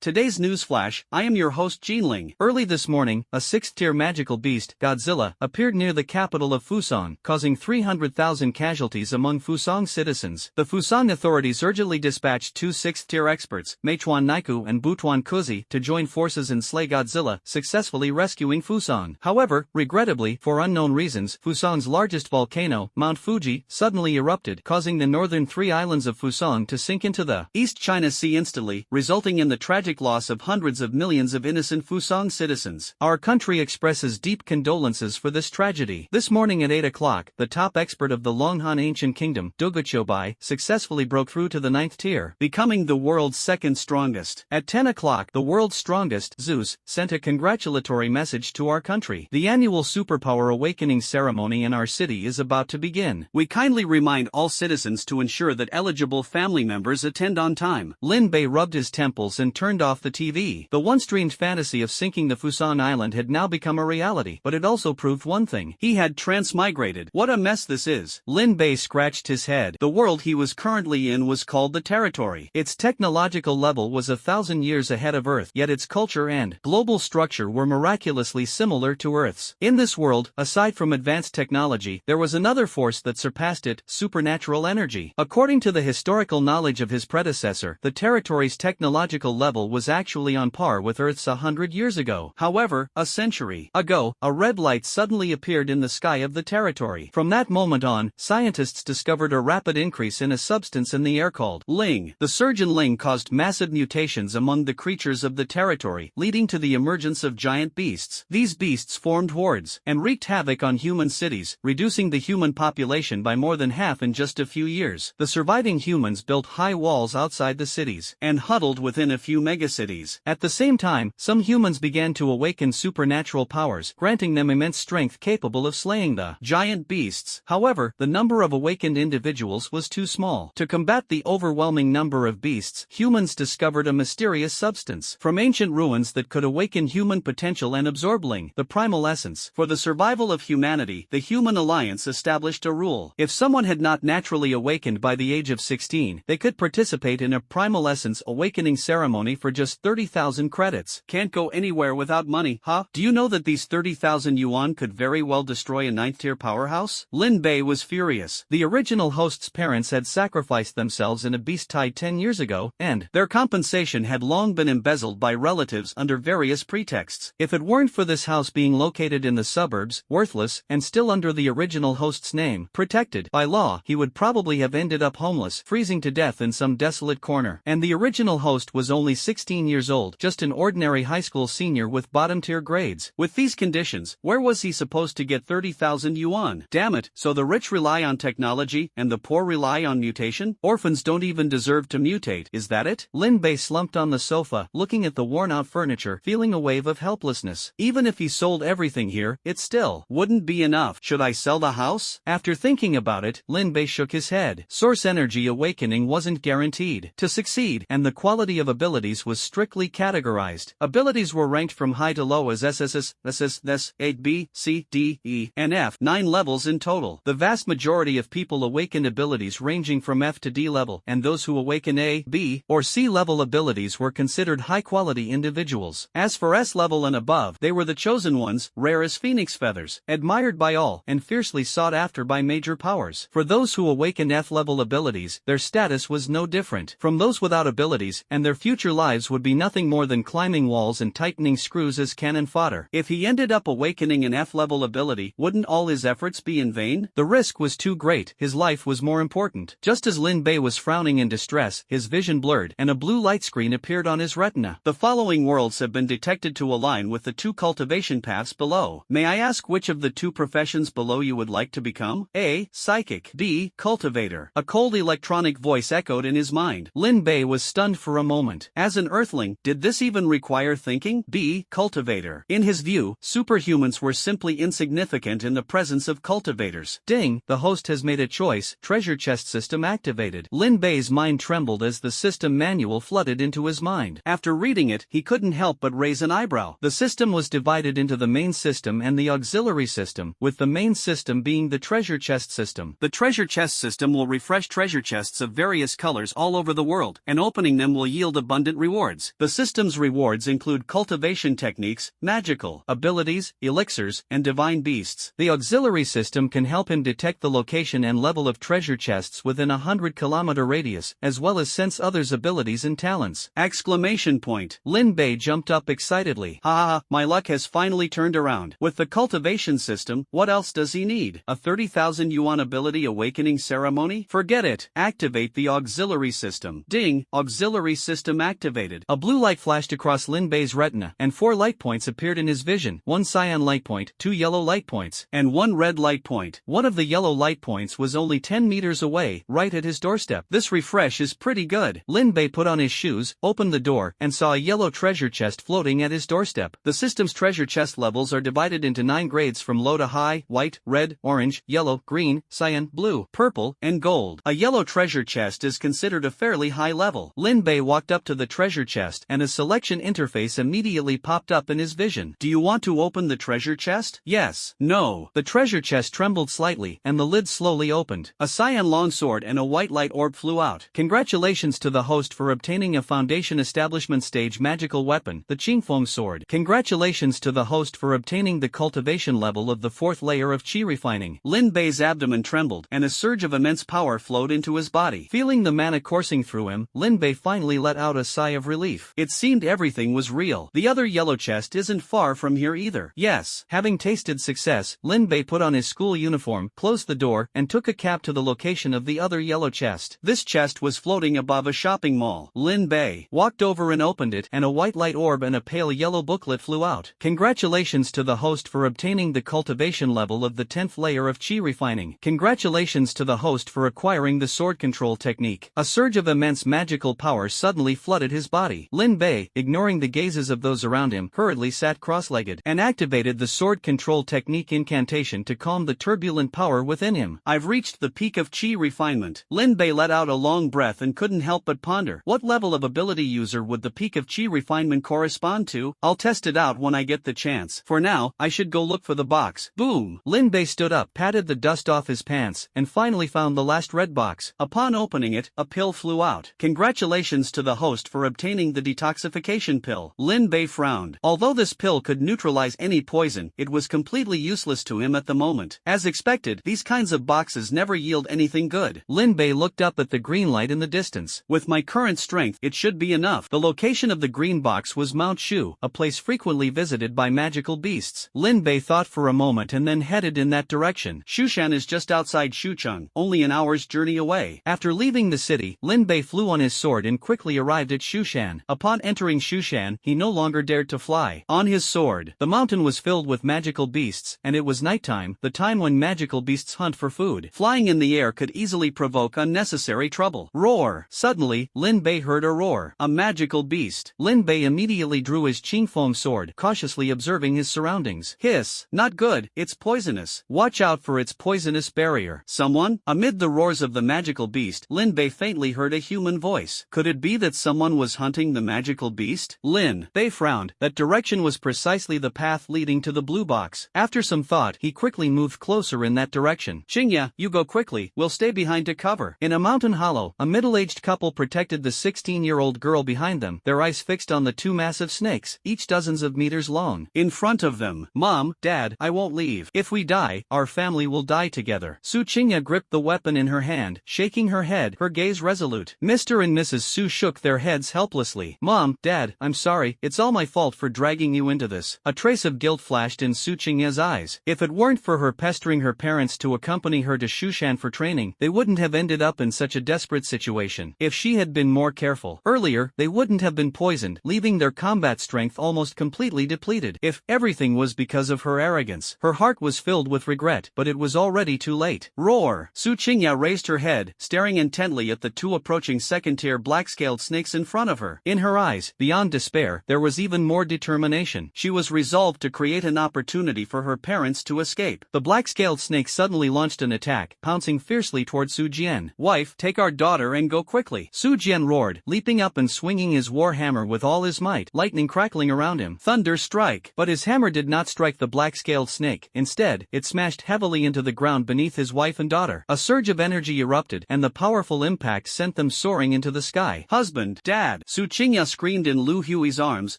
Today's newsflash, I am your host Jinling. Early this morning, a 6th-tier magical beast, Godzilla, appeared near the capital of Fusang, causing 300,000 casualties among Fusang citizens. The Fusang authorities urgently dispatched two 6th-tier experts, Meichuan Naiku and Butuan Kuzi, to join forces and slay Godzilla, successfully rescuing Fusang. However, regrettably, for unknown reasons, Fusang's largest volcano, Mount Fuji, suddenly erupted, causing the northern three islands of Fusang to sink into the East China Sea instantly, resulting in the tragic loss of hundreds of millions of innocent Fusang citizens. Our country expresses deep condolences for this tragedy. This morning at 8 o'clock, the top expert of the Longhan Ancient Kingdom, Doguchobai, successfully broke through to the 9th tier, becoming the world's second strongest. At 10 o'clock, the world's strongest, Zeus, sent a congratulatory message to our country. The annual Superpower Awakening ceremony in our city is about to begin. We kindly remind all citizens to ensure that eligible family members attend on time. Lin Bei rubbed his temples and turned off the TV. The once dreamed fantasy of sinking the Fusang Island had now become a reality, but it also proved one thing. He had transmigrated. What a mess this is. Lin Bei scratched his head. The world he was currently in was called the Territory. Its technological level was 1,000 years ahead of Earth, yet its culture and global structure were miraculously similar to Earth's. In this world, aside from advanced technology, there was another force that surpassed it, supernatural energy. According to the historical knowledge of his predecessor, the Territory's technological level was actually on par with Earth's 100 years ago. However, a century ago, a red light suddenly appeared in the sky of the Territory. From that moment on, scientists discovered a rapid increase in a substance in the air called Ling. The surge in Ling caused massive mutations among the creatures of the Territory, leading to the emergence of giant beasts. These beasts formed hordes and wreaked havoc on human cities, reducing the human population by more than half in just a few years. The surviving humans built high walls outside the cities and huddled within a few megacities. At the same time, some humans began to awaken supernatural powers, granting them immense strength capable of slaying the giant beasts. However, the number of awakened individuals was too small. To combat the overwhelming number of beasts, humans discovered a mysterious substance from ancient ruins that could awaken human potential and absorb Ling, the primal essence. For the survival of humanity, the Human Alliance established a rule. If someone had not naturally awakened by the age of 16, they could participate in a primal essence awakening ceremony for just 30,000 credits. Can't go anywhere without money, huh? Do you know that these 30,000 yuan could very well destroy a 9th-tier powerhouse? Lin Bei was furious. The original host's parents had sacrificed themselves in a beast tide 10 years ago, and their compensation had long been embezzled by relatives under various pretexts. If it weren't for this house being located in the suburbs, worthless, and still under the original host's name, protected by law, he would probably have ended up homeless, freezing to death in some desolate corner. And the original host was only 16 years old, just an ordinary high school senior with bottom-tier grades. With these conditions, where was he supposed to get 30,000 yuan? Damn it, so the rich rely on technology, and the poor rely on mutation? Orphans don't even deserve to mutate, is that it? Lin Bei slumped on the sofa, looking at the worn-out furniture, feeling a wave of helplessness. Even if he sold everything here, it still wouldn't be enough. Should I sell the house? After thinking about it, Lin Bei shook his head. Source energy awakening wasn't guaranteed to succeed, and the quality of abilities was strictly categorized. Abilities were ranked from high to low as SSS, SS, 8B, C, D, E, and F, 9 levels in total. The vast majority of people awakened abilities ranging from F to D level, and those who awaken A, B, or C level abilities were considered high-quality individuals. As for S level and above, they were the chosen ones, rare as phoenix feathers, admired by all, and fiercely sought after by major powers. For those who awakened F level abilities, their status was no different from those without abilities, and their future lives would be nothing more than climbing walls and tightening screws as cannon fodder. If he ended up awakening an F-level ability, wouldn't all his efforts be in vain? The risk was too great, his life was more important. Just as Lin Bei was frowning in distress, his vision blurred, and a blue light screen appeared on his retina. The following worlds have been detected to align with the two cultivation paths below. May I ask which of the two professions below you would like to become? A. Psychic. B. Cultivator. A cold electronic voice echoed in his mind. Lin Bei was stunned for a moment. As an Earthling, did this even require thinking? B. Cultivator. In his view, superhumans were simply insignificant in the presence of cultivators. Ding, the host has made a choice. Treasure chest system activated. Lin Bei's mind trembled as the system manual flooded into his mind. After reading it, he couldn't help but raise an eyebrow. The system was divided into the main system and the auxiliary system, with the main system being the treasure chest system. The treasure chest system will refresh treasure chests of various colors all over the world, and opening them will yield abundant rewards. rewards. The system's rewards include cultivation techniques, magical abilities, elixirs, and divine beasts. The auxiliary system can help him detect the location and level of treasure chests within a 100-kilometer radius, as well as sense others' abilities and talents. Exclamation point. Lin Bei jumped up excitedly. Ha, my luck has finally turned around. With the cultivation system, what else does he need? A 30,000 yuan ability awakening ceremony? Forget it. Activate the auxiliary system. Ding, auxiliary system activated. A blue light flashed across Lin Bei's retina, and 4 light points appeared in his vision. 1 cyan light point, 2 yellow light points, and 1 red light point. One of the yellow light points was only 10 meters away, right at his doorstep. This refresh is pretty good. Lin Bei put on his shoes, opened the door, and saw a yellow treasure chest floating at his doorstep. The system's treasure chest levels are divided into 9 grades from low to high: white, red, orange, yellow, green, cyan, blue, purple, and gold. A yellow treasure chest is considered a fairly high level. Lin Bei walked up to the treasure chest and a selection interface immediately popped up in his vision. Do you want to open the treasure chest? Yes. No. The treasure chest trembled slightly and the lid slowly opened. A cyan longsword and a white light orb flew out. Congratulations to the host for obtaining a Foundation Establishment Stage magical weapon, the Qingfeng sword. Congratulations to the host for obtaining the cultivation level of the 4th layer of qi refining. Lin Bei's abdomen trembled and a surge of immense power flowed into his body. Feeling the mana coursing through him, Lin Bei finally let out a sigh of relief. It seemed everything was real. The other yellow chest isn't far from here either. Yes. Having tasted success, Lin Bei put on his school uniform, closed the door, and took a cab to the location of the other yellow chest. This chest was floating above a shopping mall. Lin Bei walked over and opened it, and a white light orb and a pale yellow booklet flew out. Congratulations to the host for obtaining the cultivation level of the 10th layer of qi refining. Congratulations to the host for acquiring the sword control technique. A surge of immense magical power suddenly flooded his body. Lin Bei, ignoring the gazes of those around him, hurriedly sat cross-legged and activated the sword control technique incantation to calm the turbulent power within him. I've reached the peak of qi refinement. Lin Bei let out a long breath and couldn't help but ponder. What level of ability user would the peak of qi refinement correspond to? I'll test it out when I get the chance. For now, I should go look for the box. Boom! Lin Bei stood up, patted the dust off his pants, and finally found the last red box. Upon opening it, a pill flew out. Congratulations to the host for obtaining the detoxification pill. Lin Bei frowned. Although this pill could neutralize any poison, it was completely useless to him at the moment. As expected, these kinds of boxes never yield anything good. Lin Bei looked up at the green light in the distance. With my current strength, it should be enough. The location of the green box was Mount Shu, a place frequently visited by magical beasts. Lin Bei thought for a moment and then headed in that direction. Shushan is just outside Shucheng, only an hour's journey away. After leaving the city, Lin Bei flew on his sword and quickly arrived at Shushan. Upon entering Shushan, he no longer dared to fly. On his sword, the mountain was filled with magical beasts, and it was nighttime, the time when magical beasts hunt for food. Flying in the air could easily provoke unnecessary trouble. Roar! Suddenly, Lin Bei heard a roar. A magical beast. Lin Bei immediately drew his Qingfeng sword, cautiously observing his surroundings. Hiss! Not good, it's poisonous. Watch out for its poisonous barrier. Someone? Amid the roars of the magical beast, Lin Bei faintly heard a human voice. Could it be that someone was hunting the magical beast? Lin Bei frowned. That direction was precisely the path leading to the blue box. After some thought, he quickly moved closer in that direction. Xingya, you go quickly, we'll stay behind to cover. In a mountain hollow, a middle-aged couple protected the 16-year-old girl behind them, their eyes fixed on the 2 massive snakes, each dozens of meters long. In front of them, Mom, Dad, I won't leave. If we die, our family will die together. Su Qingya gripped the weapon in her hand, shaking her head, her gaze resolute. Mr. and Mrs. Su shook their heads helplessly. Mom, Dad, I'm sorry, it's all my fault for dragging you into this. A trace of guilt flashed in Su Qingya's eyes. If it weren't for her pestering her parents to accompany her to Shushan for training, they wouldn't have ended up in such a desperate situation. If she had been more careful earlier, they wouldn't have been poisoned, leaving their combat strength almost completely depleted. If everything was because of her arrogance, her heart was filled with regret, but it was already too late. Roar! Su Qingya raised her head, staring intently at the 2 approaching second-tier black-scaled snakes in front of her. In her eyes, beyond despair, there was even more determination. She was resolved to create an opportunity for her parents to escape. The black-scaled snake suddenly launched an attack, pouncing fiercely toward Su Jian. Wife, take our daughter and go quickly. Su Jian roared, leaping up and swinging his war hammer with all his might, lightning crackling around him. Thunder strike! But his hammer did not strike the black-scaled snake. Instead, it smashed heavily into the ground beneath his wife and daughter. A surge of energy erupted, and the powerful impact sent them soaring into the sky. Husband, Dad, Dad! Su Qingya screamed in Lu Hui's arms,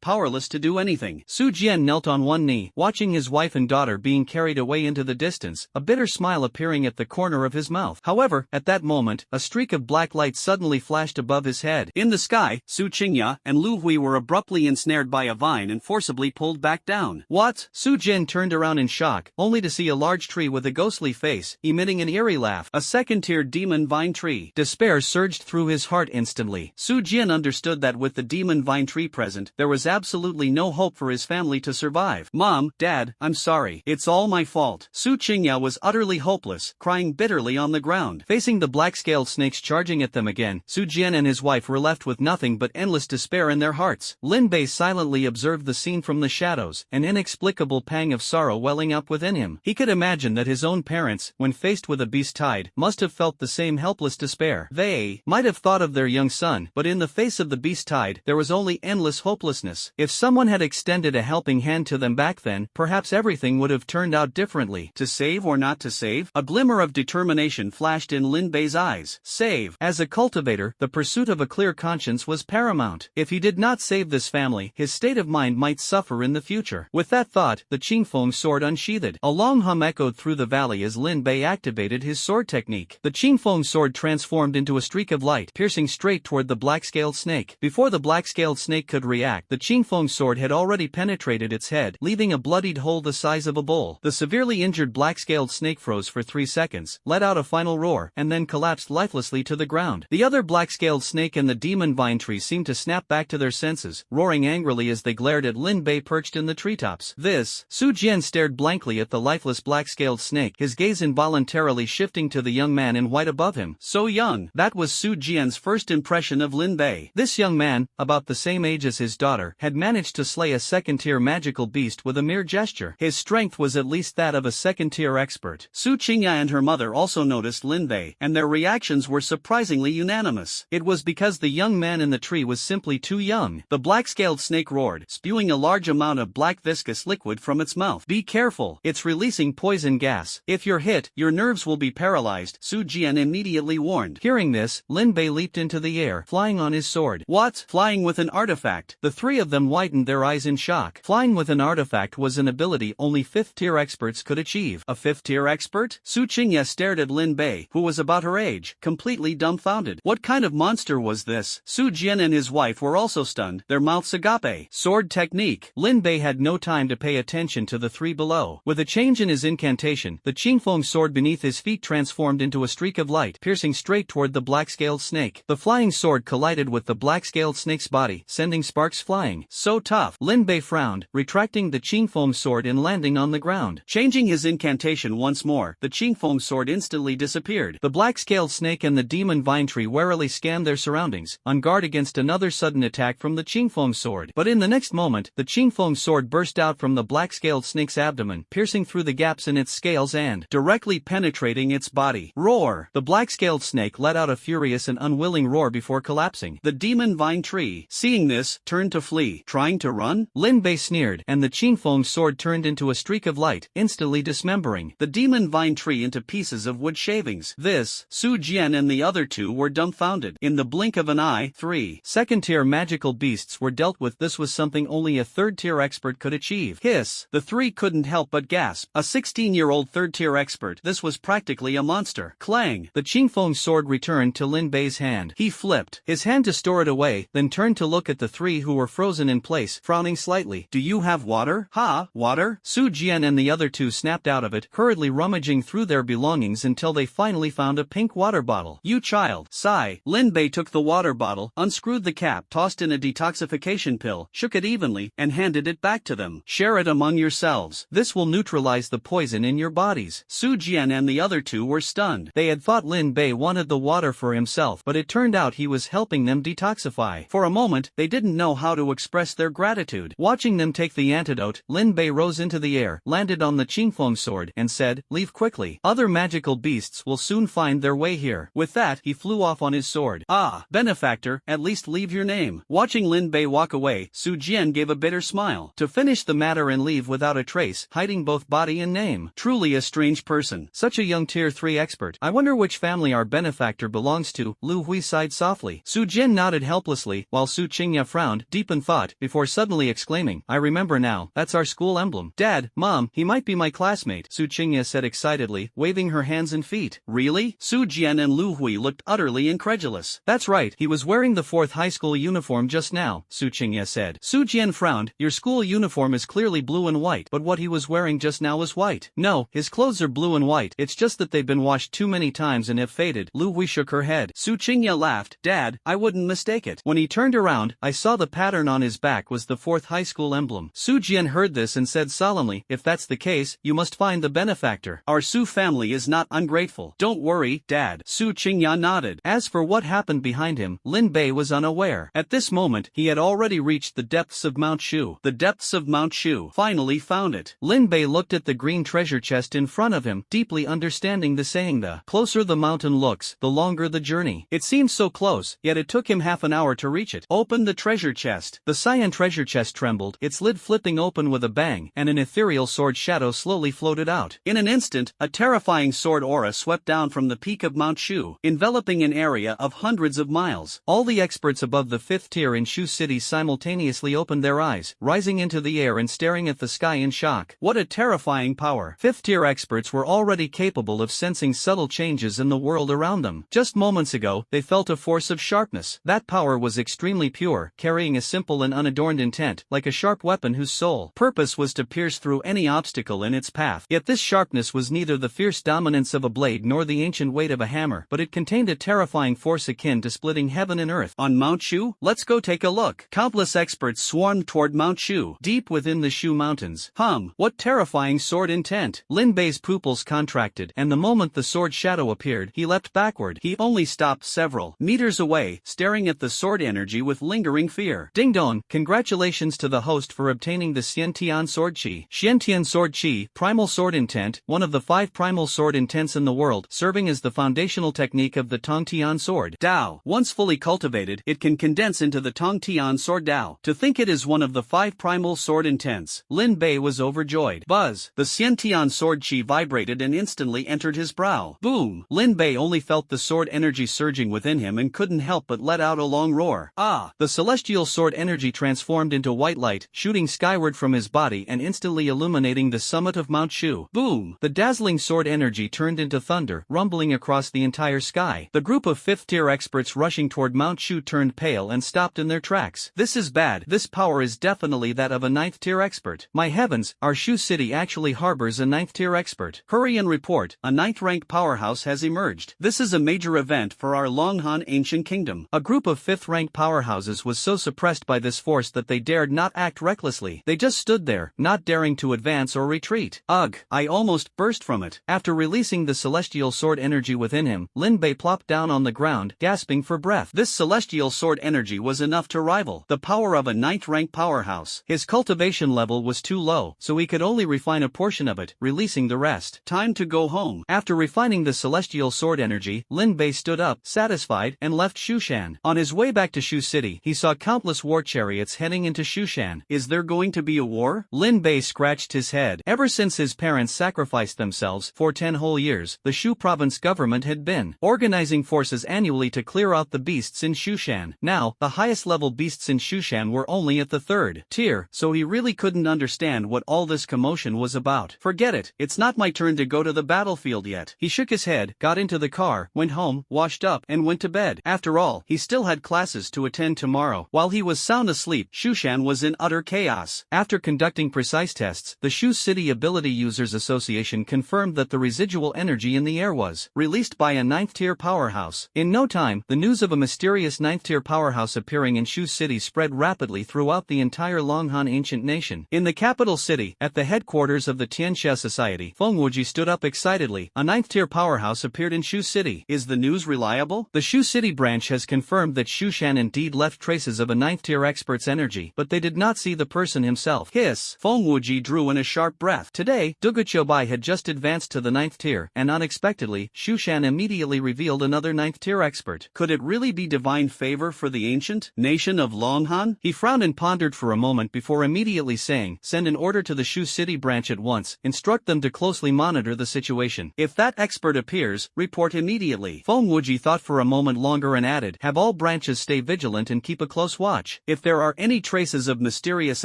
powerless to do anything. Su Jian knelt on one knee, watching his wife and daughter being carried away into the distance, a bitter smile appearing at the corner of his mouth. However, at that moment, a streak of black light suddenly flashed above his head. In the sky, Su Qingya and Lu Hui were abruptly ensnared by a vine and forcibly pulled back down. What? Su Jin turned around in shock, only to see a large tree with a ghostly face, emitting an eerie laugh. A second-tier demon vine tree. Despair surged through his heart instantly. Su Jin understood that with the demon vine tree present, there was absolutely no hope for his family to survive. Mom, Dad, I'm sorry. It's all my fault. Su Qingya was utterly hopeless, crying bitterly on the ground. Facing the black-scaled snakes charging at them again, Su Jian and his wife were left with nothing but endless despair in their hearts. Lin Bei silently observed the scene from the shadows, an inexplicable pang of sorrow welling up within him. He could imagine that his own parents, when faced with a beast tide, must have felt the same helpless despair. They might have thought of their young son, but in the face of the beast tide, there was only endless hopelessness. If someone had extended a helping hand to them back then, perhaps everything would have turned out differently. To save or not to save? A glimmer of determination flashed in Lin Bei's eyes. Save. As a cultivator, the pursuit of a clear conscience was paramount. If he did not save this family, his state of mind might suffer in the future. With that thought, the Qingfeng sword unsheathed. A long hum echoed through the valley as Lin Bei activated his sword technique. The Qingfeng sword transformed into a streak of light, piercing straight toward the black-scaled snake. Before the black-scaled snake could react, the Qingfeng sword had already penetrated its head, leaving a bloodied hole the size of a bowl. The severely injured black-scaled snake froze for 3 seconds, let out a final roar, and then collapsed lifelessly to the ground. The other black-scaled snake and the demon vine tree seemed to snap back to their senses, roaring angrily as they glared at Lin Bei perched in the treetops. This. Su Jian stared blankly at the lifeless black-scaled snake, his gaze involuntarily shifting to the young man in white above him. So young. That was Su Jian's first impression of Lin Bei. This young man, about the same age as his daughter, had managed to slay a second-tier magical beast with a mere gesture. His strength was at least that of a second-tier expert. Su Qingya and her mother also noticed Lin Bei, and their reactions were surprisingly unanimous. It was because the young man in the tree was simply too young. The black-scaled snake roared, spewing a large amount of black viscous liquid from its mouth. Be careful, it's releasing poison gas. If you're hit, your nerves will be paralyzed, Su Jian immediately warned. Hearing this, Lin Bei leaped into the air, flying on his sword. What? Flying with an artifact? The three of them widened their eyes in shock. Flying with an artifact was an ability only 5th-tier experts could achieve. A 5th-tier expert? Su Qingya stared at Lin Bei, who was about her age, completely dumbfounded. What kind of monster was this? Su Jian and his wife were also stunned, their mouths agape. Sword technique. Lin Bei had no time to pay attention to the three below. With a change in his incantation, the Qingfeng sword beneath his feet transformed into a streak of light, piercing straight toward the black-scaled snake. The flying sword collided with the black-scaled snake's body, sending sparks flying. So tough. Lin Bei frowned, retracting the Qingfeng sword and landing on the ground. Changing his incantation once more, the Qingfeng sword instantly disappeared. The black-scaled snake and the demon vine tree warily scanned their surroundings, on guard against another sudden attack from the Qingfeng sword. But in the next moment, the Qingfeng sword burst out from the black-scaled snake's abdomen, piercing through the gaps in its scales and directly penetrating its body. Roar! The black-scaled snake let out a furious and unwilling roar before collapsing. The demon vine tree, seeing this, turned to flee. Trying to run? Lin Bei sneered, and the Qingfeng sword turned into a streak of light, instantly dismembering the demon vine tree into pieces of wood shavings. This, Su Jian and the other two were dumbfounded. In the blink of an eye, 3 second-tier magical beasts were dealt with. This was something only a 3rd-tier expert could achieve. Hiss! The three couldn't help but gasp. A 16-year-old 3rd-tier expert. This was practically a monster. Clang! The Qingfeng sword returned to Lin Bei's hand. He flipped his hand to store it away, then turned to look at the three who were frozen in place, frowning slightly. Do you have water? Ha! Water? Su Jian and the other two snapped out of it, hurriedly rummaging through their belongings until they finally found a pink water bottle. You child! Sigh. Lin Bei took the water bottle, unscrewed the cap, tossed in a detoxification pill, shook it evenly, and handed it back to them. Share it among yourselves. This will neutralize the poison in your bodies. Su Jian and the other two were stunned. They had thought Lin Bei wanted the water for himself, but it turned out he was helping them detoxify. For a moment, they didn't know how to express their gratitude. Watching them take the antidote, Lin Bei rose into the air, landed on the Qingfeng sword, and said, "Leave quickly. Other magical beasts will soon find their way here." With that, he flew off on his sword. Ah, benefactor, at least leave your name. Watching Lin Bei walk away, Su Jian gave a bitter smile. To finish the matter and leave without a trace, hiding both body and name. Truly a strange person. Such a young tier 3 expert. I wonder which family our benefactor belongs to. Lu Hui sighed softly. Su Jian nodded helplessly, while Su Qingya frowned, deep in thought, before suddenly exclaiming, I remember now, that's our school emblem. Dad, Mom, he might be my classmate, Su Qingya said excitedly, waving her hands and feet. Really? Su Jian and Lu Hui looked utterly incredulous. That's right, he was wearing the 4th high school uniform just now, Su Qingya said. Su Jian frowned, your school uniform is clearly blue and white, but what he was wearing just now was white. No, his clothes are blue and white, it's just that they've been washed too many times and have faded. Lu Hui shook her head. Su Qingya laughed. Dad, I wouldn't mistake it. When he turned around, I saw the pattern on his back was the 4th high school emblem. Su Jian heard this and said solemnly, if that's the case, you must find the benefactor. Our Su family is not ungrateful. Don't worry, Dad. Su Qingya nodded. As for what happened behind him, Lin Bei was unaware. At this moment, he had already reached the depths of Mount Shu. The depths of Mount Shu. Finally found it. Lin Bei looked at the green treasure chest in front of him, deeply understanding the saying, the closer the mountain looks, the longer the journey. It seemed so close, yet it took him half an hour to reach it. Open the treasure chest. The cyan treasure chest trembled, its lid flipping open with a bang, and an ethereal sword shadow slowly floated out. In an instant, a terrifying sword aura swept down from the peak of Mount Shu, enveloping an area of hundreds of miles. All the experts above the 5th tier in Shu City simultaneously opened their eyes, rising into the air and staring at the sky in shock. What a terrifying power. 5th tier experts were already capable of sensing subtle changes in the world around them. Just moments ago, they felt a force of sharpness. That power was extremely pure, carrying a simple and unadorned intent, like a sharp weapon whose sole purpose was to pierce through any obstacle in its path. Yet this sharpness was neither the fierce dominance of a blade nor the ancient weight of a hammer, but it contained a terrifying force akin to splitting heaven and earth. On Mount Shu? Let's go take a look. Countless experts swarmed toward Mount Shu, deep within the Shu mountains. What terrifying sword intent! Lin Bei's pupils contracted, and the moment the sword shadow appeared, he leapt backward. He only stopped several meters away, staring at the sword energy with lingering fear. Ding dong, congratulations to the host for obtaining the Xiantian Sword Qi. Xiantian Sword Qi, primal sword intent, one of the 5 primal sword intents in the world, serving as the foundational technique of the Tongtian sword. Dao. Once fully cultivated, it can condense into the Tongtian sword Dao. To think it is one of the 5 primal sword intents. Lin Bei was overjoyed. Buzz. The Xiantian sword Qi vibrated and instantly entered his brow. Boom. Lin Bei only felt the sword energy surging within him and couldn't help but let out a long roar. Ah! The celestial sword energy transformed into white light, shooting skyward from his body and instantly illuminating the summit of Mount Shu. Boom! The dazzling sword energy turned into thunder, rumbling across the entire sky. The group of 5th tier experts rushing toward Mount Shu turned pale and stopped in their tracks. This is bad. This power is definitely that of a 9th tier expert. My heavens, our Shu city actually harbors a 9th tier expert. Hurry and report, a 9th rank powerhouse has emerged. This is a major event for our Longhan ancient kingdom. A group of 5th rank powerhouses was so suppressed by this force that they dared not act recklessly. They just stood there, not daring to advance or retreat. Ugh, I almost burst from it. After releasing the celestial sword energy within him, Lin Bei plopped down on the ground, gasping for breath. This celestial sword energy was enough to rival the power of a 9th rank powerhouse. His cultivation level was too low, so he could only refine a portion of it, releasing the rest. Time to go home. After refining the celestial sword energy, Lin Bei stood up, satisfied, and left Shushan. On his way back to Shu City, he saw countless war chariots heading into Shushan. Is there going to be a war? Lin Bei scratched his head. Ever since his parents sacrificed themselves for 10 whole years, the Shu province government had been organizing forces annually to clear out the beasts in Shushan. Now, the highest level beasts in Shushan were only at the 3rd tier, so he really couldn't understand what all this commotion was about. Forget it, it's not my turn to go to the battlefield yet. He shook his head, got into the car, went home, washed up, and went to bed. After all, he still had classes to attend tomorrow. While he was sound asleep, Shushan was in utter chaos. After conducting precise tests, the Shu City Ability Users Association confirmed that the residual energy in the air was released by a 9th tier powerhouse. In no time, the news of a mysterious 9th tier powerhouse appearing in Shu City spread rapidly throughout the entire Longhan ancient nation. In the capital city, at the headquarters of the Tianxia Society, Feng Wuji stood up excitedly. A 9th tier powerhouse appeared in Shu City. Is the news reliable? The Shu City branch has confirmed that Shushan indeed left traces of a 9th tier expert's energy, but they did not see the person himself. Hiss! Feng Wuji drew in a sharp breath. Today, Duguchobai had just advanced to the 9th tier, and unexpectedly, Shushan immediately revealed another 9th tier expert. Could it really be divine favor for the ancient nation of Longhan? He frowned and pondered for a moment before immediately saying, send an order to the Shu City branch at once, instruct them to closely monitor the situation. If that expert appears, report immediately. Feng Wuji thought for a moment longer and added, have all branches branches stay vigilant and keep a close watch. If there are any traces of mysterious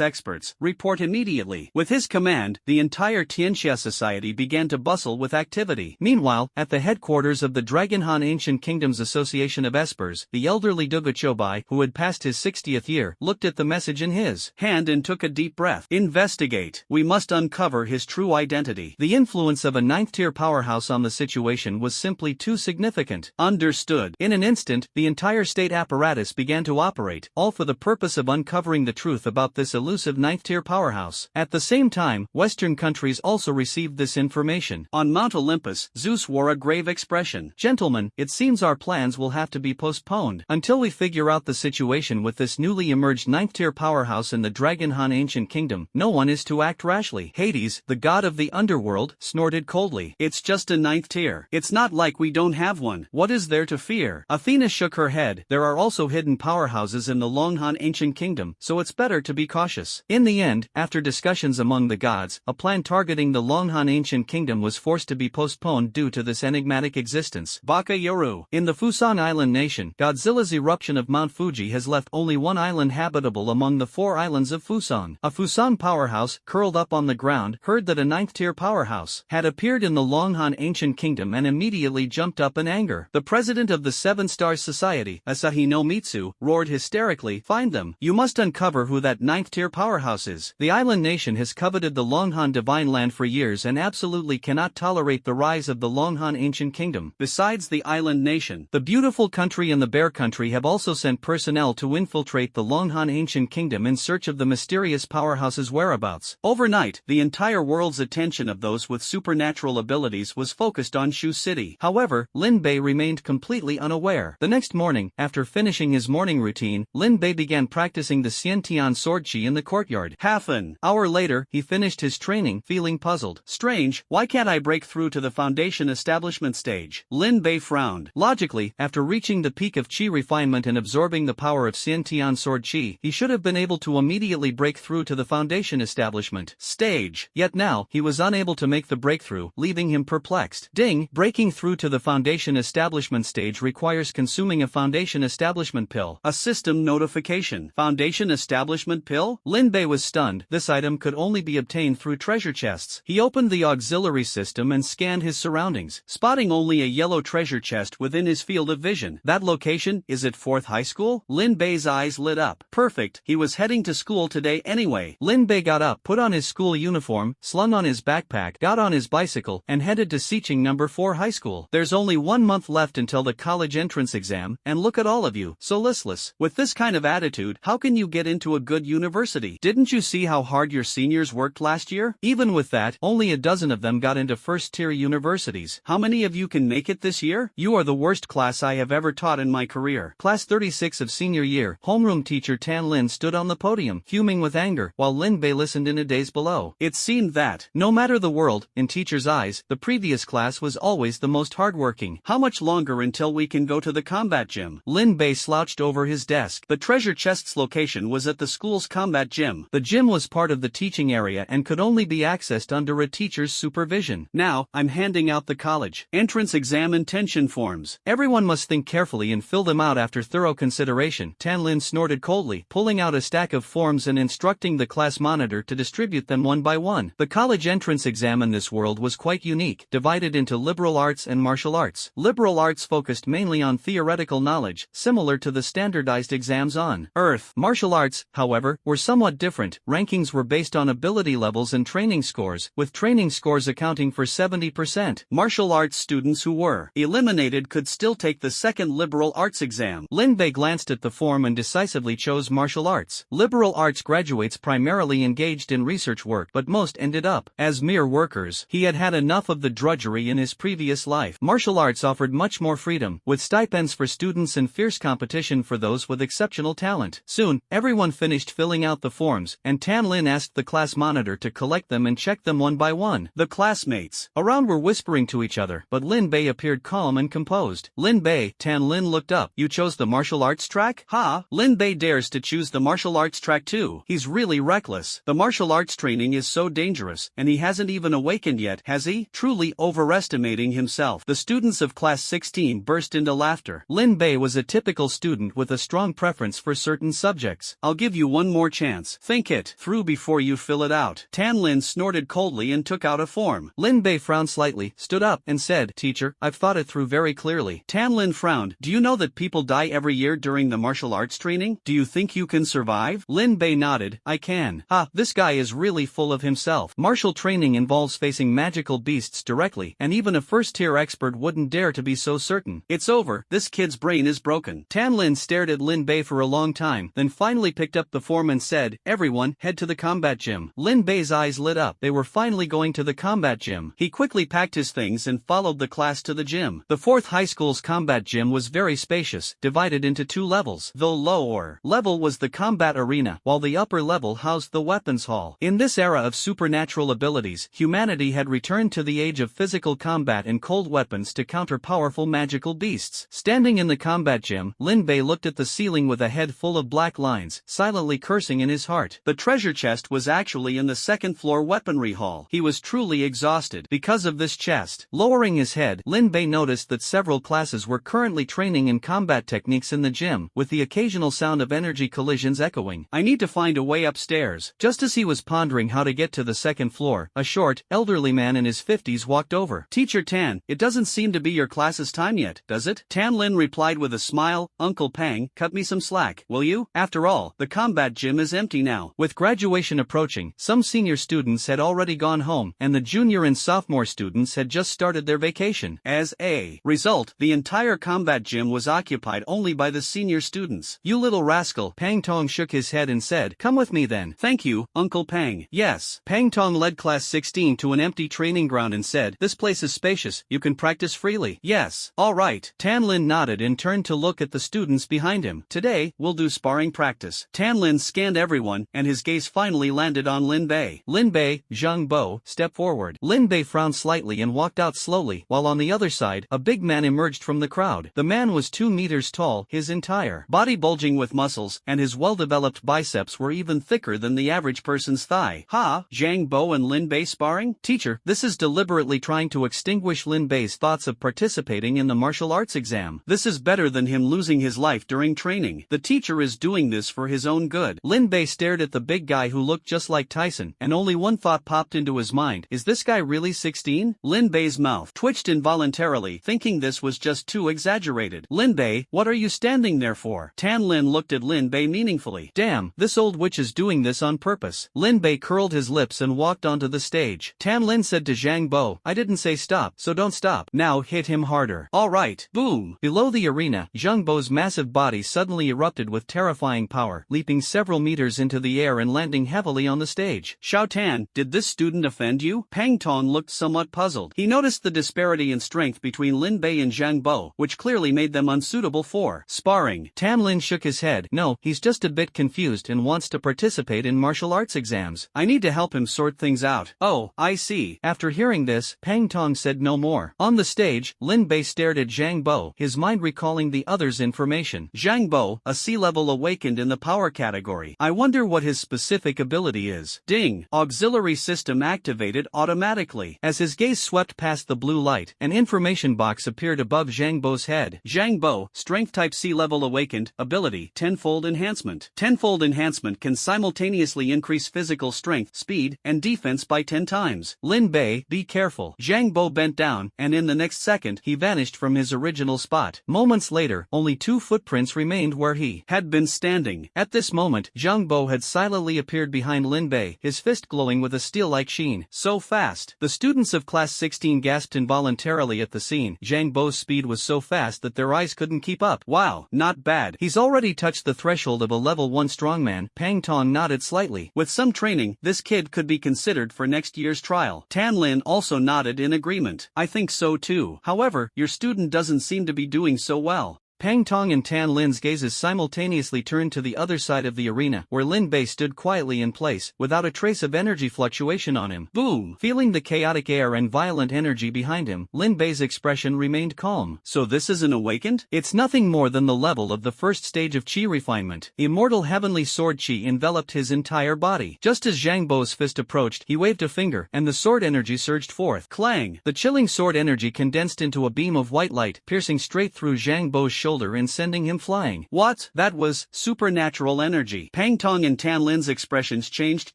experts, report immediately. With his command, the entire Tianxia society began to bustle with activity. Meanwhile, at the headquarters of the Dragonhan Ancient Kingdoms Association of Espers, the elderly Duguchobai, who had passed his 60th year, looked at the message in his hand and took a deep breath. Investigate. We must uncover his true identity. The influence of a ninth-tier powerhouse on the situation was simply too significant. Understood. In an instant, the entire state apparatus began to operate, all for the purpose of uncovering the truth about this elusive ninth-tier powerhouse. At the same time, Western countries also received this information. On Mount Olympus, Zeus wore a grave expression. Gentlemen, it seems our plans will have to be postponed until we figure out the situation with this newly emerged ninth-tier powerhouse in the Dragonhan Ancient Kingdom. No one is to act rashly. Hades, the god of the underworld, snorted coldly. It's just a ninth tier. It's not like we don't have one. What is there to fear? Athena shook her head. There are also hidden powerhouses in the Longhan Ancient Kingdom, so it's better to be cautious. In the end, after discussions among the gods, a plan targeting the Longhan Ancient Kingdom was forced to be postponed due to this enigmatic existence. Baka Yoru. In the Fusang Island nation, Godzilla's eruption of Mount Fuji has left only one island habitable among the 4 islands of Fusang. A Fusang powerhouse, curled up on the ground, heard that a ninth-tier powerhouse had appeared in the Longhan Ancient Kingdom and immediately jumped up in anger. The president of the Seven Stars Society, Asahi no Mitsu, roared hysterically, "Find them! You must uncover who that ninth-tier powerhouse is." The island nation has coveted the Longhan Divine Land for years and absolutely cannot tolerate the rise of the Longhan Ancient Kingdom. Besides the island nation, the beautiful country and the bear country have also sent personnel to infiltrate the Longhan Ancient Kingdom in search of the mysterious powerhouse's whereabouts. Overnight, the entire world's attention of those with supernatural abilities was focused on Shu City. However, Lin Bei remained completely unaware. The next morning, after finishing his morning routine, Lin Bei began practicing the Xiantian sword chi in the courtyard. Half an hour later, he finished his training, feeling puzzled. Strange, why can't I break through to the foundation establishment stage? Lin Bei frowned. Logically, after reaching the peak of chi refinement and absorbing the power of Xiantian sword chi, he should have been able to immediately break through to the foundation establishment stage. Yet now, he was unable to make the breakthrough, leaving him perplexed. Ding! Breaking through to the foundation establishment stage requires consuming a foundation establishment pill. A system notification. Foundation establishment pill? Lin Bei was stunned. This item could only be obtained through treasure chests. He opened the auxiliary system and scanned his surroundings, spotting only a yellow treasure chest within his field of vision. That location, is it 4th High School? Lin Bei's eyes lit up. Perfect, he was heading to school today anyway. Lin Bei got up, put on his school uniform, slung on his backpack, got on his bicycle, and headed to Xiqing No. 4 High School. There's only 1 month left until the college entrance exam, and look at all of you, so listless. With this kind of attitude, how can you get into a good university? Didn't you see how hard your seniors worked last year? Even with that, only a dozen of them got into first-tier universities. How many of you can make it this year? You are the worst class I have ever taught in my career. Class 36 of senior year, homeroom teacher Tan Lin stood on the podium, fuming with anger, while Lin Bei listened in a daze below. It seemed that, no matter the world, in teacher's eyes, the previous class was always the most hardworking. How much longer until we can go to the combat gym? Lin Bei slouched over his desk. The treasure chest's location was at the school's combat gym. The gym was part of the teaching area and could only be accessed under a teacher's supervision. Now, I'm handing out the college entrance exam intention forms. Everyone must think carefully and fill them out after thorough consideration. Tan Lin snorted coldly, pulling out a stack of forms and instructing the class monitor to distribute them one by one. The college entrance exam in this world was quite unique, divided into liberal arts and martial arts. Liberal arts focused mainly on theoretical knowledge, similar to the standardized exams on Earth. Martial arts, however, were somewhat different. Rankings were based on ability levels and training scores, with training scores accounting for 70%. Martial arts students who were eliminated could still take the second liberal arts exam. Lin Bei glanced at the form and decisively chose martial arts. Liberal arts graduates primarily engaged in research work, but most ended up as mere workers. He had had enough of the drudgery in his previous life. Martial arts offered much more freedom, with stipends for students and fierce competition for those with exceptional talent. Soon, everyone finished filling out the forms, and Tan Lin asked the class monitor to collect them and check them one by one. The classmates around were whispering to each other, but Lin Bei appeared calm and composed. Lin Bei, Tan Lin looked up. You chose the martial arts track? Ha! Lin Bei dares to choose the martial arts track too. He's really reckless. The martial arts training is so dangerous, and he hasn't even awakened yet, has he? Truly overestimating himself. The students of class 16 burst into laughter. Lin Bei was a typical student with a strong preference for certain subjects. I'll give you one more chance. Think it through before you fill it out. Tan Lin snorted coldly and took out a form. Lin Bei frowned slightly, stood up, and said, "Teacher, I've thought it through very clearly." Tan Lin frowned. "Do you know that people die every year during the martial arts training? Do you think you can survive?" Lin Bei nodded. "I can." This guy is really full of himself. Martial training involves facing magical beasts directly, and even a first-tier expert wouldn't dare to be so certain. It's over. This kid's brain is broken. Tan Lin stared at Lin Bei for a long time, then finally picked up the form and said, "Everyone, head to the combat gym." Lin Bei's eyes lit up. They were finally going to the combat gym. He quickly packed his things and followed the class to the gym. The 4th high school's combat gym was very spacious, divided into 2 levels. The lower level was the combat arena, while the upper level housed the weapons hall. In this era of supernatural abilities, humanity had returned to the age of physical combat and cold weapons to counter powerful magical beasts. Standing in the combat gym, Lin Bei looked at the ceiling with a head full of black lines, silently cursing in his heart. The treasure chest was actually in the 2nd floor weaponry hall. He was truly exhausted because of this chest. Lowering his head, Lin Bei noticed that several classes were currently training in combat techniques in the gym, with the occasional sound of energy collisions echoing. "I need to find a way upstairs." Just as he was pondering how to get to the 2nd floor, a short, elderly man in his 50s walked over. "Teacher Tan, it doesn't seem to be your class's time yet, does it?" Tan Lin replied with a smile, "Uncle Pang, cut me some slack, will you? After all, the combat gym is empty now." With graduation approaching, some senior students had already gone home, and the junior and sophomore students had just started their vacation. As a result, the entire combat gym was occupied only by the senior students. "You little rascal." Pang Tong shook his head and said, "Come with me then." "Thank you, Uncle Pang." "Yes." Pang Tong led class 16 to an empty training ground and said, "This place is spacious, you can practice freely." "Yes." "All right." Tan Lin nodded and turned to look at the students behind him. "Today, we'll do sparring practice." Tan Lin scanned everyone, and his gaze finally landed on Lin Bei. "Lin Bei, Zhang Bo, step forward." Lin Bei frowned slightly and walked out slowly, while on the other side, a big man emerged from the crowd. The man was 2 meters tall, his entire body bulging with muscles, and his well-developed biceps were even thicker than the average person's thigh. Zhang Bo and Lin Bei sparring? Teacher, this is deliberately trying to extinguish Lin Bei's thoughts of participating in the martial arts exam. This is better than him losing his life during training. The teacher is doing this for his own good. Lin Bei stared at the big guy who looked just like Tyson, and only one thought popped into his mind. Is this guy really 16? Lin Bei's mouth twitched involuntarily, thinking this was just too exaggerated. "Lin Bei, what are you standing there for?" Tan Lin looked at Lin Bei meaningfully. "Damn, this old witch is doing this on purpose." Lin Bei curled his lips and walked onto the stage. Tan Lin said to Zhang Bo, "I didn't say stop, so don't stop. Now hit him harder." "All right." Boom! Below the arena, Zhang Bo's massive body suddenly erupted with terrifying power, leaping several meters into the air and landing heavily on the stage. "Xiao Tan, did this student offend you?" Pang Tong looked somewhat puzzled. He noticed the disparity in strength between Lin Bei and Zhang Bo, which clearly made them unsuitable for sparring. Tan Lin shook his head. "No, he's just a bit confused and wants to participate in martial arts exams. I need to help him sort things out." "Oh, I see." After hearing this, Pang Tong said no more. On the stage, Lin Bei stared at Zhang Bo, his mind recalling the other's information. Zhang Bo, a C-level awakened in the power category. I wonder what his specific ability is. Ding! Auxiliary system activated automatically. As his gaze swept past the blue light, an information box appeared above Zhang Bo's head. Zhang Bo, strength type C-level awakened, ability, tenfold enhancement. Tenfold enhancement can simultaneously increase physical strength, speed, and defense by 10 times. Lin Bei, be careful. Zhang Bo bent down, and in the next second, he vanished from his original spot. Moments later, only 2 footprints remained where he had been standing. At this moment, Zhang Bo had silently appeared behind Lin Bei, his fist glowing with a steel-like sheen. So fast! The students of class 16 gasped involuntarily at the scene. Zhang Bo's speed was so fast that their eyes couldn't keep up. Wow, not bad. He's already touched the threshold of a level 1 strongman. Pang Tong nodded slightly. With some training, this kid could be considered for next year's trial. Tan Lin also nodded in agreement. I think so too. However, your student doesn't seem to be doing so well. Pang Tong and Tan Lin's gazes simultaneously turned to the other side of the arena, where Lin Bei stood quietly in place, without a trace of energy fluctuation on him. Boom! Feeling the chaotic air and violent energy behind him, Lin Bei's expression remained calm. So this is an awakened? It's nothing more than the level of the first stage of Qi refinement. Immortal heavenly sword Qi enveloped his entire body. Just as Zhang Bo's fist approached, he waved a finger, and the sword energy surged forth. Clang! The chilling sword energy condensed into a beam of white light, piercing straight through Zhang Bo's shoulder shoulder and sending him flying. What? That was supernatural energy. Pang Tong and Tan Lin's expressions changed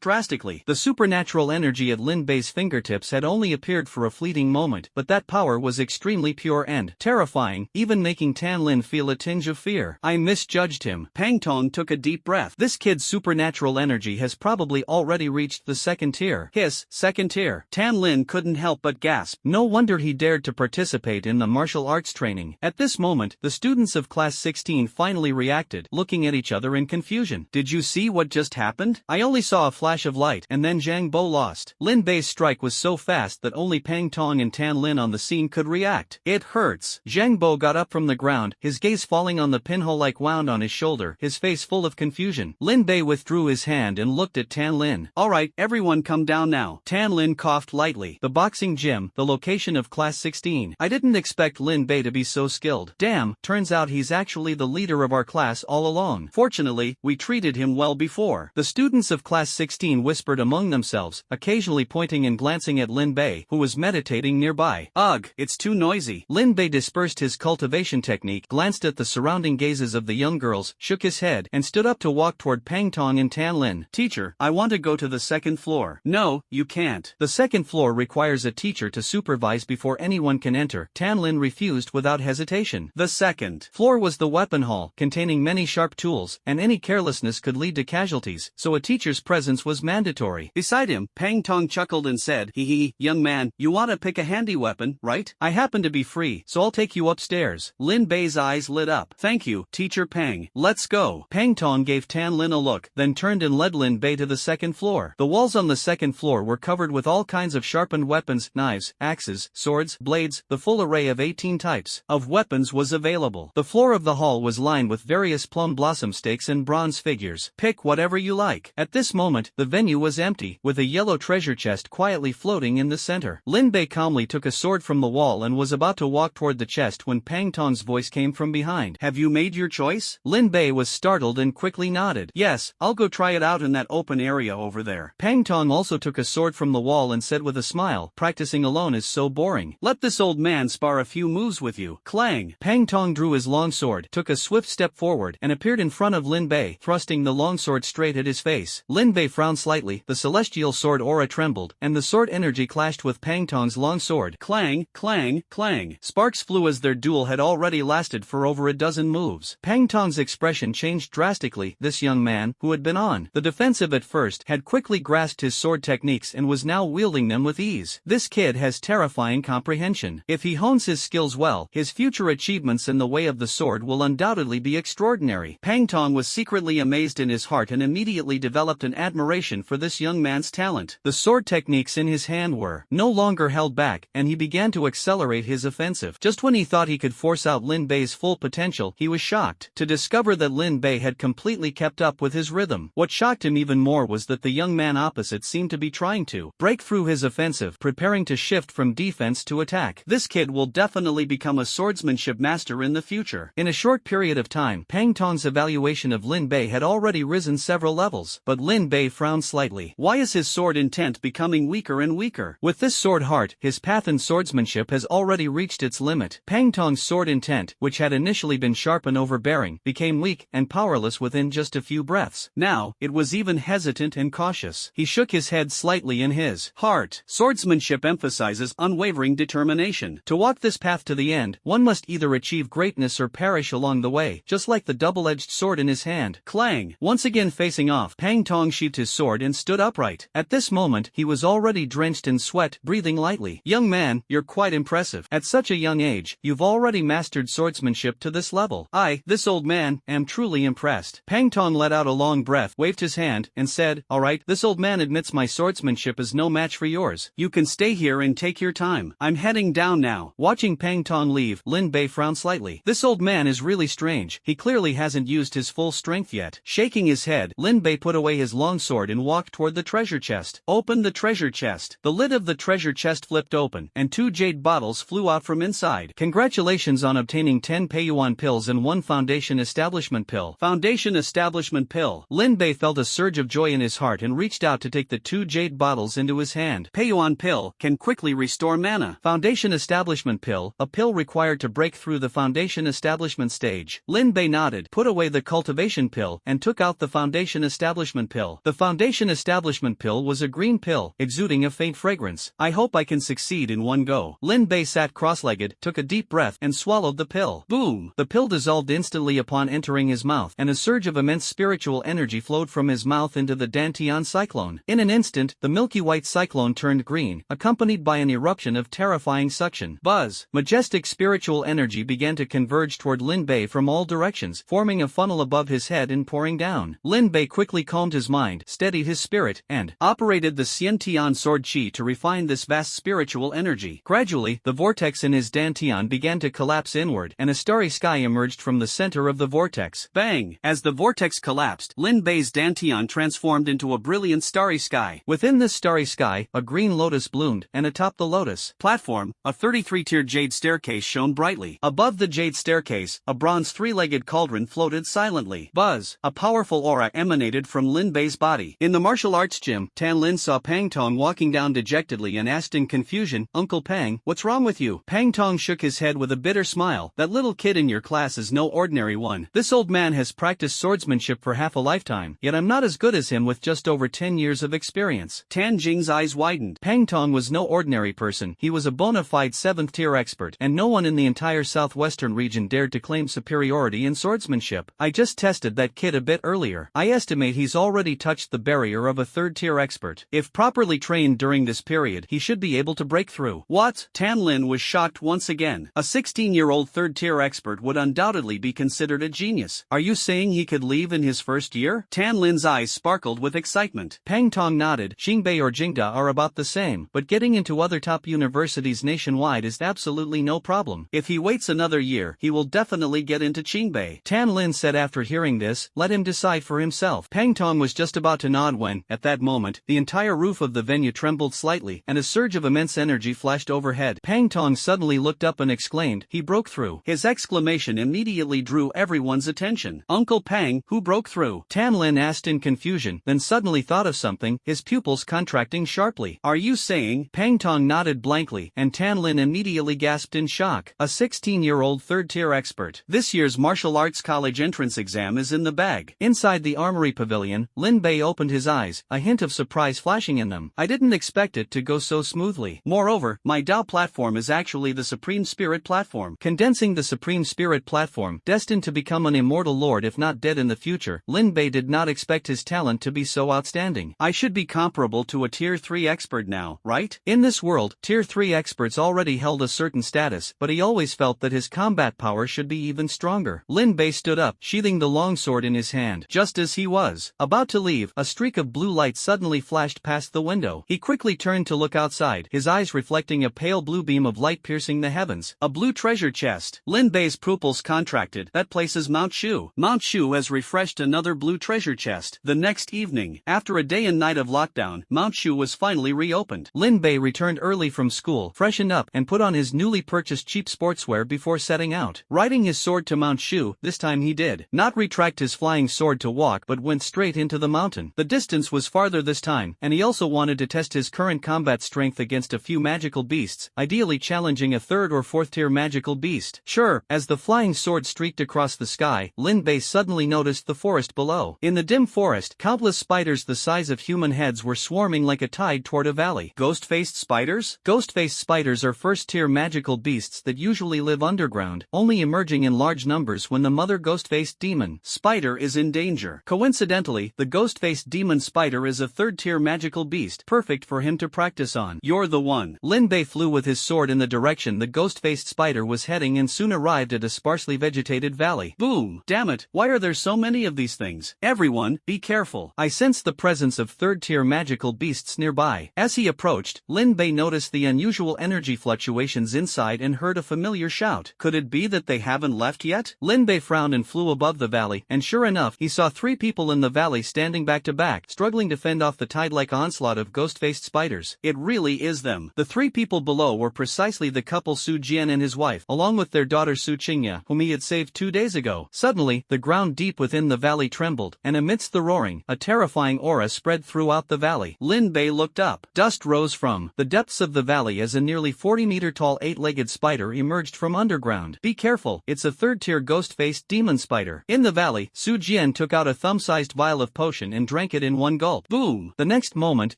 drastically. The supernatural energy at Lin Bei's fingertips had only appeared for a fleeting moment, but that power was extremely pure and terrifying, even making Tan Lin feel a tinge of fear. I misjudged him. Pang Tong took a deep breath. This kid's supernatural energy has probably already reached the second tier. Hiss, second tier. Tan Lin couldn't help but gasp. No wonder he dared to participate in the martial arts training. At this moment, the students of class 16 finally reacted, looking at each other in confusion. Did you see what just happened? I only saw a flash of light, and then Zhang Bo lost. Lin Bei's strike was so fast that only Pang Tong and Tan Lin on the scene could react. It hurts. Zhang Bo got up from the ground, his gaze falling on the pinhole-like wound on his shoulder, his face full of confusion. Lin Bei withdrew his hand and looked at Tan Lin. Alright, everyone come down now. Tan Lin coughed lightly. The boxing gym, the location of class 16. I didn't expect Lin Bei to be so skilled. Damn, turns out he's actually the leader of our class all along. Fortunately, we treated him well before. The students of class 16 whispered among themselves, occasionally pointing and glancing at Lin Bei, who was meditating nearby. Ugh, it's too noisy. Lin Bei dispersed his cultivation technique, glanced at the surrounding gazes of the young girls, shook his head, and stood up to walk toward Pang Tong and Tan Lin. Teacher, I want to go to the second floor. No, you can't. The second floor requires a teacher to supervise before anyone can enter. Tan Lin refused without hesitation. The second floor was the weapon hall, containing many sharp tools, and any carelessness could lead to casualties, so a teacher's presence was mandatory. Beside him, Pang Tong chuckled and said, hee, young man, you want to pick a handy weapon, right? I happen to be free, so I'll take you upstairs. Lin Bei's eyes lit up. Thank you, Teacher Pang. Let's go. Pang Tong gave Tan Lin a look, then turned and led Lin Bei to the second floor. The walls on the second floor were covered with all kinds of sharpened weapons, knives, axes, swords, blades. The full array of 18 types of weapons was available. The floor of the hall was lined with various plum blossom stakes and bronze figures. Pick whatever you like. At this moment, the venue was empty, with a yellow treasure chest quietly floating in the center. Lin Bei calmly took a sword from the wall and was about to walk toward the chest when Pang Tong's voice came from behind. Have you made your choice? Lin Bei was startled and quickly nodded. Yes, I'll go try it out in that open area over there. Pang Tong also took a sword from the wall and said with a smile, practicing alone is so boring. Let this old man spar a few moves with you. Clang! Pang Tong drew his long sword, took a swift step forward, and appeared in front of Lin Bei, thrusting the long sword straight at his face. Lin Bei frowned slightly, the celestial sword aura trembled, and the sword energy clashed with Pang Tong's long sword. Clang, clang, clang. Sparks flew as their duel had already lasted for over a dozen moves. Pang Tong's expression changed drastically. This young man, who had been on the defensive at first, had quickly grasped his sword techniques and was now wielding them with ease. This kid has terrifying comprehension. If he hones his skills well, his future achievements in the way of the sword will undoubtedly be extraordinary. Pang Tong was secretly amazed in his heart and immediately developed an admiration for this young man's talent. The sword techniques in his hand were no longer held back, and he began to accelerate his offensive. Just when he thought he could force out Lin Bei's full potential, he was shocked to discover that Lin Bei had completely kept up with his rhythm. What shocked him even more was that the young man opposite seemed to be trying to break through his offensive, preparing to shift from defense to attack. This kid will definitely become a swordsmanship master in the future. In a short period of time, Pang Tong's evaluation of Lin Bei had already risen several levels, but Lin Bei frowned slightly. Why is his sword intent becoming weaker and weaker? With this sword heart, his path in swordsmanship has already reached its limit. Pang Tong's sword intent, which had initially been sharp and overbearing, became weak and powerless within just a few breaths. Now, it was even hesitant and cautious. He shook his head slightly in his heart. Swordsmanship emphasizes unwavering determination. To walk this path to the end, one must either achieve greatness or perish along the way, just like the double-edged sword in his hand. Clang! Once again facing off, Pang Tong sheathed his sword and stood upright. At this moment, he was already drenched in sweat, breathing lightly. Young man, you're quite impressive. At such a young age, you've already mastered swordsmanship to this level. This old man, am truly impressed. Pang Tong let out a long breath, waved his hand, and said, alright, this old man admits my swordsmanship is no match for yours. You can stay here and take your time. I'm heading down now. Watching Pang Tong leave, Lin Bei frowned slightly. This old man is really strange. He clearly hasn't used his full strength yet. Shaking his head, Lin Bei put away his long sword and walked toward the treasure chest. Open the treasure chest. The lid of the treasure chest flipped open, and 2 jade bottles flew out from inside. Congratulations on obtaining 10 Peiyuan pills and 1 Foundation Establishment pill. Foundation Establishment pill. Lin Bei felt a surge of joy in his heart and reached out to take the 2 jade bottles into his hand. Peiyuan pill can quickly restore mana. Foundation Establishment pill, a pill required to break through the foundation Foundation Establishment stage. Lin Bei nodded, put away the cultivation pill, and took out the Foundation Establishment pill. The Foundation Establishment pill was a green pill, exuding a faint fragrance. I hope I can succeed in one go. Lin Bei sat cross-legged, took a deep breath, and swallowed the pill. Boom! The pill dissolved instantly upon entering his mouth, and a surge of immense spiritual energy flowed from his mouth into the Dantian cyclone. In an instant, the milky white cyclone turned green, accompanied by an eruption of terrifying suction. Buzz! Majestic spiritual energy began to converge toward Lin Bei from all directions, forming a funnel above his head and pouring down. Lin Bei quickly calmed his mind, steadied his spirit, and operated the Xiantian sword qi to refine this vast spiritual energy. Gradually, the vortex in his Dantian began to collapse inward, and a starry sky emerged from the center of the vortex. Bang! As the vortex collapsed, Lin Bei's Dantian transformed into a brilliant starry sky. Within this starry sky, a green lotus bloomed, and atop the lotus platform, a 33-tiered jade staircase shone brightly. Above the jade staircase, a bronze three-legged cauldron floated silently. Buzz! A powerful aura emanated from Lin Bei's body. In the martial arts gym, Tan Lin saw Pang Tong walking down dejectedly and asked in confusion, "Uncle Pang, what's wrong with you?" Pang Tong shook his head with a bitter smile. "That little kid in your class is no ordinary one. This old man has practiced swordsmanship for half a lifetime, yet I'm not as good as him with just over 10 years of experience." Tan Jing's eyes widened. Pang Tong was no ordinary person. He was a bona fide 7th-tier expert, and no one in the entire southwestern region dared to claim superiority in swordsmanship. "I just tested that kid a bit earlier. I estimate he's already touched the barrier of a 3rd-tier expert. If properly trained during this period, he should be able to break through." What? Tan Lin was shocked once again. A 16-year-old 3rd-tier expert would undoubtedly be considered a genius. Are you saying he could leave in his first year? Tan Lin's eyes sparkled with excitement. Pang Tong nodded. Xingbei or Jingda are about the same, but getting into other top universities nationwide is absolutely no problem. If he waits another year, he will definitely get into Qingbei. Tan Lin said after hearing this, let him decide for himself. Pang Tong was just about to nod when, at that moment, the entire roof of the venue trembled slightly, and a surge of immense energy flashed overhead. Pang Tong suddenly looked up and exclaimed, "He broke through." His exclamation immediately drew everyone's attention. "Uncle Pang, who broke through?" Tan Lin asked in confusion, then suddenly thought of something, his pupils contracting sharply. "Are you saying?" Pang Tong nodded blankly, and Tan Lin immediately gasped in shock. A 16-year-old 3rd-tier expert. This year's martial arts college entrance exam is in the bag. Inside the armory pavilion, Lin Bei opened his eyes, a hint of surprise flashing in them. "I didn't expect it to go so smoothly. Moreover, my Dao platform is actually the Supreme Spirit platform." Condensing the Supreme Spirit platform, destined to become an immortal lord if not dead in the future, Lin Bei did not expect his talent to be so outstanding. "I should be comparable to a Tier 3 expert now, right?" In this world, Tier 3 experts already held a certain status, but he always felt that his combat power should be even stronger. Lin Bei stood up, sheathing the longsword in his hand. Just as he was about to leave, a streak of blue light suddenly flashed past the window. He quickly turned to look outside, his eyes reflecting a pale blue beam of light piercing the heavens. A blue treasure chest. Lin Bei's pupils contracted. That place is Mount Shu. Mount Shu has refreshed another blue treasure chest. The next evening, after a day and night of lockdown, Mount Shu was finally reopened. Lin Bei returned early from school, freshened up, and put on his newly purchased cheap sportswear before setting out. Riding his sword to Mount Shu, this time he did not retract his flying sword to walk but went straight into the mountain. The distance was farther this time, and he also wanted to test his current combat strength against a few magical beasts, ideally challenging a 3rd or 4th tier magical beast. Sure, as the flying sword streaked across the sky, Lin Bei suddenly noticed the forest below. In the dim forest, countless spiders the size of human heads were swarming like a tide toward a valley. Ghost-faced spiders? Ghost-faced spiders are 1st-tier magical beasts that usually live underground, only emerging in large numbers when the mother ghost-faced demon spider is in danger. Coincidentally, the ghost-faced demon spider is a 3rd-tier magical beast, perfect for him to practice on. You're the one. Lin Bei flew with his sword in the direction the ghost-faced spider was heading and soon arrived at a sparsely vegetated valley. Boom! Damn it, why are there so many of these things? Everyone, be careful. I sensed the presence of 3rd-tier magical beasts nearby. As he approached, Lin Bei noticed the unusual energy fluctuations inside and heard a familiar shout. Could it be that they haven't left yet? Lin Bei frowned and flew above the valley, and sure enough, he saw 3 people in the valley standing back to back, struggling to fend off the tide-like onslaught of ghost-faced spiders. It really is them. The 3 people below were precisely the couple Su Jian and his wife, along with their daughter Su Qingya, whom he had saved 2 days ago. Suddenly, the ground deep within the valley trembled, and amidst the roaring, a terrifying aura spread throughout the valley. Lin Bei looked up. Dust rose from the depths of the valley as a nearly 40-meter tall 8-legged spider emerged from underground. Be careful, it's a third-tier ghost-faced demon spider. In the valley, Su Jian took out a thumb-sized vial of potion and drank it in one gulp. Boom! The next moment,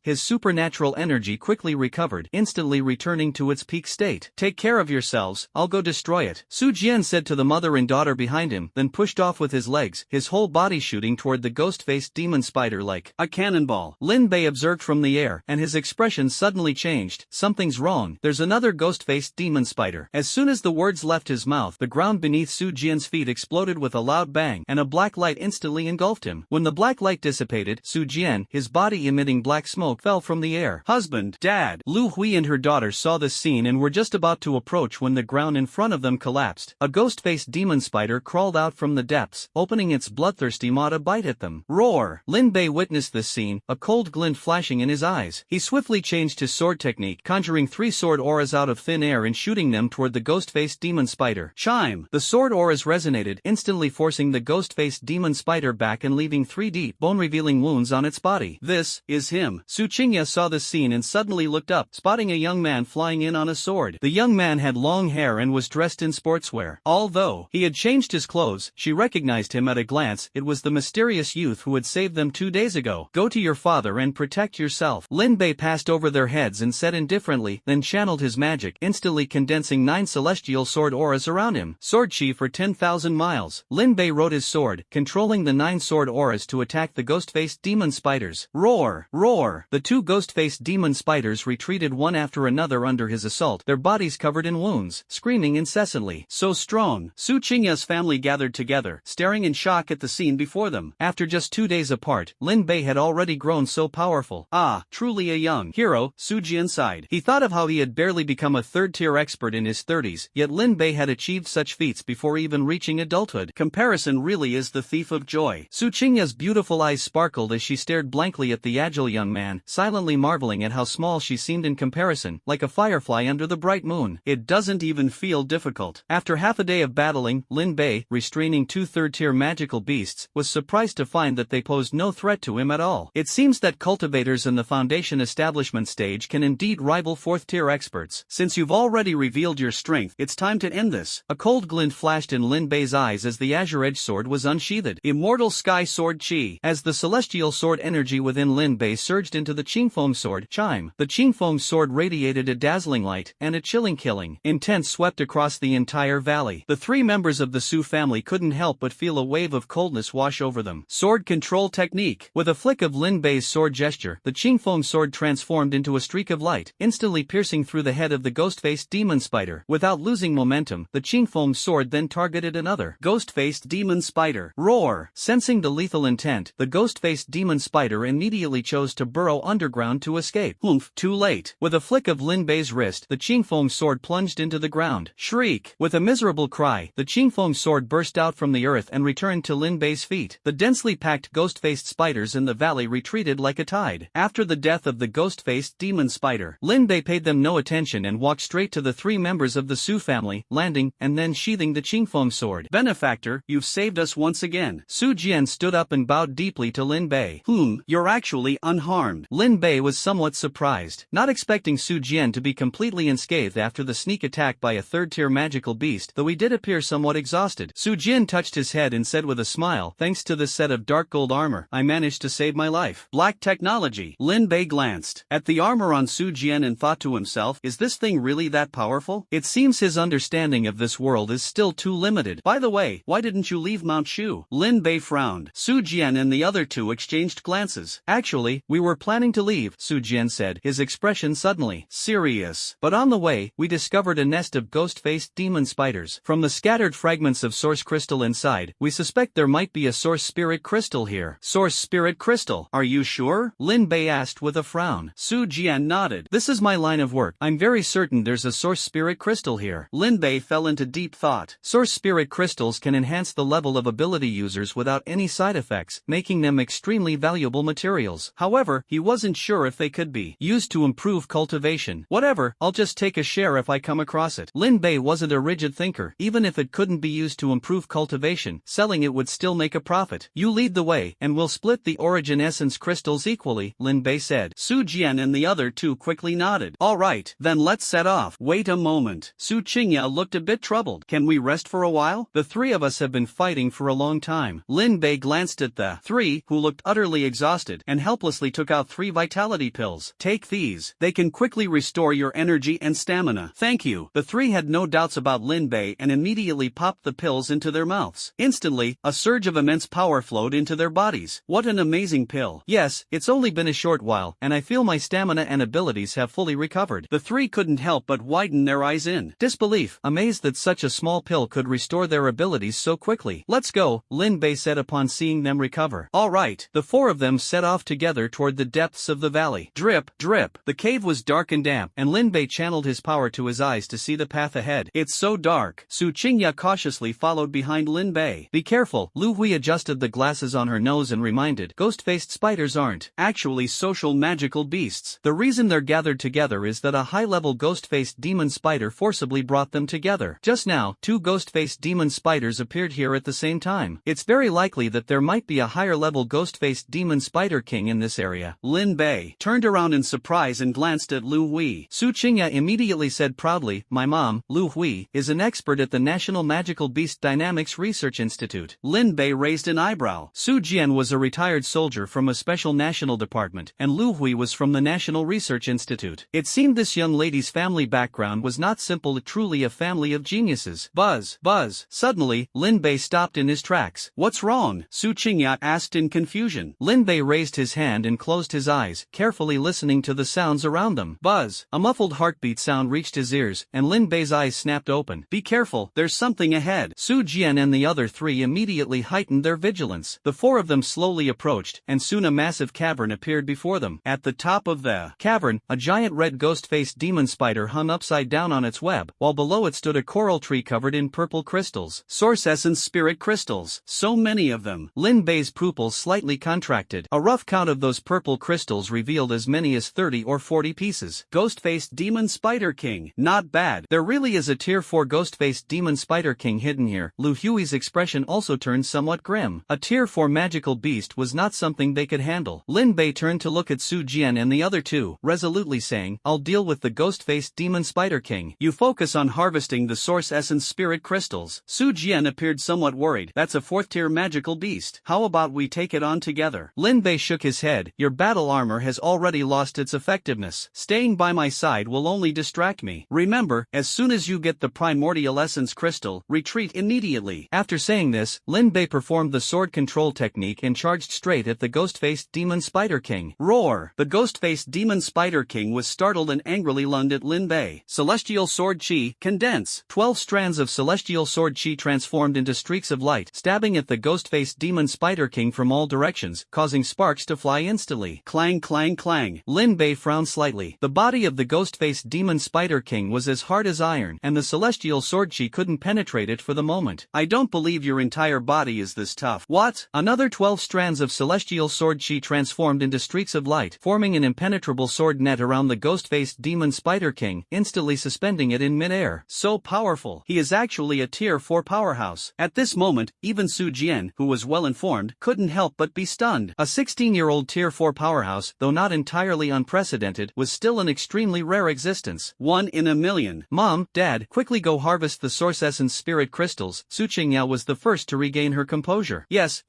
his supernatural energy quickly recovered, instantly returning to its peak state. Take care of yourselves, I'll go destroy it, Su Jian said to the mother and daughter behind him, then pushed off with his legs, his whole body shooting toward the ghost-faced demon spider like a cannonball. Lin Bei observed from the air, and his expression suddenly changed. Something's wrong, there's another ghost-faced demon spider. As soon as the words left his mouth, the ground beneath Su Jian's feet exploded with a loud bang, and a black light instantly engulfed him. When the black light dissipated, Su Jian, his body emitting black smoke, fell from the air. Husband, Dad, Lu Hui and her daughter saw this scene and were just about to approach when the ground in front of them collapsed. A ghost-faced demon spider crawled out from the depths, opening its bloodthirsty maw to bite at them. Roar! Lin Bei witnessed this scene, a cold glint flashing in his eyes. He swiftly changed his sword technique, conjuring 3 sword auras out of thin air and shooting them toward the ghost-faced demon spider. Chime! The sword auras resonated, instantly forcing the ghost-faced demon spider back and leaving 3 deep, bone-revealing wounds on its body. This is him. Su Qingya saw this scene and suddenly looked up, spotting a young man flying in on a sword. The young man had long hair and was dressed in sportswear. Although he had changed his clothes, she recognized him at a glance. It was the mysterious youth who had saved them 2 days ago. Go to your father and protect yourself. Lin Bei passed over their heads and said indifferently, then channeled his magic, instantly condensing 9 celestial sword auras around him. Sword chi for 10,000 miles. Lin Bei rode his sword, controlling the 9 sword auras to attack the ghost-faced demon spiders. Roar! Roar! The 2 ghost-faced demon spiders retreated one after another under his assault, their bodies covered in wounds, screaming incessantly. So strong! Su Qingya's family gathered together, staring in shock at the scene before them. After just 2 days apart, Lin Bei had already grown so powerful. Ah, truly a young hero, Su Jian sighed. He thought of how he had barely become a third-tier expert in his 30s, yet Lin Bei had achieved such feats before even reaching adulthood. Comparison really is the thief of joy. Su Qingya's beautiful eyes sparkled as she stared blankly at the agile young man, silently marveling at how small she seemed in comparison, like a firefly under the bright moon. It doesn't even feel difficult. After half a day of battling, Lin Bei, restraining 2 third-tier magical beasts, was surprised to find that they posed no threat to him at all. It seems that cultivators in the foundation establishment stage can indeed rival 4th-tier experts. Since you've already revealed your strength, it's time to end this. A cold glint flashed in Lin Bei's eyes as the azure edge sword was unsheathed. Immortal Sky Sword Chi. As the celestial sword energy within Lin Bei surged into the Qingfeng sword, Chime. The Qingfeng sword radiated a dazzling light, and a chilling killing intent swept across the entire valley. The 3 members of the Su family couldn't help but feel a wave of coldness wash over them. Sword control technique. With a flick of Lin Bei's sword gesture, the Qingfeng sword transformed into a streak of light, instantly piercing through the head of the ghost-faced demon spider. Without losing momentum, the Qingfeng sword then targeted another ghost-faced demon spider. Roar! Sensing the lethal intent, the ghost-faced demon spider immediately chose to burrow underground to escape. Humph! Too late. With a flick of Lin Bei's wrist, the Qingfeng sword plunged into the ground. Shriek! With a miserable cry, the Qingfeng sword burst out from the earth and returned to Lin Bei's feet. The densely packed ghost-faced spiders in the valley retreated like a tide. After the death of the ghost-faced demon spider, Lin Bei paid them no attention and walked straight to the 3 members of the Su family, landing, and then sheathing the Qingfeng sword. Benefactor, you've saved us once again. Su Jian stood up and bowed deeply to Lin Bei. You're actually unharmed. Lin Bei was somewhat surprised, not expecting Su Jian to be completely unscathed after the sneak attack by a third-tier magical beast, though he did appear somewhat exhausted. Su Jian touched his head and said with a smile, thanks to this set of dark gold armor, I managed to save my life. Black technology. Lin Bei glanced at the armor on Su Jian and thought to himself, is this thing really that powerful? It seems his understanding of this world is still too limited. By the way, why didn't you leave Mount Shu? Lin Bei frowned. Su Jian and the other 2 exchanged glances. Actually, we were planning to leave, Su Jian said, his expression suddenly serious. But on the way, we discovered a nest of ghost-faced demon spiders. From the scattered fragments of source crystal inside, we suspect there might be a source spirit crystal here. Source spirit crystal? Are you sure? Lin Bei asked with a frown. Su Jian nodded. This is my line of work. I'm very certain there's a source spirit crystal here. Lin Bei fell into deep thought. Source spirit crystals can enhance the level of ability users without any side effects, making them extremely valuable materials. However, he wasn't sure if they could be used to improve cultivation. Whatever, I'll just take a share if I come across it. Lin Bei wasn't a rigid thinker. Even if it couldn't be used to improve cultivation, selling it would still make a profit. You lead the way, and we'll split the origin essence crystals equally, Lin Bei said. Su Jian and the other 2 quickly nodded. Alright, then let's set off. Wait a moment. Su Qingya looked a bit bit troubled. Can we rest for a while? The three of us have been fighting for a long time. Lin Bei glanced at the three, who looked utterly exhausted, and helplessly took out 3 vitality pills. Take these. They can quickly restore your energy and stamina. Thank you. The three had no doubts about Lin Bei and immediately popped the pills into their mouths. Instantly, a surge of immense power flowed into their bodies. What an amazing pill. Yes, it's only been a short while, and I feel my stamina and abilities have fully recovered. The three couldn't help but widen their eyes in disbelief, amazed that such a small pill could restore their abilities so quickly. Let's go, Lin Bei said upon seeing them recover. All right. The 4 of them set off together toward the depths of the valley. Drip, drip. The cave was dark and damp, and Lin Bei channeled his power to his eyes to see the path ahead. It's so dark. Su Qingya cautiously followed behind Lin Bei. Be careful. Lu Hui adjusted the glasses on her nose and reminded, ghost-faced spiders aren't actually social magical beasts. The reason they're gathered together is that a high-level ghost-faced demon spider forcibly brought them together. Just now, 2 ghost-faced demon spiders appeared here at the same time. It's very likely that there might be a higher-level ghost-faced demon spider king in this area. Lin Bei turned around in surprise and glanced at Lu Hui. Su Qingya immediately said proudly, my mom, Lu Hui, is an expert at the National Magical Beast Dynamics Research Institute. Lin Bei raised an eyebrow. Su Jian was a retired soldier from a special national department, and Lu Hui was from the National Research Institute. It seemed this young lady's family background was not simple, truly a family of geniuses. Buzz, buzz. Suddenly, Lin Bei stopped in his tracks. What's wrong? Su Qingya asked in confusion. Lin Bei raised his hand and closed his eyes, carefully listening to the sounds around them. Buzz. A muffled heartbeat sound reached his ears, and Lin Bei's eyes snapped open. Be careful, there's something ahead. Su Jian and the other 3 immediately heightened their vigilance. The 4 of them slowly approached, and soon a massive cavern appeared before them. At the top of the cavern, a giant red ghost-faced demon spider hung upside down on its web, while below it stood a coral tree covered in purple crystals. Source essence spirit crystals. So many of them. Lin Bei's pupils slightly contracted. A rough count of those purple crystals revealed as many as 30 or 40 pieces. Ghost-faced demon spider king. Not bad. There really is a tier 4 ghost-faced demon spider king hidden here. Lu Hui's expression also turned somewhat grim. A tier 4 magical beast was not something they could handle. Lin Bei turned to look at Su Jian and the other 2, resolutely saying, I'll deal with the ghost-faced demon spider king. You focus on harvesting the source essence spirit crystals. Su Jian appeared somewhat worried. That's a 4th tier magical beast. How about we take it on together? Lin Bei shook his head. Your battle armor has already lost its effectiveness. Staying by my side will only distract me. Remember, as soon as you get the primordial essence crystal, retreat immediately. After saying this, Lin Bei performed the sword control technique and charged straight at the ghost-faced demon spider king. Roar! The ghost-faced demon spider king was startled and angrily lunged at Lin Bei. Celestial sword chi, condense. 12 strands of celestial sword chi transformed into streaks of light, stabbing at the ghost-faced demon spider king from all directions, causing sparks to fly instantly. Clang clang clang. Lin Bei frowned slightly. The body of the ghost-faced demon spider king was as hard as iron, and the celestial sword chi couldn't penetrate it for the moment. I don't believe your entire body is this tough. What? Another 12 strands of celestial sword chi transformed into streaks of light, forming an impenetrable sword net around the ghost-faced demon spider king, instantly suspending it in midair. So powerful. He is actually a tier 4 powerhouse. At this moment, even Su Jian, who was well informed, couldn't help but be stunned. A 16-year-old tier 4 powerhouse, though not entirely unprecedented, was still an extremely rare existence. 1 in a million. Mom, Dad, quickly go harvest the source essence spirit crystals. Su Qingya was the first to regain her composure. Yes,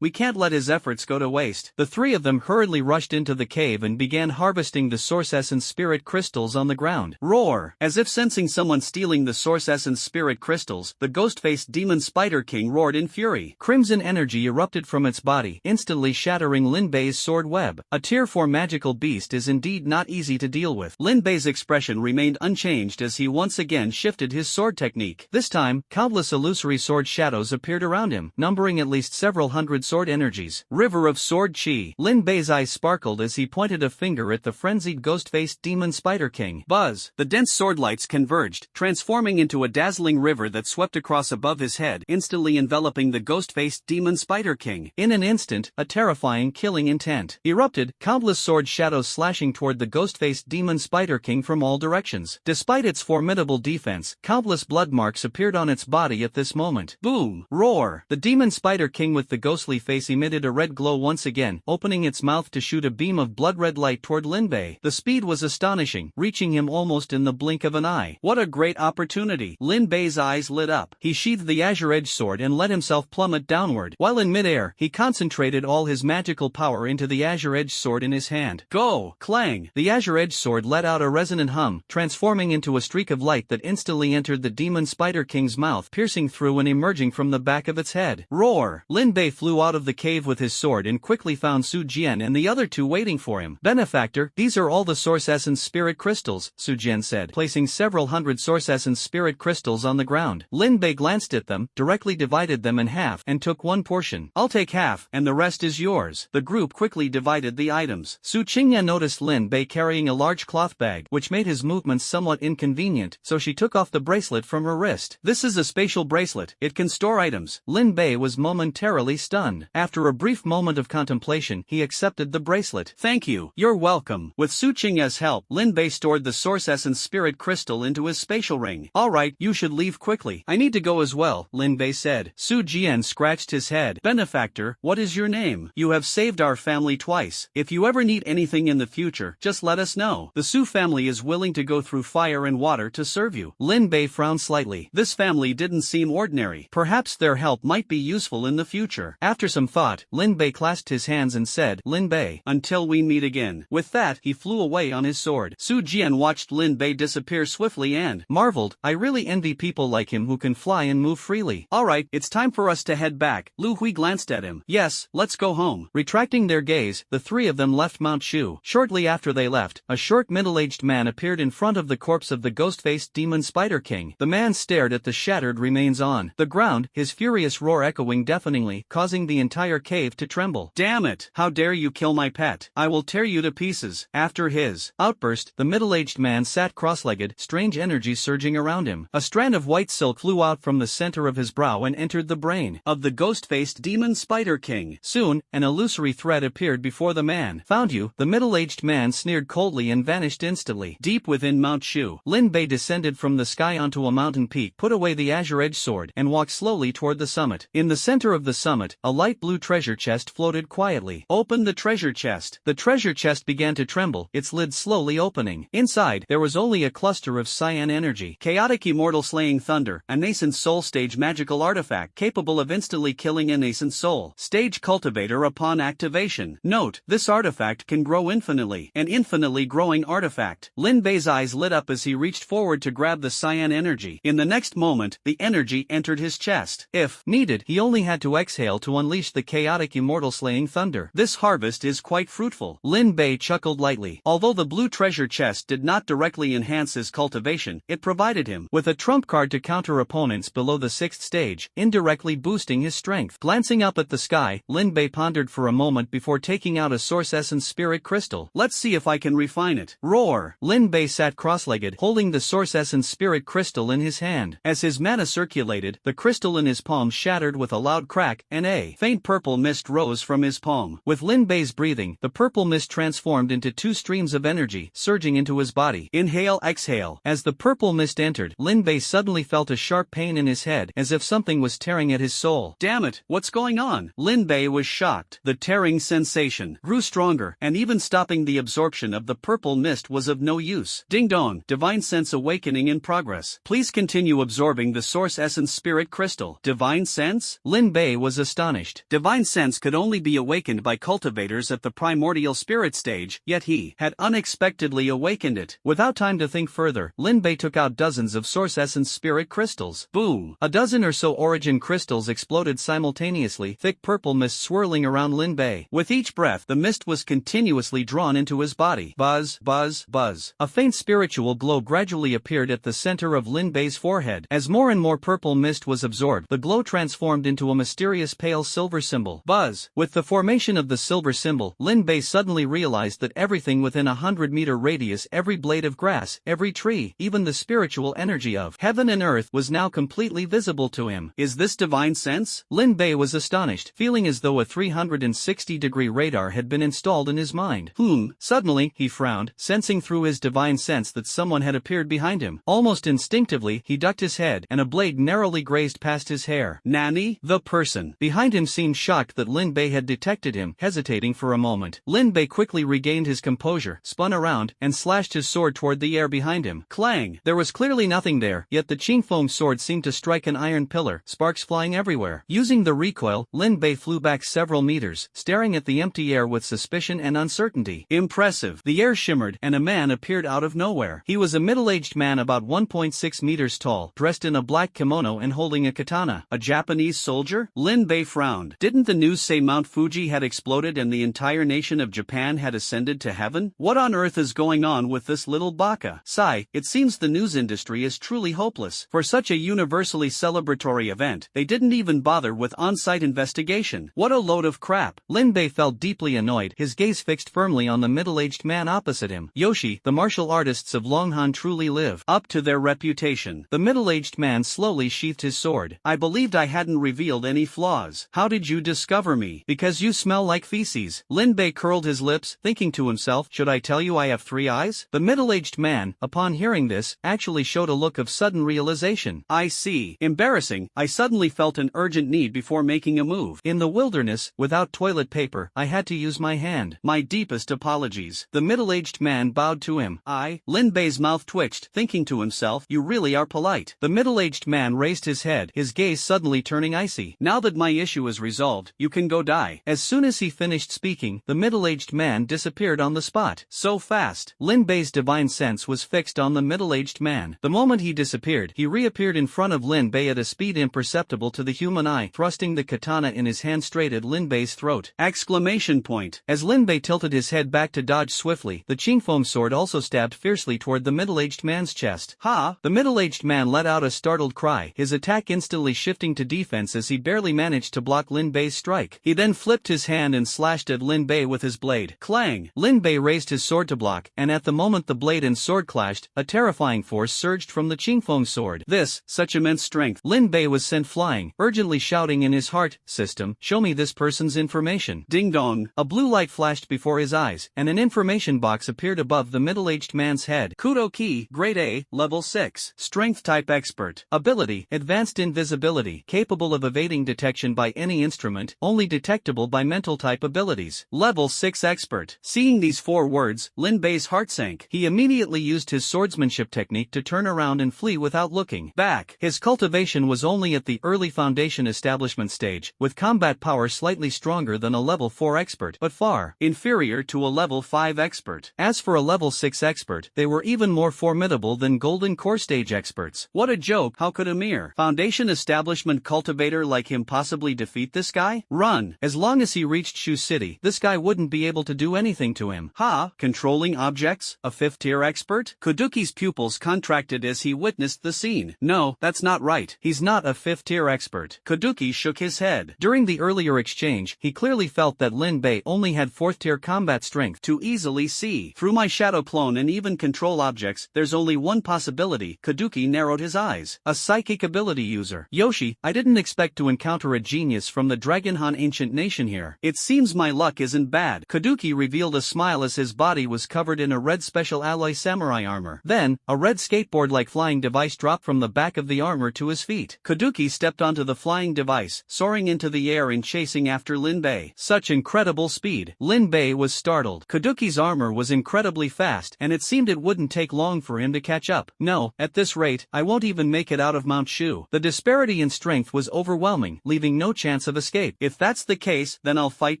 we can't let his efforts go to waste. The 3 of them hurriedly rushed into the cave and began harvesting the source essence spirit crystals on the ground. Roar! As if sensing someone stealing the source essence spirit crystals, the ghost-faced demon spider king roared in fury. Crimson energy erupted from its body, instantly shattering Lin Bei's sword web. A tier 4 magical beast is indeed not easy to deal with. Lin Bei's expression remained unchanged as he once again shifted his sword technique. This time, countless illusory sword shadows appeared around him, numbering at least several hundred sword energies. River of sword chi. Lin Bei's eyes sparkled as he pointed a finger at the frenzied ghost-faced demon spider king. Buzz! The dense sword lights converged, transforming into a dazzling river that swept across above his head, instantly enveloping the ghost-faced demon spider king. In an instant, a terrifying killing intent erupted, countless sword shadows slashing toward the ghost-faced demon spider king from all directions. Despite its formidable defense, countless blood marks appeared on its body at this moment. Boom! Roar! The demon spider king with the ghostly face emitted a red glow once again, opening its mouth to shoot a beam of blood-red light toward Lin Bei. The speed was astonishing, reaching him almost in the blink of an eye. What a great opportunity! opportunity. Lin Bei's eyes lit up. He sheathed the azure-edged sword and let himself plummet downward. While in midair, he concentrated all his magical power into the azure-edged sword in his hand. Go! Clang! The azure-edged sword let out a resonant hum, transforming into a streak of light that instantly entered the demon spider king's mouth, piercing through and emerging from the back of its head. Roar! Lin Bei flew out of the cave with his sword and quickly found Su Jian and the other two waiting for him. Benefactor, these are all the Source Essence Spirit Crystals, Su Jian said, placing several hundred Source Essence Spirit Crystals on the ground. Lin Bei glanced at them, directly divided them in half, and took one portion. I'll take half, and the rest is yours. The group quickly divided the items. Su Qingyan noticed Lin Bei carrying a large cloth bag, which made his movements somewhat inconvenient, so she took off the bracelet from her wrist. This is a spatial bracelet. It can store items. Lin Bei was momentarily stunned. After a brief moment of contemplation, he accepted the bracelet. Thank you. You're welcome. With Su Qingyan's help, Lin Bei stored the Source Essence Spirit Crystal into his spatial ring. Alright, you should leave quickly. I need to go as well, Lin Bei said. Su Jian scratched his head. Benefactor, what is your name? You have saved our family twice. If you ever need anything in the future, just let us know. The Su family is willing to go through fire and water to serve you. Lin Bei frowned slightly. This family didn't seem ordinary. Perhaps their help might be useful in the future. After some thought, Lin Bei clasped his hands and said, Lin Bei, until we meet again. With that, he flew away on his sword. Su Jian watched Lin Bei disappear swiftly and marveled. I really envy people like him who can fly and move freely. Alright, it's time for us to head back. Lu Hui glanced at him. Yes, let's go home. Retracting their gaze, the three of them left Mount Shu. Shortly after they left, a short middle-aged man appeared in front of the corpse of the ghost-faced demon spider king. The man stared at the shattered remains on the ground, his furious roar echoing deafeningly, causing the entire cave to tremble. Damn it! How dare you kill my pet? I will tear you to pieces. After his outburst, the middle-aged man sat cross-legged, strange energy surging around him. A strand of white silk flew out from the center of his brow and entered the brain of the ghost-faced demon spider king. Soon, an illusory thread appeared before the man. Found you, the middle-aged man sneered coldly and vanished instantly. Deep within Mount Shu, Lin Bei descended from the sky onto a mountain peak, put away the azure-edged sword, and walked slowly toward the summit. In the center of the summit, a light blue treasure chest floated quietly. Open the treasure chest. The treasure chest began to tremble, its lid slowly opening. Inside, there was only a cluster of cyan energy. Chaotic immortal slaying thunder, a nascent soul stage magical artifact capable of instantly killing a nascent soul. Stage cultivator upon activation. Note, this artifact can grow infinitely. An infinitely growing artifact. Lin Bei's eyes lit up as he reached forward to grab the cyan energy. In the next moment, the energy entered his chest. If needed, he only had to exhale to unleash the chaotic immortal slaying thunder. This harvest is quite fruitful. Lin Bei chuckled lightly. Although the blue treasure chest did not directly enhance his cultivation, it provided him with a trump card to counter opponents below the 6th stage, indirectly boosting his strength. Glancing up at the sky, Lin Bei pondered for a moment before taking out a Source Essence Spirit Crystal. Let's see if I can refine it. Roar! Lin Bei sat cross-legged, holding the Source Essence Spirit Crystal in his hand. As his mana circulated, the crystal in his palm shattered with a loud crack, and a faint purple mist rose from his palm. With Lin Bei's breathing, the purple mist transformed into two streams of energy, surging into his body. Inhale, exhale. As the purple mist entered, Lin Bei suddenly felt a sharp pain in his head, as if something was tearing at his soul. Damn it, what's going on? Lin Bei was shocked. The tearing sensation grew stronger, and even stopping the absorption of the purple mist was of no use. Ding dong, divine sense awakening in progress. Please continue absorbing the Source Essence Spirit Crystal. Divine sense? Lin Bei was astonished. Divine sense could only be awakened by cultivators at the primordial spirit stage, yet he had unexpectedly awakened it. Without time to think further, Lin Bei took out dozens of Source Essence Spirit Crystals. Boom! A dozen or so origin crystals exploded simultaneously, thick purple mist swirling around Lin Bei. With each breath, the mist was continuously drawn into his body. Buzz, buzz, buzz. A faint spiritual glow gradually appeared at the center of Lin Bei's forehead. As more and more purple mist was absorbed, the glow transformed into a mysterious pale silver symbol. Buzz! With the formation of the silver symbol, Lin Bei suddenly realized that everything within 100-meter radius, every blade of grass, every tree, even the spiritual energy of heaven and earth was now completely visible to him. Is this divine sense? Lin Bei was astonished, feeling as though a 360-degree radar had been installed in his mind. Suddenly, he frowned, sensing through his divine sense that someone had appeared behind him. Almost instinctively, he ducked his head, and a blade narrowly grazed past his hair. Nani? The person behind him seemed shocked that Lin Bei had detected him, hesitating for a moment. Lin Bei quickly regained his composure, spun around, and slashed his sword toward the air behind him. Clang! There was clearly nothing nothing there, yet the Qingfeng sword seemed to strike an iron pillar, sparks flying everywhere. Using the recoil, Lin Bei flew back several meters, staring at the empty air with suspicion and uncertainty. Impressive. The air shimmered, and a man appeared out of nowhere. He was a middle-aged man about 1.6 meters tall, dressed in a black kimono and holding a katana. A Japanese soldier? Lin Bei frowned. Didn't the news say Mount Fuji had exploded and the entire nation of Japan had ascended to heaven? What on earth is going on with this little baka? Sigh, it seems the news industry is truly hopeless. For such a universally celebratory event, they didn't even bother with on-site investigation. What a load of crap. Lin Bei felt deeply annoyed, his gaze fixed firmly on the middle-aged man opposite him. Yoshi, the martial artists of Longhan truly live up to their reputation. The middle-aged man slowly sheathed his sword. I believed I hadn't revealed any flaws. How did you discover me? Because you smell like feces. Lin Bei curled his lips, thinking to himself, should I tell you I have 3 eyes? The middle-aged man, upon hearing this, actually showed a look of sudden realization. I see. Embarrassing. I suddenly felt an urgent need before making a move. In the wilderness, without toilet paper, I had to use my hand. My deepest apologies. The middle-aged man bowed to him. Lin Bei's mouth twitched, thinking to himself, you really are polite. The middle-aged man raised his head, his gaze suddenly turning icy. Now that my issue is resolved, you can go die. As soon as he finished speaking, the middle-aged man disappeared on the spot. So fast. Lin Bei's divine sense was fixed on the middle-aged man. The moment he disappeared, he reappeared in front of Lin Bei at a speed imperceptible to the human eye, thrusting the katana in his hand straight at Lin Bei's throat. Exclamation point. As Lin Bei tilted his head back to dodge swiftly, the Qingfeng sword also stabbed fiercely toward the middle-aged man's chest. Ha! The middle-aged man let out a startled cry, his attack instantly shifting to defense as he barely managed to block Lin Bei's strike. He then flipped his hand and slashed at Lin Bei with his blade. Clang! Lin Bei raised his sword to block, and at the moment the blade and sword clashed, a terrifying force surged from the Qingfeng sword. Such immense strength. Lin Bei was sent flying, urgently shouting in his heart, system, show me this person's information. Ding dong. A blue light flashed before his eyes, and an information box appeared above the middle-aged man's head. Kudo key, grade A, level 6. Strength type expert. Ability, advanced invisibility, capable of evading detection by any instrument, only detectable by mental type abilities. Level 6 expert. Seeing these 4 words, Lin Bei's heart sank. He immediately used his swordsmanship technique to turn around and flee without looking back. His cultivation was only at the early foundation establishment stage, with combat power slightly stronger than a level 4 expert, but far inferior to a level 5 expert. As for a level 6 expert, they were even more formidable than golden core stage experts. What a joke. How could a mere foundation establishment cultivator like him possibly defeat this guy? Run. As long as he reached Shu City, this guy wouldn't be able to do anything to him. Ha! Controlling objects? A 5th tier expert? Kuduki's pupils contracted as he witnessed the scene. No, that's not right. He's not a 5th tier expert. Kuduki shook his head. During the earlier exchange, he clearly felt that Lin Bei only had 4th tier combat strength to easily see. Through my shadow clone and even control objects, there's only one possibility. Kuduki narrowed his eyes. A psychic ability user. Yoshi, I didn't expect to encounter a genius from the Dragonhan ancient nation here. It seems my luck isn't bad. Kuduki revealed a smile as his body was covered in a red special alloy samurai armor. Then, a red skateboard-like flying device dropped from the back of the armor to his feet. Kuduki stepped onto the flying device, soaring into the air and chasing after Lin Bei. Such incredible speed. Lin Bei was startled. Kuduki's armor was incredibly fast, and it seemed it wouldn't take long for him to catch up. No, at this rate, I won't even make it out of Mount Shu. The disparity in strength was overwhelming, leaving no chance of escape. If that's the case, then I'll fight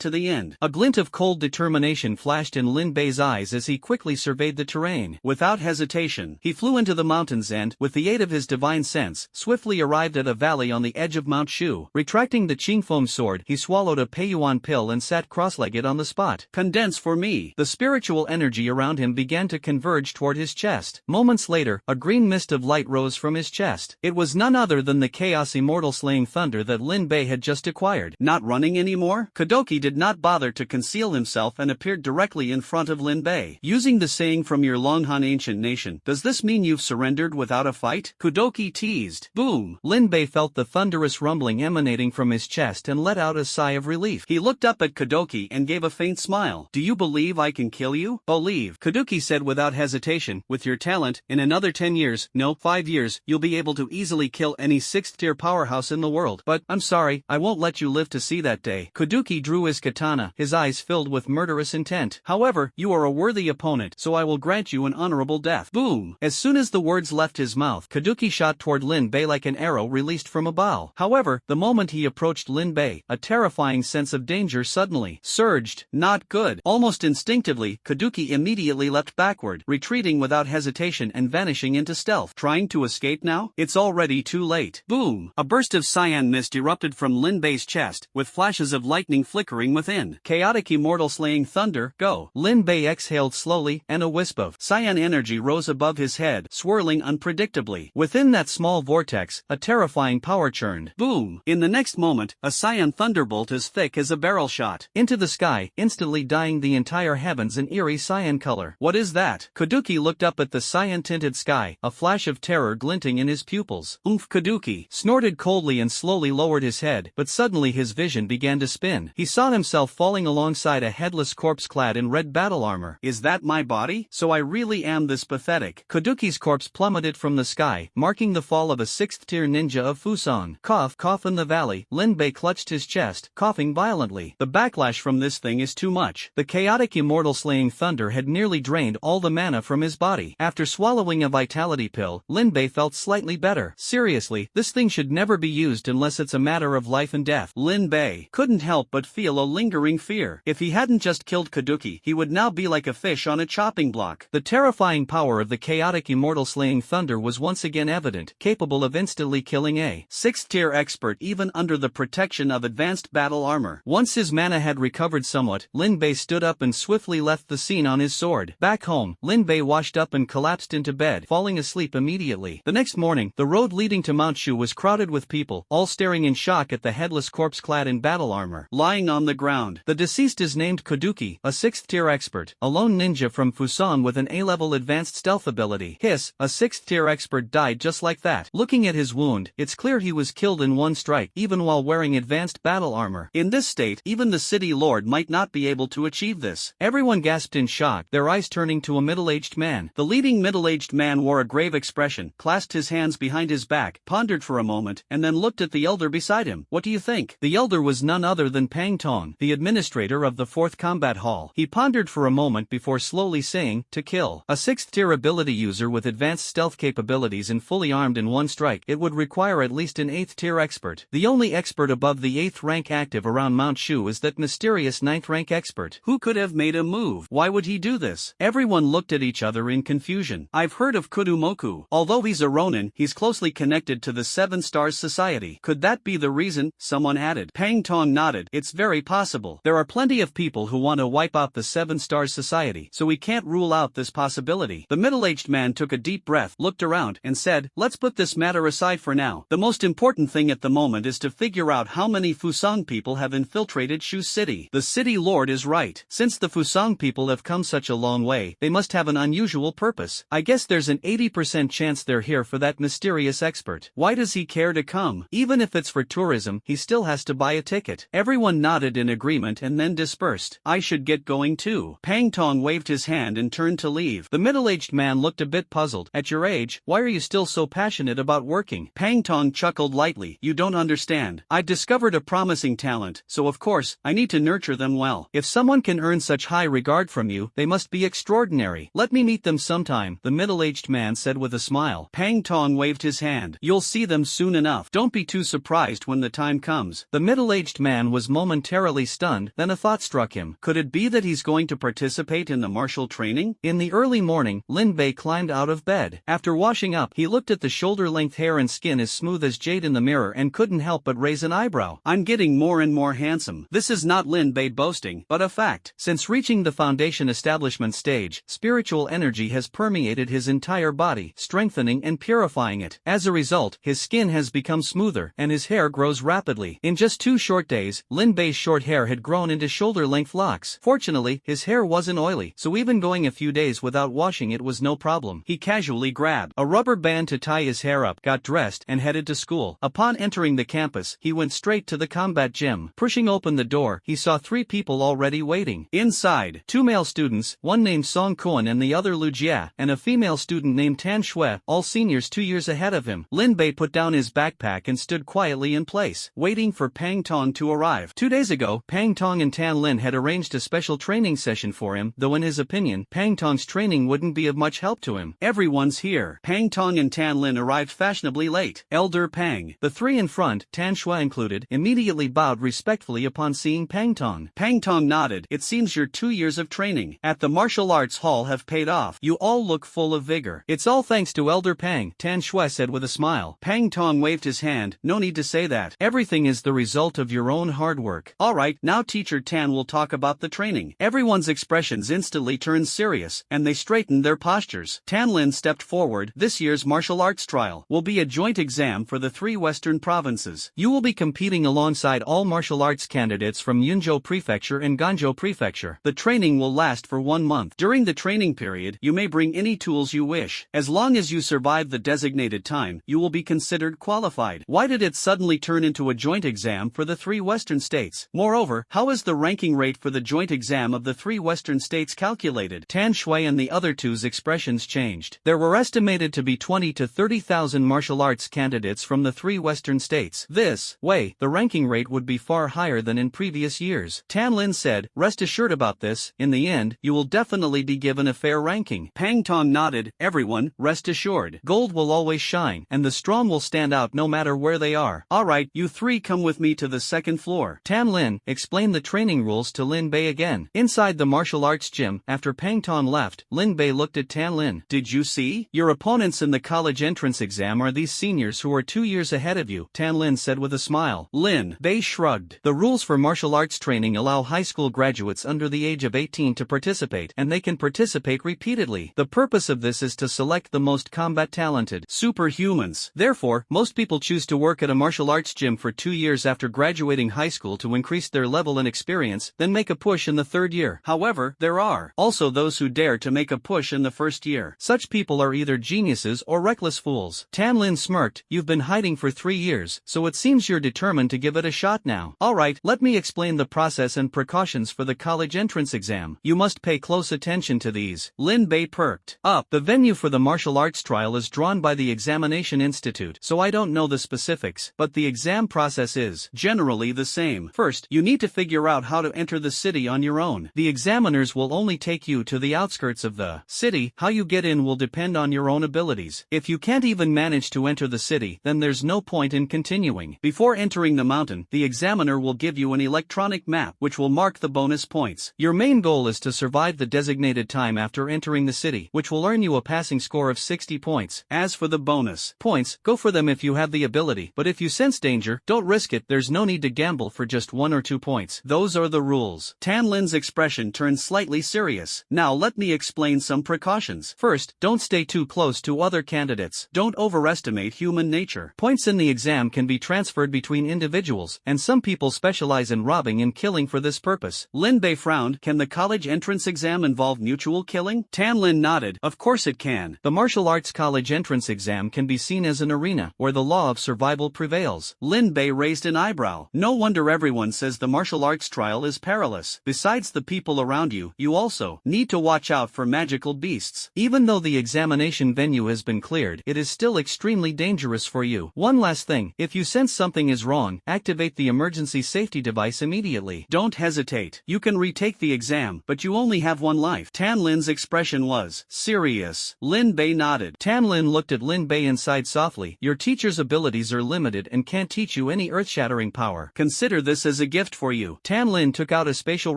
to the end. A glint of cold determination flashed in Lin Bei's eyes as he quickly surveyed the terrain. Without hesitation, he flew into the mountains and, with the aid of his divine sense, swiftly arrived at a valley on the edge of Mount Shu. Retracting the Qingfeng sword, he swallowed a Peiyuan pill and sat cross-legged on the spot. Condense for me. The spiritual energy around him began to converge toward his chest. Moments later, a green mist of light rose from his chest. It was none other than the chaos immortal slaying thunder that Lin Bei had just acquired. Not running anymore? Kudoki did not bother to conceal himself and appeared directly in front of Lin Bei. Using the saying from your Longhan ancient nation, does this mean you've surrendered without a fight? Kudoki teased. Boom! Lin Bei felt the thunderous rumbling emanating from his chest and let out a sigh of relief. He looked up at Kudoki and gave a faint smile. Do you believe I can kill you? Believe, Kudoki said without hesitation. With your talent, in another 10 years, no, 5 years, you'll be able to easily kill any 6th tier powerhouse in the world. But, I'm sorry, I won't let you live to see that day. Kudoki drew his katana, his eyes filled with murderous intent. However, you are a worthy opponent, so I will grant you an honorable death. Boom! As soon as the words left his mouth, Kaduki shot toward Lin Bei like an arrow released from a bow. However, the moment he approached Lin Bei, a terrifying sense of danger suddenly surged. Not good. Almost instinctively, Kaduki immediately leapt backward, retreating without hesitation and vanishing into stealth. Trying to escape now? It's already too late. Boom! A burst of cyan mist erupted from Lin Bei's chest, with flashes of lightning flickering within. Chaotic immortal slaying thunder, go! Lin Bei exhaled slowly, and a wisp of cyan energy rose above his head, swirling unpredictably. Within that small vortex, a terrifying power churned. Boom! In the next moment, a cyan thunderbolt as thick as a barrel shot into the sky, instantly dyeing the entire heavens an eerie cyan color. What is that? Kaduki looked up at the cyan-tinted sky, a flash of terror glinting in his pupils. Kaduki snorted coldly and slowly lowered his head, but suddenly his vision began to spin. He saw himself falling alongside a headless corpse clad in red battle armor. Is that my body? So I really am this pathetic. Kaduki's corpse plummeted from the sky, marking the fall of a 6th-tier ninja of Fusang. Cough in the valley. Lin Bei clutched his chest, coughing violently. The backlash from this thing is too much. The chaotic immortal slaying thunder had nearly drained all the mana from his body. After swallowing a vitality pill, Lin Bei felt slightly better. Seriously, this thing should never be used unless it's a matter of life and death. Lin Bei couldn't help but feel a lingering fear. If he hadn't just killed Kaduki, he would now be like a fish on a chopping block. The terrifying power of the chaotic immortal slaying thunder was once again evident, capable of instantly killing a 6th-tier expert even under the protection of advanced battle armor. Once his mana had recovered somewhat, Lin Bei stood up and swiftly left the scene on his sword. Back home, Lin Bei washed up and collapsed into bed, falling asleep immediately. The next morning, the road leading to Mount Shu was crowded with people, all staring in shock at the headless corpse clad in battle armor, lying on the ground. The deceased is named Kaduki, a 6th-tier expert, a lone ninja from Fusan with an A-level advanced stealth ability. Hiss, a 6th-tier expert died just like that. Looking at his wound, it's clear he was killed in one strike, even while wearing advanced battle armor. In this state, even the city lord might not be able to achieve this. Everyone gasped in shock, their eyes turning to a middle-aged man. The leading middle-aged man wore a grave expression, clasped his hands behind his back, pondered for a moment, and then looked at the elder beside him. What do you think? The elder was none other than Pang Tong, the administrator of the 4th Combat Hall. He pondered for a moment before slowly saying, to kill a 6th-tier ability user with advanced stealth capabilities and fully armed in one strike, it would require at least an 8th-tier expert. The only expert above the 8th rank active around Mount Shu is that mysterious 9th rank expert. Who could have made a move? Why would he do this? Everyone looked at each other in confusion. I've heard of Kurumoku. Although he's a Ronin, he's closely connected to the 7 Stars Society. Could that be the reason? Someone added. Pang Tong nodded. It's very possible. There are plenty of people who want to wipe out the 7 Stars Society, so we can't rule out this possibility. The middle-aged man took a deep breath, looked around, and said, let's put this matter aside for now. The most important thing at the moment is to figure out how many Fusang people have infiltrated Shu City. The city lord is right. Since the Fusang people have come such a long way, they must have an unusual purpose. I guess there's an 80% chance they're here for that mysterious expert. Why does he care to come? Even if it's for tourism, he still has to buy a ticket. Everyone nodded in agreement and then dispersed. I should get going too. Pang Tong waved his hand and turned to leave. The middle-aged man looked a bit puzzled. At your age, why are you still so passionate about working? Pang Tong chuckled lightly. You don't understand. I discovered a promising talent, so of course, I need to nurture them well. If someone can earn such high regard from you, they must be extraordinary. Let me meet them sometime, the middle-aged man said with a smile. Pang Tong waved his hand. You'll see them soon enough. Don't be too surprised when the time comes. The middle-aged man was momentarily stunned, then a thought struck him. Could it be that he's going to participate in the martial training? In the early morning, Lin Bei climbed out of bed. After washing up, he looked at the shoulder-length hair and skin as smooth as jade in the mirror and couldn't help but raise an eyebrow. I'm getting more and more handsome. This is not Lin Bei boasting, but a fact. Since reaching the foundation establishment stage, spiritual energy has permeated his entire body, strengthening and purifying it. As a result, his skin has become smoother, and his hair grows rapidly. In just 2 short days, Lin Bei's short hair had grown into shoulder-length locks. Fortunately, his hair wasn't oily, so even going a few days without washing it was no problem. He casually grabbed a rubber band to tie his hair up, got dressed, and headed to school. Upon entering the campus, he went straight to the combat gym. Pushing open the door, he saw 3 people already waiting. Inside, 2 male students, one named Song Kuan and the other Lu Jia, and a female student named Tan Shui, all seniors 2 years ahead of him. Lin Bei put down his backpack and stood quietly in place, waiting for Pang Tong to arrive. 2 days ago, Pang Tong and Tan Lin had arranged a special training session for him, though in his opinion, Pang Tong's training wouldn't be of much help to him. Everyone comes here. Pang Tong and Tan Lin arrived fashionably late. Elder Pang, the three in front, Tan Shui included, immediately bowed respectfully upon seeing Pang Tong. Pang Tong nodded. It seems your 2 years of training at the martial arts hall have paid off. You all look full of vigor. It's all thanks to Elder Pang, Tan Shui said with a smile. Pang Tong waved his hand. No need to say that. Everything is the result of your own hard work. Alright, now Teacher Tan will talk about the training. Everyone's expressions instantly turned serious, and they straightened their postures. Tan Lin stepped forward. This year's martial arts trial will be a joint exam for the 3 western provinces. You will be competing alongside all martial arts candidates from Yunzhou Prefecture and Ganzhou Prefecture. The training will last for 1 month. During the training period, you may bring any tools you wish. As long as you survive the designated time, you will be considered qualified. Why did it suddenly turn into a joint exam for the 3 western states? Moreover, how is the ranking rate for the joint exam of the 3 western states calculated? Tan Shui and the other two's expressions changed. There were estimated to be 20 to 30,000 martial arts candidates from the 3 western states. This way, the ranking rate would be far higher than in previous years. Tan Lin said, rest assured about this, in the end, you will definitely be given a fair ranking. Pang Tong nodded. Everyone, rest assured. Gold will always shine, and the strong will stand out no matter where they are. Alright, you 3 come with me to the 2nd floor. Tan Lin explained the training rules to Lin Bei again. Inside the martial arts gym, after Pang Tong left, Lin Bei looked at Tan Lin. Did you see? Your opponents in the college entrance exam are these seniors who are 2 years ahead of you, Tan Lin said with a smile. Lin Bei shrugged. The rules for martial arts training allow high school graduates under the age of 18 to participate, and they can participate repeatedly. The purpose of this is to select the most combat-talented superhumans. Therefore, most people choose to work at a martial arts gym for 2 years after graduating high school to increase their level and experience, then make a push in the 3rd year. However, there are also those who dare to make a push in the 1st year. Such people are either geniuses or reckless fools. Tan Lin smirked. You've been hiding for 3 years, so it seems you're determined to give it a shot now. Alright, let me explain the process and precautions for the college entrance exam. You must pay close attention to these. Lin Bei perked up. The venue for the martial arts trial is drawn by the Examination Institute, so I don't know the specifics, but the exam process is generally the same. First, you need to figure out how to enter the city on your own. The examiners will only take you to the outskirts of the city. How you get in will depend on your own abilities. If you can't even manage to enter the city, then there's no point in continuing. Before entering the mountain, the examiner will give you an electronic map which will mark the bonus points. Your main goal is to survive the designated time after entering the city, which will earn you a passing score of 60 points. As for the bonus points, go for them if you have the ability, but if you sense danger, don't risk it. There's no need to gamble for just 1 or 2 points. Those are the rules. Tan Lin's expression turned slightly serious. Now let me explain some precautions. First, don't stay too close to other candidates. Don't overestimate human nature. Points in the exam can be transferred between individuals, and some people specialize in robbing and killing for this purpose. Lin Bei frowned. Can the college entrance exam involve mutual killing? Tan Lin nodded. Of course it can. The martial arts college entrance exam can be seen as an arena where the law of survival prevails. Lin Bei raised an eyebrow. No wonder everyone says the martial arts trial is perilous. Besides the people around you, you also need to watch out for magical beasts. Even though the examination venue has been cleared, it is still extremely dangerous for you. One last thing, if you sense something is wrong, activate the emergency safety device immediately. Don't hesitate. You can retake the exam, but you only have 1 life. Tan Lin's expression was serious. Lin Bei nodded. Tan Lin looked at Lin Bei and sighed softly. Your teacher's abilities are limited and can't teach you any earth-shattering power. Consider this as a gift for you. Tan Lin took out a spatial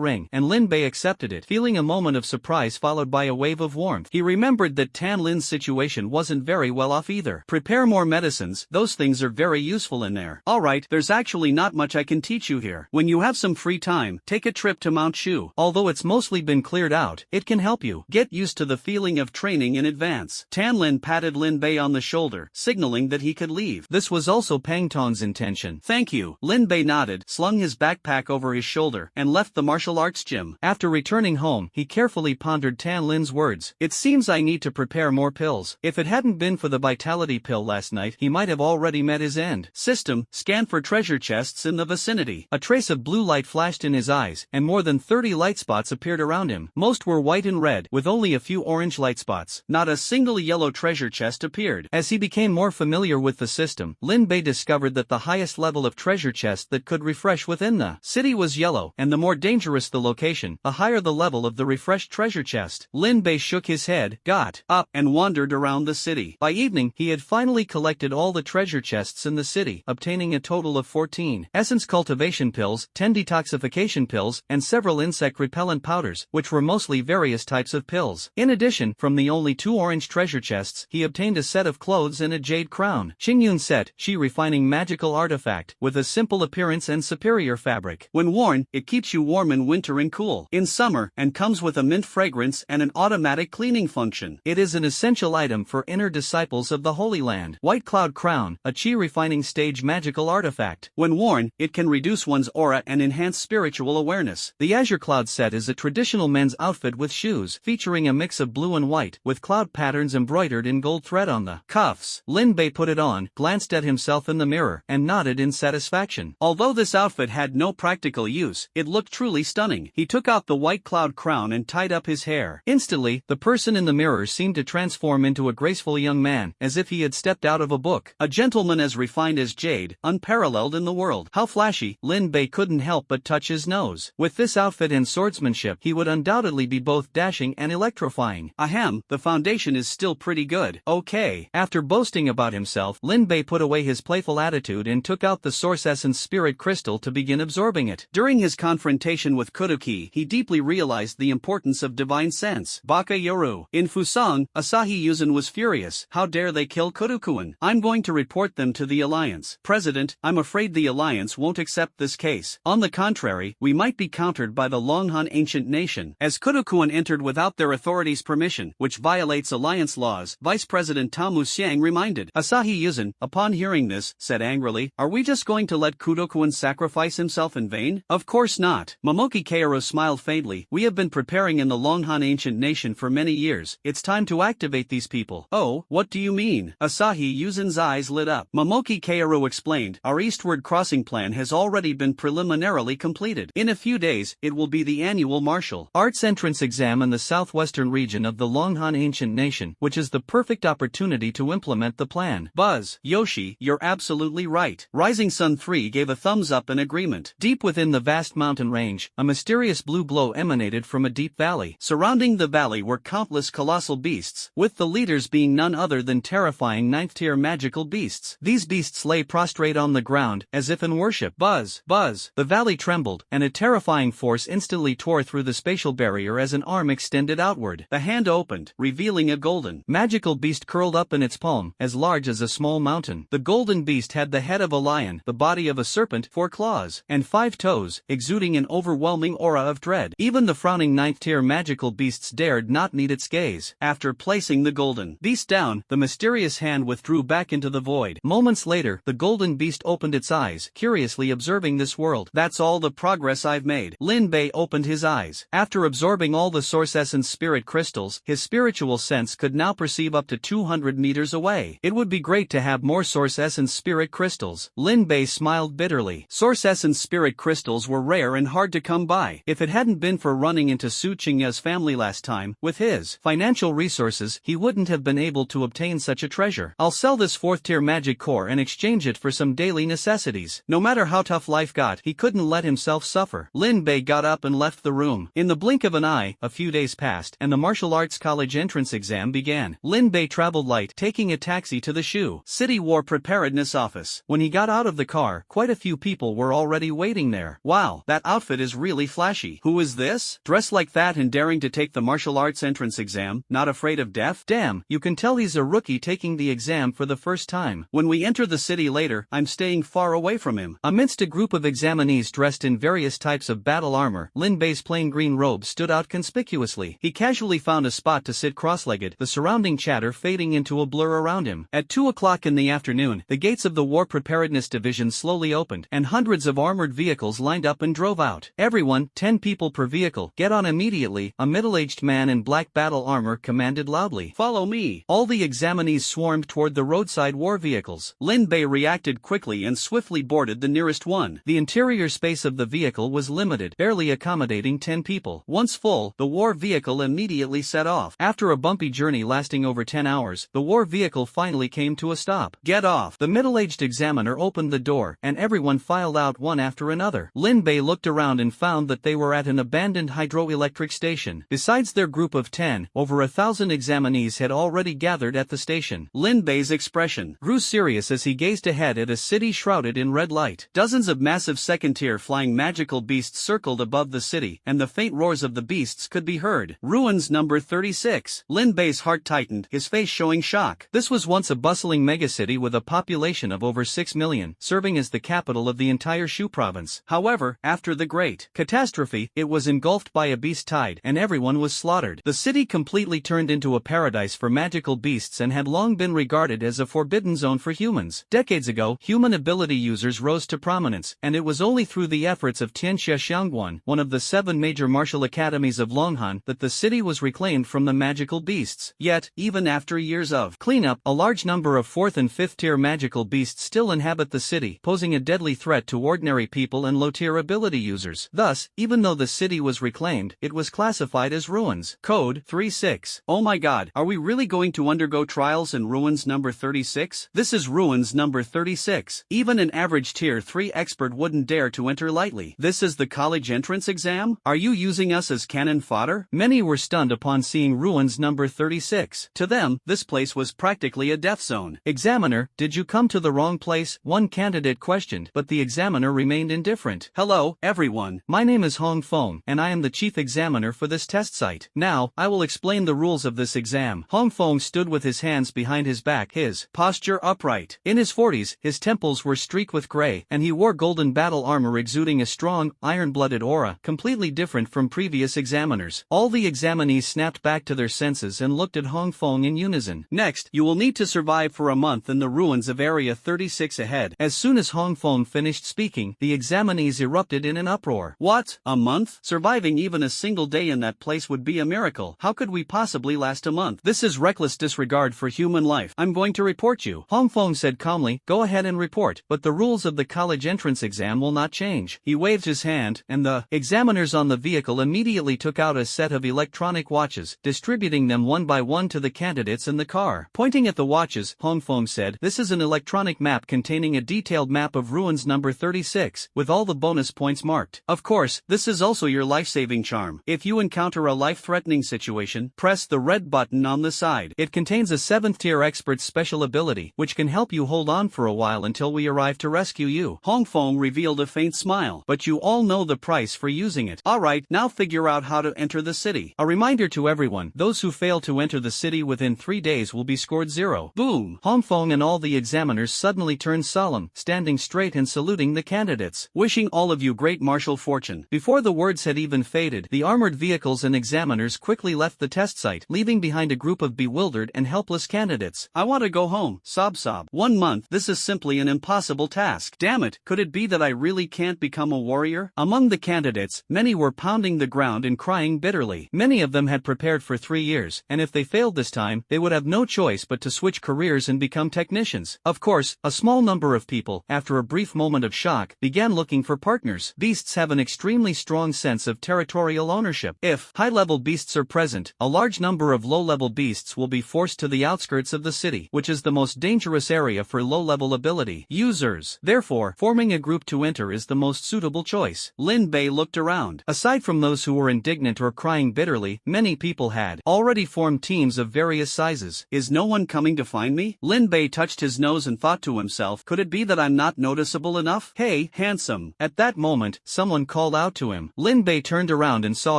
ring, and Lin Bei accepted it, feeling a moment of surprise followed by a wave of warmth. He remembered that Tan Lin's situation wasn't very well off either. Prepare more medicines, those things are very useful in there. Alright, there's actually not much I can teach you here. When you have some free time, take a trip to Mount Shu. Although it's mostly been cleared out, it can help you get used to the feeling of training in advance. Tan Lin patted Lin Bei on the shoulder, signaling that he could leave. This was also Pang Tong's intention. Thank you. Lin Bei nodded, slung his backpack over his shoulder, and left the martial arts gym. After returning home, he carefully pondered Tan Lin's words. It seems I need to prepare more pills. If it hadn't been for the vitality pill last night, he might have already met his end. System, scan for treasure chests in the vicinity. A trace of blue light flashed in his eyes, and more than 30 light spots appeared around him. Most were white and red, with only a few orange light spots. Not a single yellow treasure chest appeared. As he became more familiar with the system, Lin Bei discovered that the highest level of treasure chest that could refresh within the city was yellow, and the more dangerous the location, the higher the level of the refreshed treasure chest. Lin Bei shook his head, got up, and and wandered around the city. By evening, he had finally collected all the treasure chests in the city, obtaining a total of 14 essence cultivation pills, 10 detoxification pills, and several insect repellent powders, which were mostly various types of pills. In addition, from the only 2 orange treasure chests, he obtained a set of clothes and a jade crown. Xingyun set, she refining magical artifact, with a simple appearance and superior fabric. When worn, it keeps you warm in winter and cool in summer, and comes with a mint fragrance and an automatic cleaning function. It is an essential item for inner disciples of the Holy Land. White Cloud Crown, a chi refining stage magical artifact. When worn, it can reduce one's aura and enhance spiritual awareness. The Azure Cloud set is a traditional men's outfit with shoes, featuring a mix of blue and white, with cloud patterns embroidered in gold thread on the cuffs. Lin Bei put it on, glanced at himself in the mirror, and nodded in satisfaction. Although this outfit had no practical use, it looked truly stunning. He took out the White Cloud Crown and tied up his hair. Instantly, the person in the mirror seemed to transform into a graceful young man, as if he had stepped out of a book. A gentleman as refined as jade, unparalleled in the world. How flashy! Lin Bei couldn't help but touch his nose. With this outfit and swordsmanship, he would undoubtedly be both dashing and electrifying. Ahem, the foundation is still pretty good. Okay. After boasting about himself, Lin Bei put away his playful attitude and took out the Source Essence Spirit Crystal to begin absorbing it. During his confrontation with Kudoki, he deeply realized the importance of divine sense. Baka Yoru. In Fusang, Asahi Yuzen was furious. How dare they kill Kudokuin? I'm going to report them to the Alliance. President, I'm afraid the Alliance won't accept this case. On the contrary, we might be countered by the Longhan Ancient Nation, as Kudokuin entered without their authorities' permission, which violates Alliance laws. Vice President Tamu Xiang reminded. Asahi Yuzen, upon hearing this, said angrily, are we just going to let Kudokuin sacrifice himself in vain? Of course not. Momoki Kaoru smiled faintly. We have been preparing in the Longhan Ancient Nation for many years. It's time to activate these people. Oh, what do you mean? Asahi Yuzen's eyes lit up. Momoki Kaoru explained, our eastward crossing plan has already been preliminarily completed. In a few days, it will be the annual martial arts entrance exam in the southwestern region of the Longhan Ancient Nation, which is the perfect opportunity to implement the plan. Buzz, Yoshi, you're absolutely right. Rising Sun 3 gave a thumbs up in agreement. Deep within the vast mountain range, a mysterious blue glow emanated from a deep valley. Surrounding the valley were countless colossal beasts, with the leaders being none other than terrifying 9th-tier magical beasts. These beasts lay prostrate on the ground, as if in worship. Buzz, buzz. The valley trembled, and a terrifying force instantly tore through the spatial barrier as an arm extended outward. The hand opened, revealing a golden, magical beast curled up in its palm, as large as a small mountain. The golden beast had the head of a lion, the body of a serpent, 4 claws, and 5 toes, exuding an overwhelming aura of dread. Even the frowning 9th-tier magical beasts dared not meet its gaze. After placing the golden beast down, the mysterious hand withdrew back into the void. Moments later, the golden beast opened its eyes, curiously observing this world. That's all the progress I've made. Lin Bei opened his eyes. After absorbing all the Source Essence Spirit Crystals, his spiritual sense could now perceive up to 200 meters away. It would be great to have more Source Essence Spirit Crystals. Lin Bei smiled bitterly. Source Essence Spirit Crystals were rare and hard to come by. If it hadn't been for running into Su Qingya's family last time, with his financial resources, he wouldn't have been able to obtain such a treasure. I'll sell this 4th-tier magic core and exchange it for some daily necessities. No matter how tough life got, he couldn't let himself suffer. Lin Bei got up and left the room. In the blink of an eye, a few days passed, and the martial arts college entrance exam began. Lin Bei traveled light, taking a taxi to the Shu City War Preparedness Office. When he got out of the car, quite a few people were already waiting there. Wow, that outfit is really flashy. Who is this? Dressed like that and daring to take the martial arts entrance exam, not afraid of death? Damn, you can tell he's a rookie taking the exam for the first time. When we enter the city later, I'm staying far away from him. Amidst a group of examinees dressed in various types of battle armor, Lin Bei's plain green robe stood out conspicuously. He casually found a spot to sit cross-legged, the surrounding chatter fading into a blur around him. At 2 o'clock in the afternoon, the gates of the War Preparedness Division slowly opened, and hundreds of armored vehicles lined up and drove out. Everyone, 10 people per vehicle, get on immediately, a middle-aged man in black battle armor commanded loudly. Follow me. All the examinees swarmed toward the roadside war vehicles. Lin Bei reacted quickly and swiftly boarded the nearest one. The interior space of the vehicle was limited, barely accommodating 10 people. Once full, the war vehicle immediately set off. After a bumpy journey lasting over 10 hours, the war vehicle finally came to a stop. Get off. The middle-aged examiner opened the door, and everyone filed out one after another. Lin Bei looked around and found that they were at an abandoned hydroelectric station. Besides their group of 10, over 1,000 examiners examinees had already gathered at the station. Lin Bei's expression grew serious as he gazed ahead at a city shrouded in red light. Dozens of massive second-tier flying magical beasts circled above the city, and the faint roars of the beasts could be heard. Ruins number 36. Lin Bei's heart tightened, his face showing shock. This was once a bustling megacity with a population of over 6 million, serving as the capital of the entire Shu province. However, after the great catastrophe, it was engulfed by a beast tide, and everyone was slaughtered. The city completely turned into a paradise for magical beasts and had long been regarded as a forbidden zone for humans. Decades ago, human ability users rose to prominence, and it was only through the efforts of Tianxia Xiangguan, one of the 7 major martial academies of Longhan, that the city was reclaimed from the magical beasts. Yet, even after years of cleanup, a large number of 4th and 5th tier magical beasts still inhabit the city, posing a deadly threat to ordinary people and low-tier ability users. Thus, even though the city was reclaimed, it was classified as ruins. Code 36. Oh my god, are we really going to undergo trials in ruins number 36? This is ruins number 36. Even an average tier 3 expert wouldn't dare to enter lightly. This is the college entrance exam? Are you using us as cannon fodder? Many were stunned upon seeing ruins number 36. To them, this place was practically a death zone. Examiner, did you come to the wrong place? One candidate questioned, but the examiner remained indifferent. Hello, everyone. My name is Hong Feng, and I am the chief examiner for this test site. Now, I will explain the rules of this exam. Hong Feng stood with his hands behind his back, his posture upright. In his 40s, his temples were streaked with gray, and he wore golden battle armor exuding a strong, iron-blooded aura, completely different from previous examiners. All the examinees snapped back to their senses and looked at Hong Feng in unison. Next, you will need to survive for a month in the ruins of Area 36 ahead. As soon as Hong Feng finished speaking, the examinees erupted in an uproar. What? A month? Surviving even a single day in that place would be a miracle. How could we possibly last a month? This is reckless disregard for human life. I'm going to report you. Hong Feng said calmly, go ahead and report, but the rules of the college entrance exam will not change. He waved his hand, and the examiners on the vehicle immediately took out a set of electronic watches, distributing them one by one to the candidates in the car. Pointing at the watches, Hong Feng said, this is an electronic map containing a detailed map of ruins number 36, with all the bonus points marked. Of course, this is also your life-saving charm. If you encounter a life-threatening situation, press the red button on the side. It contains a 7th tier expert's special ability, which can help you hold on for a while until we arrive to rescue you. Hong Feng revealed a faint smile. But you all know the price for using it. Alright, now figure out how to enter the city. A reminder to everyone, those who fail to enter the city within 3 days will be scored 0. Boom! Hong Feng and all the examiners suddenly turned solemn, standing straight and saluting the candidates. Wishing all of you great martial fortune. Before the words had even faded, the armored vehicles and examiners quickly left the test site, leaving behind a group of bewildered and helpless candidates. I want to go home. Sob sob. 1 month, this is simply an impossible task. Damn it, could it be that I really can't become a warrior? Among the candidates, many were pounding the ground and crying bitterly. Many of them had prepared for 3 years, and if they failed this time, they would have no choice but to switch careers and become technicians. Of course, a small number of people, after a brief moment of shock, began looking for partners. Beasts have an extremely strong sense of territorial ownership. If high-level beasts are present, a large number of low-level beasts will be forced to the outskirts of the city, which is the most dangerous area for low-level ability users. Therefore, forming a group to enter is the most suitable choice. Lin Bei looked around. Aside from those who were indignant or crying bitterly, many people had already formed teams of various sizes. Is no one coming to find me? Lin Bei touched his nose and thought to himself, could it be that I'm not noticeable enough? Hey, handsome. At that moment, someone called out to him. Lin Bei turned around and saw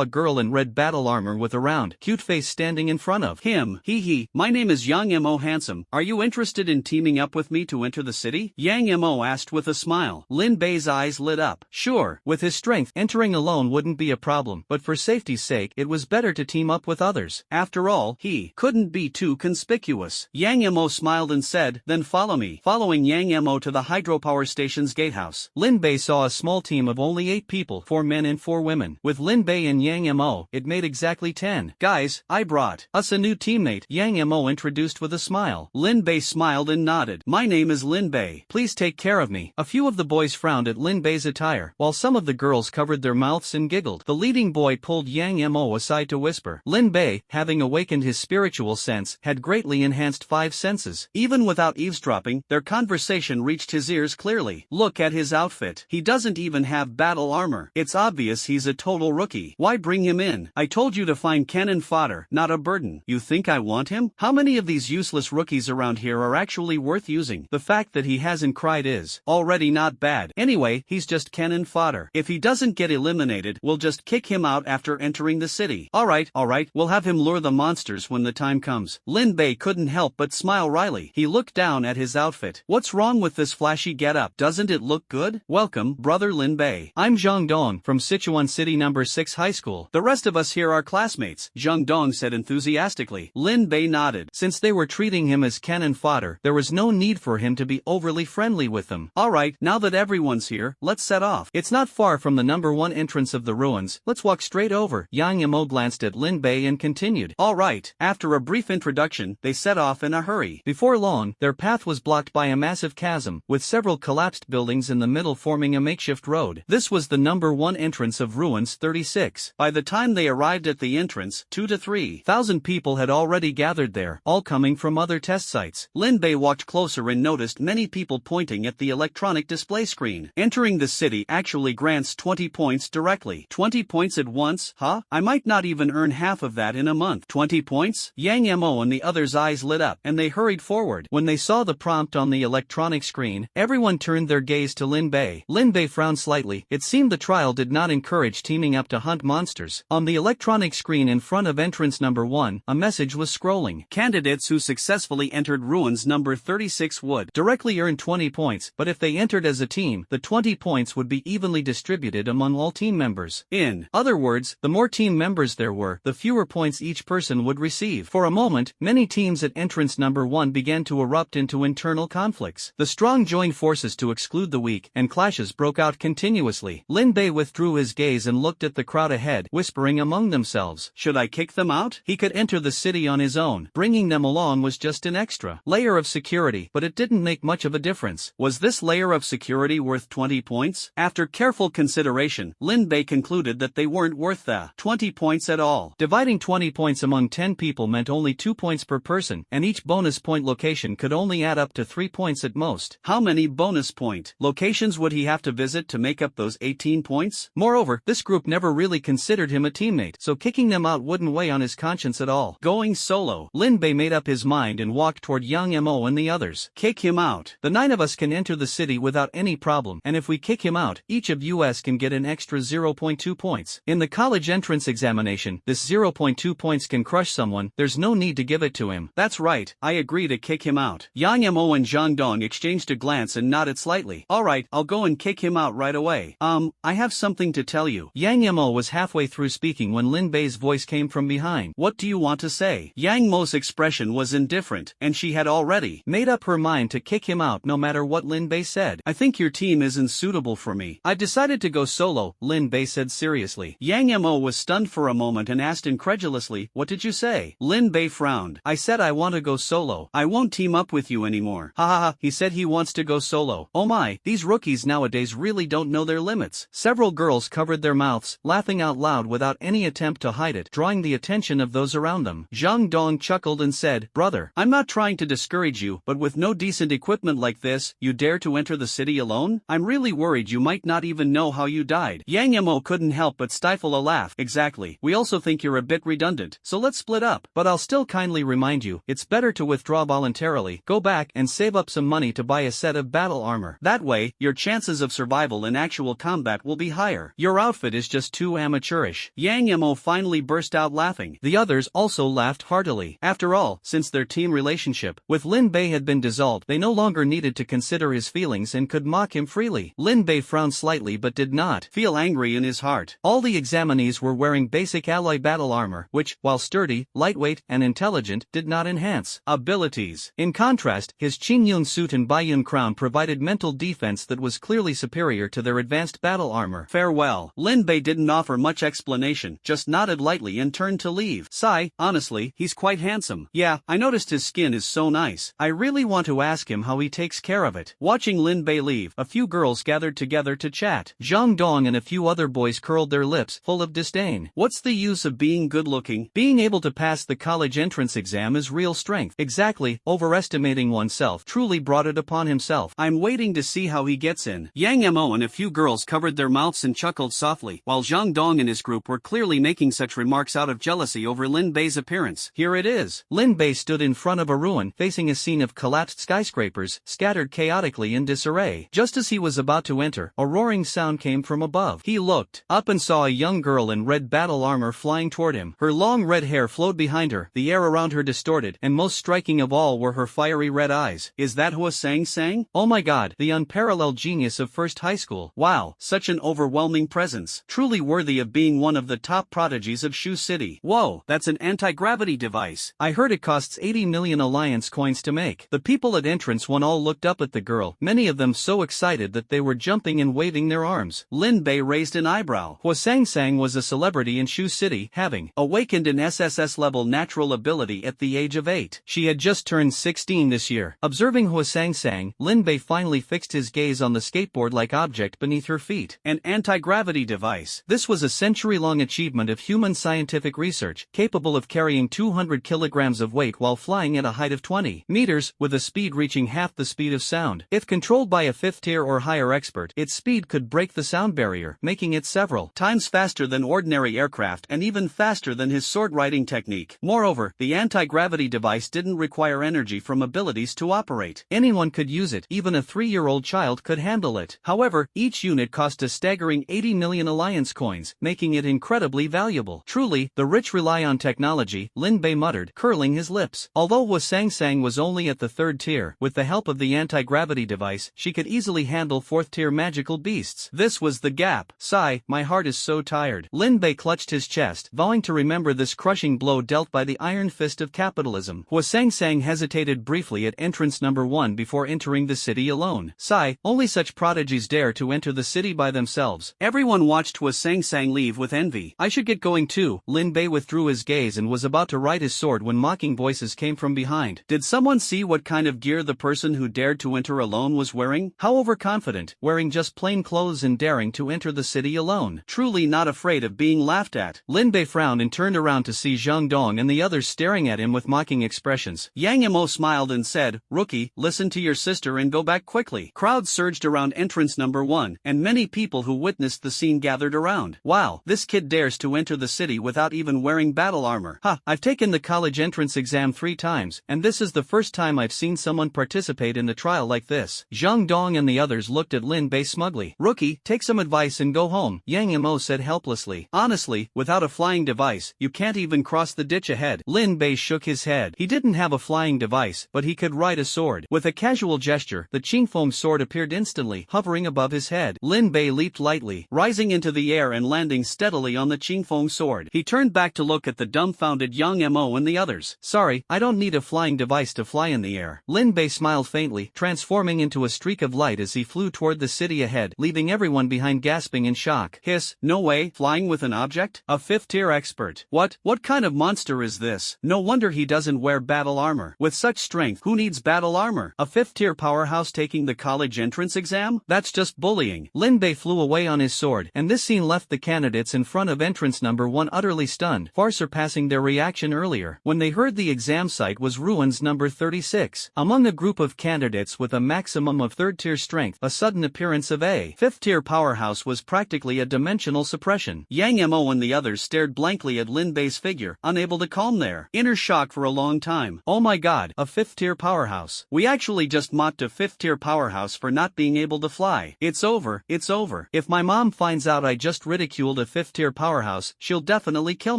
a girl in red battle armor with a round, cute face standing in front of him. Hee, my name is Yang Mo Handsome. Are you interested in teaming up with me to enter the city? Yang Mo asked with a smile. Lin Bei's eyes lit up. Sure, with his strength, entering alone wouldn't be a problem, but for safety's sake, it was better to team up with others. After all, he couldn't be too conspicuous. Yang Mo smiled and said, then follow me. Following Yang Mo to the hydropower station's gatehouse, Lin Bei saw a small team of only 8 people, 4 men and 4 women. With Lin Bei and Yang Mo, it made exactly 10. Guys, I brought us a new teammate, Yang Mo introduced with a smile. Lin Bei smiled and nodded. My name is Lin Bei. Please take care of me. A few of the boys frowned at Lin Bei's attire, while some of the girls covered their mouths and giggled. The leading boy pulled Yang Mo aside to whisper. Lin Bei, having awakened his spiritual sense, had greatly enhanced 5 senses. Even without eavesdropping, their conversation reached his ears clearly. Look at his outfit. He doesn't even have battle armor. It's obvious he's a total rookie. Why bring him in? I told you to find cannon fodder, not a burden. Pardon, you think I want him? How many of these useless rookies around here are actually worth using? The fact that he hasn't cried is already not bad. Anyway, he's just cannon fodder. If he doesn't get eliminated, we'll just kick him out after entering the city. Alright, we'll have him lure the monsters when the time comes. Lin Bei couldn't help but smile wryly. He looked down at his outfit. What's wrong with this flashy getup? Doesn't it look good? Welcome, brother Lin Bei. I'm Zhang Dong from Sichuan City No. 6 High School. The rest of us here are classmates, Zhang Dong said enthusiastically. Lin Bei nodded. Since they were treating him as cannon fodder, there was no need for him to be overly friendly with them. Alright, now that everyone's here, let's set off. It's not far from the No. 1 entrance of the ruins. Let's walk straight over. Yang Yamo glanced at Lin Bei and continued. Alright, after a brief introduction, they set off in a hurry. Before long, their path was blocked by a massive chasm, with several collapsed buildings in the middle forming a makeshift road. This was the No. 1 entrance of Ruins 36. By the time they arrived at the entrance, 2,000 to 3,000 people had already gathered there, all coming from other test sites. Lin Bei walked closer and noticed many people pointing at the electronic display screen. Entering the city actually grants 20 points directly. 20 points at once, huh? I might not even earn half of that in a month. 20 points? Yang Mo and the others' eyes lit up, and they hurried forward. When they saw the prompt on the electronic screen, everyone turned their gaze to Lin Bei. Lin Bei frowned slightly. It seemed the trial did not encourage teaming up to hunt monsters. On the electronic screen in front of entrance No. 1, a message was scrolling. Candidates who successfully entered Ruins No. 36 would directly earn 20 points, but if they entered as a team, the 20 points would be evenly distributed among all team members. In other words, the more team members there were, the fewer points each person would receive. For a moment, many teams at entrance No. 1 began to erupt into internal conflicts. The strong joined forces to exclude the weak, and clashes broke out continuously. Lin Bei withdrew his gaze and looked at the crowd ahead, whispering among themselves. Should I kick them out? He could enter the city on his own. Bringing them along was just an extra layer of security, but it didn't make much of a difference. Was this layer of security worth 20 points? After careful consideration, Lin Bei concluded that they weren't worth the 20 points at all. Dividing 20 points among 10 people meant only 2 points per person, and each bonus point location could only add up to 3 points at most. How many bonus point locations would he have to visit to make up those 18 points? Moreover, this group never really considered him a teammate, so kicking them out wouldn't weigh on his conscience at all. Going solo, Lin Bei made up his mind and walked toward Yang Mo and the others. Kick him out. The 9 of us can enter the city without any problem, and if we kick him out, each of us can get an extra 0.2 points. In the college entrance examination, this 0.2 points can crush someone. There's no need to give it to him. That's right, I agree to kick him out. Yang Mo and Zhang Dong exchanged a glance and nodded slightly. Alright, I'll go and kick him out right away. I have something to tell you. Yang Mo was halfway through speaking when Lin Bei's voice came from behind. What do you want to say? Yang Mo's expression was indifferent, and she had already made up her mind to kick him out no matter what Lin Bei said. I think your team isn't suitable for me. I've decided to go solo, Lin Bei said seriously. Yang Mo was stunned for a moment and asked incredulously, what did you say? Lin Bei frowned. I said I want to go solo. I won't team up with you anymore. Ha ha ha, he said he wants to go solo. Oh my, these rookies nowadays really don't know their limits. Several girls covered their mouths, laughing out loud without any attempt to hide it, drawing the attention of those around them. Zhang Dong chuckled and said, brother, I'm not trying to discourage you, but with no decent equipment like this, you dare to enter the city alone? I'm really worried you might not even know how you died. Yang Mo couldn't help but stifle a laugh. Exactly. We also think you're a bit redundant, so let's split up. But I'll still kindly remind you, it's better to withdraw voluntarily, go back and save up some money to buy a set of battle armor. That way, your chances of survival in actual combat will be higher. Your outfit is just too amateurish. Yang Mo finally burst out laughing. The others also laughed heartily. After all, since their team relationship with Lin Bei had been dissolved, they no longer needed to consider his feelings and could mock him freely. Lin Bei frowned slightly but did not feel angry in his heart. All the examinees were wearing basic alloy battle armor, which, while sturdy, lightweight, and intelligent, did not enhance abilities. In contrast, his Qingyun suit and Baiyun crown provided mental defense that was clearly superior to their advanced battle armor. Farewell. Lin Bei didn't offer much explanation, just nodded lightly and turned to leave. Sigh, honestly, he's quite handsome. Yeah, I noticed his skin is so nice. I really want to ask him how he takes care of it. Watching Lin Bei leave, a few girls gathered together to chat. Zhang Dong and a few other boys curled their lips, full of disdain. What's the use of being good-looking? Being able to pass the college entrance exam is real strength. Exactly, overestimating oneself truly brought it upon himself. I'm waiting to see how he gets in. Yang Mo and a few girls covered their mouths and chuckled softly, while Zhang Dong and his group were clearly making such remarks out of jealousy over Lin Bei. Bei's appearance. Here it is. Lin Bei stood in front of a ruin, facing a scene of collapsed skyscrapers, scattered chaotically in disarray. Just as he was about to enter, a roaring sound came from above. He looked up and saw a young girl in red battle armor flying toward him. Her long red hair flowed behind her, the air around her distorted, and most striking of all were her fiery red eyes. Is that Hua-sang-sang? Oh my god, the unparalleled genius of first high school. Wow, such an overwhelming presence. Truly worthy of being one of the top prodigies of Shu City. Whoa, that's an anti-gravity device. I heard it costs 80 million alliance coins to make. The people at entrance 1 all looked up at the girl, many of them so excited that they were jumping and waving their arms. Lin Bei raised an eyebrow. Hua-sang-sang was a celebrity in Shu City, having awakened an SSS-level natural ability at the age of 8. She had just turned 16 this year. Observing Hua-sang-sang, Lin Bei finally fixed his gaze on the skateboard-like object beneath her feet. An anti-gravity device. This was a century-long achievement of human scientific research, capable of carrying 200 kilograms of weight while flying at a height of 20 meters, with a speed reaching half the speed of sound. If controlled by a 5th-tier or higher expert, its speed could break the sound barrier, making it several times faster than ordinary aircraft and even faster than his sword-riding technique. Moreover, the anti-gravity device didn't require energy from abilities to operate. Anyone could use it, even a 3-year-old child could handle it. However, each unit cost a staggering 80 million alliance coins, making it incredibly valuable. Truly, the rich rely on technology, Lin Bei muttered, curling his lips. Although Hua-sang-sang was only at the 3rd tier, with the help of the anti-gravity device, she could easily handle 4th-tier magical beasts. This was the gap. Sigh, my heart is so tired. Lin Bei clutched his chest, vowing to remember this crushing blow dealt by the iron fist of capitalism. Hua-sang-sang hesitated briefly at entrance number 1 before entering the city alone. Sigh, only such prodigies dare to enter the city by themselves. Everyone watched Hua-sang-sang leave with envy. I should get going too. Lin Bei withdrew his gaze and was about to right his sword when mocking voices came from behind. Did someone see what kind of gear the person who dared to enter alone was wearing? How overconfident, wearing just plain clothes and daring to enter the city alone. Truly not afraid of being laughed at. Lin Bei frowned and turned around to see Zhang Dong and the others staring at him with mocking expressions. Yang Mo smiled and said, "Rookie, listen to your sister and go back quickly." Crowds surged around entrance number 1, and many people who witnessed the scene gathered around. Wow, this kid dares to enter the city without even wearing battle armor. Ha, I've taken the college entrance exam 3 times, and this is the first time I've seen someone participate in a trial like this. Zhang Dong and the others looked at Lin Bei smugly. Rookie, take some advice and go home, Yang Mo said helplessly. Honestly, without a flying device, you can't even cross the ditch ahead. Lin Bei shook his head. He didn't have a flying device, but he could ride a sword. With a casual gesture, the Qingfeng sword appeared instantly, hovering above his head. Lin Bei leaped lightly, rising into the air and landing steadily on the Qingfeng sword. He turned back to look at the dumbfounded Yang Mo and the others. Sorry, I don't need a flying device to fly in the air. Lin Bei smiled faintly, transforming into a streak of light as he flew toward the city ahead, leaving everyone behind gasping in shock. Hiss, no way, flying with an object? A 5th-tier expert. What kind of monster is this? No wonder he doesn't wear battle armor. With such strength, who needs battle armor? A 5th-tier powerhouse taking the college entrance exam? That's just bullying. Lin Bei flew away on his sword, and this scene left the candidates in front of entrance number 1 utterly stunned, far surpassing their reaction earlier, when they heard the exam site was ruins number 36. Among a group of candidates with a maximum of 3rd-tier strength, a sudden appearance of a 5th-tier powerhouse was practically a dimensional suppression. Yang Mo and the others stared blankly at Lin Bei's figure, unable to calm their inner shock for a long time. Oh my god, a 5th-tier powerhouse. We actually just mocked a 5th-tier powerhouse for not being able to fly. It's over, it's over. If my mom finds out I just ridiculed a 5th-tier powerhouse, she'll definitely kill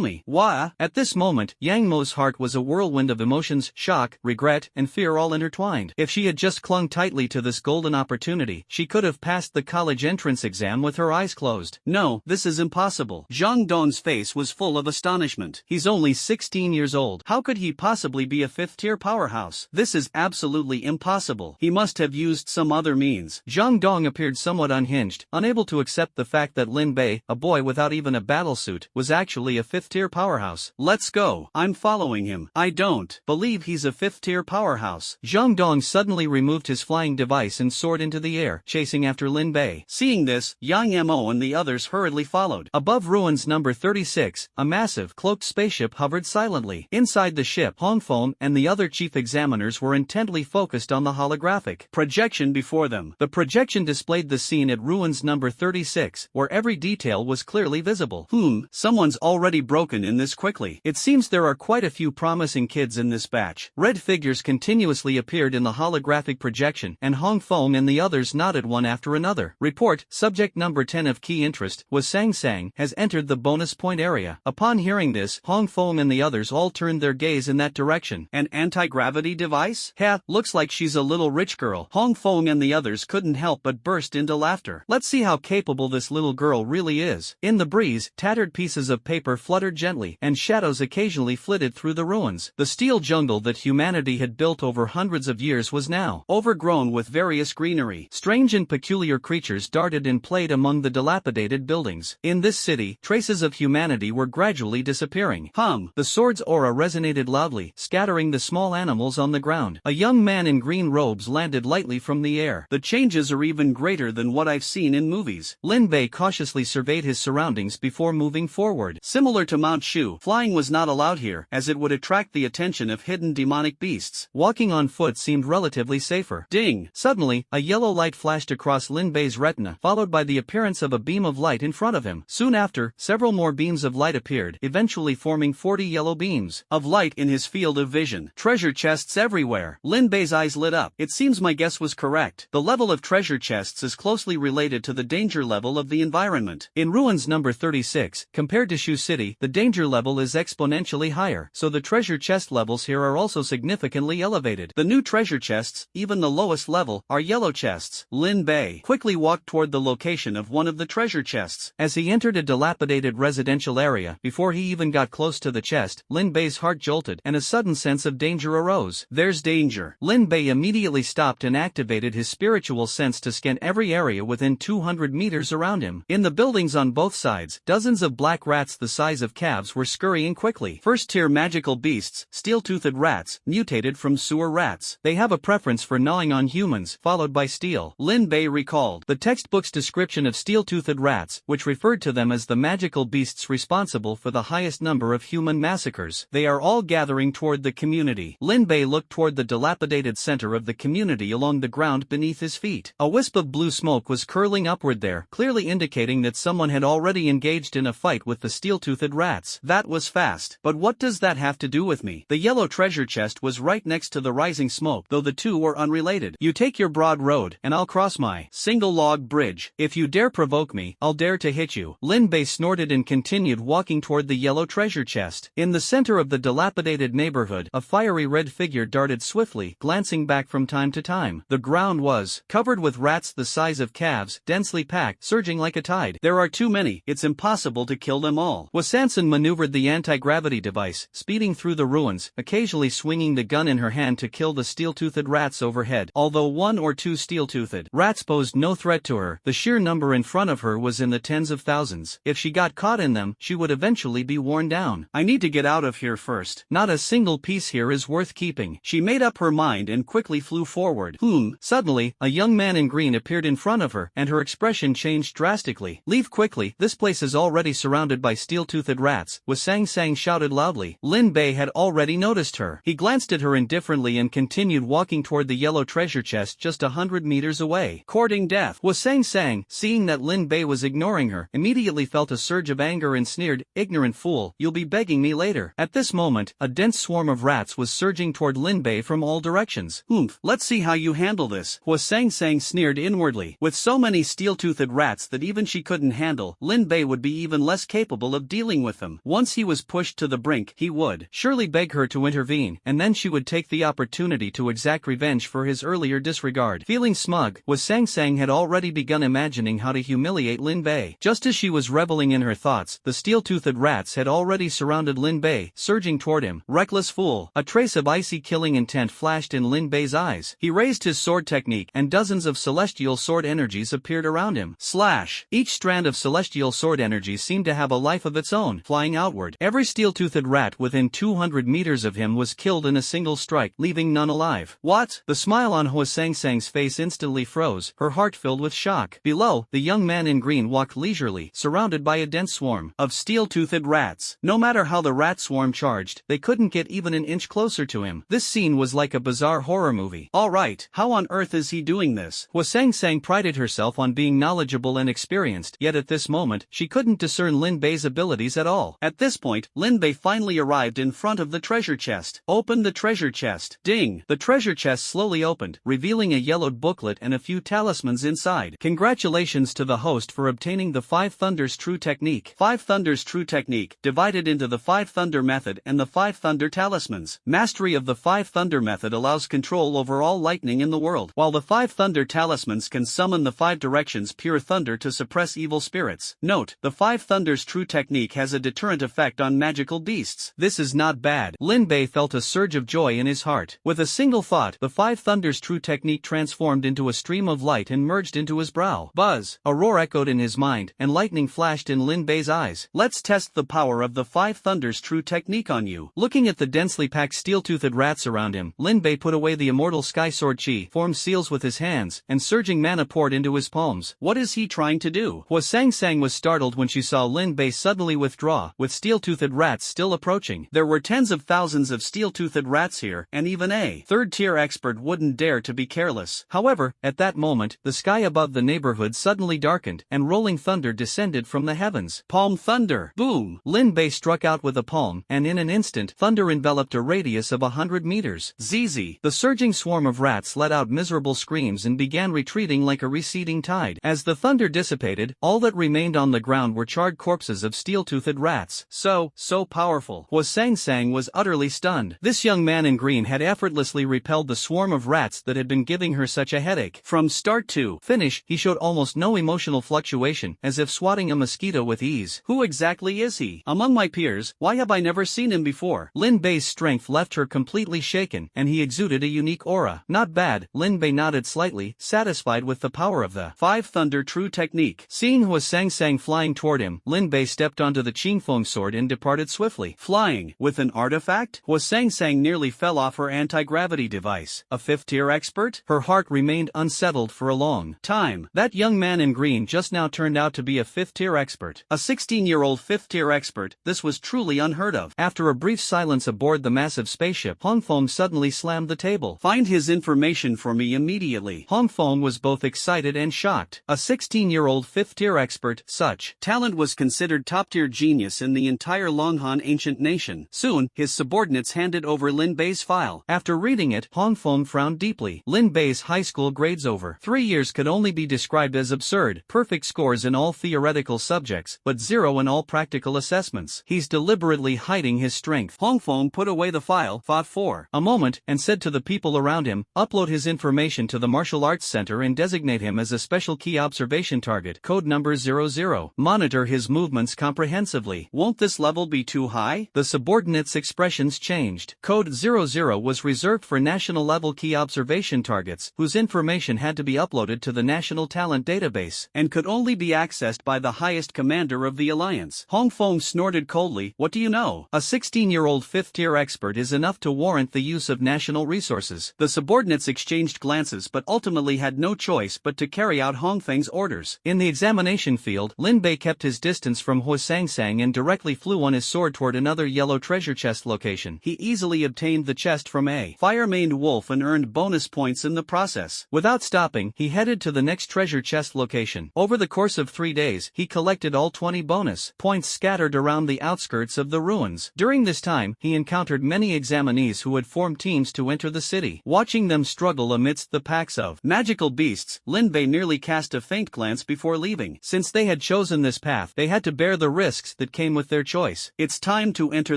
me. Wah! At this moment, Yang Mo's heart was a whirlwind of emotions, shock, regret, and fear all intertwined. If she had just clung tightly to this golden opportunity, she could have passed the college entrance exam with her eyes closed. No, this is impossible. Zhang Dong's face was full of astonishment. He's only 16 years old. How could he possibly be a 5th-tier powerhouse? This is absolutely impossible. He must have used some other means. Zhang Dong appeared somewhat unhinged, unable to accept the fact that Lin Bei, a boy without even a battlesuit, was actually a 5th-tier powerhouse. Let's go. I'm following him. I don't believe he's a 5th-tier powerhouse. Zhang Dong suddenly removed his flying device and soared into the air, chasing after Lin Bei. Seeing this, Yang Mo and the others hurriedly followed. Above ruins number 36, a massive, cloaked spaceship hovered silently. Inside the ship, Hongfeng and the other chief examiners were intently focused on the holographic projection before them. The projection displayed the scene at ruins number 36, where every detail was clearly visible. Someone's already broken in this quickly. quickly. It seems there are quite a few promising kids in this batch. Red figures continuously appeared in the holographic projection, and Hong Fong and the others nodded one after another. Report, subject number 10 of key interest, was Sang Sang, has entered the bonus point area. Upon hearing this, Hong Fong and the others all turned their gaze in that direction. An anti-gravity device? Heh, looks like she's a little rich girl. Hong Fong and the others couldn't help but burst into laughter. Let's see how capable this little girl really is. In the breeze, tattered pieces of paper fluttered gently, and shadows occasionally flitted through the ruins. The steel jungle that humanity had built over hundreds of years was now overgrown with various greenery. Strange and peculiar creatures darted and played among the dilapidated buildings. In this city, traces of humanity were gradually disappearing. The sword's aura resonated loudly, scattering the small animals on the ground. A young man in green robes landed lightly from the air. The changes are even greater than what I've seen in movies. Lin Bei cautiously surveyed his surroundings before moving forward. Similar to Mount Shu, flying was not allowed here, as it would attract the attention of hidden demonic beasts. Walking on foot seemed relatively safer. Ding! Suddenly, a yellow light flashed across Lin Bei's retina, followed by the appearance of a beam of light in front of him. Soon after, several more beams of light appeared, eventually forming 40 yellow beams of light in his field of vision. Treasure chests everywhere. Lin Bei's eyes lit up. It seems my guess was correct. The level of treasure chests is closely related to the danger level of the environment. In ruins number 36, compared to Shu City, the danger level is exponentially higher, so the treasure chest levels here are also significantly elevated. The new treasure chests, even the lowest level, are yellow chests. Lin Bei quickly walked toward the location of one of the treasure chests. As he entered a dilapidated residential area, before he even got close to the chest, Lin Bei's heart jolted, and a sudden sense of danger arose. There's danger. Lin Bei immediately stopped and activated his spiritual sense to scan every area within 200 meters around him. In the buildings on both sides, dozens of black rats the size of calves were scurrying quickly. First-tier magical beasts, steel-toothed rats, mutated from sewer rats. They have a preference for gnawing on humans, followed by steel. Lin Bei recalled the textbook's description of steel-toothed rats, which referred to them as the magical beasts responsible for the highest number of human massacres. They are all gathering toward the community. Lin Bei looked toward the dilapidated center of the community along the ground beneath his feet. A wisp of blue smoke was curling upward there, clearly indicating that someone had already engaged in a fight with the steel-toothed rats. That was fast. But what does that have to do with me? The yellow treasure chest was right next to the rising smoke, though the two were unrelated. You take your broad road, and I'll cross my single log bridge. If you dare provoke me, I'll dare to hit you. Lin Bei snorted and continued walking toward the yellow treasure chest. In the center of the dilapidated neighborhood, a fiery red figure darted swiftly, glancing back from time to time. The ground was covered with rats the size of calves, densely packed, surging like a tide. There are too many, it's impossible to kill them all. Wasanson maneuvered the anti-gravity device, speeding through the ruins, occasionally swinging the gun in her hand to kill the steel-toothed rats overhead. Although one or two steel-toothed rats posed no threat to her, the sheer number in front of her was in the tens of thousands. If she got caught in them, she would eventually be worn down. I need to get out of here first. Not a single piece here is worth keeping. She made up her mind and quickly flew forward. Suddenly, a young man in green appeared in front of her, and her expression changed drastically. Leave quickly, this place is already surrounded by steel-toothed rats, Sang Sang shouted loudly. Lin Bei had already noticed her. He glanced at her indifferently and continued walking toward the yellow treasure chest just 100 meters away. Courting death. Sang Sang, seeing that Lin Bei was ignoring her, immediately felt a surge of anger and sneered, "Ignorant fool, you'll be begging me later." At this moment, a dense swarm of rats was surging toward Lin Bei from all directions. Let's see how you handle this. Sang Sang sneered inwardly. With so many steel-toothed rats that even she couldn't handle, Lin Bei would be even less capable of dealing with them. Once he was pushed to the brink, he would surely beg her to intervene, and then she would take the opportunity to exact revenge for his earlier disregard. Feeling smug, Sang Sang had already begun imagining how to humiliate Lin Bei. Just as she was reveling in her thoughts, the steel-toothed rats had already surrounded Lin Bei, surging toward him. Reckless fool. A trace of icy killing intent flashed in Lin Bei's eyes. He raised his sword technique, and dozens of celestial sword energies appeared around him. Slash! Each strand of celestial sword energy seemed to have a life of its own, flying outward. Every steel-toothed rat within 200 meters of him was killed in a single strike, leaving none alive. What? The smile on Sang Sang's face instantly froze, her heart filled with shock. Below, the young man in green walked leisurely, surrounded by a dense swarm of steel-toothed rats. No matter how the rat swarm charged, they couldn't get even an inch closer to him. This scene was like a bizarre horror movie. Alright, how on earth is he doing this? Sang Sang prided herself on being knowledgeable and experienced, yet at this moment, she couldn't discern Lin Bei's abilities at all. At this point, point, Lin Bei finally arrived in front of the treasure chest. Open the treasure chest. Ding! The treasure chest slowly opened, revealing a yellowed booklet and a few talismans inside. Congratulations to the host for obtaining the 5 Thunders True Technique. 5 Thunders True Technique, divided into the 5 Thunder Method and the 5 Thunder Talismans. Mastery of the 5 Thunder Method allows control over all lightning in the world, while the 5 Thunder Talismans can summon the 5 directions pure thunder to suppress evil spirits. Note, the 5 Thunders True Technique has a deterrent effect on magical beasts. This is not bad. Lin Bei felt a surge of joy in his heart. With a single thought, the 5 Thunders True Technique transformed into a stream of light and merged into his brow. Buzz! A roar echoed in his mind, and lightning flashed in Lin Bei's eyes. Let's test the power of the 5 Thunders True Technique on you. Looking at the densely packed steel-toothed rats around him, Lin Bei put away the immortal sky sword chi, formed seals with his hands, and surging mana poured into his palms. What is he trying to do? Hua Sang was startled when she saw Lin Bei suddenly withdraw, with steel-toothed rats still approaching. There were tens of thousands of steel-toothed rats here, and even a third-tier expert wouldn't dare to be careless. However, at that moment, the sky above the neighborhood suddenly darkened, and rolling thunder descended from the heavens. Palm thunder! Boom! Lin Bei struck out with a palm, and in an instant, thunder enveloped a radius of 100 meters. ZZ! The surging swarm of rats let out miserable screams and began retreating like a receding tide. As the thunder dissipated, all that remained on the ground were charred corpses of steel-toothed rats. So powerful. Hua Sang was utterly stunned. This young man in green had effortlessly repelled the swarm of rats that had been giving her such a headache. From start to finish, he showed almost no emotional fluctuation, as if swatting a mosquito with ease. Who exactly is he? Among my peers, why have I never seen him before? Lin Bei's strength left her completely shaken, and he exuded a unique aura. Not bad. Lin Bei nodded slightly, satisfied with the power of the 5 Thunder True Technique. Seeing Hua Sang flying toward him, Lin Bei stepped onto the Qingfeng sword and departed swiftly. Flying? With an artifact? Hua Sang nearly fell off her anti-gravity device. A 5th-tier expert? Her heart remained unsettled for a long time. That young man in green just now turned out to be a 5th-tier expert. A 16-year-old 5th-tier expert. This was truly unheard of. After a brief silence aboard the massive spaceship, Hongfeng suddenly slammed the table. Find his information for me immediately. Hongfeng was both excited and shocked. A 16-year-old 5th-tier expert, such talent was considered top-tier genius in the entire Longhan ancient nation. Soon, his subordinates handed over Lin Bei's file. After reading it, Hongfeng frowned deeply. Lin Bei's high school grades over 3 years could only be described as absurd. Perfect scores in all theoretical subjects, but 0 in all practical assessments. He's deliberately hiding his strength. Hongfeng put away the file, thought for a moment, and said to the people around him, upload his information to the Martial Arts Center and designate him as a special key observation target. Code number 00. Monitor his movements comprehensively. Won't this level be too high? The subordinates' expressions changed. Code 00 was reserved for national-level key observation targets, whose information had to be uploaded to the National Talent Database, and could only be accessed by the highest commander of the Alliance. Hongfeng snorted coldly, what do you know? A 16-year-old 5th-tier expert is enough to warrant the use of national resources. The subordinates exchanged glances but ultimately had no choice but to carry out Hongfeng's orders. In the examination field, Lin Bei kept his distance from Hua Sang and directly flew on his sword toward another yellow treasure chest location. He easily obtained the chest from a fire-maned wolf and earned bonus points in the process. Without stopping, he headed to the next treasure chest location. Over the course of 3 days, he collected all 20 bonus points scattered around the outskirts of the ruins. During this time, he encountered many examinees who had formed teams to enter the city. Watching them struggle amidst the packs of magical beasts, Lin Bei nearly cast a faint glance before leaving. Since they had chosen this path, they had to bear the risks that came with their choice. It's time to enter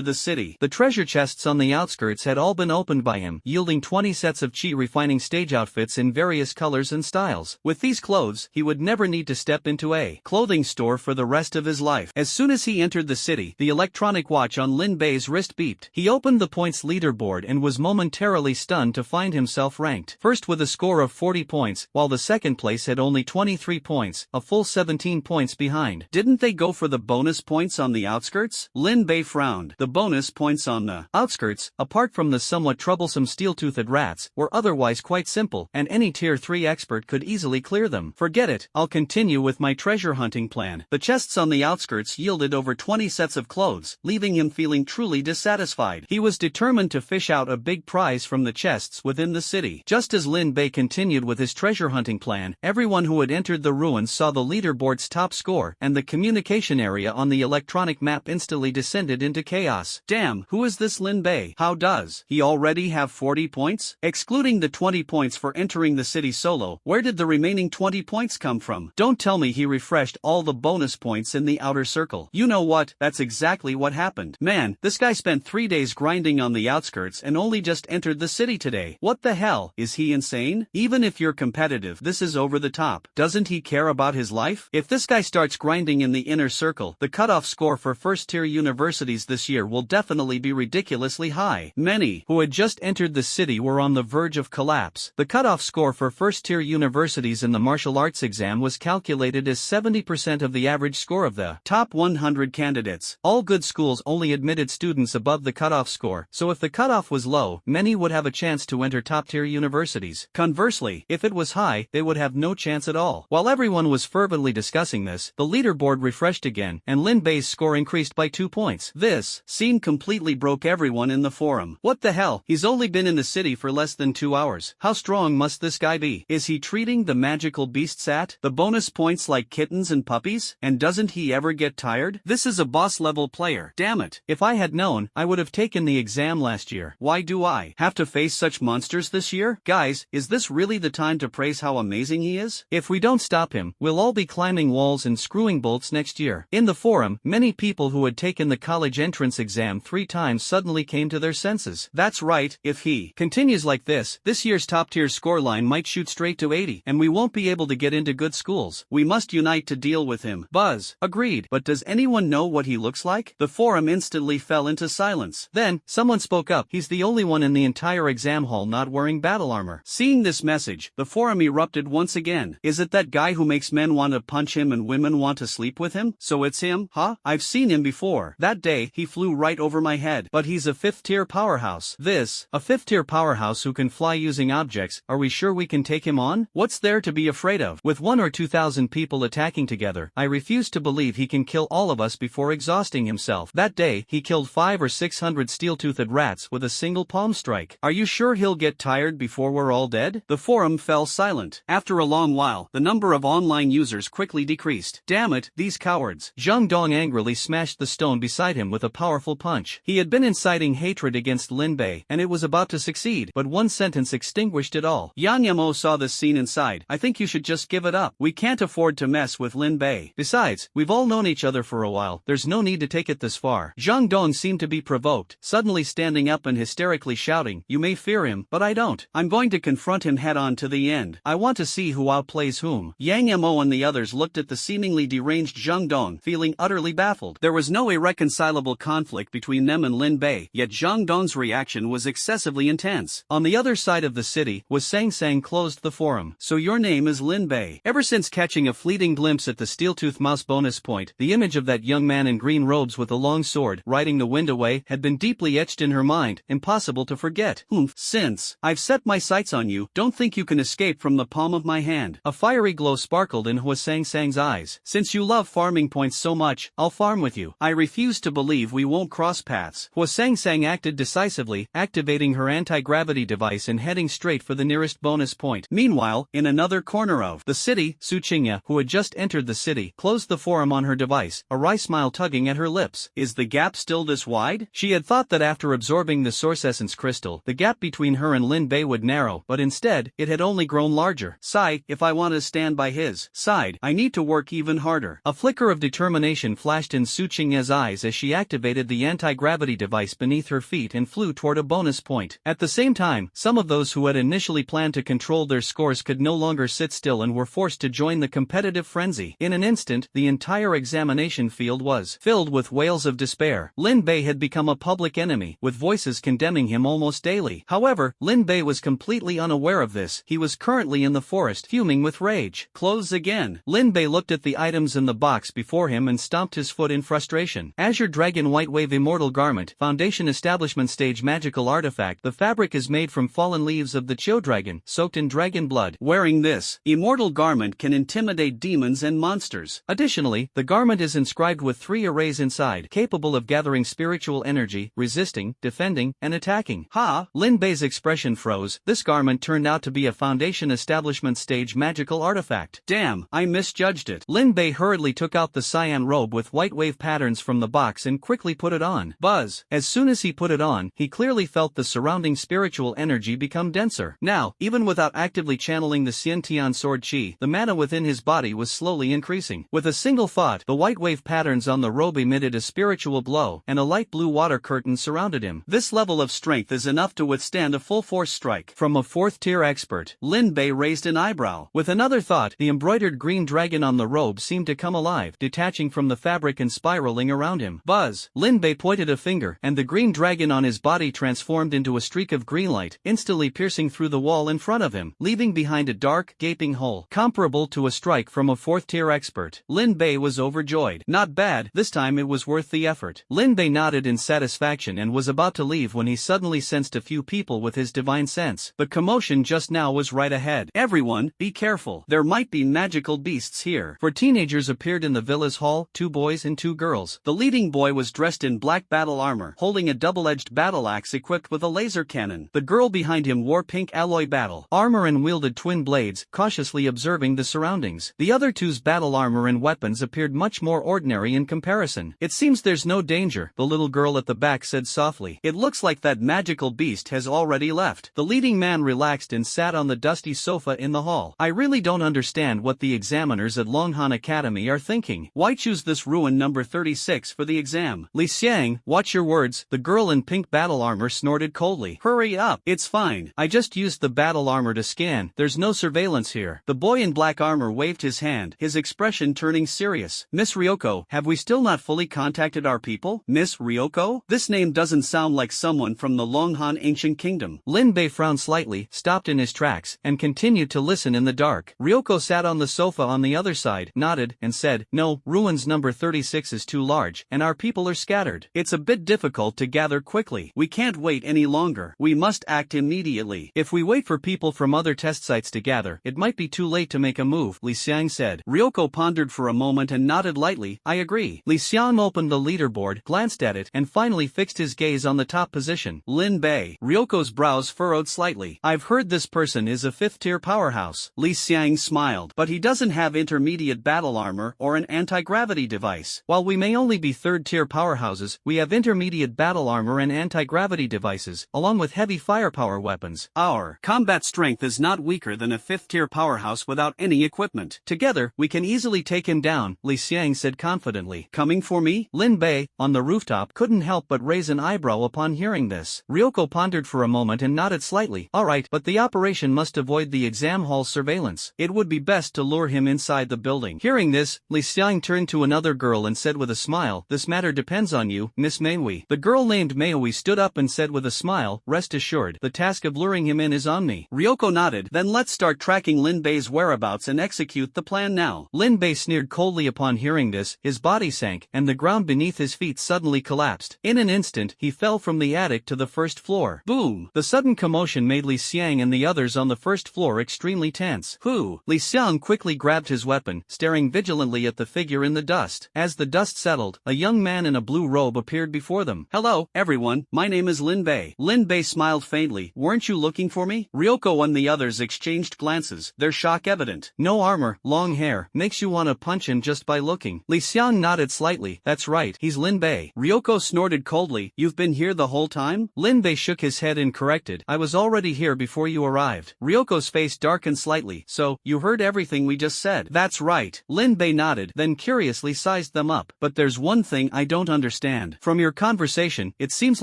the city. The treasure chests on the outskirts had all been opened by him, yielding 20 sets of chi refining stage outfits in various colors and styles. With these clothes, he would never need to step into a clothing store for the rest of his life. As soon as he entered the city, the electronic watch on Lin Bei's wrist beeped. He opened the points leaderboard and was momentarily stunned to find himself ranked first with a score of 40 points, while the second place had only 23 points, a full 17 points behind. Didn't they go for the bonus points on the outskirts? Lin Bei frowned. The bonus points on the outskirts, apart from the somewhat troublesome steel-toothed rats, were otherwise quite simple, and any tier 3 expert could easily clear them. Forget it, I'll continue with my treasure hunting plan. The chests on the outskirts yielded over 20 sets of clothes, leaving him feeling truly dissatisfied. He was determined to fish out a big prize from the chests within the city. Just as Lin Bei continued with his treasure hunting plan, everyone who had entered the ruins saw the leaderboard's top score, and the communication area on the electronic map instantly instantly descended into chaos. Damn, who is this Lin Bei? How does he already have 40 points? Excluding the 20 points for entering the city solo, where did the remaining 20 points come from? Don't tell me he refreshed all the bonus points in the outer circle. You know what, that's exactly what happened. Man, this guy spent 3 days grinding on the outskirts and only just entered the city today. What the hell, is he insane? Even if you're competitive, this is over the top. Doesn't he care about his life? If this guy starts grinding in the inner circle, the cutoff score for first-tier universities this year will definitely be ridiculously high. Many who had just entered the city were on the verge of collapse. The cutoff score for first-tier universities in the martial arts exam was calculated as 70% of the average score of the top 100 candidates. All good schools only admitted students above the cutoff score, so if the cutoff was low, many would have a chance to enter top-tier universities. Conversely, if it was high, they would have no chance at all. While everyone was fervently discussing this, the leaderboard refreshed again, and Lin Bei's score increased by 2 points. This scene completely broke everyone in the forum. What the hell? He's only been in the city for less than 2 hours. How strong must this guy be? Is he treating the magical beasts at the bonus points like kittens and puppies? And doesn't he ever get tired? This is a boss-level player. Damn it. If I had known, I would have taken the exam last year. Why do I have to face such monsters this year? Guys, is this really the time to praise how amazing he is? If we don't stop him, we'll all be climbing walls and screwing bolts next year. In the forum, many people who had taken the college entrance exam 3 times suddenly came to their senses. That's right, if he continues like this year's top-tier scoreline might shoot straight to 80, and we won't be able to get into good schools. We must unite to deal with him. Buzz agreed, but does anyone know what he looks like? The forum instantly fell into silence. Then, someone spoke up. He's the only one in the entire exam hall not wearing battle armor. Seeing this message, the forum erupted once again. Is it that guy who makes men want to punch him and women want to sleep with him? So it's him, huh? I've seen him before. That day, he flew right over my head. But he's a 5th-tier powerhouse. A 5th-tier powerhouse who can fly using objects. Are we sure we can take him on? What's there to be afraid of? With 1 or 2,000 people attacking together, I refuse to believe he can kill all of us before exhausting himself. That day, he killed 500 or 600 steel-toothed rats with a single palm strike. Are you sure he'll get tired before we're all dead? The forum fell silent. After a long while, the number of online users quickly decreased. Damn it, these cowards. Zhang Dong angrily smashed the stone beside him with a powerful punch. He had been inciting hatred against Lin Bei, and it was about to succeed, but one sentence extinguished it all. Yang Yamo saw this scene and sighed. I think you should just give it up. We can't afford to mess with Lin Bei. Besides, we've all known each other for a while. There's no need to take it this far. Zhang Dong seemed to be provoked, suddenly standing up and hysterically shouting, you may fear him, but I don't. I'm going to confront him head-on to the end. I want to see who outplays whom. Yang Yamo and the others looked at the seemingly deranged Zhang Dong, feeling utterly baffled. There was no irreconcilable conflict between them and Lin Bei, yet Zhang Dong's reaction was excessively intense. On the other side of the city, was Sang Sang closed the forum. So your name is Lin Bei. Ever since catching a fleeting glimpse at the steel-tooth mouse bonus point, the image of that young man in green robes with a long sword, riding the wind away, had been deeply etched in her mind, impossible to forget. Since I've set my sights on you, don't think you can escape from the palm of my hand. A fiery glow sparkled in Hua Sang Sang's eyes. Since you love farming points so much, I'll farm with you. I refuse to believe we won't cross paths. Hua Sang Sang acted decisively, activating her anti-gravity device and heading straight for the nearest bonus point. Meanwhile, in another corner of the city, Su Qingya, who had just entered the city, closed the forum on her device, a wry smile tugging at her lips. Is the gap still this wide? She had thought that after absorbing the Source Essence crystal, the gap between her and Lin Bei would narrow, but instead, it had only grown larger. Sigh, if I want to stand by his side, I need to work even harder. A flicker of determination flashed in Su Qingya's eyes as she activated the anti-gravity device beneath her feet and flew toward a bonus point. At the same time, some of those who had initially planned to control their scores could no longer sit still and were forced to join the competitive frenzy. In an instant, the entire examination field was filled with wails of despair. Lin Bei had become a public enemy, with voices condemning him almost daily. However, Lin Bei was completely unaware of this. He was currently in the forest, fuming with rage. Clothes again. Lin Bei looked at the items in the box before him and stomped his foot in frustration. Azure Dragon White Wave Immortal Garment, Foundation Establishment Stage Magical Artifact. The fabric is made from fallen leaves of the Chiu Dragon, soaked in dragon blood. Wearing this immortal garment can intimidate demons and monsters. Additionally, the garment is inscribed with 3 arrays inside, capable of gathering spiritual energy, resisting, defending, and attacking. Lin Bei's expression froze. This garment turned out to be a Foundation Establishment Stage magical artifact. Damn, I misjudged it. Lin Bei hurriedly took out the cyan robe with white wave patterns patterns from the box and quickly put it on. Buzz. As soon as he put it on, he clearly felt the surrounding spiritual energy become denser. Now, even without actively channeling the Xiantian sword chi, the mana within his body was slowly increasing. With a single thought, the white wave patterns on the robe emitted a spiritual glow, and a light blue water curtain surrounded him. This level of strength is enough to withstand a full-force strike from a 4th-tier expert. Lin Bei raised an eyebrow. With another thought, the embroidered green dragon on the robe seemed to come alive, detaching from the fabric and spiraling around him. Buzz. Lin Bei pointed a finger, and the green dragon on his body transformed into a streak of green light, instantly piercing through the wall in front of him, leaving behind a dark, gaping hole, comparable to a strike from a 4th-tier expert. Lin Bei was overjoyed. Not bad, this time it was worth the effort. Lin Bei nodded in satisfaction and was about to leave when he suddenly sensed a few people with his divine sense. The commotion just now was right ahead. Everyone, be careful. There might be magical beasts here. 4 teenagers appeared in the villa's hall, 2 boys and 2 girls. The leading boy was dressed in black battle armor, holding a double-edged battle axe equipped with a laser cannon. The girl behind him wore pink alloy battle armor and wielded twin blades, cautiously observing the surroundings. The other two's battle armor and weapons appeared much more ordinary in comparison. It seems there's no danger, the little girl at the back said softly. It looks like that magical beast has already left. The leading man relaxed and sat on the dusty sofa in the hall. I really don't understand what the examiners at Longhan Academy are thinking. Why choose this ruin number 36 for the exam? Li Xiang, watch your words, the girl in pink battle armor snorted coldly. Hurry up, it's fine. I just used the battle armor to scan, there's no surveillance here. The boy in black armor waved his hand, his expression turning serious. Miss Ryoko, have we still not fully contacted our people? Miss Ryoko? This name doesn't sound like someone from the Longhan ancient kingdom. Lin Bei frowned slightly, stopped in his tracks, and continued to listen in the dark. Ryoko sat on the sofa on the other side, nodded, and said, no, ruins number 36 is too large, and our people are scattered. It's a bit difficult to gather quickly. We can't wait any longer. We must act immediately. If we wait for people from other test sites to gather, it might be too late to make a move, Li Xiang said. Ryoko pondered for a moment and nodded lightly. I agree. Li Xiang opened the leaderboard, glanced at it, and finally fixed his gaze on the top position. Lin Bei. Ryoko's brows furrowed slightly. I've heard this person is a 5th-tier powerhouse. Li Xiang smiled. But he doesn't have intermediate battle armor or an anti-gravity device. While we may only be 3rd-tier powerhouses, we have intermediate battle armor and anti-gravity devices, along with heavy firepower weapons. Our combat strength is not weaker than a 5th-tier powerhouse without any equipment. Together, we can easily take him down, Li Xiang said confidently. Coming for me? Lin Bei, on the rooftop, couldn't help but raise an eyebrow upon hearing this. Ryoko pondered for a moment and nodded slightly. Alright, but the operation must avoid the exam hall's surveillance. It would be best to lure him inside the building. Hearing this, Li Xiang turned to another girl and said with a smile, this matter depends on you, Miss Meihui. The girl named Meihui stood up and said with a smile, rest assured, the task of luring him in is on me. Ryoko nodded, then let's start tracking Lin Bei's whereabouts and execute the plan now. Lin Bei sneered coldly upon hearing this, his body sank, and the ground beneath his feet suddenly collapsed. In an instant, he fell from the attic to the 1st floor. Boom! The sudden commotion made Li Xiang and the others on the 1st floor extremely tense. Who? Li Xiang quickly grabbed his weapon, staring vigilantly at the figure in the dust. As the dust settled, a young man in a blue robe appeared before them. Hello, everyone, my name is Lin Bei. Lin Bei smiled faintly. Weren't you looking for me? Ryoko and the others exchanged glances, their shock evident. No armor, long hair, makes you want to punch him just by looking. Li Xiang nodded slightly. That's right, he's Lin Bei. Ryoko snorted coldly. You've been here the whole time? Lin Bei shook his head and corrected. I was already here before you arrived. Ryoko's face darkened slightly. So, you heard everything we just said? That's right. Lin Bei nodded, then curiously sized them up. But there's one thing I don't understand. From your conversation, it seems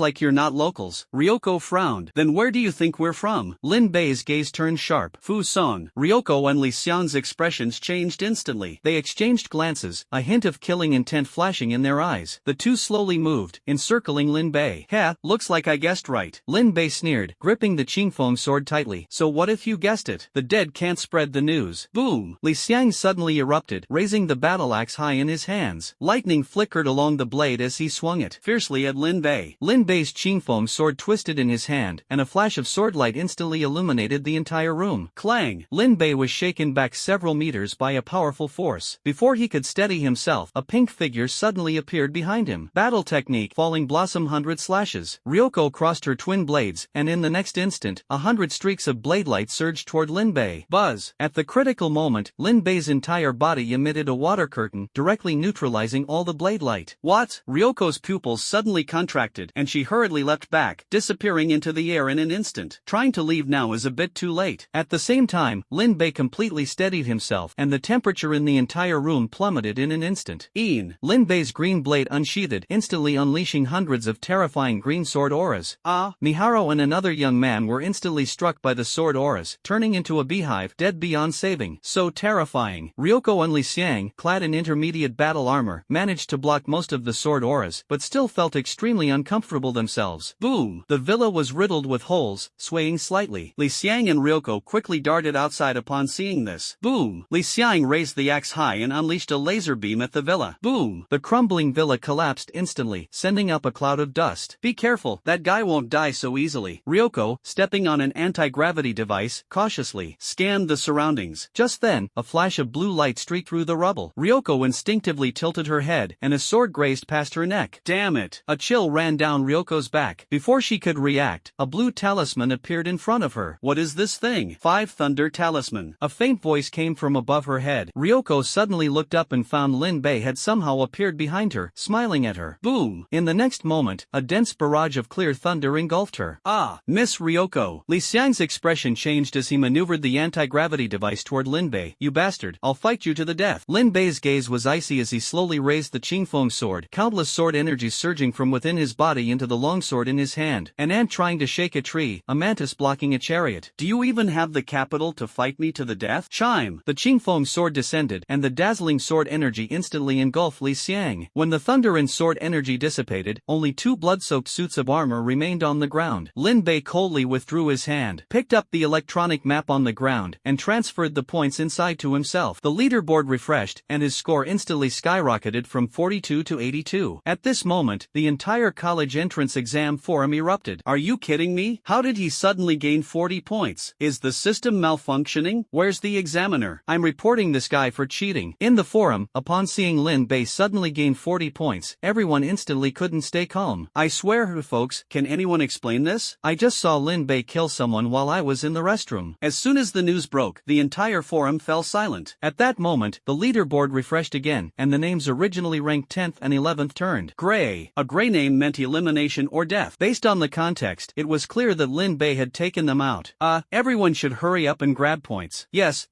like you're not locals. Ryoko frowned. Then where do you think we're from? Lin Bei's gaze turned sharp. Fusong. Ryoko and Li Xiang's expressions changed instantly. They exchanged glances, a hint of killing intent flashing in their eyes. The two slowly moved, encircling Lin Bei. Heh, looks like I guessed right. Lin Bei sneered, gripping the Qingfeng sword tightly. So what if you guessed it? The dead can't spread the news. Boom! Li Xiang suddenly erupted, raising the battle axe high in his hands. Lightning flickered along the blade as he swung it fiercely at Lin Bei. Lin Bei's Qingfeng sword twisted in his hand, and a flash of sword light instantly illuminated the entire room. Clang! Lin Bei was shaken back several meters by a powerful force. Before he could steady himself, a pink figure suddenly appeared behind him. Battle technique, falling blossom 100 slashes. Ryoko crossed her twin blades, and in the next instant, 100 streaks of blade light surged toward Lin Bei. Buzz! At the critical moment, Lin Bei's entire body emitted a water curtain, directly neutralizing all the blade light. What? Ryoko's pupils suddenly contracted and she hurriedly leapt back, disappearing into the air in an instant. Trying to leave now is a bit too late. At the same time, Lin Bei completely steadied himself and the temperature in the entire room plummeted in an instant. Lin Bei's green blade unsheathed, instantly unleashing hundreds of terrifying green sword auras. Miharu and another young man were instantly struck by the sword auras, turning into a beehive, dead beyond saving. So terrifying. Ryoko and Li Xiang, clad in intermediate battle armor, managed to block most of the sword auras, but still felt extremely uncomfortable themselves. Boom! The villa was riddled with holes, swaying slightly. Li Xiang and Ryoko quickly darted outside upon seeing this. Boom! Li Xiang raised the axe high and unleashed a laser beam at the villa. Boom! The crumbling villa collapsed instantly, sending up a cloud of dust. Be careful, that guy won't die so easily. Ryoko, stepping on an anti-gravity device, cautiously scanned the surroundings. Just then, a flash of blue light streaked through the rubble. Ryoko instinctively tilted her head, and a sword grazed past her neck. Damn it! A chill ran down Ryoko's back. Before she could react, a blue talisman appeared in front of her. What is this thing? 5 Thunder Talisman. A faint voice came from above her head. Ryoko suddenly looked up and found Lin Bei had somehow appeared behind her, smiling at her. Boom! In the next moment, a dense barrage of clear thunder engulfed her. Miss Ryoko. Li Xiang's expression changed as he maneuvered the anti-gravity device toward Lin Bei. You bastard, I'll fight you to the death. Lin Bei's gaze was icy as he slowly raised the Qingfeng sword, countless sword energies surging from within his body into the longsword in his hand. An ant trying to shake a tree, a mantis blocking a chariot. Do you even have the capital to fight me to the death? Chime! The Qingfeng sword descended, and the dazzling sword energy instantly engulfed Li Xiang. When the thunder and sword energy dissipated, only 2 blood-soaked suits of armor remained on the ground. Lin Bei coldly withdrew his hand, picked up the electronic map on the ground, and transferred the points inside to himself. The leaderboard refreshed, and his score instantly skyrocketed from 42 to 82. At this moment, the entire college entrance exam forum erupted. Are you kidding me? How did he suddenly gain 40 points? Is the system malfunctioning? Where's the examiner? I'm reporting this guy for cheating. In the forum, upon seeing Lin Bei suddenly gain 40 points, everyone instantly couldn't stay calm. I swear, folks, can anyone explain this? I just saw Lin Bei kill someone while I was in the restroom. As soon as the news broke, the entire forum fell silent. At that moment, the leaderboard refreshed again, and the names originally ranked 10th and 11th turned gray. A gray name meant elimination or death. Based on the context, it was clear that Lin Bei had taken them out. Everyone should hurry up and grab points. Yes,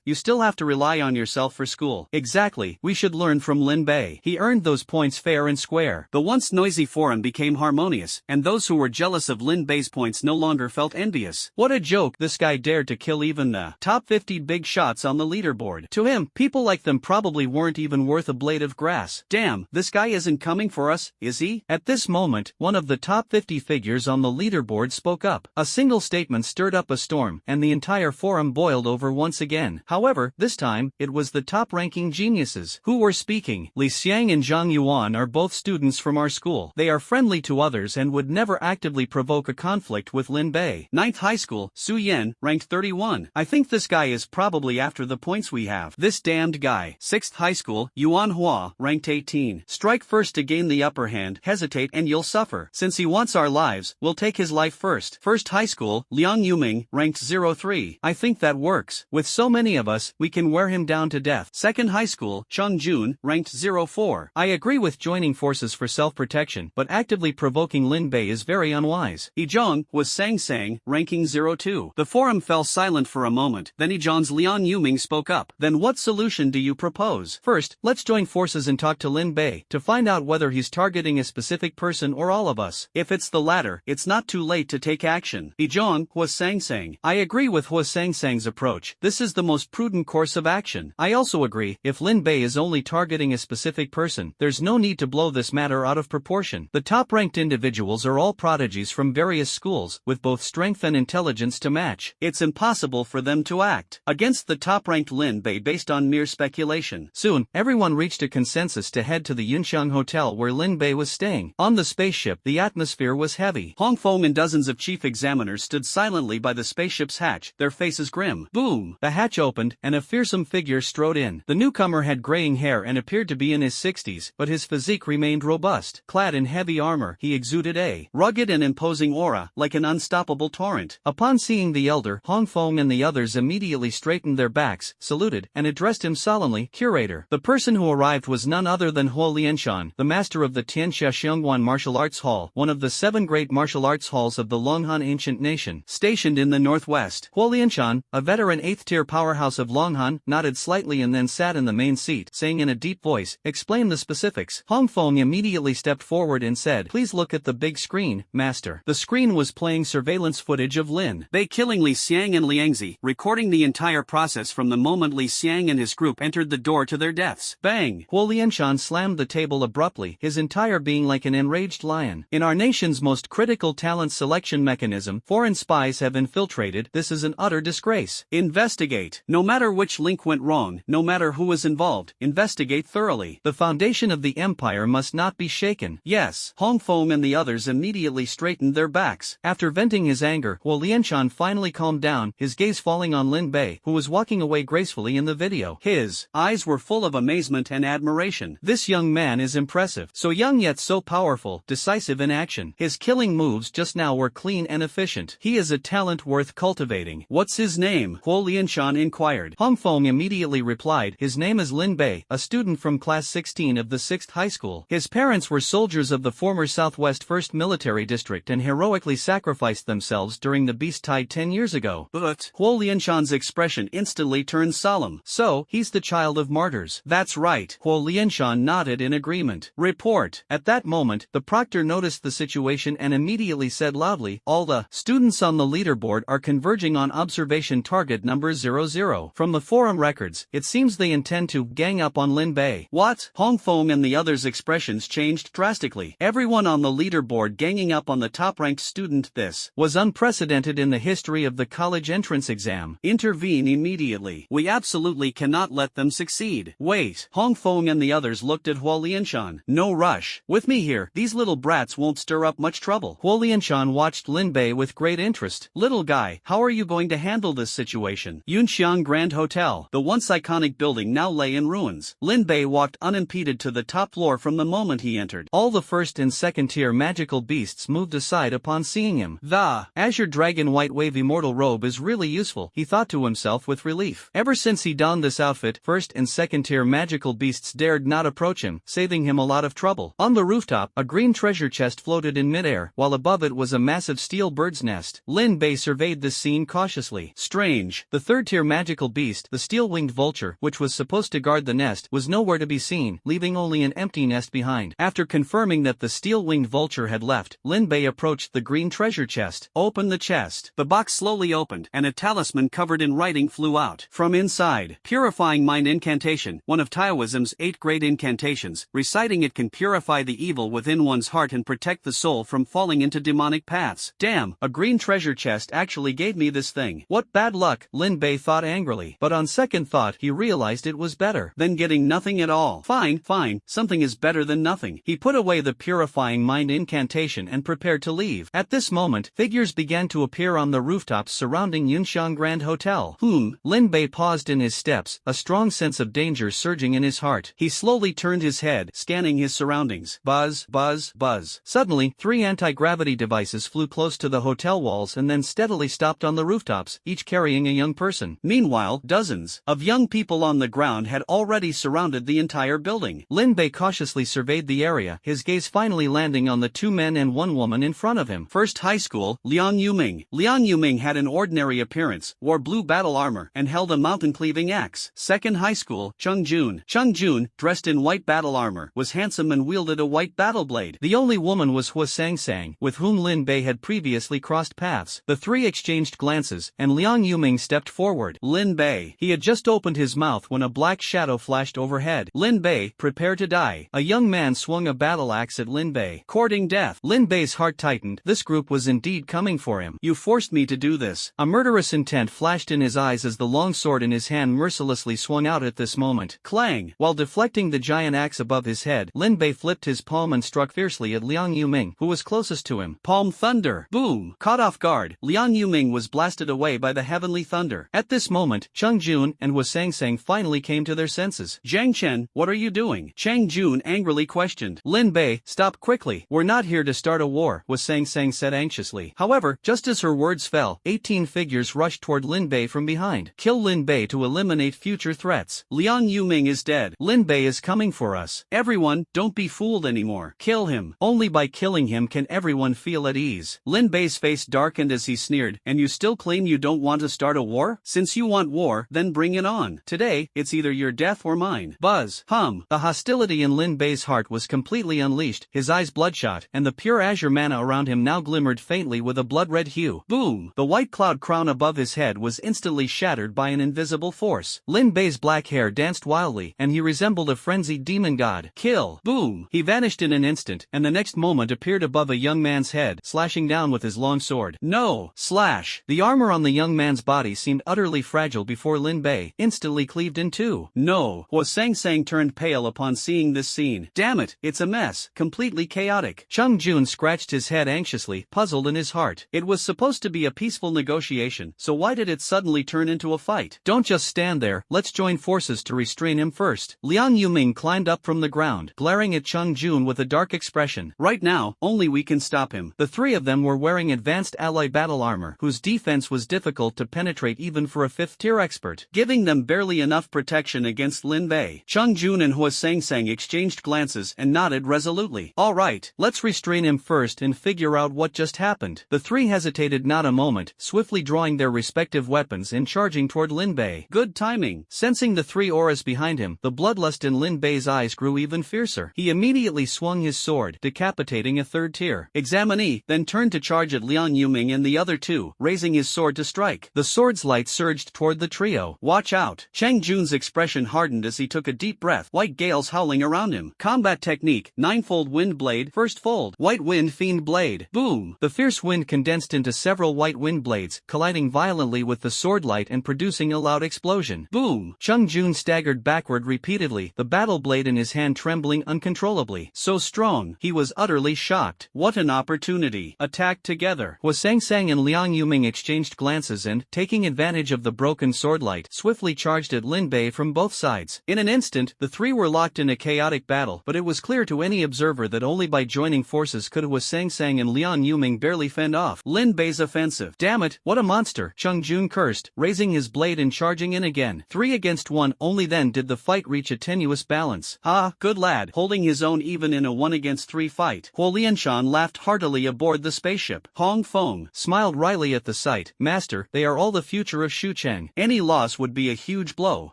you still have to rely on yourself for school. Exactly, we should learn from Lin Bei. He earned those points fair and square. The once noisy forum became harmonious, and those who were jealous of Lin Bei's points no longer felt envious. What a joke, this guy dared to kill even the top 50 big shots on the leaderboard. To him, people like them probably weren't even worth a blade of grass. Damn, this guy isn't coming for us, is he? At this moment, one of the top 50 figures on the leaderboard spoke up. A single statement stirred up a storm, and the entire forum boiled over once again. However, this time, it was the top-ranking geniuses who were speaking. Li Xiang and Zhang Yuan are both students from our school. They are friendly to others and would never actively provoke a conflict with Lin Bei. 9th high school, Su Yan, ranked 31. I think this guy is probably after the points we have. This damned guy. 6th high school, Yuan Hua, ranked 18. Strike first to gain the upper hand, hesitate and you'll suffer. Since he wants our lives, we'll take his life first. 1st high school, Liang Yuming, ranked 03. I think that works. With so many of us, we can wear him down to death. 2nd high school, Cheng Jun, ranked 04. I agree with joining forces for self-protection, but actively provoking Lin Bei is very unwise. Yizhong was Sang, ranking 02. The forum fell silent for a moment, then Yizhong's Liang Yuming spoke up. Then what solution do you propose? First, let's join forces and talk to Lin Bei, to find out whether he's targeting a specific person or all of us. If it's the latter, it's not too late to take action. Yizhong was Sang. I agree with Hua Sang's approach. This is the most prudent course of action. I also agree, if Lin Bei is only targeting a specific person, there's no need to blow this matter out of proportion. The top-ranked individuals are all prodigies from various schools, with both strength and intelligence to match. It's impossible for them to act against the top-ranked Lin Bei based on mere speculation. Soon, everyone reached a consensus to head to the Yunxiang Hotel where Lin Bei was staying. On the spaceship, the atmosphere was heavy. Hong Feng and dozens of chief examiners stood silently by the spaceship's hatch, their faces grim. Boom! The hatch opened, and a fearsome figure strode in. The newcomer had graying hair and appeared to be in his 60s, but his physique remained robust. Clad in heavy armor, he exuded a rugged and imposing aura, like an unstoppable torrent. Upon seeing the elder, Hong Feng and the others immediately straightened their backs, saluted, and addressed him solemnly, "Curator." The person who arrived was none other than Huo Lianshan, the master of the Tianxia Xiongguan Martial Arts Hall, one of the 7 great martial arts halls of the Longhan ancient nation, stationed in the northwest. Huo Lianshan, a veteran 8th-tier powerhouse of Longhan, nodded slightly and then sat in the main seat, saying in a deep voice, "Explain the specifics." Hong Feng immediately stepped forward and said, "Please look at the big screen, master." The screen was playing surveillance footage of Lin Bei killing Li Xiang and Liangzi, recording the entire process from the moment Li Xiang and his group entered the door to their deaths. Bang! Huo Lianshan slammed the table abruptly, his entire being like an enraged lion. "In our nation's most critical talent selection mechanism, foreign spies have infiltrated. This is an utter disgrace. Investigate. No matter which link went wrong, no matter who was involved, investigate thoroughly. The foundation of the empire must not be shaken." Yes. Hong Feng and the others immediately straightened their backs. After venting his anger, Huo Lianshan finally calmed down, his gaze falling on Lin Bei, who was walking away gracefully in the video. His eyes were full of amazement and admiration. This young man is impressive. So young yet so powerful, decisive in action. His killing moves just now were clean and efficient. He is a talent worth cultivating. What's his name? Huo Lianshan inquired. Hong Feng immediately replied, "His name is Lin Bei, a student from class 16 of the 6th high school. His parents were soldiers of the former Southwest 1st Military District and heroically sacrificed themselves during the Beast Tide 10 years ago." But Huo Lianshan's expression instantly turned solemn. "So, he's the child of martyrs." "That's right." Huo Lianshan nodded in agreement. "Report." At that moment, the proctor noticed the situation and immediately said loudly, "All the students on the leaderboard are converging on observation target number 00. From the forum records, it seems they intend to gang up on Lin Bei." What? Hong Feng and the others' expressions changed drastically. Everyone on the leaderboard ganging up on the top-ranked student. This was unprecedented in the history of the college entrance exam. Intervene immediately. We absolutely cannot let them succeed. Wait. Hong Feng and the others looked at Huo Lianshan. "No rush. With me here, these little brats won't stir up much trouble." Huo Lianshan watched Lin Bei with great interest. "Little guy, how are you going to handle this situation?" Yunxiang Grand Hotel. The once iconic building now lay in ruins. Lin Bei walked unimpeded to the top floor from the moment he entered. All the 1st and 2nd tier magical beasts moved aside upon seeing him. The azure dragon white wave immortal robe is really useful, he thought to himself with relief. Ever since he donned this outfit, 1st and 2nd tier magical beasts dared not approach him, saving him a lot of trouble. On the rooftop, a green treasure chest floated in midair, while above it was a massive steel bird's nest. Lin Bei surveyed this scene cautiously. Strange. The 3rd tier magical beast, the steel-winged vulture, which was supposed to guard the nest, was nowhere to be seen, leaving only an empty nest behind. After confirming that the steel-winged vulture had left, Lin Bei approached the green treasure chest. Open the chest. The box slowly opened, and a talisman covered in writing flew out. From inside, purifying mind incantation, one of Taoism's 8 great incantations. Reciting it can purify the evil within one's heart and protect the soul from falling into demonic paths. Damn, a green treasure chest actually gave me this thing. What bad luck, Lin Bei thought angrily. But on second thought, he realized it was better than getting nothing at all. Fine, something is better than nothing. He put away the purifying mind incantation and prepared to leave. At this moment, figures began to appear on the rooftops surrounding Yunxiang Grand Hotel. Lin Bei paused in his steps, a strong sense of danger surging in his heart. He slowly turned his head, scanning his surroundings. Buzz, buzz, buzz. Suddenly, 3 anti-gravity devices flew close to the hotel walls and then steadily stopped on the rooftops, each carrying a young person. Meanwhile, dozens of young people on the ground had already surrounded the entire building. Lin Bei cautiously surveyed the area, his gaze finally landing on the 2 men and 1 woman in front of him. First high school, Liang Yuming. Liang Yuming had an ordinary appearance, wore blue battle armor, and held a mountain-cleaving axe. Second high school, Cheng Jun. Cheng Jun, dressed in white battle armor, was handsome and wielded a white battle blade. The only woman was Hua Sang, with whom Lin Bei had previously crossed paths. The 3 exchanged glances, and Liang Yuming stepped forward. Lin Bei. He had just opened his mouth when a black shadow flashed overhead. Lin Bei, prepare to die. A young man swung a battle axe at Lin Bei, courting death. Lin Bei's heart tightened. This group was indeed coming for him. You forced me to do this. A murderous intent flashed in his eyes as the long sword in his hand mercilessly swung out at this moment. Clang! While deflecting the giant axe above his head, Lin Bei flipped his palm and struck fiercely at Liang Yuming, who was closest to him. Palm thunder! Boom! Caught off guard, Liang Yuming was blasted away by the heavenly thunder. At this moment, Cheng Jun and Hua Sang finally came to their senses. Zhang Chen, what are you doing? Cheng Jun angrily questioned. Lin Bei, stop quickly. We're not here to start a war, Hua Sang said anxiously. However, just as her words fell, 18 figures rushed toward Lin Bei from behind. Kill Lin Bei to eliminate future threats. Liang Yuming is dead. Lin Bei is coming for us. Everyone, don't be fooled anymore. Kill him. Only by killing him can everyone feel at ease. Lin Bei's face darkened as he sneered, and you still claim you don't want to start a war? Since you want war, then bring it on. Today, it's either your death or mine. Buzz. Hum. The hostility in Lin Bei's heart was completely unleashed, his eyes bloodshot, and the pure azure mana around him now glimmered faintly with a blood-red hue. Boom! The white cloud crown above his head was instantly shattered by an invisible force. Lin Bei's black hair danced wildly, and he resembled a frenzied demon god. Kill! Boom! He vanished in an instant, and the next moment appeared above a young man's head, slashing down with his long sword. No! Slash! The armor on the young man's body seemed utterly fragile before Lin Bei, instantly cleaved in two. No! Hua Sang turned pale upon seeing this scene. Damn it, it's a mess, completely chaotic. Chung Jun scratched his head anxiously, puzzled in his heart. It was supposed to be a peaceful negotiation, so why did it suddenly turn into a fight? Don't just stand there, let's join forces to restrain him first. Liang Yuming climbed up from the ground, glaring at Chung Jun with a dark expression. Right now, only we can stop him. The three of them were wearing advanced alloy battle armor, whose defense was difficult to penetrate even for a 5th-tier expert, giving them barely enough protection against Lin Bei. Chung Jun and Hua Sang exchanged glances and nodded resolutely. All right, let's restrain him first and figure out what just happened. The three hesitated not a moment, swiftly drawing their respective weapons and charging toward Lin Bei. Good timing. Sensing the three auras behind him, the bloodlust in Lin Bei's eyes grew even fiercer. He immediately swung his sword, decapitating a 3rd-tier examinee, then turned to charge at Liang Yuming and the other two, raising his sword to strike. The sword's light surged toward the trio. Watch out! Chang Jun's expression hardened as he took a deep breath, white gales howling around him. Combat technique, 9-fold wind blade, first fold, white wind fiend blade. Boom! The fierce wind condensed into several white wind blades, colliding violently with the sword light and producing a loud explosion. Boom! Chung Jun staggered backward repeatedly, the battle blade in his hand trembling uncontrollably. So strong, he was utterly shocked. What an opportunity! Attack together. Hua Sang and Liang Yuming exchanged glances and, taking advantage of the broken sword light, swiftly charged at Lin Bei from both sides. In an instant, the three were locked in a chaotic battle, but it was clear to any observer that only by joining forces could Hua Sang and Liang Yuming barely fend off Lin Bei's offensive. Damn it, what a monster! Chung Jun cursed, raising his blade and charging in again. 3 against 1, only then did the fight reach a tenuous balance. Ah, good lad, holding his own even in a 1 against 3 fight. Huo Lianshan laughed heartily aboard the spaceship. Hong Feng smiled wryly at the sight. Master, they are all the future of Shucheng. Any loss would be a huge blow.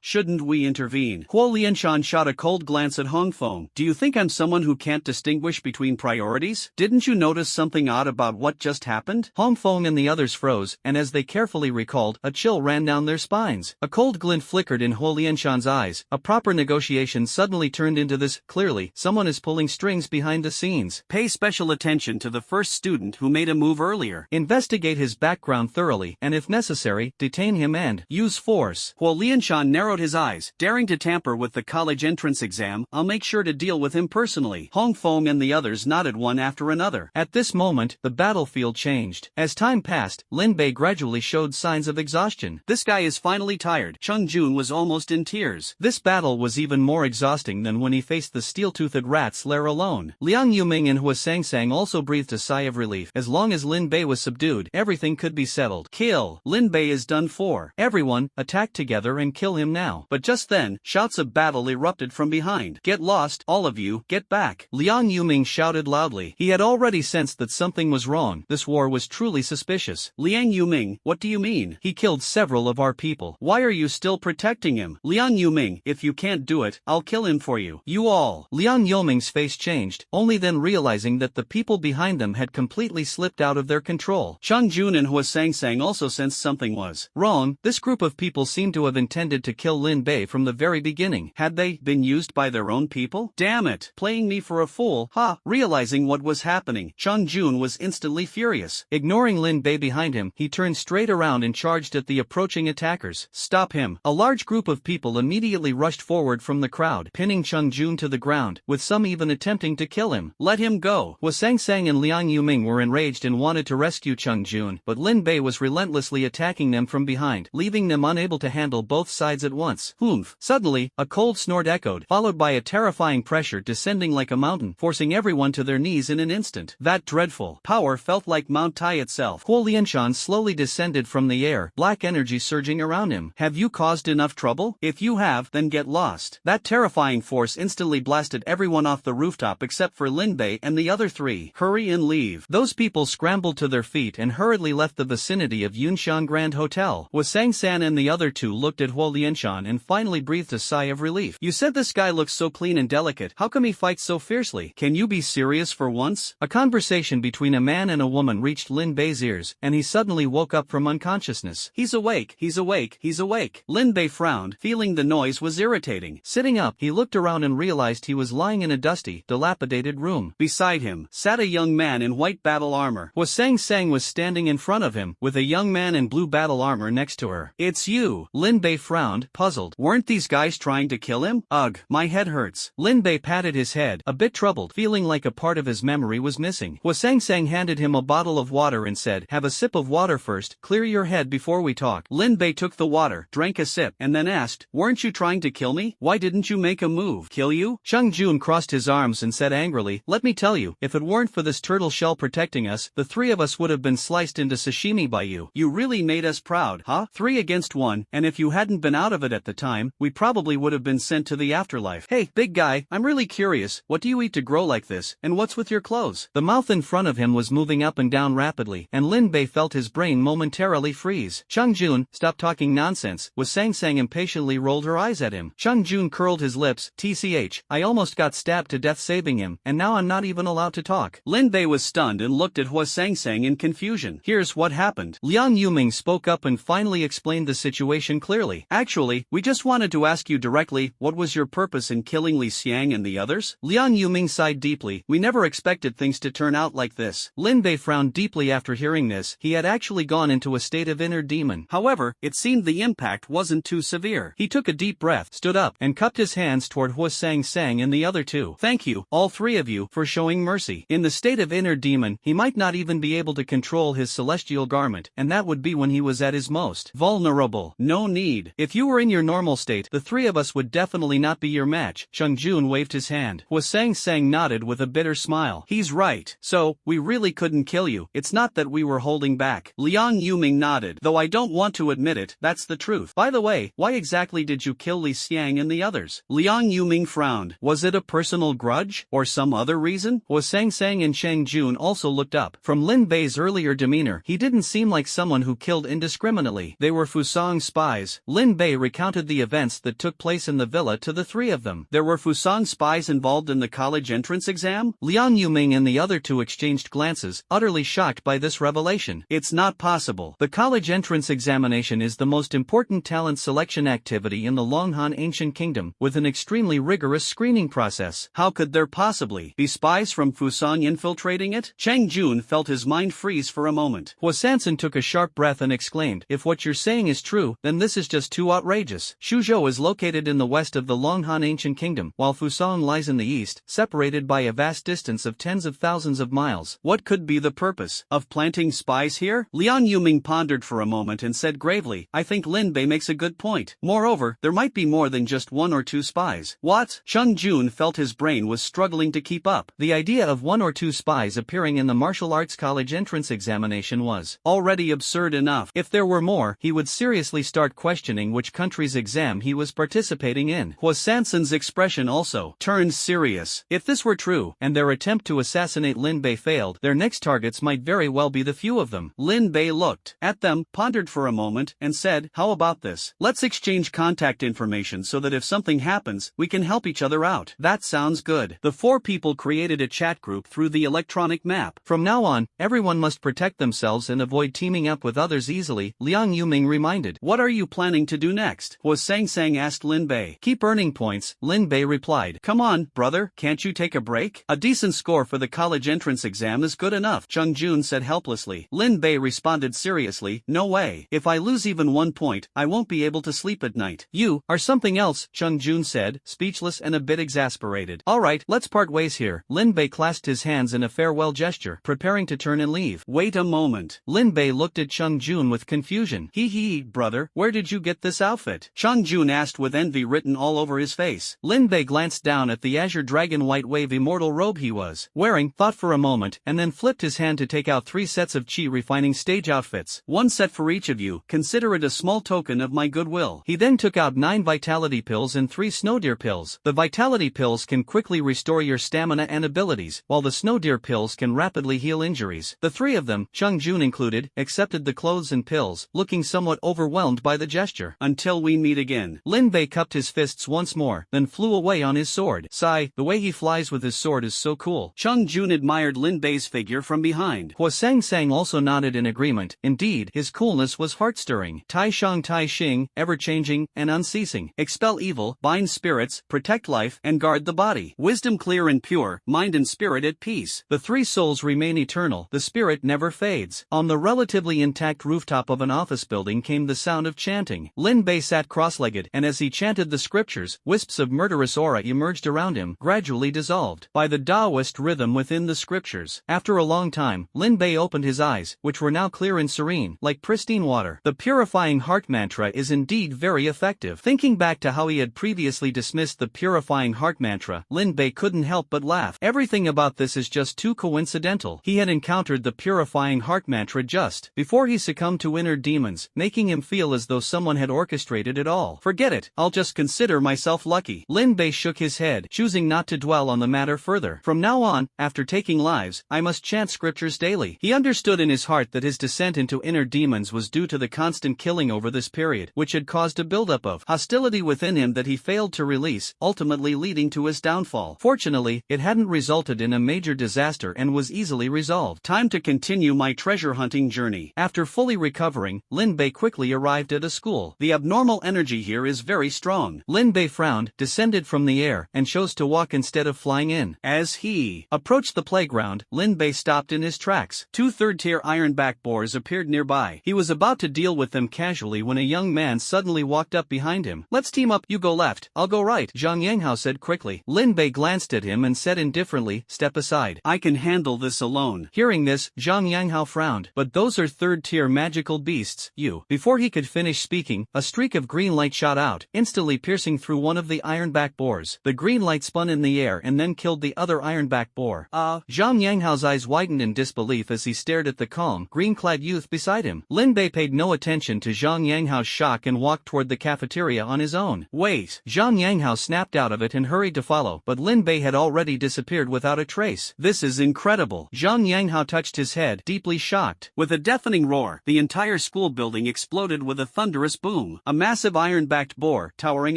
Shouldn't we intervene? Huo Lianshan shot a cold glance at Hong Feng. Do you think I'm someone who can't distinguish between priorities? Didn't you notice something odd about what just happened? Hong Feng and the others froze, and as they carefully recalled, a chill ran down their spines. A cold glint flickered in Huo Lianshan's eyes. A proper negotiation suddenly turned into this. Clearly, someone is pulling strings behind the scenes. Pay special attention to the first student who made a move earlier. Investigate his background thoroughly, and if necessary, detain him and use force. Huo Lianshan narrowed his eyes. Daring to tamper with the college entrance exam, I'll make sure to deal with him personally. Hong Feng and the others nodded one after another. At this moment, the battlefield changed. As time passed, Lin Bei gradually showed signs of exhaustion. This guy is finally tired. Chung Jun was almost in tears. This battle was even more exhausting than when he faced the steel-toothed rat's lair alone. Liang Yuming and Hua Sang also breathed a sigh of relief. As long as Lin Bei was subdued, everything could be settled. Kill! Lin Bei is done for. Everyone, attack together and kill him now. But just then, shouts of battle erupted from behind. Get lost, all of you, get back. Liang Yuming shouted loudly. He had already sensed that something was wrong. This war was truly suspicious. Liang Yuming, what do you mean? He killed several of our people. Why are you still protecting him? Liang Yuming, if you can't do it, I'll kill him for you. You all. Liang Yuming's face changed, only then realizing that the people behind them had completely slipped out of their control. Chung Jun and Hua Sang also sensed something was wrong. This group of people seemed to have intended to kill Lin Bei from the very beginning. Had they been used by their own people? Damn it, playing me for a fool, ha! Realizing what was happening, Chung Jun was instantly furious. Ignoring Lin Bei behind him, he turned straight around and charged at the approaching attackers. Stop him! A large group of people immediately rushed forward from the crowd, pinning Chung Jun to the ground, with some even attempting to kill him. Let him go! Hua Sang and Liang Yuming were enraged and wanted to rescue Chung Jun, but Lin Bei was relentlessly attacking them from behind, leaving them unable to handle both sides at once. Humph! Suddenly, a cold snort echoed, followed by a terrifying pressure descending like a mountain, forcing everyone to their knees in an instant. That dreadful power felt like Mount Tai itself. Huo Lianshan slowly descended from the air, black energy surging around him. Have you caused enough trouble? If you have, then get lost. That terrifying terrifying force instantly blasted everyone off the rooftop except for Lin Bei and the other three. Hurry and leave. Those people scrambled to their feet and hurriedly left the vicinity of Yunshan Grand Hotel. Wasang San and the other two looked at Huo Lianshan and finally breathed a sigh of relief. You said this guy looks so clean and delicate. How come he fights so fiercely? Can you be serious for once? A conversation between a man and a woman reached Lin Bei's ears, and he suddenly woke up from unconsciousness. He's awake, he's awake, he's awake. Lin Bei frowned, feeling the noise was irritating. Sitting up, he looked around and realized he was lying in a dusty, dilapidated room. Beside him sat a young man in white battle armor. Wasang Sang was standing in front of him, with a young man in blue battle armor next to her. It's you. Lin Bei frowned, puzzled. Weren't these guys trying to kill him? Ugh, my head hurts. Lin Bei patted his head, a bit troubled, feeling like a part of his memory was missing. Wasang Sang handed him a bottle of water and said, have a sip of water first, clear your head before we talk. Lin Bei took the water, drank a sip, and then asked, weren't you trying to kill me? Why didn't you make a move? Kill you? Cheng Jun crossed his arms and said angrily, let me tell you, if it weren't for this turtle shell protecting us, the three of us would have been sliced into sashimi by you. You really made us proud, huh? 3 against 1, and if you hadn't been out of it at the time, we probably would have been sent to the afterlife. Hey, big guy, I'm really curious, what do you eat to grow like this, and what's with your clothes? The mouth in front of him was moving up and down rapidly, and Lin Bei felt his brain momentarily freeze. Cheng Jun, stop talking nonsense. Wasang Sang impatiently rolled her eyes at him. Cheng Jun curled his lips, tch, I almost got stabbed to death saving him, and now I'm not even allowed to talk. Lin Bei was stunned and looked at Wasang Sang in confusion. Here's what happened. Liang Yuming spoke up and finally explained the situation clearly. Actually, we just wanted to ask you directly, what was your purpose in killing Li Xiang and the others? Liang Yuming sighed deeply. We never expected things to turn out like this. Lin Bei frowned deeply after hearing this. He had actually gone into a state of inner demon. However, it seemed the impact wasn't too severe. He took a deep breath, stood up, and cupped his hands toward Wasang Sang and the other two. Thank you, all three of you, for showing mercy. In the state of inner demon, he might not even be able to control his celestial garment, and that would be when he was at his most vulnerable. No need. If you were in your normal state, the three of us would definitely not be your match. Cheng Jun waved his hand. Wasang Sang nodded with a bitter smile. He's right. So, we really couldn't kill you. It's not that we were holding back. Liang Yuming nodded. Though I don't want to admit it, that's the truth. By the way, why exactly did you kill Li Xiang and the others? Liang Yuming frowned. Was it a personal grudge, or some other reason? Wasang Sang and Cheng Jun also looked up. From Lin Bei's earlier demeanor, he didn't seem like someone who killed indiscriminately. They were Fusang spies. Lin Bei recounted the events that took place in the villa to the three of them. There were Fusang spies involved in the college entrance exam? Liang Yuming and the other two exchanged glances, utterly shocked by this revelation. It's not possible. The college entrance examination is the most important talent selection activity in the Longhan Ancient Kingdom, with an extremely rigorous screening process. How could there possibly be spies from Fusang infiltrating it? Cheng Jun felt his mind freeze for a moment. Huasansan took a sharp breath and exclaimed, if what you're saying is true, then this is just too outrageous. Shuzhou is located in the west of the Longhan Ancient Kingdom, while Fusang lies in the east, separated by a vast distance of tens of thousands of miles. What could be the purpose of planting spies here? Liang Yuming pondered for a moment and said gravely, I think Lin Bei makes a good point. Moreover, there might be more than just 1 or 2 spies. What? Cheng Jun felt his brain was struggling to keep up. The idea of 1 or 2 spies appearing in the martial arts college entrance examination was already absurd enough. If there were more, he would seriously start questioning which country's exam he was participating in. Huasansan's expression also turned serious. If this were true, and their attempt to assassinate Lin Bei failed, their next targets might very well be the few of them. Lin Bei looked at them, pondered for a moment, and said, how about this? Let's exchange contact information so that if something happens, we can help each other out. That sounds good. The 4 people created a chat group through the electronic map. From now on, everyone must protect themselves and avoid teaming up with others easily, Liang Yuming reminded. What are you planning to do next? Wasang Sang asked Lin Bei. Keep earning points, Lin Bei replied. Come on, brother, can't you take a break? A decent score for the college entrance exam is good enough, Cheng Jun said helplessly. Lin Bei responded seriously, no way. If I lose even 1 point, I won't be able to sleep at night. You are something else, Cheng Jun said, speechless and a bit exasperated. Alright, let's part ways here. Lin Bei clasped his hands in a farewell gesture, preparing to turn and leave. Wait a moment. Lin Bei looked at Cheng Jun with confusion. Hee, brother, where did you get this outfit? Cheng Jun asked with envy written all over his face. Lin Bei glanced down at the azure dragon white wave immortal robe he was wearing, thought for a moment, and then flipped his hand to take out 3 sets of chi refining stage outfits. 1 set for each of you, consider it a small token of my goodwill. He then took out 9 vitality pills and 3 3 snow deer pills. The vitality pills can quickly restore your stamina and abilities, while the snow deer pills can rapidly heal injuries. The 3 of them, Chung Jun included, accepted the clothes and pills, looking somewhat overwhelmed by the gesture. Until we meet again. Lin Bei cupped his fists once more, then flew away on his sword. Sigh, the way he flies with his sword is so cool. Chung Jun admired Lin Bei's figure from behind. Hua Sang Sang also nodded in agreement. Indeed, his coolness was heart-stirring. Tai Shang Tai Xing, ever-changing and unceasing. Expel evil, bind spirits, protect life, and guard the body. Wisdom clear and pure, mind and spirit at peace. The 3 souls remain eternal, the spirit never fades. On the relatively intact rooftop of an office building came the sound of chanting. Lin Bei sat cross-legged, and as he chanted the scriptures, wisps of murderous aura emerged around him, gradually dissolved by the Taoist rhythm within the scriptures. After a long time, Lin Bei opened his eyes, which were now clear and serene, like pristine water. The purifying heart mantra is indeed very effective. Thinking back to how he had previously dismissed the purifying heart mantra, Lin Bei couldn't help but laugh. Everything about this is just too coincidental. He had encountered the purifying heart mantra just before he succumbed to inner demons, making him feel as though someone had orchestrated it all. Forget it, I'll just consider myself lucky. Lin Bei shook his head, choosing not to dwell on the matter further. From now on, after taking lives, I must chant scriptures daily. He understood in his heart that his descent into inner demons was due to the constant killing over this period, which had caused a buildup of hostility within him that he failed to release, ultimately leading to his downfall. Fortunately, it hadn't resulted in a major disaster and was easily resolved. Time to continue my treasure hunting journey. After fully recovering, Lin Bei quickly arrived at a school. The abnormal energy here is very strong. Lin Bei frowned, descended from the air, and chose to walk instead of flying in. As he approached the playground, Lin Bei stopped in his tracks. 2 third-tier ironback boars appeared nearby. He was about to deal with them casually when a young man suddenly walked up behind him. Let's team up, you go left, I'll go right, Zhang Yanghao said quickly. Lin Bei glanced at him and said indifferently, step aside. I can handle this alone. Hearing this, Zhang Yanghao frowned. But those are third-tier magical beasts, you. Before he could finish speaking, a streak of green light shot out, instantly piercing through one of the ironback boars. The green light spun in the air and then killed the other ironback boar. Zhang Yanghao's eyes widened in disbelief as he stared at the calm, green-clad youth beside him. Lin Bei paid no attention to Zhang Yanghao's shock and walked toward the cafeteria on his own. Wait! Zhang Yanghao snapped out of it and hurried to follow, but Lin Bei had already disappeared without a trace. This is incredible. Zhang Yanghao touched his head, deeply shocked. With a deafening roar, the entire school building exploded with a thunderous boom. A massive iron-backed boar, towering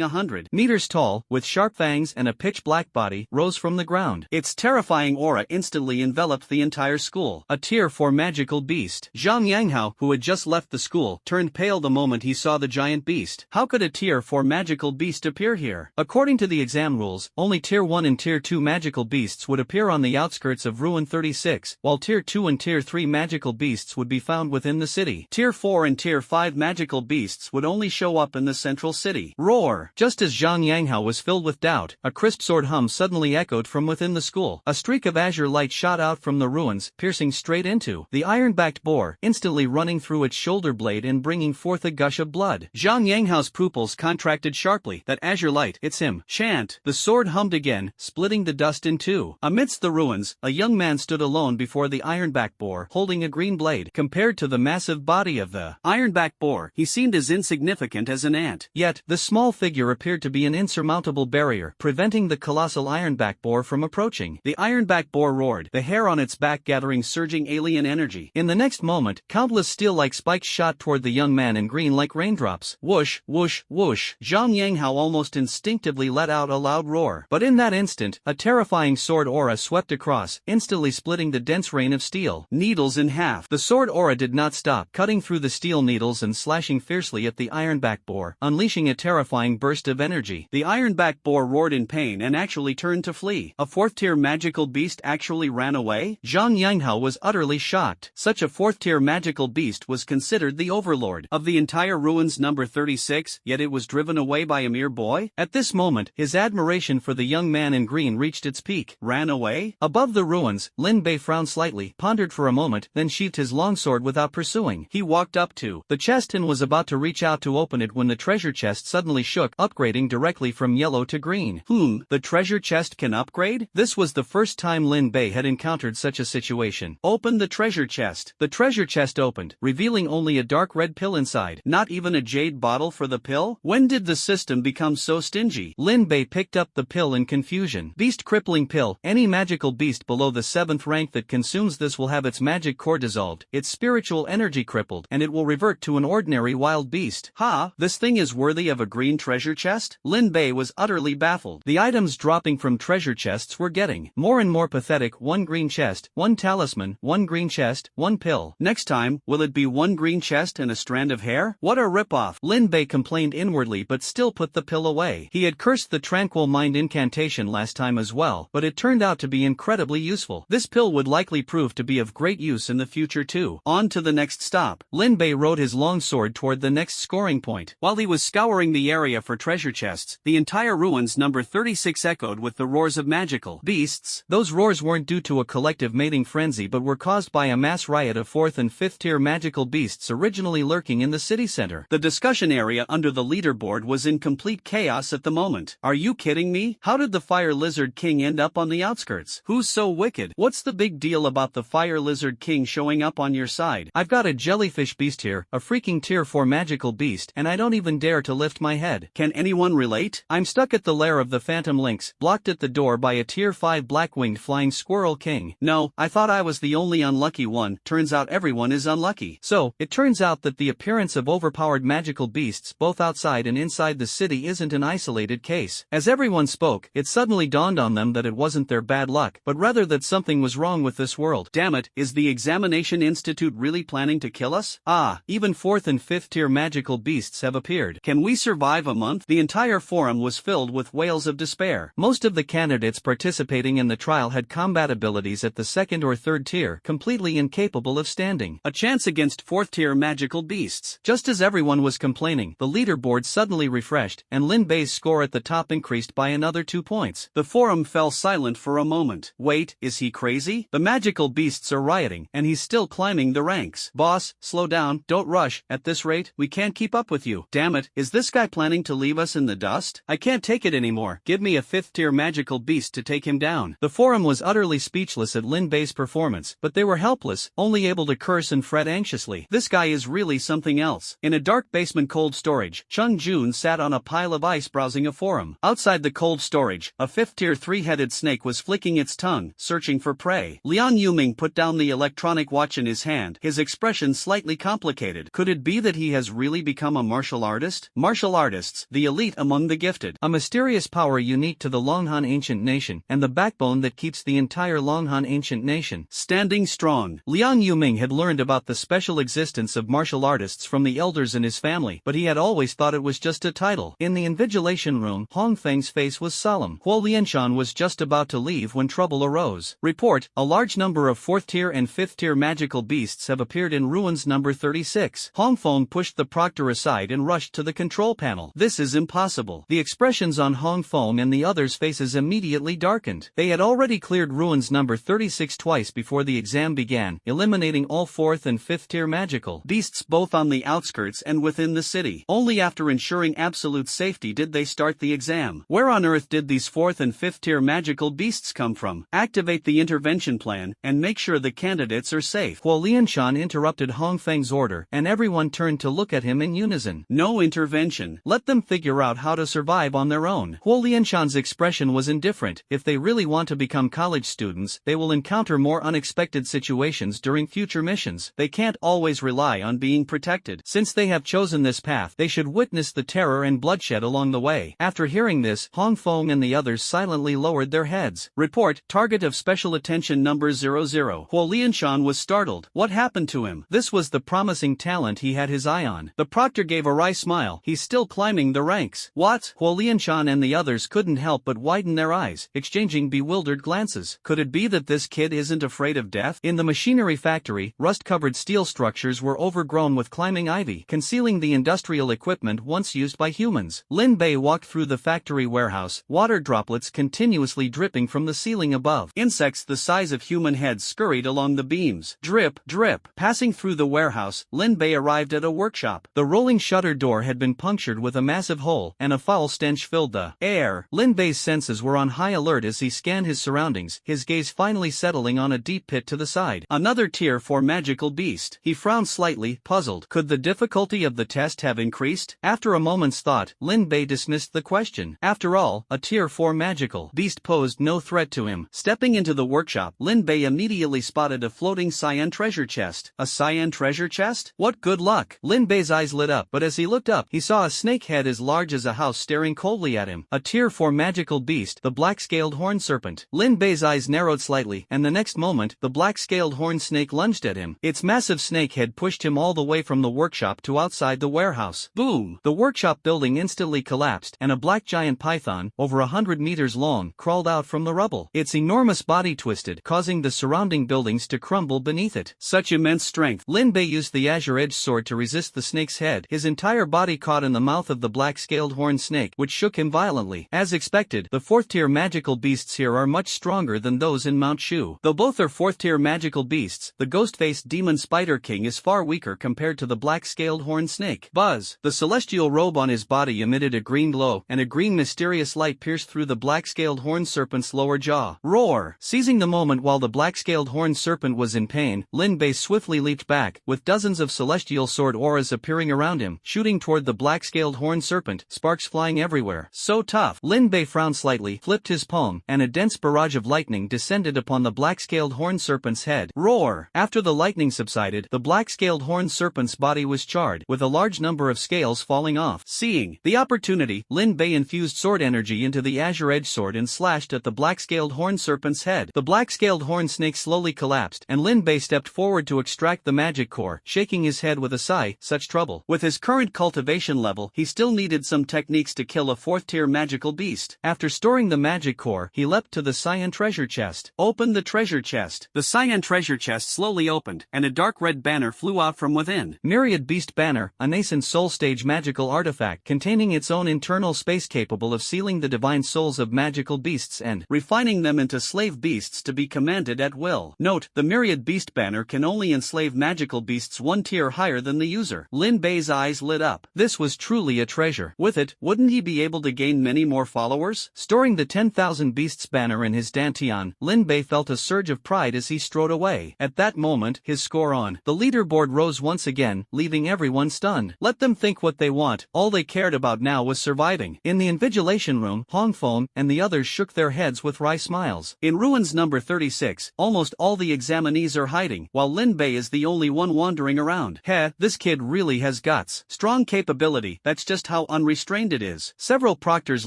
100 meters tall, with sharp fangs and a pitch-black body, rose from the ground. Its terrifying aura instantly enveloped the entire school. A tier 4 magical beast. Zhang Yanghao, who had just left the school, turned pale the moment he saw the giant beast. How could a tier 4 magical beast appear here? According to the exam rules, only tier 1 and tier 2 magical beasts would appear on the outskirts of Ruin 36, while tier 2 and tier 3 magical beasts would be found within the city. Tier 4 and tier 5 magical beasts would only show up in the central city. Roar! Just as Zhang Yanghao was filled with doubt, a crisp sword hum suddenly echoed from within the school. A streak of azure light shot out from the ruins, piercing straight into the iron-backed boar, instantly running through its shoulder blade and bringing forth a gush of blood. Zhang Yanghao's pupils contracted sharply. That azure light, it's him. Chant! The sword hummed again, splitting the dust in two. Amidst the ruins, a young man stood alone before the ironback boar, holding a green blade. Compared to the massive body of the ironback boar, he seemed as insignificant as an ant. Yet, the small figure appeared to be an insurmountable barrier, preventing the colossal ironback boar from approaching. The ironback boar roared, the hair on its back gathering surging alien energy. In the next moment, countless steel-like spikes shot toward the young man in green like raindrops. Whoosh, whoosh, whoosh. Zhang Yanghao almost instinctively let out a loud roar. But in that instant, a terrifying sword aura swept across, instantly splitting the dense rain of steel needles in half. The sword aura did not stop, cutting through the steel needles and slashing fiercely at the ironback boar, unleashing a terrifying burst of energy. The ironback boar roared in pain and actually turned to flee. A fourth-tier magical beast actually ran away? Zhang Yanghao was utterly shocked. Such a fourth-tier magical beast was considered the overlord of the entire ruins number 36, yet it was driven away by a mere boy? At this moment, his admiration for the young man in green reached its peak. Ran away? Above the ruins, Lin Bei frowned slightly, pondered for a moment, then sheathed his longsword without pursuing. He walked up to the chest and was about to reach out to open it when the treasure chest suddenly shook, upgrading directly from yellow to green. The treasure chest can upgrade? This was the first time Lin Bei had encountered such a situation. Open the treasure chest. The treasure chest opened, revealing only a dark red pill inside. Not even a jade bottle for the pill? When did the system become so stingy? Lin Bei picked up the pill in confusion. Beast crippling pill. Any magical beast below the 7th rank that consumes this will have its magic core dissolved, its spiritual energy crippled, and it will revert to an ordinary wild beast. Ha! This thing is worthy of a green treasure chest? Lin Bei was utterly baffled. The items dropping from treasure chests were getting more and more pathetic. 1 green chest, 1 talisman, 1 green chest, 1 pill. Next time, will it be 1 green chest and a strand of hair? What a ripoff! Lin Bei complained inwardly but still put the pill away. He had cursed the tranquil mind incantation last time as well, but it turned out to be incredibly useful. This pill would likely prove to be of great use in the future too. On to the next stop. Lin Bei rode his long sword toward the next scoring point. While he was scouring the area for treasure chests, the entire ruins number 36 echoed with the roars of magical beasts. Those roars weren't due to a collective mating frenzy but were caused by a mass riot of 4th and 5th tier magical beasts originally lurking in the city center. The discussion area under the leaderboard was in complete chaos at the moment. Are you kidding me? How did the Fire Lizard King end up on the outskirts? Who's so wicked? What's the big deal about the Fire Lizard King showing up on your side? I've got a jellyfish beast here, a freaking tier 4 magical beast, and I don't even dare to lift my head. Can anyone relate? I'm stuck at the lair of the Phantom Lynx, blocked at the door by a tier 5 black-winged flying squirrel king. No, I thought I was the only unlucky one. Turns out everyone is unlucky. So, it turns out that the appearance of overpowered magical beasts both outside and inside the city isn't an isolated case. As everyone spoke, it suddenly dawned on them that it wasn't their bad luck, but rather that something was wrong with this world. Damn it, is the Examination Institute really planning to kill us? Ah, even 4th and 5th tier magical beasts have appeared. Can we survive a month? The entire forum was filled with wails of despair. Most of the candidates participating in the trial had combat abilities at the 2nd or 3rd tier, completely incapable of standing a chance against 4th tier magical beasts. Just as everyone was complaining, the leaderboard suddenly refreshed, and Lin Bei's score at the top increased by another 2 points. The forum fell silent for a moment. Wait, is he crazy? The magical beasts are rioting, and he's still climbing the ranks. Boss, slow down, don't rush. At this rate, we can't keep up with you. Damn it, is this guy planning to leave us in the dust? I can't take it anymore. Give me a 5th tier magical beast to take him down. The forum was utterly speechless at Lin Bei's performance, but they were helpless, only able to curse and fret anxiously. This guy is really something else. In a dark basement cold storage, Chung Jun sat on a pile of ice browsing a forum. Outside the cold storage, a 5th tier 3-headed snake was flicking its tongue, searching for prey. Liang Yuming put down the electronic watch in his hand, his expression slightly complicated. Could it be that he has really become a martial artist? Martial artists, the elite among the gifted. A mysterious power unique to the Longhan ancient nation, and the backbone that keeps the entire Longhan ancient nation standing strong. Liang Yuming had learned about the special existence of martial artists from the elders in his family, but he had always thought it was just a title. In the invigilation room, Hong Feng's face was solemn. Huo Lianshan was just about to leave when trouble arose. Report, a large number of 4th tier and 5th tier magical beasts have appeared in ruins number 36. Hong Feng pushed the proctor aside and rushed to the control panel. This is impossible. The expressions on Hong Feng and the others' faces immediately darkened. They had already cleared ruins number 36 twice before the exam began, eliminating all 4th and 5th tier magical beasts both on the outskirts and within the city. Only after ensuring absolute safety did they start the exam. Where on earth did these 4th and 5th tier magical beasts come from? Activate the intervention plan, and make sure the candidates are safe. Huo Lianshan interrupted Hong Feng's order, and everyone turned to look at him in unison. No intervention. Let them figure out how to survive on their own. Huo Lianshan's expression was indifferent. If they really want to become college students, they will encounter more unexpected situations during future missions. They can't always rely on being protected. Since they have chosen this path, they should witness the terror and bloodshed along the way. After hearing this, Hong Feng and the others silently lowered their heads. Report, target of special attention number 00. Huo Lianshan was startled. What happened to him? This was the promising talent he had his eye on. The proctor gave a wry smile. He's still climbing the ranks. What? Huo Lianshan and the others couldn't help but widen their eyes, exchanging bewildered glances. Could it be that this kid isn't afraid of death? In the machinery factory, rust-covered steel structures were overgrown with climbing ivy, concealing the industrial equipment once used by humans. Lin Bei walked through the factory warehouse, water droplets continuously dripping from the ceiling above. Insects the size of human heads scurried along the beams. Drip, drip. Passing through the warehouse, Lin Bei arrived at a workshop. The rolling shutter door had been punctured with a massive hole, and a foul stench filled the air. Lin Bei's senses were on high alert as he scanned his surroundings, his gaze finally settling on a deep pit to the side. Another tier 4 magical beast. He frowned slightly, puzzled. Could the difficulty of the test have increased? After a moment's thought, Lin Lin Bei dismissed the question. After all, a tier 4 magical beast posed no threat to him. Stepping into the workshop, Lin Bei immediately spotted a floating cyan treasure chest. A cyan treasure chest? What good luck! Lin Bei's eyes lit up, but as he looked up, he saw a snake head as large as a house staring coldly at him. A tier 4 magical beast, the black-scaled horn serpent. Lin Bei's eyes narrowed slightly, and the next moment, the black-scaled horn snake lunged at him. Its massive snake head pushed him all the way from the workshop to outside the warehouse. Boom! The workshop building instantly collapsed, and a black giant python, over 100 meters long, crawled out from the rubble. Its enormous body twisted, causing the surrounding buildings to crumble beneath it. Such immense strength. Lin Bei used the azure-edged sword to resist the snake's head. His entire body caught in the mouth of the black-scaled horn snake, which shook him violently. As expected, the 4th-tier magical beasts here are much stronger than those in Mount Shu. Though both are 4th-tier magical beasts, the ghost-faced demon spider king is far weaker compared to the black-scaled horn snake. Buzz! The celestial robe on his body emitted a green glow, and a green mysterious light pierced through the black-scaled horn serpent's lower jaw. Roar! Seizing the moment while the black-scaled horn serpent was in pain, Lin Bei swiftly leaped back, with dozens of celestial sword auras appearing around him, shooting toward the black-scaled horn serpent, sparks flying everywhere. So tough! Lin Bei frowned slightly, flipped his palm, and a dense barrage of lightning descended upon the black-scaled horn serpent's head. Roar! After the lightning subsided, the black-scaled horn serpent's body was charred, with a large number of scales falling off. Seeing the opportunity, Lin Bei infused sword energy into the azure-edged sword and slashed at the black-scaled horn serpent's head. The black-scaled horn snake slowly collapsed, and Lin Bei stepped forward to extract the magic core, shaking his head with a sigh. Such trouble. With his current cultivation level, he still needed some techniques to kill a 4th-tier magical beast. After storing the magic core, he leapt to the cyan treasure chest. Open the treasure chest. The cyan treasure chest slowly opened, and a dark red banner flew out from within. Myriad Beast Banner, a nascent soul stage magical artifact containing its own internal space capable of sealing the divine souls of magical beasts and refining them into slave beasts to be commanded at will. Note, the Myriad Beast Banner can only enslave magical beasts one tier higher than the user. Lin Bei's eyes lit up. This was truly a treasure. With it, wouldn't he be able to gain many more followers? Storing the 10,000 Beasts banner in his dantian, Lin Bei felt a surge of pride as he strode away. At that moment, his score on the leaderboard rose once again, leaving everyone stunned. Let them think what they want, all they cared about now was surviving. In the invigilation room, Hong Feng and the others shook their heads with wry smiles. In ruins number 36, almost all the examinees are hiding, while Lin Bei is the only one wandering around. Heh, this kid really has guts. Strong capability, that's just how unrestrained it is. Several proctors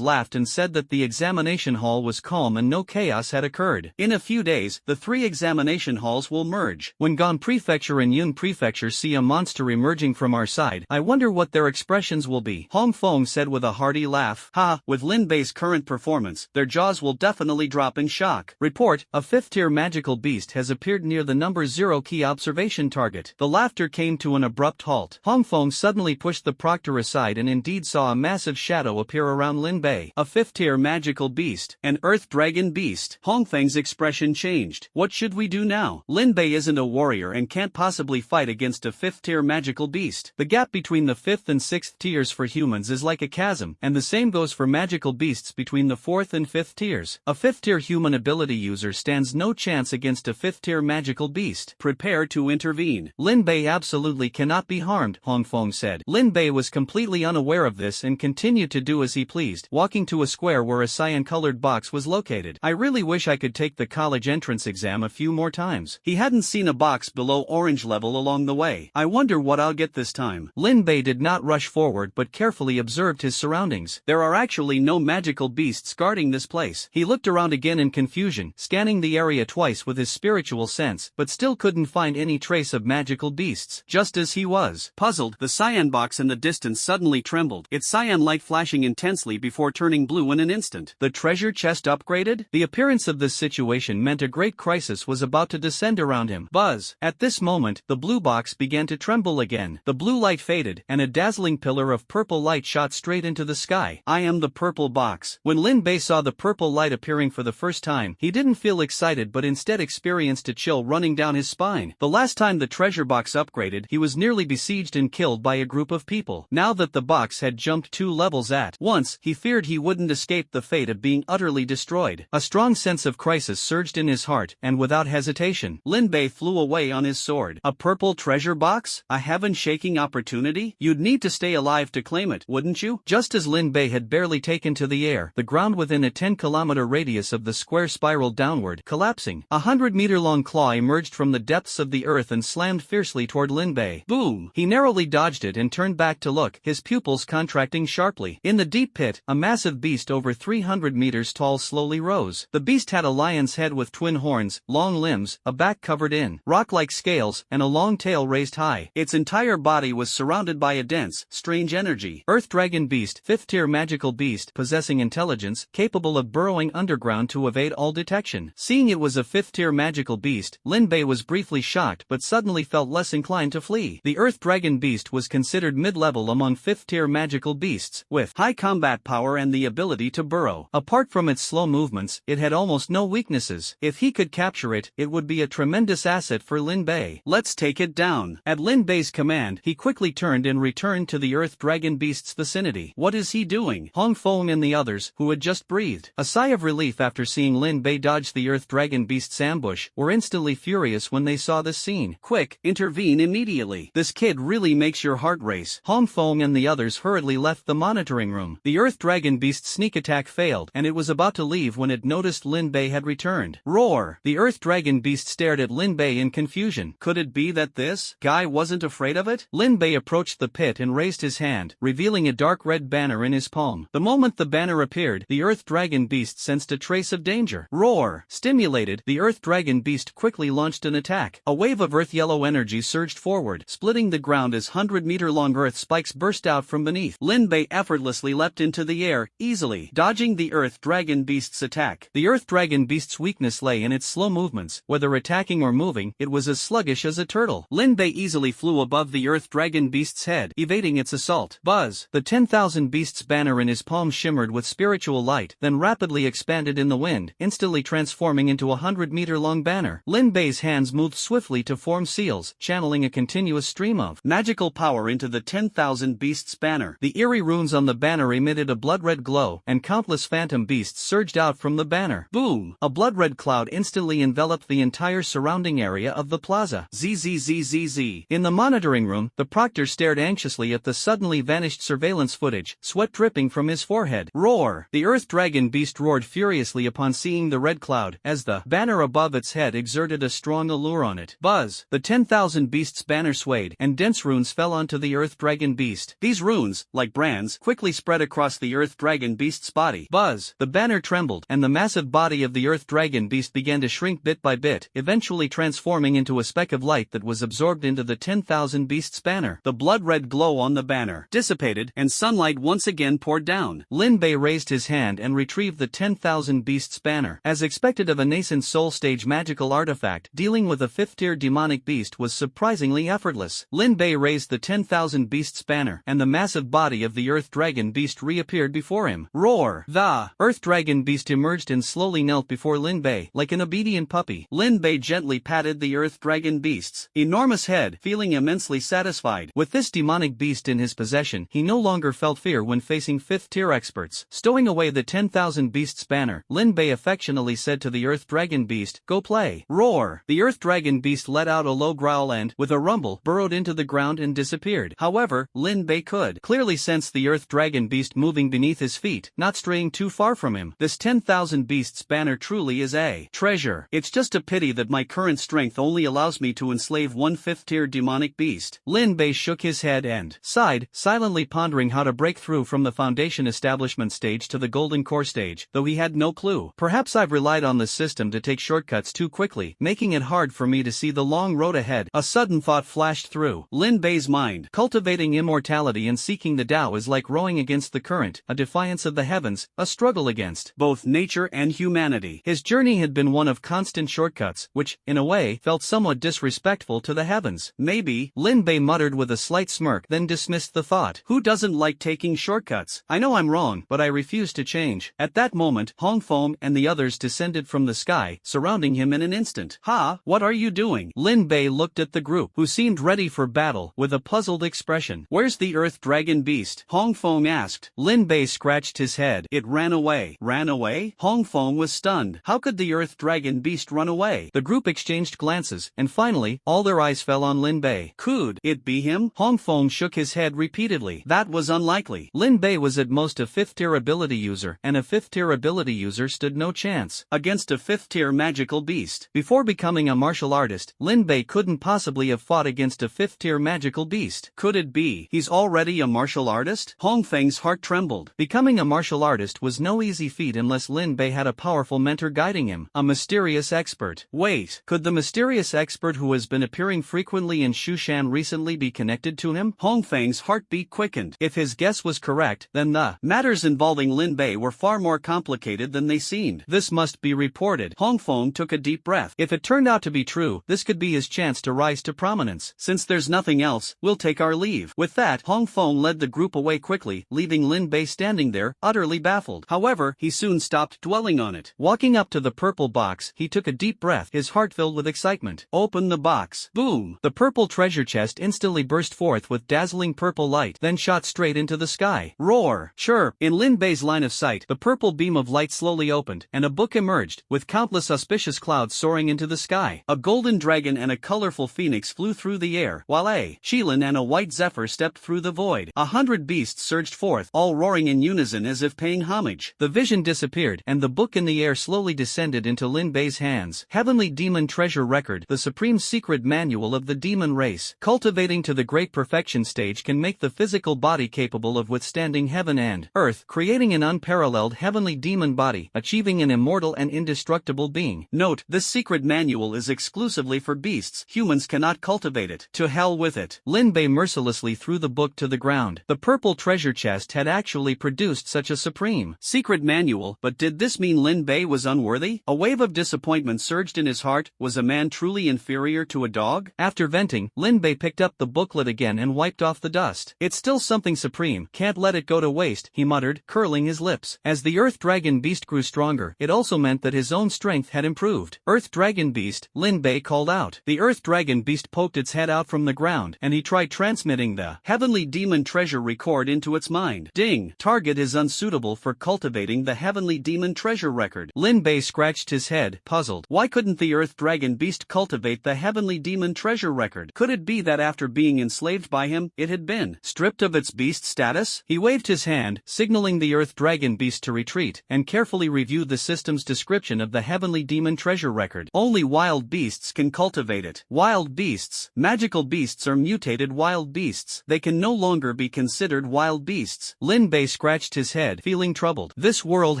laughed and said that the examination hall was calm and no chaos had occurred. In a few days, the 3 examination halls will merge. When Gan Prefecture and Yun Prefecture see a monster emerging from our side, I wonder what their expressions will be. Hong Feng said with a hearty laugh. Ha, with Lin Bei's current performance, their jaws will definitely drop in shock. Report, a 5th-tier magical beast has appeared near the number 0 key observation target. The laughter came to an abrupt halt. Hong Feng suddenly pushed the proctor aside and indeed saw a massive shadow appear around Lin Bei. A 5th-tier magical beast. An earth dragon beast. Hong Feng's expression changed. What should we do now? Lin Bei isn't a warrior and can't possibly fight against a 5th-tier magical beast. The gap between the 5th and 6th tiers for humans is like a chasm, and the same goes for magical beasts between the 4th and 5th tiers. A 5th-tier human ability user stands no chance against a 5th-tier magical beast. Prepare to intervene. Lin Bei absolutely cannot be harmed, Hong Feng said. Lin Bei was completely unaware of this and continued to do as he pleased, walking to a square where a cyan-colored box was located. I really wish I could take the college entrance exam a few more times. He hadn't seen a box below orange level along the way. I wonder what I'll get this time. Lin Bei did not rush forward but carefully observed his surroundings. There are actually no magical beasts guarding this place. He looked around again in confusion, scanning the area twice with his spiritual sense, but still couldn't find any trace of magical beasts. Just as he was puzzled, the cyan box in the distance suddenly trembled, its cyan light flashing intensely before turning blue in an instant. The treasure chest upgraded? The appearance of this situation meant a great crisis was about to descend around him. Buzz! At this moment, the blue box began to tremble again. The blue light faded, and a dazzling pillar of purple light shot straight into the sky. I am the purple box. When Lin Bei saw the purple light appearing for the first time, he didn't feel excited but instead experienced a chill running down his spine. The last time the treasure box upgraded, he was nearly besieged and killed by a group of people. Now that the box had jumped 2 levels at once, he feared he wouldn't escape the fate of being utterly destroyed. A strong sense of crisis surged in his heart, and without hesitation, Lin Bei flew away on his sword. A purple treasure box? A heaven-shaking opportunity? You'd need to stay alive to claim it, wouldn't you? you? Just as Lin Bei had barely taken to the air, the ground within a 10-kilometer radius of the square spiraled downward, collapsing. A 100-meter-long claw emerged from the depths of the earth and slammed fiercely toward Lin Bei. Boom! He narrowly dodged it and turned back to look, his pupils contracting sharply. In the deep pit, a massive beast over 300 meters tall slowly rose. The beast had a lion's head with twin horns, long limbs, a back covered in rock-like scales, and a long tail raised high. Its entire body was surrounded by a dense, strange energy. Earth Dragon Beast, 5th-tier magical beast, possessing intelligence, capable of burrowing underground to evade all detection. Seeing it was a 5th-tier magical beast, Lin Bei was briefly shocked but suddenly felt less inclined to flee. The Earth Dragon Beast was considered mid-level among 5th-tier magical beasts, with high combat power and the ability to burrow. Apart from its slow movements, it had almost no weaknesses. If he could capture it, it would be a tremendous asset for Lin Bei. Let's take it down. At Lin Bei's command, he quickly turned and returned to the Earth Dragon Beast's vicinity. What is he doing? Hong Feng and the others, who had just breathed a sigh of relief after seeing Lin Bei dodge the Earth Dragon Beast's ambush, were instantly furious when they saw this scene. Quick, intervene immediately. This kid really makes your heart race. Hong Feng and the others hurriedly left the monitoring room. The Earth Dragon Beast's sneak attack failed, and it was about to leave when it noticed Lin Bei had returned. Roar! The Earth Dragon Beast stared at Lin Bei in confusion. Could it be that this guy wasn't afraid of it? Lin Bei approached the pit and raised his hand, revealing a dark red banner in his palm. The moment the banner appeared, the Earth Dragon Beast sensed a trace of danger. Roar! Stimulated, the Earth Dragon Beast quickly launched an attack. A wave of earth yellow energy surged forward, splitting the ground as 100-meter-long earth spikes burst out from beneath. Lin Bei effortlessly leapt into the air, easily dodging the Earth Dragon Beast's attack. The Earth Dragon Beast's weakness lay in its slow movements. Whether attacking or moving, it was as sluggish as a turtle. Lin Bei easily flew above the Earth Dragon Beast's head, evading its assault. Buzz! The 10,000 Beasts banner in his palm shimmered with spiritual light, then rapidly expanded in the wind, instantly transforming into a 100-meter-long banner. Lin Bei's hands moved swiftly to form seals, channeling a continuous stream of magical power into the 10,000 Beasts banner. The eerie runes on the banner emitted a blood-red glow, and countless phantom beasts surged out from the banner. Boom! A blood-red cloud instantly enveloped the entire surrounding area of the plaza. ZZZZZ. In the monitoring room, the proctor stared anxiously at the suddenly vanished surveillance footage, sweat dripping from his forehead. Roar! The Earth Dragon Beast roared furiously upon seeing the red cloud, as the banner above its head exerted a strong allure on it. Buzz! The 10,000 Beasts banner swayed, and dense runes fell onto the Earth Dragon Beast. These runes, like brands, quickly spread across the Earth Dragon Beast's body. Buzz! The banner trembled, and the massive body of the Earth Dragon Beast began to shrink bit by bit, eventually transforming into a speck of light that was absorbed into the 10,000 Beasts banner. The blood-red glow on the banner dissipated, and sunlight once again poured down. Lin Bei raised his hand and retrieved the 10,000 Beasts banner. As expected of a nascent soul stage magical artifact, dealing with a 5th-tier demonic beast was surprisingly effortless. Lin Bei raised the 10,000 Beasts banner, and the massive body of the Earth Dragon Beast reappeared before him. Roar! The Earth Dragon Beast emerged and slowly knelt before Lin Bei, like an obedient puppy. Lin Bei gently patted the Earth Dragon Beast's enormous head, feeling immensely satisfied. With this demonic beast in his possession, he no longer felt fear when facing 5th-tier experts. Stowing away the 10,000 Beasts banner, Lin Bei affectionately said to the Earth Dragon Beast, "Go play." Roar! The Earth Dragon Beast let out a low growl and, with a rumble, burrowed into the ground and disappeared. However, Lin Bei could clearly sense the Earth Dragon Beast moving beneath his feet, not straying too far from him. This 10,000 Beasts banner truly is a treasure. It's just a pity that my current strength only allows me to enslave one 5th-tier demonic beast. Lin Bei shook his head and sighed, silently pondering how to break through from the Foundation Establishment stage to the Golden Core stage, though he had no clue. Perhaps I've relied on the system to take shortcuts too quickly, making it hard for me to see the long road ahead. A sudden thought flashed through Lin Bei's mind. Cultivating immortality and seeking the Tao is like rowing against the current, a defiance of the heavens, a struggle against both nature and humanity. His journey had been one of constant shortcuts, which, in a way, felt somewhat disrespectful to the heavens. Maybe, Lin Bei muttered with a slight smirk, then dismissed the thought. Who doesn't like taking shortcuts? I know I'm wrong, but I refuse to change. At that moment, Hong Feng and the others descended from the sky, surrounding him in an instant. Ha! What are you doing? Lin Bei looked at the group, who seemed ready for battle, with a puzzled expression. Where's the Earth Dragon Beast? Hong Feng asked. Lin Bei scratched his head. It ran away. Ran away? Hong Feng was stunned. How could the Earth Dragon Beast run away? The group exchanged glances, and finally, all their eyes fell on Lin Bei. Could it be him? Hong Feng shook his head repeatedly. That was unlikely. Lin Bei was at most a 5th-tier ability user, and a 5th-tier ability user stood no chance against a 5th-tier magical beast. Before becoming a martial artist, Lin Bei couldn't possibly have fought against a 5th-tier magical beast. Could it be he's already a martial artist? Hong Feng's heart trembled. Becoming a martial artist was no easy feat unless Lin Bei had a powerful mentor guiding him, a mysterious expert. Wait, could the mysterious expert who has been appearing frequently in Shushan recently be connected to him? Hong Feng's heartbeat quickened. If his guess was correct, then the matters involving Lin Bei were far more complicated than they seemed. This must be reported. Hong Feng took a deep breath. If it turned out to be true, this could be his chance to rise to prominence. Since there's nothing else, we'll take our leave. With that, Hong Feng led the group away quickly, leaving Lin Bei standing there, utterly baffled. However, he soon stopped dwelling on it. Walking up to the purple box, he took a deep breath, his heart filled with excitement. Open the box. Boom! The purple treasure chest instantly burst forth with dazzling purple light, then shot straight into the sky. Roar! Chirp! In Lin Bei's line of sight, the purple beam of light slowly opened, and a book emerged, with countless auspicious clouds soaring into the sky. A golden dragon and a colorful phoenix flew through the air, while a Shilin and a white zephyr stepped through the void. 100 beasts surged forth, all roaring in unison as if paying homage. The vision disappeared, and the book in the air slowly descended into Lin Bei's hands. Heavenly Demon Treasure Record, the supreme secret manual of the demon race. Cultivating to the great perfection stage can make the physical body capable of withstanding heaven and earth, creating an unparalleled heavenly demon body, achieving an immortal and indestructible being. Note, this secret manual is exclusively for beasts. Humans cannot cultivate it. To hell with it. Lin Bei mercilessly threw the book to the ground. The purple treasure chest had actually produced such a supreme secret manual, but did this mean Lin Bei was unworthy? A wave of disappointment surged in his heart. Was a man truly inferior to a dog? After venting, Lin Bei picked up the booklet again and wiped off the dust. It's still something supreme, can't let it go to waste, he muttered, curling his lips. As the Earth Dragon Beast grew stronger, it also meant that his own strength had improved. Earth Dragon Beast, Lin Bei called out. The Earth Dragon Beast poked its head out from the ground, and he tried transmitting the Heavenly Demon Treasure record into its mind. Ding! Target is unsuitable for cultivating the Heavenly Demon Treasure record. Lin Bei scratched his head, puzzled. Why couldn't the Earth Dragon Beast cultivate the Heavenly Demon Treasure record? Could it be that after being enslaved by him, it had been stripped of its beast status? He waved his hand, signaling the Earth Dragon Beast to retreat, and carefully reviewed the system's description of the Heavenly Demon Treasure record. Only wild beasts can cultivate it. Wild beasts. Magical beasts are mutated wild beasts. They can no longer be considered wild beasts. Lin Bei scratched his head, feeling troubled. This world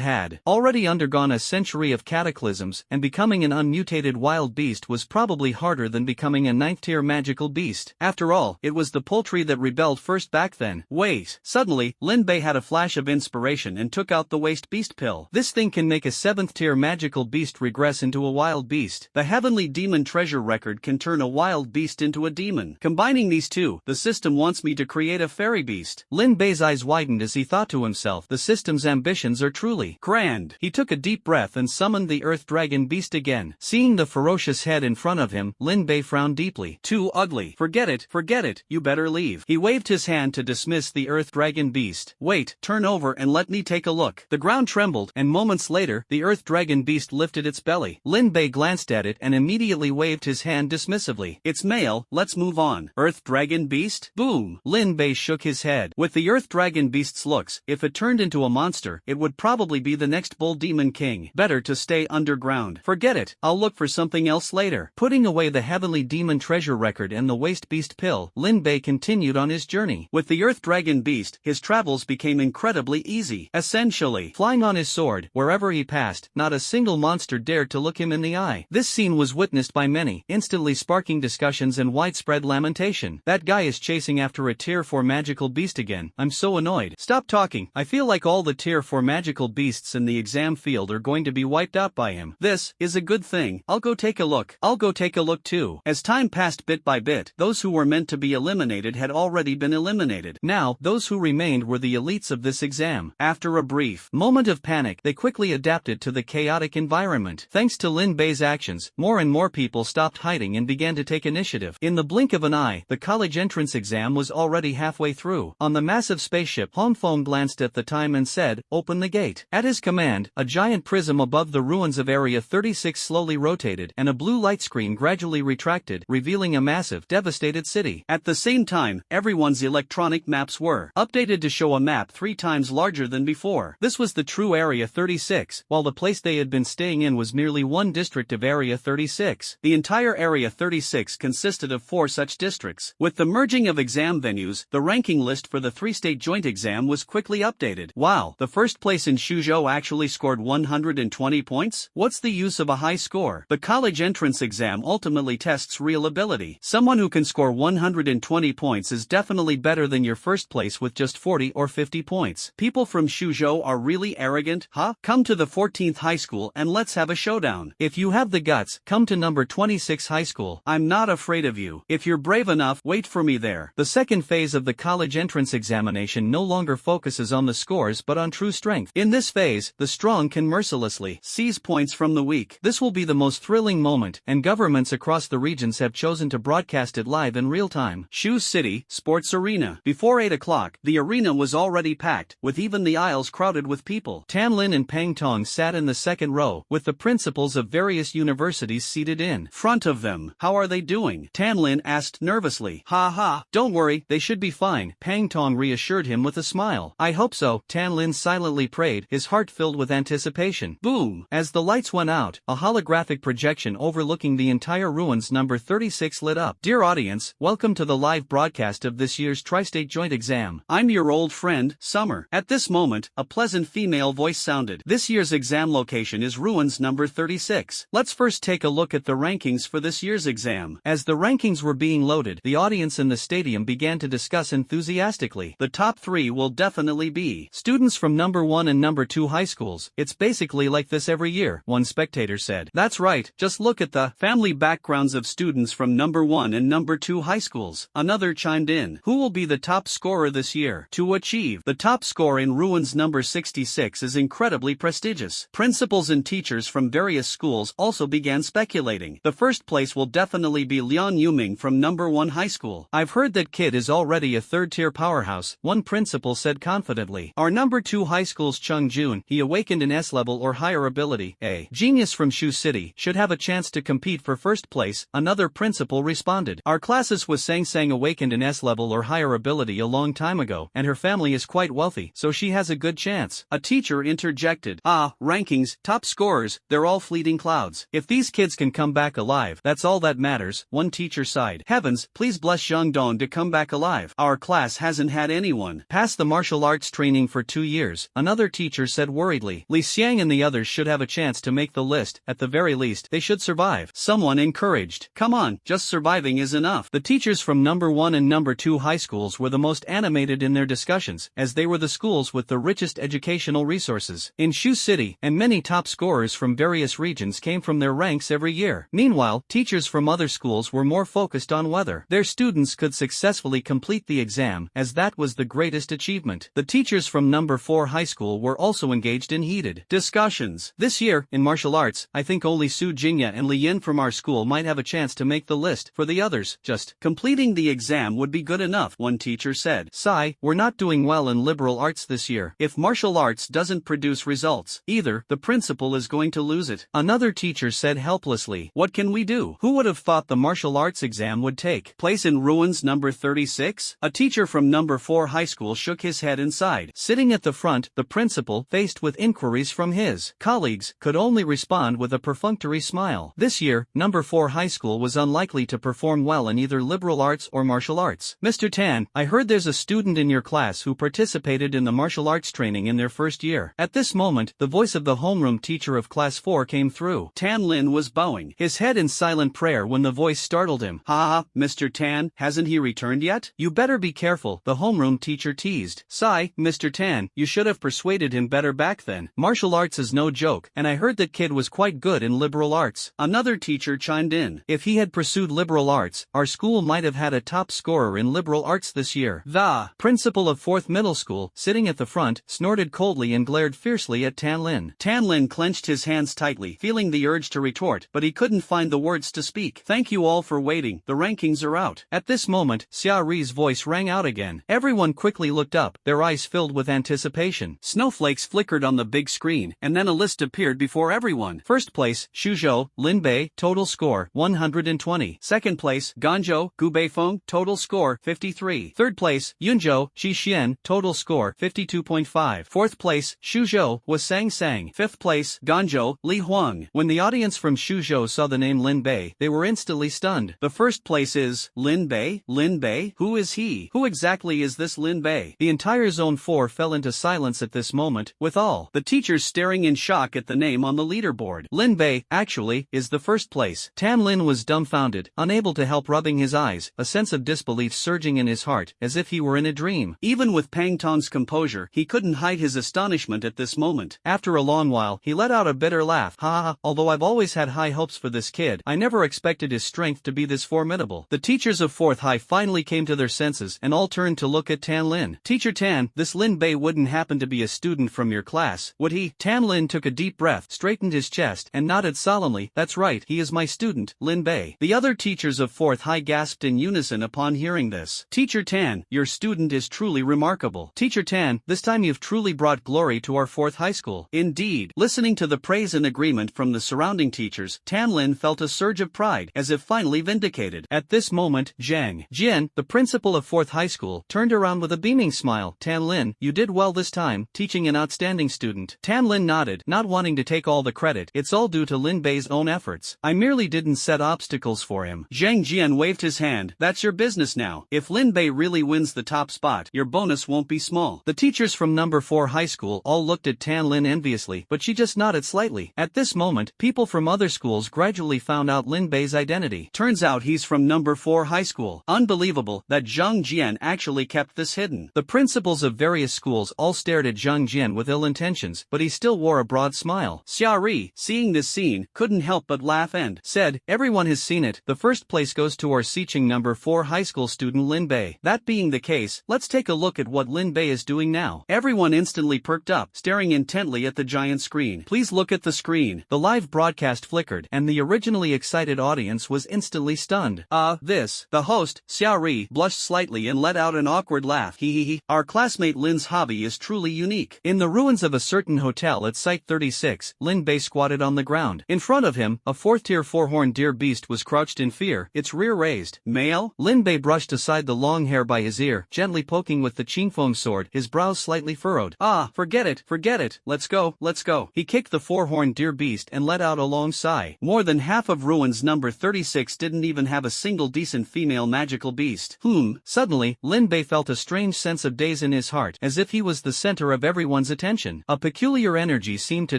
had already undergone a century of cataclysms, and becoming an unmutated wild beast was probably harder than becoming a 9th-tier magical beast. After all, it was the poultry that rebelled first back then. Wait. Suddenly, Lin Bei had a flash of inspiration and took out the waste beast pill. This thing can make a 7th-tier magical beast regress into a wild beast. The Heavenly Demon Treasure record can turn a wild beast into a demon. Combining these two, the system wants me to create a fairy beast. Lin Bei's eyes widened as he thought to himself, the system's ambitions are truly grand. He took a deep breath and summoned the Earth Dragon Beast again. Seeing the ferocious head in front of him, Lin Bei frowned deeply. Too ugly. Forget it, you better leave. He waved his hand to dismiss the Earth Dragon Beast. Wait, turn over and let me take a look. The ground trembled, and moments later, the Earth Dragon Beast lifted its belly. Lin Bei glanced at it and immediately waved his hand dismissively. It's male, let's move on. Earth Dragon Beast? Boom! Lin Bei shook his head. With the Earth Dragon Beast's looks, if it turned into a monster, it would probably be the next Bull Demon King. Better to stay underground. Forget it, I'll look for something else later. Putting away the Heavenly Demon Treasure record and the waste beast pill, Lin Bei continued on his journey. With the Earth Dragon Beast, his travels became incredibly easy. Essentially, flying on his sword, wherever he passed, not a single monster dared to look him in the eye. This scene was witnessed by many, instantly sparking discussions and widespread lamentation. That guy is chasing after a tier 4 magical beast again. I'm so annoyed. Stop talking. I feel like all the tier 4 magical beasts in the exam field are going to be wiped out by him. This is a good thing. I'll go take a look. I'll go take a look too. As time passed bit by bit, those who were meant to be eliminated had already been eliminated. Now, those who remained were the elites of this exam. After a brief moment of panic, they quickly adapted to the chaotic environment. Thanks to Lin Bei's actions, more and more people stopped hiding and began to take initiative. In the blink of an eye, the college entrance exam was already halfway through. On the massive spaceship, Hong Feng glanced at the time and said, "Open the gate." At his command, a giant prism above the ruins of Area 36 slowly rotated, and a blue light screen gradually retracted, revealing a massive, devastated city. At the same time, everyone's electronic maps worked. were updated to show a map 3 times larger than before. This was the true Area 36, while the place they had been staying in was merely one district of Area 36. The entire Area 36 consisted of 4 such districts. With the merging of exam venues, the ranking list for the 3-state joint exam was quickly updated. Wow, the first place in Shuzhou actually scored 120 points? What's the use of a high score? The college entrance exam ultimately tests real ability. Someone who can score 120 points is definitely better than your first place with just 40 or 50 points. People from Shuzhou are really arrogant, huh? Come to the 14th high school and let's have a showdown. If you have the guts, come to number 26 high school. I'm not afraid of you. If you're brave enough, wait for me there. The second phase of the college entrance examination no longer focuses on the scores but on true strength. In this phase, the strong can mercilessly seize points from the weak. This will be the most thrilling moment, and governments across the regions have chosen to broadcast it live in real time. Shu City Sports Arena. Before 8 o'clock, the arena was already packed, with even the aisles crowded with people. Tan Lin and Pang Tong sat in the second row, with the principals of various universities seated in front of them. How are they doing? Tan Lin asked nervously. Ha ha, don't worry, they should be fine. Pang Tong reassured him with a smile. I hope so. Tan Lin silently prayed, his heart filled with anticipation. Boom! As the lights went out, a holographic projection overlooking the entire ruins number 36 lit up. Dear audience, welcome to the live broadcast of this year's Tri-State Joint Exam. I'm your old friend, Summer. At this moment, a pleasant female voice sounded. This year's exam location is ruins number 36. Let's first take a look at the rankings for this year's exam. As the rankings were being loaded, the audience in the stadium began to discuss enthusiastically. The top 3 will definitely be students from number 1 and number 2 high schools. It's basically like this every year, one spectator said. That's right, just look at the family backgrounds of students from number 1 and number 2 high schools. Another chimed in. Who will be the top scorer this year? To achieve the top score in ruins number 66 is incredibly prestigious. Principals and teachers from various schools also began speculating. The first place will definitely be Lian Yuming from number 1 high school. I've heard that kid is already a third-tier powerhouse, one principal said confidently. Our number 2 high school's Chung Jun, he awakened in S-level or higher ability, a genius from Shu City, should have a chance to compete for first place, another principal responded. Our classes was Sang Sang awakened in S-level or higher ability a long time ago, and her family is quite wealthy, so she has a good chance. A teacher interjected. Ah, rankings, top scorers, they're all fleeting clouds. If these kids can come back alive, that's all that matters, one teacher sighed. Heavens, please bless Zhang Dong to come back alive. Our class hasn't had anyone pass the martial arts training for 2 years, another teacher said worriedly. Li Xiang and the others should have a chance to make the list, at the very least, they should survive. Someone encouraged. Come on, just surviving is enough. The teachers from number 1 and number 2 high schools were the most animated in their discussions, as they were the schools with the richest educational resources in Shu City, and many top scorers from various regions came from their ranks every year. Meanwhile, teachers from other schools were more focused on whether their students could successfully complete the exam, as that was the greatest achievement. The teachers from number 4 high school were also engaged in heated discussions. This year, in martial arts, I think only Su Jingya and Li Yin from our school might have a chance to make the list. For the others, just completing the exam would be good enough, one teacher said. Sigh, we're not doing well in liberal arts this year. If martial arts doesn't produce results, either, the principal is going to lose it. Another teacher said helplessly. What can we do? Who would have thought the martial arts exam would take place in ruins number 36? A teacher from number 4 high school shook his head and sighed. Sitting at the front, the principal, faced with inquiries from his colleagues, could only respond with a perfunctory smile. This year, number 4 high school was unlikely to perform well in either liberal arts or martial arts. Mr. Tan, I heard there's a student in your class who participated in the martial arts training in their first year. At this moment, the voice of the homeroom teacher of class 4 came through. Tan Lin was bowing his head in silent prayer when the voice startled him. Ha ha, Mr. Tan, hasn't he returned yet? You better be careful, the homeroom teacher teased. Sigh, Mr. Tan, you should have persuaded him better back then. Martial arts is no joke, and I heard that kid was quite good in liberal arts. Another teacher chimed in. If he had pursued liberal arts, our school might have had a top scorer in liberal arts this year. The principal of 4th middle school, sitting at the front, snorted coldly and glared fiercely at Tan Lin. Tan Lin clenched his hands tightly, feeling the urge to retort, but he couldn't find the words to speak. Thank you all for waiting, the rankings are out. At this moment, Xia Ri's voice rang out again. Everyone quickly looked up, their eyes filled with anticipation. Snowflakes flickered on the big screen, and then a list appeared before everyone. First place, Shuzhou, Linbei, total score, 120. Second place, Ganzhou, Gubeifeng, total score, 53. Third place, Yunzhou, Xixian, total score 52.5. Fourth place, Shuzhou, was Sang Sang. Fifth place, Ganzhou, Li Huang. When the audience from Shuzhou saw the name Lin Bei, they were instantly stunned. The first place is, Lin Bei? Lin Bei? Who is he? Who exactly is this Lin Bei? The entire Zone 4 fell into silence at this moment, with all the teachers staring in shock at the name on the leaderboard. Lin Bei, actually, is the first place. Tan Lin was dumbfounded, unable to help rubbing his eyes, a sense of disbelief surging in his heart, as if he were in a dream. Even with Pang Tong's composure, he couldn't hide his astonishment at this moment. After a long while, he let out a bitter laugh. Ha ha, although I've always had high hopes for this kid, I never expected his strength to be this formidable. The teachers of 4th High finally came to their senses and all turned to look at Tan Lin. Teacher Tan, this Lin Bei wouldn't happen to be a student from your class, would he? Tan Lin took a deep breath, straightened his chest, and nodded solemnly. That's right, he is my student, Lin Bei. The other teachers of 4th High gasped in unison upon hearing this. Teacher Tan, your student is truly remarkable. Teacher Tan, this time you've truly brought glory to our 4th High School. Indeed. Listening to the praise and agreement from the surrounding teachers, Tan Lin felt a surge of pride, as if finally vindicated. At this moment, Zhang Jian, the principal of 4th High School, turned around with a beaming smile. Tan Lin, you did well this time, teaching an outstanding student. Tan Lin nodded, not wanting to take all the credit. It's all due to Lin Bei's own efforts. I merely didn't set obstacles for him. Zhang Jian waved his hand. That's your business now. If Lin Bei really wins the top spot, your bonus won't be small. The teachers from number 4 high school all looked at Tan Lin enviously, but she just nodded slightly. At this moment, people from other schools gradually found out Lin Bei's identity. Turns out he's from number 4 high school. Unbelievable that Zhang Jian actually kept this hidden. The principals of various schools all stared at Zhang Jian with ill intentions, but he still wore a broad smile. Xia Ri, seeing this scene, couldn't help but laugh and said, everyone has seen it. The first place goes to our Xiqing number 4 high school student Lin Bei. That being the case, let's take a look at what Lin Bei is doing now. Everyone instantly perked up, staring intently at the giant screen. Please look at the screen. The live broadcast flickered, and the originally excited audience was instantly stunned. The host, Xia Ri, blushed slightly and let out an awkward laugh. He. Our classmate Lin's hobby is truly unique. In the ruins of a certain hotel at Site 36, Lin Bei squatted on the ground. In front of him, a 4th-tier 4-horned deer beast was crouched in fear, its rear raised. Male? Lin Bei brushed aside the long hair by his ear, gently poking with the Qingfeng sword, his brows slightly furrowed. Forget it, let's go. He kicked the 4-horned deer beast and let out a long sigh. More than half of ruins number 36 didn't even have a single decent female magical beast. Suddenly, Lin Bei felt a strange sense of daze in his heart, as if he was the center of everyone's attention. A peculiar energy seemed to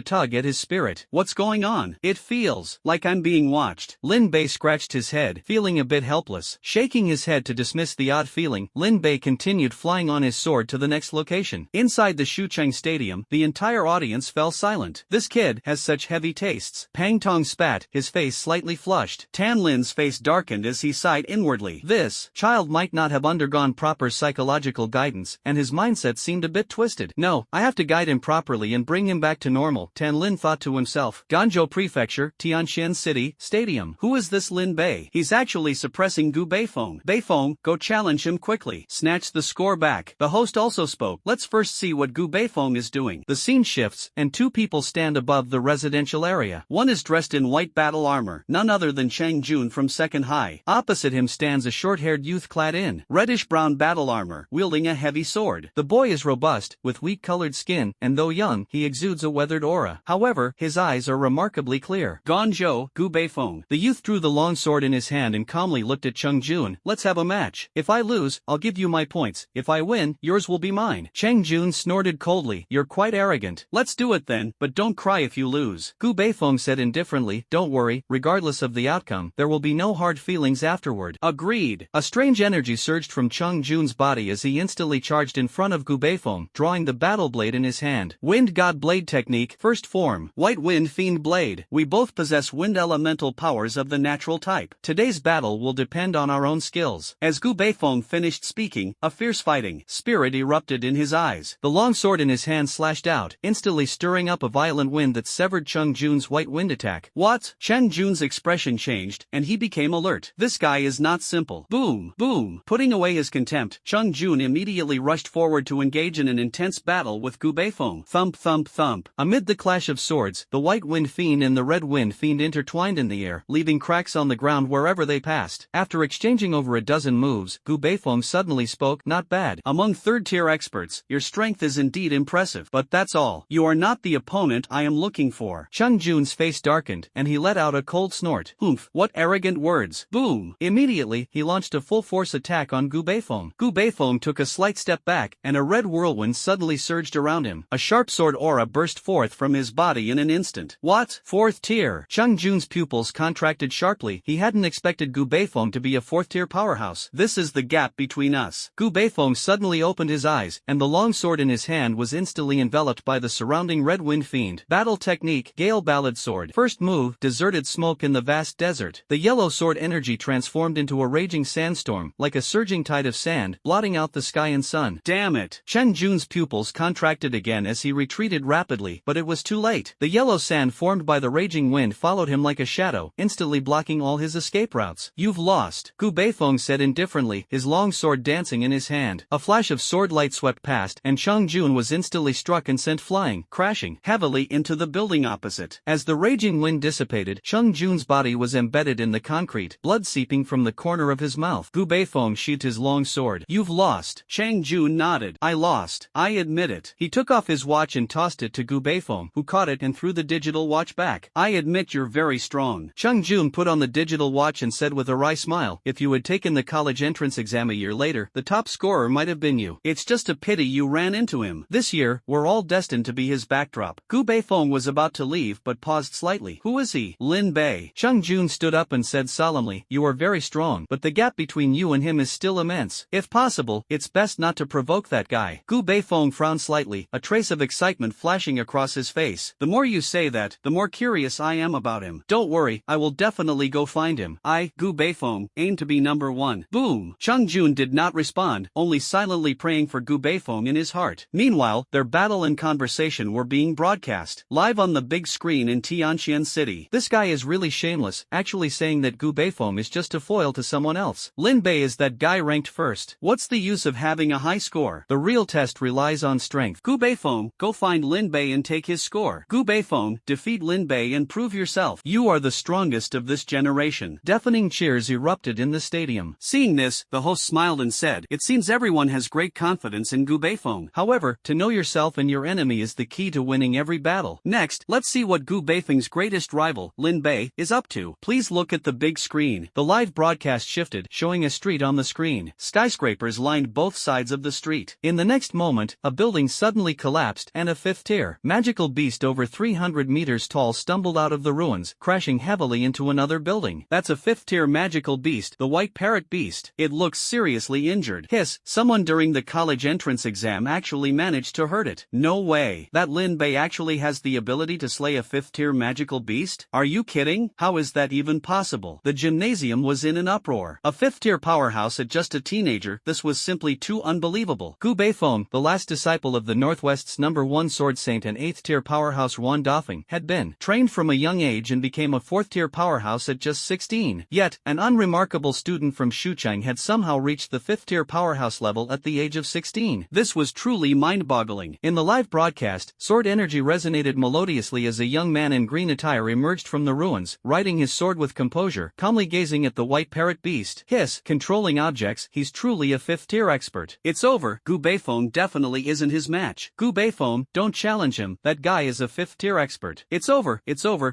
tug at his spirit. What's going on? It feels like I'm being watched. Lin Bei scratched his head, feeling a bit helpless. Shaking his head to dismiss the odd feeling, Lin Bei continued flying on his sword to the next location. Inside the Shucheng Stadium, the entire audience fell silent. This kid has such heavy tastes. Pang Tong spat, his face slightly flushed. Tan Lin's face darkened as he sighed inwardly. This child might not have undergone proper psychological guidance, and his mindset seemed a bit twisted. No, I have to guide him properly and bring him back to normal, Tan Lin thought to himself. Ganzhou Prefecture, Tianxian City, Stadium. Who is this Lin Bei? He's actually suppressing Gu Beifeng. Beifeng, go challenge him quickly. Snatch the score back. The host also spoke. Let's first see what Gu Beifeng is doing. The scene shifts, and two people stand above the residential area. One is dressed in white battle armor, none other than Chang Jun from 2nd High. Opposite him stands a short-haired youth clad in reddish-brown battle armor, wielding a heavy sword. The boy is robust, with wheat-colored skin, and though young, he exudes a weathered aura. However, his eyes are remarkably clear. Ganzhou, Gu Beifeng. The youth drew the long sword in his hand and calmly looked at Cheng Jun. Let's have a match. If I lose, I'll give you my points. If I win, yours will be mine. Cheng Jun snorted coldly. You're quite arrogant. Let's do it then, but don't cry if you lose. Gu Beifeng said indifferently. Don't worry, regardless of the outcome, there will be no hard feelings afterward. Agreed. A strange energy surged from Cheng Jun's body as he instantly charged in front of Gu Beifeng, drawing the battle blade in his hand. Wind God Blade Technique, first form. White Wind Fiend Blade. We both possess wind elemental powers of the natural type. Today's battle will depend on our own skills. As Gu Beifeng finished speaking, a fierce fighting spirit erupted in his eyes. The long sword in his hand slashed out, instantly stirring up a violent wind that severed Cheng Jun's white wind attack. What? Cheng Jun's expression changed, and he became alert. This guy is not simple. Boom, boom. Putting away his contempt, Cheng Jun immediately rushed forward to engage in an intense battle with Gu Beifeng. Thump, thump, thump. Amid the clash of swords, the white wind fiend and the red wind fiend intertwined in the air, leaving cracks on the ground wherever they passed. After exchanging over a dozen moves, Gu Beifeng suddenly finally spoke, "Not bad. Among third-tier experts, your strength is indeed impressive, but that's all. You are not the opponent I am looking for." Chung Jun's face darkened, and he let out a cold snort. "Humph, what arrogant words." Boom! Immediately, he launched a full-force attack on Gu Beifong. Gu Beifong took a slight step back, and a red whirlwind suddenly surged around him. A sharp sword aura burst forth from his body in an instant. What? Fourth tier? Chung Jun's pupils contracted sharply. He hadn't expected Gu Beifong to be a fourth-tier powerhouse. This is the gap between us. Gu Beifong suddenly opened his eyes, and the long sword in his hand was instantly enveloped by the surrounding red wind fiend. Battle technique, Gale Ballad Sword. First move, deserted smoke in the vast desert. The yellow sword energy transformed into a raging sandstorm, like a surging tide of sand, blotting out the sky and sun. Damn it! Chung Jun's pupils contracted again as he retreated rapidly, but it was too late. The yellow sand formed by the raging wind followed him like a shadow, instantly blocking all his escape routes. "You've lost," Gu Beifong said indifferently, his long sword dancing in his hand. A flash of sword light swept past, and Chung Jun was instantly struck and sent flying, crashing heavily into the building opposite. As the raging wind dissipated, Chung Jun's body was embedded in the concrete, blood seeping from the corner of his mouth. Gu Beifong sheathed his long sword. "You've lost." Chang Jun nodded. "I lost. I admit it." He took off his watch and tossed it to Gu Beifong, who caught it and threw the digital watch back. "I admit you're very strong." Chung Jun put on the digital watch and said with a wry smile, "If you had taken the college entrance exam a year later, the top scorer might have been you. It's just a pity you ran into him. This year, we're all destined to be his backdrop." Gu Beifong was about to leave but paused slightly. "Who is he?" "Lin Bei." Chung Jun stood up and said solemnly, "You are very strong, but the gap between you and him is still immense. If possible, it's best not to provoke that guy." Gu Beifong frowned slightly, a trace of excitement flashing across his face. "The more you say that, the more curious I am about him. Don't worry, I will definitely go find him. I, Gu Beifong, aim to be number one." Boom! Chung Jun did not respond, only silently praying for Gu Beifong in his heart. Meanwhile, their battle and conversation were being broadcast live on the big screen in Tianqian City. "This guy is really shameless, actually saying that Gu Beifong is just a foil to someone else. Lin Bei is that guy ranked first. What's the use of having a high score? The real test relies on strength." "Gu Beifong, go find Lin Bei and take his score." "Gu Beifong, defeat Lin Bei and prove yourself. You are the strongest of this generation." Deafening cheers erupted in the stadium. Seeing this, the host smiled and said, "It seems everyone has great confidence in Gu Beifong. However, to know yourself and your enemy is the key to winning every battle. Next, let's see what Gu Beifong's greatest rival, Lin Bei, is up to. Please look at the big screen." The live broadcast shifted, showing a street on the screen. Skyscrapers lined both sides of the street. In the next moment, a building suddenly collapsed, and a fifth-tier magical beast over 300 meters tall stumbled out of the ruins, crashing heavily into another building. "That's a fifth-tier magical beast, the white parrot beast. It looks seriously injured." "Hiss, Someone during the college entrance exam actually managed to hurt it." "No way. That Lin Bei actually has the ability to slay a fifth-tier magical beast? Are you kidding? How is that even possible?" The gymnasium was in an uproar. A fifth-tier powerhouse at just a teenager, this was simply too unbelievable. Gu Beifong, the last disciple of the Northwest's #1 sword saint and 8th-tier powerhouse Yuan Dafeng, had been trained from a young age and became a 4th-tier powerhouse at just 16. Yet, an unremarkable student from Shuchang had somehow reached the 5th-tier powerhouse level at the age of 16. This was truly mind-boggling. In the live broadcast, sword energy resonated melodiously as a young man in green attire emerged from the ruins, riding his sword with composure, calmly gazing at the white parrot beast. "Hiss, controlling objects, he's truly a 5th-tier expert." "It's over. Gu Beifong definitely isn't his match." "Gu Beifong, don't challenge him, that guy is a 5th-tier expert." It's over.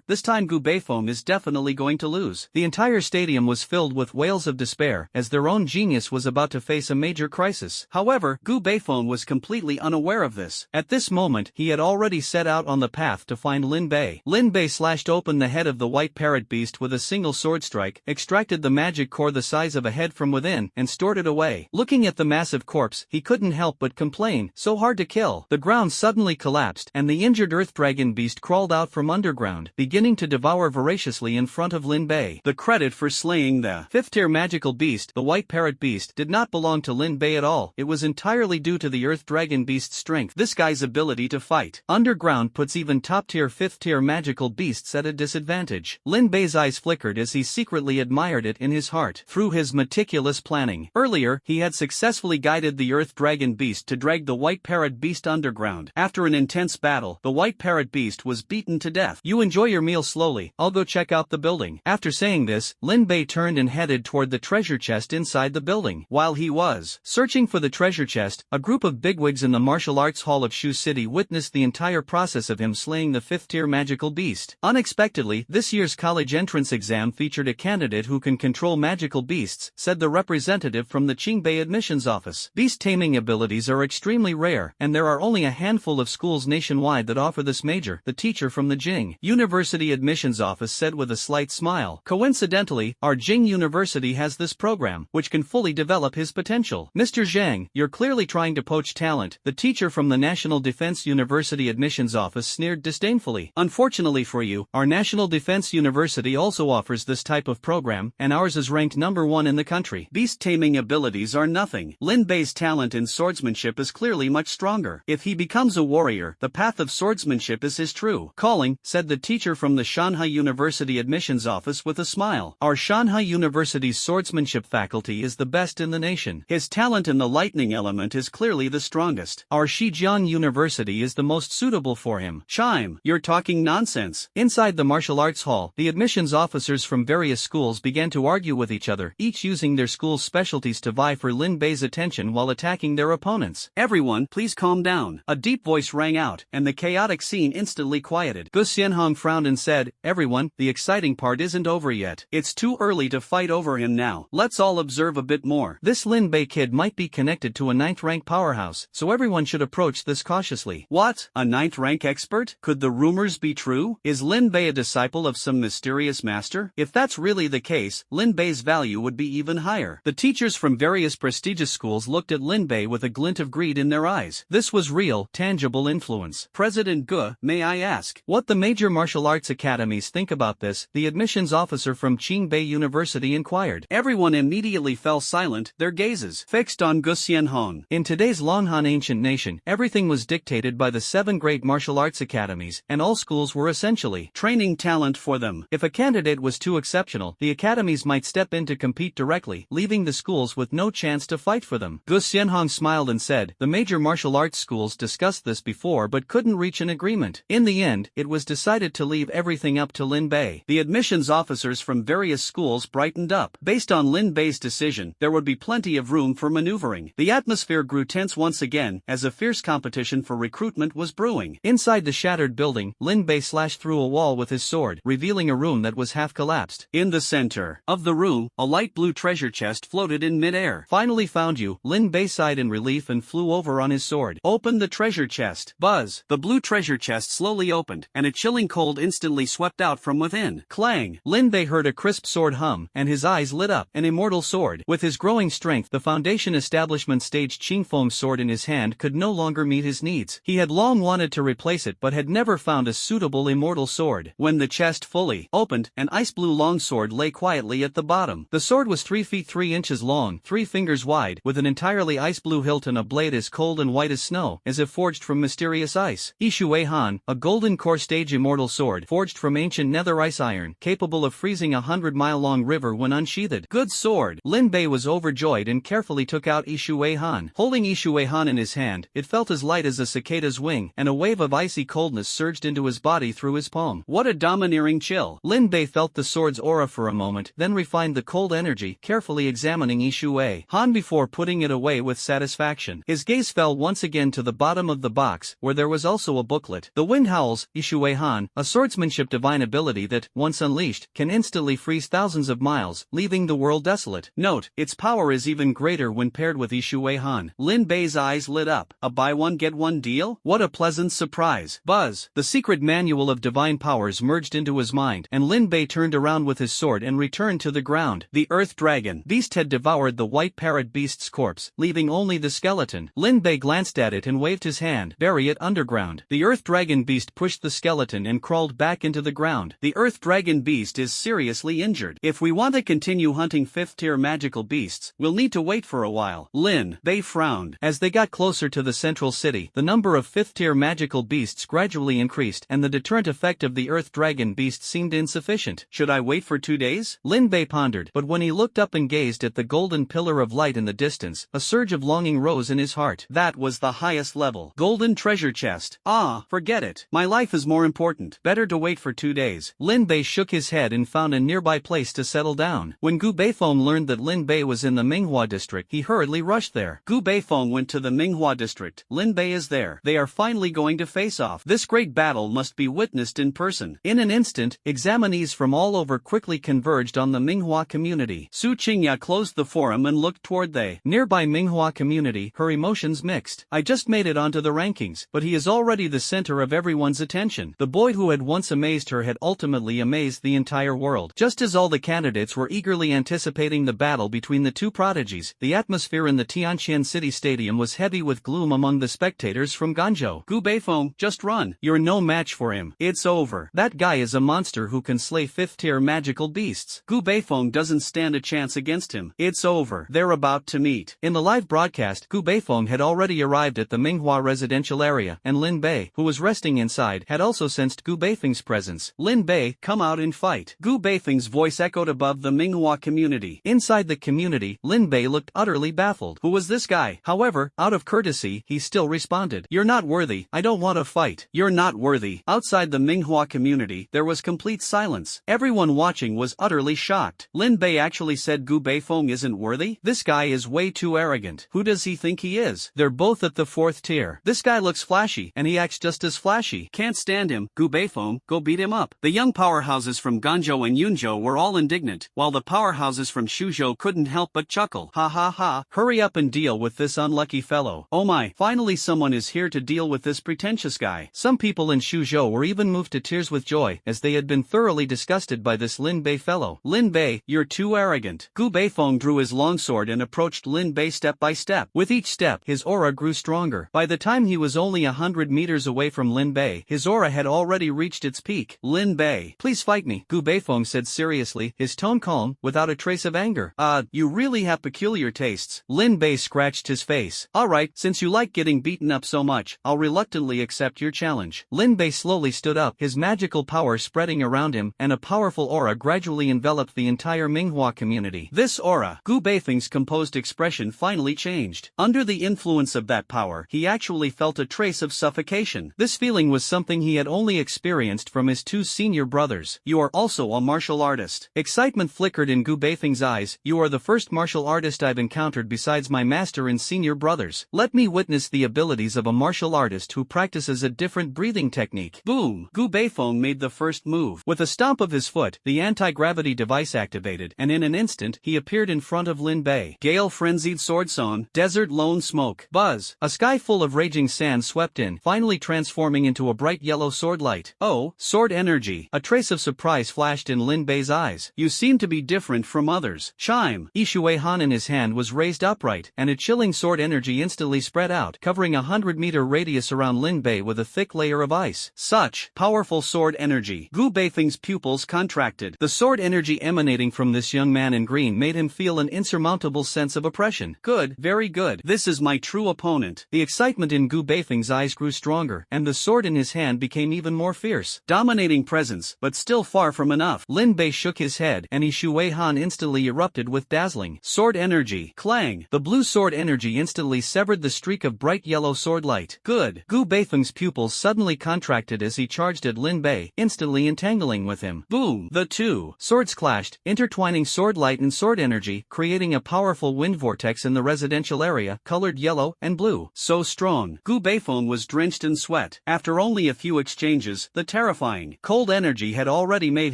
This time Gu Beifong is definitely going to lose." The entire stadium was filled with wails of despair, as their own genius was about to face a major crisis. However, Gu Beifong was completely unaware of this. At this moment, he had already set out on the path to find Lin Bei. Lin Bei slashed open the head of the white parrot beast with a single sword strike, extracted the magic core the size of a head from within, and stored it away. Looking at the massive corpse, he couldn't help but complain, so hard to kill. The ground suddenly collapsed, and the injured earth dragon beast crawled out from underground, beginning to devour voraciously in front of Lin Bei. The credit for slaying the 5th-tier magical beast, the white parrot beast, did not belong to Lin Bei at all. It was entirely due to the earth dragon beast's strength. This guy's ability to fight underground puts even top-tier 5th-tier magical beasts at a disadvantage. Lin Bei's eyes flickered as he secretly admired it in his heart. Through his meticulous planning, earlier, he had successfully guided the earth dragon beast to drag the white parrot beast underground. After an intense battle, the white parrot beast was beaten to death. "You enjoy your meal slowly, I'll go check out the building." After saying this, Lin Bei turned and headed toward the treasure chest inside the building. While he was searching for the treasure chest, a group of bigwigs in the martial arts hall of Shu City witnessed the entire process of him slaying the 5th-tier magical beast. Unexpectedly, this year's college entrance exam featured a candidate who can control magical beasts, said the representative from the Qingbei admissions office. Beast taming abilities are extremely rare, and there are only a handful of schools nationwide that offer this major, the teacher from the Jing University admissions office said with a slight smile. Coincidentally, our Jing University has this program, which can fully develop his potential. Mr. Zhang, you're clearly trying to poach talent, the teacher from the National Defense University admissions office sneered disdainfully. Unfortunately for you, our National Defense University also offers this type of program, and ours is ranked #1 in the country. Beast taming abilities are nothing. Lin Bei's talent in swordsmanship is clearly much stronger. If he becomes a warrior, the path of swordsmanship is his true calling, said the teacher from the Shanghai University admissions office with a smile. Our Shanghai University's swordsmanship faculty is the best in the nation. His talent in the lightning element is clearly the strongest. Our Shijian University is the most suitable for him. Chime, you're talking nonsense. Inside the martial arts hall, the admissions officers from various schools began to argue with each other, each using their school's specialties to vie for Lin Bei's attention while attacking their opponents. Everyone, please calm down. A deep voice rang out, and the chaotic scene instantly quieted. Gu Xianhong frowned and said, "Everyone, the exciting part isn't over yet. It's too early to fight over him now. Let's all observe a bit more. This Lin Bei kid might be connected to a 9th rank powerhouse, so everyone should approach this cautiously." What? A 9th rank expert? Could the rumors be true? Is Lin Bei a disciple of some mysterious master? If that's really the case, Lin Bei's value would be even higher. The teachers from various prestigious schools looked at Lin Bei with a glint of greed in their eyes. This was real, tangible influence. President Gu, may I ask what the major martial arts academies think about this? The admissions officer from Qingbei University inquired. Everyone immediately fell silent, their gazes fixed on Gu Xianhong. In today's Longhan ancient nation, everything was dictated by the 7 great martial arts academies, and all schools were essentially training talent for them. If a candidate was too exceptional, the academies might step in to compete directly, leaving the schools with no chance to fight for them. Gu Xianhong smiled and said, the major martial arts schools discussed this before but couldn't reach an agreement. In the end, it was decided to leave everything up to Lin Bei. The admissions officers from various schools brightened up. Based on Lin Bei's decision, there would be plenty of room for maneuvering. The atmosphere grew tense once again, as a fierce competition for recruitment was brewing. Inside the shattered building, Lin Bei slashed through a wall with his sword, revealing a room that was half collapsed. In the center of the room, a light blue treasure chest floated in midair. Finally found you, Lin Bei sighed in relief and flew over on his sword. Open the treasure chest. Buzz. The blue treasure chest slowly opened, and a chilling cold instantly swept out from within. Clang. Lin Bei heard a crisp sword hum, and his eyes lit up. An immortal sword. With his growing strength, the Foundation Establishment staged Qingfeng's sword in his hand could no longer meet his needs. He had long wanted to replace it but had never found a suitable immortal sword. When the chest fully opened, an ice blue longsword lay quietly at the bottom. The sword was 3 feet 3 inches long, 3 fingers wide, with an entirely ice blue hilt and a blade as cold and white as snow, as if forged from mysterious ice. Yishui Han, a golden core stage immortal sword, forged from ancient nether ice iron, capable of freezing a 100-mile-long river when unsheathed. Good sword. Lin Bei was overjoyed and carefully took out Yishui Han. Holding Yishui Han in his hand, it felt as light as a cicada's wing, and a wave of icy coldness surged into his body through his palm. What a domineering chill. Lin Bei felt the sword's aura for a moment, then refined the cold energy, carefully examining Yishui Han before putting it away with satisfaction. His gaze fell once again to the bottom of the box, where there was also a booklet. The wind howls, Yishui Han, a swordsmanship divine ability that, once unleashed, can instantly freeze thousands of miles, leaving the world desolate. Note, its power is even greater when paired with Yishui Han. Lin Bei's eyes lit up. A buy one get one deal? What a pleasant surprise. Buzz. The secret manual of divine powers merged into his mind, and Lin Bei turned around with his sword and returned to the ground. The Earth Dragon beast had devoured the white parrot beast's corpse, leaving only the skeleton. Lin Bei glanced at it and waved his hand. Bury it underground. The Earth Dragon beast pushed the skeleton and crawled back into the ground. The Earth Dragon beast is seriously injured. If we want to continue hunting 5th-tier magical beasts, we'll need to wait for a while. Lin Bei frowned. As they got closer to the central city, the number of 5th-tier magical beasts gradually increased, and the deterrent effect of the Earth Dragon beast seemed insufficient. Should I wait for 2 days? Lin Bei pondered, but when he looked up and gazed at the golden pillar of light in the distance, a surge of longing rose in his heart. That was the highest level. Golden treasure chest. Ah, forget it. My life is more important. Better to wait for 2 days. Lin Bei shook his head and found a nearby place to settle down. When Gu Beifeng learned that Lin Bei was in the Ming Manhwa district. He hurriedly rushed there. Gu Beifeng went to the Manhwa district. Lin Bei is there. They are finally going to face off. This great battle must be witnessed in person. In an instant, examinees from all over quickly converged on the Manhwa community. Su Qingya closed the forum and looked toward the nearby Manhwa community, her emotions mixed. I just made it onto the rankings, but he is already the center of everyone's attention. The boy who had once amazed her had ultimately amazed the entire world. Just as all the candidates were eagerly anticipating the battle between the two prodigies, the atmosphere in the Tianqian City Stadium was heavy with gloom among the spectators from Ganzhou. Gu Beifeng, just run. You're no match for him. It's over. That guy is a monster who can slay 5th-tier magical beasts. Gu Beifeng doesn't stand a chance against him. It's over. They're about to meet. In the live broadcast, Gu Beifeng had already arrived at the Manhwa residential area, and Lin Bei, who was resting inside, had also sensed Gu Beifeng's presence. Lin Bei, come out and fight. Gu Beifeng's voice echoed above the Manhwa community. Inside the community, Lin Bei looked utterly baffled. Who was this guy? However, out of courtesy, he still responded. You're not worthy. I don't want to fight. You're not worthy. Outside the Manhwa community, there was complete silence. Everyone watching was utterly shocked. Lin Bei actually said Gu Beifeng isn't worthy? This guy is way too arrogant. Who does he think he is? They're both at the 4th tier. This guy looks flashy, and he acts just as flashy. Can't stand him. Gu Beifeng, go beat him up. The young powerhouses from Ganzhou and Yunzhou were all indignant, while the powerhouses from Shuzhou couldn't help but chuckle. Ha ha ha. Hurry up and deal with this unlucky fellow. Oh my, finally someone is here to deal with this pretentious guy. Some people in Shuzhou were even moved to tears with joy, as they had been thoroughly disgusted by this Lin Bei fellow. Lin Bei, you're too arrogant. Gu Beifeng drew his longsword and approached Lin Bei step by step. With each step, his aura grew stronger. By the time he was only 100 meters away from Lin Bei, his aura had already reached its peak. Lin Bei, please fight me, Gu Beifeng said seriously, his tone calm, without a trace of anger. You really have peculiar tastes. Lin Bei scratched his face. Alright, since you like getting beaten up so much, I'll reluctantly accept your challenge. Lin Bei slowly stood up, his magical power spreading around him, and a powerful aura gradually enveloped the entire Manhwa community. This aura, Gu Beifeng's composed expression finally changed. Under the influence of that power, he actually felt a trace of suffocation. This feeling was something he had only experienced from his two senior brothers. You are also a martial artist. Excitement flickered in Gu Beifeng's eyes. You are the first martial artist I've encountered besides my master and senior brothers. Let me witness the abilities of a martial artist who practices a different breathing technique. Boom! Gu Beifeng made the first move. With a stomp of his foot, the anti-gravity device activated, and in an instant, he appeared in front of Lin Bei. Gale frenzied sword song, desert lone smoke. Buzz! A sky full of raging sand swept in, finally transforming into a bright yellow sword light. Oh, sword energy. A trace of surprise flashed in Lin Bei's eyes. You seem to be different from others. Chime! Ishui Han in his hand was raised upright, and a chilling sword energy instantly spread out, covering a 100-meter radius around Lin Bei with a thick layer of ice. Such powerful sword energy. Gu Beifeng's pupils contracted. The sword energy emanating from this young man in green made him feel an insurmountable sense of oppression. Good, very good. This is my true opponent. The excitement in Gu Beifeng's eyes grew stronger, and the sword in his hand became even more fierce. Dominating presence, but still far from enough. Lin Bei shook his head, and Ishui Han instantly erupted with dazzling sword energy. Clang! The blue sword energy instantly severed the streak of bright yellow sword light. Good. Gu Beifeng's pupils suddenly contracted as he charged at Lin Bei, instantly entangling with him. Boom! The two swords clashed, intertwining sword light and sword energy, creating a powerful wind vortex in the residential area, colored yellow and blue. So strong. Gu Beifeng was drenched in sweat. After only a few exchanges, the terrifying cold energy had already made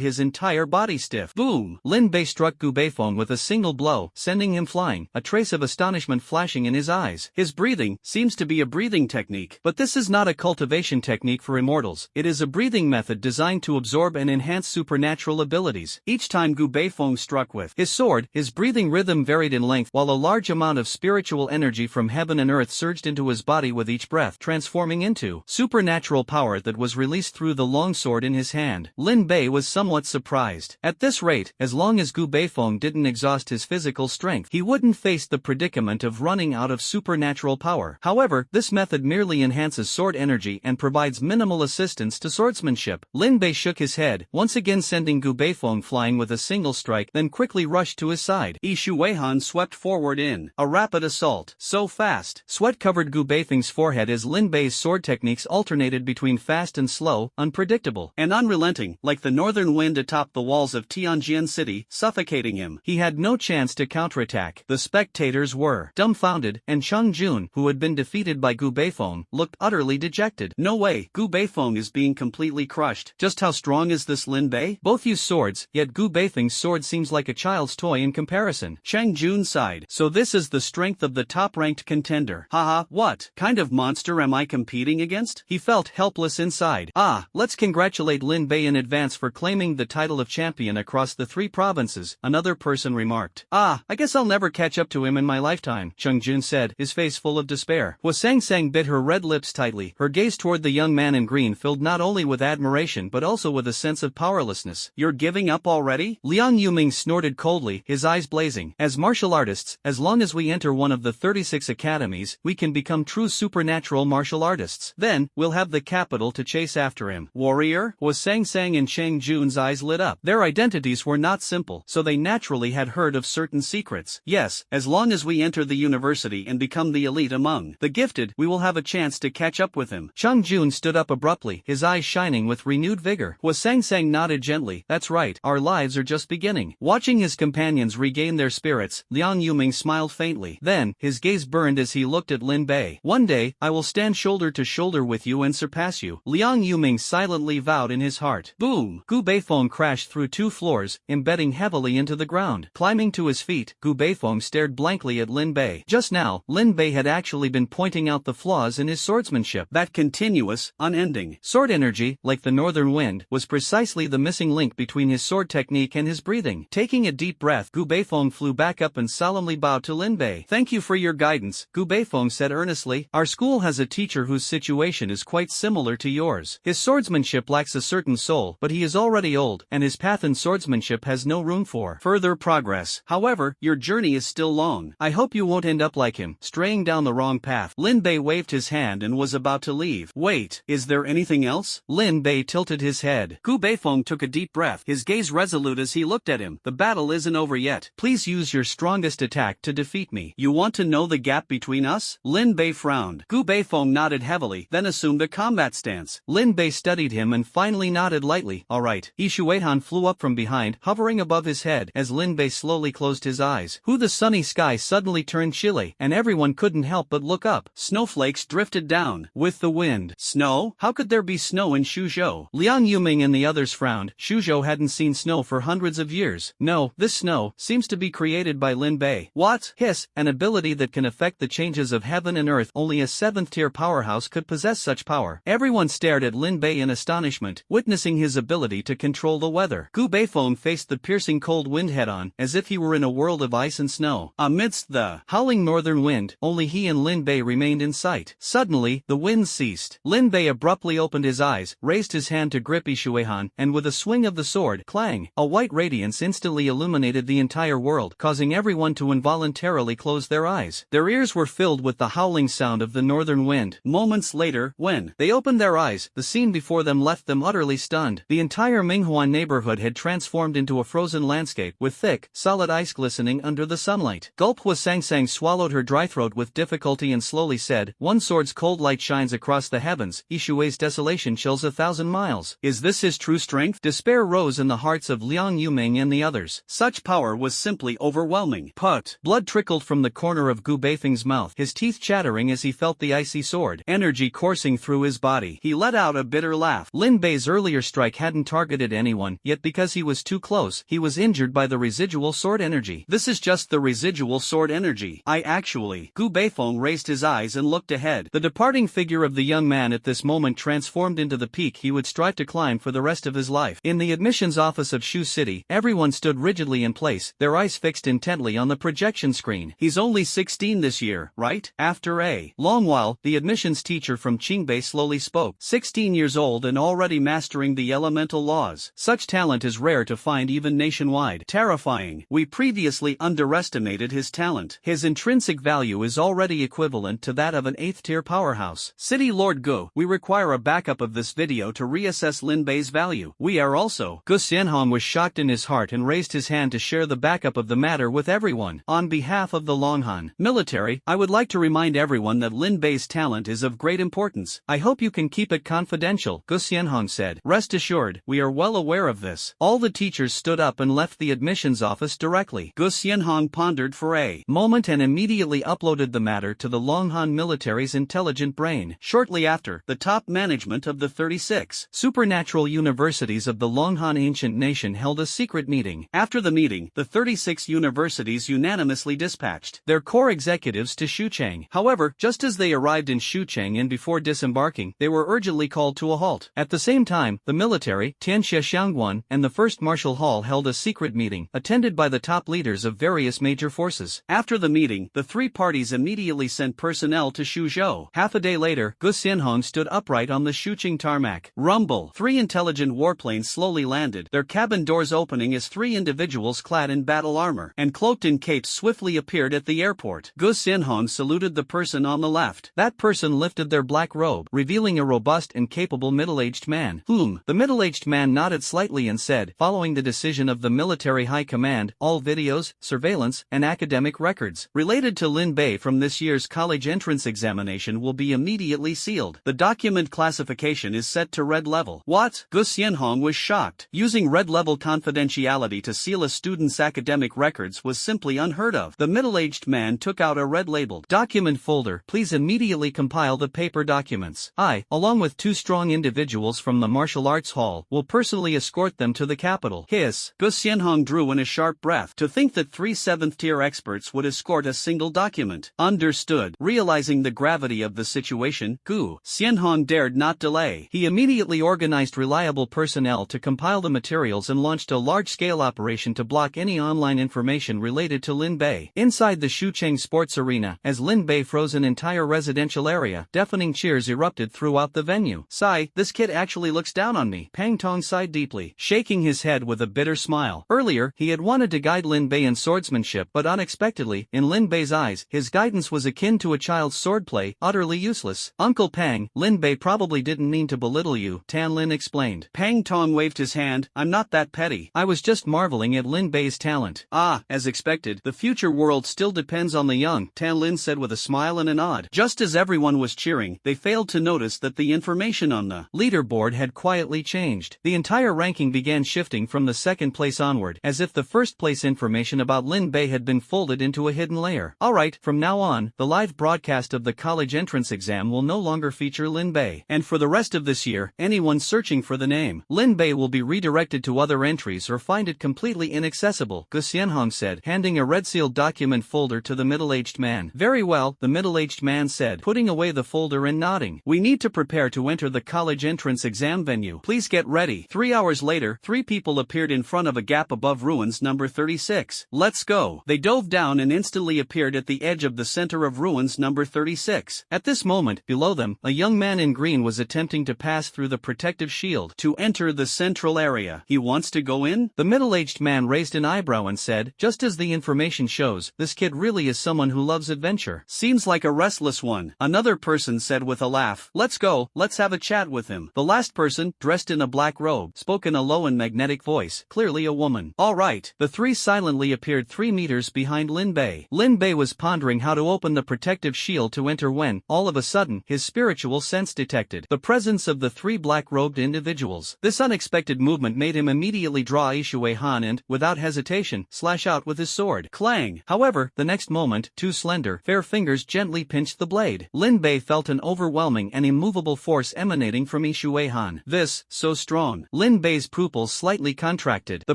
his entire body stiff. Boom! Lin Bei struck Gu Beifeng with a single blow, sending him flying, a trace of astonishment flashing in his eyes. His breathing seems to be a breathing technique, but this is not a cultivation technique for immortals. It is a breathing method designed to absorb and enhance supernatural abilities. Each time Gu Beifeng struck with his sword, his breathing rhythm varied in length, while a large amount of spiritual energy from heaven and earth surged into his body with each breath, transforming into supernatural power that was released through the longsword in his hand. Lin Bei was somewhat surprised. At this rate, as long as Gu Beifeng didn't exhaust his physical strength, he wouldn't face the predicament of running out of supernatural power. However, this method merely enhances sword energy and provides minimal assistance to swordsmanship. Lin Bei shook his head, once again sending Gu Beifeng flying with a single strike, then quickly rushed to his side. Ishui Han swept forward in a rapid assault. So fast. Sweat covered Gu Beifeng's forehead as Lin Bei's sword techniques alternated between fast and slow, unpredictable, and unrelenting, like the northern wind atop the walls of Tianjin City, suffocating him. He had no chance to counter it counterattack. The spectators were dumbfounded, and Chang Jun, who had been defeated by Gu Beifeng, looked utterly dejected. No way, Gu Beifeng is being completely crushed. Just how strong is this Lin Bei? Both use swords, yet Gu Beifeng's sword seems like a child's toy in comparison. Chang Jun sighed. So this is the strength of the top-ranked contender. Haha, what kind of monster am I competing against? He felt helpless inside. Let's congratulate Lin Bei in advance for claiming the title of champion across the 3 provinces, another person remarked. I guess I'll never catch up to him in my lifetime, Chang Jun said, his face full of despair. Hua Sang bit her red lips tightly, her gaze toward the young man in green filled not only with admiration but also with a sense of powerlessness. You're giving up already? Liang Yuming snorted coldly, his eyes blazing. As martial artists, as long as we enter one of the 36 academies, we can become true supernatural martial artists. Then, we'll have the capital to chase after him. Warrior? Hua Sang and Chang Jun's eyes lit up. Their identities were not simple, so they naturally had heard of certain secrets. Yes, as long as we enter the university and become the elite among the gifted, we will have a chance to catch up with him. Chang Jun stood up abruptly, his eyes shining with renewed vigor. Hua Sang nodded gently. That's right, our lives are just beginning. Watching his companions regain their spirits, Liang Yuming smiled faintly. Then, his gaze burned as he looked at Lin Bei. One day, I will stand shoulder to shoulder with you and surpass you. Liang Yuming silently vowed in his heart. Boom! Gu Beifeng crashed through 2 floors, embedding heavily into the ground. Climbing to his feet, Gu Beifeng stared blankly at Lin Bei. Just now, Lin Bei had actually been pointing out the flaws in his swordsmanship. That continuous, unending sword energy, like the northern wind, was precisely the missing link between his sword technique and his breathing. Taking a deep breath, Gu Beifeng flew back up and solemnly bowed to Lin Bei. Thank you for your guidance, Gu Beifeng said earnestly. Our school has a teacher whose situation is quite similar to yours. His swordsmanship lacks a certain soul, but he is already old, and his path in swordsmanship has no room for further progress. However, your journey is still long. I hope you won't end up like him, straying down the wrong path. Lin Bei waved his hand and was about to leave. Wait, is there anything else? Lin Bei tilted his head. Gu Beifeng took a deep breath, his gaze resolute as he looked at him. The battle isn't over yet. Please use your strongest attack to defeat me. You want to know the gap between us? Lin Bei frowned. Gu Beifeng nodded heavily, then assumed a combat stance. Lin Bei studied him and finally nodded lightly. Alright. Shuehan flew up from behind, hovering above his head as Lin Bei slowly closed his eyes. The sunny sky suddenly turned chilly, and everyone couldn't help but look up. Snowflakes drifted down with the wind. Snow? How could there be snow in Shuzhou? Liang Yuming and the others frowned. Shuzhou hadn't seen snow for hundreds of years. No, this snow seems to be created by Lin Bei. What? Hiss, an ability that can affect the changes of heaven and earth. Only a 7th-tier powerhouse could possess such power. Everyone stared at Lin Bei in astonishment, witnessing his ability to control the weather. Gu Beifeng faced the piercing cold wind head-on, as if he were in a world of ice and snow. Amidst the howling northern wind, only he and Lin Bei remained in sight. Suddenly, the wind ceased. Lin Bei abruptly opened his eyes, raised his hand to grip Shuehan, and with a swing of the sword, clang, a white radiance instantly illuminated the entire world, causing everyone to involuntarily close their eyes. Their ears were filled with the howling sound of the northern wind. Moments later, when they opened their eyes, the scene before them left them utterly stunned. The entire Manhwa neighborhood had transformed into a frozen landscape, with thick, solid ice glistening under the sunlight. Gulp. Hua Sang swallowed her dry throat with difficulty and slowly said, One sword's cold light shines across the heavens, Ishue's desolation chills 1,000 miles. Is this his true strength? Despair rose in the hearts of Liang Yuming and the others. Such power was simply overwhelming. Put. Blood trickled from the corner of Gu Beifeng's mouth, his teeth chattering as he felt the icy sword energy coursing through his body. He let out a bitter laugh. Lin Bei's earlier strike hadn't targeted anyone, yet because he was too close, he was injured by the residual sword energy. This is just the residual sword energy. Gu Beifeng raised his eyes and looked ahead. The departing figure of the young man at this moment transformed into the peak he would strive to climb for the rest of his life. In the admissions office of Shu City, everyone stood rigidly in place, their eyes fixed intently on the projection screen. He's only 16 this year, right? After a long while, the admissions teacher from Qingbei slowly spoke. 16 years old and already mastering the elemental laws. Such talent is rare to find even nationwide. Terrifying. We previously underestimated his talent. His intrinsic value is already equivalent to that of an 8th-tier powerhouse. City Lord Gu, we require a backup of this video to reassess Lin Bei's value. We are also. Gu Xianhong was shocked in his heart and raised his hand to share the backup of the matter with everyone. On behalf of the Longhan military, I would like to remind everyone that Lin Bei's talent is of great importance. I hope you can keep it confidential, Gu Xianhong said. Rest assured, we are well aware of this. All the teachers stood up and left the admissions office directly. Gu Xianhong Xianhong pondered for a moment and immediately uploaded the matter to the Longhan military's intelligent brain. Shortly after, the top management of the 36 supernatural universities of the Longhan ancient nation held a secret meeting. After the meeting, the 36 universities unanimously dispatched their core executives to Xuchang. However, just as they arrived in Xuchang and before disembarking, they were urgently called to a halt. At the same time, the military, Tianxia Xiangguan, and the First Martial Hall held a secret meeting, attended by the top leaders of various major forces. After the meeting, the three parties immediately sent personnel to Xuzhou. Half a day later, Gu Xianhong stood upright on the Xuchang tarmac. Rumble. Three intelligent warplanes slowly landed, their cabin doors opening as three individuals clad in battle armor and cloaked in capes swiftly appeared at the airport. Gu Xianhong saluted the person on the left. That person lifted their black robe, revealing a robust and capable middle-aged man. The middle-aged man nodded slightly and said, following the decision of the military high command, all videos, surveillance, and academic records related to Lin Bei from this year's college entrance examination will be immediately sealed. The document classification is set to red level. What? Gu Xianhong was shocked. Using red level confidentiality to seal a student's academic records was simply unheard of. The middle-aged man took out a red-labeled document folder. Please immediately compile the paper documents. I, along with two strong individuals from the martial arts hall, will personally escort them to the capital. Hiss. Gu Xianhong drew in a sharp breath. To think that three 7th-tier experts would escort a single document. Understood. Realizing the gravity of the situation, Gu Xianhong dared not delay. He immediately organized reliable personnel to compile the materials and launched a large-scale operation to block any online information related to Lin Bei. Inside the Xuchang sports arena, as Lin Bei froze an entire residential area, deafening cheers erupted throughout the venue. Sigh, this kid actually looks down on me. Pang Tong sighed deeply, shaking his head with a bitter smile. Earlier, he had wanted to guide Lin Bei in swordsmanship, but unexpectedly, in Lin Bei's eyes, his guidance was akin to a child's swordplay, utterly useless. Uncle Pang, Lin Bei probably didn't mean to belittle you, Tan Lin explained. Pang Tong waved his hand. I'm not that petty. I was just marveling at Lin Bei's talent. Ah, as expected, the future world still depends on the young, Tan Lin said with a smile and a nod. Just as everyone was cheering, they failed to notice that the information on the leaderboard had quietly changed. The entire ranking began shifting from the second place onward, as if the first place information about Lin Bei had been folded into a hidden layer. Alright, from now on, the live broadcast of the college entrance exam will no longer feature Lin Bei. And for the rest of this year, anyone searching for the name Lin Bei will be redirected to other entries or find it completely inaccessible, Gu Xianhong said, handing a red-sealed document folder to the middle-aged man. Very well, the middle-aged man said, putting away the folder and nodding. We need to prepare to enter the college entrance exam venue. Please get ready. 3 hours later, three people appeared in front of a gap above ruins number 36. Let's go. They dove down and instantly appeared at the edge of the center of ruins number 36. At this moment, below them, a young man in green was attempting to pass through the protective shield to enter the central area. He wants to go in? The middle-aged man raised an eyebrow and said, just as the information shows, this kid really is someone who loves adventure. Seems like a restless one. Another person said with a laugh. Let's go, let's have a chat with him. The last person, dressed in a black robe, spoke in a low and magnetic voice, clearly a woman. Alright. The three silently appeared 3 meters behind Lin Bei. Lin Bei was pondering how to open the protective shield to enter when, all of a sudden, his spiritual sense detected the presence of the 3 black-robed individuals. This unexpected movement made him immediately draw Ishui Han and, without hesitation, slash out with his sword. Clang! However, the next moment, 2 slender, fair fingers gently pinched the blade. Lin Bei felt an overwhelming and immovable force emanating from Ishui Han. This, so strong. Lin Bei's pupils slightly contracted. The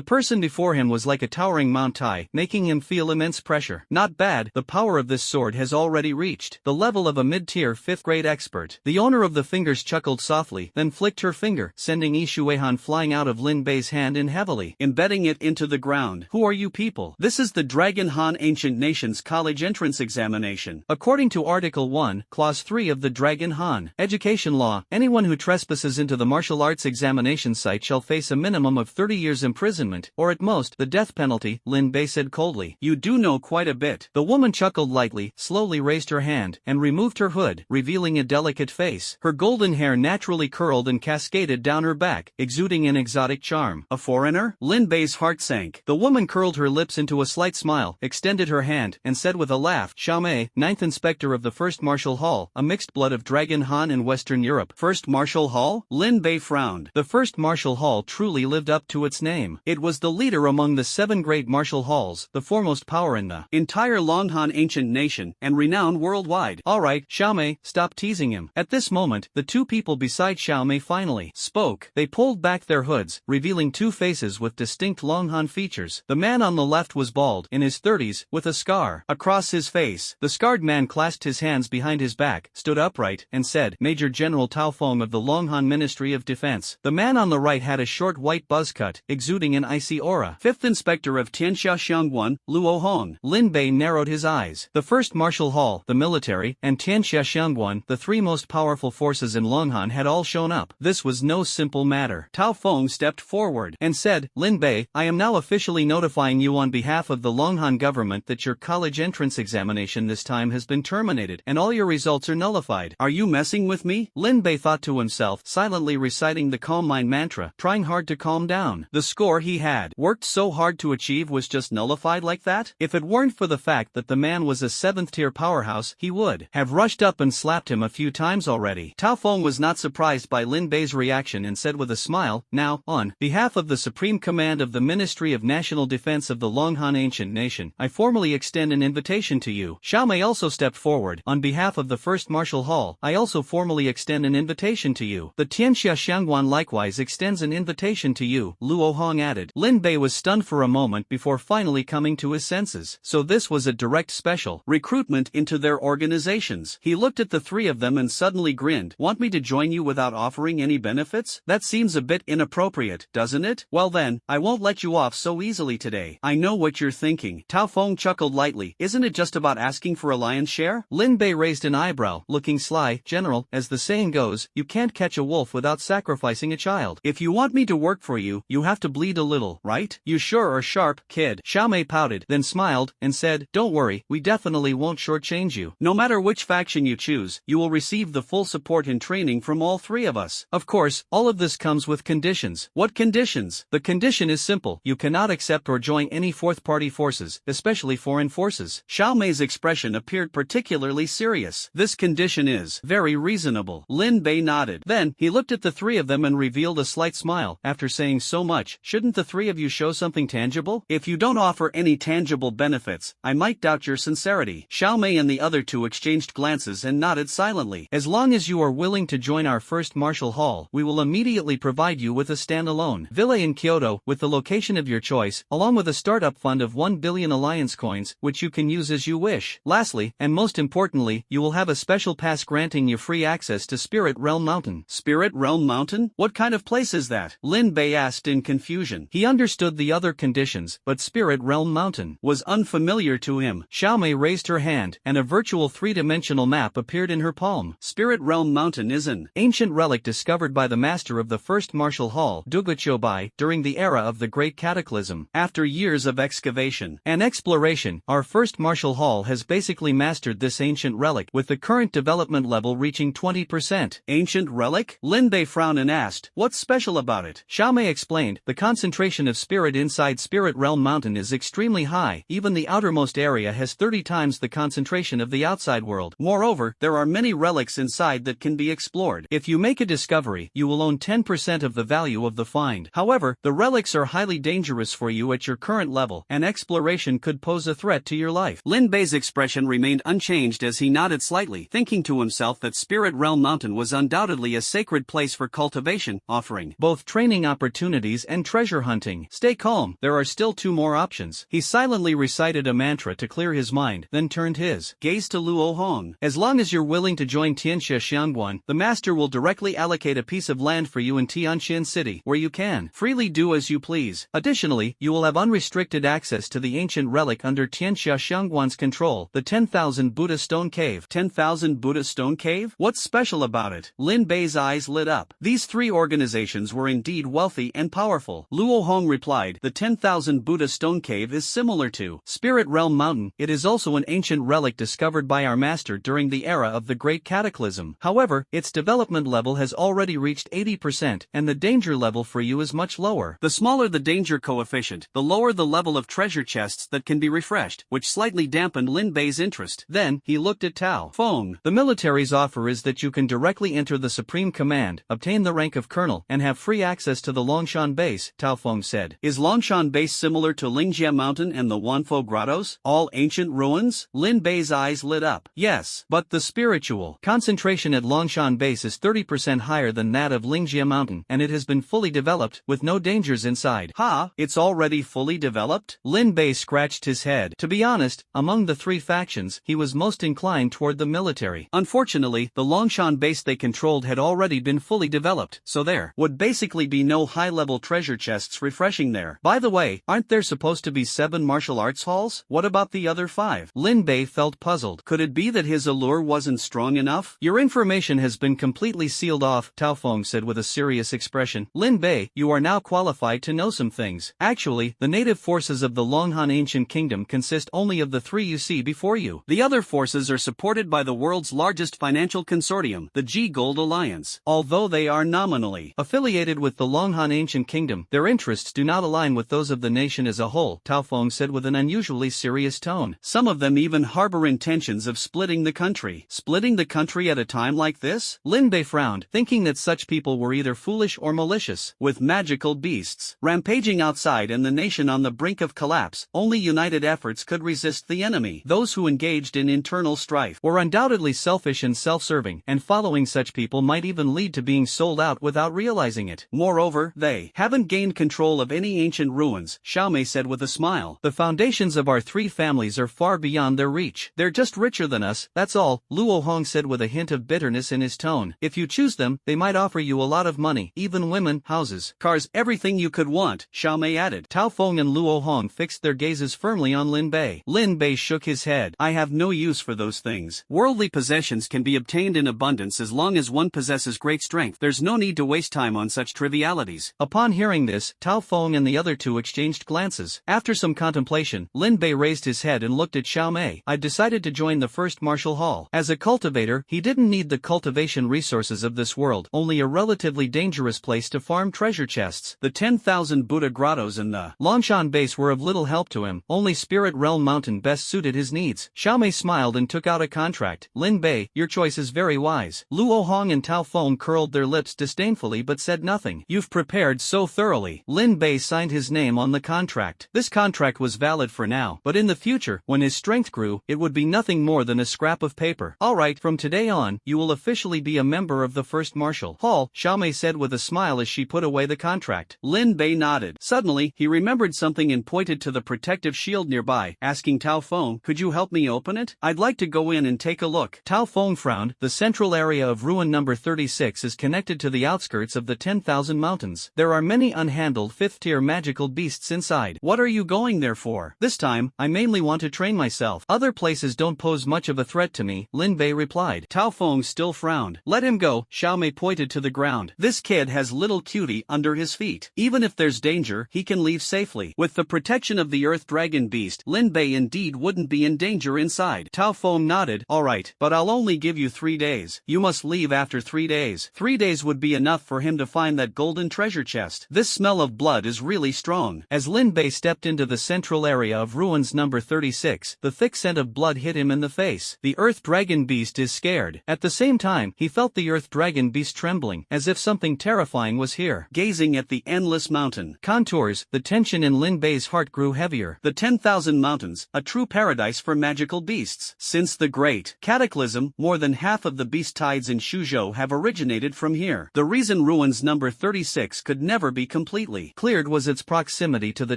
person before him was like a towering Mount Tai, making him feel immense pressure. Not bad, the power of this sword has already reached the level of a mid-tier 5th-grade expert. The owner of the fingers chuckled softly, then flicked her finger, sending Ishui Han flying out of Lin Bei's hand and heavily embedding it into the ground. Who are you people? This is the Dragon Han Ancient Nations College Entrance Examination. According to Article 1, Clause 3 of the Dragon Han Education Law, anyone who trespasses into the martial arts examination site shall face a minimum of 30 years imprisonment, or at most, the death penalty, Lin Bei said coldly. You do know quite a bit. The woman chuckled lightly, slowly raised her hand, and removed her hood, revealing a delicate face. Her golden hair naturally curled and cascaded down her back, exuding an exotic charm. A foreigner? Lin Bei's heart sank. The woman curled her lips into a slight smile, extended her hand, and said with a laugh, Xiaomei, 9th Inspector of the First Martial Hall, a mixed blood of Dragon Han and Western Europe. First Martial Hall? Lin Bei frowned. The First Martial Hall truly lived up to its name. It was the leader among the 7 great martial halls halls, the foremost power in the entire Longhan ancient nation and renowned worldwide. Alright, Xiaomei, stop teasing him. At this moment, the two people beside Xiaomei finally spoke. They pulled back their hoods, revealing two faces with distinct Longhan features. The man on the left was bald, in his 30s, with a scar across his face. The scarred man clasped his hands behind his back, stood upright, and said, Major General Tao Feng of the Longhan Ministry of Defense. The man on the right had a short white buzz cut, exuding an icy aura. Fifth Inspector of Tianxia Xiangguan, Luo Hong. Lin Bei narrowed his eyes. The First Martial Hall, the military, and Tianxia Xiangguan, the three most powerful forces in Longhan, had all shown up. This was no simple matter. Tao Feng stepped forward and said, Lin Bei, I am now officially notifying you on behalf of the Longhan government that your college entrance examination this time has been terminated and all your results are nullified. Are you messing with me? Lin Bei thought to himself, silently reciting the calm mind mantra, trying hard to calm down. The score he had worked so hard to achieve was just nullified like that? If it weren't for the fact that the man was a 7th tier powerhouse, he would have rushed up and slapped him a few times already. Tao Feng was not surprised by Lin Bei's reaction and said with a smile, Now, on behalf of the Supreme Command of the Ministry of National Defense of the Longhan Ancient Nation, I formally extend an invitation to you. Xiaomei also stepped forward. On behalf of the First Martial Hall, I also formally extend an invitation to you. The Tianxia Xiangguan likewise extends an invitation to you, Luo Hong added. Lin Bei was stunned for a moment before finally coming to his senses. So this was a direct special recruitment into their organizations. He looked at the three of them and suddenly grinned. Want me to join you without offering any benefits? That seems a bit inappropriate, doesn't it? Well then, I won't let you off so easily today. I know what you're thinking. Tao Feng chuckled lightly. Isn't it just about asking for a lion's share? Lin Bei raised an eyebrow, looking sly. General, as the saying goes, you can't catch a wolf without sacrificing a child. If you want me to work for you, you have to bleed a little, right? You sure are sharp, kid. Xiaomei pouted, then smiled, and said, Don't worry, we definitely won't shortchange you. No matter which faction you choose, you will receive the full support and training from all three of us. Of course, all of this comes with conditions. What conditions? The condition is simple. You cannot accept or join any fourth-party forces, especially foreign forces. Xiaomei's expression appeared particularly serious. This condition is very reasonable. Lin Bei nodded. Then, he looked at the three of them and revealed a slight smile. After saying so much, shouldn't the three of you show something tangible? If you don't offer any tangible benefits, I might doubt your sincerity. Xiaomei and the other two exchanged glances and nodded silently. As long as you are willing to join our First Martial Hall, we will immediately provide you with a standalone villa in Kyoto with the location of your choice, along with a startup fund of 1 billion alliance coins, which you can use as you wish. Lastly, and most importantly, you will have a special pass granting you free access to Spirit Realm Mountain. Spirit Realm Mountain? What kind of place is that? Lin Bei asked in confusion. He understood the other conditions, but Spirit Realm Mountain was unfamiliar to him. Xiaomei raised her hand, and a virtual three-dimensional map appeared in her palm. Spirit Realm Mountain is an ancient relic discovered by the master of the First Martial Hall, Duguchobai, during the era of the Great Cataclysm. After years of excavation and exploration, our First Martial Hall has basically mastered this ancient relic, with the current development level reaching 20%. Ancient relic? Lin Bei frowned and asked, What's special about it? Xiaomei explained, the concentration of spirit inside Spirit Realm Mountain is extremely high. Even the outermost area has 30 times the concentration of the outside world. Moreover, there are many relics inside that can be explored. If you make a discovery, you will own 10% of the value of the find. However, the relics are highly dangerous for you at your current level, and exploration could pose a threat to your life. Lin Bei's expression remained unchanged as he nodded slightly, thinking to himself that Spirit Realm Mountain was undoubtedly a sacred place for cultivation, offering both training opportunities and treasure hunting. Stay calm, there are still two more options. He silently recited a mantra to clear his mind, then turned his gaze to Luo Hong. As long as you're willing to join Tianxia Xiangguan, the master will directly allocate a piece of land for you in Tianxian City, where you can freely do as you please. Additionally, you will have unrestricted access to the ancient relic under Tianxia Xiangguan's control, the 10,000 Buddha Stone Cave. 10,000 Buddha Stone Cave? What's special about it? Lin Bei's eyes lit up. These three organizations were indeed wealthy and powerful. Luo Hong replied, The 10,000 Buddha Stone Cave is similar to Spirit Realm Mountain. It is also an ancient relic discovered by our master during the era of the Great Cataclysm. However, its development level has already reached 80%, and the danger level for you is much lower. The smaller the danger coefficient, the lower the level of treasure chests that can be refreshed, which slightly dampened Lin Bei's interest. Then, he looked at Tao Feng. The military's offer is that you can directly enter the Supreme Command, obtain the rank of Colonel, and have free access to the Longshan base, Tao Feng said. Is Longshan base similar to Ling Lingjia Mountain and the Wanfo Grottos? All ancient ruins? Lin Bei's eyes lit up. Yes, but the spiritual concentration at Longshan Base is 30% higher than that of Lingjia Mountain, and it has been fully developed, with no dangers inside. Ha, it's already fully developed? Lin Bei scratched his head. To be honest, among the three factions, he was most inclined toward the military. Unfortunately, the Longshan base they controlled had already been fully developed, so there would basically be no high-level treasure chests refreshing there. By the way, aren't there supposed to be 7 martial arts halls? What about the other 5? Lin Bei felt puzzled. Could it be that his allure wasn't strong enough? Your information has been completely sealed off, Tao Feng said with a serious expression. Lin Bei, you are now qualified to know some things. Actually, the native forces of the Longhan Ancient Kingdom consist only of the 3 you see before you. The other forces are supported by the world's largest financial consortium, the G-Gold Alliance. Although they are nominally affiliated with the Longhan Ancient Kingdom, their interests do not align with those of the nation as a whole, Tao Feng said with an unusually serious tone. Some of them even harbor intentions of splitting the country. Splitting the country at a time like this? Lin Bei frowned, thinking that such people were either foolish or malicious. With magical beasts rampaging outside and the nation on the brink of collapse, only united efforts could resist the enemy. Those who engaged in internal strife were undoubtedly selfish and self-serving, and following such people might even lead to being sold out without realizing it. Moreover, they haven't gained control of any ancient ruins, Xiaomei said with a smile. The foundations of our 3 families are far beyond their reach. They're just richer than us, that's all, Luo Hong said with a hint of bitterness in his tone. If you choose them, they might offer you a lot of money, even women, houses, cars, everything you could want, Xiaomei added. Tao Feng and Luo Hong fixed their gazes firmly on Lin Bei. Lin Bei shook his head. I have no use for those things. Worldly possessions can be obtained in abundance as long as one possesses great strength. There's no need to waste time on such trivialities. Upon hearing this, Tao Feng and the other 2 exchanged glances. After some contemplation, Lin Bei raised his head and looked at Xiaomei. I decided to join the first martial hall. As a cultivator, he didn't need the cultivation resources of this world, only a relatively dangerous place to farm treasure chests. The 10,000 Buddha grottos in the Longshan base were of little help to him, only Spirit Realm Mountain best suited his needs. Xiaomei smiled and took out a contract. Lin Bei, your choice is very wise. Luo Hong and Tao Feng curled their lips disdainfully but said nothing. You've prepared so thoroughly. Lin Bei signed his name on the contract. This contract was valid for now, but in the future, when his strength grew, it would be nothing more than a scrap of paper. Alright, from today on, you will officially be a member of the first martial hall, Xiaomei said with a smile as she put away the contract. Lin Bei nodded. Suddenly, he remembered something and pointed to the protective shield nearby, asking Tao Feng, could you help me open it? I'd like to go in and take a look. Tao Feng frowned. The central area of ruin number 36 is connected to the outskirts of the 10,000 mountains. There are many unhandled 5th-tier magical beasts inside. What are you going there for? This time, I mainly want to train myself. Other places don't pose much of a threat to me, Lin Bei replied. Tao Feng still frowned. Let him go, Xiaomei pointed to the ground. This kid has little cutie under his feet. Even if there's danger, he can leave safely. With the protection of the Earth Dragon Beast, Lin Bei indeed wouldn't be in danger inside. Tao Feng nodded. Alright, but I'll only give you 3 days. You must leave after 3 days. 3 days would be enough for him to find that golden treasure chest. This smell of blood is really strong. As Lin Bei stepped into the central area of ruins number 36, the thick scent of blood hit him in the face. The Earth Dragon Beast is scared. At the same time, he felt the Earth Dragon Beast trembling, as if something terrifying was here. Gazing at the endless mountain contours, the tension in Lin Bei's heart grew heavier. The 10,000 mountains, a true paradise for magical beasts. Since the Great Cataclysm, more than half of the beast tides in Shuzhou have originated from here. The reason ruins number 36 could never be completely cleared was its proximity to the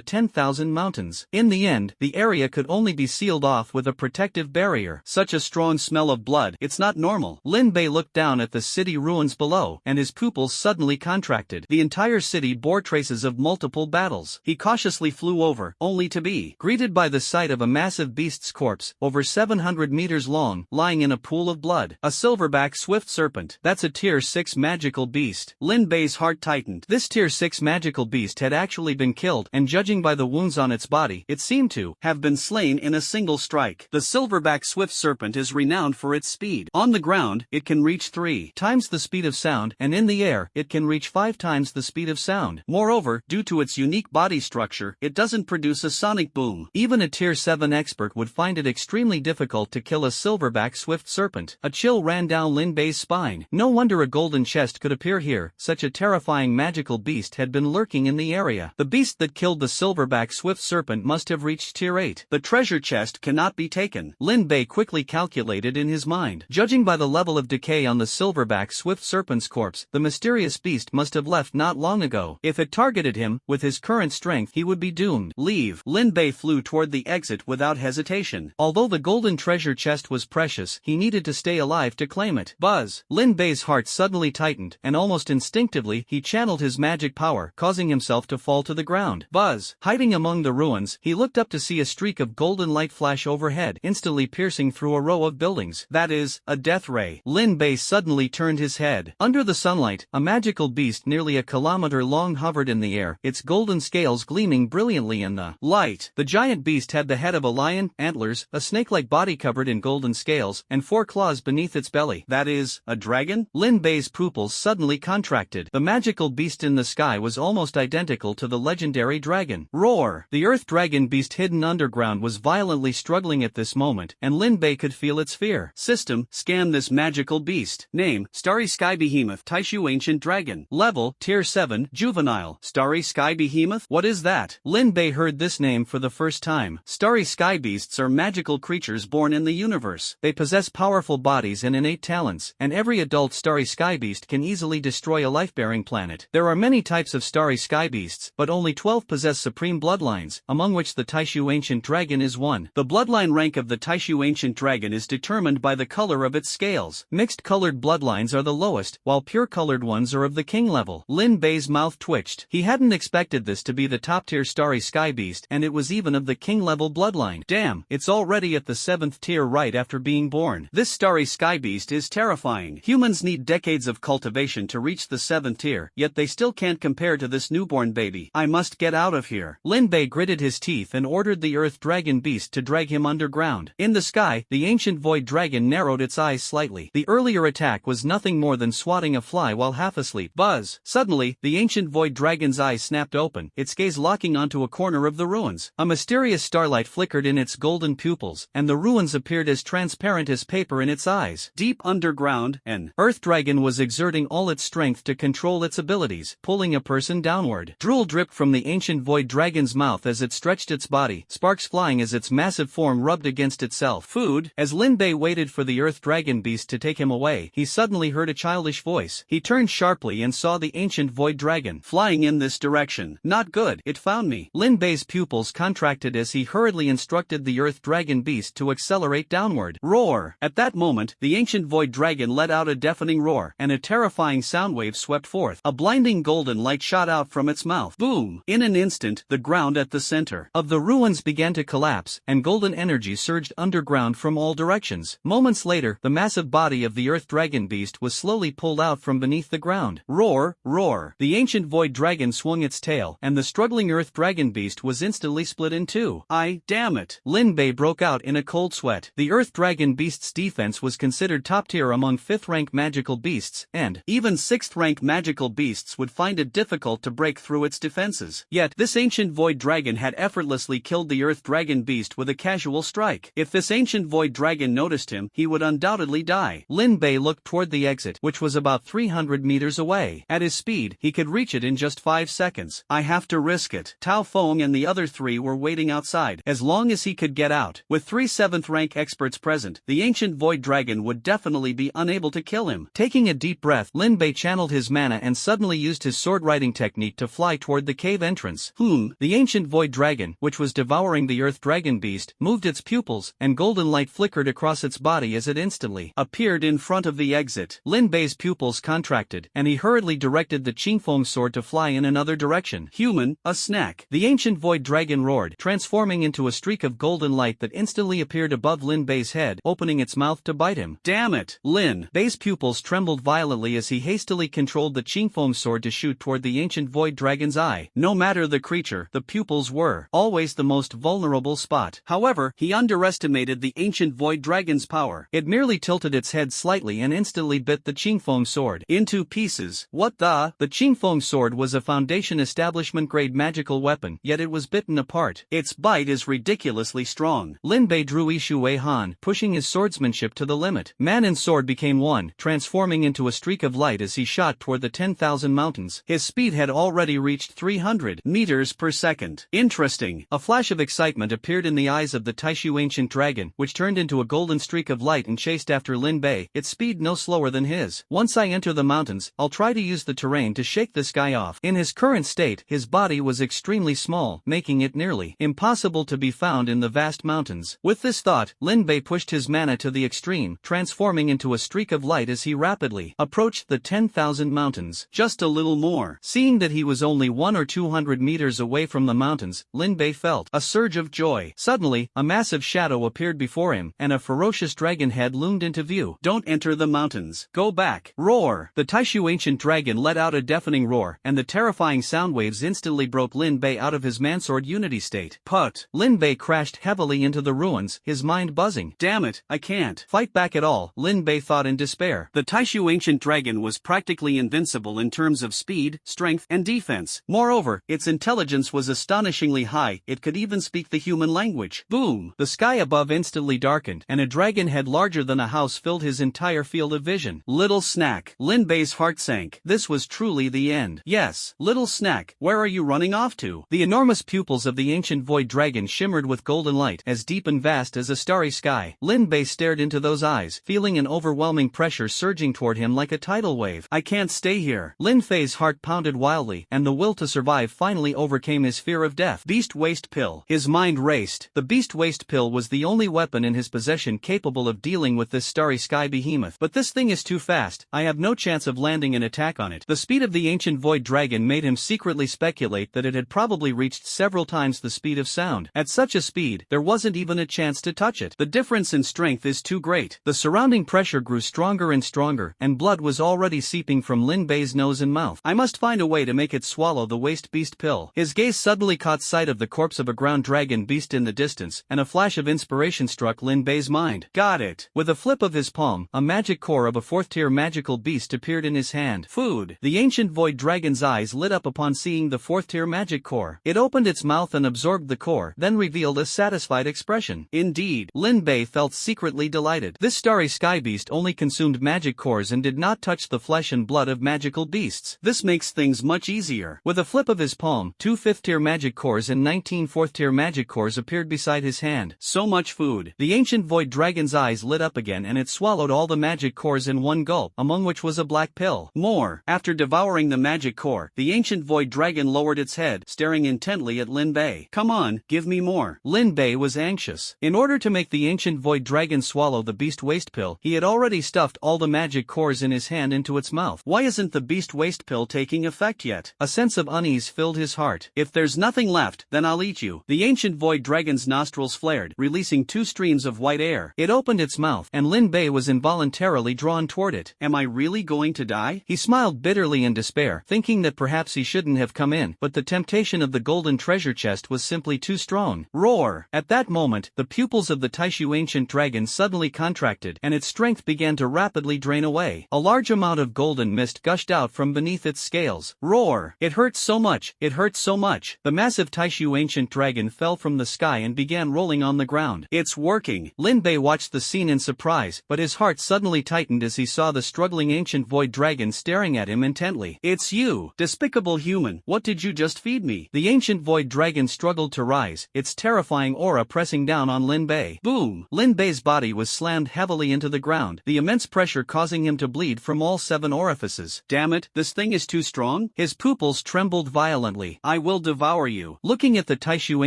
10,000 mountains. In the end, the area could only be sealed off with a protective barrier. Such a strong smell of blood, it's not normal. Lin Bei looked down at the city ruins below, and his pupils suddenly contracted. The entire city bore traces of multiple battles. He cautiously flew over, only to be greeted by the sight of a massive beast's corpse, over 700 meters long, lying in a pool of blood. A silverback swift serpent. That's a tier 6 magical beast. Lin Bei's heart tightened. This tier 6 magical beast had actually been killed, and judging by the wounds on its body, it seemed to have been slain in a single strike. The silverback swift serpent is renowned for its speed. On the ground, it can reach 3 times the speed of sound, and in the air, it can reach 5 times the speed of sound. Moreover, due to its unique body structure, it doesn't produce a sonic boom. Even a tier 7 expert would find it extremely difficult to kill a silverback swift serpent. A chill ran down Lin Bei's spine. No wonder a golden chest could appear here. Such a terrifying magical beast had been lurking in the area. The beast that killed the silverback silverback swift serpent must have reached tier 8. The treasure chest cannot be taken. Lin Bei quickly calculated in his mind. Judging by the level of decay on the silverback swift serpent's corpse, the mysterious beast must have left not long ago. If it targeted him, with his current strength he would be doomed. Leave. Lin Bei flew toward the exit without hesitation. Although the golden treasure chest was precious, he needed to stay alive to claim it. Buzz. Lin Bei's heart suddenly tightened, and almost instinctively he channeled his magic power, causing himself to fall to the ground. Buzz. Hiding among the ruins, he looked up to see a streak of golden light flash overhead, instantly piercing through a row of buildings. That is, a death ray. Lin Bei suddenly turned his head. Under the sunlight, a magical beast nearly a kilometer long hovered in the air, its golden scales gleaming brilliantly in the light. The giant beast had the head of a lion, antlers, a snake-like body covered in golden scales, and 4 claws beneath its belly. That is, a dragon? Lin Bei's pupils suddenly contracted. The magical beast in the sky was almost identical to the legendary dragon. Roar! The earth dragon beast hidden underground was violently struggling at this moment, and Lin Bei could feel its fear. System: scan this magical beast. Name: Starry Sky Behemoth Taishu Ancient Dragon. Level: Tier 7, Juvenile. Starry Sky Behemoth? What is that? Lin Bei heard this name for the first time. Starry sky beasts are magical creatures born in the universe. They possess powerful bodies and innate talents, and every adult starry sky beast can easily destroy a life-bearing planet. There are many types of starry sky beasts, but only 12 possess supreme bloodlines, among which the Taishu Ancient Dragon is one. The bloodline rank of the Taishu Ancient Dragon is determined by the color of its scales. Mixed-colored bloodlines are the lowest, while pure-colored ones are of the king level. Lin Bei's mouth twitched. He hadn't expected this to be the top-tier starry sky beast, and it was even of the king-level bloodline. Damn, it's already at the 7th tier right after being born. This starry sky beast is terrifying. Humans need decades of cultivation to reach the 7th tier, yet they still can't compare to this newborn baby. I must get out of here. Lin Bei gritted his teeth and ordered the earth dragon beast to drag him underground. In the sky, the ancient void dragon narrowed its eyes slightly. The earlier attack was nothing more than swatting a fly while half asleep. Buzz! Suddenly, the ancient void dragon's eyes snapped open, its gaze locking onto a corner of the ruins. A mysterious starlight flickered in its golden pupils, and the ruins appeared as transparent as paper in its eyes. Deep underground, an earth dragon was exerting all its strength to control its abilities, pulling a person downward. Drool dripped from the ancient void dragon's mouth as it stretched its body, sparks flying as its massive form rubbed against itself. Food? As Lin Bei waited for the earth dragon beast to take him away, he suddenly heard a childish voice. He turned sharply and saw the ancient void dragon flying in this direction. Not good, it found me. Lin Bei's pupils contracted as he hurriedly instructed the earth dragon beast to accelerate downward. Roar! At that moment, the ancient void dragon let out a deafening roar, and a terrifying sound wave swept forth. A blinding golden light shot out from its mouth. Boom! In an instant, the ground at the center of the ruins began to collapse, and golden energy surged underground from all directions. Moments later, the massive body of the earth dragon beast was slowly pulled out from beneath the ground. Roar! Roar! The ancient void dragon swung its tail, and the struggling earth dragon beast was instantly split in two. Damn it! Lin Bei broke out in a cold sweat. The earth dragon beast's defense was considered top tier among 5th-rank magical beasts, and even 6th-rank magical beasts would find it difficult to break through its defenses. Yet, this ancient void dragon had effortlessly killed the earth dragon beast with a casual strike. If this ancient void dragon noticed him, he would undoubtedly die. Lin Bei looked toward the exit, which was about 300 meters away. At his speed, he could reach it in just 5 seconds. I have to risk it. Tao Feng and the other 3 were waiting outside. As long as he could get out, with 3 7th-rank experts present, the ancient void dragon would definitely be unable to kill him. Taking a deep breath, Lin Bei channeled his mana and suddenly used his sword-riding technique to fly toward the cave entrance. The ancient void dragon, which was devouring the earth dragon beast, moved its pupils, and golden light flickered across its body as it instantly appeared in front of the exit. Lin Bei's pupils contracted, and he hurriedly directed the Qingfeng sword to fly in another direction. Human, a snack. The ancient void dragon roared, transforming into a streak of golden light that instantly appeared above Lin Bei's head, opening its mouth to bite him. Damn it! Lin Bei's pupils trembled violently as he hastily controlled the Qingfeng sword to shoot toward the ancient void dragon's eye. No matter the creature, the pupils were always the most vulnerable spot. However, he underestimated the ancient void dragon's power. It merely tilted its head slightly and instantly bit the Qingfeng sword into pieces. What the? The Qingfeng sword was a Foundation establishment-grade magical weapon, yet it was bitten apart. Its bite is ridiculously strong. Lin Bei drew Ishu Wei Han, pushing his swordsmanship to the limit. Man and sword became one, transforming into a streak of light as he shot toward the 10,000 mountains. His speed had already reached 300 meters per second. second. Interesting. A flash of excitement appeared in the eyes of the Taishu ancient dragon, which turned into a golden streak of light and chased after Lin Bei, its speed no slower than his. Once I enter the mountains, I'll try to use the terrain to shake this guy off. In his current state, his body was extremely small, making it nearly impossible to be found in the vast mountains. With this thought, Lin Bei pushed his mana to the extreme, transforming into a streak of light as he rapidly approached the 10,000 mountains. Just a little more. Seeing that he was only 100 or 200 meters away from the mountains, Lin Bei felt a surge of joy. Suddenly, a massive shadow appeared before him, and a ferocious dragon head loomed into view. Don't enter the mountains. Go back. Roar. The Taishu ancient dragon let out a deafening roar, and the terrifying sound waves instantly broke Lin Bei out of his mansword unity state. Put. Lin Bei crashed heavily into the ruins, his mind buzzing. Damn it, I can't fight back at all, Lin Bei thought in despair. The Taishu ancient dragon was practically invincible in terms of speed, strength, and defense. Moreover, its intelligence was astonishingly high, it could even speak the human language. Boom! The sky above instantly darkened, and a dragon head larger than a house filled his entire field of vision. Little snack. Lin Bei's heart sank. This was truly the end. Yes, little snack, where are you running off to? The enormous pupils of the ancient void dragon shimmered with golden light, as deep and vast as a starry sky. Lin Bei stared into those eyes, feeling an overwhelming pressure surging toward him like a tidal wave. I can't stay here. Lin Fei's heart pounded wildly, and the will to survive finally overcame his fear of death. Beast Waste Pill. His mind raced. The Beast Waste Pill was the only weapon in his possession capable of dealing with this starry sky behemoth. But this thing is too fast, I have no chance of landing an attack on it. The speed of the ancient void dragon made him secretly speculate that it had probably reached several times the speed of sound. At such a speed, there wasn't even a chance to touch it. The difference in strength is too great. The surrounding pressure grew stronger and stronger, and blood was already seeping from Lin Bei's nose and mouth. I must find a way to make it swallow the waste beast pill. His gaze suddenly caught sight of the corpse of a ground dragon beast in the distance, and a flash of inspiration struck Lin Bei's mind. Got it. With a flip of his palm, a magic core of a 4th-tier magical beast appeared in his hand. Food. The ancient void dragon's eyes lit up upon seeing the 4th-tier magic core. It opened its mouth and absorbed the core, then revealed a satisfied expression. Indeed, Lin Bei felt secretly delighted. This starry sky beast only consumed magic cores and did not touch the flesh and blood of magical beasts. This makes things much easier. With a flip of his palm, 2 5th-tier magic cores and 19 4th-tier magic cores appeared beside his hand. So much food. The ancient void dragon's eyes lit up again and it swallowed all the magic cores in one gulp, among which was a black pill. More. After devouring the magic core, the ancient void dragon lowered its head, staring intently at Lin Bei. Come on, give me more. Lin Bei was anxious. In order to make the ancient void dragon swallow the beast waste pill, he had already stuffed all the magic cores in his hand into its mouth. Why isn't the beast waste pill taking effect yet? A sense of unease filled his heart. If there's nothing left, then I'll eat you. The ancient void dragon's nostrils flared, releasing 2 streams of white air. It opened its mouth, and Lin Bei was involuntarily drawn toward it. Am I really going to die? He smiled bitterly in despair, thinking that perhaps he shouldn't have come in, but the temptation of the golden treasure chest was simply too strong. Roar! At that moment, the pupils of the Taishu ancient dragon suddenly contracted, and its strength began to rapidly drain away. A large amount of golden mist gushed out from beneath its scales. Roar! It hurts so much, it hurts so much. The massive Taishu ancient dragon fell from the sky and began rolling on the ground. It's working. Lin Bei watched the scene in surprise, but his heart suddenly tightened as he saw the struggling ancient void dragon staring at him intently. It's you, despicable human. What did you just feed me? The ancient void dragon struggled to rise, its terrifying aura pressing down on Lin Bei. Boom! Lin Bei's body was slammed heavily into the ground, the immense pressure causing him to bleed from all 7 orifices. Damn it, this thing is too strong? His pupils trembled violently. I will devour you. Looking at the Taishu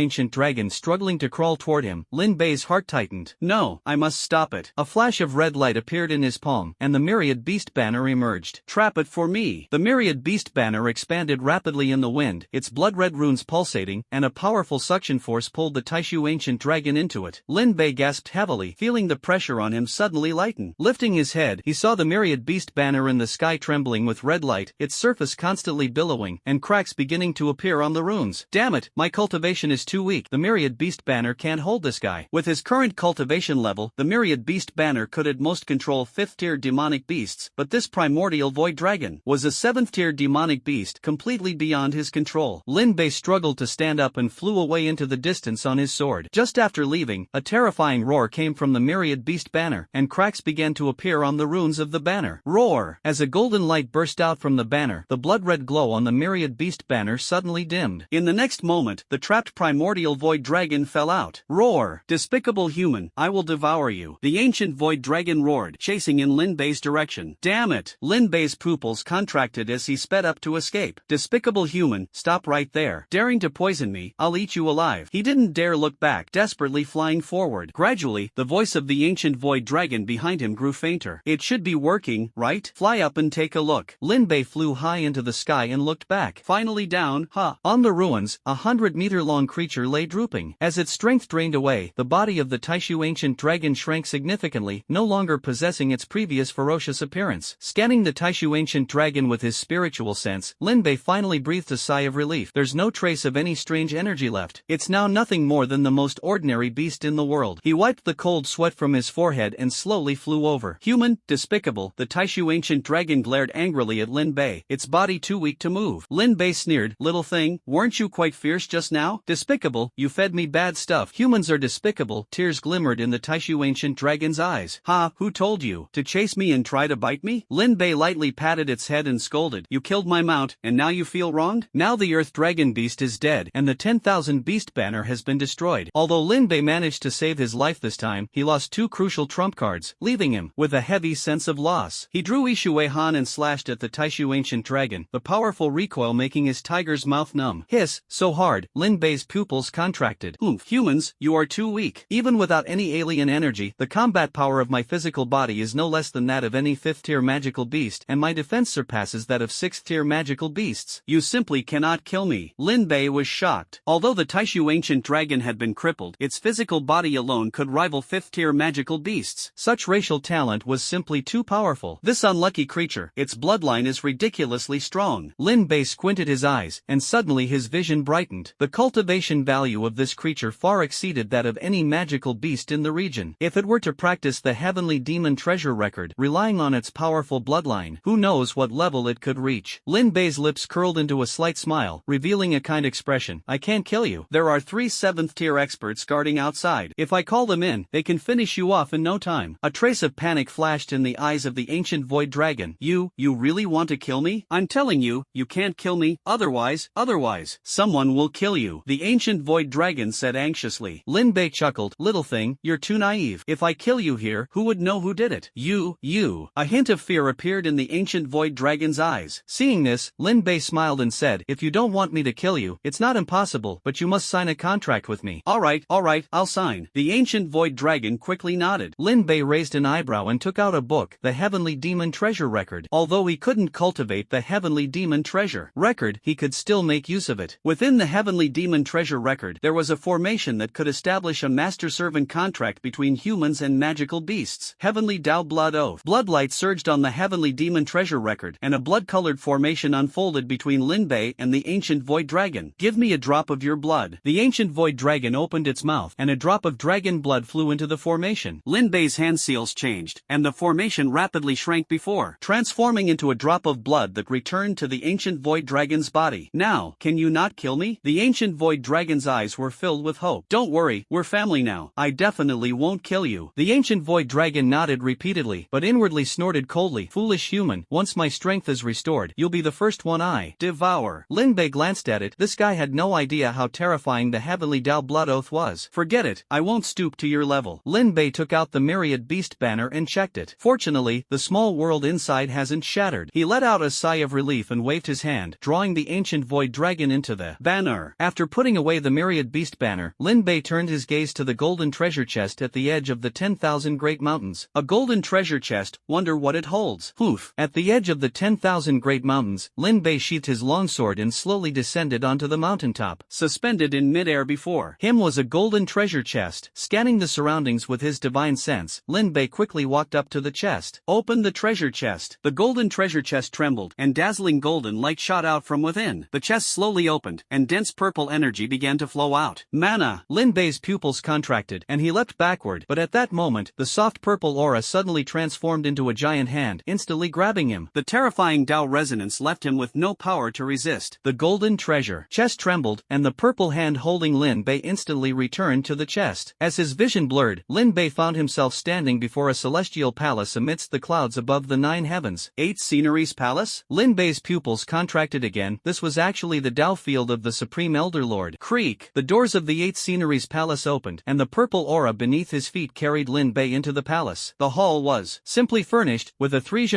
ancient dragon struggling to crawl toward him, Lin Bei's heart tightened. No, I must stop it. A flash of red light appeared in his palm, and the myriad beast banner emerged. Trap it for me. The myriad beast banner expanded rapidly in the wind, its blood-red runes pulsating, and a powerful suction force pulled the Taishu ancient dragon into it. Lin Bei gasped heavily, feeling the pressure on him suddenly lighten. Lifting his head, he saw the myriad beast banner in the sky trembling with red light, its surface constantly billowing, and cracks beginning to appear on the runes. Damn it, my cultivation is too weak. The myriad beast banner can't hold this guy. With his current cultivation level, the myriad beast banner could at most control 5th-tier demonic beasts, but this primordial void dragon was a 7th-tier demonic beast completely beyond his control. Lin Bei struggled to stand up and flew away into the distance on his sword. Just after leaving, a terrifying roar came from the myriad beast banner, and cracks began to appear on the runes of the banner. Roar! As a golden light burst out from the banner, the blood-red glow on the myriad beast banner suddenly dimmed. In the next moment, the trapped primordial void dragon fell out. Roar! Despicable human, I will devour you. The ancient void dragon roared, chasing in Lin Bei's direction. Damn it! Lin Bei's pupils contracted as he sped up to escape. Despicable human, stop right there. Daring to poison me, I'll eat you alive. He didn't dare look back, desperately flying forward. Gradually, the voice of the ancient void dragon behind him grew fainter. It should be working, right? Fly up and take a look. Lin Bei flew high into the sky and looked back. Finally down, on the ruins, 100-meter-long creature lay drooping. As its strength drained away, the body of the Taishu ancient dragon shrank significantly, no longer possessing its previous ferocious appearance. Scanning the Taishu ancient dragon with his spiritual sense, Lin Bei finally breathed a sigh of relief. There's no trace of any strange energy left. It's now nothing more than the most ordinary beast in the world. He wiped the cold sweat from his forehead and slowly flew over. Human, despicable, the Taishu ancient dragon glared angrily at Lin Bei, its body too weak to move. Lin Bei sneered, little thing, weren't you quite fierce just now? Despicable, you fed me bad stuff. Humans are despicable. Tears glimmered in the Taishu ancient dragon's eyes. Ha, who told you? To chase me and try to bite me? Lin Bei lightly patted its head and scolded, you killed my mount, and now you feel wronged? Now the earth dragon beast is dead, and the 10,000 beast banner has been destroyed. Although Lin Bei managed to save his life this time, he lost two crucial trump cards, leaving him with a heavy sense of loss. He drew Ishui Han and slashed at the Taishu ancient dragon, the powerful recoil making his tiger's mouth numb. Hiss, so hard, Lin Bei's pupils contracted. Humans, you are too weak. Even without any alien energy, the combat power of my physical body is no less than that of any 5th-tier magical beast, and my defense surpasses that of 6th-tier magical beasts. You simply cannot kill me. Lin Bei was shocked. Although the Taishu ancient dragon had been crippled, its physical body alone could rival 5th-tier magical beasts. Such racial talent was simply too powerful. This unlucky creature, its bloodline is ridiculously strong. Lin Bei squinted his eyes, and suddenly his vision brightened. The cultivation value of this creature far exceeded that of any magical beast in the region. If it were to practice the heavenly demon treasure record, relying on its powerful bloodline, who knows what level it could reach. Lin Bei's lips curled into a slight smile, revealing a kind expression. I can't kill you. There are 3 7th-tier experts guarding outside. If I call them in, they can finish you off in no time. A trace of panic flashed in the eyes of the ancient void dragon. You really want to kill me? I'm telling you, you can't kill me, otherwise, someone will kill you. The ancient void dragon said anxiously. Lin Bei chuckled, little thing, you're too naive. If I kill you here, who would know who did it? You. A hint of fear appeared in the ancient void dragon's eyes. Seeing this, Lin Bei smiled and said, if you don't want me to kill you, it's not impossible, but you must sign a contract with me. Alright, I'll sign. The ancient void dragon quickly nodded. Lin Bei raised an eyebrow and took out a book, the Heavenly Demon Treasure Record. Although he couldn't cultivate the Heavenly Demon Treasure Record, he could still make use of it. Within the Heavenly Demon Treasure Record, there was a formation that could establish a master-servant contract between humans and magical beasts. Heavenly Dao Blood Oath. Bloodlight surged on the Heavenly Demon Treasure Record, and a blood-colored formation unfolded between Lin Bei and the ancient void dragon. Give me a drop of your blood. The ancient void dragon opened its mouth, and a drop of dragon blood flew into the formation. Lin Bei's hand seals changed, and the formation rapidly shrank before, transforming into a drop of blood that returned to the ancient void dragon's body. Now, can you not kill me? The ancient void dragon's eyes were filled with hope. Don't worry, we're family now. I definitely won't kill you. The ancient void dragon nodded repeatedly, but inwardly snorted coldly. Foolish human, once my strength is restored, you'll be the first one I devour. Lin Bei glanced at it. This guy had no idea how terrifying the Heavenly Dao Blood Oath was. Forget it, I won't stoop to your level. Lin Bei took out the Myriad Beast banner and checked it. Fortunately, the small world inside hasn't shattered. He let out a sigh of relief and waved his hand, drawing the ancient void dragon into the banner. After putting away the Myriad Beast banner, Lin Bei turned his gaze to the golden treasure chest at the edge of the 10,000 Great Mountains. A golden treasure chest, wonder what it holds. Poof! At the edge of the 10,000 Great Mountains, Lin Bei sheathed his longsword and slowly descended onto the mountaintop. Suspended in midair before him was a golden treasure chest. Scanning the surroundings with his divine sense, Lin Bei quickly walked up to the chest. Open the treasure chest. The golden treasure chest trembled, and dazzling golden light shot out from within. The chest slowly opened, and dense purple energy began to flow out. Mana! Lin Bei's pupils contracted, and he leapt backward, but at that moment, the soft purple aura suddenly transformed into a giant hand, instantly grabbing him. The terrifying Dao resonance left him with no power to resist. The golden treasure chest trembled, and the purple hand holding Lin Bei instantly returned to the chest. As his vision blurred, Lin Bei found himself standing before a celestial palace amidst the clouds above the 9 heavens. 8 Sceneries Palace? Lin Bei's pupils contracted again. This was actually the Dao battlefield of the Supreme Elder Lord. Creak! The doors of the 8th Scenery's palace opened, and the purple aura beneath his feet carried Lin Bei into the palace. The hall was simply furnished, with a 3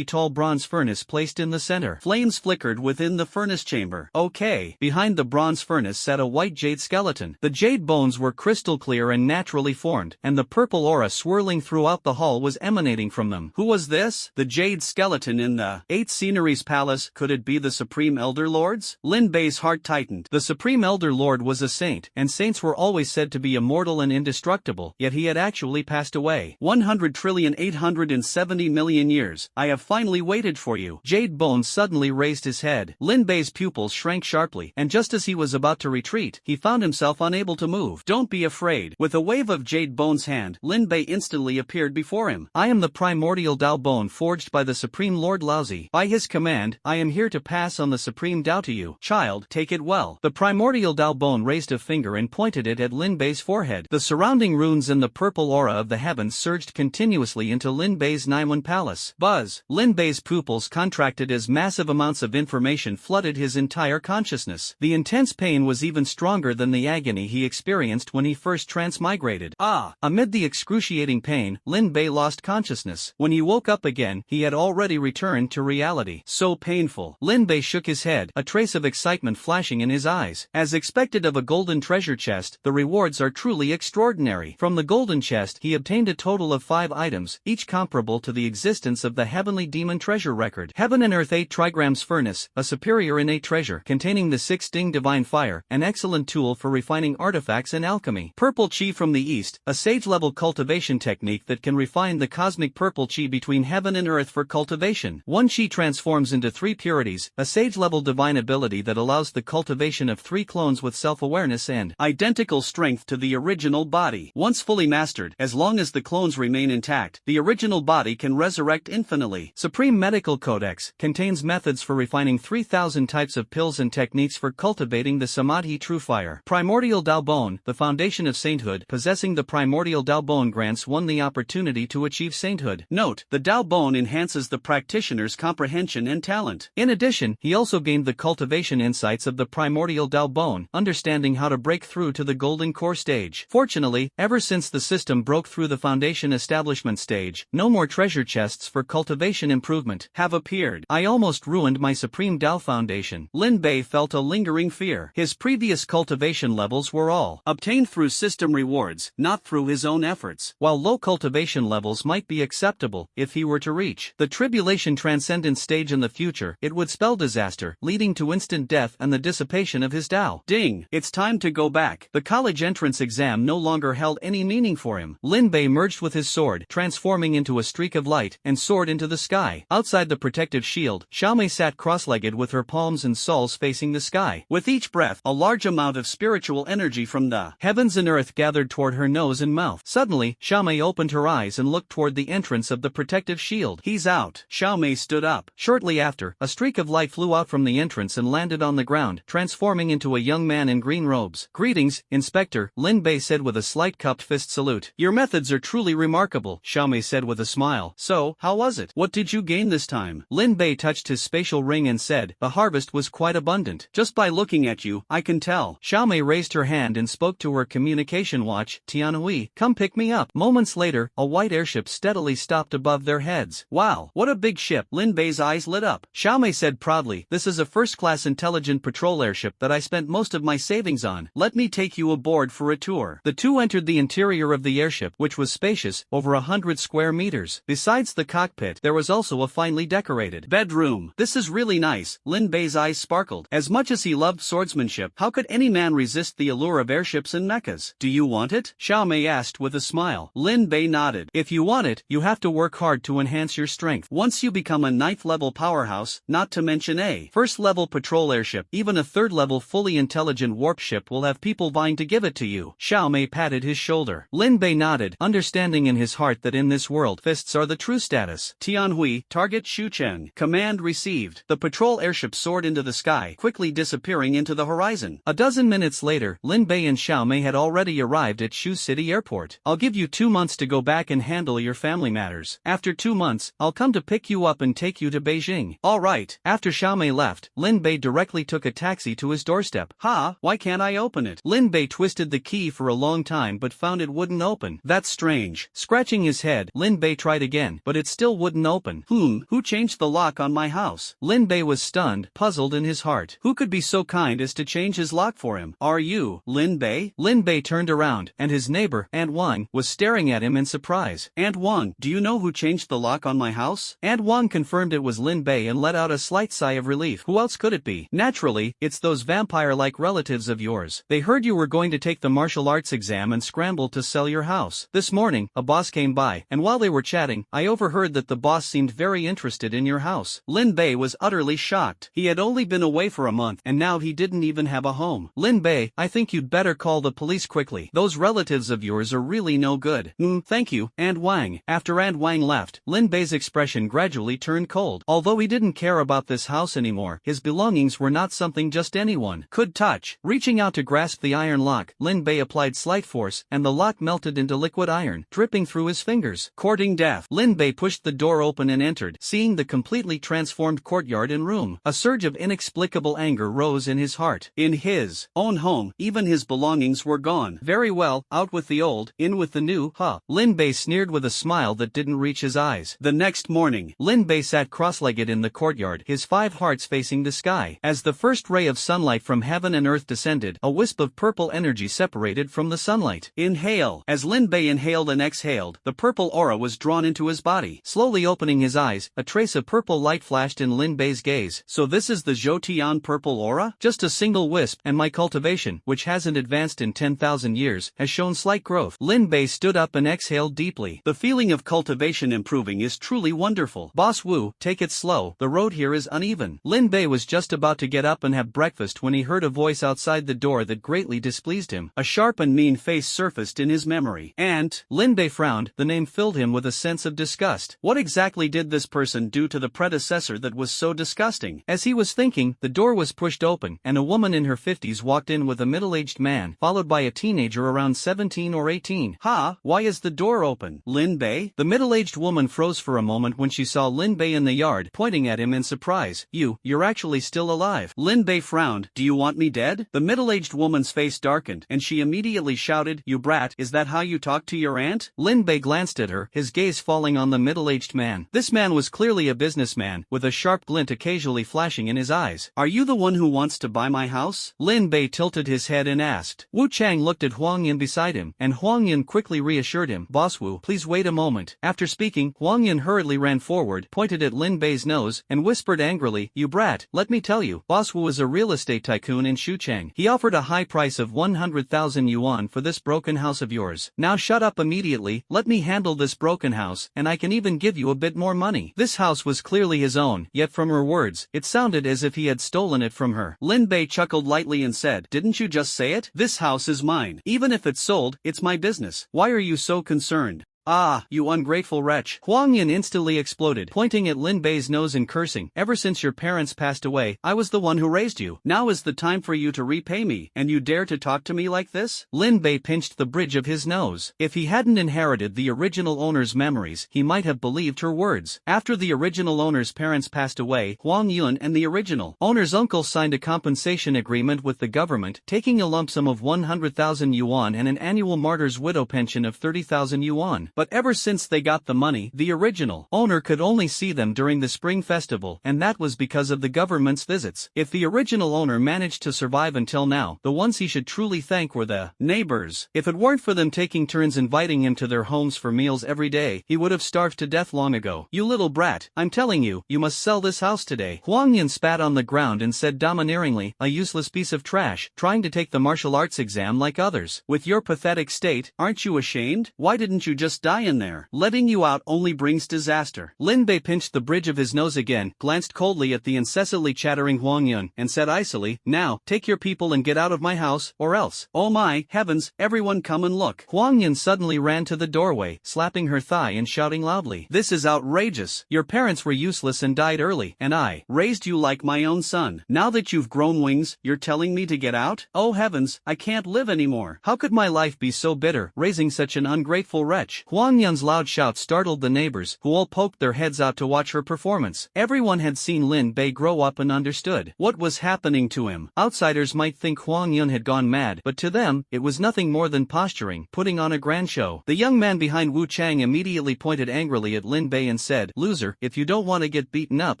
tall bronze furnace placed in the center. Flames flickered within the furnace chamber. Okay. Behind the bronze furnace sat a white jade skeleton. The jade bones were crystal clear and naturally formed, and the purple aura swirling throughout the hall was emanating from them. Who was this? The jade skeleton in the 8th Scenery's palace. Could it be the Supreme Elder Lords? Lin Bei's heart tightened. The Supreme Elder Lord was a saint, and saints were always said to be immortal and indestructible, yet he had actually passed away. 100,870,000,000 years. I have finally waited for you. Jade Bones suddenly raised his head. Lin Bei's pupils shrank sharply, and just as he was about to retreat, he found himself unable to move. Don't be afraid. With a wave of Jade Bones' hand, Lin Bei instantly appeared before him. I am the primordial Dao Bone forged by the Supreme Lord Laozi. By his command, I am here to pass on the Supreme Dao to you. Child, take it well. The primordial Dao Bone raised a finger and pointed it at Lin Bei's forehead. The surrounding runes and the purple aura of the heavens surged continuously into Lin Bei's Naiwan palace. Buzz! Lin Bei's pupils contracted as massive amounts of information flooded his entire consciousness. The intense pain was even stronger than the agony he experienced when he first transmigrated. Amid the excruciating pain, Lin Bei lost consciousness. When he woke up again, he had already returned to reality. So painful. Lin Bei shook his head, a trace of excitement flashing in his eyes. As expected of a golden treasure chest, the rewards are truly extraordinary. From the golden chest, he obtained a total of 5 items, each comparable to the existence of the heavenly demon treasure record. Heaven and Earth 8 trigrams furnace, a superior innate treasure containing the 6 Ding divine fire, an excellent tool for refining artifacts and alchemy. Purple chi from the east, a sage-level cultivation technique that can refine the cosmic purple chi between heaven and earth for cultivation. 1 chi transforms into 3 purities, a sage-level divine ability that allows the cultivation of 3 clones with self-awareness and identical strength to the original body. Once fully mastered, as long as the clones remain intact, the original body can resurrect infinitely. Supreme Medical Codex contains methods for refining 3,000 types of pills and techniques for cultivating the Samadhi True Fire. Primordial Dao Bone, the foundation of sainthood. Possessing the primordial Dao Bone grants one the opportunity to achieve sainthood. Note, the Dao Bone enhances the practitioner's comprehension and talent. In addition, he also gained the cultivation insights of the primordial Dao Bone, understanding how to break through to the golden core stage. Fortunately, ever since the system broke through the foundation establishment stage, no more treasure chests for cultivation improvement have appeared. I almost ruined my Supreme Dao Foundation. Lin Bei felt a lingering fear. His previous cultivation levels were all obtained through system rewards, not through his own efforts. While low cultivation levels might be acceptable, if he were to reach the tribulation transcendent stage in the future, it would spell disaster, leading to instant death and the dissipation of his Dao. Ding! It's time to go back. The college entrance exam no longer held any meaning for him. Lin Bei merged with his sword, transforming into a streak of light, and soared into the sky. Outside the protective shield, Xiaomei sat cross-legged with her palms and soles facing the sky. With each breath, a large amount of spiritual energy from the heavens and earth gathered toward her nose and mouth. Suddenly, Xiaomei opened her eyes and looked toward the entrance of the protective shield. He's out. Xiaomei stood up. Shortly after, a streak of light flew out from the entrance and landed on the ground, transforming into a young man in green robes. Greetings, Inspector, Lin Bei said with a slight cupped fist salute. Your methods are truly remarkable, Xiaomei said with a smile. So, how was it? What did you gain this time? Lin Bei touched his spatial ring and said, the harvest was quite abundant. Just by looking at you, I can tell. Xiaomei raised her hand and spoke to her communication watch. Tianhui, come pick me up. Moments later, a white airship steadily stopped above their heads. Wow, what a big ship. Lin Bei's eyes lit up. Xiaomei said proudly, this is a first-class intelligent patrol airship that I spent most of my savings on. Let me take you aboard for a tour. The two entered the interior of the airship, which was spacious, over 100 square meters. Besides the cockpit, there was also a finely decorated bedroom. This is really nice. Lin Bei's eyes sparkled. As much as he loved swordsmanship, how could any man resist the allure of airships and mechas? Do you want it? Xiaomei asked with a smile. Lin Bei nodded. If you want it, you have to work hard to enhance your strength. Once you become a 9th level powerhouse, not to mention a 1st level patrol airship, even a 3rd level fully intelligent warp ship will have people vying to give it to you. Xiaomei patted his shoulder. Lin Bei nodded, understanding in his heart that in this world, fists are the true status. Tianhui, target Shucheng. Command received. The patrol airship soared into the sky, quickly disappearing into the horizon. A dozen minutes later, Lin Bei and Xiaomei had already arrived at Shu City Airport. I'll give you 2 months to go back and handle your family matters. After 2 months, I'll come to pick you up and take you to Beijing. All right. After Xiaomei left, Lin Bei directly finally took a taxi to his doorstep. Ha, why can't I open it? Lin Bei twisted the key for a long time but found it wouldn't open. That's strange. Scratching his head, Lin Bei tried again, but it still wouldn't open. Who changed the lock on my house? Lin Bei was stunned, puzzled in his heart. Who could be so kind as to change his lock for him? Are you, Lin Bei? Lin Bei turned around, and his neighbor, Aunt Wang, was staring at him in surprise. Aunt Wang, do you know who changed the lock on my house? Aunt Wang confirmed it was Lin Bei and let out a slight sigh of relief. Who else could it be? Naturally, it's those vampire-like relatives of yours. They heard you were going to take the martial arts exam and scrambled to sell your house. This morning, a boss came by, and while they were chatting, I overheard that the boss seemed very interested in your house. Lin Bei was utterly shocked. He had only been away for a month, and now he didn't even have a home. Lin Bei, I think you'd better call the police quickly. Those relatives of yours are really no good. Thank you, Aunt Wang. After Aunt Wang left, Lin Bei's expression gradually turned cold. Although he didn't care about this house anymore, his belongings were not something just anyone could touch. Reaching out to grasp the iron lock, Lin Bei applied slight force, and the lock melted into liquid iron, dripping through his fingers. Courting death, Lin Bei pushed the door open and entered, seeing the completely transformed courtyard and room. A surge of inexplicable anger rose in his heart. In his own home, even his belongings were gone. Very well, out with the old, in with the new, huh? Lin Bei sneered with a smile that didn't reach his eyes. The next morning, Lin Bei sat cross-legged in the courtyard, his 5 hearts facing the sky. As the first ray of sunlight from heaven and earth descended, a wisp of purple energy separated from the sunlight. Inhale. As Lin Bei inhaled and exhaled, the purple aura was drawn into his body. Slowly opening his eyes, a trace of purple light flashed in Lin Bei's gaze. So this is the Zhou purple aura? Just a single wisp, and my cultivation, which hasn't advanced in 10,000 years, has shown slight growth. Lin Bei stood up and exhaled deeply. The feeling of cultivation improving is truly wonderful. Boss Wu, take it slow, the road here is uneven. Lin Bei was just about to get up and have breakfast when he heard a voice outside the door that greatly displeased him. A sharp and mean face surfaced in his memory. Aunt. Lin Bei frowned, the name filled him with a sense of disgust. What exactly did this person do to the predecessor that was so disgusting? As he was thinking, the door was pushed open, and a woman in her 50s walked in with a middle-aged man, followed by a teenager around 17 or 18. Ha, why is the door open? Lin Bei? The middle-aged woman froze for a moment when she saw Lin Bei in the yard, pointing at him in surprise. You're actually still alive. Lin Bei frowned. Do you want me dead? The middle-aged woman's face darkened, and she immediately shouted, You brat, is that how you talk to your aunt? Lin Bei glanced at her, his gaze falling on the middle-aged man. This man was clearly a businessman, with a sharp glint occasionally flashing in his eyes. Are you the one who wants to buy my house? Lin Bei tilted his head and asked. Wu Chang looked at Huang Yin beside him, and Huang Yin quickly reassured him. Boss Wu, please wait a moment. After speaking, Huang Yin hurriedly ran forward, pointed at Lin Bei's nose, and whispered angrily, You brat, let me tell you, Boss Wu is a real estate tycoon in Shuchang. He offered a high price of 100,000 yuan for this broken house of yours. Now shut up immediately, let me handle this broken house, and I can even give you a bit more money. This house was clearly his own, yet from her words, it sounded as if he had stolen it from her. Lin Bei chuckled lightly and said, Didn't you just say it? This house is mine. Even if it's sold, it's my business. Why are you so concerned? Ah, you ungrateful wretch. Huang Yin instantly exploded, pointing at Lin Bei's nose and cursing. Ever since your parents passed away, I was the one who raised you. Now is the time for you to repay me, and you dare to talk to me like this? Lin Bei pinched the bridge of his nose. If he hadn't inherited the original owner's memories, he might have believed her words. After the original owner's parents passed away, Huang Yun and the original owner's uncle signed a compensation agreement with the government, taking a lump sum of 100,000 yuan and an annual martyr's widow pension of 30,000 yuan. But ever since they got the money, the original owner could only see them during the spring festival, and that was because of the government's visits. If the original owner managed to survive until now, the ones he should truly thank were the neighbors. If it weren't for them taking turns inviting him to their homes for meals every day, he would have starved to death long ago. You little brat, I'm telling you, you must sell this house today. Huang Yin spat on the ground and said domineeringly, a useless piece of trash, trying to take the martial arts exam like others. With your pathetic state, aren't you ashamed? Why didn't you just die in there? Letting you out only brings disaster. Lin Bei pinched the bridge of his nose again, glanced coldly at the incessantly chattering Huang Yun, and said icily, Now, take your people and get out of my house, or else. Oh my heavens, everyone come and look. Huang Yun suddenly ran to the doorway, slapping her thigh and shouting loudly, This is outrageous. Your parents were useless and died early, and I raised you like my own son. Now that you've grown wings, you're telling me to get out? Oh heavens, I can't live anymore. How could my life be so bitter, raising such an ungrateful wretch? Huang Yun's loud shout startled the neighbors, who all poked their heads out to watch her performance. Everyone had seen Lin Bei grow up and understood what was happening to him. Outsiders might think Huang Yun had gone mad, but to them, it was nothing more than posturing, putting on a grand show. The young man behind Wu Chang immediately pointed angrily at Lin Bei and said, "Loser, if you don't want to get beaten up,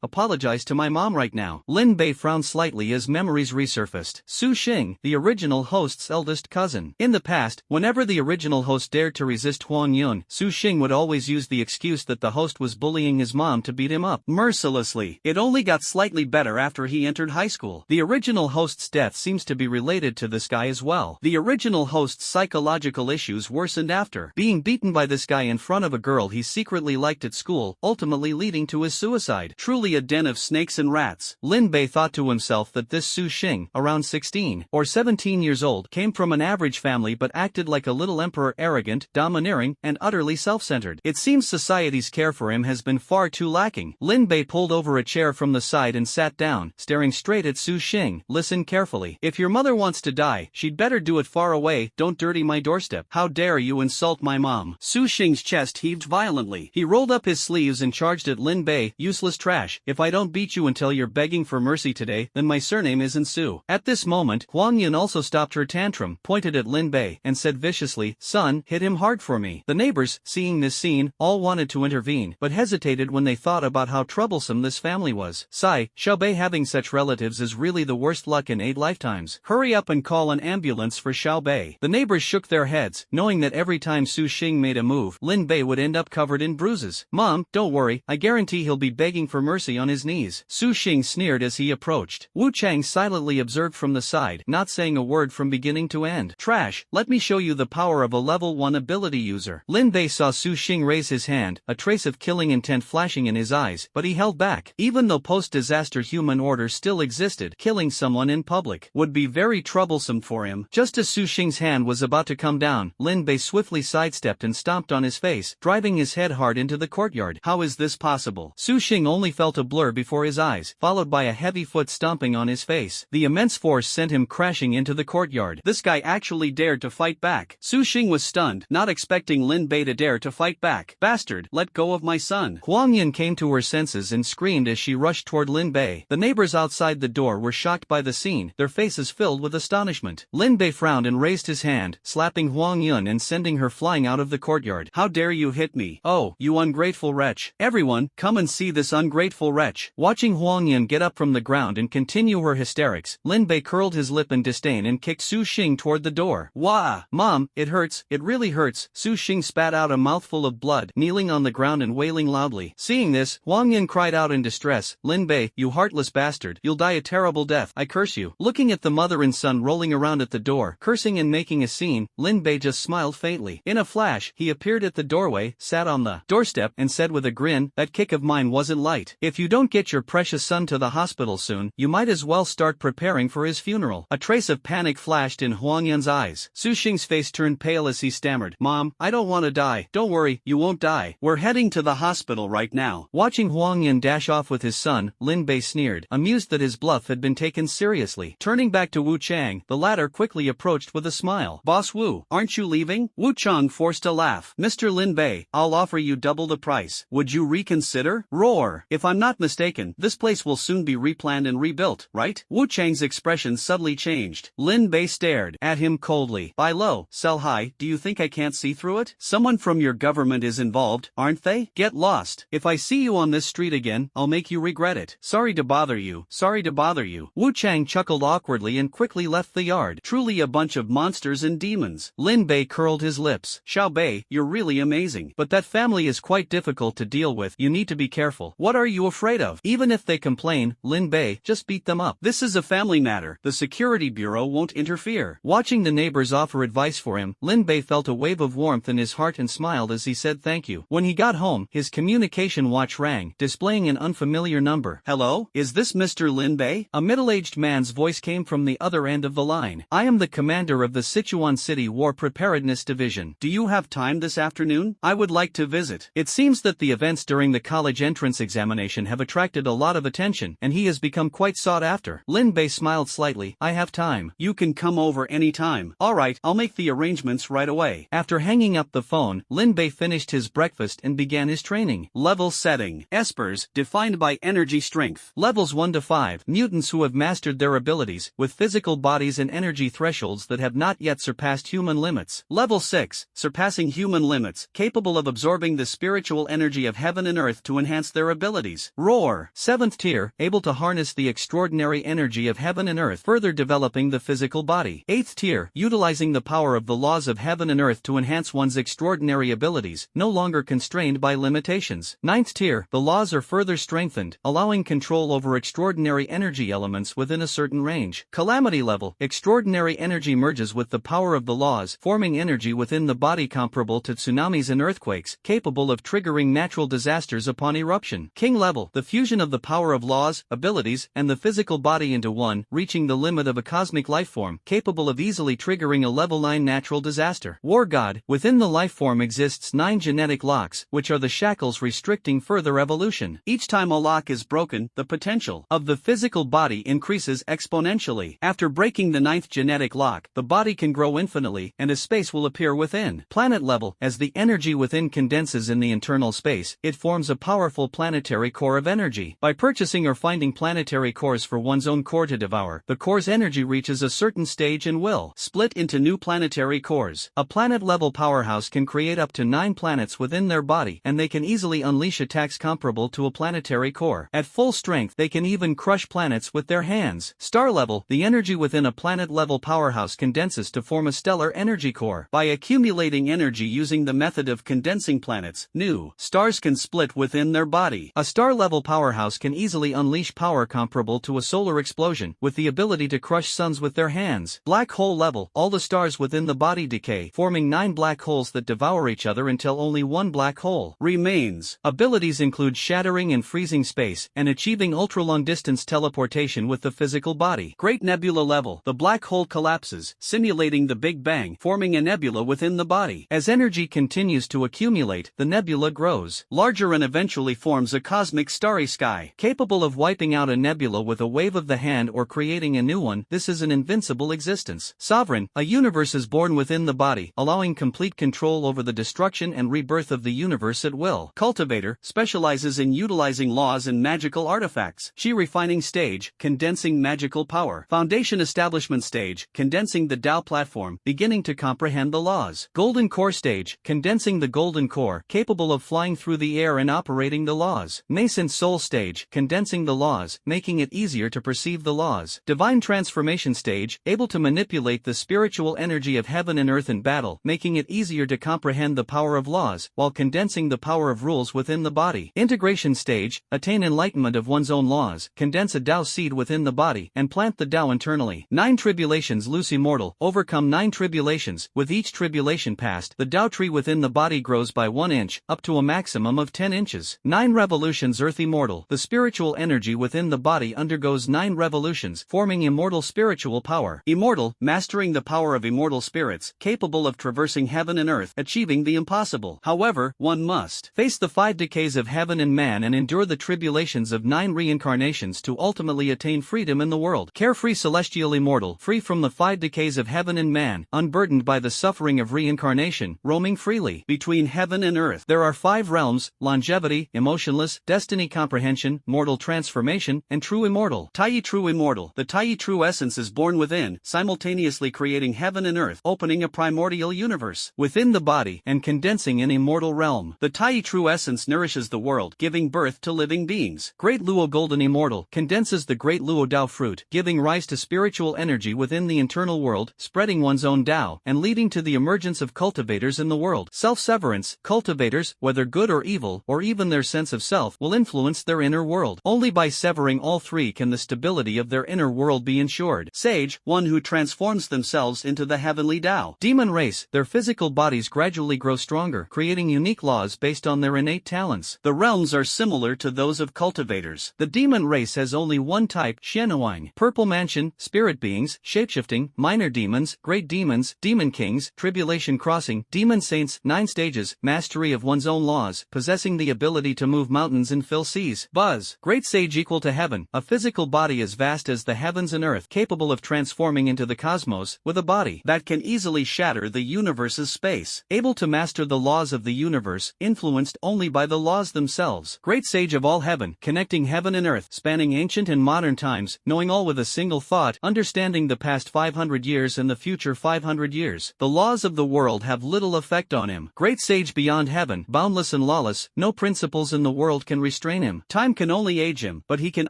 apologize to my mom right now." Lin Bei frowned slightly as memories resurfaced. Su Xing, the original host's eldest cousin. In the past, whenever the original host dared to resist Huang Yun, Su Xing would always use the excuse that the host was bullying his mom to beat him up mercilessly. It only got slightly better after he entered high school. The original host's death seems to be related to this guy as well. The original host's psychological issues worsened after being beaten by this guy in front of a girl he secretly liked at school, ultimately leading to his suicide. Truly a den of snakes and rats. Lin Bei thought to himself that this Su Xing, around 16 or 17 years old, came from an average family but acted like a little emperor, arrogant, domineering, and utterly self-centered. It seems society's care for him has been far too lacking. Lin Bei pulled over a chair from the side and sat down, staring straight at Su Xing. "Listen carefully. If your mother wants to die, she'd better do it far away. Don't dirty my doorstep. How dare you insult my mom?" Su Xing's chest heaved violently. He rolled up his sleeves and charged at Lin Bei. "Useless trash. If I don't beat you until you're begging for mercy today, then my surname isn't Su." At this moment, Huang Yun also stopped her tantrum, pointed at Lin Bei, and said viciously, "Son, hit him hard for me." The neighbors, seeing this scene, all wanted to intervene, but hesitated when they thought about how troublesome this family was. Sigh, Xiaobei having such relatives is really the worst luck in 8 lifetimes. Hurry up and call an ambulance for Xiaobei. The neighbors shook their heads, knowing that every time Su Xing made a move, Lin Bei would end up covered in bruises. "Mom, don't worry, I guarantee he'll be begging for mercy on his knees." Su Xing sneered as he approached. Wu Chang silently observed from the side, not saying a word from beginning to end. "Trash, let me show you the power of a level 1 ability user." Lin Bei saw Su Xing raise his hand, a trace of killing intent flashing in his eyes, but he held back. Even though post-disaster human order still existed, killing someone in public would be very troublesome for him. Just as Su Xing's hand was about to come down, Lin Bei swiftly sidestepped and stomped on his face, driving his head hard into the courtyard. How is this possible? Su Xing only felt a blur before his eyes, followed by a heavy foot stomping on his face. The immense force sent him crashing into the courtyard. This guy actually dared to fight back. Su Xing was stunned, not expecting Lin Bei to dare to fight back. "Bastard, let go of my son." Huang Yun came to her senses and screamed as she rushed toward Lin Bei. The neighbors outside the door were shocked by the scene, their faces filled with astonishment. Lin Bei frowned and raised his hand, slapping Huang Yun and sending her flying out of the courtyard. "How dare you hit me? Oh, you ungrateful wretch. Everyone, come and see this ungrateful wretch." Watching Huang Yun get up from the ground and continue her hysterics, Lin Bei curled his lip in disdain and kicked Su Xing toward the door. "Wah! Mom, it hurts, it really hurts." Su Xing spat out a mouthful of blood, kneeling on the ground and wailing loudly. Seeing this, Huang Yun cried out in distress, "Lin Bei, you heartless bastard, you'll die a terrible death, I curse you." Looking at the mother and son rolling around at the door, cursing and making a scene, Lin Bei just smiled faintly. In a flash, he appeared at the doorway, sat on the doorstep, and said with a grin, "That kick of mine wasn't light. If you don't get your precious son to the hospital soon, you might as well start preparing for his funeral." A trace of panic flashed in Huang Yun's eyes. Su Xing's face turned pale as he stammered, "Mom, I don't want to die." "Don't worry, you won't die. We're heading to the hospital right now." Watching Huang Yun dash off with his son, Lin Bei sneered, amused that his bluff had been taken seriously. Turning back to Wu Chang, the latter quickly approached with a smile. "Boss Wu, aren't you leaving?" Wu Chang forced a laugh. "Mr. Lin Bei, I'll offer you double the price. Would you reconsider?" Roar. "If I'm not mistaken, this place will soon be replanned and rebuilt, right?" Wu Chang's expression subtly changed. Lin Bei stared at him coldly. "Buy low, sell high, do you think I can't see through it? Someone from your government is involved, aren't they? Get lost. If I see you on this street again, I'll make you regret it. Sorry to bother you, sorry to bother you." Wu Chang chuckled awkwardly and quickly left the yard. Truly a bunch of monsters and demons. Lin Bei curled his lips. "Xiaobei, you're really amazing. But that family is quite difficult to deal with. You need to be careful. What are you afraid of? Even if they complain, Lin Bei, just beat them up. This is a family matter. The security bureau won't interfere." Watching the neighbors offer advice for him, Lin Bei felt a wave of warmth in his heart and smiled as he said thank you. When he got home, his communication watch rang, displaying an unfamiliar number. "Hello, is this Mr. Lin Bei?" A middle-aged man's voice came from the other end of the line. "I am the commander of the Sichuan City War Preparedness Division. Do you have time this afternoon? I would like to visit." It seems that the events during the college entrance examination have attracted a lot of attention, and he has become quite sought after. Lin Bei smiled slightly. "I have time. You can come over any time." "Alright, I'll make the arrangements right away." After hanging up the phone, phone, Lin Bei finished his breakfast and began his training. Level setting. Espers, defined by energy strength. Levels 1 to 5, mutants who have mastered their abilities, with physical bodies and energy thresholds that have not yet surpassed human limits. Level 6, surpassing human limits, capable of absorbing the spiritual energy of heaven and earth to enhance their abilities. Roar. 7th tier, able to harness the extraordinary energy of heaven and earth, further developing the physical body. 8th tier, utilizing the power of the laws of heaven and earth to enhance one's extraordinary abilities, no longer constrained by limitations. 9th tier, the laws are further strengthened, allowing control over extraordinary energy elements within a certain range. Calamity level, extraordinary energy merges with the power of the laws, forming energy within the body comparable to tsunamis and earthquakes, capable of triggering natural disasters upon eruption. King level, the fusion of the power of laws, abilities, and the physical body into one, reaching the limit of a cosmic lifeform, capable of easily triggering a level 9 natural disaster. War god, within the lifeform exists 9 genetic locks, which are the shackles restricting further evolution. Each time a lock is broken, the potential of the physical body increases exponentially. After breaking the 9th genetic lock, the body can grow infinitely, and a space will appear within. Planet level, as the energy within condenses in the internal space, it forms a powerful planetary core of energy. By purchasing or finding planetary cores for one's own core to devour, the core's energy reaches a certain stage and will split into new planetary cores. A planet-level powerhouse can create up to 9 planets within their body, and they can easily unleash attacks comparable to a planetary core. At full strength, they can even crush planets with their hands. Star level, the energy within a planet-level powerhouse condenses to form a stellar energy core. By accumulating energy using the method of condensing planets, new stars can split within their body. A star-level powerhouse can easily unleash power comparable to a solar explosion, with the ability to crush suns with their hands. Black hole level, all the stars within the body decay, forming 9 black holes that devour each other until only one black hole remains. Abilities include shattering and freezing space, and achieving ultra-long-distance teleportation with the physical body. Great nebula level, the black hole collapses, simulating the Big Bang, forming a nebula within the body. As energy continues to accumulate, the nebula grows larger and eventually forms a cosmic starry sky. Capable of wiping out a nebula with a wave of the hand or creating a new one, this is an invincible existence. Sovereign, a universe is born within the body, allowing complete control over the destruction and rebirth of the universe at will. Cultivator, specializes in utilizing laws and magical artifacts. Shi refining stage, condensing magical power. Foundation establishment stage, condensing the Tao platform, beginning to comprehend the laws. Golden core stage, condensing the golden core, capable of flying through the air and operating the laws. Nascent soul stage, condensing the laws, making it easier to perceive the laws. Divine transformation stage, able to manipulate the spiritual energy of heaven and earth in battle, making it easier to comprehend the power of laws, while condensing the power of rules within the body. Integration stage, attain enlightenment of one's own laws, condense a Tao seed within the body, and plant the Tao internally. 9 tribulations loose immortal, overcome 9 tribulations, with each tribulation passed, the Tao tree within the body grows by 1 inch, up to a maximum of 10 inches. 9 revolutions earth immortal, the spiritual energy within the body undergoes 9 revolutions, forming immortal spiritual power. Immortal, mastering the power of immortal spirits, capable of traversing heaven and earth, achieving the impossible. However, one must face the 5 decays of heaven and man and endure the tribulations of 9 reincarnations to ultimately attain freedom in the world. Carefree celestial immortal, free from the 5 decays of heaven and man, unburdened by the suffering of reincarnation, roaming freely between heaven and earth. There are 5 realms: longevity, emotionless, destiny comprehension, mortal transformation, and true immortal. Tai true immortal, the Tai true essence is born within, simultaneously creating heaven and earth, opening a primordial universe within the body and condensing an immortal realm. The Tai true essence nourishes the world, giving birth to living beings. Great Luo golden immortal, condenses the great Luo Dao fruit, giving rise to spiritual energy within the internal world, spreading one's own Dao, and leading to the emergence of cultivators in the world. Self-severance, cultivators, whether good or evil, or even their sense of self, will influence their inner world. Only by severing all 3 can the stability of their inner world be ensured. Sage, one who transforms themselves into the heavenly Tao. Demon race, their physical bodies gradually grow stronger, creating unique laws based on their innate talents. The realms are similar to those of cultivators. The demon race has only one type, Xianwang. Purple mansion, spirit beings, shapeshifting, minor demons, great demons, demon kings, tribulation crossing, demon saints, 9 stages, mastery of one's own laws, possessing the ability to move mountains and fill seas. Buzz, great sage equal to heaven, a physical body as vast as the heavens and earth, capable of transforming into the cosmos, with a body that can easily shatter the universe's space. able to master the laws of the universe, influenced only by the laws themselves. Great sage of all heaven, connecting heaven and earth, spanning ancient and modern times, knowing all with a single thought, understanding the past 500 years and the future 500 years. The laws of the world have little effect on him. Great sage beyond heaven, boundless and lawless, no principles in the world can restrain him. Time can only age him, but he can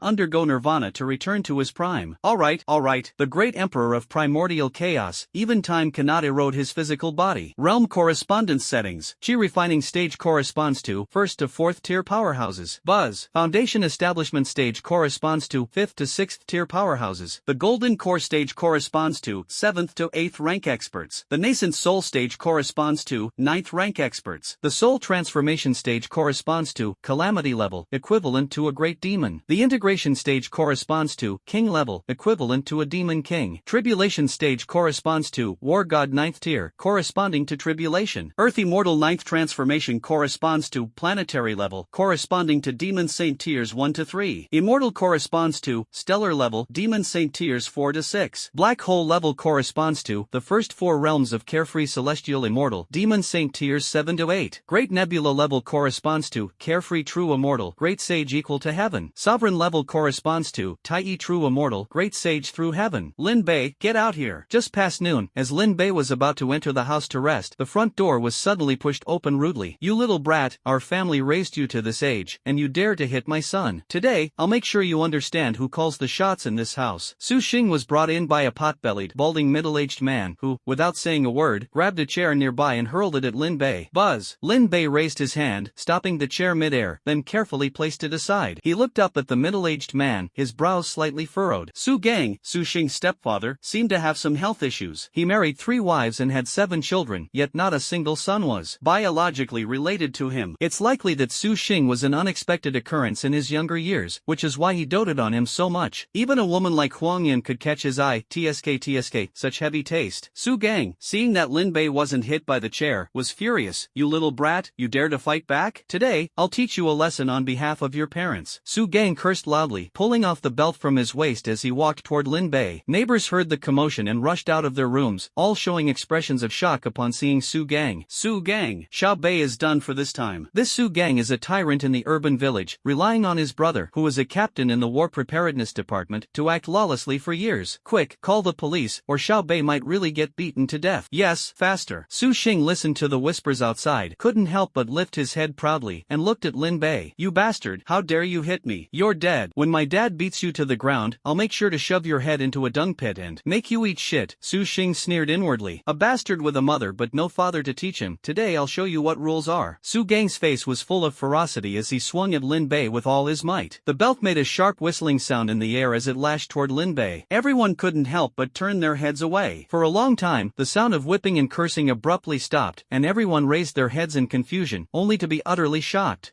undergo nirvana to return to his prime. Alright, the great emperor of primordial chaos, even time cannot erode his physical body. Realm correspondence settings. Chi refining stage corresponds to 1st to 4th tier powerhouses. Buzz. Foundation establishment stage corresponds to 5th to 6th tier powerhouses. The golden core stage corresponds to 7th to 8th rank experts. The nascent soul stage corresponds to 9th rank experts. The soul transformation stage corresponds to calamity level, equivalent to a great demon. The integration stage corresponds to king level, equivalent to a demon king. Tribulation stage corresponds to war god 9th tier, corresponding to tribulation. Earth immortal 9th transformation corresponds to planetary level, corresponding to demon saint tiers 1 to 3. Immortal corresponds to stellar level, demon saint tiers 4 to 6. Black hole level corresponds to the first 4 realms of carefree celestial immortal, demon saint tiers 7 to 8. Great nebula level corresponds to carefree true immortal, great sage equal to heaven. Sovereign level corresponds to Tai true immortal, great sage through heaven. Lin Bei, get out here. Just past noon, as Lin Bei was about to enter the house to rest, the front door was suddenly pushed open rudely. You little brat, our family raised you to this age, and you dare to hit my son. Today, I'll make sure you understand who calls the shots in this house. Su Xing was brought in by a pot-bellied, balding middle-aged man who, without saying a word, grabbed a chair nearby and hurled it at Lin Bei. Buzz. Lin Bei raised his hand, stopping the chair mid-air, then carefully placed it aside. He looked up at the middle-aged man, his brows slightly furrowed. Su Gang, Su Xing's stepfather, seemed to have some health issues. He married 3 wives and had 7 children, yet not a single son was biologically related to him. It's likely that Su Xing was an unexpected occurrence in his younger years, which is why he doted on him so much. Even a woman like Huang Yin could catch his eye. TSK, such heavy taste. Su Gang, seeing that Lin Bei wasn't hit by the chair, was furious. You little brat, you dare to fight back? Today, I'll teach you a lesson on behalf of your parents. Su Gang cursed loudly, pulling off the belt from his waist as he walked toward Lin Bei. Neighbors heard the commotion and rushed out of their rooms, all showing expressions of shock upon seeing Su Gang. Su Gang, Xiao Bei is done for this time. This Su Gang is a tyrant in the urban village, relying on his brother, who is a captain in the war preparedness department, to act lawlessly for years. Quick, call the police, or Xiao Bei might really get beaten to death. Yes, faster. Su Xing listened to the whispers outside, couldn't help but lift his head proudly, and looked at Lin Bei. You bastard, how dare you hit me? You're dead. When my dad beats you to the ground, I'll make sure to shove your head into a dung pit and make you eat shit. Su Xing sneered inwardly. A bastard with a mother but no father to teach him. Today I'll show you what rules are. Su Gang's face was full of ferocity as he swung at Lin Bei with all his might. The belt made a sharp whistling sound in the air as it lashed toward Lin Bei. Everyone couldn't help but turn their heads away. For a long time, the sound of whipping and cursing abruptly stopped, and everyone raised their heads in confusion, only to be utterly shocked.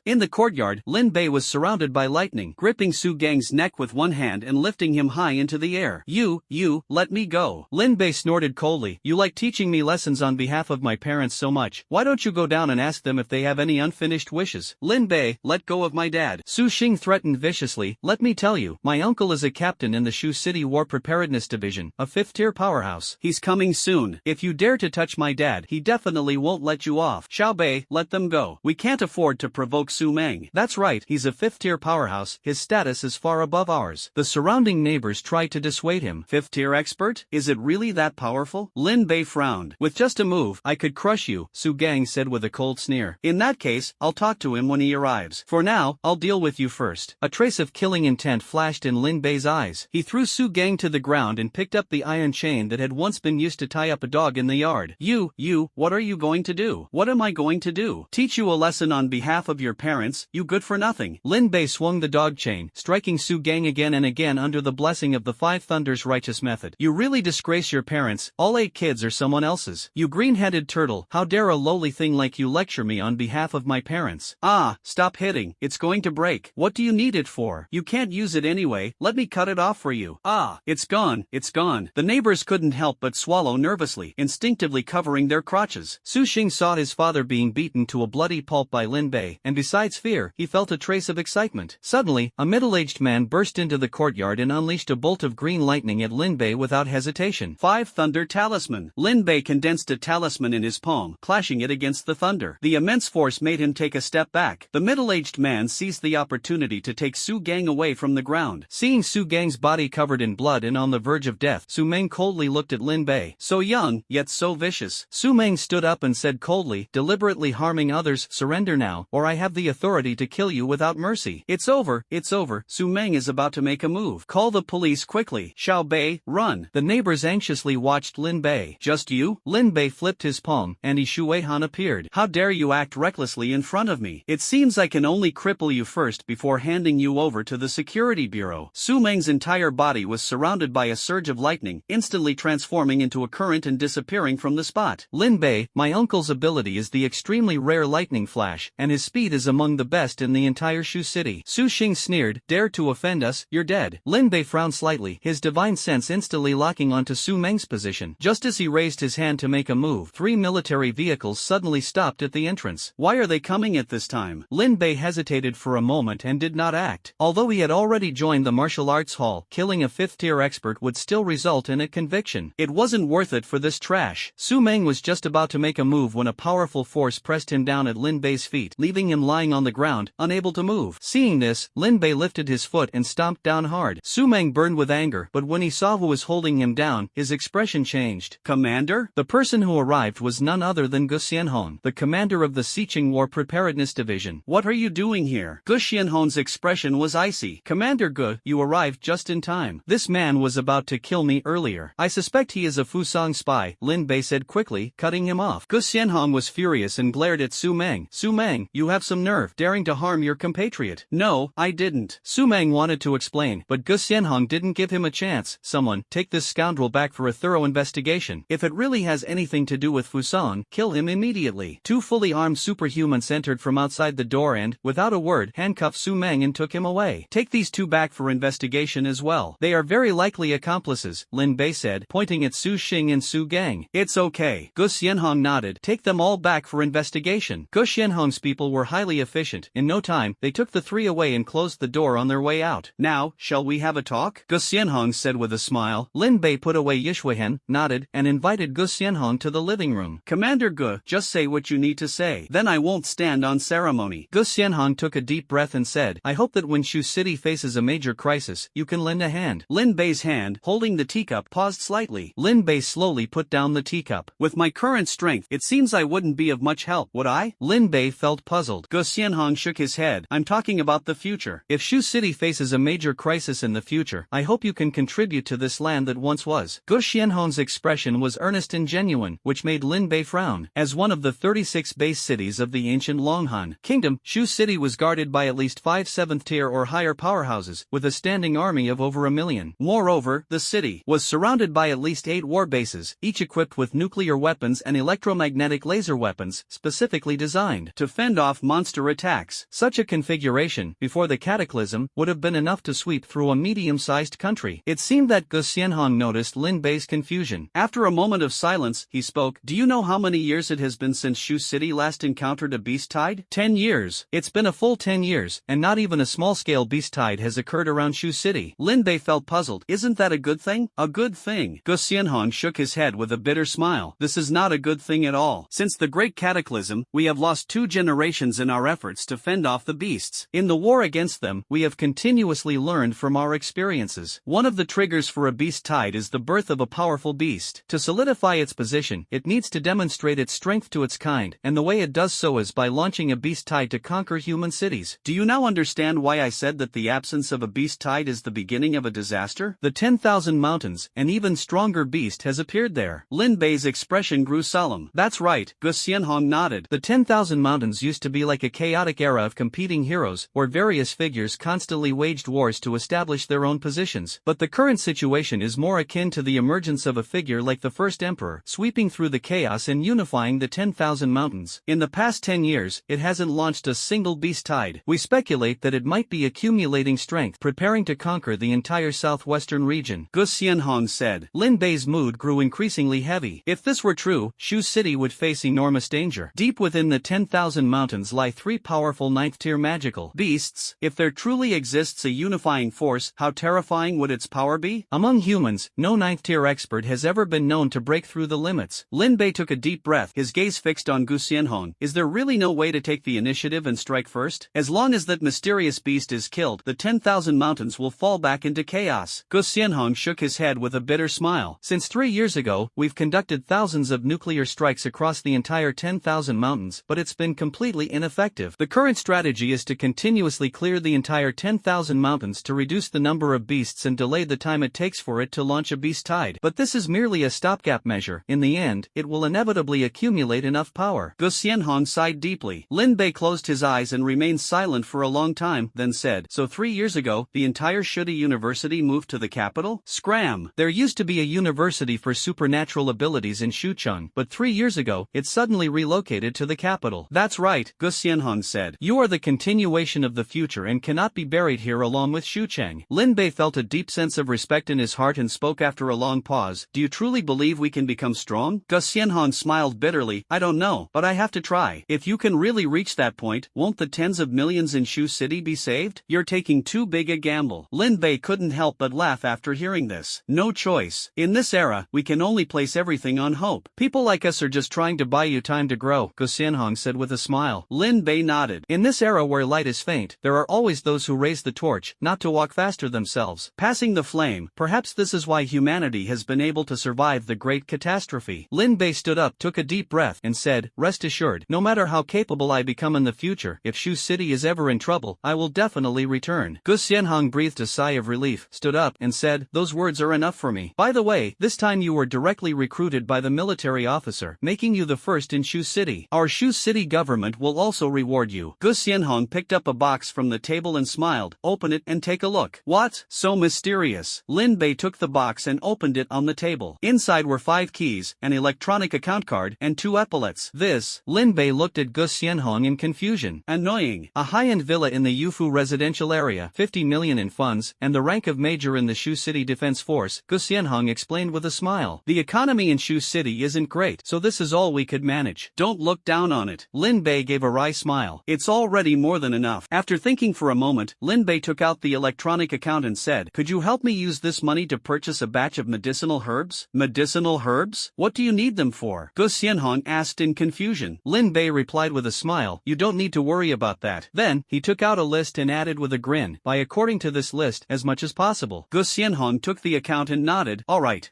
In the courtyard, Lin Bei was surrounded by lightning, gripping Su Gang's neck with one hand and lifting him high into the air. You, let me go. Lin Bei snorted coldly. You like teaching me lessons on behalf of my parents so much. Why don't you go down and ask them if they have any unfinished wishes? Lin Bei, let go of my dad. Su Xing threatened viciously. Let me tell you, my uncle is a captain in the Shu City War Preparedness Division, a 5th-tier powerhouse. He's coming soon. If you dare to touch my dad, he definitely won't let you off. Xiao Bei, let them go. We can't afford to provoke Su Meng. That's right, he's a 5th-tier powerhouse. His status is far above ours. The surrounding neighbors tried to dissuade him. 5th-tier expert? Is it really that powerful? Lin Bei frowned. With just a move, I could crush you, Su Gang said with a cold sneer. In that case, I'll talk to him when he arrives. For now, I'll deal with you first. A trace of killing intent flashed in Lin Bei's eyes. He threw Su Gang to the ground and picked up the iron chain that had once been used to tie up a dog in the yard. You, what are you going to do? What am I going to do? Teach you a lesson on behalf of your parents, you good for nothing. Lin Bei swung the dog chain, striking Su Gang again and again under the blessing of the Five Thunders righteous method. You really disgrace your parents, all 8 kids are someone else's. You green-headed turtle, how dare a lowly thing like you lecture me on behalf of my parents? Ah, stop hitting, it's going to break. What do you need it for? You can't use it anyway, let me cut it off for you. Ah, it's gone. The neighbors couldn't help but swallow nervously, instinctively covering their crotches. Su Xing saw his father being beaten to a bloody pulp by Lin Bei, and besides fear, he felt a trace of excitement. Suddenly, a middle-aged man burst into the courtyard and unleashed a bolt of green lightning at Lin Bei without hesitation. 5 Thunder Talisman. Lin Bei condensed a talisman talisman in his palm, clashing it against the thunder. The immense force made him take a step back. The middle-aged man seized the opportunity to take Su Gang away from the ground. Seeing Su Gang's body covered in blood and on the verge of death, Su Meng coldly looked at Lin Bei. So young, yet so vicious. Su Meng stood up and said coldly, deliberately harming others, surrender now, or I have the authority to kill you without mercy. It's over, it's over. Su Meng is about to make a move. Call the police quickly. Xiao Bei, run. The neighbors anxiously watched Lin Bei. Just you? Lin Bei flipped his palm, and Shui Han appeared. How dare you act recklessly in front of me? It seems I can only cripple you first before handing you over to the security bureau. Su Meng's entire body was surrounded by a surge of lightning, instantly transforming into a current and disappearing from the spot. Lin Bei, my uncle's ability is the extremely rare lightning flash, and his speed is among the best in the entire Shu city. Su Xing sneered, dare to offend us, you're dead. Lin Bei frowned slightly, his divine sense instantly locking onto Su Meng's position. Just as he raised his hand to make a move, 3 military vehicles suddenly stopped at the entrance. Why are they coming at this time? Lin Bei hesitated for a moment and did not act. Although he had already joined the martial arts hall, killing a 5th-tier expert would still result in a conviction. It wasn't worth it for this trash. Su Meng was just about to make a move when a powerful force pressed him down at Lin Bei's feet, leaving him lying on the ground, unable to move. Seeing this, Lin Bei lifted his foot and stomped down hard. Su Meng burned with anger, but when he saw who was holding him down, his expression changed. Commander? The person who arrived was none other than Gu Xianhong, the commander of the Siqing War Preparedness Division. What are you doing here? Gu Xianhong's expression was icy. Commander Gu, you arrived just in time. This man was about to kill me earlier. I suspect he is a Fusang spy, Lin Bei said quickly, cutting him off. Gu Xianhong was furious and glared at Su Meng. Su Meng, you have some nerve, daring to harm your compatriot. No, I didn't. Su Meng wanted to explain, but Gu Xianhong didn't give him a chance. Someone, take this scoundrel back for a thorough investigation. If it really has anything to do with Fusang, kill him immediately. 2 fully armed superhumans entered from outside the door and, without a word, handcuffed Su Meng and took him away. Take these 2 back for investigation as well. They are very likely accomplices, Lin Bei said, pointing at Su Xing and Su Gang. It's okay. Gu Xianhong nodded. Take them all back for investigation. Gu Xianhong's people were highly efficient. In no time, they took the 3 away and closed the door on their way out. Now, shall we have a talk? Gu Xianhong said with a smile. Lin Bei put away Yishuihen, nodded, and invited Gu Xianhong to the living room. Commander Gu, just say what you need to say. Then I won't stand on ceremony. Gu Xianhong took a deep breath and said, I hope that when Shu City faces a major crisis, you can lend a hand. Lin Bei's hand, holding the teacup, paused slightly. Lin Bei slowly put down the teacup. With my current strength, it seems I wouldn't be of much help, would I? Lin Bei felt puzzled. Gu Xianhong shook his head. I'm talking about the future. If Shu City faces a major crisis in the future, I hope you can contribute to this land that once was. Gu Xianhong's expression was earnest and genuine, which made Lin Bei frown. As one of the 36 base cities of the ancient Longhan Kingdom, Shu City was guarded by at least 5 7th-tier or higher powerhouses, with a standing army of over 1 million. Moreover, the city was surrounded by at least 8 war bases, each equipped with nuclear weapons and electromagnetic laser weapons, specifically designed to fend off monster attacks. Such a configuration, before the cataclysm, would have been enough to sweep through a medium-sized country. It seemed that Gu Xianhong noticed Lin Bei's confusion. After a moment of silence, he spoke. Do you know how many years it has been since Shu City last encountered a beast tide? 10 years. It's been a full 10 years, and not even a small-scale beast tide has occurred around Shu City. Lin Bei felt puzzled. Isn't that a good thing? A good thing. Gu Xianhong shook his head with a bitter smile. This is not a good thing at all. Since the Great Cataclysm, we have lost 2 generations in our efforts to fend off the beasts. In the war against them, we have continuously learned from our experiences. One of the triggers for a beast tide is the birth of a powerful beast. To solidify its position, it needs to demonstrate its strength to its kind, and the way it does so is by launching a beast tide to conquer human cities. Do you now understand why I said that the absence of a beast tide is the beginning of a disaster? The 10,000 mountains, an even stronger beast has appeared there. Lin Bei's expression grew solemn. That's right, Gu Xianhong nodded. The 10,000 mountains used to be like a chaotic era of competing heroes, where various figures constantly waged wars to establish their own positions. But the current situation is more akin to the emergence of a figure like the first emperor, sweeping through the chaos and unifying the 10,000 mountains. In the past 10 years, it hasn't launched a single beast tide. We speculate that it might be accumulating strength, preparing to conquer the entire southwestern region. Gu Xianhong said. Lin Bei's mood grew increasingly heavy. If this were true, Shu City would face enormous danger. Deep within the 10,000 mountains lie 3 powerful 9th-tier magical beasts. If there truly exists a unifying force, how terrifying would its power be? Among humans, no 9th-tier expert has ever been known to break through the limits. Lin Bei took a deep breath, his gaze fixed on Gu Xianhong. Is there really no way to take the initiative and strike first? As long as that mysterious beast is killed, the 10,000 mountains will fall back into chaos. Gu Xianhong shook his head with a bitter smile. Since 3 years ago, we've conducted thousands of nuclear strikes across the entire 10,000 mountains, but it's been completely ineffective. The current strategy is to continuously clear the entire 10,000 mountains to reduce the number of beasts and delay the time it takes for it to launch a beast tide. But this is merely a stopgap measure. In the end, it will inevitably accumulate enough power. Gu Xianhong sighed deeply. Lin Bei closed his eyes and remained silent for a long time, then said, "So 3 years ago, the entire Shudi University moved to the capital?" Scram! There used to be a university for supernatural abilities in Shucheng, but 3 years ago, it suddenly relocated to the capital. That's right, Gu Xianhong said. You are the continuation of the future and cannot be buried here along with Shucheng. Lin Bei felt a deep sense of respect in his heart and spoke after a long pause. Do you truly believe we can become strong? Gu Xianhong smiled bitterly. I don't know, but I have to try. If you can really reach that point, won't the tens of millions in Shu City be saved? You're taking too big a gamble. Lin Bei couldn't help but laugh after hearing this. No choice. In this era, we can only place everything on hope. People like us are just trying to buy you time to grow, Gu Xianhong said with a smile. Lin Bei nodded. In this era where light is faint, there are always those who raise the torch, not to walk faster themselves, passing the flame. Perhaps this is why humanity has been able to survive the great catastrophe. Lin Bei stood up, took a deep breath, and said, "Rest assured, no matter how capable I become in the future, if Shu City is ever in trouble, I will definitely return." Gu Xianhong breathed a sigh of relief, stood up, and said, "Those words are enough for me. By the way, this time you were directly recruited by the military officer, making you the first in Shu City. Our Shu City government will also reward you." Gu Xianhong picked up a box from the table and smiled. "Open it and take a look." What? So mysterious. Lin Bei took the box and opened it on the table. Inside were 5 keys, an electronic account card, and 2 epaulets. This. Lin Bei looked at Gu Xianhong in confusion. Annoying. A high-end villa in the Yufu residential area, 50 million in funds, and the rank of major in the Shu City Defense Force, Gu Xianhong explained with a smile. The economy in Shu City isn't great, so this is all we could manage. Don't look down on it. Lin Bei gave a wry smile. It's already more than enough. After thinking for a moment, Lin Bei took out the electronic account and said, "Could you help me use this money to purchase a batch of medicinal herbs?" Medicinal herbs? What do you need them for? Gu Xianhong asked in confusion. Lin Bei replied with a smile, "You don't need to worry about that." Then, he took out a list and added with a grin, "Buy according to this list as much as possible." Gu Xianhong took the account and nodded. Alright,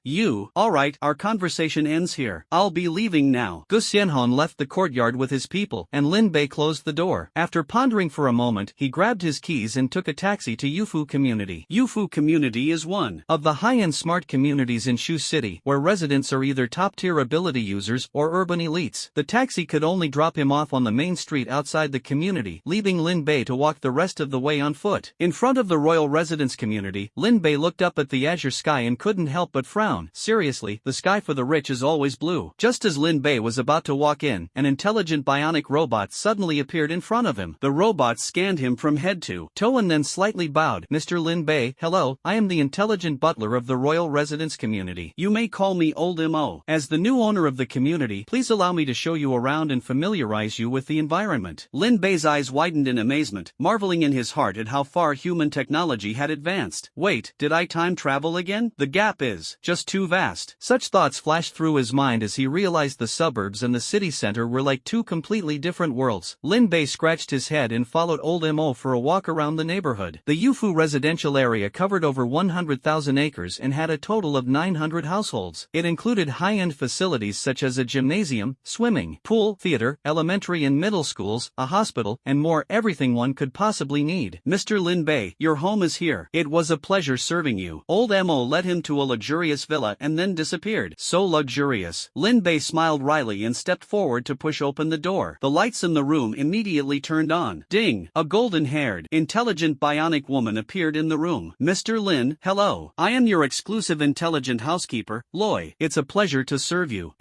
our conversation ends here. I'll be leaving now. Gu Xianhong left the courtyard with his people, and Lin Bei closed the door. After pondering for a moment, he grabbed his keys and took a taxi to Yufu Community. Yufu Community is one of the high-end smart communities in Shu City, where residents are either top-tier ability users or urban elites. The taxi could only drop him off on the main street outside the community, leaving Lin Bei to walk the rest of the way on foot. In front of the royal residence community, Lin Bei looked up at the azure sky and couldn't help but frown. Seriously, the sky for the rich is always blue. Just as Lin Bei was about to walk in, an intelligent bionic robot suddenly appeared in front of him. The robot scanned him from head to toe and then slightly bowed. "Mr. Lin Bei, hello, I am the intelligent butler of the royal residence community. You may call me Old Mo. As the new owner of the community, please allow me to show you around and familiarize you with the environment." Lin Bei's eyes widened in amazement, marveling in his heart at how far human technology had advanced. Wait, did I time travel again? The gap is just too vast. Such thoughts flashed through his mind as he realized the suburbs and the city center were like two completely different worlds. Lin Bei scratched his head and followed Old Mo for a walk around the neighborhood. The Yufu residential area covered over 100,000 acres and had a total of 900 households. It included high-end facilities such as a gymnasium, swimming pool, theater, elementary and middle schools, a hospital, and more, everything one could possibly need. "Mr. Lin Bei, your home is here. It was a pleasure serving you." Old Mo led him to a luxurious villa and then disappeared. So luxurious. Lin Bei smiled wryly and stepped forward to push open the door. The lights in the room immediately turned on. Ding! A golden-haired, intelligent bionic woman appeared in the room. "Mr. Lin, hello. I am your exclusive intelligent housekeeper, Loi. It's a pleasure to serve you."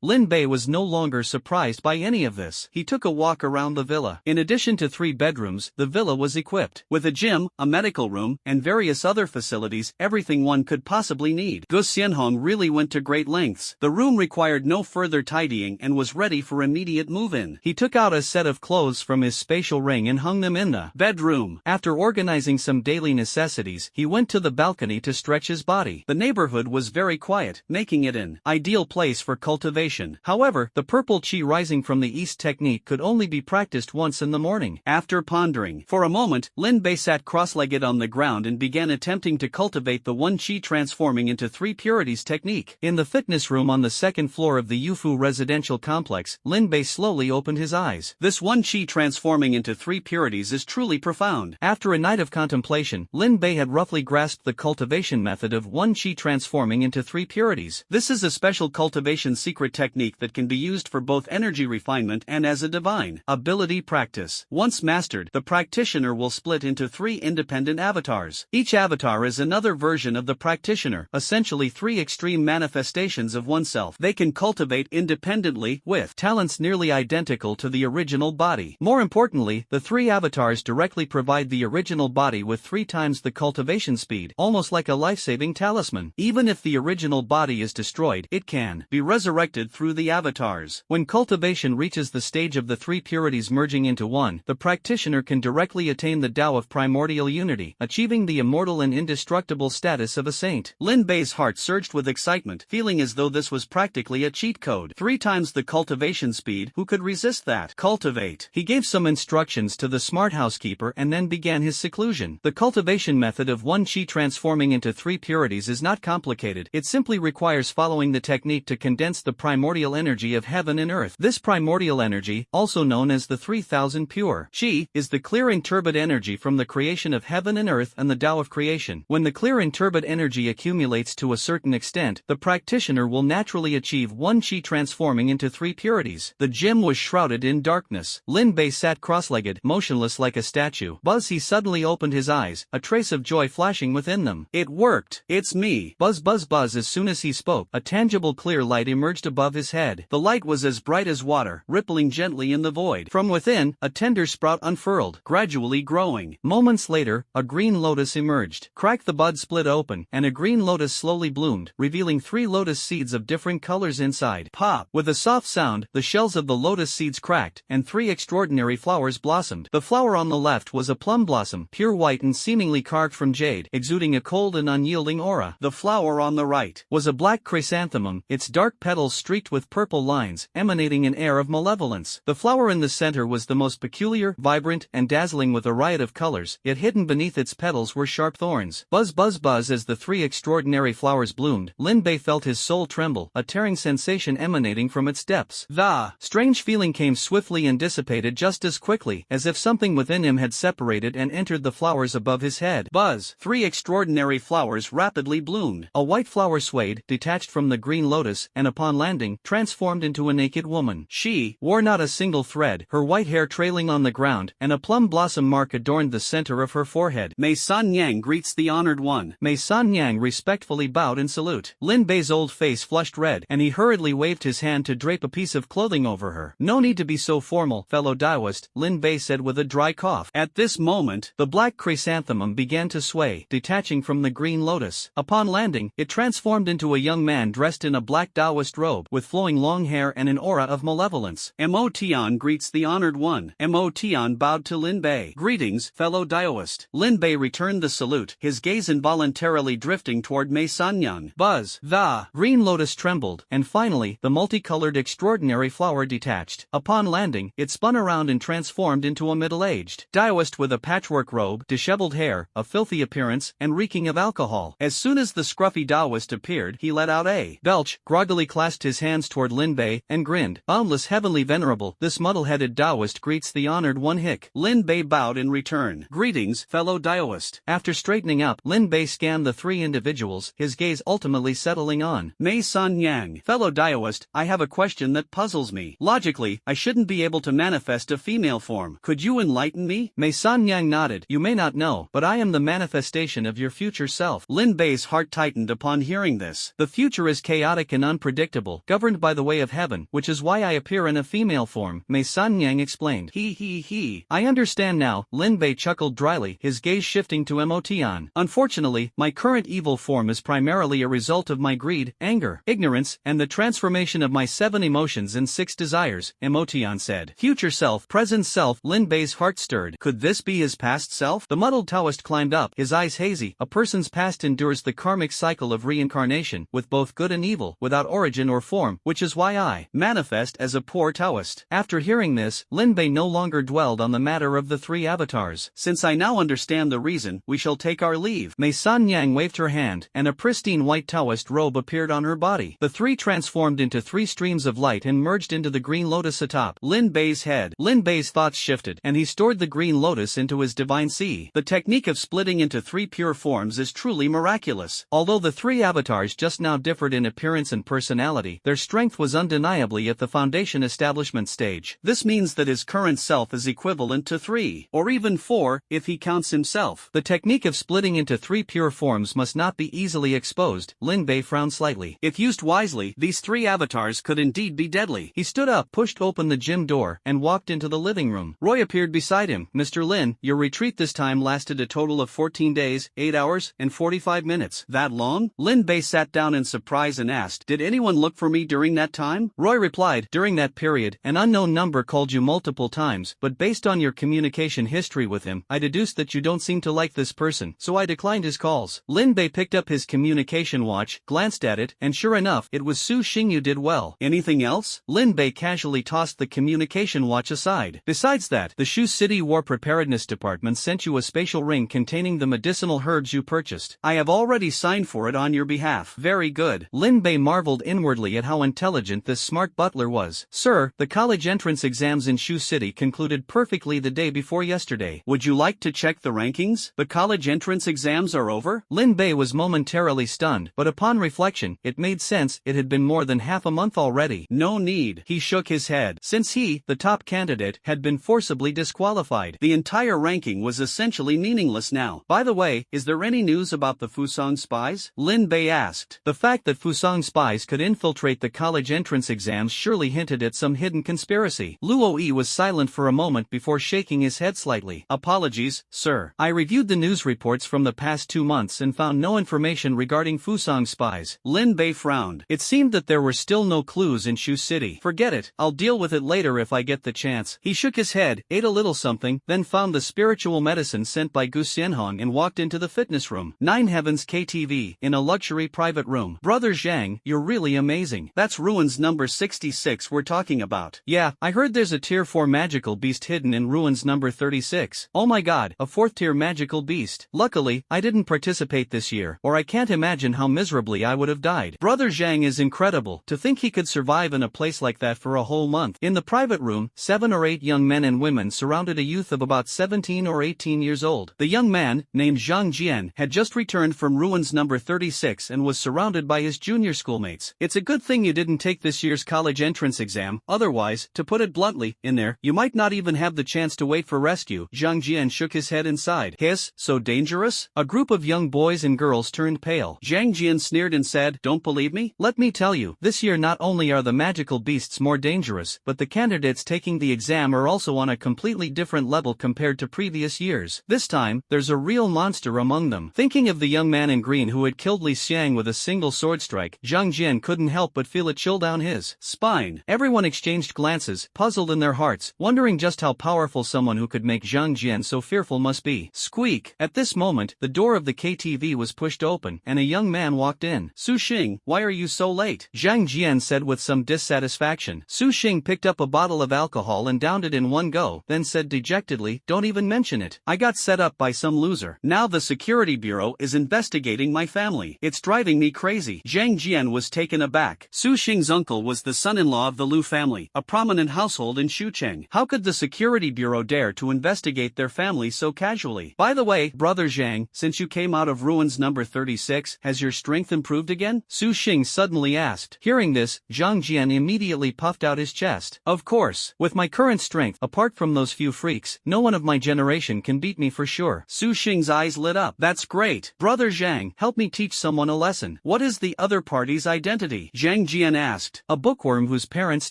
Lin Bei was no longer surprised by any of this. He took a walk around the villa. In addition to 3 bedrooms, the villa was equipped with a gym, a medical room, and various other facilities, everything one could possibly need. Gu Xianhong really went to great lengths. The room required no further tidying and was ready for immediate move-in. He took out a set of clothes from his spatial ring and hung them in the bedroom. After organizing some daily necessities, he went to the balcony to stretch his body. The neighborhood was very quiet, making it an ideal place for cultivation. However, the purple chi rising from the east technique could only be practiced once in the morning. After pondering for a moment, Lin Bei sat cross-legged on the ground and began attempting to cultivate the one chi transforming into three purities technique. In the fitness room on the second floor of the Yufu residential complex, Lin Bei slowly opened his eyes. This one chi transforming into three purities is truly profound. After a night of contemplation, Lin Bei had roughly grasped the cultivation method of one chi transforming into three purities. This is a special cultivation secret technique that can be used for both energy refinement and as a divine ability practice. Once mastered, the practitioner will split into three independent avatars. Each avatar is another version of the practitioner, essentially three extreme manifestations of oneself. They can cultivate independently, with talents nearly identical to the original body. More importantly, the three avatars directly provide the original body with 3 times the cultivation speed, almost like a life-saving talisman. Even if the original body is destroyed, it can be resurrected through the avatars. When cultivation reaches the stage of the three purities merging into one, the practitioner can directly attain the Tao of primordial unity, achieving the immortal and indestructible status of a saint. Lin Bei's heart surged with excitement, feeling as though this was practically a cheat code. 3 times the cultivation speed, who could resist that? Cultivate. He gave some instructions to the smart housekeeper and then began his seclusion. The cultivation method of one chi transforming into three purities is not complicated. It simply requires following the technique to condense the primordial energy of heaven and earth. This primordial energy, also known as the 3000 pure chi, is the clear and turbid energy from the creation of heaven and earth and the Tao of creation. When the clear and turbid energy accumulates to a certain extent, the practitioner will naturally achieve one chi transforming into three purities. The gym was shrouded in darkness. Lin Bei sat cross-legged, motionless like a statue. Buzz, he suddenly opened his eyes, a trace of joy flashing within them. It worked! It's me! Buzz buzz buzz. As soon as he spoke, a tangible clear light emerged above his head. The light was as bright as water, rippling gently in the void. From within, a tender sprout unfurled, gradually growing. Moments later, a green lotus emerged. Crack, the bud split open, and a green lotus slowly bloomed, revealing 3 lotus seeds of different colors inside. Pop! With a soft sound, the shells of the lotus seeds cracked, and 3 extraordinary flowers blossomed. The flower on the left was a plum blossom, pure white and seemingly carved from jade, exuding a cold and unyielding aura. The flower on the right was a black chrysanthemum, its dark petals streaked with purple lines, emanating an air of malevolence. The flower in the center was the most peculiar, vibrant, and dazzling with a riot of colors, yet hidden beneath its petals were sharp thorns. Buzz buzz buzz. As the 3 extraordinary flowers bloomed, Lin Bei felt his soul tremble, a tearing sensation emanating from its depths. The strange feeling came swiftly and dissipated just as quickly, as if something within him had separated and entered the flowers above his head. Buzz! 3 extraordinary flowers rapidly bloomed. A white flower swayed, detached from the green lotus, and upon landing, transformed into a naked woman. She wore not a single thread, her white hair trailing on the ground, and a plum blossom mark adorned the center of her forehead. Mei San Yang greets the honored one. Mei San Yang respectfully bowed in salute. Lin Bei's old face flushed red, and he hurriedly waved his hand to drape a piece of clothing over her. No need to be so formal, fellow Taoist, Lin Bei said with a dry cough. At this moment, the black chrysanthemum began to sway, detaching from the green lotus. Upon landing, it transformed into a young man dressed in a black Taoist robe, with flowing long hair and an aura of malevolence. Mo Tian greets the honored one. Mo Tian bowed to Lin Bei. Greetings, fellow Taoist. Lin Bei returned the salute, his gaze involuntarily drifting toward Mei Sanyang. Buzz! The green lotus trembled, and finally, the multicolored extraordinary flower detached. Upon landing, it spun around and transformed into a middle-aged Taoist with a patchwork robe, disheveled hair, a filthy appearance, and reeking of alcohol. As soon as the scruffy Taoist appeared, he let out a belch, groggily clasped his hands toward Lin Bei, and grinned. Boundless heavenly venerable, this muddle-headed Taoist greets the honored one. Hick. Lin Bei bowed in return. Greetings, fellow Taoist. After straightening up, Lin Bei scanned the 3 individuals, his gaze ultimately settling on Mei San Yang. Fellow Taoist, I have a question that puzzles me. Logically, I shouldn't be able to manifest a female form. Could you enlighten me? Mei San Yang nodded. You may not know, but I am the manifestation of your future self. Lin Bei's heart tightened upon hearing this. The future is chaotic and unpredictable, governed by the way of heaven, which is why I appear in a female form, Mei San Yang explained. He. I understand now, Lin Bei chuckled dryly, his gaze shifting to Mo Tian. Unfortunately, my current evil form is primarily a result of my greed, anger, ignorance, and the transformation of my 7 emotions and 6 desires, Mo Tian said. Future self, present self. Lin Bei's heart stirred. Could this be his past self? The muddled Taoist climbed up, his eyes hazy. A person's past endures the karmic cycle of reincarnation, with both good and evil, without origin or form, which is why I manifest as a poor Taoist. After hearing this, Lin Bei no longer dwelled on the matter of the three avatars. Since I now understand the reason, we shall take our leave. Mei San Yang waved her hand, and a pristine white Taoist robe appeared on her body. The three transformed into three streams of light and merged into the green lotus atop Lin Bei's head. Lin Bei's thoughts shifted, and he stored the green lotus into his divine sea. The technique of splitting into three pure forms is truly miraculous. Although the three avatars just now differed in appearance and personality, their strength was undeniably at the foundation establishment stage. This means that his current self is equivalent to 3, or even 4, if he counts himself. The technique of splitting into three pure forms must not be easily exposed. Lin Bei frowned slightly. If used wisely, these three avatars could indeed be deadly. He stood up, pushed open the gym door, and walked into the living room. Roy appeared beside him. Mr. Lin, your retreat this time lasted a total of 14 days, 8 hours, and 45 minutes. That long? Lin Bei sat down in surprise and asked, did anyone look for me during that time? Roy replied, during that period, an unknown number called you multiple times, but based on your communication history with him, I deduced that you don't seem to like this person, so I declined his calls. Lin Bei picked up his communication watch, glanced at it, and sure enough, it was Su Xing. You did well. Anything else? Lin Bei casually tossed the communication watch aside. Besides that, the Shu City War Preparedness Department sent you a spatial ring containing the medicinal herbs you purchased. I have already signed for it on your behalf. Very good. Lin Bei marveled inwardly at how intelligent this smart butler was. Sir, the college entrance exams in Shu City concluded perfectly the day before yesterday. Would you like to check the rankings? The college entrance exams are over? Lin Bei was momentarily stunned, but upon reflection, it made sense. It had been more than half a month already. No need. He shook his head. Since he, the top candidate, had been forcibly disqualified, the entire ranking was essentially meaningless now. By the way, is there any news about the Fusang spies? Lin Bei asked. The fact that Fusang spies could infiltrate the college entrance exams surely hinted at some hidden conspiracy. Luo Yi was silent for a moment before shaking his head slightly. Apologies, sir. I reviewed the news reports from the past 2 months and found no information regarding Fusang spies. Lin Bei frowned. It seemed that there were still no clues in Shu City. Forget it, I'll deal with it later if I get the chance. He shook his head, ate a little something, then found the spiritual medicine sent by Gu Xianhong and walked into the fitness room. 9 Heavens KTV, in a luxury private room. Brother Zhang, you're really amazing. That's Ruins number 66 we're talking about. Yeah, I heard there's a tier 4 magical beast hidden in Ruins number 36. Oh my god, a 4th tier magical beast. Luckily, I didn't participate this year, or I can't imagine how miserably I would have died. Brother Zhang is incredible. To think he could survive in a place like that for a whole month. In the private room, 7 or 8 young men and women surrounded a youth of about 17 or 18 years old. The young man, named Zhang Jian, had just returned from Ruins number 36 and was surrounded by his junior schoolmates. It's a good thing you didn't take this year's college entrance exam, otherwise, to put it bluntly, in there, you might not even have the chance to wait for rescue. Zhang Jian shook his head inside. Hiss, so dangerous? A group of young boys and girls turned pale. Zhang Jian sneered and said, don't believe me? Let me tell you, this year not only are the magical beasts more dangerous, but the candidates taking the exam are also on a completely different level compared to previous years. This time, there's a real monster among them. Thinking of the young man in green who had killed Li Xiang with a single sword strike, Zhang Jian couldn't help but feel a chill down his spine. Everyone exchanged glances, puzzled in their hearts, wondering just how powerful someone who could make Zhang Jian so fearful must be. Squeak! At this moment, the door of the KTV was pushed open, and a young man walked in. Su Xing, why are you so late? Zhang Jian said with some dissatisfaction. Su Xing picked up a bottle of alcohol and downed it in one go, then said dejectedly, don't even mention it. I got set up by some loser. Now the security bureau is investigating my family. It's driving me crazy. Zhang Jian was taken aback. Su Xing's uncle was the son-in-law of the Lu family, a prominent household in Shucheng. How could the security bureau dare to investigate their family so casually? By the way, brother Zhang, since you came out of Ruins number 36, has your strength improved again? Su Xing suddenly asked. Hearing this, Zhang Jian immediately puffed out his chest. Of course, with my current strength, apart from those few freaks, no one of my generation can beat me for sure. Su Xing's eyes lit up. That's great. Brother Zhang, help me teach someone a lesson. What is the other party's identity? Zhang Jian asked. A bookworm whose parents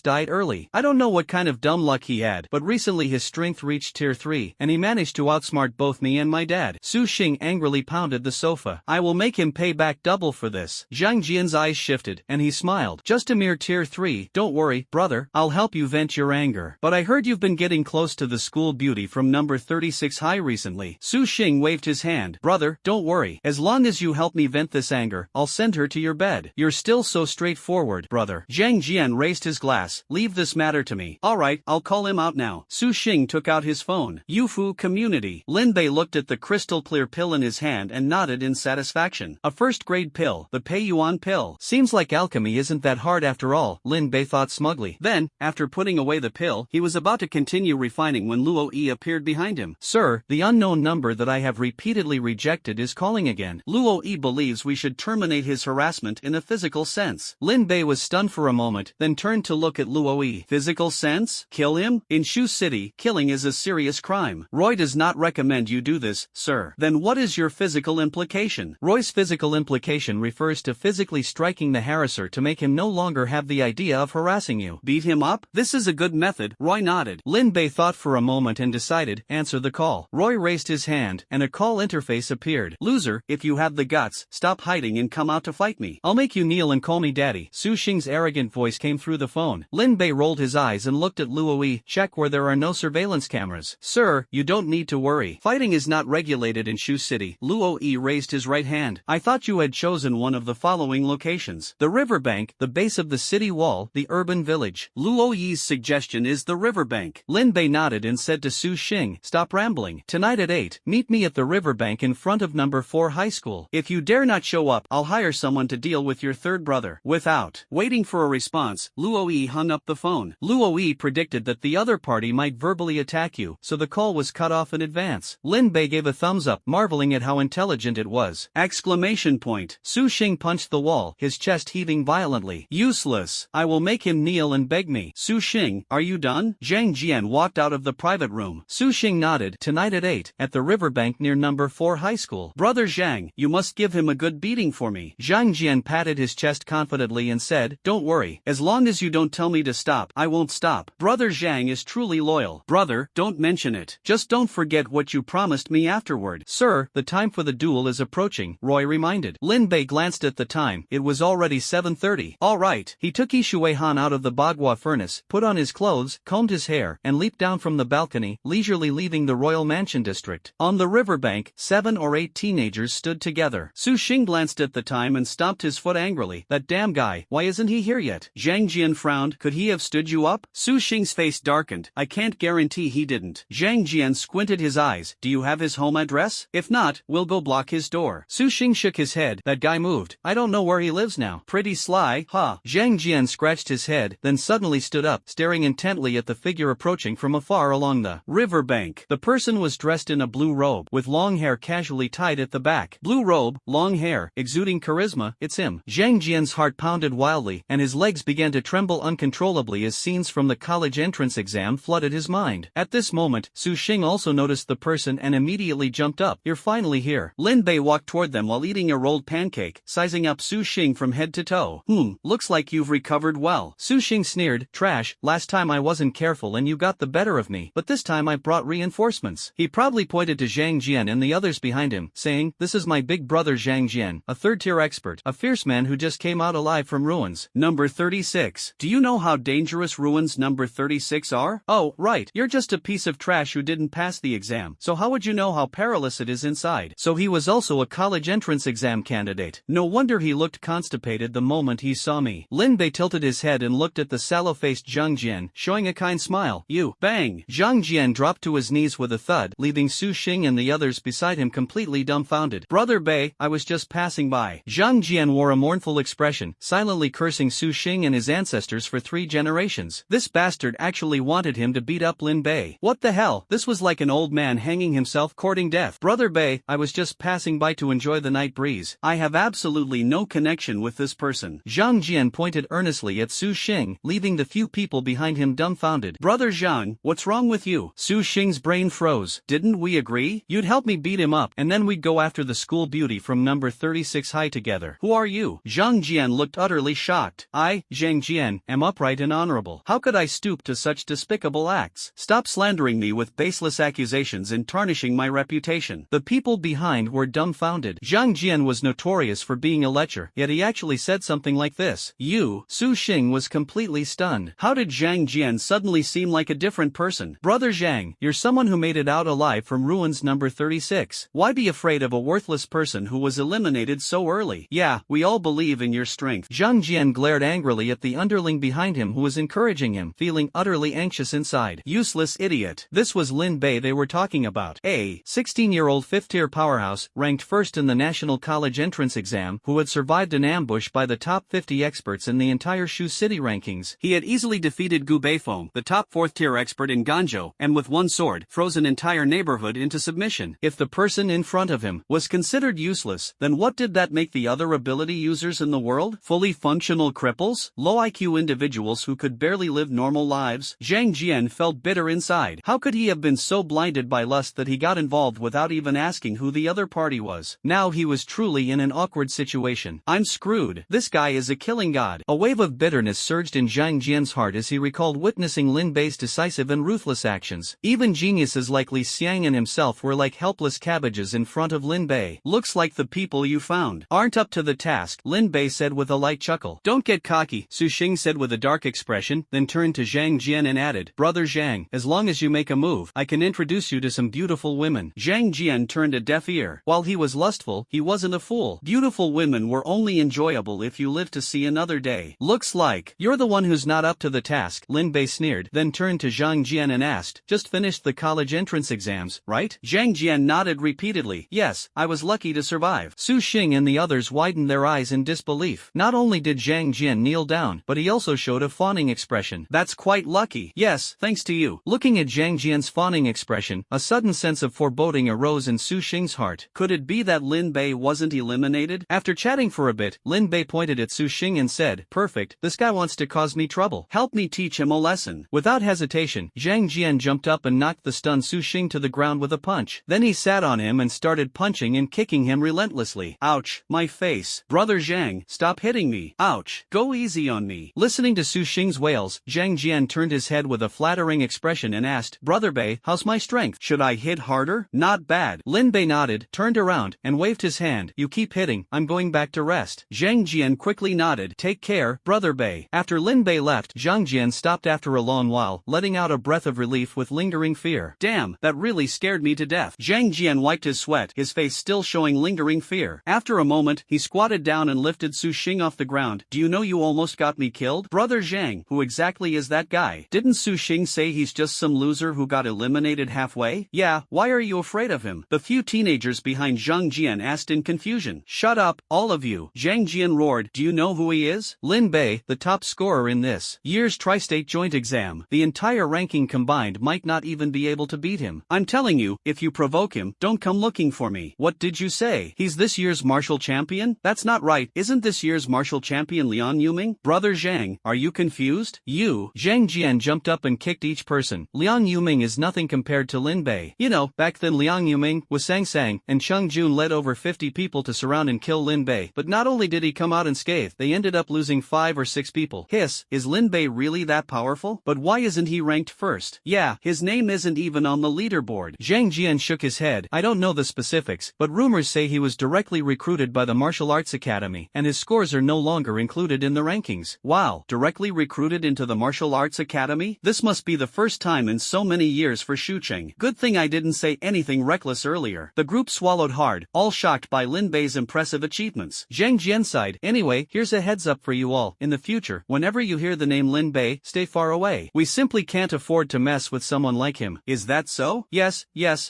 died early. I don't know what kind of dumb luck he had, but recently his strength reached tier 3, and he managed to outsmart both me and my dad. Su Xing angrily pounded the sofa. I will make him pay back double for this. Zhang Jian's eyes shifted, and he smiled. Just a mere tier 3, don't worry, brother, I'll help you vent your anger. But I heard you've been getting close to the school beauty from number 36 high recently. Su Xing waved his hand. Brother, don't worry, as long as you help me vent this anger, I'll send her to your bed. Your still so straightforward, brother. Zhang Jian raised his glass. Leave this matter to me. Alright, I'll call him out now. Su Xing took out his phone. Yufu Community. Lin Bei looked at the crystal clear pill in his hand and nodded in satisfaction. A first-grade pill, the Pei Yuan pill. Seems like alchemy isn't that hard after all, Lin Bei thought smugly. Then, after putting away the pill, he was about to continue refining when Luo Yi appeared behind him. Sir, the unknown number that I have repeatedly rejected is calling again. Luo Yi believes we should terminate his harassment in a physical sense. Lin Bei was stunned for a moment, then turned to look at Luo Yi. Physical sense? Kill him? In Shu City, killing is a serious crime. Roy does not recommend you do this, sir. Then what is your physical implication? Roy's physical implication refers to physically striking the harasser to make him no longer have the idea of harassing you. Beat him up? This is a good method. Roy nodded. Lin Bei thought for a moment and decided, answer the call. Roy raised his hand, and a call interface appeared. Loser, if you have the guts, stop hiding and come out to fight me. I'll make you kneel and call me daddy. Su Xing's arrogant voice came through the phone. Lin Bei rolled his eyes and looked at Luo Yi. Check where there are no surveillance cameras. Sir, you don't need to worry. Fighting is not regulated in Shu City. Luo Yi raised his right hand. I thought you had chosen one of the following locations. The riverbank, the base of the city wall, the urban village. Luo Yi's suggestion is the riverbank. Lin Bei nodded and said to Su Xing, stop rambling. Tonight at 8, meet me at the riverbank in front of number 4 high school. If you dare not show up, I'll hire someone to deal with your third brother. Without waiting for a response, Luo Yi hung up the phone. Luo Yi predicted that the other party might verbally attack you, so the call was cut off in advance. Lin Bei gave a thumbs up, marveling at how intelligent it was. Exclamation point. Su Xing punched the wall, his chest heaving violently. Useless. I will make him kneel and beg me. Su Xing, are you done? Zhang Jian walked out of the private room. Su Xing nodded. Tonight at 8, at the riverbank near number 4 high school. Brother Zhang, you must give him a good beating for me. Zhang Jian patted his chest confidently and said, don't worry, as long as you don't tell me to stop, I won't stop. Brother Zhang is truly loyal. Brother, don't mention it. Just don't forget what you promised me afterward. Sir, the time for the duel is approaching, Roy reminded. Lin Bei glanced at the time. It was already 7:30. All right. He took Ishui Han out of the Bagua furnace, put on his clothes, combed his hair, and leaped down from the balcony, leisurely leaving the royal mansion district. On the riverbank, 7 or 8 teenagers stood together. Su Xing glanced at the time and stomped his foot angrily. That damn guy, why isn't he here yet? Zhang Jian frowned. Could he have stood you up? Su Xing's face darkened. I can't guarantee he didn't. Zhang Jian squinted his eyes. Do you have his home address? If not, we'll go block his door. Su Xing shook his head. That guy moved. I don't know where he lives now. Pretty sly, huh? Zhang Jian scratched his head, then suddenly stood up, staring intently at the figure approaching from afar along the riverbank. The person was dressed in a blue robe, with long hair casually tied at the back. Blue robe, long hair, exuding charisma, it's him. Zhang Jian's heart pounded wildly, and his legs began to tremble uncontrollably as scenes from the college entrance exam flooded his mind. At this moment, Su Xing also noticed the person and immediately jumped up. You're finally here. Lin Bei walked toward them while eating a rolled pancake, sizing up Su Xing from head to toe. Looks like you've recovered well. Su Xing sneered. Trash, last time I wasn't careful and you got the better of me, but this time I brought reinforcements. He proudly pointed to Zhang Jian and the others behind him, saying, this is my big brother Zhang Jian, a third-tier expert, a fierce man who just came out alive from ruins. Number 36. Do you know how dangerous ruins number 36 are? Oh, right, you're just a piece of trash who didn't pass the exam, so how would you know how perilous it is inside? So he was also a college entrance exam candidate. No wonder he looked constipated the moment he saw me. Lin Bei tilted his head and looked at the sallow-faced Zhang Jian, showing a kind smile. You, bang! Zhang Jian dropped to his knees with a thud, leaving Su Xing and the others beside him completely dumbfounded. Brother Bei, I was just passing by. Zhang Jian wore a mournful expression, silently cursing Su Xing and his ancestors for 3 generations. This bastard actually wanted him to beat up Lin Bei. What the hell? This was like an old man hanging himself courting death. Brother Bei, I was just passing by to enjoy the night breeze. I have absolutely no connection with this person. Zhang Jian pointed earnestly at Su Xing, leaving the few people behind him dumbfounded. Brother Zhang, what's wrong with you? Su Xing's brain froze. Didn't we agree? You'd help me beat him up, and then we'd go after the school beauty from number 36 high together. Who are you? Zhang Jian looked utterly shocked. I, Zhang Jian, am upright and honorable. How could I stoop to such despicable acts? Stop slandering me with baseless accusations and tarnishing my reputation. The people behind were dumbfounded. Zhang Jian was notorious for being a lecher, yet he actually said something like this. You, Su Xing was completely stunned. How did Zhang Jian suddenly seem like a different person? Brother Zhang, you're someone who made it out alive from ruins number 36. Why be afraid of a worthless person who was eliminated so early? Yeah, we all believe believe in your strength. Zhang Jian glared angrily at the underling behind him who was encouraging him, feeling utterly anxious inside. Useless idiot. This was Lin Bei they were talking about. A 16-year-old fifth-tier powerhouse, ranked first in the National College entrance exam, who had survived an ambush by the top 50 experts in the entire Shu City rankings. He had easily defeated Gu Beifeng, the top 4th-tier expert in Ganzhou, and with one sword, froze an entire neighborhood into submission. If the person in front of him was considered useless, then what did that make the other ability users in the world? Fully functional cripples? Low IQ individuals who could barely live normal lives? Zhang Jian felt bitter inside. How could he have been so blinded by lust that he got involved without even asking who the other party was? Now he was truly in an awkward situation. I'm screwed. This guy is a killing god. A wave of bitterness surged in Zhang Jian's heart as he recalled witnessing Lin Bei's decisive and ruthless actions. Even geniuses like Li Xiang and himself were like helpless cabbages in front of Lin Bei. Looks like the people you found aren't up to the task, Lin Bei said with a light chuckle. Don't get cocky, Su Xing said with a dark expression, then turned to Zhang Jian and added, Brother Zhang, as long as you make a move, I can introduce you to some beautiful women. Zhang Jian turned a deaf ear. While he was lustful, he wasn't a fool. Beautiful women were only enjoyable if you lived to see another day. Looks like you're the one who's not up to the task, Lin Bei sneered, then turned to Zhang Jian and asked, just finished the college entrance exams, right? Zhang Jian nodded repeatedly. Yes, I was lucky to survive. Su Xing and the others widened their eyes in disbelief. Not only did Zhang Jian kneel down, but he also showed a fawning expression. That's quite lucky. Yes, thanks to you. Looking at Zhang Jian's fawning expression, a sudden sense of foreboding arose in Su Xing's heart. Could it be that Lin Bei wasn't eliminated? After chatting for a bit, Lin Bei pointed at Su Xing and said, perfect, this guy wants to cause me trouble. Help me teach him a lesson. Without hesitation, Zhang Jian jumped up and knocked the stunned Su Xing to the ground with a punch. Then he sat on him and started punching and kicking him relentlessly. Ouch, my face. Brother Zhang, stop hitting me. Ouch, go easy on me. Listening to Su Xing's wails, Zhang Jian turned his head with a flattering expression and asked, Brother Bei, how's my strength? Should I hit harder? Not bad. Lin Bei nodded, turned around, and waved his hand. You keep hitting, I'm going back to rest. Zhang Jian quickly nodded. Take care, Brother Bei. After Lin Bei left, Zhang Jian stopped after a long while, letting out a breath of relief with lingering fear. Damn, that really scared me to death. Zhang Jian wiped his sweat, his face still showing lingering fear. After a moment, he squatted down and lifted Su Xing off the ground. Do you know you almost got me killed? Brother Zhang, who exactly is that guy? Didn't Su Xing say he's just some loser who got eliminated halfway? Yeah, why are you afraid of him? The few teenagers behind Zhang Jian asked in confusion. Shut up, all of you. Zhang Jian roared. Do you know who he is? Lin Bei, the top scorer in this year's tri-state joint exam. The entire ranking combined might not even be able to beat him. I'm telling you, if you provoke him, don't come looking for me. What did you say? He's this year's martial champion? That's not right. Isn't this year's martial champion Liang Yuming? Brother Zhang, are you confused? You. Zhang Jian jumped up and kicked each person. Liang Yuming is nothing compared to Lin Bei. You know, back then Liang Yuming, was Sang Sang, and Cheng Jun led over 50 people to surround and kill Lin Bei. But not only did he come out unscathed, they ended up losing 5 or 6 people. Hiss, is Lin Bei really that powerful? But why isn't he ranked first? Yeah, his name isn't even on the leaderboard. Zhang Jian shook his head. I don't know the specifics, but rumors say he was directly recruited by the Martial Arts Academy, and his scores are no longer included in the rankings. Wow, directly recruited into the Martial Arts Academy? This must be the first time in so many years for Shucheng. Good thing I didn't say anything reckless earlier. The group swallowed hard, all shocked by Lin Bei's impressive achievements. Zhang Jian sighed. Anyway, here's a heads up for you all. In the future, whenever you hear the name Lin Bei, stay far away. We simply can't afford to mess with someone like him. Is that so? Yes,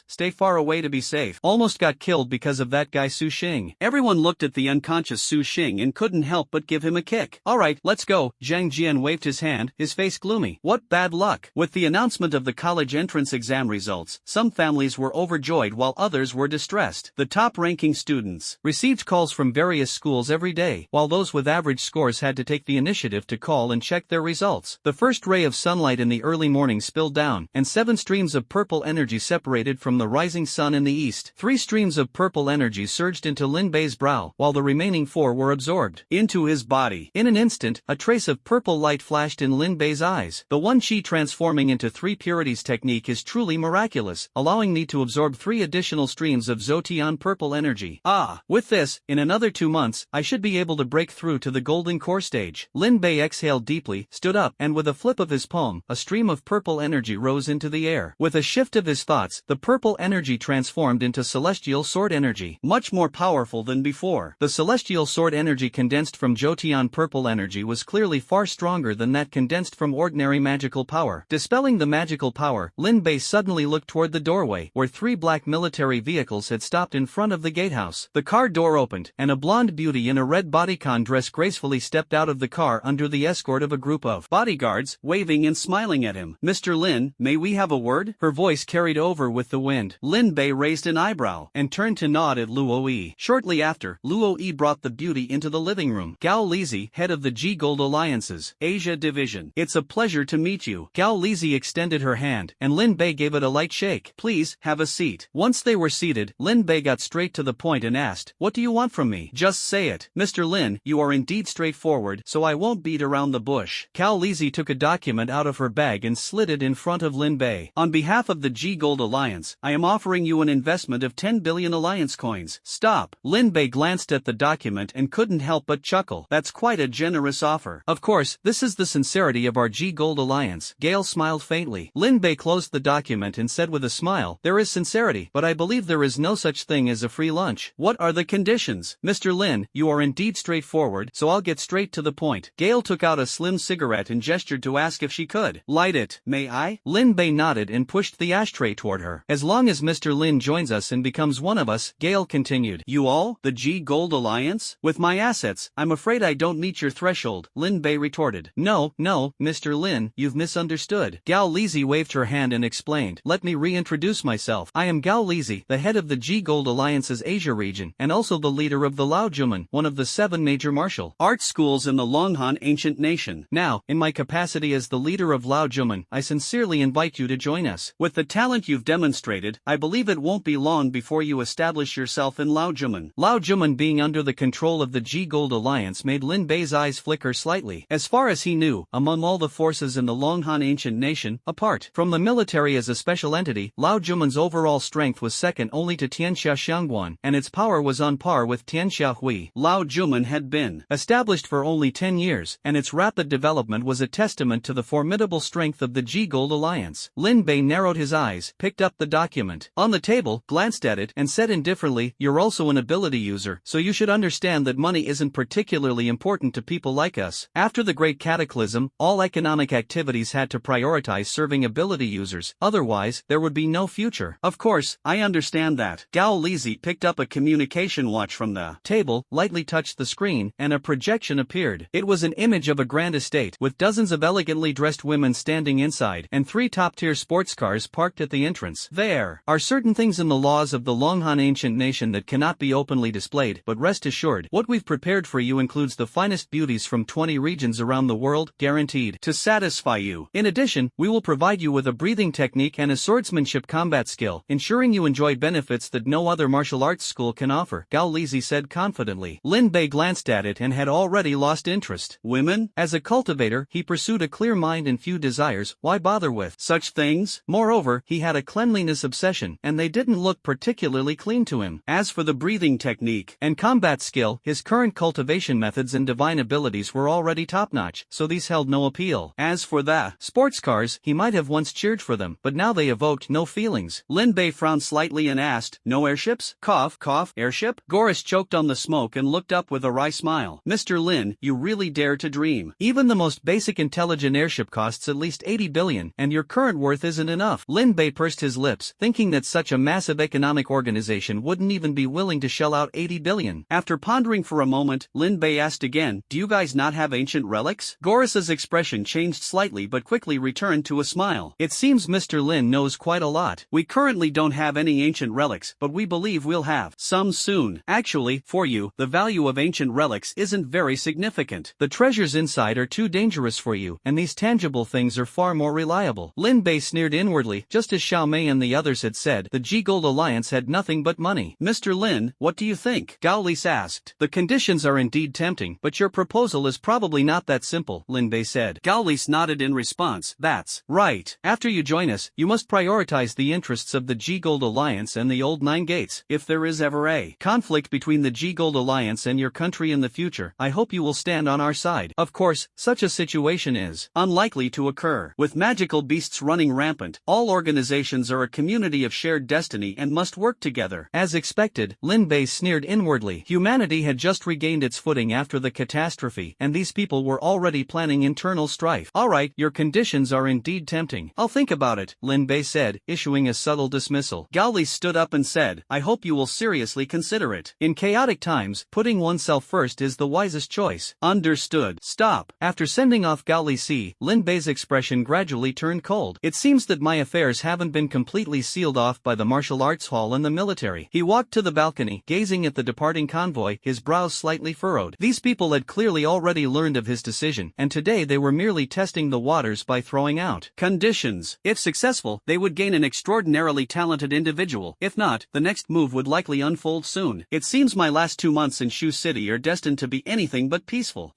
stay far away to be safe. Almost got killed because of that guy Su Xing. Everyone looked at the unconscious Su Xing and couldn't help but give him a kick. Alright, let's go. Zhang Jian waved his hand, his face gloomy. What bad luck. With the announcement of the college entrance exam results, some families were overjoyed while others were distressed. The top-ranking students received calls from various schools every day, while those with average scores had to take the initiative to call and check their results. The first ray of sunlight in the early morning spilled down, and 7 streams of purple energy separated from the rising sun in the east. 3 streams of purple energy surged into Lin Bei's brow, while the remaining 4 were absorbed into his body. In an instant, a trace of purple light flashed in Lin Bei's eyes. The One Qi transforming into 3 purities technique is truly miraculous, allowing me to absorb 3 additional streams of Zotian purple energy. With this, in another 2 months, I should be able to break through to the golden core stage. Lin Bei exhaled deeply, stood up, and with a flip of his palm, a stream of purple energy rose into the air. With a shift of his thoughts, the purple energy transformed into celestial sword energy. Much more powerful than before. The celestial sword sword energy condensed from Jotian purple energy was clearly far stronger than that condensed from ordinary magical power. Dispelling the magical power, Lin Bei suddenly looked toward the doorway, where 3 black military vehicles had stopped in front of the gatehouse. The car door opened, and a blonde beauty in a red bodycon dress gracefully stepped out of the car under the escort of a group of bodyguards, waving and smiling at him. "Mr. Lin, may we have a word?" Her voice carried over with the wind. Lin Bei raised an eyebrow, and turned to nod at Luo Yi. Shortly after, Luo Yi brought the beauty into the living room. "Gao Lizi, head of the G Gold Alliance's Asia Division. It's a pleasure to meet you." Gao Lizi extended her hand, and Lin Bei gave it a light shake. "Please, have a seat." Once they were seated, Lin Bei got straight to the point and asked, "What do you want from me? Just say it." "Mr. Lin, you are indeed straightforward, so I won't beat around the bush." Gao Lizi took a document out of her bag and slid it in front of Lin Bei. "On behalf of the G Gold Alliance, I am offering you an investment of 10 billion Alliance coins." "Stop." Lin Bei glanced at the document and couldn't help but chuckle. "That's quite a generous offer." "Of course, this is the sincerity of our G Gold Alliance." Gale smiled faintly. Lin Bei closed the document and said with a smile, "There is sincerity, but I believe there is no such thing as a free lunch." "What are the conditions?" "Mr. Lin, you are indeed straightforward, so I'll get straight to the point." Gale took out a slim cigarette and gestured to ask if she could light it. "May I?" Lin Bei nodded and pushed the ashtray toward her. "As long as Mr. Lin joins us and becomes one of us," Gale continued. "You all? The G Gold Alliance? With my assets, I'm afraid I don't meet your threshold," Lin Bei retorted. No, Mr. Lin, you've misunderstood." Gao Lizi waved her hand and explained, "Let me reintroduce myself. I am Gao Lizi, the head of the G Gold Alliance's Asia region, and also the leader of the Lao Juman, one of the 7 major martial art schools in the Longhan ancient nation. Now, in my capacity as the leader of Lao Juman, I sincerely invite you to join us. With the talent you've demonstrated, I believe it won't be long before you establish yourself in Lao Juman." Lao Juman being under the control of the G Gold Alliance made Lin Bei's eyes flicker slightly. As far as he knew, among all the forces in the Longhan ancient nation, apart from the military as a special entity, Lao Juman's overall strength was second only to Tianxia Xiangguan, and its power was on par with Tianxia Hui. Lao Juman had been established for only 10 years, and its rapid development was a testament to the formidable strength of the G Gold Alliance. Lin Bei narrowed his eyes, picked up the document on the table, glanced at it, and said indifferently, "You're also an ability user, so you should understand that money isn't particularly important to people like us. After the Great Cataclysm, all economic activities had to prioritize serving ability users, otherwise, there would be no future." "Of course, I understand that." Gao Lizi picked up a communication watch from the table, lightly touched the screen, and a projection appeared. It was an image of a grand estate, with dozens of elegantly dressed women standing inside, and 3 top-tier sports cars parked at the entrance. "There are certain things in the laws of the Longhan ancient nation that cannot be openly displayed, but rest assured, what we've prepared for you includes the finest beauties from 20 regions around the world, guaranteed to satisfy you. In addition, we will provide you with a breathing technique and a swordsmanship combat skill, ensuring you enjoy benefits that no other martial arts school can offer," Gao Lizi said confidently. Lin Bei glanced at it and had already lost interest. Women? As a cultivator, he pursued a clear mind and few desires. Why bother with such things? Moreover, he had a cleanliness obsession, and they didn't look particularly clean to him. As for the breathing technique and combat skill, his current cultivation methods and divine abilities were already top-notch, so these held no appeal. As for the sports cars, he might have once cheered for them, but now they evoked no feelings. Lin Bei frowned slightly and asked, "No airships?" Cough, airship? Goris choked on the smoke and looked up with a wry smile. "Mr. Lin, you really dare to dream. Even the most basic intelligent airship costs at least 80 billion, and your current worth isn't enough." Lin Bei pursed his lips, thinking that such a massive economic organization wouldn't even be willing to shell out 80 billion. After pondering for a moment, Lin Bei asked again, "Do you guys not have ancient relics?" Goris's expression changed slightly but quickly returned to a smile. "It seems Mr. Lin knows quite a lot. We currently don't have any ancient relics, but we believe we'll have some soon. Actually, for you, the value of ancient relics isn't very significant. The treasures inside are too dangerous for you, and these tangible things are far more reliable." Lin Bei sneered inwardly, just as Xiao Mei and the others had said. The G Gold Alliance had nothing but money. "Mr. Lin, what do you think?" Gao Lizi asked. "The conditions are indeed tempting, but your proposal is probably not that simple," Lin Bei said. Gao Lizi nodded in response. "That's right. After you join us, you must prioritize the interests of the G Gold Alliance and the Old Nine Gates. If there is ever a conflict between the G Gold Alliance and your country in the future, I hope you will stand on our side. Of course, such a situation is unlikely to occur. With magical beasts running rampant, all organizations are a community of shared destiny and must work together." As expected, Lin Bei sneered inwardly. Humanity had just regained its footing after the catastrophe, and these people were already planning internal strife. Alright, your conditions are indeed tempting. I'll think about it, Lin Bei said, issuing a subtle dismissal. Gao Li stood up and said, I hope you will seriously consider it. In chaotic times, putting oneself first is the wisest choice. Understood. Stop. After sending off Gao Li Si, Lin Bei's expression gradually turned cold. It seems that my affairs haven't been completely sealed off by the martial arts hall and the military. He walked to the balcony, gazing at the departing convoy, his brows slightly furrowed. These people had clearly already learned of his decision, and today they were merely testing the waters by throwing out conditions. If successful, they would gain an extraordinarily talented individual. If not, the next move would likely unfold soon. It seems my last 2 months in Shu City are destined to be anything but peaceful.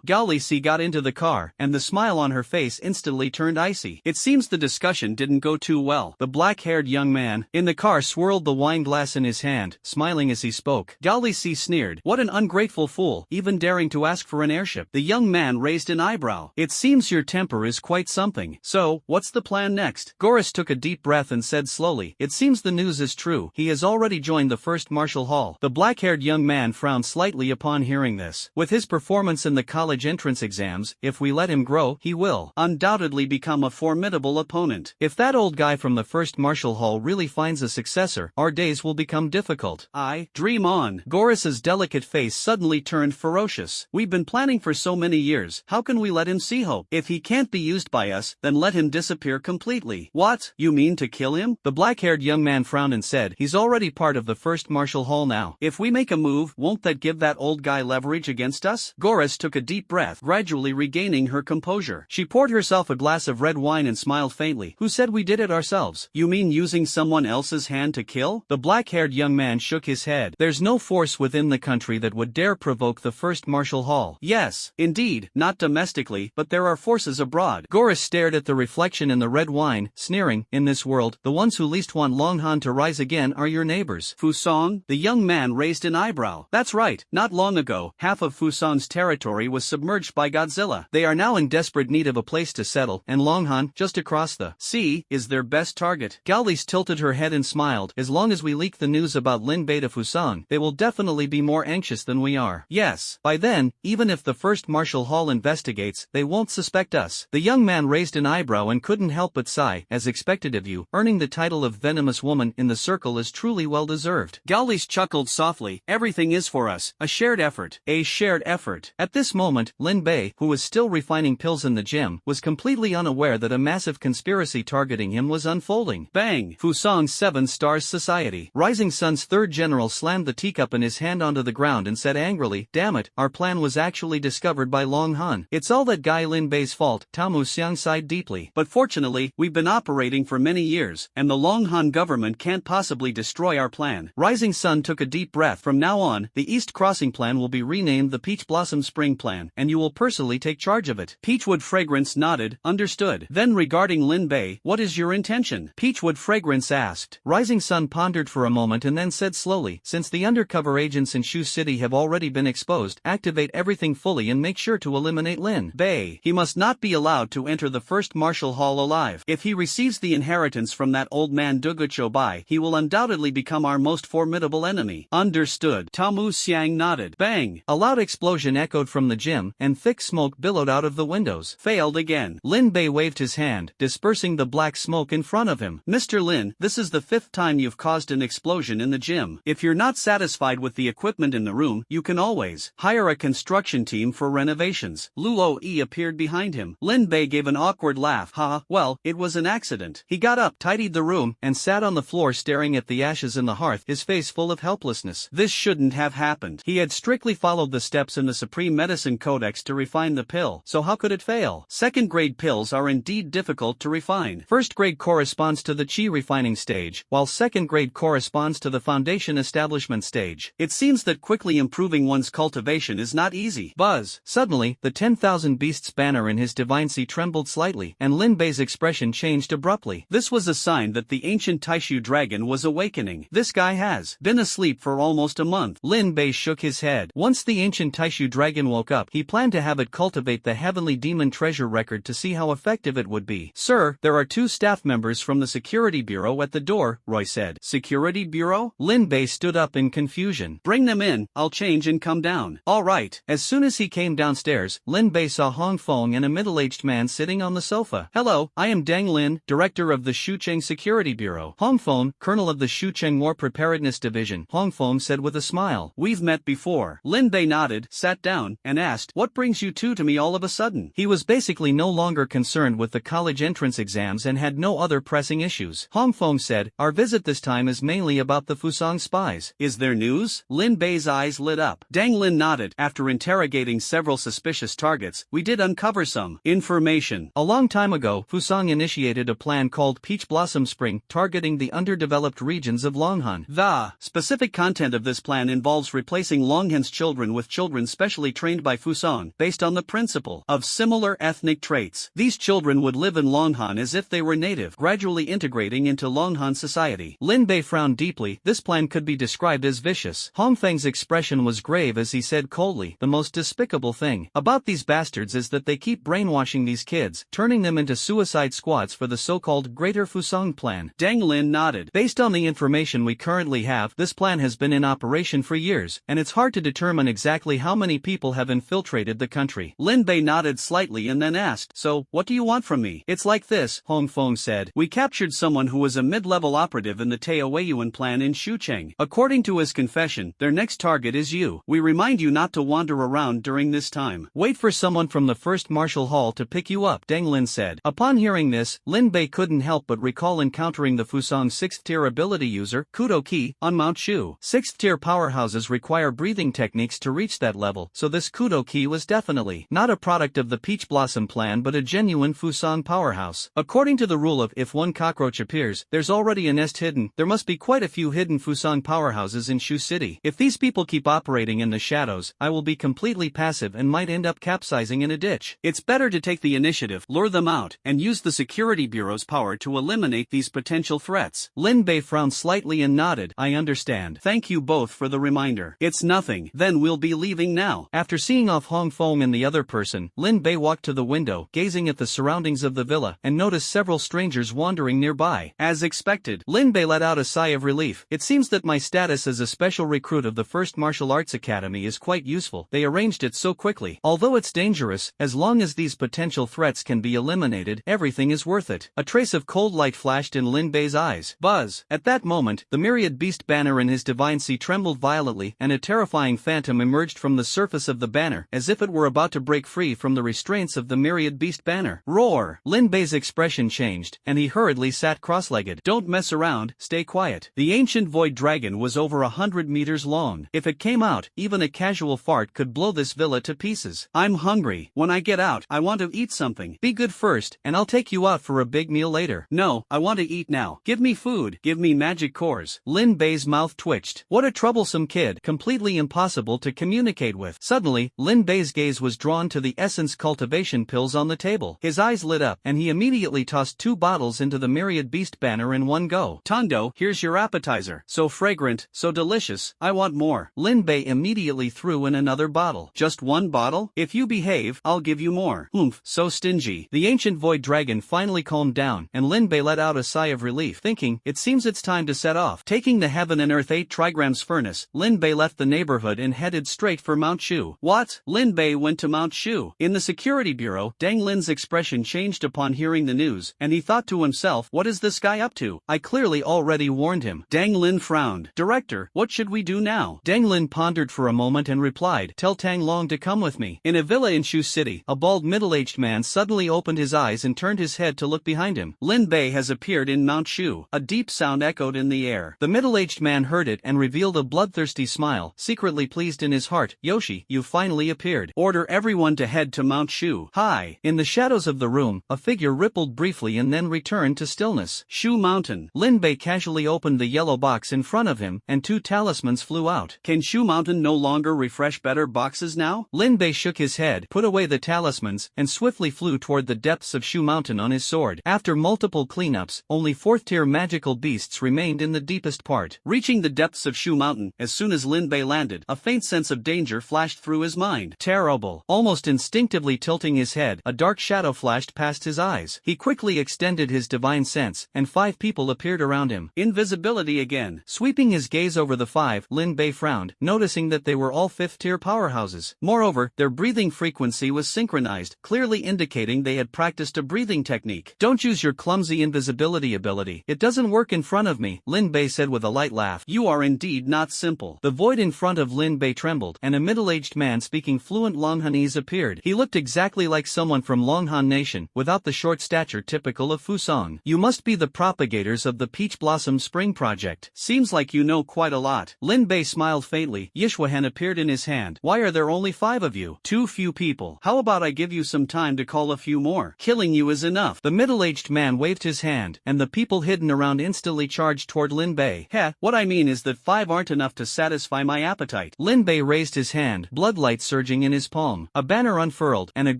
Gao Li Si got into the car, and the smile on her face instantly turned icy. It seems the discussion didn't go too well. The black-haired young man in the car swirled the wine glass in his hand, smiling as he spoke. Gao Li Si sneered. What an ungrateful fool, even daring to ask for an airship. The young man raised an eyebrow. It seems your temper is quite something. So, what's the plan next? Goris took a deep breath and said slowly, it seems the news is true. He has already joined the first martial hall. The black-haired young man frowned slightly upon hearing this. With his performance in the college entrance exams, if we let him grow, he will undoubtedly become a formidable opponent. If that old guy from the first martial hall really finds a successor, our days will become difficult. Dream on. Goris's delicate face suddenly turned ferocious. We've been planning for so many years. How can we let him see hope? If he can't be used by us, then let him disappear completely. What? You mean to kill him? The black-haired young man frowned and said, he's already part of the first martial hall now. If we make a move, won't that give that old guy leverage against us? Goris took a deep breath, gradually regaining her composure. She poured herself a glass of red wine and smiled faintly. Who said we did it ourselves? You mean using someone else's hand to kill? The black-haired young man shook his head. There's no force within the country that would dare provoke the first martial hall. Yes, indeed, not domestically, but there are forces abroad. Goris stared at the reflection in the red wine, sneering, in this world, the ones who least want Longhan to rise again are your neighbors. Fusong? The young man raised an eyebrow. That's right, not long ago, half of Fusong's territory was submerged by Godzilla. They are now in desperate need of a place to settle, and Longhan, just across the sea, is their best target. Gao Li tilted her head and smiled. As long as we leak the news about Lin Bei to Fusong, they will definitely be more anxious than we are. Yes, by then, even if the first martial hall investigates, they won't suspect us. The young man raised an eyebrow and couldn't help but sigh. As expected of you, earning the title of venomous woman in the circle is truly well deserved. Gao Li chuckled softly. Everything is for us. A shared effort. A shared effort. At this moment, Lin Bei, who was still refining pills in the gym, was completely unaware that a massive conspiracy targeting him was unfolding. Bang! Fusong's 7 Stars Society. Rising Sun's third general slammed the teacup in his hand onto the ground and said angrily, damn it, our plan was actually discovered by Long Han. It's all that guy Lin Bei's fault. Tamu Xiang sighed deeply. But fortunately, we've been operating for many years, and the Long Han government can't possibly destroy our plan. Rising Sun took a deep breath. From now on, the East Crossing Plan will be renamed the Peach Blossom Spring Plan, and you will personally take charge of it. Peachwood Fragrance nodded. Understood. Then regarding Lin Bei, what is your intention? Peachwood Fragrance asked. Rising Sun pondered for a moment and then said slowly, since the undercover agents in Shu City have already been exposed, activate everything fully and make sure to eliminate Lin Bei. He must not be allowed to enter the first martial hall alive. If he receives the inheritance from that old man Dugucho Bai, he will undoubtedly become our most formidable enemy. Understood. Tamu Xiang nodded. Bang! A loud explosion echoed from the gym, and thick smoke billowed out of the windows. Failed again. Lin Bei waved his hand, dispersing the black smoke in front of him. Mr. Lin, this is the 5th time you've caused an explosion in the gym. If you're not satisfied with the equipment in the room, you can always hire a construction team for renovations. Luo Yi appeared behind him. Lin Bei gave an awkward laugh. Well, it was an accident. He got up, tidied the room, and sat on the floor staring at the ashes in the hearth, his face full of helplessness. This shouldn't have happened. He had strictly followed the steps in the Supreme Medicine Codex to refine the pill, so how could it fail? Second-grade pills are indeed difficult to refine. First grade corresponds to the Qi refining stage, while second grade corresponds to the foundation establishment stage. It seems that quickly improving one's cultivation is not easy. Buzz! Suddenly, the 10,000 Beasts banner in his divine sea trembled slightly, and Lin Bei's expression changed abruptly. This was a sign that the ancient Taishu dragon was awakening. This guy has been asleep for almost a month. Lin Bei shook his head. Once the ancient Taishu dragon woke up, he planned to have it cultivate the heavenly demon treasure record to see how effective it would be. Sir, there are 2 staff members from the security bureau at the door, Roy said. Security bureau? Lin Bei stood up in confusion. Bring them in. then, I'll change and come down. Alright. As soon as he came downstairs, Lin Bei saw Hong Feng and a middle-aged man sitting on the sofa. Hello, I am Deng Lin, director of the Shucheng Security Bureau. Hong Feng, colonel of the Shucheng War Preparedness Division, Hong Feng said with a smile. We've met before. Lin Bei nodded, sat down, and asked, what brings you two to me all of a sudden? He was basically no longer concerned with the college entrance exams and had no other pressing issues. Hong Feng said, our visit this time is mainly about the Fusang spies. Is there news? Lin Bei's eyes lit up. Deng Lin nodded. After interrogating several suspicious targets, we did uncover some information. A long time ago, Fusang initiated a plan called Peach Blossom Spring, targeting the underdeveloped regions of Longhan. The specific content of this plan involves replacing Longhan's children with children specially trained by Fusang, based on the principle of similar ethnic traits. These children would live in Longhan as if they were native, gradually integrating into Longhan society. Lin Bei frowned deeply. This plan could be described as vicious. Hong Feng's expression was grave as he said coldly, the most despicable thing about these bastards is that they keep brainwashing these kids, turning them into suicide squads for the so-called Greater Fusang Plan. Deng Lin nodded. Based on the information we currently have, this plan has been in operation for years, and it's hard to determine exactly how many people have infiltrated the country. Lin Bei nodded slightly and then asked, so, what do you want from me? It's like this, Hong Feng said. We captured someone who was a mid-level operative in the Taoyuan plan in Shucheng. According to his confession, their next target is you. We remind you not to wander around during this time. Wait for someone from the first martial hall to pick you up, Deng Lin said. Upon hearing this, Lin Bei couldn't help but recall encountering the Fusang 6th tier ability user, Kyoto Ki, on Mount Shu. 6th tier powerhouses require breathing techniques to reach that level, so this Kyoto Ki was definitely not a product of the Peach Blossom plan but a genuine Fusang powerhouse. According to the rule of if one cockroach appears, there's already a nest hidden, there must be quite a few hidden Fusang powerhouses in Shu City. If these people keep operating in the shadows, I will be completely passive and might end up capsizing in a ditch. It's better to take the initiative, lure them out, and use the Security Bureau's power to eliminate these potential threats. Lin Bei frowned slightly and nodded. I understand. Thank you both for the reminder. It's nothing. Then we'll be leaving now. After seeing off Hong Feng and the other person, Lin Bei walked to the window, gazing at the surroundings of the villa, and noticed several strangers wandering nearby. As expected, Lin Bei let out a sigh of relief. It seems that my status as a special recruit of the First Martial Arts Academy is quite useful. They arranged it so quickly. Although it's dangerous, as long as these potential threats can be eliminated, everything is worth it. A trace of cold light flashed in Lin Bei's eyes. Buzz. At that moment, the myriad beast banner in his divine sea trembled violently, and a terrifying phantom emerged from the surface of the banner, as if it were about to break free from the restraints of the myriad beast banner. Roar! Lin Bei's expression changed, and he hurriedly sat cross-legged. Don't mess around, stay quiet. The ancient void dragon was over 100 meters long. If it came out, even a casual fart could blow this villa to pieces. I'm hungry. When I get out, I want to eat something. Be good first, and I'll take you out for a big meal later. No, I want to eat now. Give me food. Give me magic cores. Lin Bei's mouth twitched. What a troublesome kid. Completely impossible to communicate with. Suddenly, Lin Bei's gaze was drawn to the essence cultivation pills on the table. His eyes lit up, and he immediately tossed 2 bottles into the myriad beast banner in one go. Tondo, here's your appetizer. So fragrant, so delicious, I want more. Lin Bei immediately threw in another bottle. Just 1 bottle? If you behave, I'll give you more. Oomph, so stingy. The ancient void dragon finally calmed down, and Lin Bei let out a sigh of relief, thinking, it seems it's time to set off. Taking the Heaven and Earth 8 trigrams furnace, Lin Bei left the neighborhood and headed straight for Mount Shu. What? Lin Bei went to Mount Shu. In the Security Bureau, Deng Lin's expression changed upon hearing the news, and he thought to himself, what is this guy up to? I clearly already warned him. Deng Lin frowned. Director, what should we do now? Deng Lin pondered for a moment and replied, tell Tang Long to come with me. In a villa in Shu City, a bald middle-aged man suddenly opened his eyes and turned his head to look behind him. Lin Bei has appeared in Mount Shu. A deep sound echoed in the air. The middle-aged man heard it and revealed a bloodthirsty smile, secretly pleased in his heart. Yoshi, you finally appeared. Order everyone to head to Mount Shu. Hi. In the shadows of the room, a figure rippled briefly and then returned to stillness. Shu Mountain. Lin Bei casually opened the yellow box in front of him, and 2 talismans flew out. Can Shu Mountain no longer refresh better boxes now? Lin Bei shook his head, put away the talismans, and swiftly flew toward the depths of Shu Mountain on his sword. After multiple cleanups, only 4th-tier magical beasts remained in the deepest part. Reaching the depths of Shu Mountain, as soon as Lin Bei landed, a faint sense of danger flashed through his mind. Terrible. Almost instinctively tilting his head, a dark shadow flashed past his eyes. He quickly extended his divine sense, and 5 people appeared around him. Invisibility again. Sweeping his gaze over the 5, Lin Bei frowned frowned, noticing that they were all 5th-tier powerhouses. Moreover, their breathing frequency was synchronized, clearly indicating they had practiced a breathing technique. "Don't use your clumsy invisibility ability. It doesn't work in front of me," Lin Bei said with a light laugh. "You are indeed not simple." The void in front of Lin Bei trembled, and a middle-aged man speaking fluent Longhanese appeared. He looked exactly like someone from Longhan Nation, without the short stature typical of Fusang. "You must be the propagators of the Peach Blossom Spring Project. Seems like you know quite a lot." Lin Bei smiled faintly. Yishuahan appeared in his hand. "Why are there only 5 of you? Too few people. How about I give you some time to call a few more? Killing you is enough." The middle-aged man waved his hand, and the people hidden around instantly charged toward Lin Bei. "Heh, what I mean is that 5 aren't enough to satisfy my appetite." Lin Bei raised his hand, bloodlight surging in his palm. A banner unfurled, and a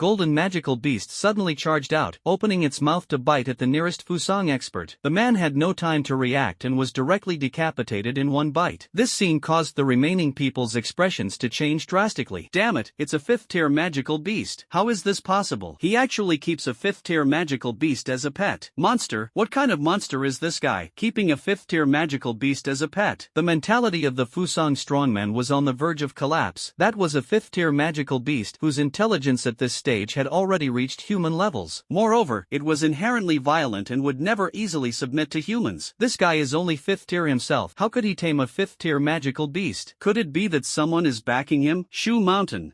golden magical beast suddenly charged out, opening its mouth to bite at the nearest Fusang expert. The man had no time to react and was directly decapitated in one bite. This scene caused the remaining people's expressions to change drastically. "Damn it, it's a 5th-tier magical beast. How is this possible? He actually keeps a 5th-tier magical beast as a pet. Monster, what kind of monster is this guy, keeping a 5th-tier magical beast as a pet?" The mentality of the Fusang strongman was on the verge of collapse. That was a 5th-tier magical beast whose intelligence at this stage had already reached human levels. Moreover, it was inherently violent and would never easily submit to humans. This guy is only 5th-tier himself. How could he tame a 5th-tier magical beast? Could it be that someone is backing him? Shu Mountain,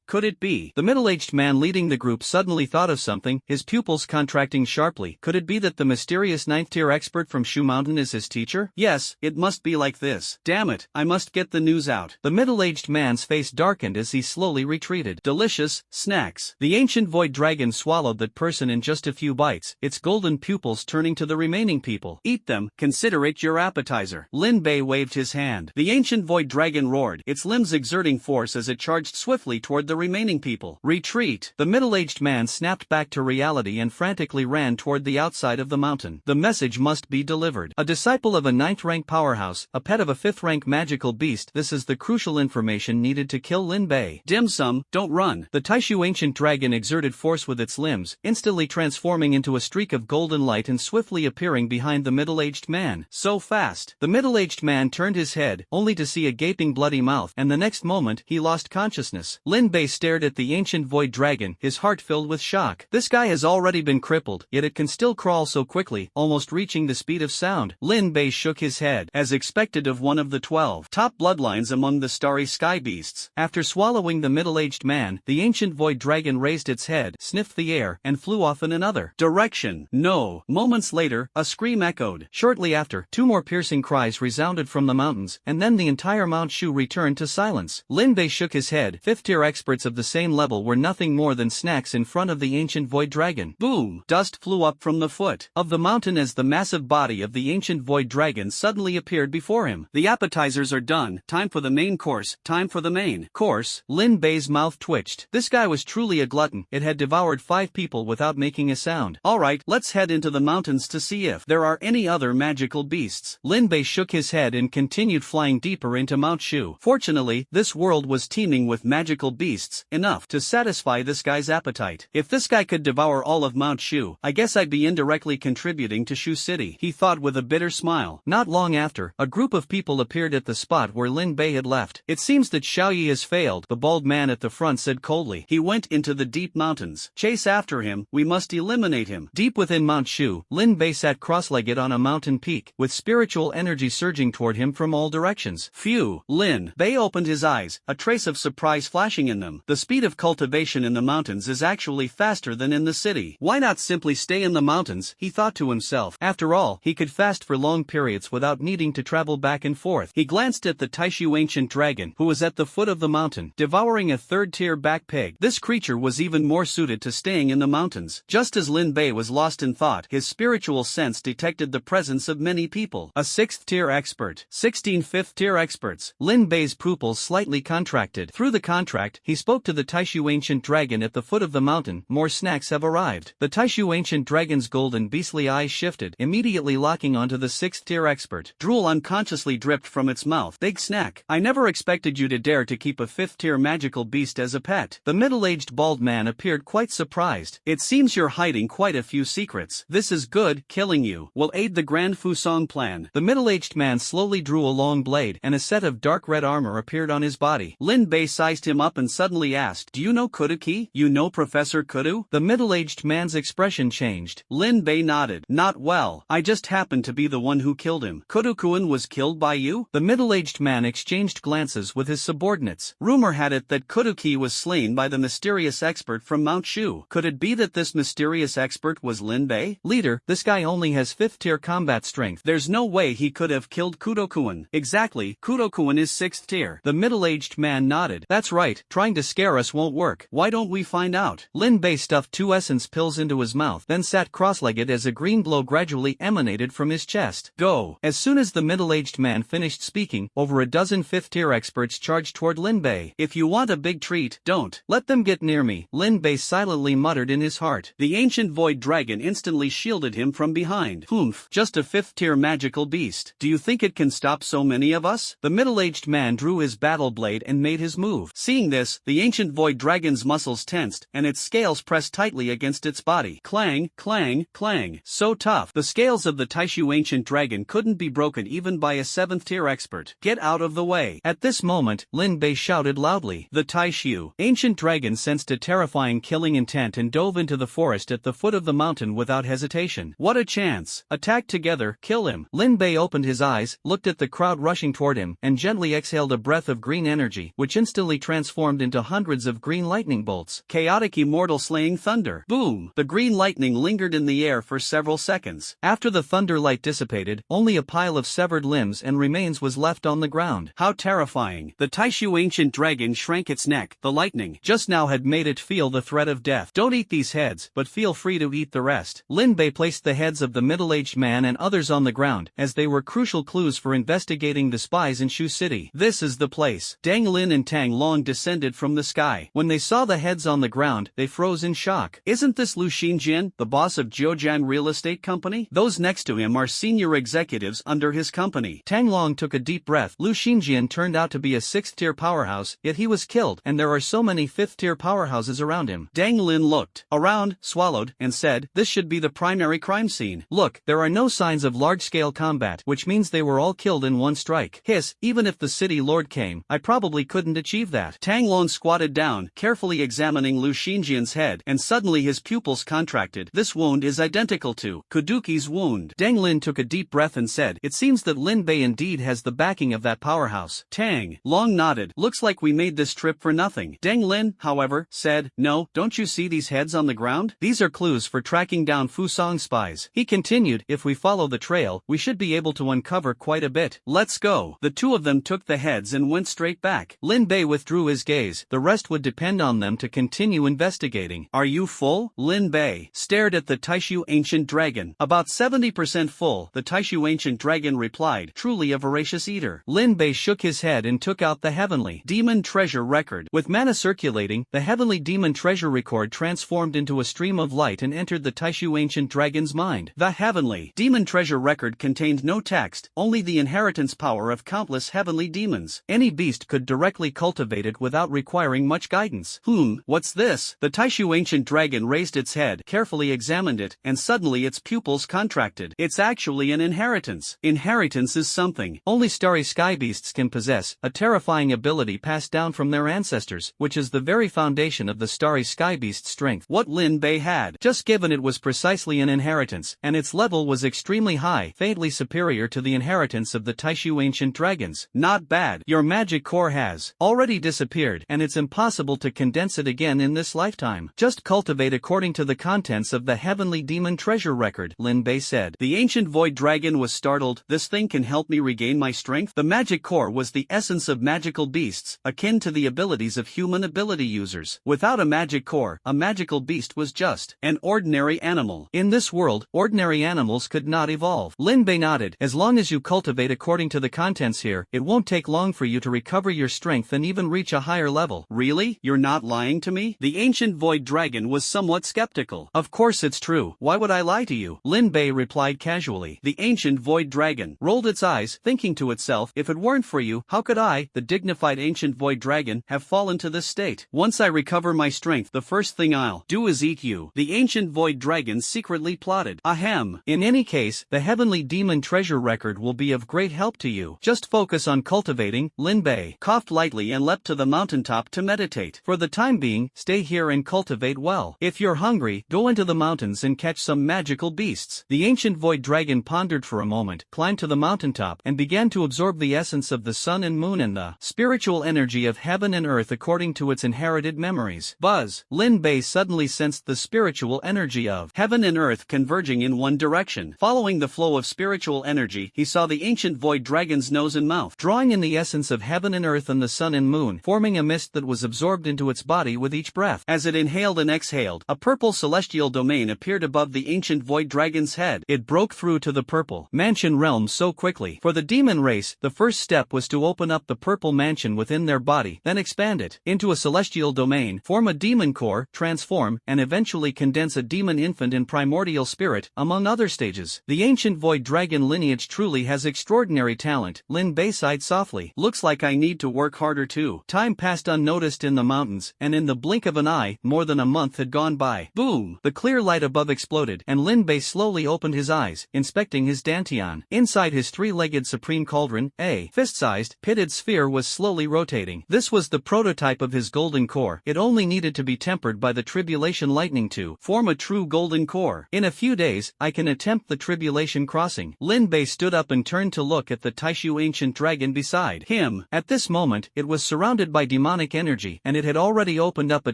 could it be? The middle-aged man leading the group suddenly thought of something, his pupils contracting sharply. Could it be that the mysterious 9th-tier expert from Shu Mountain is his teacher? Yes, it must be like this. Damn it, I must get the news out. The middle-aged man's face darkened as he slowly retreated. Delicious snacks. The ancient void dragon swallowed that person in just a few bites, its golden pupils turning to the remaining people. "Eat them, consider it your appetizer." Lin Bei waved his hand. The ancient void dragon roared, its limbs exerting force as it charged swiftly toward the remaining people. "Retreat!" The middle-aged man snapped back to reality and frantically ran toward the outside of the mountain. The message must be delivered. A disciple of a 9th-rank powerhouse, a pet of a 5th-rank magical beast. This is the crucial information needed to kill Lin Bei. "Dim sum, don't run." The Taishu ancient dragon exerted force with its limbs, instantly transforming into a streak of golden light and swiftly appearing behind the middle-aged man. So fast. The middle-aged man turned his head, only to see a gaping bloody mouth, and the next moment, he lost consciousness. Lin Bei stared at the ancient void dragon, his heart filled with shock. This guy has already been crippled, yet it can still crawl so quickly, almost reaching the speed of sound. Lin Bei shook his head, as expected of one of the 12 top bloodlines among the starry sky beasts. After swallowing the middle-aged man, the ancient void dragon raised its head, sniffed the air, and flew off in another direction. No. Moments later, a scream echoed. Shortly after, 2 more piercing cries resounded from the mountains, and then the entire Mount Shu returned to silence. Lin Bei shook his head. 5th-tier experts of the same level were nothing more than snacks in front of the ancient void dragon. Boom! Dust flew up from the foot of the mountain as the massive body of the ancient void dragon suddenly appeared before him. "The appetizers are done. Time for the main course. Time for the main course." Lin Bei's mouth twitched. This guy was truly a glutton. It had devoured 5 people without making a sound. "Alright, let's head into the mountains to see if there are any other magical beasts." Lin Bei shook his head and continued flying deeper into Mount Shu. Fortunately, this world was teeming with magical beasts, enough to satisfy this guy's appetite. If this guy could devour all of Mount Shu, I guess I'd be indirectly contributing to Shu City, he thought with a bitter smile. Not long after, a group of people appeared at the spot where Lin Bei had left. "It seems that Xiaoyi has failed," the bald man at the front said coldly. "He went into the deep mountains. Chase after him, we must eliminate him." Deep within Mount Shu, Lin Bei sat cross-legged on a mountain peak, with spiritual energy surging toward him from all directions. Phew! Lin Bei opened his eyes, a trace of surprise flashing in them. The speed of cultivation in the mountains is actually faster than in the city. Why not simply stay in the mountains, he thought to himself. After all, he could fast for long periods without needing to travel back and forth. He glanced at the Taishu ancient dragon, who was at the foot of the mountain, devouring a 3rd-tier back pig. This creature was even more suited to staying in the mountains. Just as Lin Bei was lost in thought, his spiritual sense detected the presence of many people. A 6th-tier expert. 16 5th-tier experts. Lin Bei's pupils slightly contracted. Through the contract, he spoke to the Taishu ancient dragon at the foot of the mountain. "More snacks have arrived." The Taishu ancient dragon's golden beastly eyes shifted, immediately locking onto the 6th-tier expert. Drool unconsciously dripped from its mouth. "Big snack. I never expected you to dare to keep a 5th-tier magical beast as a pet." The middle-aged bald man appeared quite surprised. "It seems you're hiding quite a few secrets. This is good. Killing you will aid the Grand Fusang plan." The middle-aged man slowly drew a long blade, and a set of dark red armor appeared on his body. Lin Bei sized him up and suddenly asked, "Do you know Kuduki? You know Professor Kudu?" The middle-aged man's expression changed. Lin Bei nodded. "Not well. I just happened to be the one who killed him." "Kudu-kun was killed by you?" The middle-aged man exchanged glances with his subordinates. Rumor had it that Kuduki was slain by the mysterious expert from Mount Shu. Could it be that this mysterious expert was Lin Bei? "Leader, this guy only has 5th tier combat strength. There's no way he could have killed Kudo-kun." "Exactly, Kudo-kun is 6th tier. The middle-aged man nodded. "That's right, trying to scare us won't work. Why don't we find out?" Lin Bei stuffed 2 essence pills into his mouth, then sat cross-legged as a green glow gradually emanated from his chest. "Go." As soon as the middle-aged man finished speaking, over a dozen 5th tier experts charged toward Lin Bei. "If you want a big treat, don't let them get near me," Lin Bei silently muttered in his heart. The ancient void dragon instantly shielded him from behind. "Humph, just a 5th tier magical beast. Do you think it can stop so many of us?" The middle-aged man drew his battle blade and made his move. Seeing this, the ancient void dragon's muscles tensed, and its scales pressed tightly against its body. Clang, clang, clang. So tough. The scales of the Taishu ancient dragon couldn't be broken even by a 7th tier expert. "Get out of the way." At this moment, Lin Bei shouted loudly. The Taishu ancient dragon sensed a terrifying killing intent and dove into the forest at the foot of the mountain without hesitation. "What a chance. Attack together, kill him." Lin Bei opened his eyes, looked at the crowd rushing toward him, and gently exhaled a breath of green energy, which instantly transformed into hundreds of green lightning bolts. Chaotic immortal slaying thunder. Boom! The green lightning lingered in the air for several seconds. After the thunder light dissipated, only a pile of severed limbs and remains was left on the ground. How terrifying. The Taishu ancient dragon shrank its neck. The lightning just now had made it feel the threat of death. "Don't eat these heads, but feel free to eat the rest." Lin Bei placed the heads of the middle-aged man and others on the ground, as they were crucial clues for investigating the spies in Shu City. "This is the place." Dang Lin and Tang Long descended from the sky. When they saw the heads on the ground, they froze in shock. "Isn't this Lu Xinjian, the boss of Jiujiang Real Estate Company? Those next to him are senior executives under his company." Tang Long took a deep breath. Lu Xinjian turned out to be a 6th tier powerhouse, yet he was killed, and there are so many 5th tier powerhouses around him. Dang Lin looked around, swallowed, and said, "This should be the primary crime scene. Look, there are no signs of large-scale combat, which means they were all killed in one strike. Hiss, even if the city lord came, I probably couldn't achieve that." Tang Long squatted down, carefully examining Lu Xinjian's head, and suddenly his pupils contracted. "This wound is identical to Kuduki's wound." Dang Lin took a deep breath and said, "It seems that Lin Bei indeed has the backing of that powerhouse." Tang Long nodded. "Looks like we made this trip for nothing." Dang Lin, however, said, "No, don't you see these heads on the ground? These are clues for tracking down Fusang spies." He continued, "If we follow the trail, we should be able to uncover quite a bit. Let's go." The two of them took the heads and went straight back. Lin Bei withdrew his gaze. The rest would depend on them to continue investigating. "Are you full?" Lin Bei stared at the Taishu ancient dragon. "About 70% full," the Taishu ancient dragon replied, truly a voracious eater. Lin Bei shook his head and took out the heavenly demon treasure record. With mana circulating, the heavenly demon treasure record transformed into a stream of light and entered the Taishu ancient dragon's mind. The heavenly demon treasure record contained no text, only the inheritance power of countless heavenly demons. Any beast could directly cultivate it without requiring much guidance. What's this?" The Taishu ancient dragon raised its head, carefully examined it, and suddenly its pupils contracted. "It's actually an inheritance." Inheritance is something only starry sky beasts can possess, a terrifying ability passed down from their ancestors, which is the very foundation of the starry sky beast's strength. What Lin Bei had just given it was precisely an inheritance, and its level was extremely high, faintly superior to the inheritance of the Taishu ancient dragons. "Not bad. Your magic core has already disappeared, and it's impossible to condense it again in this lifetime. Just cultivate according to the contents of the heavenly demon treasure record," Lin Bei said. The ancient void dragon was startled. "This thing can help me regain my strength?" The magic core was the essence of magical beasts, akin to the abilities of human ability users. Without a magic core, a magical beast was just an ordinary animal. In this world, ordinary animals could not evolve. Lin Bei nodded. "As long as you cultivate according to the contents here, it won't take long for you to recover your strength and even reach a higher level." "Really? You're not lying to me?" The ancient void dragon was somewhat skeptical. "Of course it's true. Why would I lie to you?" Lin Bei replied casually. The ancient void dragon rolled its eyes, thinking to itself, "If it weren't for you, how could I, the dignified ancient void dragon, have fallen to this state? Once I recover my strength, the first thing I'll do is eat you." The ancient void dragon secretly plotted. Ahem. "In any case, the heavenly demon treasure record will be of great help to you. Just Just focus on cultivating. Lin Bei coughed lightly and leapt to the mountaintop to meditate. For the time being, stay here and cultivate well. If you're hungry, go into the mountains and catch some magical beasts. The ancient void dragon pondered for a moment, climbed to the mountaintop, and began to absorb the essence of the sun and moon and the spiritual energy of heaven and earth according to its inherited memories. Buzz! Lin Bei suddenly sensed the spiritual energy of heaven and earth converging in one direction. Following the flow of spiritual energy, he saw the ancient void dragon's nose and mouth, drawing in the essence of heaven and earth and the sun and moon, forming a mist that was absorbed into its body with each breath. As it inhaled and exhaled, a purple celestial domain appeared above the ancient void dragon's head. It broke through to the purple mansion realm so quickly. For the demon race, the first step was to open up the purple mansion within their body, then expand it into a celestial domain, form a demon core, transform, and eventually condense a demon infant in primordial spirit, among other stages. The ancient void dragon lineage truly has extraordinary talent. Lin Bei sighed softly. Looks like I need to work harder too. Time passed unnoticed in the mountains, and in the blink of an eye, more than a month had gone by. Boom! The clear light above exploded, and Lin Bei slowly opened his eyes, inspecting his dantian. Inside his three-legged supreme cauldron, a fist-sized, pitted sphere was slowly rotating. This was the prototype of his golden core. It only needed to be tempered by the tribulation lightning to form a true golden core. In a few days, I can attempt the tribulation crossing. Lin Bei stood up and turned to look at the Taishu ancient dragon beside him. At this moment, it was surrounded by demonic energy, and it had already opened up a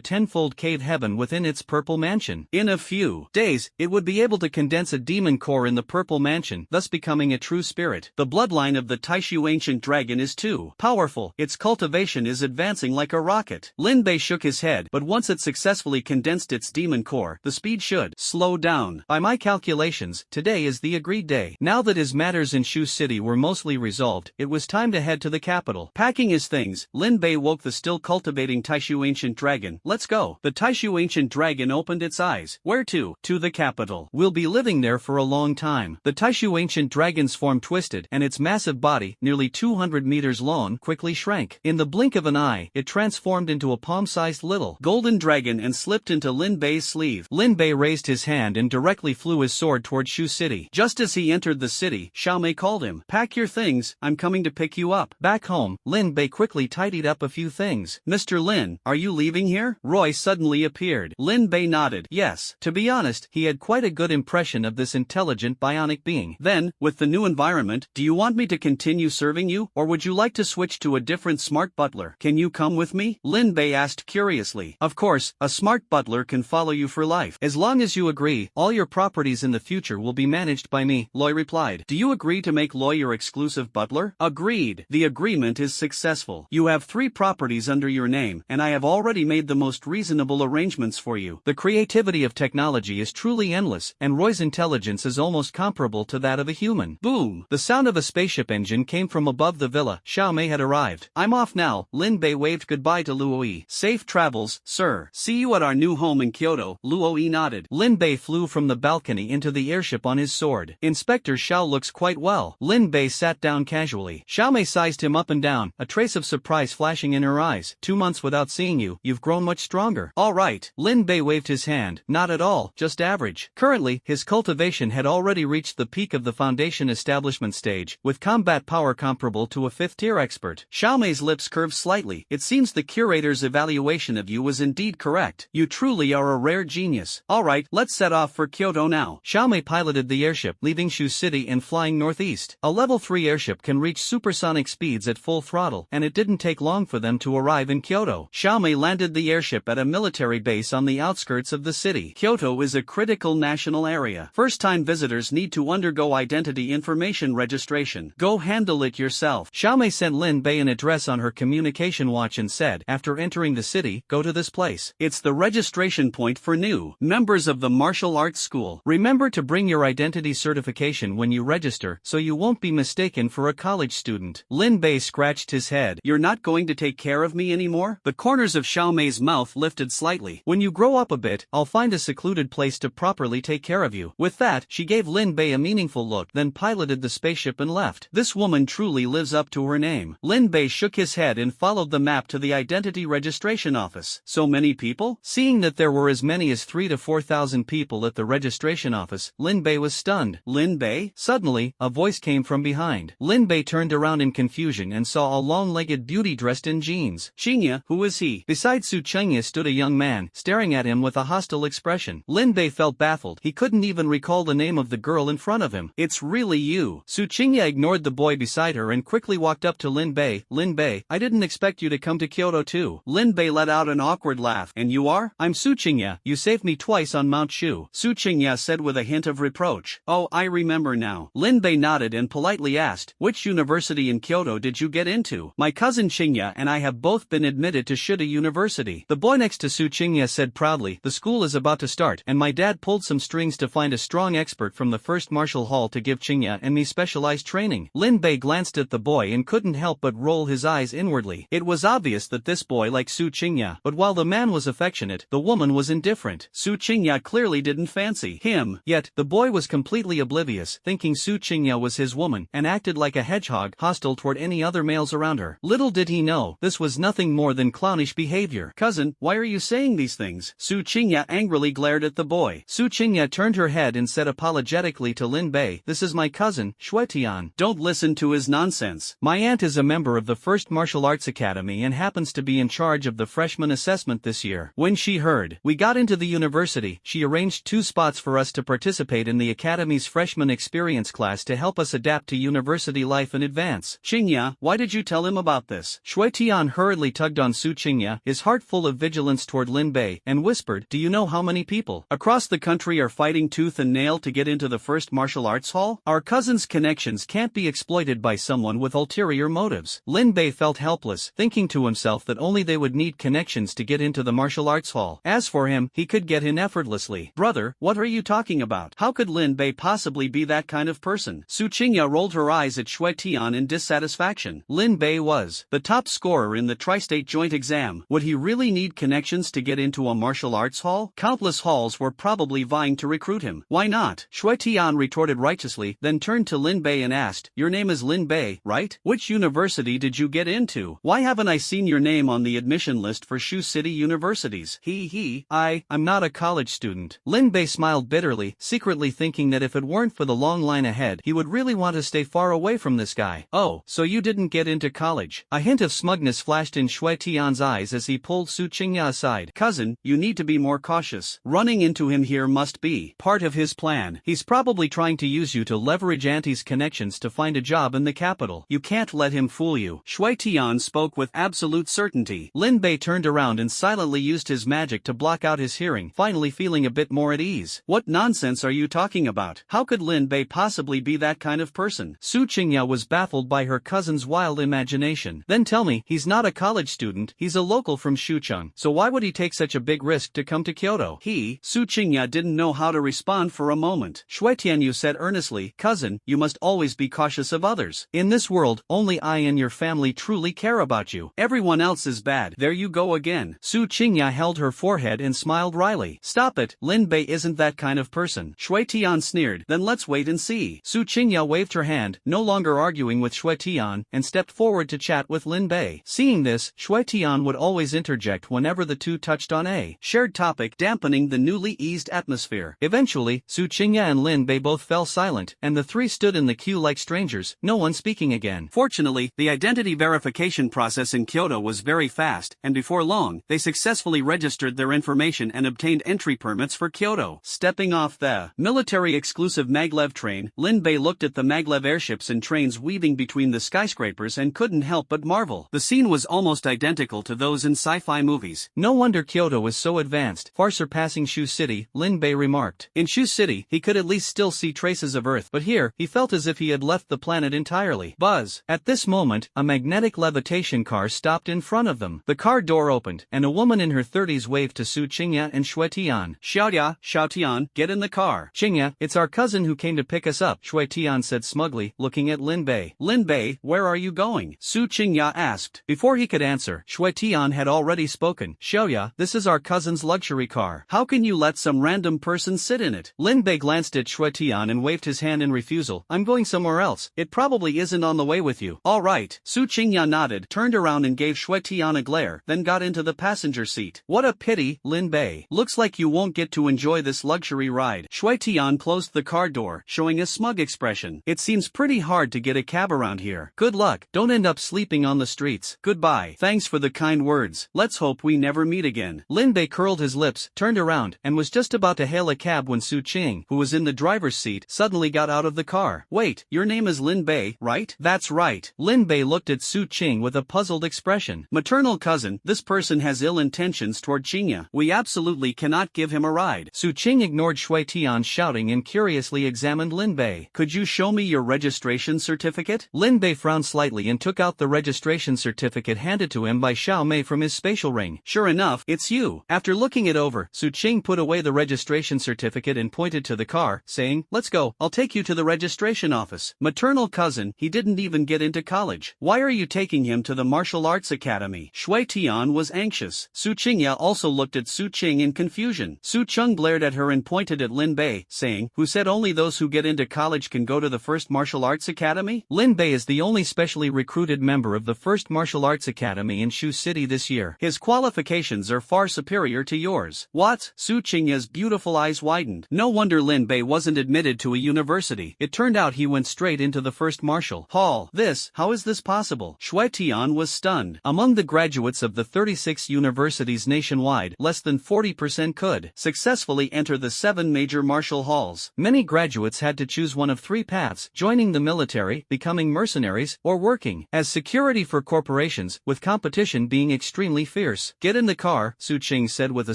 tenfold cave heaven within its purple mansion. In a few days, it would be able to condense a demon core in the purple mansion, thus becoming a true spirit. The bloodline of the Taishu ancient dragon is too powerful. Its cultivation is advancing like a rocket. Lin Bei shook his head, but once it successfully condensed its demon core, the speed should slow down. By my calculations, today is the agreed day. Now that his matters in Shu City were mostly resolved, it was time to head to the capital. Packing his things, Lin Bei woke the still cultivating Taishu ancient dragon. Let's go. The Taishu ancient dragon opened its eyes. Where to? To the capital. We'll be living there for a long time. The Taishu ancient dragon's form twisted, and its massive body, nearly 200 meters long, quickly shrank. In the blink of an eye, it transformed into a palm-sized little golden dragon and slipped into Lin Bei's sleeve. Lin Bei raised his hand and directly flew his sword toward Shu City. Just as he entered the city, Xiao Mei called him. Pack your things, I'm coming to pick you up. Back home, Lin Bei quickly tidied up a few things. Mr. Lin, are you leaving here? Roy suddenly appeared. Lin Bei nodded. Yes. To be honest, he had quite a good impression of this intelligent bionic being. Then, with the new environment, do you want me to continue serving you, or would you like to switch to a different smart butler? Can you come with me? Lin Bei asked curiously. Of course, a smart butler can follow you for life. As long as you agree, all your properties in the future will be managed by me, Loy replied. Do you agree to make Loy your exclusive butler? Agreed. The agreement is successful. You have 3 properties under your name, and I have already made the most reasonable arrangements for you. The creativity of technology is truly endless, and Roy's intelligence is almost comparable to that of a human. Boom! The sound of a spaceship engine came from above the villa. Xiao Mei had arrived. I'm off now. Lin Bei waved goodbye to Luoyi. Safe travels, sir. See you at our new home in Kyoto. Luoyi nodded. Lin Bei flew from the balcony into the airship on his sword. Inspector Xiao looks quite well. Lin Bei sat down casually. Xiao Mei sized him up and down, a trace of surprise flashing in her eyes. 2 months without seeing you, you've grown much stronger. All right. Lin Bei waved his hand. Not at all, just average. Currently, his cultivation had already reached the peak of the foundation establishment stage, with combat power comparable to a 5th-tier expert. Xiao Mei's lips curved slightly. It seems the curator's evaluation of you was indeed correct. You truly are a rare genius. All right, let's set off for Kyoto now. Xiao Mei piloted the airship, leaving Shu City and flying northeast. A level 3 airship can reach supersonic speeds at full throttle, and it didn't take long for them to arrive in Kyoto. Xiao Mei landed the airship at a military base on the outskirts of the city. Kyoto is a critical national area. First-time visitors need to undergo identity information registration. Go handle it yourself. Xiao Mei sent Lin Bei an address on her communication watch and said, after entering the city, go to this place. It's the registration point for new members of the martial arts school. Remember to bring your identity certification when you register, so you won't be mistaken for a college student. Lin Bei scratched his head. You're not going to take care of me anymore? The corners of Xiao Mei's mouth lifted slightly. When you grow up a bit, I'll find a secluded place to properly take care of you. With that, she gave Lin Bei a meaningful look, then piloted the spaceship and left. This woman truly lives up to her name. Lin Bei shook his head and followed the map to the identity registration office. So many people? Seeing that there were as many as 3,000 to 4,000 people at the registration office, Lin Bei was stunned. Lin Bei? Suddenly, a voice came from behind. Lin Bei Bei turned around in confusion and saw a long-legged beauty dressed in jeans. Xingya, who is he? Beside Su Chengya stood a young man, staring at him with a hostile expression. Lin Bei felt baffled. He couldn't even recall the name of the girl in front of him. It's really you. Su Chengya ignored the boy beside her and quickly walked up to Lin Bei. Lin Bei, I didn't expect you to come to Kyoto too. Lin Bei let out an awkward laugh. And you are? I'm Su Chengya. You saved me twice on Mount Shu. Su Chengya said with a hint of reproach. Oh, I remember now. Lin Bei nodded and politely asked, which university in Kyoto did you get into? My cousin Chengya and I have both been admitted to Shida University. The boy next to Su Chengya said proudly, the school is about to start and my dad pulled some strings to find a strong expert from the first martial hall to give Chengya and me specialized training. Lin Bei glanced at the boy and couldn't help but roll his eyes inwardly. It was obvious that this boy liked Su Chengya, but while the man was affectionate, the woman was indifferent. Su Chengya clearly didn't fancy him, yet the boy was completely oblivious, thinking Su Chengya was his woman, and acted like a hedgehog, hostile toward any other males around her. Little did he know, this was nothing more than clownish behavior. Cousin, why are you saying these things? Su Chengya angrily glared at the boy. Su Chengya turned her head and said apologetically to Lin Bei, this is my cousin, Shuetian. Don't listen to his nonsense. My aunt is a member of the First Martial Arts Academy and happens to be in charge of the freshman assessment this year. When she heard we got into the university, she arranged 2 spots for us to participate in the Academy's freshman experience class to help us adapt to university life in advance. Chengya, why did you tell him about this? Shuetian hurriedly tugged on Su Chengya, his heart full of vigilance toward Lin Bei, and whispered, do you know how many people across the country are fighting tooth and nail to get into the first martial arts hall? Our cousin's connections can't be exploited by someone with ulterior motives. Lin Bei felt helpless, thinking to himself that only they would need connections to get into the martial arts hall. As for him, he could get in effortlessly. Brother, what are you talking about? How could Lin Bei possibly be that kind of person? Su Chengya rolled her eyes at Shuetian in dissatisfaction. Lin Bei was the top scorer in the tri-state joint exam. Would he really need connections to get into a martial arts hall? Countless halls were probably vying to recruit him. Why not? Shuetian retorted righteously, then turned to Lin Bei and asked, your name is Lin Bei, right? Which university did you get into? Why haven't I seen your name on the admission list for Shu City universities? I'm not a college student. Lin Bei smiled bitterly, secretly thinking that if it weren't for the long line ahead, he would really want to stay far away from this guy. Oh, so you didn't get into college? A hint of smugness flashed in Shuetian's eyes as he pulled Su Chengya aside. Cousin, you need to be more cautious. Running into him here must be part of his plan. He's probably trying to use you to leverage Auntie's connections to find a job in the capital. You can't let him fool you. Shuetian spoke with absolute certainty. Lin Bei turned around and silently used his magic to block out his hearing, finally feeling a bit more at ease. What nonsense are you talking about? How could Lin Bei possibly be that kind of person? Su Chengya was baffled by her cousin's wild imagination. Then tell me, he's not a college student, he's a local from Shucheng, so why would he take such a big risk to come to Kyoto? Su Chengya didn't know how to respond for a moment. Shuetianyu said earnestly, cousin, you must always be cautious of others. In this world, only I and your family truly care about you. Everyone else is bad. There you go again. Su Chengya held her forehead and smiled wryly. Stop it, Lin Bei isn't that kind of person. Shuetian sneered, then let's wait and see. Su Chengya waved her hand, no longer arguing with Shuetian, and stepped forward to chat with Lin Bei. Seeing this, Shuetian would always interject whenever the two touched on a shared topic, dampening the newly eased atmosphere. Eventually, Su Chengya and Lin Bei both fell silent, and the three stood in the queue like strangers, no one speaking again. Fortunately, the identity verification process in Kyoto was very fast, and before long, they successfully registered their information and obtained entry permits for Kyoto. Stepping off the military-exclusive maglev train, Lin Bei looked at the maglev airships and trains weaving between the skyscrapers and couldn't help but marvel. The scene was almost identical to those in sci-fi movies. No wonder Kyoto was so advanced, far surpassing Shu City, Lin Bei remarked. In Shu City, he could at least still see traces of Earth, but here, he felt as if he had left the planet entirely. Buzz. At this moment, a magnetic levitation car stopped in front of them. The car door opened, and a woman in her 30s waved to Su Chengya and Shuetian. Xiaotian, get in the car. Chengya, it's our cousin who came to pick us up, Shuetian said smugly, looking at Lin Bei. Lin Bei, where are you going? Su Chengya asked. Before he could answer, Shuetian had already spoken. Xiaoya, this is our cousin's luxury car. How can you let some random person sit in it? Lin Bei glanced at Shuetian and waved his hand in refusal. I'm going somewhere else. It probably isn't on the way with you. All right. Su Chengya nodded, turned around and gave Shuetian a glare, then got into the passenger seat. What a pity, Lin Bei. Looks like you won't get to enjoy this luxury ride. Shuetian closed the car door, showing a smug expression. It seems pretty hard to get a cab around here. Good luck, don't end up sleeping on the streets. Goodbye. Thanks for the kind words. Let's hope we never meet again. Lin Bei curled his lips, turned around, and was just about to hail a cab when Su Qing, who was in the driver's seat, suddenly got out of the car. Wait, your name is Lin Bei, right? That's right. Lin Bei looked at Su Qing with a puzzled expression. Maternal cousin, this person has ill intentions toward Qingya. We absolutely cannot give him a ride. Su Qing ignored Shui Tian's shouting and curiously examined Lin Bei. Could you show me your registration certificate? Lin Bei frowned slightly and took out the registration certificate handed to him by Xiao Mei from his spatial ring. Sure enough, it's you. After looking it over, Su Qing put away the registration certificate and pointed to the car, saying, "Let's go, I'll take you to the registration office." Maternal cousin, he didn't even get into college. Why are you taking him to the martial arts academy? Shui Tian was anxious. Su Qingya also looked at Su Qing in confusion. Su Cheng glared at her and pointed at Lin Bei, saying, "Who said only those who get into college can go to the first martial arts academy?" Lin Bei is the only specially recruited member of the first martial arts academy in Shu City this year. His qualifications are far superior to yours. What? Su Qingya's beautiful eyes widened. No wonder Lin Bei wasn't admitted to a university. It turned out he went straight into the first martial hall. How is this possible? Shui Tian was stunned. Among the graduates of the 36 universities nationwide, less than 40% could successfully enter the 7 major martial halls. Many graduates had to choose one of 3 paths: joining the military, becoming mercenaries, or working as security for corporations, with competition being extremely fierce. Get in the car, Su Qing said with a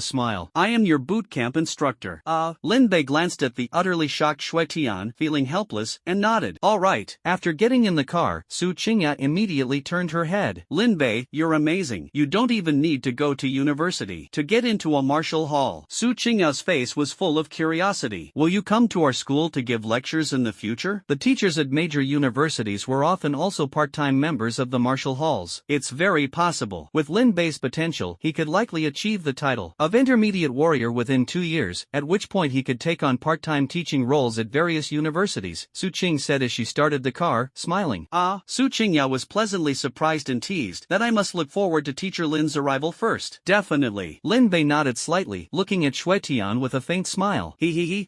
smile. I am your boot camp instructor. Lin Bei glanced at the utterly shocked Shui Tian, feeling helpless, and nodded. All right. After getting in the car, Su Qingya immediately turned her head. Lin Bei, you're amazing. You don't even need to go to university to get into a martial hall. Su Qingya's face was full of curiosity. Will you come to our school to give lectures in the future? The teachers at major universities were often also part-time members of the martial halls. It's very possible. With Lin Bei's potential, he could likely achieve the title of intermediate warrior within 2 years, at which point he could take on part-time teaching roles at various universities, Su Qing said as she started the car, smiling. Su Qingya was pleasantly surprised and teased that I must look forward to teacher Lin's arrival first. Definitely. Lin Bei nodded slightly, looking at Shui Tian with a faint smile.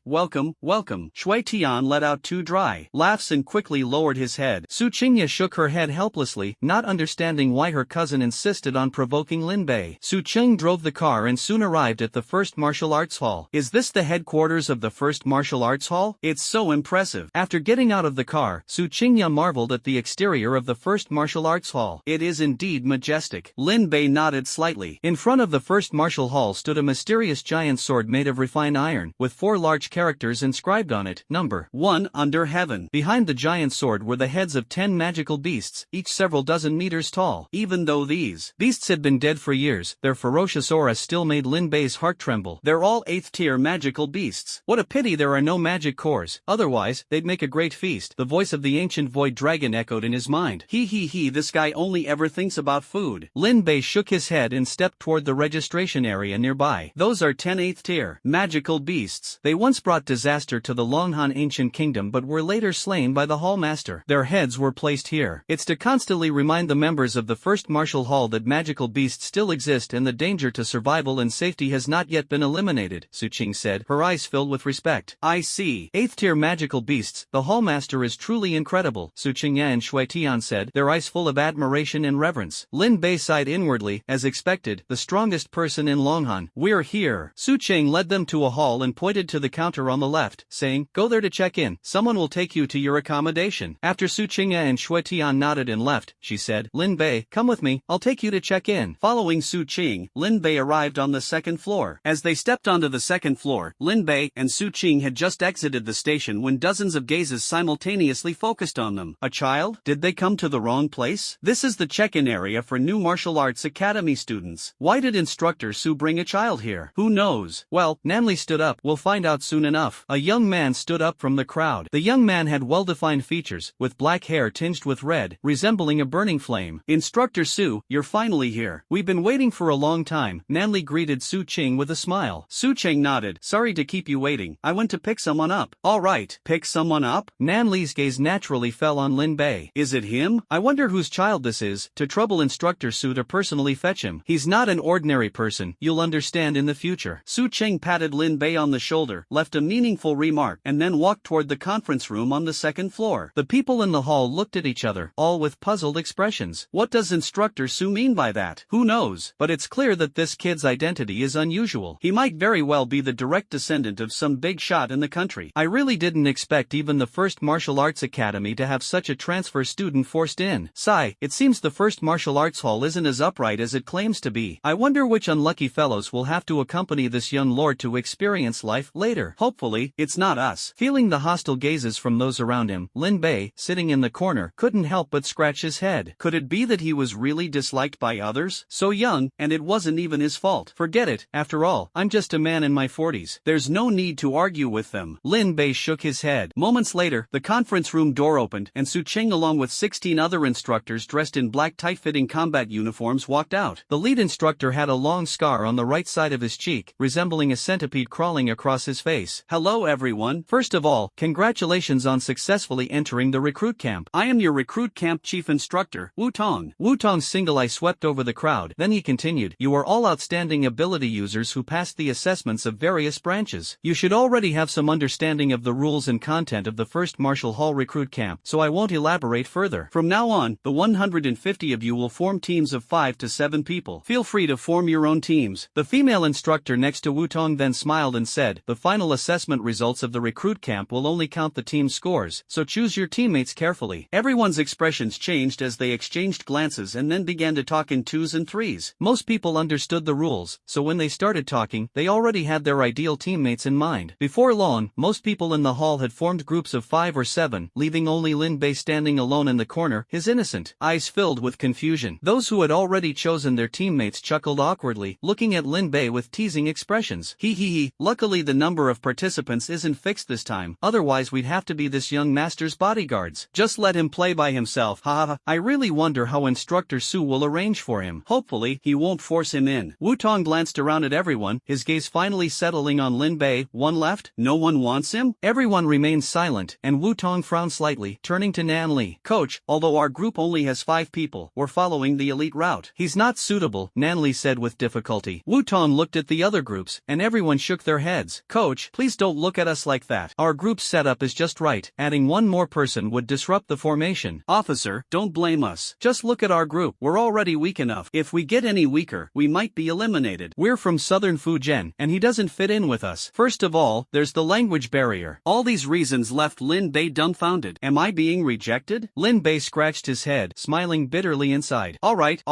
Welcome, welcome. Shui Tian let out 2 dry laughs and quickly lowered his head. Su Qingya shook her head helplessly, not understanding why her cousin insisted on provoking Lin Bei. Su Qing drove the car and soon arrived at the first martial arts hall. Is this the headquarters of the first martial arts hall? It's so impressive. After getting out of the car, Su Qingya marveled at the exterior of the first martial arts hall. It is indeed majestic. Lin Bei nodded slightly. In front of the first martial hall stood a mysterious giant sword made of refined iron, with 4 large characters inscribed on it, number 1 under heaven. Behind the giant sword were the heads of 10 magical beasts, each several dozen meters tall. Even though these beasts had been dead for years, their ferocious aura still made Lin Bei's heart tremble. They're all 8th tier magical beasts. What a pity there are no magic cores, otherwise, they'd make a great feast. The voice of the ancient void dragon echoed in his mind. This guy only ever thinks about food. Lin Bei shook his head and stepped toward the registration area nearby. Those are 10 8th tier magical beasts. They once brought disaster to the Longhan ancient kingdom but were later slain by the hallmaster. Their heads were placed here. It's to constantly remind the members of the first martial hall that magical beasts still exist and the danger to survival and safety has not yet been eliminated, Su Qing said, her eyes filled with respect. I see. 8th tier magical beasts, the hallmaster is truly incredible, Su Qingya and Shui Tian said, their eyes full of admiration and reverence. Lin Bei sighed inwardly, as expected, the strongest person in Longhan. We're here. Su Qing led them to a hall and pointed to the counter on the left, saying, go there to check in. Someone will take you to your accommodation. After Su Qingya and Shui Tian nodded and left, she said, Lin Bei, come with me, I'll take you to check in. Following Su Qing, Lin Bei arrived on the 2nd floor. As they stepped onto the 2nd floor, Lin Bei and Su Qing had just exited the station when dozens of gazes simultaneously focused on them. A child? Did they come to the wrong place? This is the check-in area for new martial arts academy students. Why did instructor Su bring a child here? Who knows? Well, Namli stood up. We'll find out soon enough. A young man stood up from the crowd. The young man had well-defined features, with black hair tinged with red, resembling a burning flame. Instructor Su, you're finally here. We've been waiting for a long time. Namli greeted Su Qing with a smile. Su Qing nodded. Sorry to keep you waiting. I went to pick someone up. All right, pick someone up? Namli's gaze naturally fell on Lin Bei. Is it him? I wonder whose child this is. To trouble instructor Su to personally fetch him. He's not an ordinary person, you'll understand in the future. Su Qing patted Lin Bei on the shoulder, left a meaningful remark, and then walked toward the conference room on the 2nd floor. The people in the hall looked at each other, all with puzzled expressions. What does Instructor Su mean by that? Who knows? But it's clear that this kid's identity is unusual. He might very well be the direct descendant of some big shot in the country. I really didn't expect even the first martial arts academy to have such a transfer student forced in. Sigh, it seems the first martial arts hall isn't as upright as it claims to be. I wonder which unlucky fellows will have to accompany this young lord to experience life later. Hopefully, it's not us. Feeling the hostile gazes from those around him, Lin Bei, sitting in the corner, couldn't help but scratch his head. Could it be that he was really disliked by others? So young, and it wasn't even his fault. Forget it, after all, I'm just a man in my 40s. There's no need to argue with them. Lin Bei shook his head. Moments later, the conference room door opened, and Su Cheng along with 16 other instructors dressed in black tight-fitting combat uniforms walked out. The lead instructor had a long scar on the right side of his cheek, resembling a centipede crawling across his face. Hello everyone. First of all, congratulations on successfully entering the recruit camp. I am your recruit camp chief instructor, Wu Tong. Wu Tong's single eye swept over the crowd. Then he continued, you are all outstanding ability users who passed the assessments of various branches. You should already have some understanding of the rules and content of the first martial hall recruit camp, so I won't elaborate further. From now on, the 150 of you will form teams of 5 to 7 people. Feel free to form your own teams. The female instructor next to Wu Tong then smiled and said, the final assessment results of the recruit camp will only count the team scores, so choose your teammates carefully. Everyone's expressions changed as they exchanged glances and then began to talk in 2s and 3s. Most people understood the rules, so when they started talking, they already had their ideal teammates in mind. Before long, most people in the hall had formed groups of 5 or 7, leaving only Lin Bei standing alone in the corner, his innocent eyes filled with confusion. Those who had already chosen their teammates chuckled awkwardly, looking at Lin Bei with teasing expressions. Hee. Luckily the number of participants isn't fixed this time, otherwise we'd have to be this young master's bodyguards. Just let him play by himself, haha. I really wonder how Instructor Su will arrange for him. Hopefully, he won't force him in. Wu Tong glanced around at everyone, his gaze finally settling on Lin Bei. One left? No one wants him? Everyone remained silent, and Wu Tong frowned slightly, turning to Nan Li. Coach, although our group only has 5 people, we're following the elite route. He's not suitable, Nan Li said with difficulty. Wu Tong looked at the other groups, and everyone shook their heads. Coach, please don't look at us like that. Our group's setup is just right. Adding one more person would disrupt the formation. Officer, don't blame us. Just look at our group. We're already weak enough. If we get any weaker, we might be eliminated. We're from southern Fujian, and he doesn't fit in with us. First of all, there's the language barrier. All these reasons left Lin Bei dumbfounded. Am I being rejected? Lin Bei scratched his head, smiling bitterly inside. All right.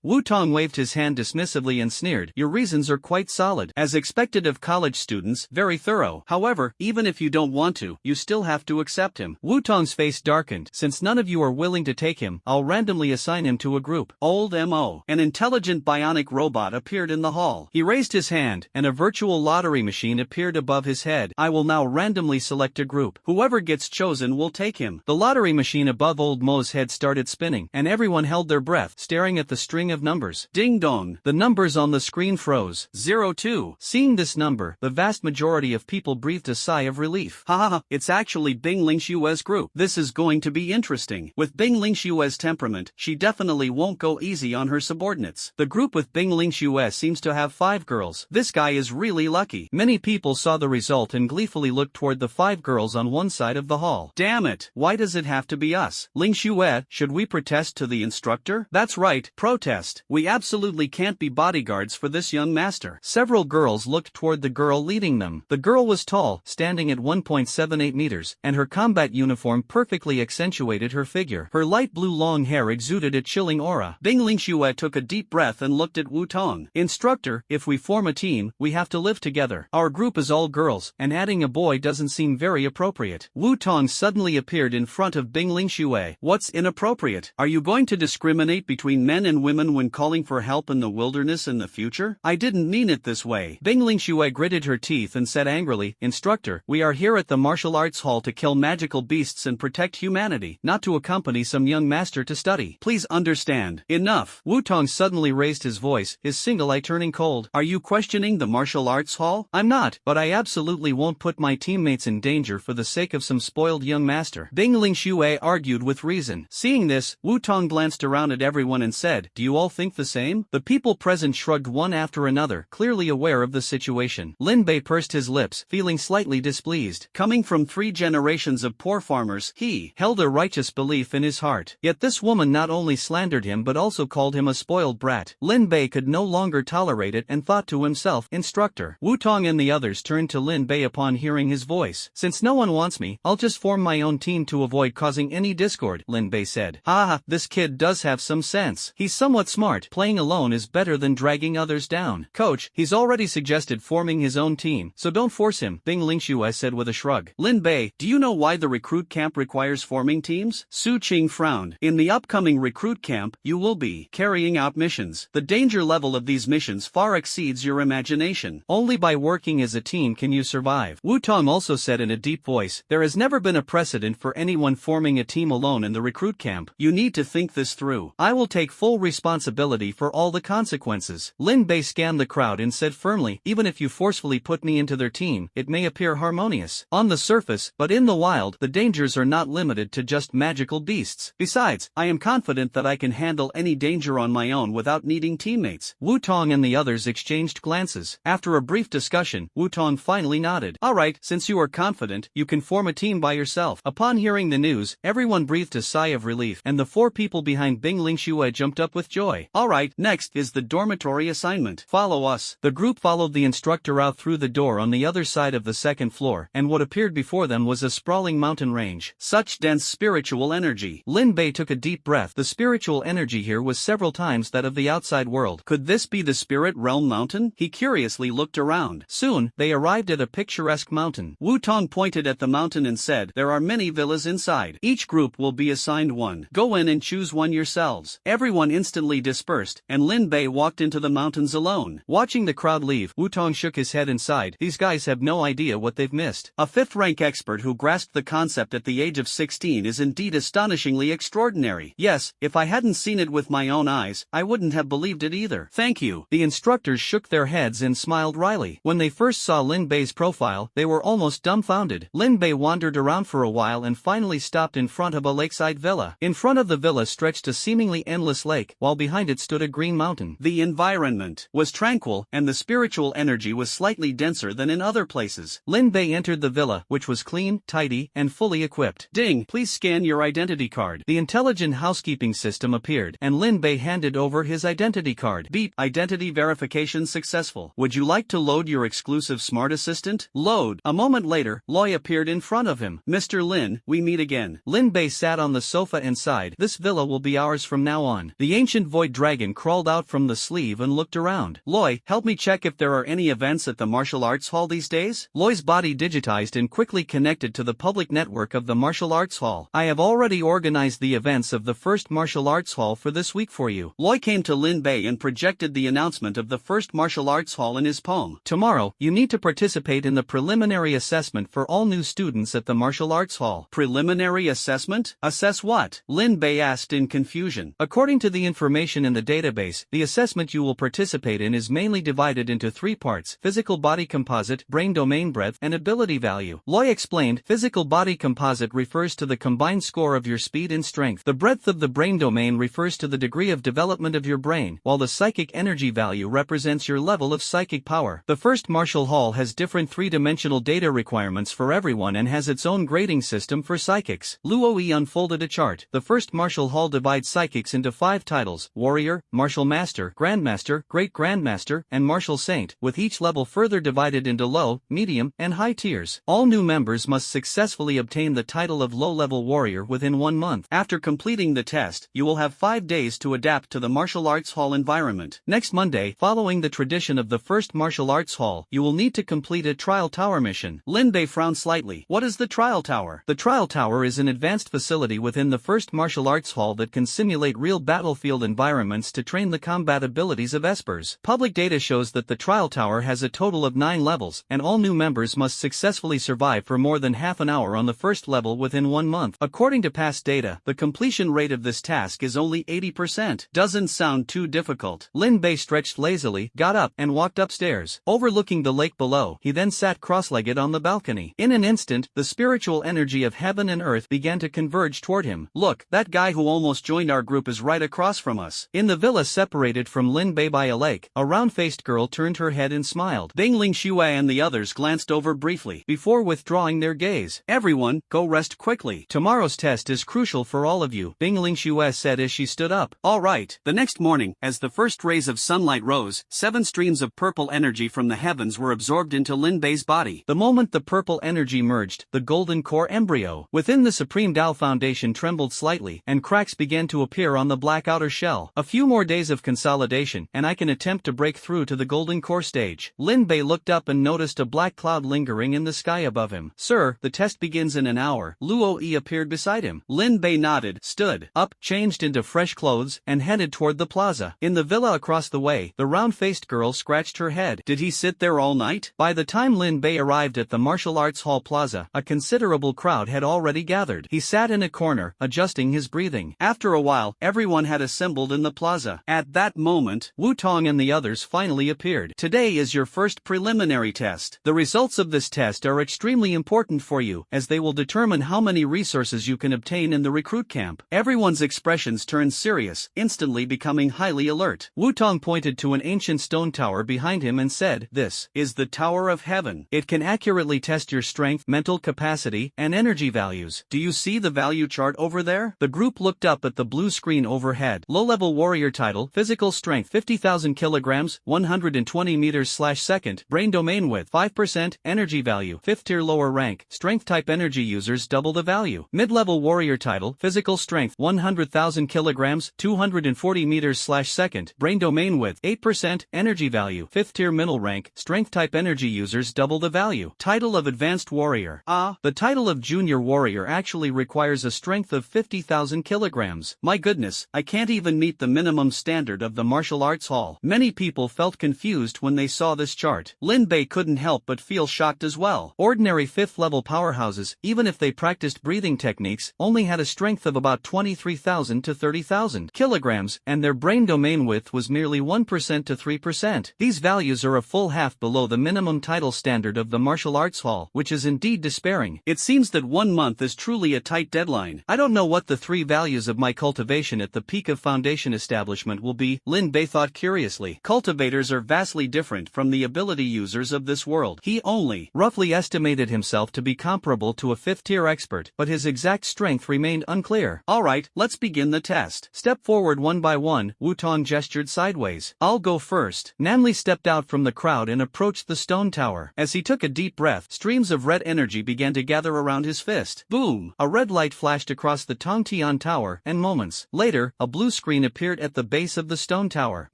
Wu Tong waved his hand dismissively and sneered. Your reasons are quite solid. As expected of college students, very thorough. However, even if you don't want to, you still have to accept him. Wu Tong's face darkened. Since none of you are willing to take him, I'll randomly assign him to a group. Old M.O. An intelligent bionic robot appeared in the hall. He raised his hand, and a virtual lottery machine appeared above his head. I will now randomly select a group. Whoever gets chosen will take him. The lottery machine above Old Mo's head started spinning, and everyone held their breath, staring at the string of numbers. Ding dong. The numbers on the screen froze. 02. Seeing this number, the vast majority of people breathed a sigh of relief. Haha, it's actually Bing Lingshue's group. This is going to be interesting. With Bing Lingshue's temperament, she definitely won't go easy on her subordinates. The group with Bing Lingshue seems to have 5 girls. This guy is really lucky. Many people saw the result and gleefully looked toward the 5 girls on one side of the hall. Damn it, why does it have to be us? Lingshue, should we protest to the instructor? That's right, protest. We absolutely can't be bodyguards for this young master. Several girls looked toward the girl leading them. The girl was tall, standing at 1.78 meters, and her combat uniform perfectly accentuated her figure. Her light blue long hair exuded a chilling aura. Bing Lingshue took a deep breath and looked at Wu Tong. Instructor, if we form a team, we have to live together. Our group is all girls, and adding a boy doesn't seem very appropriate. Wu Tong suddenly appeared in front of Bing Lingshue. What's inappropriate? Are you going to discriminate between men and women when calling for help in the wilderness in the future? I didn't mean it this way. Bing Lingshue gritted her teeth and said angrily, Instructor, we are here at the martial arts hall to kill magical beasts and protect humanity, not to accompany some young master to study. Please understand. Enough. Wu Tong suddenly raised his voice, his single eye turning cold. Are you questioning the martial arts hall? I'm not, but I absolutely won't put my teammates in danger for the sake of some spoiled young master. Bing Lingshue argued with reason. Seeing this, Wu Tong glanced around at everyone and said, do you all think the same? The people present shrugged one after another, clearly aware of the situation. Lin Bei pursed his lips, feeling slightly displeased. Coming from 3 generations of poor farmers themselves. He held a righteous belief in his heart. Yet this woman not only slandered him but also called him a spoiled brat. Lin Bei could no longer tolerate it and thought to himself, instructor. Wu Tong and the others turned to Lin Bei upon hearing his voice. Since no one wants me, I'll just form my own team to avoid causing any discord, Lin Bei said. Haha, this kid does have some sense. He's somewhat smart. Playing alone is better than dragging others down. Coach, he's already suggested forming his own team, so don't force him, Bing Lingxue said with a shrug. Lin Bei, do you know why the recruit camp requires forming teams? Su Qing frowned. In the upcoming recruit camp, you will be carrying out missions. The danger level of these missions far exceeds your imagination. Only by working as a team can you survive. Wu Tong also said in a deep voice, there has never been a precedent for anyone forming a team alone in the recruit camp. You need to think this through. I will take full responsibility for all the consequences. Lin Bei scanned the crowd and said firmly, even if you forcefully put me into their team, it may appear harmonious on the surface, but in the wild, the dangers are not limited to just magical beasts. Besides, I am confident that I can handle any danger on my own without needing teammates. Wu Tong and the others exchanged glances. After a brief discussion, Wu Tong finally nodded. Alright, since you are confident, you can form a team by yourself. Upon hearing the news, everyone breathed a sigh of relief, and the four people behind Bing Lingxue jumped up with joy. Alright, next is the dormitory assignment. Follow us. The group followed the instructor out through the door on the other side of the second floor, and what appeared before them was a sprawling mountain range. Such dense spiritual energy. Lin Bei took a deep breath. The spiritual energy here was several times that of the outside world. Could this be the spirit realm mountain? He curiously looked around. Soon, they arrived at a picturesque mountain. Wu Tong pointed at the mountain and said, there are many villas inside. Each group will be assigned one. Go in and choose one yourselves. Everyone instantly dispersed, and Lin Bei walked into the mountains alone. Watching the crowd leave, Wu Tong shook his head and sighed. These guys have no idea what they've missed. A fifth-rank expert who grasped the concept at the age of 16 is indeed astonishingly extraordinary. Yes, if I hadn't seen it with my own eyes, I wouldn't have believed it either. Thank you. The instructors shook their heads and smiled wryly. When they first saw Lin Bei's profile, they were almost dumbfounded. Lin Bei wandered around for a while and finally stopped in front of a lakeside villa. In front of the villa stretched a seemingly endless lake, while behind it stood a green mountain. The environment was tranquil, and the spiritual energy was slightly denser than in other places. Lin Bei entered the villa, which was clean, tidy, and fully equipped. Ding, please scan your identity card. The intelligent housekeeping system appeared, and Lin Bei handed over his identity card. Beep, identity verification successful. Would you like to load your exclusive smart assistant? Load. A moment later, Loi appeared in front of him. Mr. Lin, we meet again. Lin Bei sat on the sofa and sighed. This villa will be ours from now on. The ancient void dragon crawled out from the sleeve and looked around. Loi, help me check if there are any events at the martial arts hall these days? Loi's body digitized and quickly connected to the public network of the martial arts hall. I have already organized the events of the first martial arts hall for this week for you. Loi came to Lin Bei and projected the announcement of the first martial arts hall in his palm. Tomorrow, you need to participate in the preliminary assessment for all new students at the martial arts hall. Preliminary assessment? Assess what? Lin Bei asked in confusion. According to the information in the database, the assessment you will participate in is mainly divided into three parts: physical body composite, brain domain breadth, and ability value. Loi explained, physical body composite refers to the combined score of your speed and strength. The breadth of the brain domain refers to the degree of development of your brain, while the psychic energy value represents your level of psychic power. The first martial hall has different three-dimensional data requirements for everyone and has its own grading system for psychics. Luo unfolded a chart. The first martial hall divides psychics into 5 titles: warrior, martial master, grandmaster, great grandmaster, and martial saint, with each level further divided into low, medium, and high tiers. All new members must successfully obtain the title of low-level warrior within 1 month. After completing the test, you will have 5 days to adapt to the martial arts hall environment. Next Monday, following the tradition of the first martial arts hall, you will need to complete a trial tower mission. Lin Bei frowned slightly. What is the trial tower? The trial tower is an advanced facility within the first martial arts hall that can simulate real battlefield environments to train the combat abilities of espers. Public data shows that the trial tower has a total of 9 levels, and all new members must successfully survive for more than half an hour on the first level within 1 month. According to past data, the completion rate of this task is only 80%. Doesn't sound too difficult. Lin Bei stretched lazily, got up, and walked upstairs, overlooking the lake below. He then sat cross-legged on the balcony. In an instant, the spiritual energy of heaven and earth began to converge toward him. Look, that guy who almost joined our group is right across from us. In the villa separated from Lin Bei by a lake, a round-faced girl turned her head and smiled. Bing Lingxue and the others glanced over briefly, before withdrawing their gaze. Everyone, go rest quickly. Tomorrow's test is crucial for all of you, Bingling Xue said as she stood up. Alright. The next morning, as the first rays of sunlight rose, 7 streams of purple energy from the heavens were absorbed into Lin Bei's body. The moment the purple energy merged, the golden core embryo within the Supreme Tao Foundation trembled slightly, and cracks began to appear on the black outer shell. A few more days of consolidation, and I can attempt to break through to the golden core stage. Lin Bei looked up and noticed a black cloud lingering in the sky above him. Sir, the test begins in an hour. Luo Yi appeared beside him. Lin Bei nodded, stood up, changed into fresh clothes, and headed toward the plaza. In the villa across the way, the round-faced girl scratched her head. Did he sit there all night? By the time Lin Bei arrived at the martial arts hall plaza, a considerable crowd had already gathered. He sat in a corner, adjusting his breathing. After a while, everyone had assembled in the plaza. At that moment, Wu Tong and the others finally appeared. Today is your first preliminary test. The results of this test are extremely important for you, as they will determine how many resources you can obtain in the recruit camp. Everyone's expressions turned serious, instantly becoming highly alert. Wu Tong pointed to an ancient stone tower behind him and said, "This is the Tower of Heaven. It can accurately test your strength, mental capacity, and energy values. Do you see the value chart over there?" The group looked up at the blue screen overhead. Low-level warrior title, physical strength 50,000 kilograms, 120 meters/second, brain domain width 5%, energy value 5th tier lower rank, strength type energy users double the value. Mid-level warrior title, physical strength 100,000 kilograms, 240 meters/second, brain domain width 8%, energy value 5th tier middle rank, strength type energy users double the value. Title of advanced warrior. The title of junior warrior actually requires a strength of 50,000 kilograms. My goodness, I can't even meet the minimum standard of the martial arts hall. Many people felt confused when they saw this chart. Lin Bei couldn't help but feel shocked as well. Ordinary 5th level powerhouses, even if they practiced breathing techniques, only had a strength of about 23,000 to 30,000 kilograms, and their brain domain width was merely 1% to 3%. These values are a full half below the minimum title standard of the martial arts hall, which is indeed despairing. It seems that 1 month is truly a tight deadline. I don't know what the 3 values of my cultivation at the peak of foundation establishment will be, Lin Bei thought curiously. Cultivators are vastly different from the ability users of this world. He only roughly estimated himself to be comparable to a 5th tier expert, but his exact strength remained unclear. Alright, let's begin the test. Step forward one by one, Wu Tong gestured sideways. I'll go first. Namli stepped out from the crowd and approached the stone tower. As he took a deep breath, streams of red energy began to gather around his fist. Boom! A red light flashed across the Tongtian tower, and moments later, a blue screen appeared at the base of the stone tower.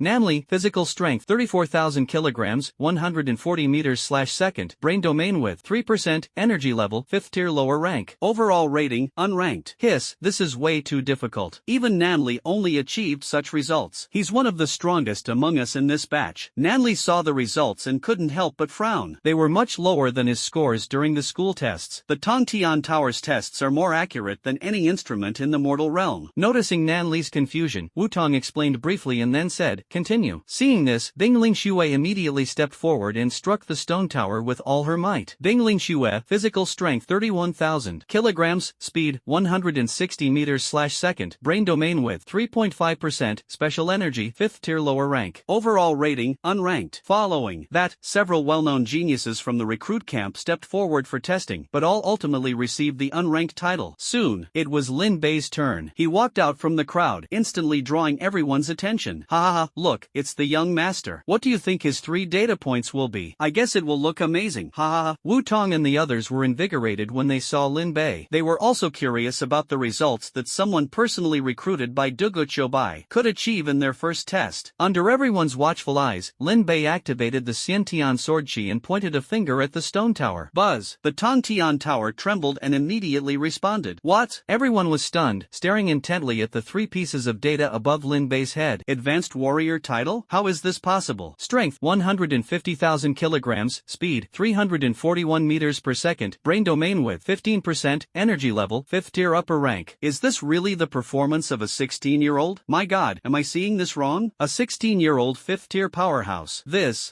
Namli, physical strength 34,000 kilograms, 140 meters/second, brain domain width 3%, energy level 5th tier lower rank. Overall rating, unranked. Hiss, this is way too difficult. Even Namli only achieved such results. He's one of the strongest among us in this batch. Namli saw the results and couldn't help but frown. They were much lower than his scores during the school tests. The Tongtian Tower's tests are more accurate than any instrument in the mortal realm. Noticing Nanli's confusion, Wu Tong explained briefly and then said, "Continue." Seeing this, Bingling Xue immediately stepped forward and struck the stone tower with all her might. Bingling Xue, physical strength 31,000 kilograms, speed 160 meters/second, brain domain width 3.5%, special energy 5th tier lower rank. Overall rating, unranked. Following that, several well-known geniuses from the recruit camp stepped forward for testing, but all ultimately received the unranked title. Soon, it was Lin Bei's turn. He walked out from the crowd, instantly drawing everyone's attention. Ha ha ha, look, it's the young master. What do you think his 3 data points will be? I guess it will look amazing. Ha ha ha. Wu Tong and the others were invigorated when they saw Lin Bei. They were also curious about the results that someone personally recruited by Dugut Bai could achieve in their first test. Under everyone's watchful eyes, Lin Bei activated the Xiantian sword chi and pointed a finger at the stone tower. Buzz! The Tongtian tower trembled and immediately responded. What? Everyone was stunned, staring intently at the 3 pieces of data above Lin Bei's head. Advanced warrior title? How is this possible? Strength 150,000 kilograms, speed 341 meters per second, brain domain width 15%, energy level 5th tier upper rank. Is this really the performance of a 16-year-old? My god, am I seeing this wrong? A 16-year-old 5th tier powerhouse.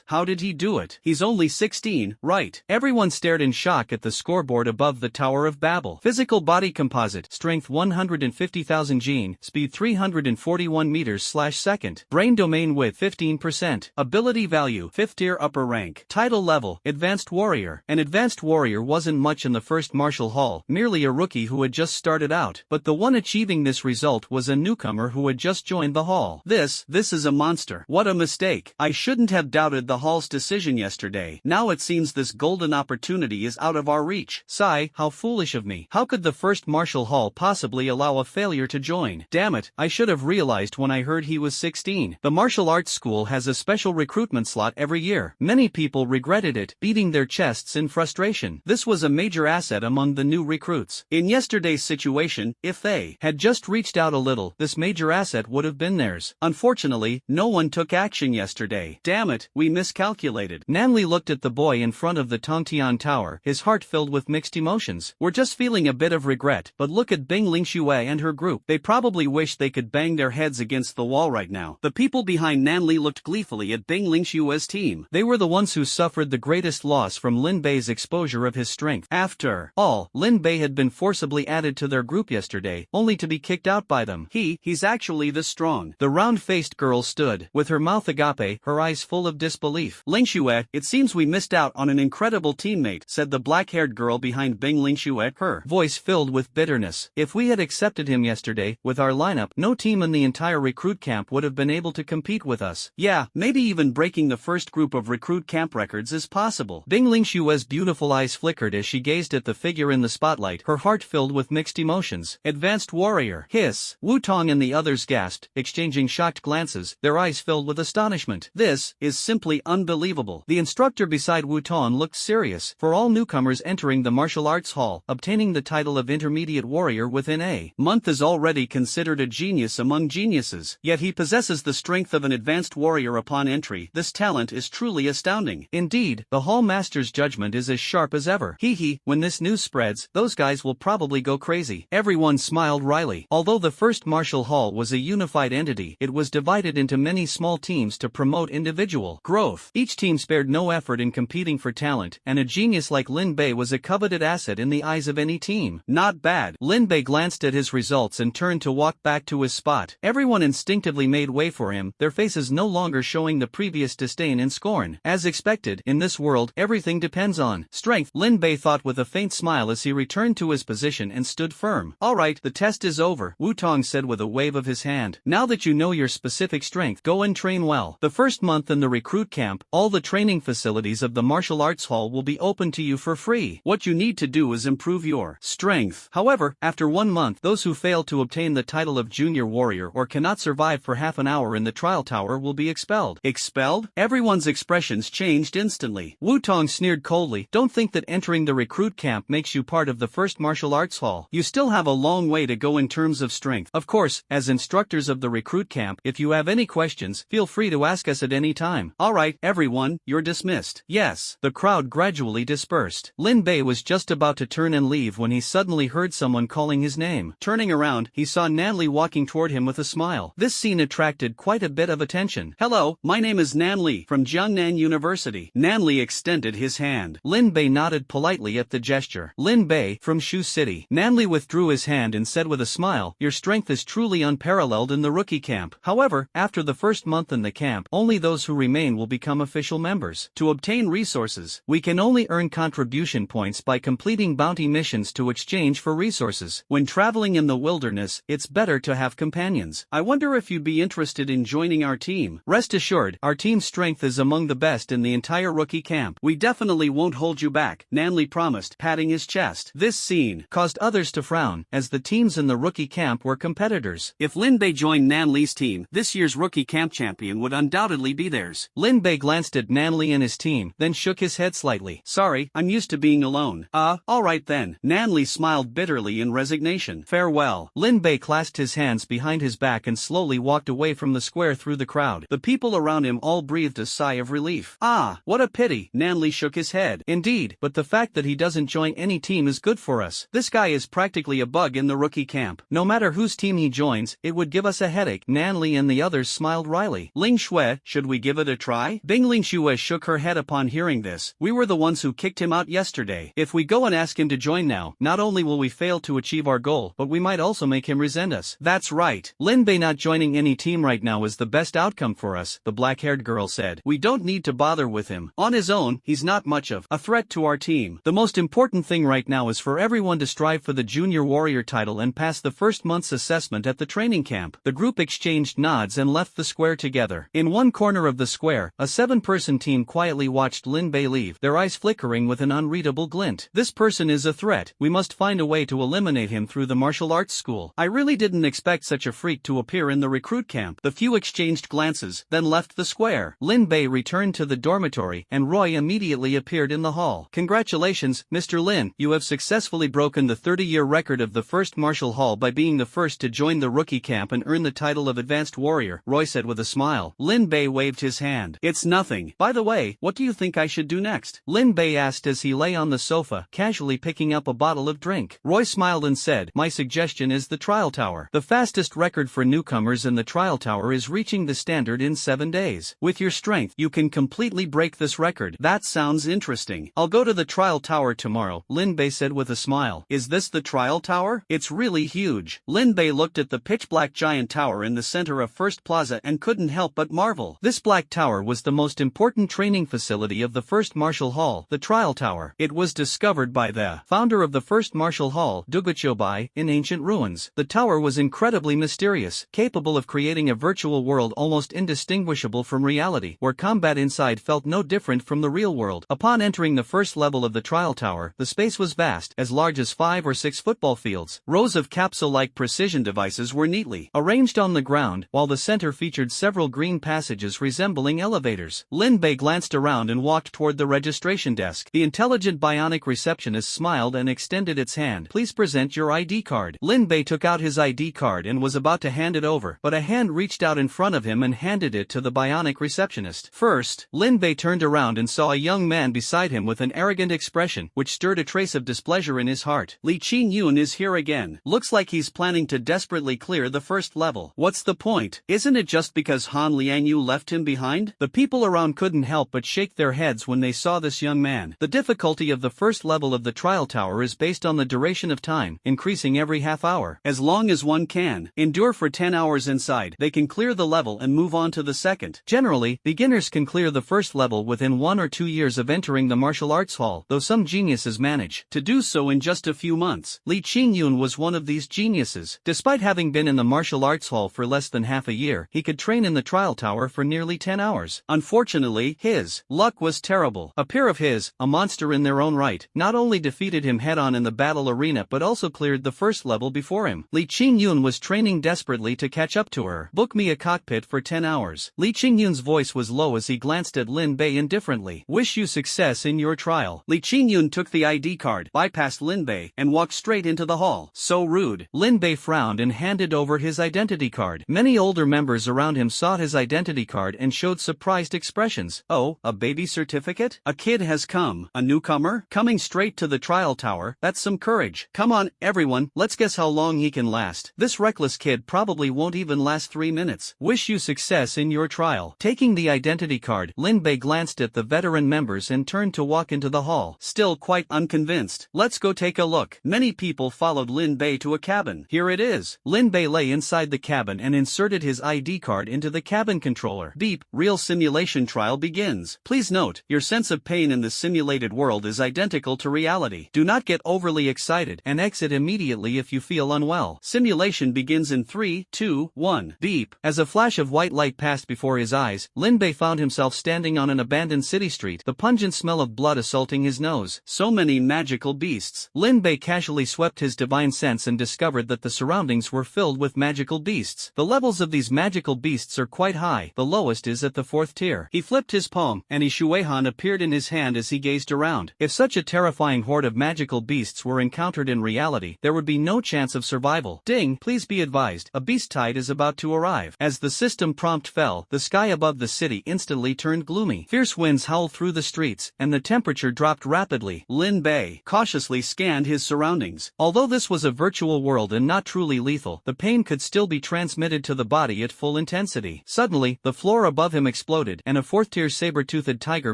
How did he do it? He's only 16, right? Everyone stared in shock at the scoreboard above the Tower of Babel. Physical body composite, strength 150,000 gene, speed 341 meters/second, brain domain width 15%, ability value 5th tier upper rank, title level, advanced warrior. An advanced warrior wasn't much in the first martial hall, merely a rookie who had just started out. But the one achieving this result was a newcomer who had just joined the hall. This is a monster. What a mistake. I shouldn't have doubted the hall's decision yesterday. Now it seems this golden opportunity is out of our reach. Sigh, how foolish of me. How could the first martial hall possibly allow a failure to join? Damn it, I should have realized when I heard he was 16. The martial arts school has a special recruitment slot every year. Many people regretted it, beating their chests in frustration. This was a major asset among the new recruits. In yesterday's situation, if they had just reached out a little, this major asset would have been theirs. Unfortunately, no one took action yesterday. Damn it, we miscalculated. Nanli looked at the boy in front of the Tongtian Tower, his heart filled with mixed emotions. We're just feeling a bit of regret, but look at Bing Lingxue and her group. They probably wish they could bang their heads against the wall right now. The people behind Nanli looked gleefully at Bing Lingxue's team. They were the ones who suffered the greatest loss from Lin Bei's exposure of his strength. After all, Lin Bei had been forcibly added to their group yesterday, only to be kicked out by them. He's actually this strong. The round-faced girl stood, with her mouth agape, her eyes full of disbelief. Lingxue, it seems we missed out on an incredible teammate, said the black-haired girl behind Bing Lingxue, her voice filled with bitterness. If we had accepted him yesterday, with our lineup, no team in the entire recruit camp would have been able to compete with us. Yeah, maybe even breaking the first group of recruit camp records is possible. Bing Lingxue's beautiful eyes flickered as she gazed at the figure in the spotlight, her heart filled with mixed emotions. Advanced warrior. Hiss. Wu Tong and the others gasped, exchanging shocked glances, their eyes filled with astonishment. This is simply unbelievable. The instructor beside Wu Tong looked serious. For all newcomers entering the martial arts hall, obtaining the title of intermediate warrior within a month is already considered a genius among geniuses. Yet he possesses the strength of an advanced warrior upon entry. This talent is truly astounding. Indeed, the hall master's judgment is as sharp as ever. When this news spreads, those guys will probably go crazy. Everyone smiled wryly. Although the first martial hall was a unified entity, it was divided into many small teams to promote individual growth. Each team spared no effort in competing for talent, and a genius like Lin Bei was a coveted asset in the eyes of any team. Not bad. Lin Bei glanced at his results and turned to walk back to his spot. Everyone instinctively made way for him, their faces no longer showing the previous disdain and scorn. As expected, in this world, everything depends on strength, Lin Bei thought with a faint smile as he returned to his position and stood firm. Alright, the test is over, Wu Tong said with a wave of his hand. Now that you know your specific strength, go and train well. The first month in the recruit camp, all the training facilities of the martial arts hall will be open to you for free. What you need to do is improve your strength. However, after 1 month, those who fail to obtain the title of junior warrior or cannot survive for half an hour in the trial tower will be expelled. Expelled? Everyone's expressions changed instantly. Wu Tong sneered coldly. Don't think that entering the recruit camp makes you part of the first martial arts hall. You still have a long way to go in terms of strength. Of course, as instructors of the recruit camp, if you have any questions, feel free to ask us at any time. Alright, everyone, you're dismissed. Yes. The crowd gradually dispersed. Lin Bei was just about to turn and leave when he suddenly heard someone calling his name. Turning around, he saw Nanli walking toward him with a smile. This scene attracted quite a bit of attention. Hello, my name is Nanli, from Jiangnan University. Nanli extended his hand. Lin Bei nodded politely at the gesture. Lin Bei, from Shu City. Nanli withdrew his hand and said with a smile, your strength is truly unparalleled in the rookie camp. However, after the first month in the camp, only those who remain will become official members. To obtain resources, we can only earn contribution points by completing bounty missions to exchange for resources. When traveling in the wilderness, it's better to have companions. I wonder if you'd be interested in joining our team. Rest assured, our team's strength is among the best in the entire rookie camp. We definitely won't hold you back, Nanli promised, patting his chest. This scene caused others to frown, as the teams in the rookie camp were competitors. If Lin Bei joined Nanli's team, this year's rookie camp champion would undoubtedly be theirs. Lin Bei glanced at Nanli and his team, then shook his head slightly. Sorry, I'm used to being alone. Alright then. Nanli smiled bitterly in resignation. Farewell. Lin Bei clasped his hands behind his back and slowly walked away from the square through the crowd. The people around him all breathed a sigh of relief. What a pity. Nanli shook his head. Indeed, but the fact that he doesn't join any team is good for us. This guy is practically a bug in the rookie camp. No matter whose team he joins, it would give us a headache. Nanli and the others smiled wryly. Ling Shui, should we give it a try? Bing Lingxue shook her head upon hearing this. We were the ones who kicked him out yesterday. If we go and ask him to join now, not only will we fail to achieve our goal, but we might also make him resent us. That's right. Lin Bei not joining any team right now is the best outcome for us, the black-haired girl said. We don't need to bother with him. On his own, he's not much of a threat to our team. The most important thing right right now is for everyone to strive for the junior warrior title and pass the first month's assessment at the training camp. The group exchanged nods and left the square together. In one corner of the square, a 7-person team quietly watched Lin Bei leave, their eyes flickering with an unreadable glint. This person is a threat. We must find a way to eliminate him through the martial arts school. I really didn't expect such a freak to appear in the recruit camp. The few exchanged glances, then left the square. Lin Bei returned to the dormitory, and Roy immediately appeared in the hall. Congratulations, Mr. Lin, you have successfully broken the 30-year record of the first martial hall by being the first to join the rookie camp and earn the title of advanced warrior, Roy said with a smile. Lin Bei waved his hand. It's nothing. By the way, what do you think I should do next? Lin Bei asked as he lay on the sofa, casually picking up a bottle of drink. Roy smiled and said, my suggestion is the trial tower. The fastest record for newcomers in the trial tower is reaching the standard in 7 days. With your strength, you can completely break this record. That sounds interesting. I'll go to the trial tower tomorrow, Lin Bei said with a smile. Is this the trial tower? It's really huge. Lin Bei looked at the pitch-black giant tower in the center of First Plaza and couldn't help but marvel. This black tower was the most important training facility of the first martial hall, the trial tower. It was discovered by the founder of the first martial hall, Duguchobai, in ancient ruins. The tower was incredibly mysterious, capable of creating a virtual world almost indistinguishable from reality, where combat inside felt no different from the real world. Upon entering the first level of the trial tower, the space was vast, as large as 5 or 6 football fields. Rows of capsule-like precision devices were neatly arranged on the ground, while the center featured several green passages resembling elevators. Lin Bei glanced around and walked toward the registration desk. The intelligent bionic receptionist smiled and extended its hand. Please present your ID card. Lin Bei took out his ID card and was about to hand it over, but a hand reached out in front of him and handed it to the bionic receptionist. First, Lin Bei turned around and saw a young man beside him with an arrogant expression, which stirred a trace of displeasure in his heart. Li Qingyun is here again. Looks like he's planning to desperately clear the first level. What's the point? Isn't it just because Han Liangyu left him behind? The people around couldn't help but shake their heads when they saw this young man. The difficulty of the first level of the trial tower is based on the duration of time, increasing every half hour. As long as one can endure for 10 hours inside, they can clear the level and move on to the second. Generally, beginners can clear the first level within 1 or 2 years of entering the martial arts hall, though some geniuses manage to do so in just a few months. Li Qingyun was one of these geniuses. Despite having been in the martial arts hall for less than half a year, he could train in the trial tower for nearly 10 hours. Unfortunately, his luck was terrible. A peer of his, a monster in their own right, not only defeated him head-on in the battle arena but also cleared the first level before him. Li Qingyun was training desperately to catch up to her. Book me a cockpit for 10 hours. Li Qingyun's voice was low as he glanced at Lin Bei indifferently. Wish you success in your trial. Li Qingyun took the ID card, bypassed Lin Bei, and walked straight into the hall. So rude. Lin Bei frowned and handed over his identity card. Many older members around him saw his identity card and showed surprised expressions. Oh, a baby certificate? A kid has come. A newcomer? Coming straight to the trial tower? That's some courage. Come on, everyone, let's guess how long he can last. This reckless kid probably won't even last 3 minutes. Wish you success in your trial. Taking the identity card, Lin Bei glanced at the veteran members and turned to walk into the hall, still quite unconvinced. Let's go take a look. Many people followed Lin Bei to a cabin. Here it is. Lin Bei lay inside the cabin and inserted his ID card into the cabin controller. Beep, real simulation trial begins. Please note, your sense of pain in the simulated world is identical to reality. Do not get overly excited and exit immediately if you feel unwell. Simulation begins in 3, 2, 1. Beep. As a flash of white light passed before his eyes, Lin Bei found himself standing on an abandoned city street, the pungent smell of blood assaulting his nose. So many magical beasts. Lin Bei casually swept his divine sense and discovered that the surroundings were filled with magical beasts. The levels of these magical beasts are quite high. The lowest is at the 4th tier. He flipped his palm, and Shueihan appeared in his hand as he gazed around. If such a terrifying horde of magical beasts were encountered in reality, there would be no chance of survival. Ding, please be advised, a beast tide is about to arrive. As the system prompt fell, the sky above the city instantly turned gloomy. Fierce winds howled through the streets, and the temperature dropped rapidly. Lin Bei cautiously scanned his surroundings. Although this was a virtual world and not truly lethal, the pain could still be transmitted to the body at full intensity. Suddenly, the floor above him exploded, and a 4th-tier saber-toothed tiger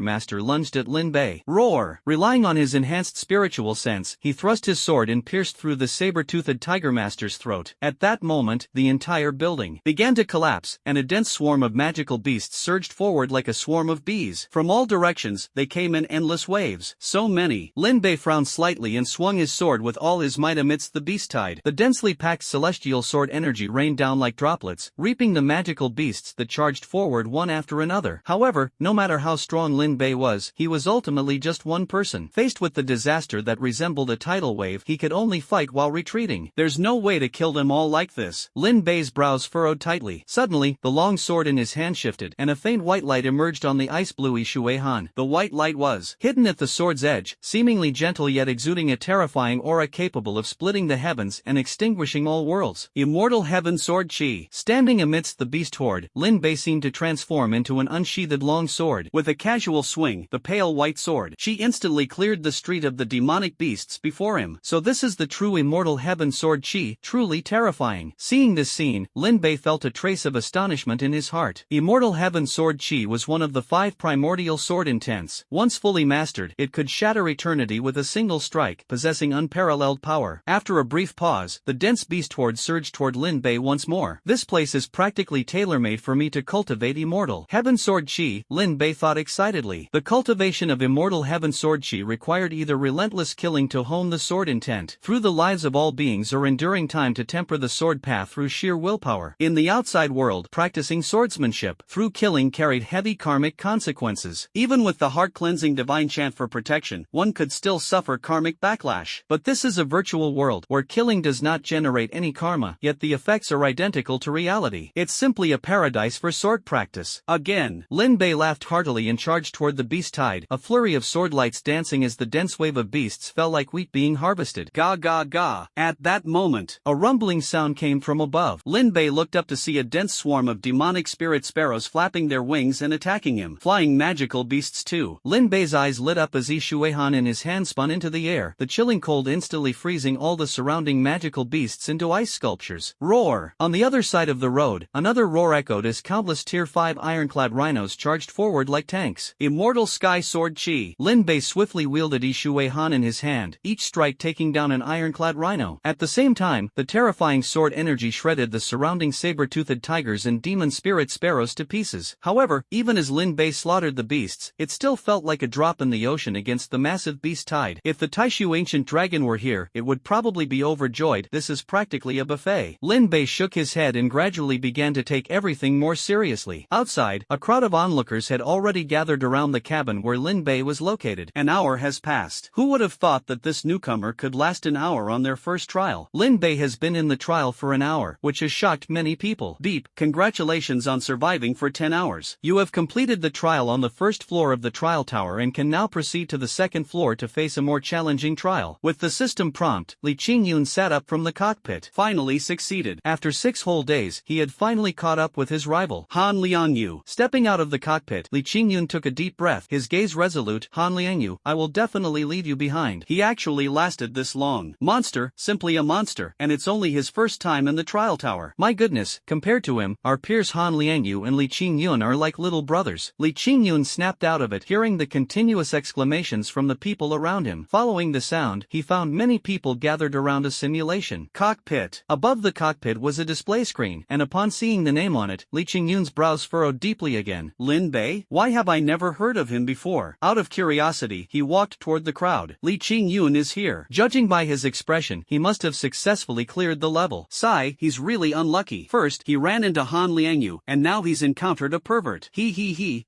master lunged at Lin Bei. Roar! Relying on his enhanced spiritual sense, he thrust his sword and pierced through the saber-toothed tiger master's throat. At that moment, the entire building began to collapse, and a dense swarm of magical beasts surged forward like a swarm of bees. From all directions, they came in endless waves. So many. Lin Bei frowned around slightly and swung his sword with all his might amidst the beast tide. The densely packed celestial sword energy rained down like droplets, reaping the magical beasts that charged forward one after another. However, no matter how strong Lin Bei was, he was ultimately just one person. Faced with the disaster that resembled a tidal wave, he could only fight while retreating. There's no way to kill them all like this. Lin Bei's brows furrowed tightly. Suddenly, the long sword in his hand shifted, and a faint white light emerged on the ice-bluey Shui Han. The white light was hidden at the sword's edge, seemingly gentle yet exuding a terrifying aura capable of splitting the heavens and extinguishing all worlds. Immortal Heaven Sword Chi. Standing amidst the beast horde, Lin Bei seemed to transform into an unsheathed long sword. With a casual swing, the pale white sword, she instantly cleared the street of the demonic beasts before him. So this is the true Immortal Heaven Sword Chi, truly terrifying. Seeing this scene, Lin Bei felt a trace of astonishment in his heart. Immortal Heaven Sword Chi was one of the 5 primordial sword intents. Once fully mastered, it could shatter eternity with a single strike, possessing unparalleled power. After a brief pause, the dense beast horde surged toward Lin Bei once more. This place is practically tailor-made for me to cultivate Immortal Heaven Sword Chi, Lin Bei thought excitedly. The cultivation of Immortal Heaven Sword Chi required either relentless killing to hone the sword intent, through the lives of all beings, or enduring time to temper the sword path through sheer willpower. In the outside world, practicing swordsmanship through killing carried heavy karmic consequences. Even with the heart-cleansing divine chant for protection, one could still suffer karmic backlash. But this is a virtual world, where killing does not generate any karma, yet the effects are identical to reality. It's simply a paradise for sword practice. Again, Lin Bei laughed heartily and charged toward the beast tide, a flurry of sword lights dancing as the dense wave of beasts fell like wheat being harvested. Ga ga ga. At that moment, a rumbling sound came from above. Lin Bei looked up to see a dense swarm of demonic spirit sparrows flapping their wings and attacking him. Flying magical beasts too. Lin Bei's eyes lit up as Shuihan in his hand spun into the air, the chilling cold instantly freezing all the surrounding magical beasts into ice sculptures. Roar! On the other side of the road, another roar echoed as countless Tier 5 ironclad rhinos charged forward like tanks. Immortal Sky Sword Chi. Lin Bei swiftly wielded Shuihan in his hand, each strike taking down an ironclad rhino. At the same time, the terrifying sword energy shredded the surrounding saber-toothed tigers and demon spirit sparrows to pieces. However, even as Lin Bei slaughtered the beasts, it still felt like a drop in the ocean against the massive beast tide. If the Taishu ancient dragon were here, it would probably be overjoyed. This is practically a buffet. Lin Bei shook his head and gradually began to take everything more seriously. Outside, a crowd of onlookers had already gathered around the cabin where Lin Bei was located. An hour has passed. Who would have thought that this newcomer could last an hour on their first trial? Lin Bei has been in the trial for an hour, which has shocked many people. Deep, congratulations on surviving for 10 hours. You have completed the trial on the first floor of the trial tower and can now proceed to the second floor to face a more challenging trial. With the system prompt, Li Qingyun sat up from the cockpit. Finally succeeded. After 6 whole days, he had finally caught up with his rival, Han Liangyu. Stepping out of the cockpit, Li Qingyun took a deep breath, his gaze resolute. Han Liangyu, I will definitely leave you behind. He actually lasted this long. Monster, simply a monster, and it's only his first time in the trial tower. My goodness, compared to him, our peers Han Liangyu and Li Qingyun are like little brothers. Li Qingyun snapped out of it, hearing the continuous exclamations from the people around him. Following the sound, he found many people gathered around a simulation cockpit. Above the cockpit was a display screen, and upon seeing the name on it, Li Qingyun's brows furrowed deeply again. Lin Bei? Why have I never heard of him before? Out of curiosity, he walked toward the crowd. Li Qingyun is here. Judging by his expression, he must have successfully cleared the level. Sigh, he's really unlucky. First, he ran into Han Liangyu, and now he's encountered a pervert. He,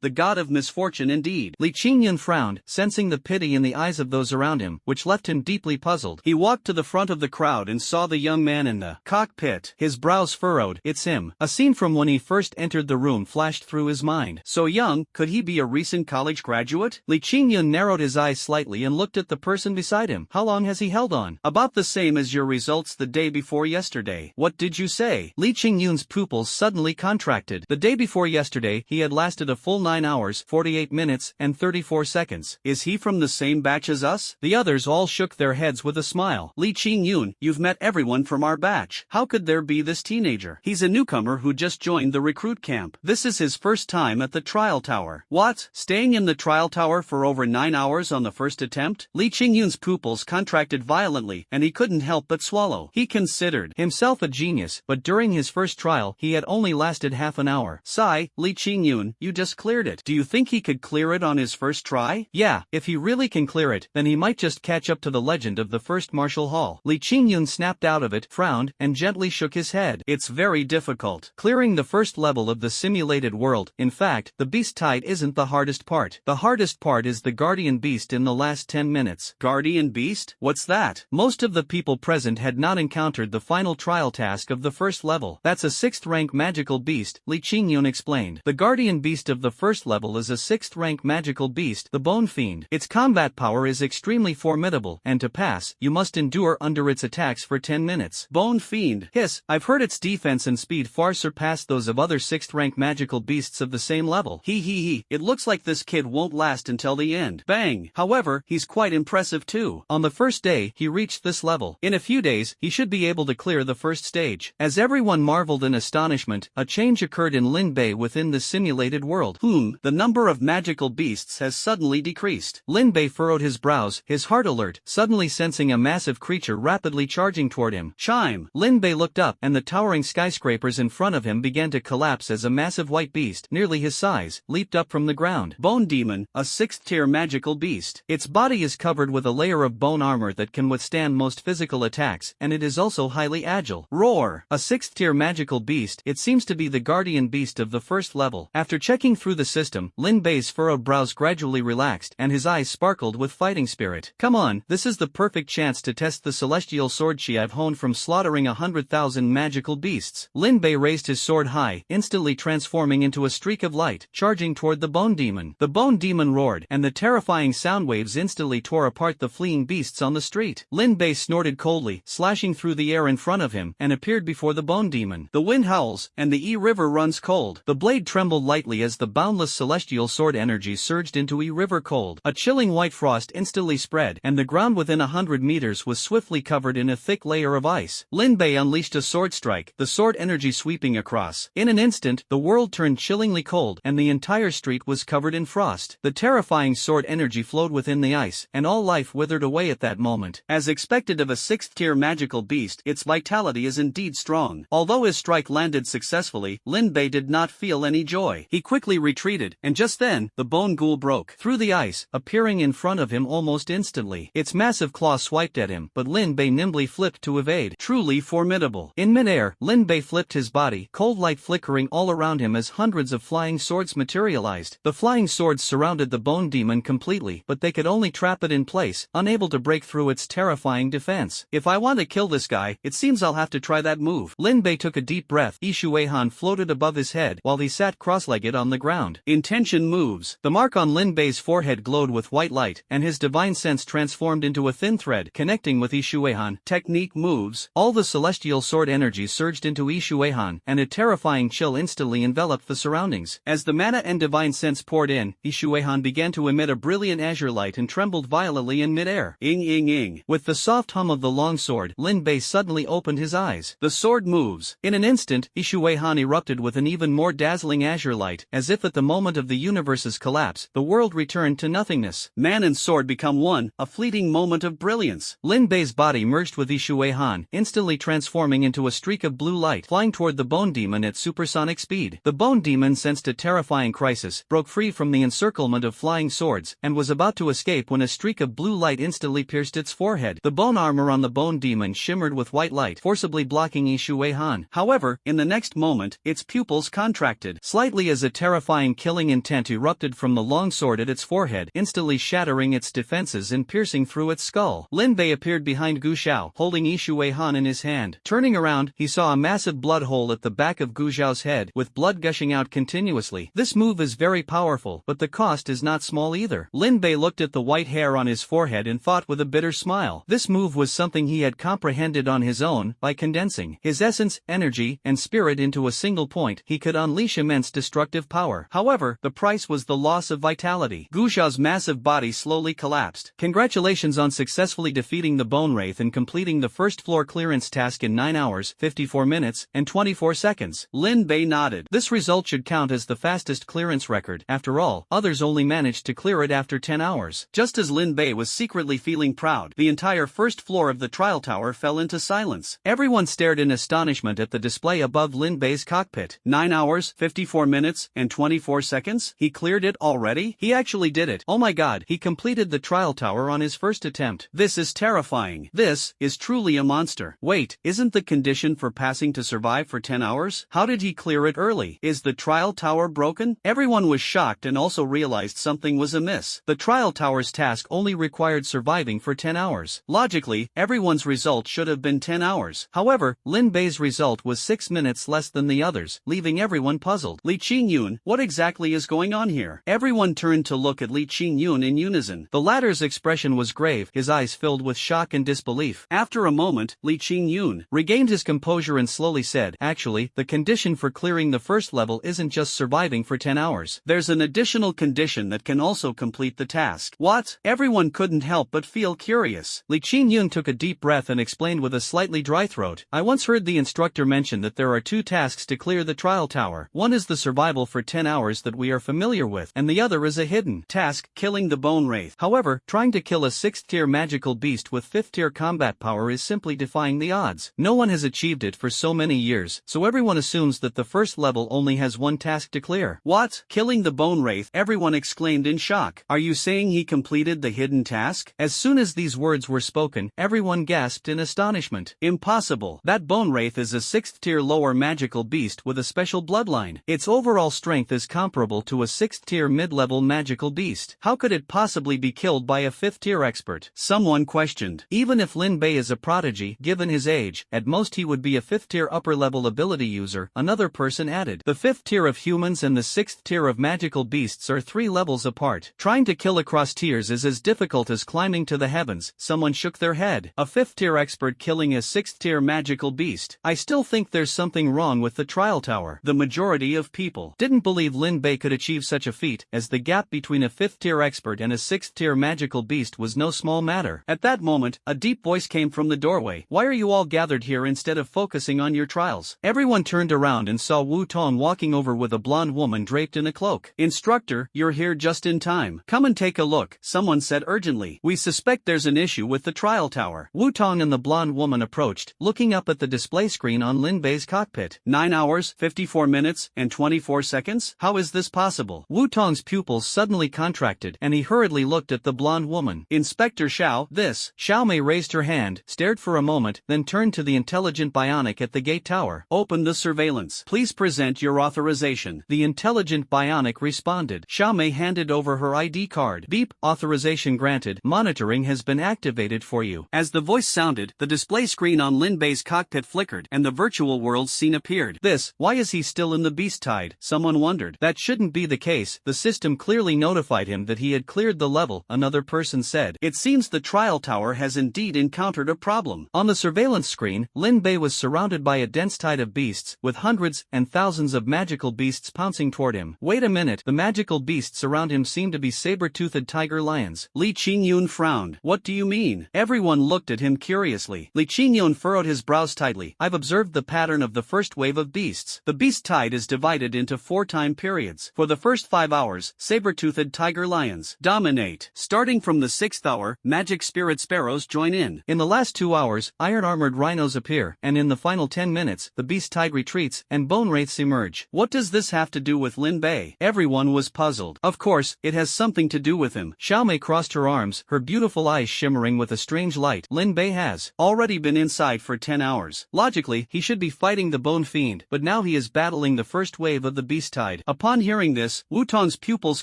the god of misfortune indeed. Li Qingyun frowned, sensing the pity in the eyes of those around him, which left him deeply puzzled. He walked to the front of the crowd and saw the young man in the cockpit. His brows furrowed. It's him. A scene from when he first entered the room flashed through his mind. So young, could he be a recent college graduate? Li Qingyun narrowed his eyes slightly and looked at the person beside him. How long has he held on? About the same as your results the day before yesterday. What did you say? Li Qingyun's pupils suddenly contracted. The day before yesterday, he had lasted a full 9 hours, 48 minutes, and 34 seconds. Is he from the same batch as us? The others all shook their heads with a smile. Li Qingyun, you've met everyone from our batch. How could there be this teenager? He's a newcomer who just joined the recruit camp. This is his first time at the trial tower. What? Staying in the trial tower for over 9 hours on the first attempt? Li Qingyun's pupils contracted violently, and he couldn't help but swallow. He considered himself a genius, but during his first trial, he had only lasted half an hour. Sigh, Li Qingyun, you just cleared it. Do you think he could clear it on his first try? Yeah, if he really can clear it, then he might just catch up to the legend of the first martial hall. Li Qingyun snapped out of it, frowned, and gently shook his head. It's very difficult. Clearing the first level of the simulated world, in fact, the beast tide isn't the hardest part. The hardest part is the guardian beast in the last 10 minutes. Guardian beast? What's that? Most of the people present had not encountered the final trial task of the first level. That's a 6th rank magical beast, Li Qingyun explained. The guardian beast of the first level is a 6th rank magical beast, the Bone Fiend. Its combat power is extremely formidable, and to pass, you must endure under its attacks for 10 minutes. Bone Fiend. Hiss, I've heard its defense and speed far surpass those of other 6th rank magical beasts of the same level. He, it looks like this kid won't last until the end. Bang. However, he's quite impressive too. On the first day, he reached this level. In a few days, he should be able to clear the first stage. As everyone marveled in astonishment, a change occurred in Lin Bei within the simulated world. The number of magical beasts has suddenly decreased. Lin Bei furrowed his brows, his heart alert, suddenly sensing a massive creature rapidly charging toward him. Chime! Lin Bei looked up, and the towering skyscrapers in front of him began to collapse as a massive white beast, nearly his size, leaped up from the ground. Bone Demon, a 6th tier magical beast. Its body is covered with a layer of bone armor that can withstand most physical attacks, and it is also highly agile. Roar! A 6th tier magical beast, it seems to be the guardian beast of the first level. After checking through the system, Lin Bei's furrowed brows gradually relaxed, and his eyes sparkled with fighting spirit. Come on, this is the perfect chance to test the celestial sword chi I've honed from slaughtering 100,000 magical beasts. Lin Bei raised his sword high, instantly transforming into a streak of light, charging toward the Bone Demon. The Bone Demon roared, and the terrifying sound waves instantly tore apart the fleeing beasts on the street. Lin Bei snorted coldly, slashing through the air in front of him, and appeared before the Bone Demon. The wind howls, and the River runs cold. The blade trembled lightly as the boundless celestial sword energy surged into River cold. A chilling white frost instantly spread, and the ground within 100 meters was swiftly covered in a thick layer of ice. Lin Bei unleashed a sword strike, the sword energy sweeping across. In an instant, the world turned chillingly cold, and the entire street was covered in frost. The terrifying sword energy flowed within the ice, and all life withered away at that moment. As expected of a 6th tier magical beast, its vitality is indeed strong. Although his strike landed successfully, Lin Bei did not feel any joy. He quickly retreated, and just then, the bone ghoul broke through the ice, appearing in front of him almost instantly. Its massive claw swiped at him, but Lin Bei nimbly flipped to evade. Truly formidable. In midair, Lin Bei flipped his body, cold light flickering all around him as hundreds of flying swords materialized. The flying swords surrounded the Bone Demon completely, but they could only trap it in place, unable to break through its terrifying defense. If I want to kill this guy, it seems I'll have to try that move. Lin Bei took a deep breath. Ishuehan floated above his head while he sat cross-legged on the ground. Intention moves. The mark on Lin Bei's forehead glowed with white light, and his divine sense transformed into a thin thread connecting with Ishuehan. Technique moves. All the celestial sword energy surged into Ishuehan, and a terrifying chill instantly enveloped the surroundings. As the mana and divine sense poured in, Ishuehan began to emit a brilliant azure light and trembled violently in midair. Ing. With the soft hum of the long sword, Lin Bei suddenly opened his eyes. The sword moves. In an instant, Ishuehan erupted with an even more dazzling azure light, as if at the moment of the universe's collapse, the world returned to nothingness. Man and sword become one, a fleeting moment of brilliance. Lin Bei's body merged with Ishuehan, instantly transforming into a streak of blue light, flying toward the Bone Demon at supersonic speed. The Bone Demon sensed a terrifying crisis, broke free from the encirclement of flying swords, and was about to escape when a streak of blue light instantly pierced its forehead. The bone armor on the Bone Demon shimmered with white light, forcibly blocking Ishuehan. However, in the next moment, its pupils contracted slightly as a terrifying killing intent erupted from the long sword at its forehead, instantly shattering its defenses and piercing through its skull. Lin Bei appeared behind Gu Xiao, holding Ishuehan in his hand. Turning around, he saw a massive blood hole at the back of Gu Xiao's head, with blood gushing out continuously. This move is very powerful, but the cost is not small either. Lin Bei looked at the white hair on his forehead and thought with a bitter smile. This move was something he had comprehended on his own. By condensing his essence, energy, and spirit into a single point, he could unleash immense destructive power. However, the price was the loss of vitality. Gu Xiao's massive body slowly collapsed. Congratulations on successfully defeating the Bone Wraith and completing the first floor clearance task in 9 hours, 54 minutes, and 24 seconds. Lin Bei nodded. This result should count as the fastest clearance record. After all, others only managed to clear it after 10 hours. Just as Lin Bei was secretly feeling proud, the entire first floor of the trial tower fell into silence. Everyone stared in astonishment at the display above Lin Bei's cockpit. 9 hours, 54 minutes, and 24 seconds? He cleared it already? He actually did it. Oh my god, he completed the trial trial tower on his first attempt. This is terrifying. This is truly a monster. Wait, isn't the condition for passing to survive for 10 hours? How did he clear it early? Is the trial tower broken? Everyone was shocked and also realized something was amiss. The trial tower's task only required surviving for 10 hours. Logically, everyone's result should have been 10 hours. However, Lin Bei's result was 6 minutes less than the others, leaving everyone puzzled. Li Qingyun, what exactly is going on here? Everyone turned to look at Li Qingyun in unison. The latter's expression was grave, his eyes filled with shock and disbelief. After a moment, Li Qingyun regained his composure and slowly said, "Actually, the condition for clearing the first level isn't just surviving for 10 hours. There's an additional condition that can also complete the task." What? Everyone couldn't help but feel curious. Li Qingyun took a deep breath and explained with a slightly dry throat, "I once heard the instructor mention that there are two tasks to clear the trial tower. One is the survival for 10 hours that we are familiar with, and the other is a hidden task, killing the bone wraith. However, trying to kill a 6th tier magical beast with 5th tier combat power is simply defying the odds. No one has achieved it for so many years, so everyone assumes that the first level only has one task to clear." What? Killing the bone wraith? Everyone exclaimed in shock. Are you saying he completed the hidden task? As soon as these words were spoken, everyone gasped in astonishment. Impossible. That bone wraith is a 6th tier lower magical beast with a special bloodline. Its overall strength is comparable to a 6th tier mid-level magical beast. How could it possibly be killed by a 5th tier expert? Someone questioned. Even if Lin Bei is a prodigy, given his age, at most he would be a 5th tier upper level ability user, another person added. The 5th tier of humans and the 6th tier of magical beasts are 3 levels apart. Trying to kill across tiers is as difficult as climbing to the heavens. Someone shook their head. A 5th tier expert killing a 6th tier magical beast. I still think there's something wrong with the trial tower. The majority of people didn't believe Lin Bei could achieve such a feat, as the gap between a 5th tier expert and a 6th tier magical beast was no small matter. At that moment, a deep voice came from the doorway. "Why are you all gathered here instead of focusing on your trials?" Everyone turned around and saw Wu Tong walking over with a blonde woman draped in a cloak. "Instructor, you're here just in time. Come and take a look," someone said urgently. "We suspect there's an issue with the trial tower." Wu Tong and the blonde woman approached, looking up at the display screen on Lin Bei's cockpit. 9 hours, 54 minutes, and 24 seconds? How is this possible? Wu Tong's pupils suddenly contracted, and he hurriedly looked at the blonde woman. "Inspector Xiao, this." Xiao Mei raised her hand, stared for a moment, then turned to the intelligent bionic at the gate tower. "Open the surveillance. Please present your authorization." The intelligent bionic responded. Xiao Mei handed over her ID card. "Beep, authorization granted. Monitoring has been activated for you." As the voice sounded, the display screen on Lin Bei's cockpit flickered, and the virtual world scene appeared. Why is he still in the beast tide? Someone wondered. That shouldn't be the case. The system clearly notified him that he had cleared the level, another person said. It seems the trial tower has indeed encountered a problem. On the surveillance screen, Lin Bei was surrounded by a dense tide of beasts, with hundreds and thousands of magical beasts pouncing toward him. Wait a minute, the magical beasts around him seemed to be saber-toothed tiger lions. Li Qingyun frowned. What do you mean? Everyone looked at him curiously. Li Qingyun furrowed his brows tightly. I've observed the pattern of the first wave of beasts. The beast tide is divided into 4 time periods. For the first 5 hours, saber-toothed tiger lions dominate. Starting from the 6th hour, magic spirit sparrows join in. In the last 2 hours, iron-armored rhinos appear, and in the final 10 minutes, the beast tide retreats, and bone wraiths emerge. What does this have to do with Lin Bei? Everyone was puzzled. Of course, it has something to do with him. Xiao Mei crossed her arms, her beautiful eyes shimmering with a strange light. Lin Bei has already been inside for 10 hours. Logically, he should be fighting the bone fiend, but now he is battling the first wave of the beast tide. Upon hearing this, Wu Tong's pupils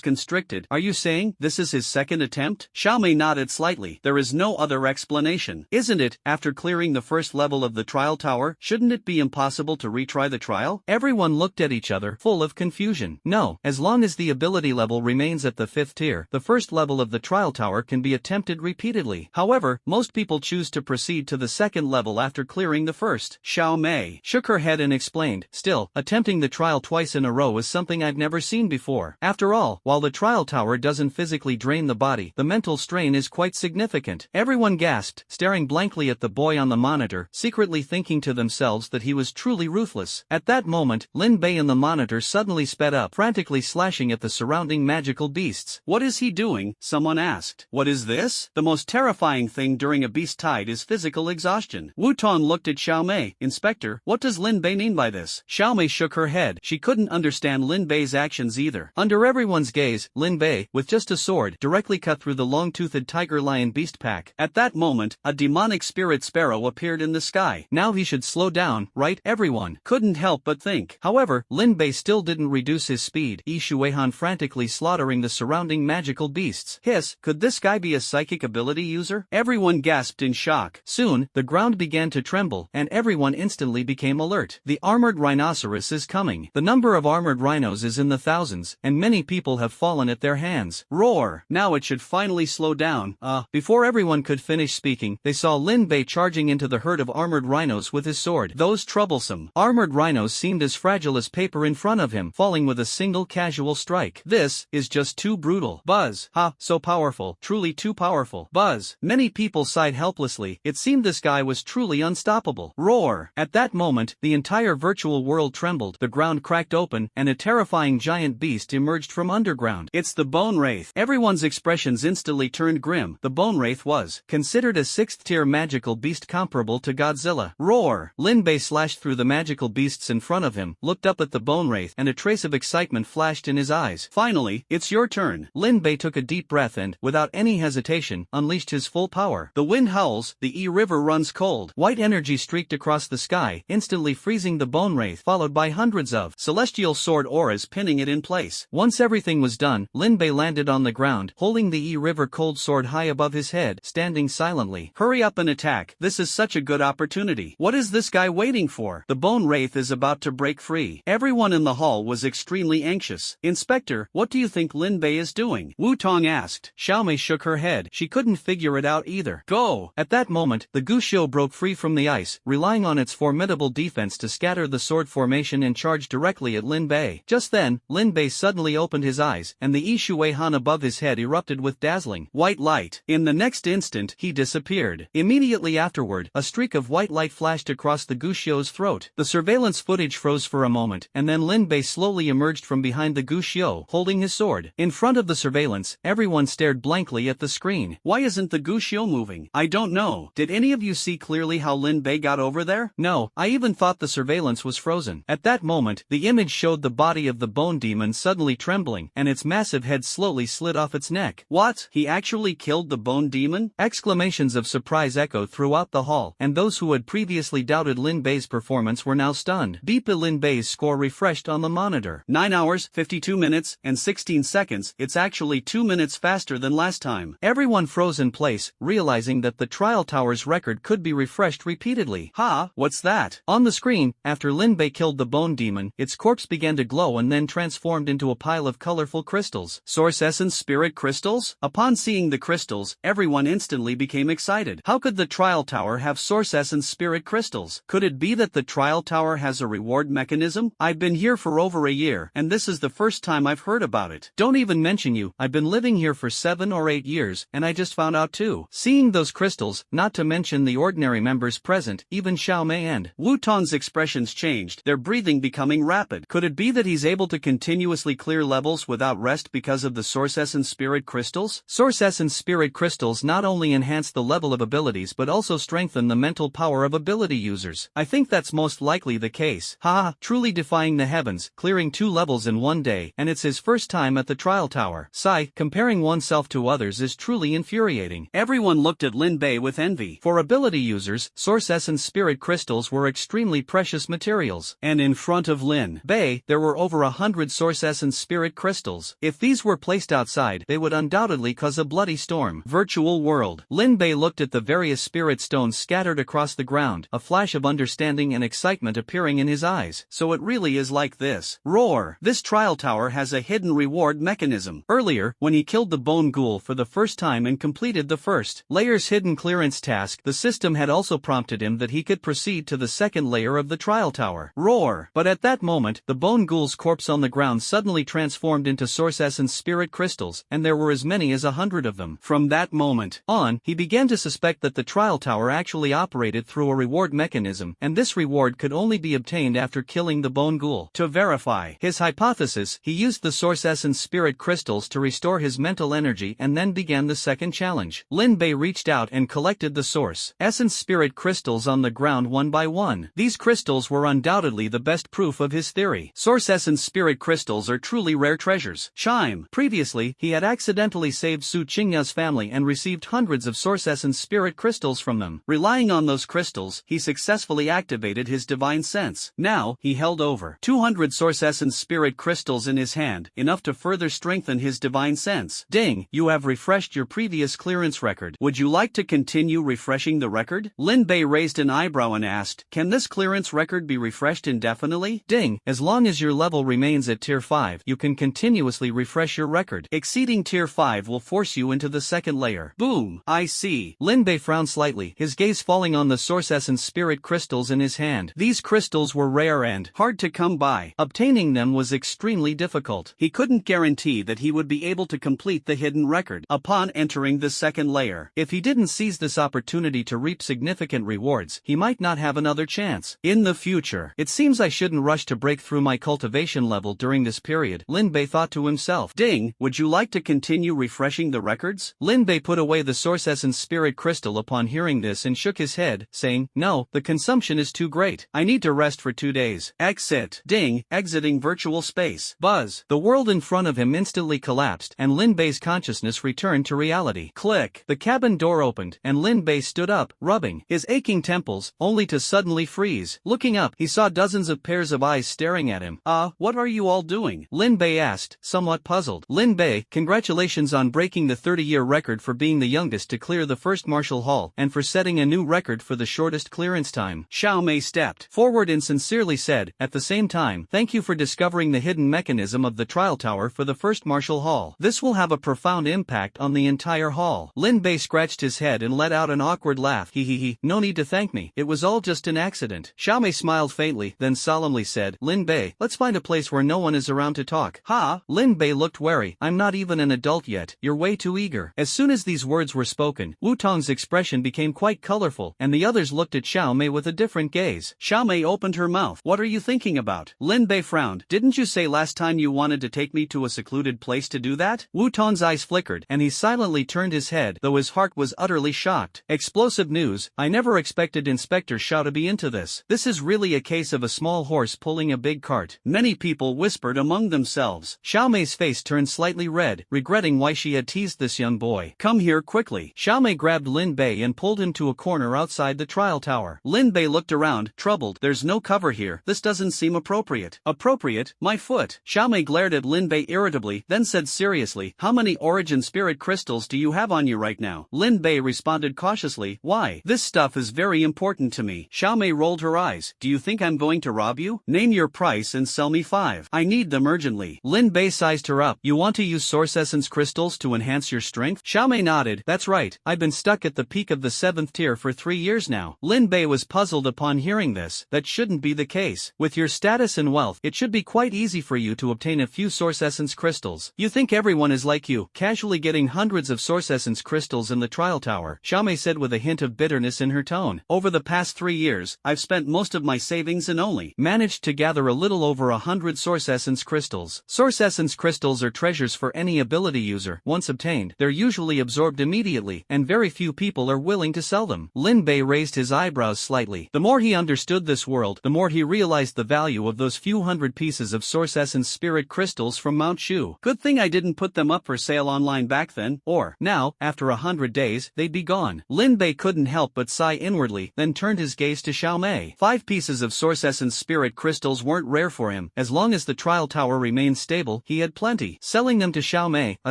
constricted. Are you saying this is his second attempt? Xiao Mei nodded slightly. There is no other explanation. Isn't it? After clearing the first level of the trial tower, shouldn't it be impossible to retry the trial? Everyone looked at each other, full of confusion. No, as long as the ability level remains at the 5th tier, the first level of the trial tower can be attempted repeatedly. However, most people choose to proceed to the second level after clearing the first. Xiao Mei shook her head and explained, still, attempting the trial twice in a row is something I've never seen before. After all, while the trial tower doesn't physically drain the body, the mental strain is quite significant. Everyone gasped, staring blankly at the boy on the monitor, secretly thinking to themselves that he was truly ruthless. At that moment, Lin Bei in the monitor suddenly sped up, frantically slashing at the surrounding magical beasts. What is he doing? Someone asked. What is this? The most terrifying thing during a beast tide is physical exhaustion. Wu Tong looked at Xiao Mei. Inspector, what does Lin Bei mean by this? Xiao Mei shook her head. She couldn't understand Lin Bei's actions either. Under everyone's gaze, Lin Bei, with just a sword, directly cut through the the long-toothed tiger-lion beast pack. At that moment, a demonic spirit sparrow appeared in the sky. Now he should slow down, right? Everyone couldn't help but think. However, Lin Bei still didn't reduce his speed. Yi Shuihan frantically slaughtering the surrounding magical beasts. Hiss, could this guy be a psychic ability user? Everyone gasped in shock. Soon, the ground began to tremble, and everyone instantly became alert. The armored rhinoceros is coming. The number of armored rhinos is in the thousands, and many people have fallen at their hands. Roar! Now it should finally slow down. Before everyone could finish speaking, they saw Lin Bei charging into the herd of armored rhinos with his sword. Those troublesome armored rhinos seemed as fragile as paper in front of him, falling with a single casual strike. This is just too brutal. Buzz! Ha! So powerful. Truly too powerful. Buzz! Many people sighed helplessly. It seemed this guy was truly unstoppable. Roar! At that moment, the entire virtual world trembled, the ground cracked open, and a terrifying giant beast emerged from underground. It's the Bone Wraith. Everyone's expressions instantly turned grim. The Bone Wraith was considered a 6th-tier magical beast comparable to Godzilla. Roar! Lin Bei slashed through the magical beasts in front of him, looked up at the Bone Wraith, and a trace of excitement flashed in his eyes. Finally, it's your turn. Lin Bei took a deep breath and, without any hesitation, unleashed his full power. The wind howls, the River runs cold. White energy streaked across the sky, instantly freezing the Bone Wraith, followed by hundreds of celestial sword auras pinning it in place. Once everything was done, Lin Bei landed on the ground, holding the River cold sword high above his head, standing silently. Hurry up and attack. This is such a good opportunity. What is this guy waiting for? The Bone Wraith is about to break free. Everyone in the hall was extremely anxious. Inspector, what do you think Lin Bei is doing? Wu Tong asked. Xiaomei shook her head. She couldn't figure it out either. Go! At that moment, the Guxiu broke free from the ice, relying on its formidable defense to scatter the sword formation and charge directly at Lin Bei. Just then, Lin Bei suddenly opened his eyes, and the Yi Shuihan above his head erupted with dazzling white light. In the next instant, he disappeared. Immediately afterward, a streak of white light flashed across the Guxiu's throat. The surveillance footage froze for a moment, and then Lin Bei slowly emerged from behind the Guxiu, holding his sword. In front of the surveillance, everyone stared blankly at the screen. Why isn't the Guxiu moving? I don't know. Did any of you see clearly how Lin Bei got over there? No, I even thought the surveillance was frozen. At that moment, the image showed the body of the bone demon suddenly trembling, and its massive head slowly slid off its neck. What? He actually killed the bone demon? Exclamations of surprise echoed throughout the hall, and those who had previously doubted Lin Bei's performance were now stunned. Beep! Lin Bei's score refreshed on the monitor. 9 hours, 52 minutes, and 16 seconds. It's actually 2 minutes faster than last time. Everyone froze in place, realizing that the trial tower's record could be refreshed repeatedly. Ha! What's that? On the screen, after Lin Bei killed the bone demon, its corpse began to glow and then transformed into a pile of colorful crystals. Source Essence Spirit Crystals? Upon seeing the crystals, everyone instantly became excited. How could the trial tower have Source Essence Spirit Crystals? Could it be that the trial tower has a reward mechanism? I've been here for over a year, and this is the first time I've heard about it. Don't even mention you, I've been living here for 7 or 8 years, and I just found out too. Seeing those crystals, not to mention the ordinary members present, even Xiaomei and Wu Tong's expressions changed, their breathing becoming rapid. Could it be that he's able to continuously clear levels without rest because of the Source Essence Spirit Crystals? Source Essence Spirit Crystals not only enhance the level of abilities but also strengthen the mental power of ability users. I think that's most likely the case. Haha, truly defying the heavens, clearing 2 levels in 1 day, and it's his first time at the trial tower. Sigh, comparing oneself to others is truly infuriating. Everyone looked at Lin Bei with envy. For ability users, Source Essence Spirit Crystals were extremely precious materials. And in front of Lin Bei, there were over 100 Source Essence Spirit Crystals. If these were placed outside, they would undoubtedly cause a bloody storm. Virtual world. Lin Bei looked at the various spirit stones scattered across the ground, a flash of understanding and excitement appearing in his eyes. So it really is like this. Roar! This trial tower has a hidden reward mechanism. Earlier, when he killed the bone ghoul for the first time and completed the first layer's hidden clearance task, the system had also prompted him that he could proceed to the second layer of the trial tower. Roar! But at that moment, the bone ghoul's corpse on the ground suddenly transformed into Source Essence Spirit Crystals, and there were as many as 100 of them. From that moment on, he began to suspect that the trial tower actually operated through a reward mechanism, and this reward could only be obtained after killing the bone ghoul. To verify his hypothesis, he used the Source Essence Spirit Crystals to restore his mental energy and then began the second challenge. Lin Bei reached out and collected the Source Essence Spirit Crystals on the ground one by one. These crystals were undoubtedly the best proof of his theory. Source Essence Spirit Crystals are truly rare treasures. Chime. Previously, he had accidentally saved Su Qingya's family and received hundreds of Source Essence spirit crystals from them. Relying on those crystals, he successfully activated his divine sense. Now, he held over 200 Source Essence spirit crystals in his hand, enough to further strengthen his divine sense. Ding, you have refreshed your previous clearance record. Would you like to continue refreshing the record? Lin Bei raised an eyebrow and asked, can this clearance record be refreshed indefinitely? Ding, as long as your level remains at Tier 5, you can continuously refresh your record. Exceeding Tier 5 will force you into the second layer. Boom, I see. Lin Bei frowned slightly, his gaze falling on the Source Essence spirit crystals in his hand. These crystals were rare and hard to come by. Obtaining them was extremely difficult. He couldn't guarantee that he would be able to complete the hidden record upon entering the second layer. If he didn't seize this opportunity to reap significant rewards, he might not have another chance in the future. It seems I shouldn't rush to break through my cultivation level during this period, Lin Bei thought to himself. Ding, would you like to continue refreshing the records? Lin Bei put away the Source Essence spirit crystal upon hearing this and shook his head, saying, no, the consumption is too great. I need to rest for 2 days. Exit. Ding, exiting virtual space. Buzz. The world in front of him instantly collapsed and Lin Bei's consciousness returned to reality. Click. The cabin door opened and Lin Bei stood up, rubbing his aching temples, only to suddenly freeze. Looking up, he saw dozens of pairs of eyes staring at him. What are you all doing? Lin Bei asked, somewhat puzzled. Lin Bei, congratulations on breaking the 30-year record for being the youngest to clear the first martial hall and for setting a new record for the shortest clearance time. Xiao Mei stepped forward and sincerely said, at the same time, thank you for discovering the hidden mechanism of the trial tower for the first martial hall. This will have a profound impact on the entire hall. Lin Bei scratched his head and let out an awkward laugh. He, no need to thank me. It was all just an accident. Xiao Mei smiled faintly, then solemnly said, Lin Bei, let's find a place where no one is around to talk. Ha! Lin Bei looked wary. I'm not even an adult yet. You're way too eager. As soon as these words were spoken, Wu Tong's expression became quite colorful, and the others looked at Xiao Mei with a different gaze. Xiao Mei opened her mouth. What are you thinking about? Lin Bei frowned. Didn't you say last time you wanted to take me to a secluded place to do that? Wu Tong's eyes flickered, and he silently turned his head, though his heart was utterly shocked. Explosive news. I never expected Inspector Xiao to be into this. This is really a case of a small horse pulling a big cart. Many people whispered among themselves. Xiao Mei's face turned slightly red, regretting why she had teased this young boy. Come here quickly. Xiao Mei grabbed Lin Bei and pulled him to a corner outside the trial tower. Lin Bei looked around, troubled. There's no cover here. This doesn't seem appropriate. Appropriate? My foot. Xiao Mei glared at Lin Bei irritably, then said seriously, how many origin spirit crystals do you have on you right now? Lin Bei responded cautiously, why? This stuff is very important to me. Xiao Mei rolled her eyes. Do you think I'm going to rob you? Name your price and sell me 5. I need them urgently. Lin Bei sized her up. You want to use Source Essence crystals to enhance your strength? Xiao Mei nodded. That's right. I've been stuck at the peak of the 7th tier for 3 years now. Lin Bei was puzzled upon hearing this. That shouldn't be the case. With your status and wealth, it should be quite easy for you to obtain a few Source Essence crystals. You think everyone is like you, casually getting hundreds of Source Essence crystals in the trial tower, Xiao Mei said with a hint of bitterness in her tone. Over the past 3 years, I've spent most of my savings and only managed to gather a little over 100 Source Essence crystals. Source Essence crystals are treasures for any ability user. Once obtained, they're usually absorbed immediately, and very few people are willing to sell them. Lin Bei raised his eyebrows slightly. The more he understood this world, the more he realized the value of those few hundred pieces of Source Essence spirit crystals from Mount Shu. Good thing I didn't put them up for sale online back then, or, now, after 100 days, they'd be gone. Lin Bei couldn't help but sigh inwardly, then turned his gaze to Xiao Mei. 5 pieces of Source Essence spirit crystals weren't rare for him. As long as the trial tower remained stable, he had plenty. Selling them to Xiao Mei, a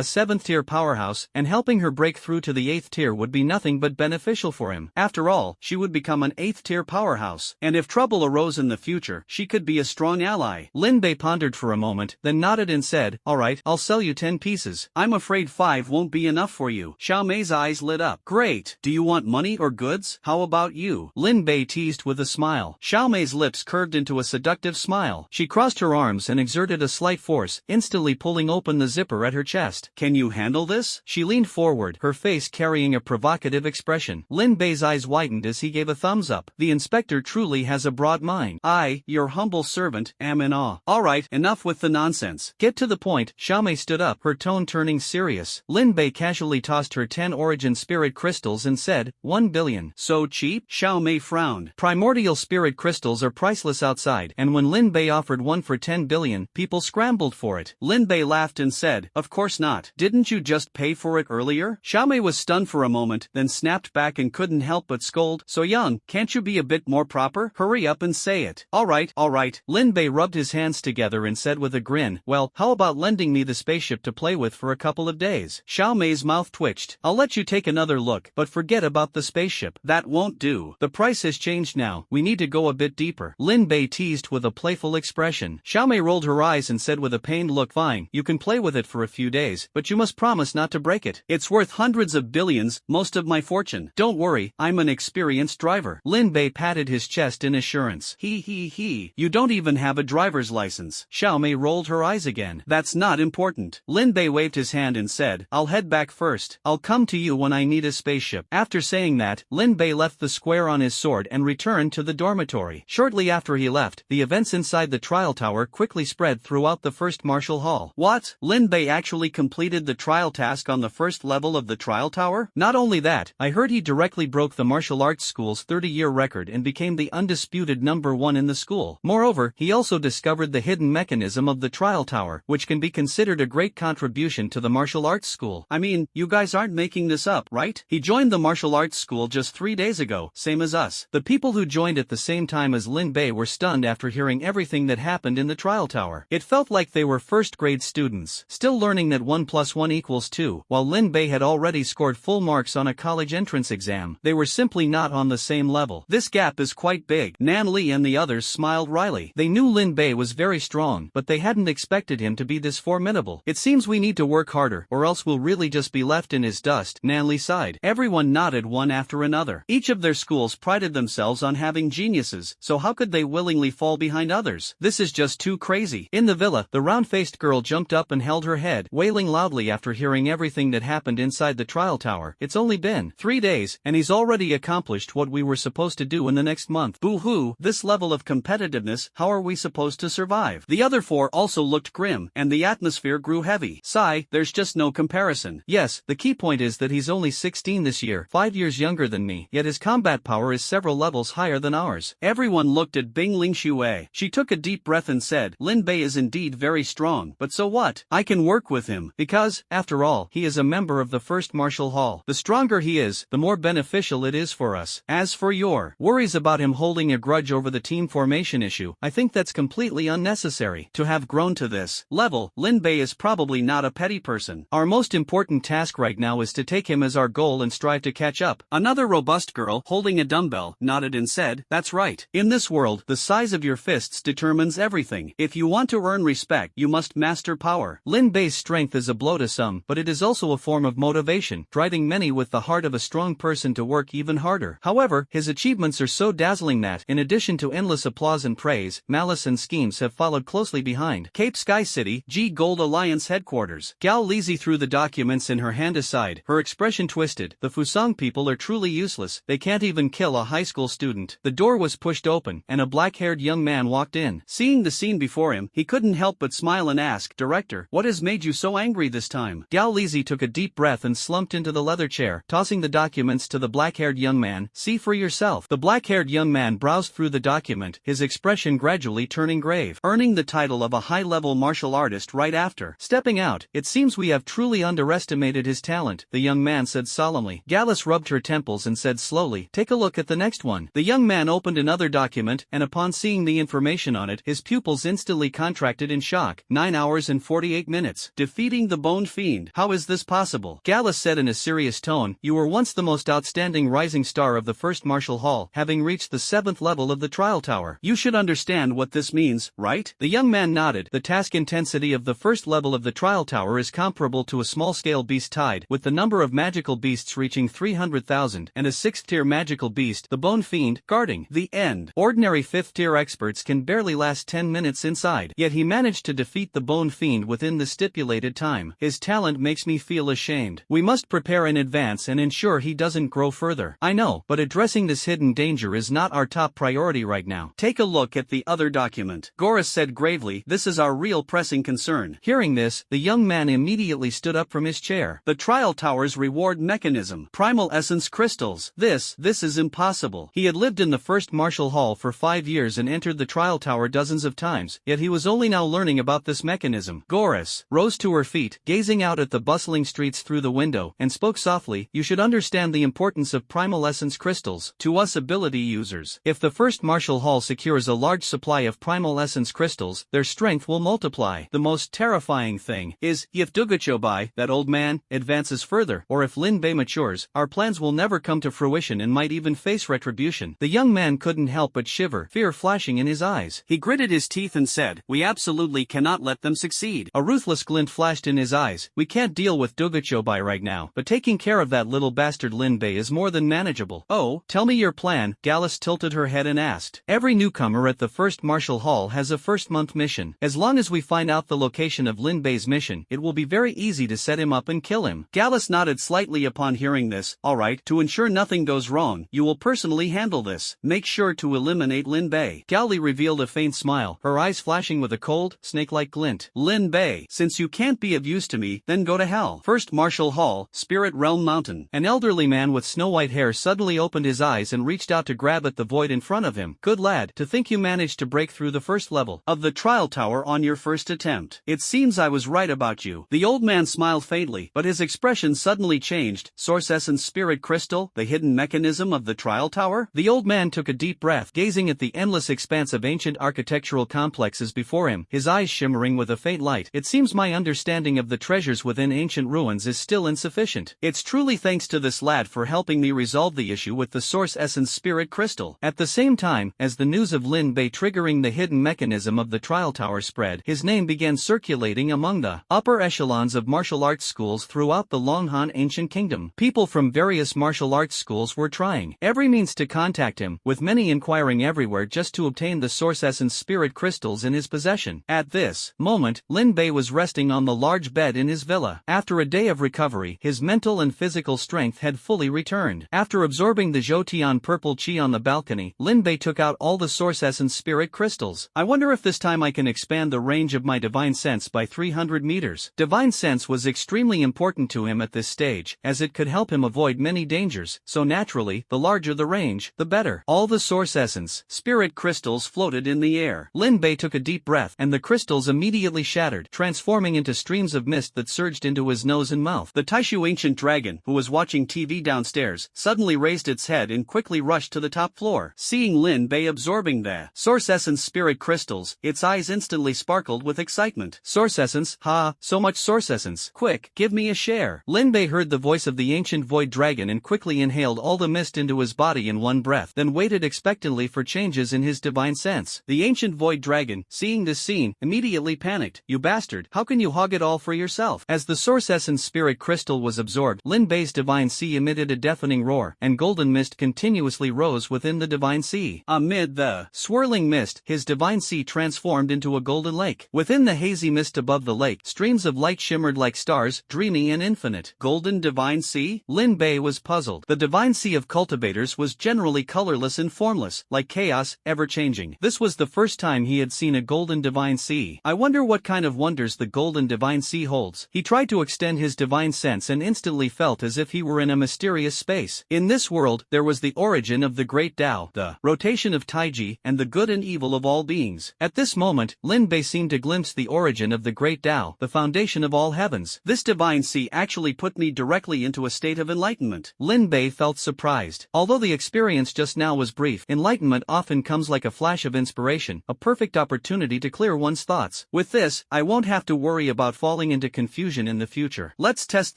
7th tier powerhouse, and helping her break through to the 8th tier would be nothing but beneficial for him. After all, she would become an 8th tier powerhouse, and if trouble arose in the future, she could be a strong ally. Lin Bei pondered for a moment, then nodded and said, alright, I'll sell you 10 pieces. I'm afraid 5 won't be enough for you. Xiao Mei's eyes lit up. Great. Do you want money or goods? How about you? Lin Bei teased with a smile. Xiao Mei's lips curved into a seductive smile. She crossed her arms and exerted a slight force, instantly pulling open the zipper at her chest. Can you handle this? She leaned forward, her face carrying a provocative expression. Lin Bei's eyes widened as he gave a thumbs up. The inspector truly has a broad mind. I, your humble servant, am in awe. Alright, enough with the nonsense. Get to the point. Xiao Mei stood up, her tone turning serious. Lin Bei casually tossed her 10 origin spirit crystals and said, 1 billion. So cheap? Xiao Mei frowned. Primordial spirit crystals are priceless outside, and when Lin Bei offered one for 10 billion, people scrambled for it. Lin Bei laughed and said, of course not. Didn't Didn't you just pay for it earlier? Xiaomei was stunned for a moment, then snapped back and couldn't help but scold. So young, can't you be a bit more proper? Hurry up and say it. Alright. Lin Bei rubbed his hands together and said with a grin, well, how about lending me the spaceship to play with for a couple of days? Xiaomei's mouth twitched. I'll let you take another look, but forget about the spaceship. That won't do. The price has changed now. We need to go a bit deeper. Lin Bei teased with a playful expression. Xiaomei rolled her eyes and said with a pained look, fine, you can play with it for a few days, but you must promise not to break it. It's worth hundreds of billions, most of my fortune. Don't worry, I'm an experienced driver. Lin Bei patted his chest in assurance. He. You don't even have a driver's license. Xiaomei rolled her eyes again. That's not important. Lin Bei waved his hand and said, I'll head back first. I'll come to you when I need a spaceship. After saying that, Lin Bei left the square on his sword and returned to the dormitory. Shortly after he left, the events inside the trial tower quickly spread throughout the first martial hall. What? Lin Bei actually completed the trial task on the first level of the trial tower? Not only that, I heard he directly broke the martial arts school's 30-year record and became the undisputed #1 in the school. Moreover, he also discovered the hidden mechanism of the trial tower, which can be considered a great contribution to the martial arts school. I mean, you guys aren't making this up, right? He joined the martial arts school just 3 days ago, same as us. The people who joined at the same time as Lin Bei were stunned after hearing everything that happened in the trial tower. It felt like they were first-grade students, still learning that 1 + 1 = 2, while Lin Bei had already scored full marks on a college entrance exam. They were simply not on the same level. This gap is quite big. Nan Li and the others smiled wryly. They knew Lin Bei was very strong, but they hadn't expected him to be this formidable. It seems we need to work harder, or else we'll really just be left in his dust, Nan Li sighed. Everyone nodded one after another. Each of their schools prided themselves on having geniuses, so how could they willingly fall behind others? This is just too crazy. In the villa, the round-faced girl jumped up and held her head, wailing loudly after hearing everything that happened inside the trial tower. It's only been 3 days, and he's already accomplished what we were supposed to do in the next month. Boo-hoo, this level of competitiveness, how are we supposed to survive? The other four also looked grim, and the atmosphere grew heavy. Sigh, there's just no comparison. Yes, the key point is that he's only 16 this year, 5 years younger than me, yet his combat power is several levels higher than ours. Everyone looked at Bing Lingxue. She took a deep breath and said, Lin Bei is indeed very strong, but so what? I can work with him, because, after all, he is a member of the first martial hall. The stronger he is, the more beneficial it is for us. As for your worries about him holding a grudge over the team formation issue, I think that's completely unnecessary. To have grown to this level, Lin Bei is probably not a petty person. Our most important task right now is to take him as our goal and strive to catch up. Another robust girl, holding a dumbbell, nodded and said, that's right. In this world, the size of your fists determines everything. If you want to earn respect, you must master power. Lin Bei's strength is a blow to some, but it is also a form of motivation, driving many with the heart of a strong person to work even harder. However, his achievements are so dazzling that, in addition to endless applause and praise, malice and schemes have followed closely behind. Cape Sky City, G Gold Alliance headquarters. Gao Lizzie threw the documents in her hand aside, her expression twisted. The Fusang people are truly useless, they can't even kill a high school student. The door was pushed open, and a black-haired young man walked in. Seeing the scene before him, he couldn't help but smile and ask, Director, what has made you so angry this time? Gao Lizzie took a deep breath and slumped into the leather chair, tossing the documents to the black-haired young man. See for yourself. The black-haired young man browsed through the document, his expression gradually turning grave. Earning the title of a high-level martial artist right after stepping out. It seems we have truly underestimated his talent, the young man said solemnly. Gallus rubbed her temples and said slowly, take a look at the next one. The young man opened another document, and upon seeing the information on it, his pupils instantly contracted in shock. 9 hours and 48 minutes. Defeating the Boned Fiend. How is this possible? Gallus said in a serious tone, you were once the most outstanding rising star of the first martial hall, having reached the 7th level of the trial tower. You should understand what this means, right? The young man nodded. The task intensity of the first level of the trial tower is comparable to a small-scale beast tide, with the number of magical beasts reaching 300,000, and a 6th-tier magical beast, the Bone Fiend, guarding the end. Ordinary 5th-tier experts can barely last 10 minutes inside, yet he managed to defeat the Bone Fiend within the stipulated time. His talent makes me feel ashamed. We must prepare in advance and ensure he doesn't grow further. I know, but addressing this hidden danger is not our top priority right now. Take a look at the other document. Goris said gravely, this is our real pressing concern. Hearing this, the young man immediately stood up from his chair. The trial tower's reward mechanism. Primal essence crystals. This is impossible. He had lived in the first martial hall for 5 years and entered the trial tower dozens of times, yet he was only now learning about this mechanism. Goris rose to her feet, gazing gazing out at the bustling streets through the window, and spoke softly, "You should understand the importance of primal essence crystals to us ability users. If the first martial hall secures a large supply of primal essence crystals, their strength will multiply. The most terrifying thing is, if Dugachobai, that old man, advances further, or if Lin Bei matures, our plans will never come to fruition and might even face retribution." The young man couldn't help but shiver, fear flashing in his eyes. He gritted his teeth and said, "We absolutely cannot let them succeed." A ruthless glint flashed in his eyes. "We can't deal with Dugachobai right now, but taking care of that little bastard Lin Bei is more than manageable." "Oh, tell me your plan," Gallus tilted her head and asked. "Every newcomer at the first martial hall has a first-month mission. As long as we find out the location of Lin Bei's mission, it will be very easy to set him up and kill him." Gallus nodded slightly upon hearing this. "All right, to ensure nothing goes wrong, you will personally handle this. Make sure to eliminate Lin Bei." Gaoli revealed a faint smile, her eyes flashing with a cold, snake-like glint. "Lin Bei, since you can't be of use to me, then go to hell. First Martial Hall, Spirit Realm Mountain." An elderly man with snow-white hair suddenly opened his eyes and reached out to grab at the void in front of him. "Good lad, to think you managed to break through the first level of the trial tower on your first attempt. It seems I was right about you." The old man smiled faintly, but his expression suddenly changed. "Source Essence Spirit Crystal, the hidden mechanism of the trial tower?" The old man took a deep breath, gazing at the endless expanse of ancient architectural complexes before him, his eyes shimmering with a faint light. "It seems my understanding of the treasures within ancient ruins is still insufficient. It's truly thanks to this lad for helping me resolve the issue with the Source Essence Spirit Crystal." At the same time, as the news of Lin Bei triggering the hidden mechanism of the trial tower spread, his name began circulating among the upper echelons of martial arts schools throughout the Longhan ancient kingdom. People from various martial arts schools were trying every means to contact him, with many inquiring everywhere just to obtain the Source Essence Spirit crystals in his possession. At this moment, Lin Bei was resting on the large bed in his villa. After a day of recovery, his mental and physical strength had fully returned. After absorbing the Zhoutian purple chi on the balcony, Lin Bei took out all the Source Essence Spirit crystals. "I wonder if this time I can expand the range of my divine sense by 300 meters. Divine sense was extremely important to him at this stage, as it could help him avoid many dangers, so naturally, the larger the range, the better. All the Source Essence Spirit crystals floated in the air. Lin Bei took a deep breath, and the crystals immediately shattered, transforming into streams of mist that surged into his nose and mouth. The Taishu ancient dragon, who was watching TV downstairs, suddenly raised its head and quickly rushed to the top floor. Seeing Lin Bei absorbing the Source Essence Spirit crystals, its eyes instantly sparkled with excitement. "Source Essence, ha, so much Source Essence. Quick, give me a share." Lin Bei heard the voice of the ancient void dragon and quickly inhaled all the mist into his body in one breath, then waited expectantly for changes in his divine sense. The ancient void dragon, seeing this scene, immediately panicked. "You bastard, how can you hog it all for yourself?" As the Source Essence Spirit crystal was absorbed, Lin Bei's divine sea emitted a deafening roar, and golden mist continuously rose within the divine sea. Amid the swirling mist, his divine sea transformed into a golden lake. Within the hazy mist above the lake, streams of light shimmered like stars, dreamy and infinite. Golden divine sea? Lin Bei was puzzled. The divine sea of cultivators was generally colorless and formless, like chaos, ever-changing. This was the first time he had seen a golden divine sea. I wonder what kind of wonders the golden divine sea holds. He tried to extend his divine sense and instantly felt as if he were in a mysterious space. In this world, there was the origin of the great Tao, the rotation of Taiji, and the good and evil of all beings. At this moment, Lin Bei seemed to glimpse the origin of the great Tao, the foundation of all heavens. This divine sea actually put me directly into a state of enlightenment. Lin Bei felt surprised. Although the experience just now was brief, enlightenment often comes like a flash of inspiration, a perfect opportunity to clear one's thoughts. With this, I won't have to worry about falling into confusion in the future. Let's test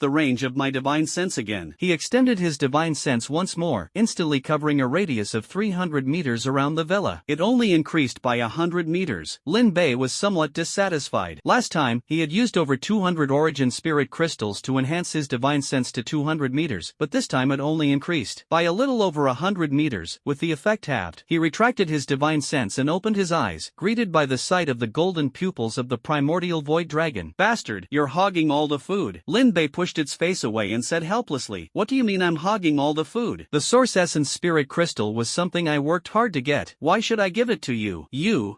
the range of my divine sense again. He extended his divine sense once more, instantly covering a radius of 300 meters around the villa. It only increased by 100 meters. Lin Bei was somewhat dissatisfied. Last time, he had used over 200 origin spirit crystals to enhance his divine sense to 200 meters, but this time it only increased by a little over 100 meters, with the effect halved. He retracted his divine sense and opened his eyes, greeted by the sight of the golden pupils of the primordial void dragon. Bastard, you're hogging all the food. Lin Bei pushed its face away and said helplessly, what do you mean I'm hogging all the food? The Source Essence Spirit Crystal was something I worked hard to get. Why should I give it to you?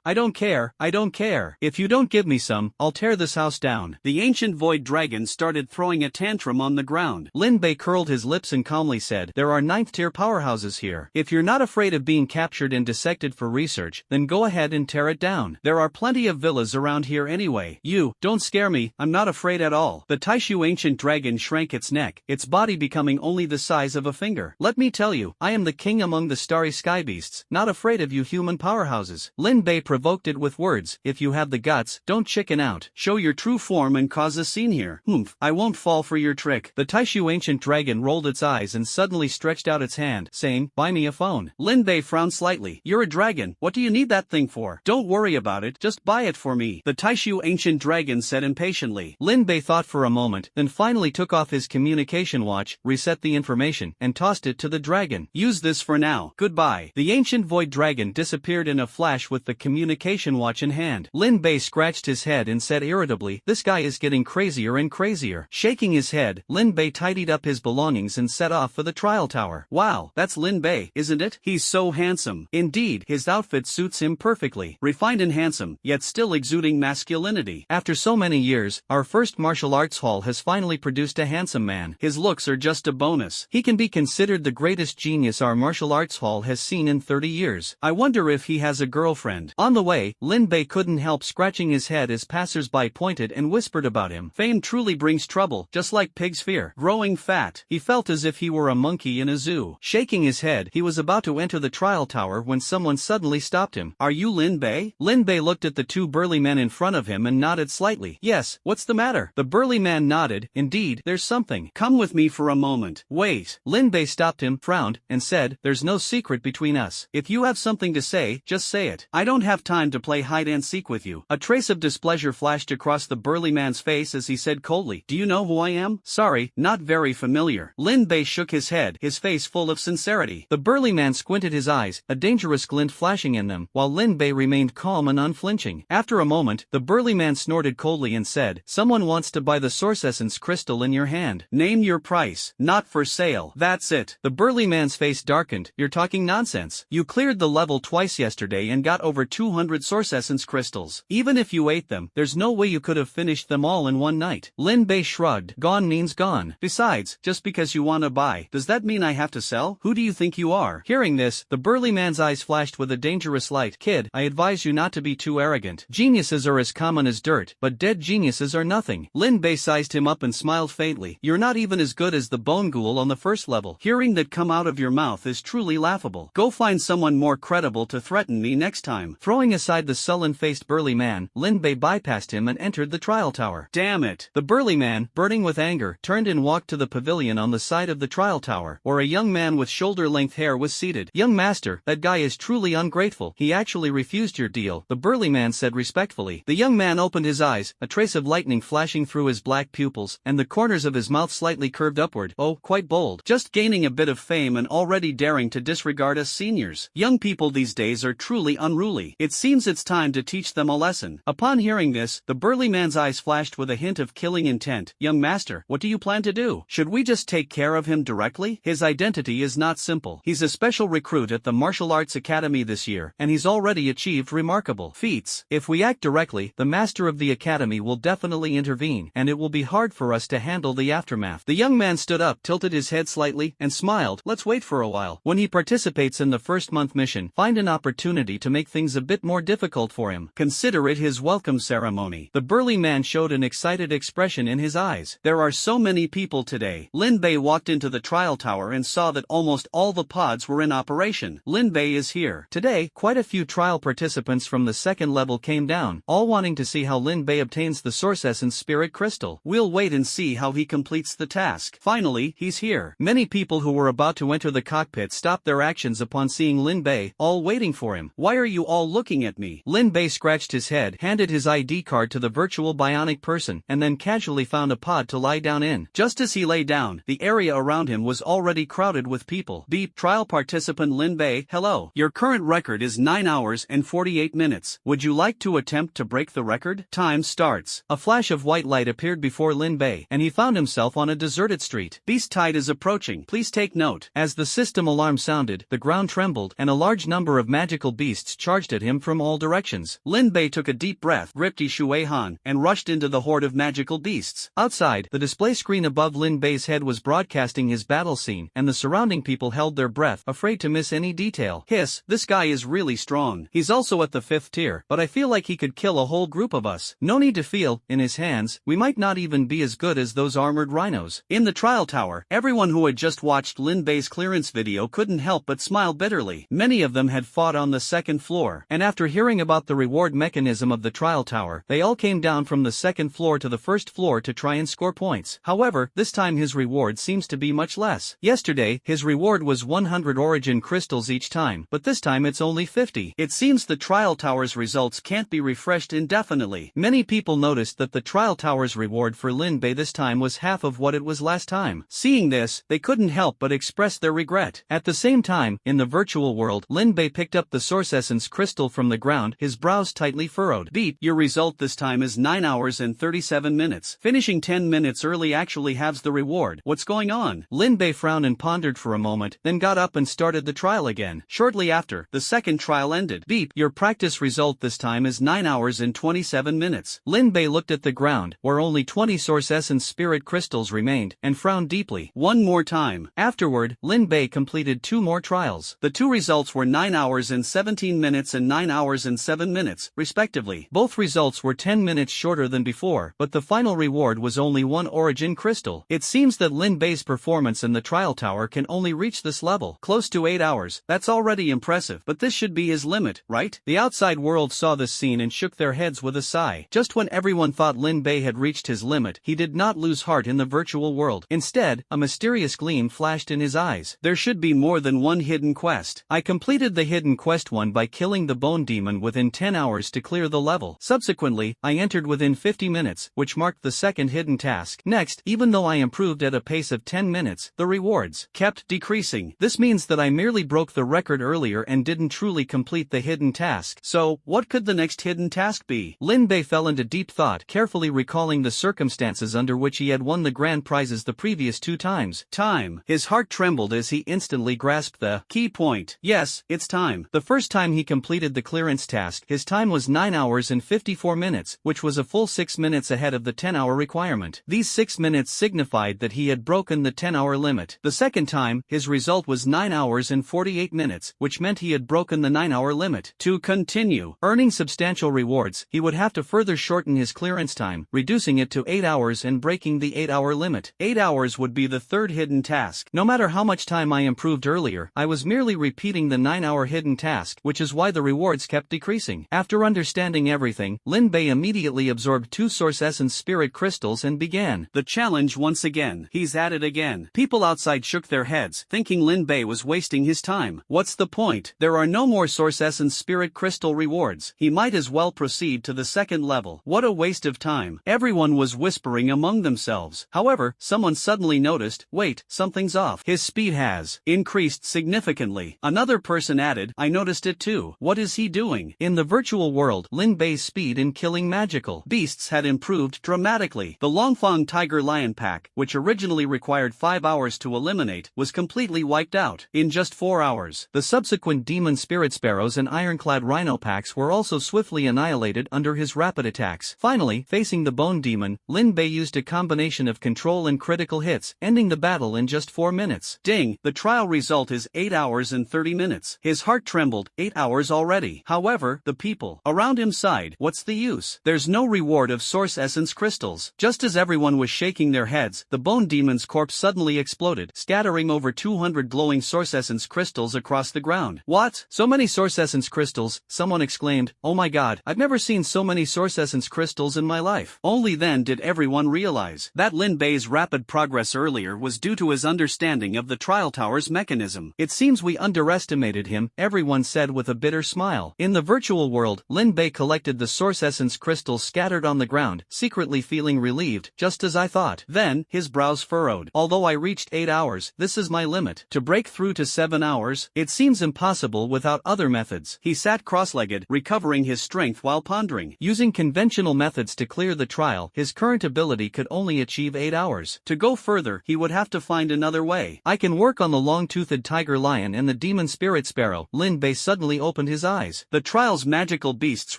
I don't care, I don't care. If you don't give me some, I'll tear this house down. The ancient void dragon started throwing a tantrum on the ground. Lin Bei curled his lips and calmly said, there are 9th tier powerhouses here. If you're not afraid of being captured and dissected for research, then go ahead and tear it down. There are plenty of villas around here anyway. Don't scare me, I'm not afraid. afraid at all. The Taishu ancient dragon shrank its neck, its body becoming only the size of a finger. Let me tell you, I am the king among the starry sky beasts, not afraid of you human powerhouses. Lin Bei provoked it with words, if you have the guts, don't chicken out. Show your true form and cause a scene here. Humph, I won't fall for your trick. The Taishu ancient dragon rolled its eyes and suddenly stretched out its hand, saying, buy me a phone. Lin Bei frowned slightly. You're a dragon, what do you need that thing for? Don't worry about it, just buy it for me. The Taishu ancient dragon said impatiently. Lin Bei thought for a moment, then finally took off his communication watch, reset the information, and tossed it to the dragon. Use this for now. Goodbye. The ancient void dragon disappeared in a flash with the communication watch in hand. Lin Bei scratched his head and said irritably, this guy is getting crazier and crazier. Shaking his head, Lin Bei tidied up his belongings and set off for the trial tower. Wow, that's Lin Bei, isn't it? He's so handsome. Indeed, his outfit suits him perfectly. Refined and handsome, yet still exuding masculinity. After so many years, our first martial arts hall has finally produced a handsome man. His looks are just a bonus. He can be considered the greatest genius our martial arts hall has seen in 30 years. I wonder if he has a girlfriend. On the way, Lin Bei couldn't help scratching his head as passers-by pointed and whispered about him. Fame truly brings trouble, just like pig's fear. Growing fat, he felt as if he were a monkey in a zoo. Shaking his head, he was about to enter the trial tower when someone suddenly stopped him. Are you Lin Bei? Lin Bei looked at the two burly men in front of him and nodded slightly. Yes, what's the matter? The burly man nodded. Indeed, there's something. Come with me for a moment. Wait. Lin Bei stopped him, frowned, and said, there's no secret between us. If you have something to say, just say it. I don't have time to play hide and seek with you. A trace of displeasure flashed across the burly man's face as he said coldly, do you know who I am? Sorry, not very familiar. Lin Bei shook his head, his face full of sincerity. The burly man squinted his eyes, a dangerous glint flashing in them, while Lin Bei remained calm and unflinching. After a moment, the burly man snorted coldly and said, someone wants to buy the source essence crystal in your hand. Name your price. Not for sale. That's it. The burly man's face darkened. You're talking nonsense. You cleared the level twice yesterday and got over 200 source essence crystals. Even if you ate them, there's no way you could have finished them all in one night. Lin Bei shrugged. Gone means gone. Besides, just because you want to buy, does that mean I have to sell? Who do you think you are? Hearing this, the burly man's eyes flashed with a dangerous light. Kid, I advise you not to be too arrogant. Geniuses are as common as dirt, but dead geniuses are nothing. Lin Bei sized him up and smiled faintly. You're not even as good as the bone ghoul on the first level. Hearing that come out of your mouth is truly laughable. Go find someone more credible to threaten me next time. Throwing aside the sullen-faced burly man, Lin Bei bypassed him and entered the trial tower. Damn it. The burly man, burning with anger, turned and walked to the pavilion on the side of the trial tower, where a young man with shoulder-length hair was seated. Young master, that guy is truly ungrateful. He actually refused your deal, the burly man said respectfully. The young man opened his eyes, a trace of lightning flashing through his black pupils, and the corners of his mouth slightly curved upward. Oh, quite bold. Just gaining a bit of fame and already daring to disregard us seniors. Young people these days are truly unruly. It seems it's time to teach them a lesson. Upon hearing this, the burly man's eyes flashed with a hint of killing intent. Young master, what do you plan to do? Should we just take care of him directly? His identity is not simple. He's a special recruit at the Martial Arts Academy this year, and he's already achieved remarkable feats. If we act directly, the master of the academy will definitely intervene, and it will be hard for us to handle the aftermath. The young man stood up, tilted his head slightly, and smiled. Let's wait for a while. When he participates in the first month mission, find an opportunity to make things a bit more difficult for him. Consider it his welcome ceremony. The burly man showed an excited expression in his eyes. There are so many people today. Lin Bei walked into the trial tower and saw that almost all the pods were in operation. Lin Bei is here. Today, quite a few trial participants from the second level came down, all wanting to see how Lin Bei obtains the source essence spirit crystal. We'll wait and see how he completes the task. Finally, he's here. Many people who were about to enter the cockpit stopped their actions upon seeing Lin Bei, all waiting for him. Why are you all looking at me? Lin Bei scratched his head, handed his ID card to the virtual bionic person, and then casually found a pod to lie down in. Just as he lay down, the area around him was already crowded with people. Beep. Trial participant Lin Bei, hello. Your current record is 9 hours and 48 minutes. Would you like to attempt to break the record? Time starts. A flash of white light appeared before Lin Bei, and he found himself on a deserted street. Beast tide is approaching. Please take note. As the system alarm sounded, the ground trembled, and a large number of magical beasts charged at him from all directions. Lin Bei took a deep breath, gripped Shui Han, and rushed into the horde of magical beasts. Outside, the display screen above Lin Bei's head was broadcasting his battle scene, and the surrounding people held their breath, afraid to miss any detail. Hiss, this guy is really strong. He's also at the 5th tier, but I feel like he could kill a whole group of us. No need to feel. In his hand, hands, we might not even be as good as those armored rhinos. In the trial tower, everyone who had just watched Lin Bei's clearance video couldn't help but smile bitterly. Many of them had fought on the second floor, and after hearing about the reward mechanism of the trial tower, they all came down from the second floor to the first floor to try and score points. However, this time his reward seems to be much less. Yesterday, his reward was 100 origin crystals each time, but this time it's only 50. It seems the trial tower's results can't be refreshed indefinitely. Many people noticed that the trial tower's reward for Lin Bei this time was half of what it was last time. Seeing this, they couldn't help but express their regret. At the same time, in the virtual world, Lin Bei picked up the source essence crystal from the ground, his brows tightly furrowed. Beat, your result this time is 9 hours and 37 minutes. Finishing 10 minutes early actually halves the reward. What's going on? Lin Bei frowned and pondered for a moment, then got up and started the trial again. Shortly after, the second trial ended. Beep, your practice result this time is 9 hours and 27 minutes. Lin Bei looked at the ground, where only 20 source essence spirit crystals remained, and frowned deeply. One more time. Afterward, Lin Bei completed 2 more trials. The 2 results were 9 hours and 17 minutes and 9 hours and 7 minutes, respectively. Both results were 10 minutes shorter than before, but the final reward was only 1 origin crystal. It seems that Lin Bei's performance in the trial tower can only reach this level. Close to 8 hours, that's already impressive, but this should be his limit, right? The outside world saw this scene and shook their heads with a sigh. Just when everyone thought Lin Bei had reached his limit, he did not lose heart in the virtual world. Instead, a mysterious gleam flashed in his eyes. There should be more than one hidden quest. I completed the hidden quest 1 by killing the bone demon within 10 hours to clear the level. Subsequently, I entered within 50 minutes, which marked the second hidden task. Next, even though I improved at a pace of 10 minutes, the rewards kept decreasing. This means that I merely broke the record earlier and didn't truly complete the hidden task. So, what could the next hidden task be? Lin Bei fell into deep thought, carefully recalling the circumstances under which he had won the grand prizes the previous 2 times. Time. His heart trembled as he instantly grasped the key point. Yes, it's time. The first time he completed the clearance task, his time was 9 hours and 54 minutes, which was a full 6 minutes ahead of the 10-hour requirement. These 6 minutes signified that he had broken the 10-hour limit. The second time, his result was 9 hours and 48 minutes, which meant he had broken the 9-hour limit. To continue earning substantial rewards, he would have to further shorten his clearance time, reducing it to 8 hours and breaking the 8-hour limit. 8 hours would be the third hidden task. No matter how much time I improved earlier, I was merely repeating the 9-hour hidden task, which is why the rewards kept decreasing. After understanding everything, Lin Bei immediately absorbed 2 source essence spirit crystals and began the challenge once again. He's at it again. People outside shook their heads, thinking Lin Bei was wasting his time. What's the point? There are no more source essence spirit crystal rewards. He might as well proceed to the second level. What a waste of time. Everyone was whispering among themselves. However, someone suddenly noticed, wait, something's off. His speed has increased significantly. Another person added, I noticed it too. What is he doing? In the virtual world, Lin Bei's speed in killing magical beasts had improved dramatically. The Longfang tiger lion pack, which originally required 5 hours to eliminate, was completely wiped out in just 4 hours. The subsequent demon spirit sparrows and ironclad rhino packs were also swiftly annihilated under his rapid attacks. Finally, facing the bone demon, Lin Bei used a combination of control and critical hits, ending the battle in just 4 minutes. Ding, the trial result is 8 hours and 30 minutes. His heart trembled, 8 hours already. However, the people around him sighed, what's the use? There's no reward of source essence crystals. Just as everyone was shaking their heads, the bone demon's corpse suddenly exploded, scattering over 200 glowing source essence crystals across the ground. What? So many source essence crystals, someone exclaimed, oh my god, I've never seen so many source essence crystals in my life. Only then did everyone realize that Lin Bei's rapid progress earlier was due to his understanding of the trial tower's mechanism. It seems we underestimated him, everyone said with a bitter smile. In the virtual world, Lin Bei collected the source essence crystals scattered on the ground, secretly feeling relieved, just as I thought. Then, his brows furrowed. Although I reached 8 hours, this is my limit. To break through to 7 hours, it seems impossible without other methods. He sat cross-legged, recovering his strength while pondering. Using conventional methods to clear the trial, his current ability could only achieve 8 hours. To go further, he would have to find another way. I can work on the long-toothed tiger lion and the demon spirit sparrow. Lin Bei suddenly opened his eyes. The trial's magical beasts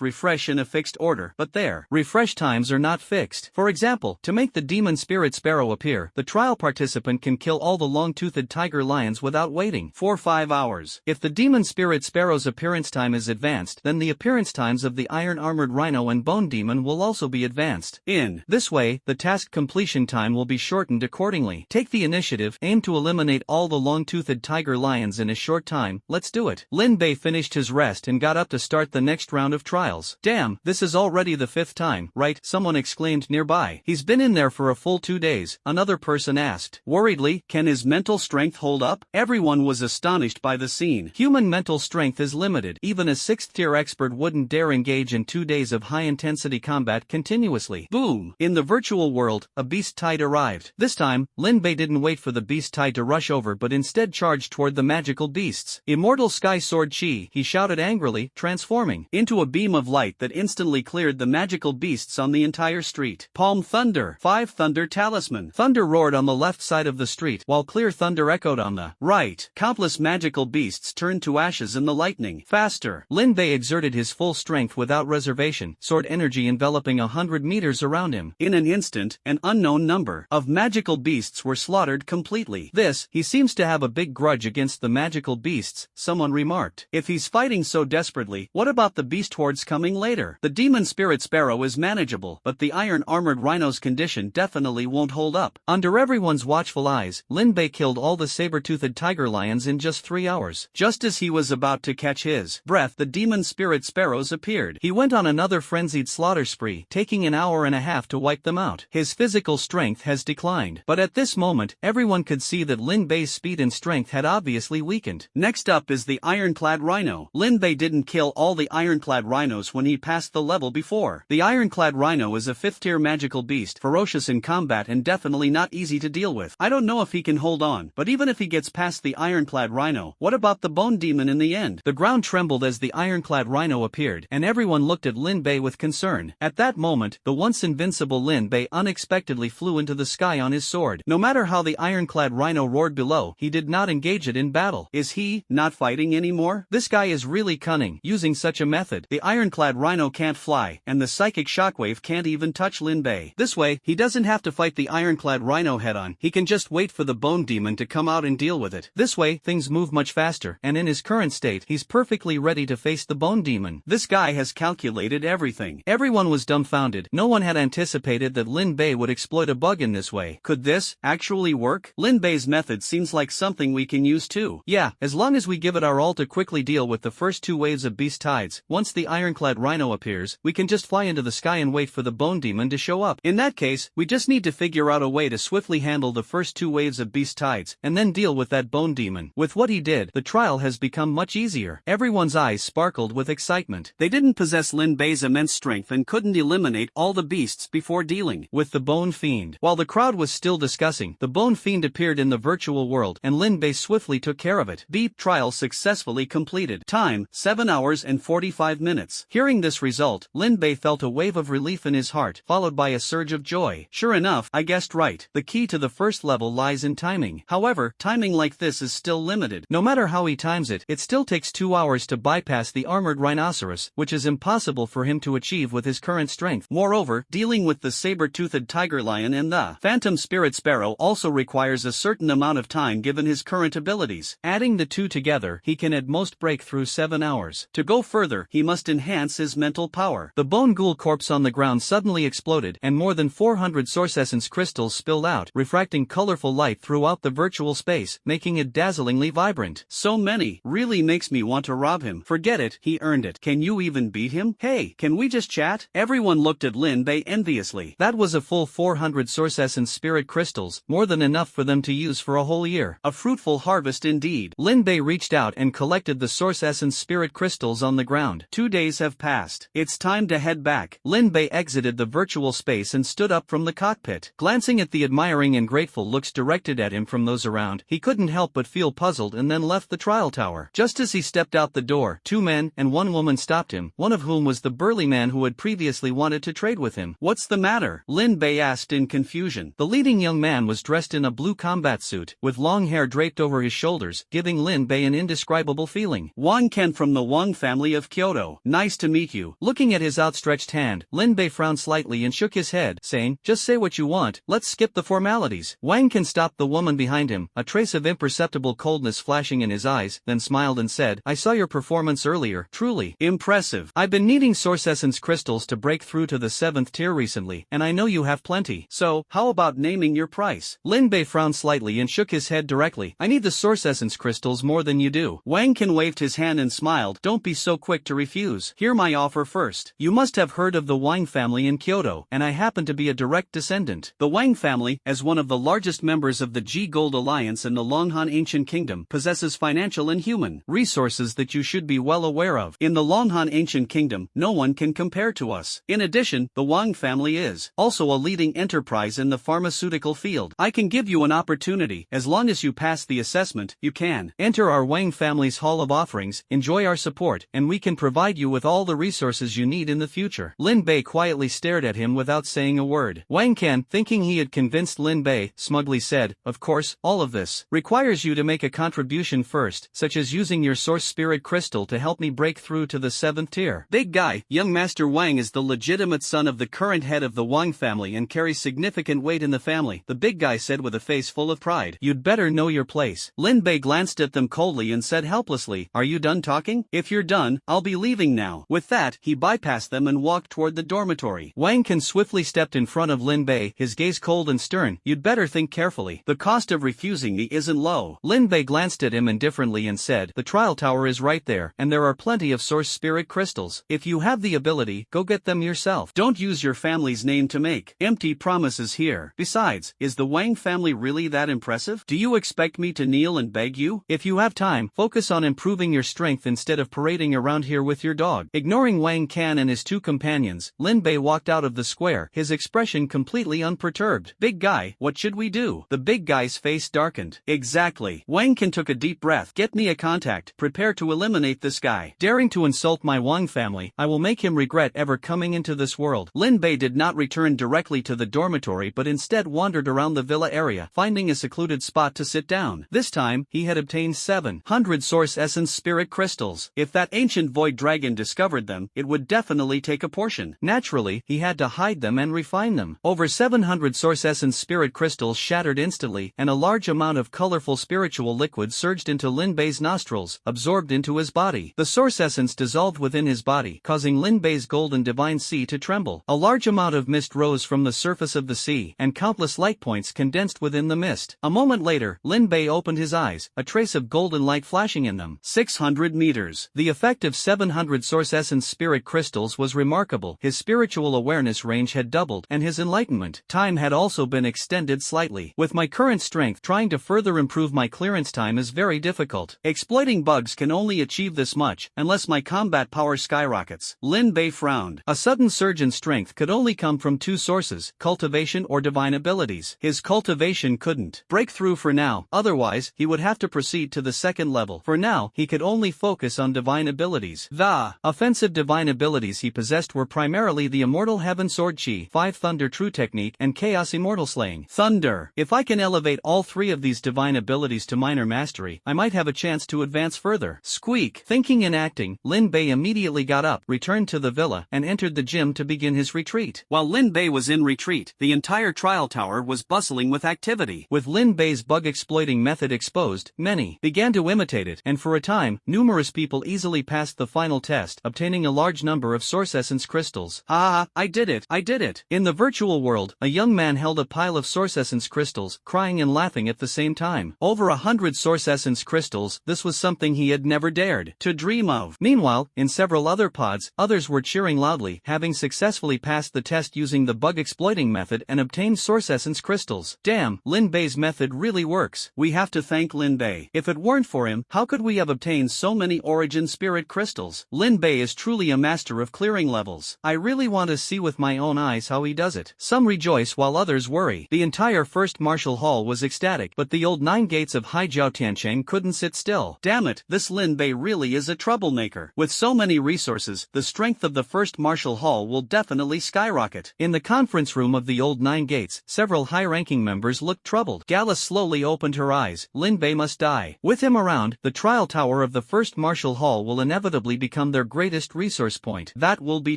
refresh in a fixed order, but their refresh times are not fixed. For example, to make the demon spirit sparrow appear, the trial participant can kill all the long-toothed tiger lions without waiting for 5 hours. If the demon spirit sparrow's appearance time is advanced, then the appearance times of the iron-armored rhino and bone demon will also be advanced. advanced. In this way, the task completion time will be shortened accordingly. Take the initiative, aim to eliminate all the long-toothed tiger lions in a short time, let's do it. Lin Bei finished his rest and got up to start the next round of trials. Damn, this is already the 5th time, right? Someone exclaimed nearby. He's been in there for a full 2 days, another person asked. Worriedly, can his mental strength hold up? Everyone was astonished by the scene. Human mental strength is limited. Even a 6th-tier expert wouldn't dare engage in 2 days of high-intensity combat continuously. Boom! In the virtual world, a beast tide arrived. This time, Lin Bei didn't wait for the beast tide to rush over but instead charged toward the magical beasts. Immortal Sky Sword Chi, he shouted angrily, transforming into a beam of light that instantly cleared the magical beasts on the entire street. Palm Thunder, 5 Thunder Talisman. Thunder roared on the left side of the street while clear thunder echoed on the right. Countless magical beasts turned to ashes in the lightning. Faster! Lin Bei exerted his full strength without reservation, sword energy enveloping 100 meters around him. In an instant, an unknown number of magical beasts were slaughtered completely. He seems to have a big grudge against the magical beasts, someone remarked. If he's fighting so desperately, what about the beast hordes coming later? The demon spirit sparrow is manageable, but the iron-armored rhino's condition definitely won't hold up. Under everyone's watchful eyes, Lin Bei killed all the saber-toothed tiger lions in just 3 hours. Just as he was about to catch his breath, the demon spirit sparrows appeared. He went on another frenzied slaughter spree, taking an hour and a half to wipe them out. His physical strength has declined, but at this moment, everyone could see that Lin Bei's speed and strength had obviously weakened. Next up is the ironclad rhino. Lin Bei didn't kill all the ironclad rhinos when he passed the level before. The ironclad rhino is a 5th-tier magical beast, ferocious in combat and definitely not easy to deal with. I don't know if he can hold on, but even if he gets past the ironclad rhino, what about the bone demon in the end? The ground trembled as the ironclad rhino appeared, and everyone looked at Lin Bei with concern. At that moment, the once invincible Lin Bei unexpectedly flew into the sky on his sword. No matter how the ironclad rhino roared below, he did not engage it in battle. Is he not fighting anymore? This guy is really cunning, using such a method. The ironclad rhino can't fly, and the psychic shockwave can't even touch Lin Bei. This way, he doesn't have to fight the ironclad rhino head-on. He can just wait for the bone demon to come out and deal with it. This way, things move much faster, and in his current state, he's perfectly ready to face the bone demon. This guy has calculated everything. Everyone was dumbfounded. No one had anticipated that Lin Bei would exploit a bug in this way. Could this actually work? Lin Bei's method seems like something we can use too. Yeah, as long as we give it our all to quickly deal with the first 2 waves of beast tides, once the ironclad rhino appears, we can just fly into the sky and wait for the bone demon to show up. In that case, we just need to figure out a way to swiftly handle the first 2 waves of beast tides, and then deal with that bone demon. With what he did, the trial has become much easier. Everyone's eyes sparkled with excitement. They didn't possess Lin Bei's immense strength and couldn't eliminate all the beasts before dealing with the bone fiend. While the crowd was still discussing, the bone fiend appeared in the virtual world, and Lin Bei swiftly took care of it. Beep trial successfully completed. Time, 7 hours and 45 minutes. Hearing this result, Lin Bei felt a wave of relief in his heart, followed by a surge of joy. Sure enough, I guessed right. The key to the first level lies in timing. However, timing like this is still limited. No matter how he times it, it still takes 2 hours to bypass the armored rhinoceros, which is impossible for him to achieve with his current strength. Moreover, dealing with the saber-toothed tiger lion and the phantom spirit sparrow also requires a certain amount of time given his current abilities. Adding the 2 together, he can at most break through 7 hours. To go further, he must enhance his mental power. The bone ghoul corpse on the ground suddenly exploded, and more than 400 source essence crystals spilled out, refracting colorful light throughout the virtual space, making it dazzlingly vibrant. So many, really makes me want to rob him. Forget it, he earned it. Can you even beat him? Hey, can we just chat? Everyone looked at Lin Bei enviously. That was a full 400 source essence spirit crystals, more than enough for them to use for a whole year. A fruitful harvest indeed. Lin Bei reached out and collected the source essence spirit crystals on the ground. 2 days have passed. It's time to head back. Lin Bei exited the virtual space and stood up from the cockpit. Glancing at the admiring and grateful looks directed at him from those around, he couldn't help but feel puzzled and then left the trial tower. Just as he stepped out the door, 2 men and 1 woman stopped him, one of whom was the burly man who had previously wanted to trade with him. What's the matter? Lin Bei asked in confusion. The leading young man was dressed in a blue combat suit, with long hair draped over his shoulders, giving Lin Bei an indescribable feeling. Wang Ken from the Wang family of Kyoto. Nice to meet you. Looking at his outstretched hand, Lin Bei frowned slightly and shook his head, saying, just say what you want, let's skip the formalities. Wang Ken stopped the woman behind him, a trace of imperceptible coldness flashing in his eyes, then smiled and said, I saw your performance earlier, truly impressive. I've been needing source essence crystals to break through to the the 7th tier recently, and I know you have plenty. So, how about naming your price? Lin Bei frowned slightly and shook his head directly. I need the source essence crystals more than you do. Wang Can waved his hand and smiled. Don't be so quick to refuse. Hear my offer first. You must have heard of the Wang family in Kyoto, and I happen to be a direct descendant. The Wang family, as one of the largest members of the G-Gold Alliance in the Longhan Ancient Kingdom, possesses financial and human resources that you should be well aware of. In the Longhan Ancient Kingdom, no one can compare to us. In addition, the Wang family is also a leading enterprise in the pharmaceutical field. I can give you an opportunity. As long as you pass the assessment, you can enter our Wang family's Hall of Offerings, enjoy our support, and we can provide you with all the resources you need in the future. Lin Bei quietly stared at him without saying a word. Wang Can, thinking he had convinced Lin Bei, smugly said, of course, all of this requires you to make a contribution first, such as using your source spirit crystal to help me break through to the 7th tier. Big guy, young Master Wang is the legitimate son of the current head of the Wang family and carries significant weight in the family, the big guy said with a face full of pride. You'd better know your place. Lin Bei glanced at them coldly and said helplessly, are you done talking? If you're done, I'll be leaving now. With that, he bypassed them and walked toward the dormitory. Wang Can swiftly stepped in front of Lin Bei, his gaze cold and stern. You'd better think carefully. The cost of refusing me isn't low. Lin Bei glanced at him indifferently and said, the trial tower is right there, and there are plenty of source spirit crystals. If you have the ability, go get them yourself. Don't use your family's name to make empty promises here. Besides, is the Wang family really that impressive? Do you expect me to kneel and beg you? If you have time, focus on improving your strength instead of parading around here with your dog. Ignoring Wang Can and his two companions, Lin Bei walked out of the square, his expression completely unperturbed. Big guy, what should we do? The big guy's face darkened. Exactly. Wang Can took a deep breath. Get me a contact. Prepare to eliminate this guy. Daring to insult my Wang family, I will make him regret ever coming into this world. Lin Bei did not return directly to the dormitory but instead wandered around the villa area, finding a secluded spot to sit down. This time, he had obtained 700 source essence spirit crystals. If that ancient void dragon discovered them, it would definitely take a portion. Naturally, he had to hide them and refine them. Over 700 source essence spirit crystals shattered instantly, and a large amount of colorful spiritual liquid surged into Lin Bei's nostrils, absorbed into his body. The source essence dissolved within his body, causing Lin Bei's golden divine sea to tremble. A large amount of mist rose from the surface of the sea, and countless light points condensed within the mist. A moment later, Lin Bei opened his eyes, a trace of golden light flashing in them. 600 meters. The effect of 700 source essence spirit crystals was remarkable. His spiritual awareness range had doubled, and his enlightenment time had also been extended slightly. With my current strength, trying to further improve my clearance time is very difficult. Exploiting bugs can only achieve this much, unless my combat power skyrockets. Lin Bei frowned. A sudden surge in strength could only come from two sources, cultivation or divine abilities. His cultivation couldn't break through for now, otherwise, he would have to proceed to the second level. For now, he could only focus on divine abilities. The offensive divine abilities he possessed were primarily the Immortal Heaven Sword Chi, 5 Thunder True Technique, and Chaos Immortal Slaying. Thunder. If I can elevate all three of these divine abilities to minor mastery, I might have a chance to advance further. Squeak. Thinking and acting, Lin Bei immediately got up, returned to the villa, and entered the gym to begin his retreat. While Lin Bei was in retreat, the entire trial tower was bustling with activity. With Lin Bei's bug-exploiting method exposed, many began to imitate it, and for a time, numerous people easily passed the final test, obtaining a large number of source essence crystals. I did it, I did it. In the virtual world, a young man held a pile of source essence crystals, crying and laughing at the same time. Over 100 source essence crystals, this was something he had never dared to dream of. Meanwhile, in several other pods, others were cheering loudly, having successfully passed the test using the bug-exploiting method and obtained source essence crystals. Damn, Lin Bei's method really works. We have to thank Lin Bei. If it weren't for him, how could we have obtained so many origin spirit crystals? Lin Bei is truly a master of clearing levels. I really want to see with my own eyes how he does it. Some rejoice while others worry. The entire first martial hall was ecstatic, but the old 9 gates of Hideout Tiancheng couldn't sit still. Damn it, this Lin Bei really is a troublemaker. With so many resources, the strength of the first martial hall will definitely skyrocket. In the conference room of the old 9 gates, several high-ranking members looked troubled. Gala slowly opened her eyes. Lin Bei must die. With him around, the trial tower of the first martial hall will inevitably become their greatest resource point. That will be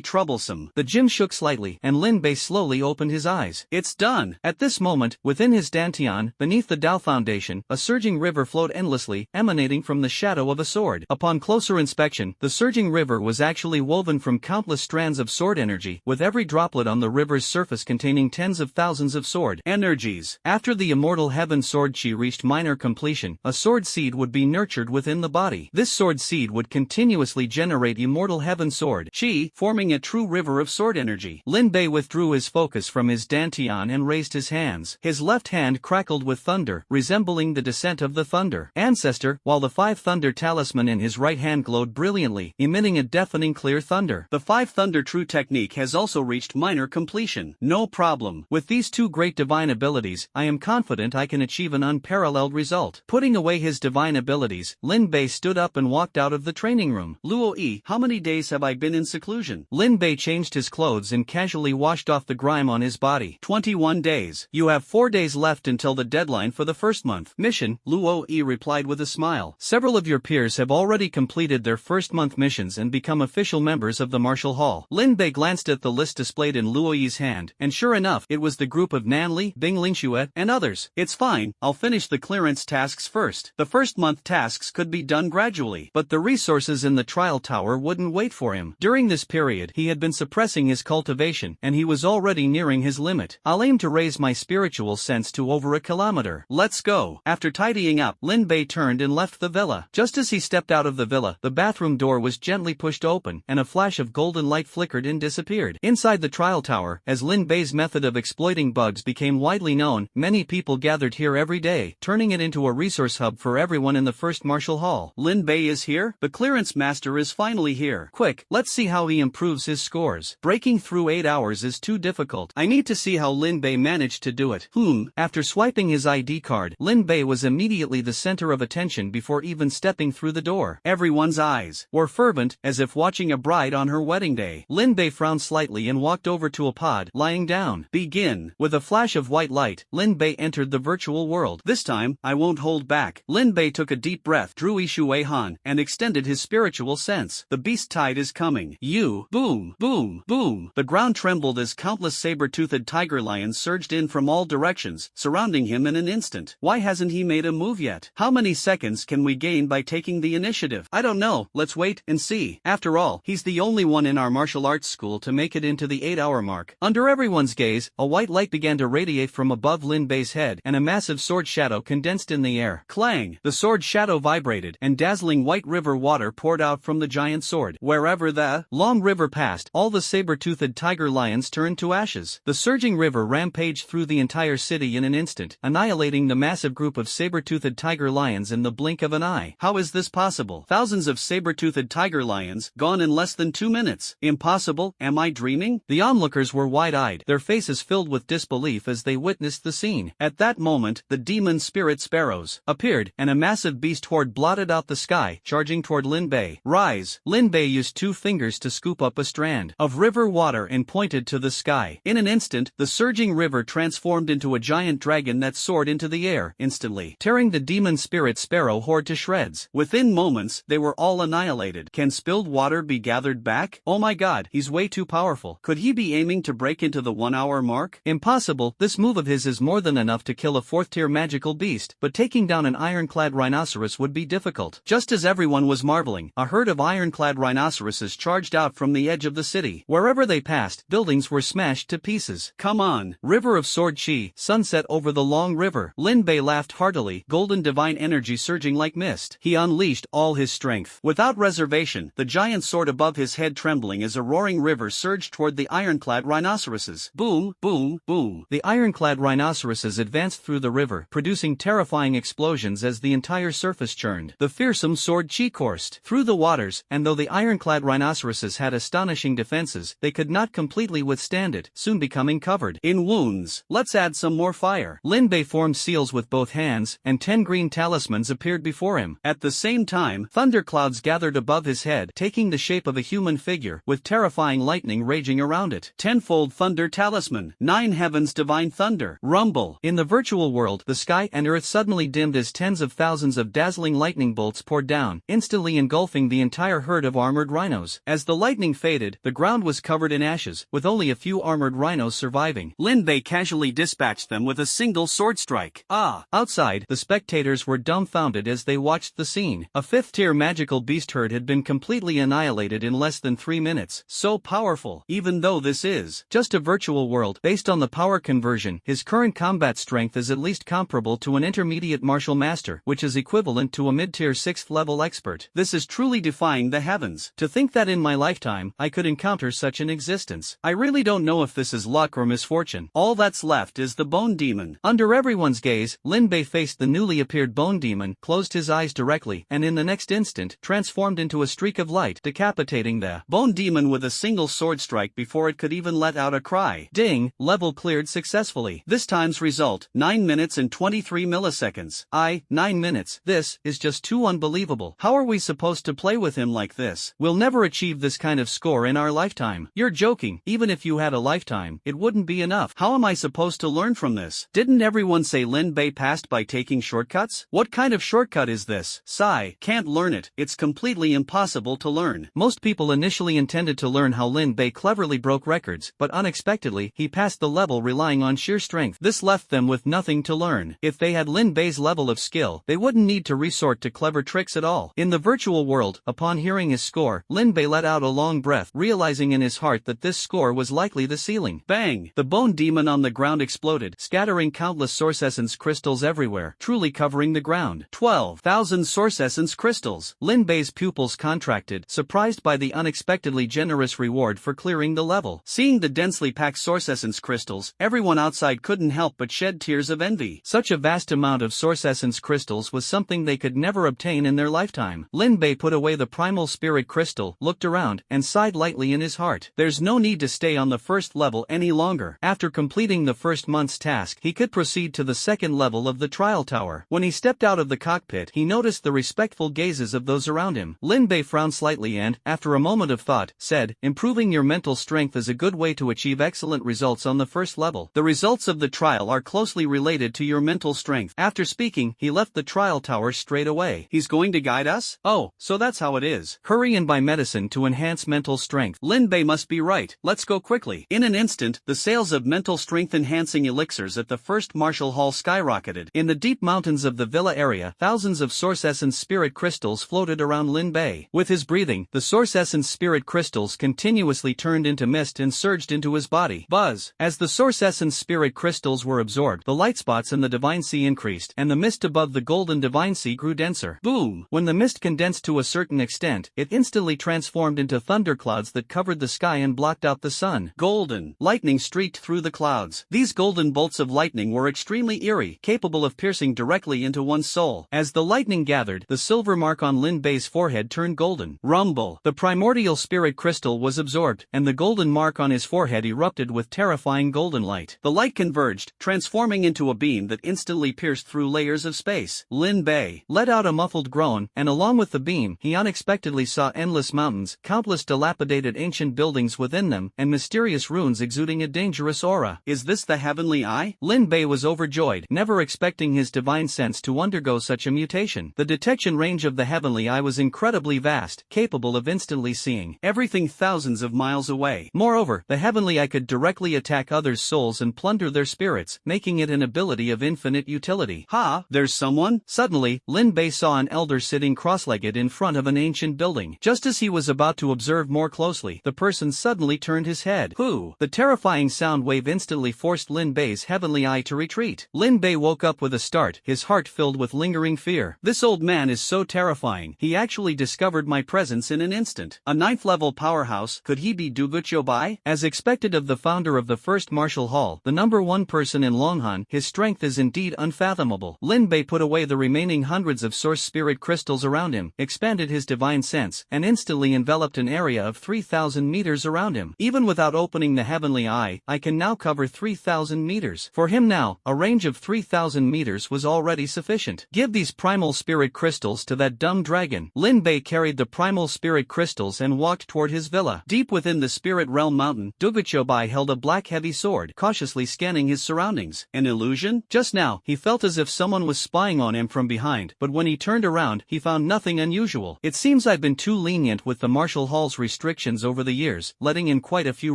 troublesome. The gym shook slightly, and Lin Bei slowly opened his eyes. It's done. At this moment, within his dantian, beneath the Tao Foundation, a surging river flowed endlessly, emanating from the shadow of a sword. Upon closer inspection, the surging river was actually woven from countless strands of sword energy energy, with every droplet on the river's surface containing tens of thousands of sword energies. After the immortal heaven sword chi reached minor completion, a sword seed would be nurtured within the body. This sword seed would continuously generate immortal heaven sword chi, forming a true river of sword energy. Lin Bei withdrew his focus from his dantian and raised his hands. His left hand crackled with thunder, resembling the descent of the thunder ancestor, while the 5 thunder talisman in his right hand glowed brilliantly, emitting a deafening clear thunder. The 5 thunder true technique has also reached minor completion. No problem. With these 2 great divine abilities, I am confident I can achieve an unparalleled result. Putting away his divine abilities, Lin Bei stood up and walked out of the training room. Luo Yi, how many days have I been in seclusion? Lin Bei changed his clothes and casually washed off the grime on his body. 21 days. You have 4 days left until the deadline for the first month mission, Luo Yi replied with a smile. Several of your peers have already completed their first month missions and become official members of the Martial Hall. Lin Bei glanced at the list displayed in Luo Yi's hand, and sure enough, it was the group of Nanli, Bing Lingxue, and others. It's fine, I'll finish the clearance tasks first. The first month tasks could be done gradually, but the resources in the trial tower wouldn't wait for him. During this period, he had been suppressing his cultivation, and he was already nearing his limit. I'll aim to raise my spiritual sense to over a kilometer. Let's go. After tidying up, Lin Bei turned and left the villa. Just as he stepped out of the villa, the bathroom door was gently pushed open, and a flash of golden light flickered and disappeared. Inside the trial tower, as Lin Bei's method of exploiting bugs became widely known, many people gathered here every day, turning it into a resource hub for everyone in the first Martial Hall. Lin Bei is here? The clearance master is finally here. Quick, let's see how he improves his scores. Breaking through 8 hours is too difficult. I need to see how Lin Bei managed to do it. After swiping his ID card, Lin Bei was immediately the center of attention before even stepping through the door. Everyone's eyes were fervent, as if watching a bride on her wedding day. Lin Bei frowned slightly and walked over to a pod, lying down. Begin. With a flash of white light, Lin Bei entered the virtual world. This time, I won't hold back. Lin Bei took a deep breath, drew Ishui Han, and extended his spiritual sense. The beast tide is coming. Boom, boom, boom. The ground trembled as countless saber-toothed tiger lions surged in from all directions, surrounding him in an instant. Why hasn't he made a move yet? How many seconds can we gain by taking the initiative? I don't know, let's wait and see. After all, he's the only one in our martial arts school to make it into the 8-hour mark. Under everyone's gaze, a white light began to radiate from above Lin Bei's head, and a massive sword shadow condensed in the air. Clang! The sword shadow vibrated, and dazzling white river water poured out from the giant sword. Wherever the long river passed, all the saber-toothed tiger lions turned to ashes. The surging river rampaged through the entire city in an instant, annihilating the massive group of saber-toothed tiger lions in the blink of an eye. How is this possible? Thousands of saber-toothed tiger lions, gone in less than 2 minutes. Impossible? Am I dreaming? The onlookers were wide-eyed, their faces filled with disbelief as they witnessed the scene. At that moment, the demon spirit sparrows appeared, and a massive beast horde blotted out the sky, charging toward Lin Bei. Rise! Lin Bei used 2 fingers to scoop up a strand of river water and pointed to the sky. In an instant, the surging river transformed into a giant dragon that soared into the air, instantly tearing the demon spirit sparrow horde to shreds. Within moments, they were all annihilated. Can spilled water be gathered back? Oh my god, he's way too powerful. Could he be aiming to break into the 1-hour mark? Impossible. This move of his is more than enough to kill a 4th-tier magical beast, but taking down an ironclad rhinoceros would be difficult. Just as everyone was marveling, a herd of ironclad rhinoceroses charged out from the edge of the city. Wherever they passed, buildings were smashed to pieces. Come on! River of sword chi, sunset over the long river. Lin Bei laughed heartily, golden divine energy surging like mist. He unleashed all his strength. Without reservation, the giant sword above his head trembling as a roaring river surged toward the ironclad rhinoceroses. Boom, boom, boom. The ironclad rhinoceroses advanced through the river, producing terrifying explosions as the entire surface churned. The fearsome sword chi coursed through the waters, and though the ironclad rhinoceroses had astonishing defenses, they could not completely withstand it, soon becoming covered in wounds. Let's add some more fire. Lin Bei formed seals with both hands, and 10 green talismans appeared before him. At the same time, thunderclouds gathered above his head, taking the shape of a human figure, with terrifying lightning raging around it. 10-fold thunder talisman. 9 heavens divine thunder. Rumble. In the virtual world, the sky and earth suddenly dimmed as tens of thousands of dazzling lightning bolts poured down, instantly engulfing the entire herd of armored rhinos. As the lightning faded, the ground was covered in ashes, with only a few armored rhinos surviving. Lin Bei casually dispatched them with a single sword strike. Outside, the spectators were dumbfounded as they watched the scene. A 5th-tier magical beast herd had been completely annihilated in less than 3 minutes. So powerful powerful. Even though this is just a virtual world, based on the power conversion, his current combat strength is at least comparable to an intermediate martial master, which is equivalent to a mid-tier 6th level expert. This is truly defying the heavens. To think that in my lifetime, I could encounter such an existence. I really don't know if this is luck or misfortune. All that's left is the Bone Demon. Under everyone's gaze, Lin Bei faced the newly appeared Bone Demon, closed his eyes directly, and in the next instant, transformed into a streak of light, decapitating the Bone Demon with a single sword strike before it could even let out a cry. Ding, level cleared successfully. This time's result, 9 minutes and 23 milliseconds. 9 minutes. This is just too unbelievable. How are we supposed to play with him like this? We'll never achieve this kind of score in our lifetime. You're joking. Even if you had a lifetime, it wouldn't be enough. How am I supposed to learn from this? Didn't everyone say Lin Bei passed by taking shortcuts? What kind of shortcut is this? Sigh, can't learn it. It's completely impossible to learn. Most people initially intended to learn how Lin Bei cleverly broke records, but unexpectedly, he passed the level relying on sheer strength. This left them with nothing to learn. If they had Lin Bei's level of skill, they wouldn't need to resort to clever tricks at all. In the virtual world, upon hearing his score, Lin Bei let out a long breath, realizing in his heart that this score was likely the ceiling. Bang! The Bone Demon on the ground exploded, scattering countless source essence crystals everywhere, truly covering the ground. 12,000 source essence crystals. Lin Bei's pupils contracted, surprised by the unexpectedly generous reward for clearing the level. Seeing the densely packed source essence crystals, everyone outside couldn't help but shed tears of envy. Such a vast amount of source essence crystals was something they could never obtain in their lifetime. Lin Bei put away the primal spirit crystal, looked around, and sighed lightly in his heart. There's no need to stay on the first level any longer. After completing the first month's task, he could proceed to the second level of the trial tower. When he stepped out of the cockpit, he noticed the respectful gazes of those around him. Lin Bei frowned slightly and, after a moment of thought, said, "Improving your mental strength is a good way to achieve excellent results on the first level. The results of the trial are closely related to your mental strength." After speaking, he left the trial tower straight away. He's going to guide us? Oh, so that's how it is. Hurry and buy medicine to enhance mental strength. Lin Bei must be right. Let's go quickly. In an instant, the sales of mental strength enhancing elixirs at the first Martial Hall skyrocketed. In the deep mountains of the villa area, thousands of source essence spirit crystals floated around Lin Bei. With his breathing, the source essence spirit crystals continuously turned into mist and surged into his body. Buzz! As the source essence spirit crystals were absorbed, the light spots in the divine sea increased, and the mist above the golden divine sea grew denser. Boom! When the mist condensed to a certain extent, it instantly transformed into thunderclouds that covered the sky and blocked out the sun. Golden lightning streaked through the clouds. These golden bolts of lightning were extremely eerie, capable of piercing directly into one's soul. As the lightning gathered, the silver mark on Lin Bei's forehead turned golden. Rumble! The primordial spirit crystal was absorbed, and the golden mark on his forehead erupted with terrifying golden light. The light converged, transforming into a beam that instantly pierced through layers of space. Lin Bei let out a muffled groan, and along with the beam, he unexpectedly saw endless mountains, countless dilapidated ancient buildings within them, and mysterious ruins exuding a dangerous aura. Is this the heavenly eye? Lin Bei was overjoyed, never expecting his divine sense to undergo such a mutation. The detection range of the heavenly eye was incredibly vast, capable of instantly seeing everything thousands of miles away. Moreover, the heavenly eye could directly attack others' souls and plunder their spirits, making it an ability of infinite utility. Ha! There's someone? Suddenly, Lin Bei saw an elder sitting cross-legged in front of an ancient building. Just as he was about to observe more closely, the person suddenly turned his head. Who? The terrifying sound wave instantly forced Lin Bei's heavenly eye to retreat. Lin Bei woke up with a start, his heart filled with lingering fear. This old man is so terrifying. He actually discovered my presence in an instant. A 9th level powerhouse, could he be Duguchobai? As expected of the founder of the first Martial Hall, the #1 person in Longhan, his strength is indeed unfathomable. Lin Bei put away the remaining hundreds of source spirit crystals around him, expanded his divine sense, and instantly enveloped an area of 3,000 meters around him. Even without opening the heavenly eye, I can now cover 3,000 meters. For him now, a range of 3,000 meters was already sufficient. Give these primal spirit crystals to that dumb dragon. Lin Bei carried the primal spirit crystals and walked toward his villa. Deep within the spirit realm mountain, Duguchobai held a black heavy sword, cautiously scanning his surroundings. An illusion? Just now, he felt as if someone was spying on him from behind, but when he turned around, he found nothing unusual. It seems I've been too lenient with the Martial Hall's restrictions over the years, letting in quite a few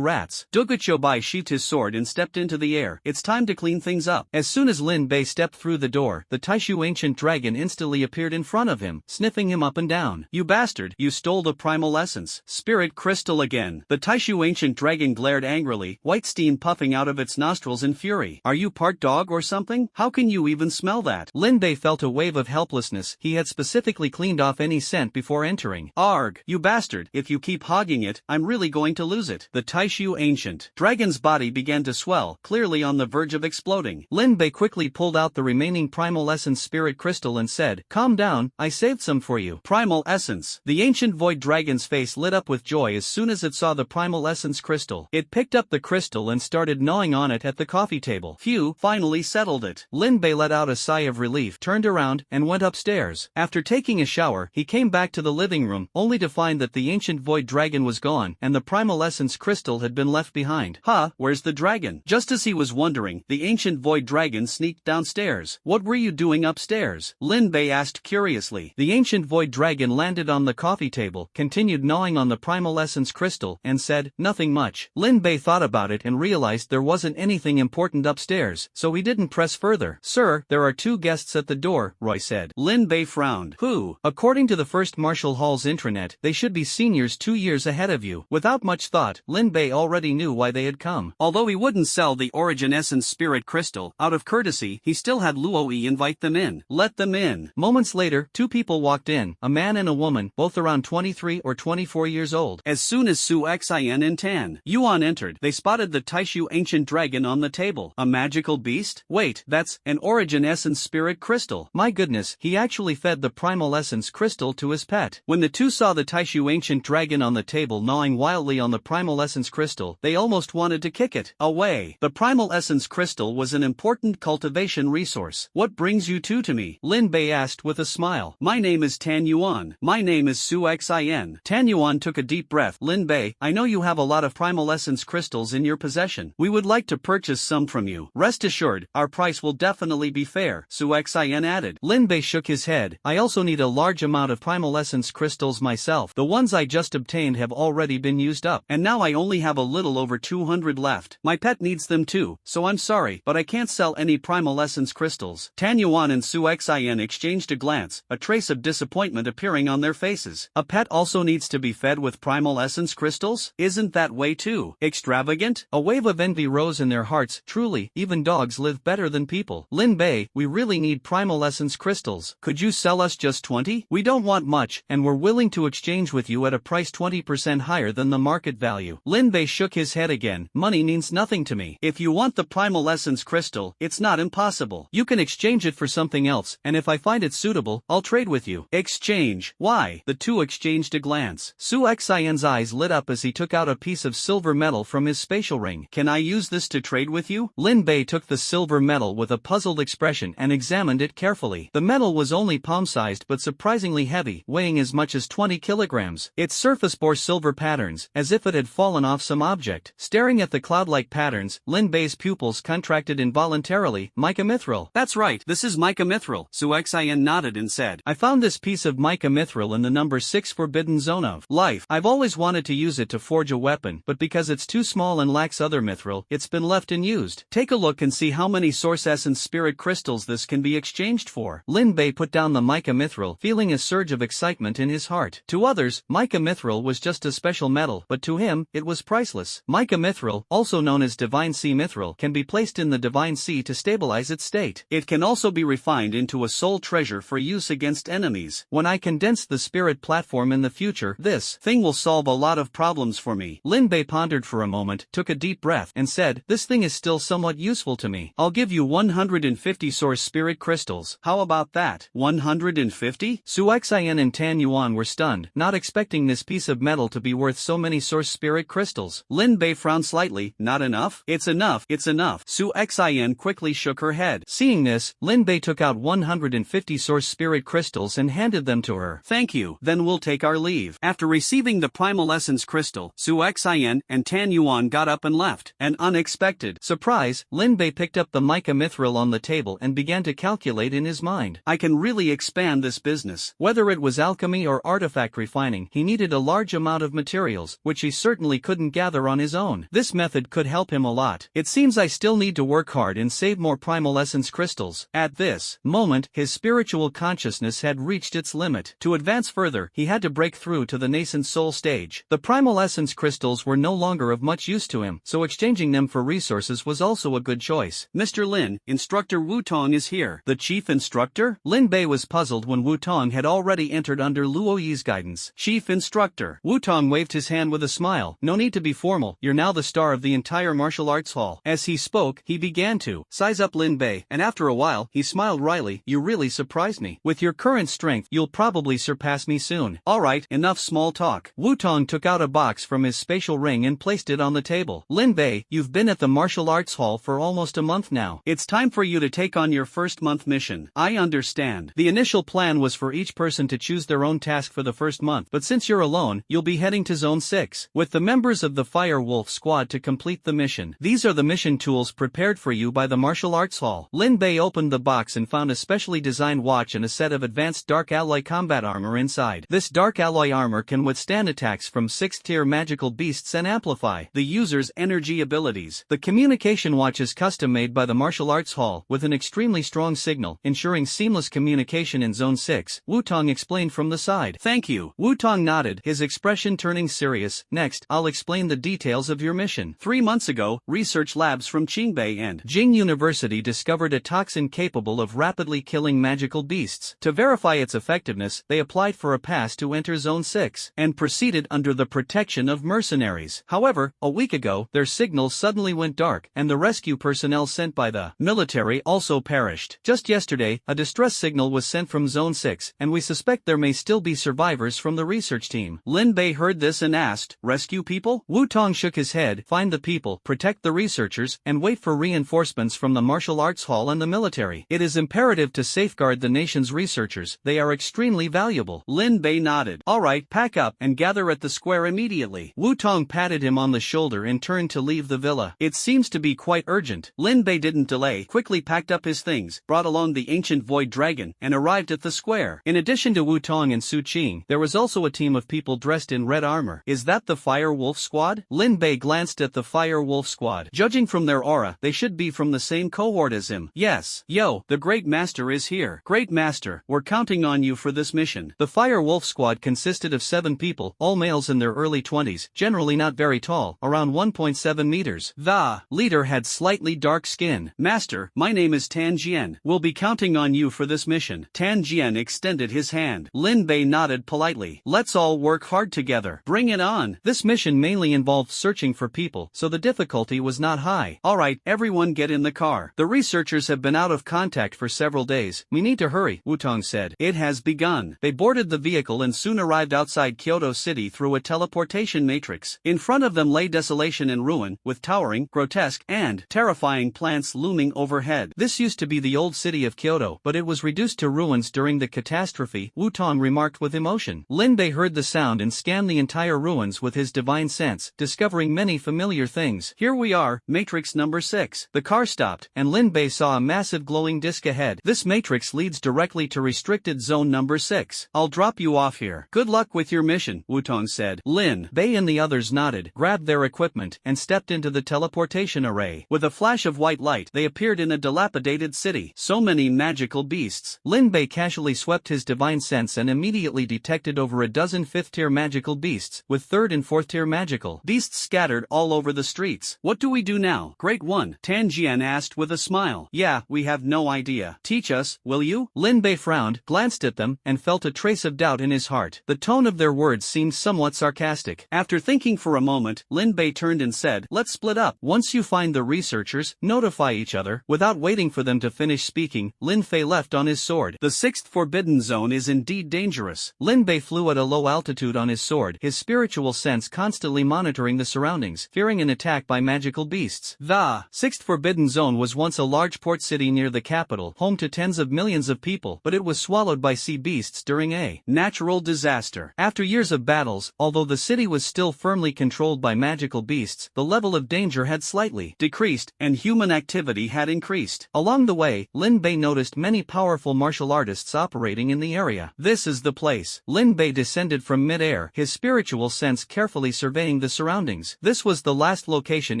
rats. Duguchobai sheathed his sword and stepped into the air. It's time to clean things up. As soon as Lin Bei stepped through the door, the Taishu ancient dragon instantly appeared in front of him, sniffing him up and down. You bastard, you stole the primal essence. Spirit crystal again. again. The Taishu ancient dragon glared angrily, white steam puffing out of its nostrils in fury. Are you part dog or something? How can you even smell that? Lin Bei felt a wave of helplessness. He had specifically cleaned off any scent before entering. Arg, you bastard, if you keep hogging it, I'm really going to lose it. The Taishu ancient dragon's body began to swell, clearly on the verge of exploding. Lin Bei quickly pulled out the remaining primal essence spirit crystal and said, "Calm down, I saved some for you." Primal essence. The ancient void dragon's face lit up with joy as soon as it saw the primal essence crystal. It picked up the crystal and started gnawing on it at the coffee table. Phew, finally settled it. Lin Bei let out a sigh of relief, turned around, and went upstairs. After taking a shower, he came back to the living room, only to find that the ancient void dragon was gone, and the primal essence crystal had been left behind. Huh, where's the dragon? Just as he was wondering, the ancient void dragon sneaked downstairs. What were you doing upstairs? Lin Bei asked curiously. The ancient void dragon landed on the coffee table, continued gnawing on the primal essence crystal, and said, "Nothing much." Lin Bei thought about it and realized there wasn't anything important upstairs, so he didn't press further. "Sir, there are 2 guests at the door," Roy said. Lin Bei frowned. Who? "According to the first Martial Hall's intranet, they should be seniors 2 years ahead of you." Without much thought, Lin Bei already knew why they had come. Although he wouldn't sell the origin essence spirit crystal, out of courtesy, he still had Luo Yi invite them in. Let them in. Moments later, 2 people walked in, a man and a woman, both around 23 or 24 years old. As soon as Su Xian and Tan Yuan entered, they spotted the Taishu ancient dragon on the table. A magical beast? Wait, that's an origin essence spirit crystal. My goodness, he actually fed the primal essence crystal to his pet. When the 2 saw the Taishu ancient dragon on the table gnawing wildly on the primal essence crystal, they almost wanted to kick it away. The primal essence crystal was an important cultivation resource. What brings you 2 to me? Lin Bei asked with a smile. My name is Tan Yuan. My name is Su Xian. Tan Yuan took a deep breath. Lin Bei, I know you have a lot of primal essence crystals in your possession. We would like to purchase some from you. Rest assured, our price will definitely be fair, Su Xian added. Lin Bei shook his head. I also need a large amount of primal essence crystals myself. The ones I just obtained have already been used up, and now I only have a little over 200 left. My pet needs them too, so I'm sorry, but I can't sell any primal essence crystals. Tan Yuan and Su Xian exchanged a glance, a trace of disappointment appearing on their faces. A pet also needs to be fed with primal essence crystals? Isn't that way too extravagant? A wave of envy rose in their hearts. Truly, even dogs live better than people. Lin Bei, we really need primal essence crystals. Could you sell us just 20? We don't want much, and we're willing to exchange with you at a price 20% higher than the market value. Lin Bei shook his head again. Money means nothing to me. If you want the primal essence crystal, it's not impossible. You can exchange it for something else, and if I find it suitable, I'll trade with you. Exchange? Why? The 2 exchanged a glance. Su Xian's eyes lit up as he took out a piece of silver metal from his spatial ring. Can I use this to trade with you? Lin Bei took the silver metal with a puzzled expression and examined it carefully. The metal was only palm-sized but surprisingly heavy, weighing as much as 20 kilograms. Its surface bore silver patterns, as if it had fallen off some object. Staring at the cloud-like patterns, Lin Bei's pupils contracted involuntarily. Mica mithril. That's right, this is mica mithril. Su Xian nodded and said, I found this piece of mica mithril in the number 6 forbidden zone of life. I've always wanted to use it to forge a weapon, but because it's too small and lacks other mithril, it's been left unused. Take a look and see how many source essence spirit crystals this can be exchanged for. Lin Bei put down the mica mithril, feeling a surge of excitement in his heart. To others, mica mithril was just a special metal, but to him, it was priceless. Mica mithril, also known as divine sea mithril, can be placed in the divine sea to stabilize its state. It can also be refined into a soul treasure for use against enemies. When I condense the spirit platform in the future, this thing will solve a lot of problems for me. Lin Bei pondered for a moment, took a deep breath, and said, this thing is still somewhat useful to me. I'll give you 150 source spirit crystals. How about that? 150? Su Xian and Tan Yuan were stunned, not expecting this piece of metal to be worth so many source spirit crystals. Lin Bei frowned slightly. Not enough? It's enough. It's enough. Su Xian quickly shook her head. Seeing this, Lin Bei took out 150 source spirit crystals and handed them to her. Thank you. Then we'll take our leave. After receiving the primal essence crystal, Su Xian and Tan Yuan got up and left. An unexpected surprise, Lin Bei picked up the mica mithril on the table and began to calculate in his mind. I can really expand this business. Whether it was alchemy or artifact refining, he needed a large amount of materials, which he certainly couldn't gather on his own. This method could help him a lot. It seems I still need to work hard and save more primal essence crystals. At this moment, his spiritual consciousness had reached its limit. To advance further, he had to break through to the nascent soul stage. The primal essence crystals were no longer of much use to him, so exchanging them for resources was also a good choice. Mr. Lin, Instructor Wu Tong is here. The chief instructor? Lin Bei was puzzled when Wu Tong had already entered under Luo Yi's guidance. Chief Instructor. Wu Tong waved his hand with a smile. No need to be formal, you're now the star of the entire martial arts hall. As he spoke, he began to size up Lin Bei, and after a while, he smiled wryly. You really surprised me. With your current strength, you'll probably surpass me soon. Alright, enough small talk. Wu Tong took out a box from his spatial ring and placed it on the table. Lin Bei, you've been at the martial arts hall for almost a month now. It's time for you to take on your first month mission. I understand. The initial plan was for each person to choose their own task for the first month, but since you're alone, you'll be heading to Zone 6 with the members of the Fire Wolf squad to complete the mission. These are the mission tools prepared for you by the martial arts hall. Lin Bei opened the box and found a specially designed watch and a set of advanced dark alloy combat armor inside. This dark alloy armor can withstand attacks from 6th tier magical beasts and amplify the user's energy abilities. The communication watch is custom made by the martial arts hall with an extremely strong signal, ensuring seamless communication in Zone 6, Wu Tong explained from the side. Thank you. Wu Tong nodded, his expression turning serious. Next, I'll explain the details of your mission. 3 months ago, research labs from Qingbei and Jing University discovered a toxin capable of rapidly killing magical beasts. To verify its effectiveness, they applied for a pass to enter Zone 6 and proceeded under the protection of mercenaries. However, a week ago, their signal suddenly went dark, and the rescue personnel sent by the military also perished. Just yesterday, a distress signal was sent from Zone 6, and we suspect there may still be survivors from the research team. Lin Bei heard this and asked, rescue people? Wu Tong shook his head. Find the people, protect the researchers, and wait for reinforcements from the martial arts hall and the military. It is imperative to safeguard the nation's researchers. They are extremely valuable. Lin Bei nodded. Alright, pack up and gather at the square immediately. Wu Tong patted him on the shoulder and turned to leave the villa. It seems to be quite urgent. Lin Bei didn't delay, quickly packed up his things, brought along the ancient void dragon, and arrived at the square. In addition to Wu Tong and Su Qing, there was also a team of people dressed in red armor. Is that the Fire Wolf squad? Lin Bei glanced at the Fire Wolf squad. Judging from their aura, they should be from the same cohort as him. Yes. Yo, the Great Master is here. Great Master, we're counting on you for this mission. The Fire Wolf squad consisted of 7 people, all males in their early 20s, generally not very tall, around 1.7 meters. The leader had slightly dark skin. Master, my name is Tan Jian. We'll be counting on you for this mission. Tan Jian extended his hand. Lin Bei nodded politely. Let's all work hard together. Bring it on. This mission mainly involved searching for people, so the difficulty was not high. Alright, everyone get in the car. The researchers have been out of contact for several days. We need to hurry, Wu Tong said. It has begun. They boarded the vehicle and soon arrived outside Kyoto City through a teleportation matrix. In front of them lay desolation and ruin, with towering, grotesque, and terrifying plants looming overhead. This used to be the old city of Kyoto, but it was reduced to ruins during the catastrophe, Wu Tong remarked with emotion. Lin Bei heard the sound and scanned the entire ruins with his divine sense, discovering many familiar things. Here we are, matrix number 6. The car stopped, and Lin Bei saw a massive glowing disc ahead. This matrix leads directly to restricted zone number 6. I'll drop you off here. Good luck with your mission, Wu Tong said. Lin Bei and the others nodded, grabbed their equipment, and stepped into the teleportation array. With a flash of white light, they appeared in a dilapidated city. So many magical beasts. Lin Bei casually swept his divine sense and immediately detected over a dozen 5th-tier magical beasts, with 3rd and 4th-tier magical beasts scattered all over the streets. What do we do now? Great one, Tan Jian asked with a smile. Yeah, we have no idea. Teach us, will you? Lin Bei frowned, glanced at them, and felt a trace of doubt in his heart. The tone of their words seemed somewhat sarcastic. After thinking for a moment, Lin Bei turned and said, let's split up. Once you find the researchers, notify each other. Without waiting for them to finish speaking, Lin Fei left on his sword. The 6th forbidden zone is indeed dangerous. Lin Bei flew at a low altitude on his sword, his spiritual sense constantly monitoring the surroundings, fearing an attack by magical beasts. The 6th forbidden zone was once a large port city near the capital, home to tens of millions of people, but it was swallowed by sea beasts during a natural disaster. After years of battles, although the city was still firmly controlled by magical beasts, the level of danger had slightly decreased, and human activity had increased. Along the way, Lin Bei noticed many powerful martial artists operating in the area. This is the place. Lin Bei descended from mid-air, his spiritual sense carefully surveying the surroundings. This was the last location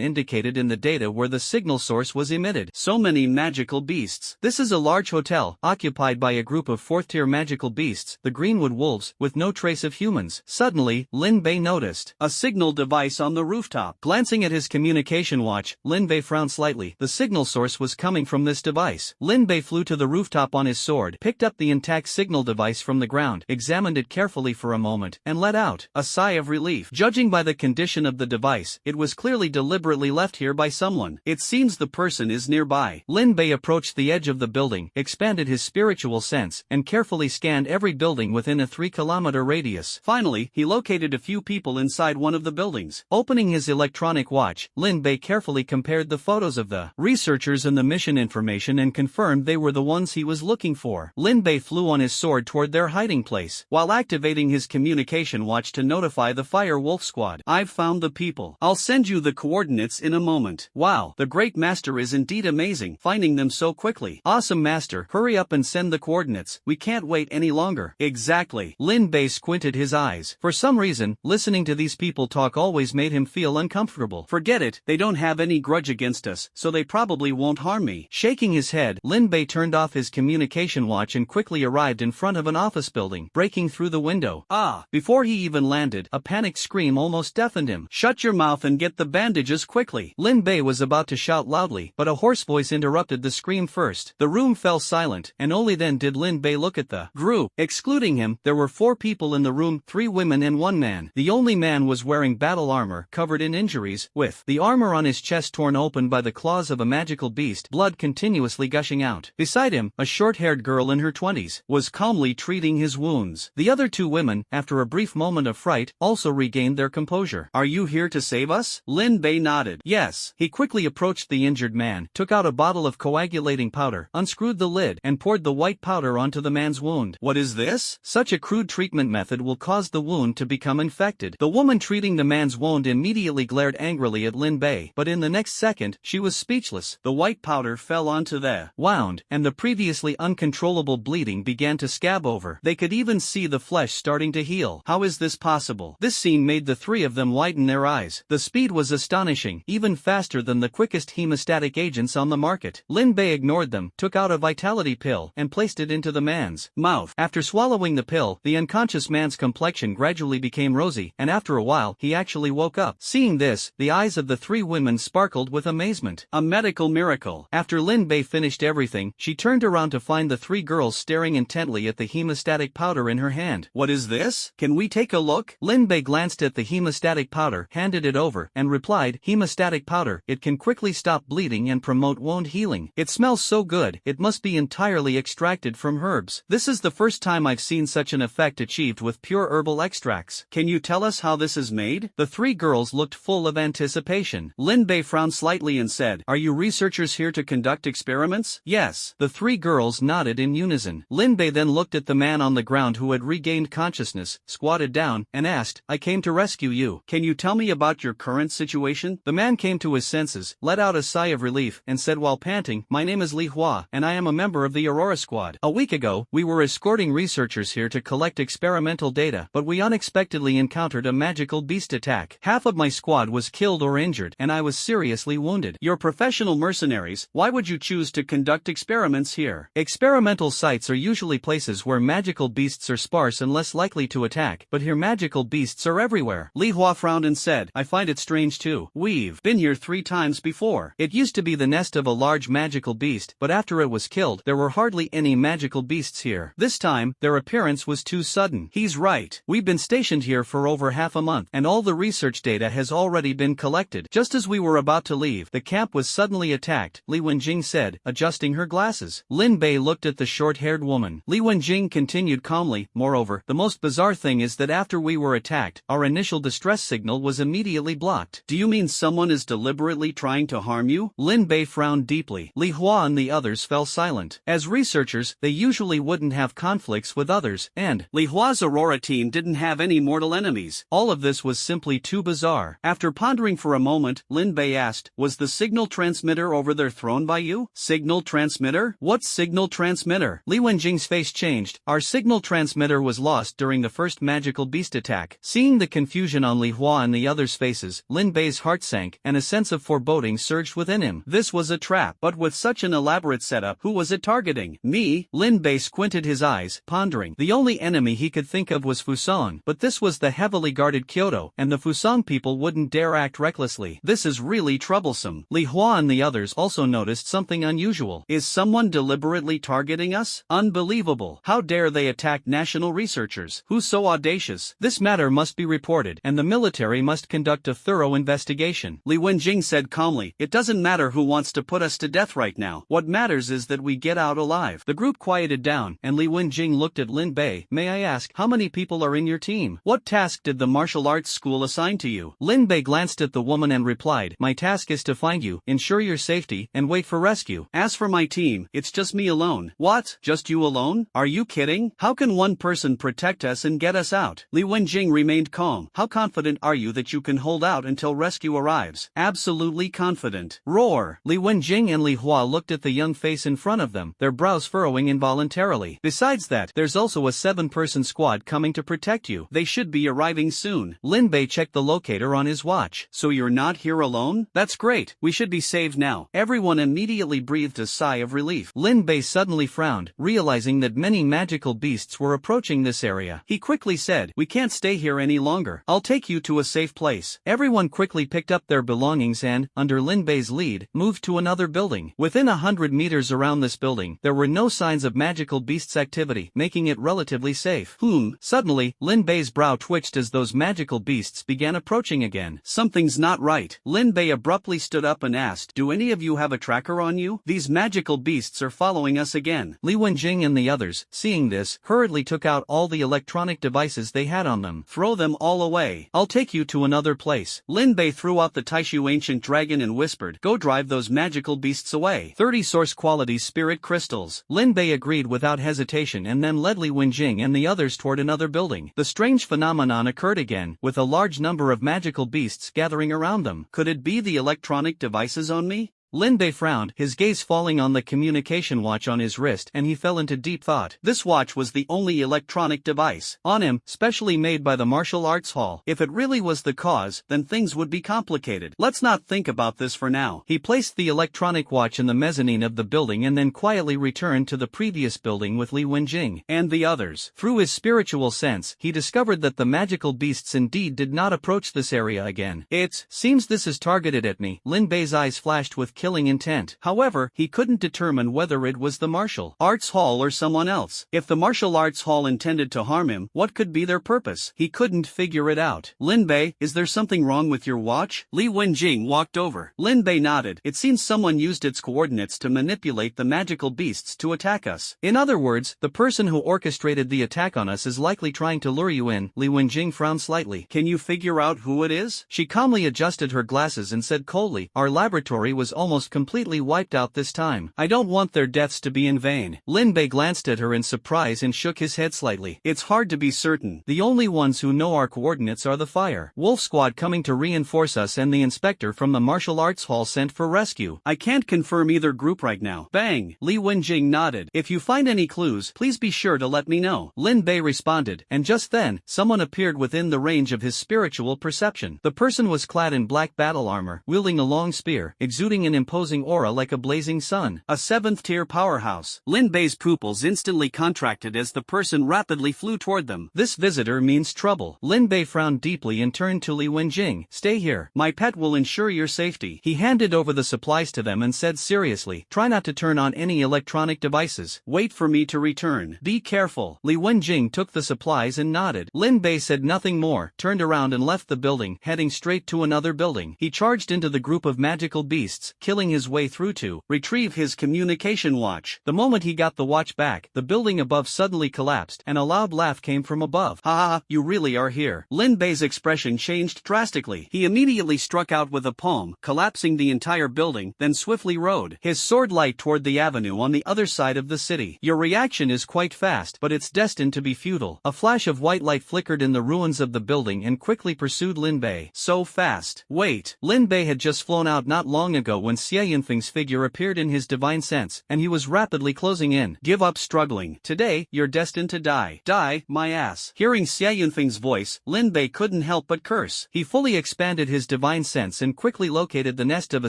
indicated in the data where the signal source was emitted. So many magical beasts. This is a large hotel, occupied by a group of 4th-tier magical beasts, the Greenwood Wolves, with no trace of humans. Suddenly, Lin Lin Bei noticed a signal device on the rooftop. Glancing at his communication watch, Lin Bei frowned slightly. The signal source was coming from this device. Lin Bei flew to the rooftop on his sword, picked up the intact signal device from the ground, examined it carefully for a moment, and let out a sigh of relief. Judging by the condition of the device, it was clearly deliberately left here by someone. It seems the person is nearby. Lin Bei approached the edge of the building, expanded his spiritual sense, and carefully scanned every building within a 3-kilometer radius. Finally, he located a few people inside one of the buildings. Opening his electronic watch, Lin Bei carefully compared the photos of the researchers and the mission information and confirmed they were the ones he was looking for. Lin Bei flew on his sword toward their hiding place, while activating his communication watch to notify the Fire Wolf Squad. I've found the people. I'll send you the coordinates in a moment. Wow, the Great Master is indeed amazing, finding them so quickly. Awesome Master, hurry up and send the coordinates. We can't wait any longer. Exactly. Lin Bei squinted his eyes. For some reason, listening to these people talk always made him feel uncomfortable. Forget it, they don't have any grudge against us, so they probably won't harm me. Shaking his head, Lin Bei turned off his communication watch and quickly arrived in front of an office building, breaking through the window. Before he even landed, a panicked scream almost deafened him. Shut your mouth and get the bandages quickly. Lin Bei was about to shout loudly, but a hoarse voice interrupted the scream first. The room fell silent, and only then did Lin Bei look at the group. Excluding him, there were 4 people in the room, 3 women and 1 man. The only man was wearing battle armor, covered in injuries, with the armor on his chest torn open by the claws of a magical beast, blood continuously gushing out. Beside him, a short-haired girl in her 20s, was calmly treating his wounds. The other 2 women, after a brief moment of fright, also regained their composure. Are you here to save us? Lin Bei nodded. Yes. He quickly approached the injured man, took out a bottle of coagulating powder, unscrewed the lid, and poured the white powder onto the man's wound. What is this? Such a crude treatment method will cause the wound to become infected. The woman treating the man's wound immediately glared angrily at Lin Bei, but in the next second, she was speechless. The white powder fell onto the wound, and the previously uncontrollable bleeding began to scab over. They could even see the flesh starting to heal. How is this possible? This scene made the 3 of them widen their eyes. The speed was astonishing, even faster than the quickest hemostatic agents on the market. Lin Bei ignored them, took out a vitality pill, and placed it into the man's mouth. After swallowing the pill, the unconscious man's complexion gradually became rosy, and after a while, he actually woke up. Seeing this, the eyes of the 3 women sparkled with amazement. A medical miracle. After Lin Bei finished everything, she turned around to find the 3 girls staring intently at the hemostatic powder in her hand. What is this? Can we take a look? Lin Bei glanced at the hemostatic powder, handed it over, and replied, hemostatic powder, it can quickly stop bleeding and promote wound healing. It smells so good, it must be entirely extracted from herbs. This is the first time I've seen such an effect achieved with pure herbal extracts. Can you tell us how this is made? The 3 girls looked full of anticipation. Lin Bei frowned slightly and said, are you researchers here to conduct experiments? Yes. The 3 girls nodded in unison. Lin Bei then looked at the man on the ground who had regained consciousness, squatted down, and asked, I came to rescue you. Can you tell me about your current situation? The man came to his senses, let out a sigh of relief, and said while panting, my name is Li Hua, and I am a member of the Aurora Squad. A week ago, we were escorting researchers here to collect experimental data, but we unexpectedly encountered a magical beast attack. Half of my squad was killed or injured, and I was seriously wounded. You're professional mercenaries, why would you choose to conduct experiments here? Experimental sites are usually places where magical beasts are sparse and less likely to attack, but here magical beasts are everywhere. Li Hua frowned and said, I find it strange too. We've been here 3 times before. It used to be the nest of a large magical beast, but after it was killed, there were hardly any magical beasts here. This time, their appearance was too sudden. He's right. We've been stationed here for over half a month, and all the research data has already been collected. Just as we were about to leave, the camp was suddenly attacked, Li Wenjing said, adjusting her glasses. Lin Bei looked at the short-haired woman. Li Wenjing continued calmly, moreover, the most bizarre thing is that after we were attacked, our initial distress signal was immediately blocked. Do you mean someone is deliberately trying to harm you? Lin Bei frowned deeply. Li Hua and the others fell silent. As researchers, they usually wouldn't have conflicts with others, and Li Hua's Aurora team didn't have any mortal enemies. All of this was simply too bizarre. After pondering for a moment, Lin Bei asked, was the signal transmitter over there thrown by you? Signal transmitter? What signal transmitter? Li Wenjing's face changed. Our signal transmitter was lost during the first magical beast attack. Seeing the confusion on Li Hua and the others' faces, Lin Bei's heart sank, and a sense of foreboding surged within him. This was a trap, but with such an elaborate setup, who was it targeting? Me? Lin Bei squinted his eyes, pondering. The only enemy he could think of was Fusang, but this was the the heavily guarded Kyoto, and the Fusang people wouldn't dare act recklessly. This is really troublesome. Li Hua and the others also noticed something unusual. Is someone deliberately targeting us? Unbelievable. How dare they attack national researchers? Who's so audacious? This matter must be reported, and the military must conduct a thorough investigation. Li Wenjing said calmly, it doesn't matter who wants to put us to death right now. What matters is that we get out alive. The group quieted down, and Li Wenjing looked at Lin Bei. May I ask, how many people are in your team? What task did the martial arts school assign to you? Lin Bei glanced at the woman and replied, my task is to find you, ensure your safety, and wait for rescue. As for my team, it's just me alone. What? Just you alone? Are you kidding? How can one person protect us and get us out? Li Wenjing remained calm. How confident are you that you can hold out until rescue arrives? Absolutely confident. Roar! Li Wenjing and Li Hua looked at the young face in front of them, their brows furrowing involuntarily. Besides that, there's also a 7-person squad coming to protect you. They should be arriving soon. Lin Bei checked the locator on his watch. So you're not here alone? That's great. We should be saved now. Everyone immediately breathed a sigh of relief. Lin Bei suddenly frowned, realizing that many magical beasts were approaching this area. He quickly said, we can't stay here any longer. I'll take you to a safe place. Everyone quickly picked up their belongings and, under Lin Bei's lead, moved to another building. Within 100 meters around this building, there were no signs of magical beasts activity, making it relatively safe. Suddenly, Lin Bei's brow twitched as those magical beasts began approaching again. Something's not right. Lin Bei abruptly stood up and asked, do any of you have a tracker on you? These magical beasts are following us again. Li Wenjing and the others, seeing this, hurriedly took out all the electronic devices they had on them. Throw them all away. I'll take you to another place. Lin Bei threw out the Taishu ancient dragon and whispered, go drive those magical beasts away. 30 source quality spirit crystals. Lin Bei agreed without hesitation and then led Li Wenjing and the others toward another building. The strange phenomenon occurred again, with a large number of magical beasts gathering around them. Could it be the electronic devices on me? Lin Bei frowned, his gaze falling on the communication watch on his wrist, and he fell into deep thought. This watch was the only electronic device on him, specially made by the martial arts hall. If it really was the cause, then things would be complicated. Let's not think about this for now. He placed the electronic watch in the mezzanine of the building and then quietly returned to the previous building with Li Wenjing and the others. Through his spiritual sense, he discovered that the magical beasts indeed did not approach this area again. It seems this is targeted at me. Lin Bei's eyes flashed with killing intent. However, he couldn't determine whether it was the martial arts hall or someone else. If the martial arts hall intended to harm him, what could be their purpose? He couldn't figure it out. Lin Bei, is there something wrong with your watch? Li Wenjing walked over. Lin Bei nodded. It seems someone used its coordinates to manipulate the magical beasts to attack us. In other words, the person who orchestrated the attack on us is likely trying to lure you in. Li Wenjing frowned slightly. Can you figure out who it is? She calmly adjusted her glasses and said coldly, our laboratory was almost completely wiped out this time. I don't want their deaths to be in vain. Lin Bei glanced at her in surprise and shook his head slightly. It's hard to be certain. The only ones who know our coordinates are the Fire Wolf Squad coming to reinforce us and the inspector from the martial arts hall sent for rescue. I can't confirm either group right now. Bang! Li Wenjing nodded. If you find any clues, please be sure to let me know. Lin Bei responded, and just then, someone appeared within the range of his spiritual perception. The person was clad in black battle armor, wielding a long spear, exuding an imposing aura like a blazing sun. A 7th-tier powerhouse. Lin Bei's pupils instantly contracted as the person rapidly flew toward them. This visitor means trouble. Lin Bei frowned deeply and turned to Li Wenjing. Stay here. My pet will ensure your safety. He handed over the supplies to them and said seriously, try not to turn on any electronic devices. Wait for me to return. Be careful. Li Wenjing took the supplies and nodded. Lin Bei said nothing more, turned around and left the building, heading straight to another building. He charged into the group of magical beasts, killing his way through to retrieve his communication watch. The moment he got the watch back, the building above suddenly collapsed, and a loud laugh came from above. Ha ha, you really are here. Lin Bei's expression changed drastically. He immediately struck out with a palm, collapsing the entire building, then swiftly rode his sword light toward the avenue on the other side of the city. Your reaction is quite fast, but it's destined to be futile. A flash of white light flickered in the ruins of the building and quickly pursued Lin Bei. So fast. Wait. Lin Bei had just flown out not long ago when Xia Yunfeng's figure appeared in his divine sense, and he was rapidly closing in. Give up struggling. Today, you're destined to die. Die, my ass. Hearing Xia Yunfeng's voice, Lin Bei couldn't help but curse. He fully expanded his divine sense and quickly located the nest of a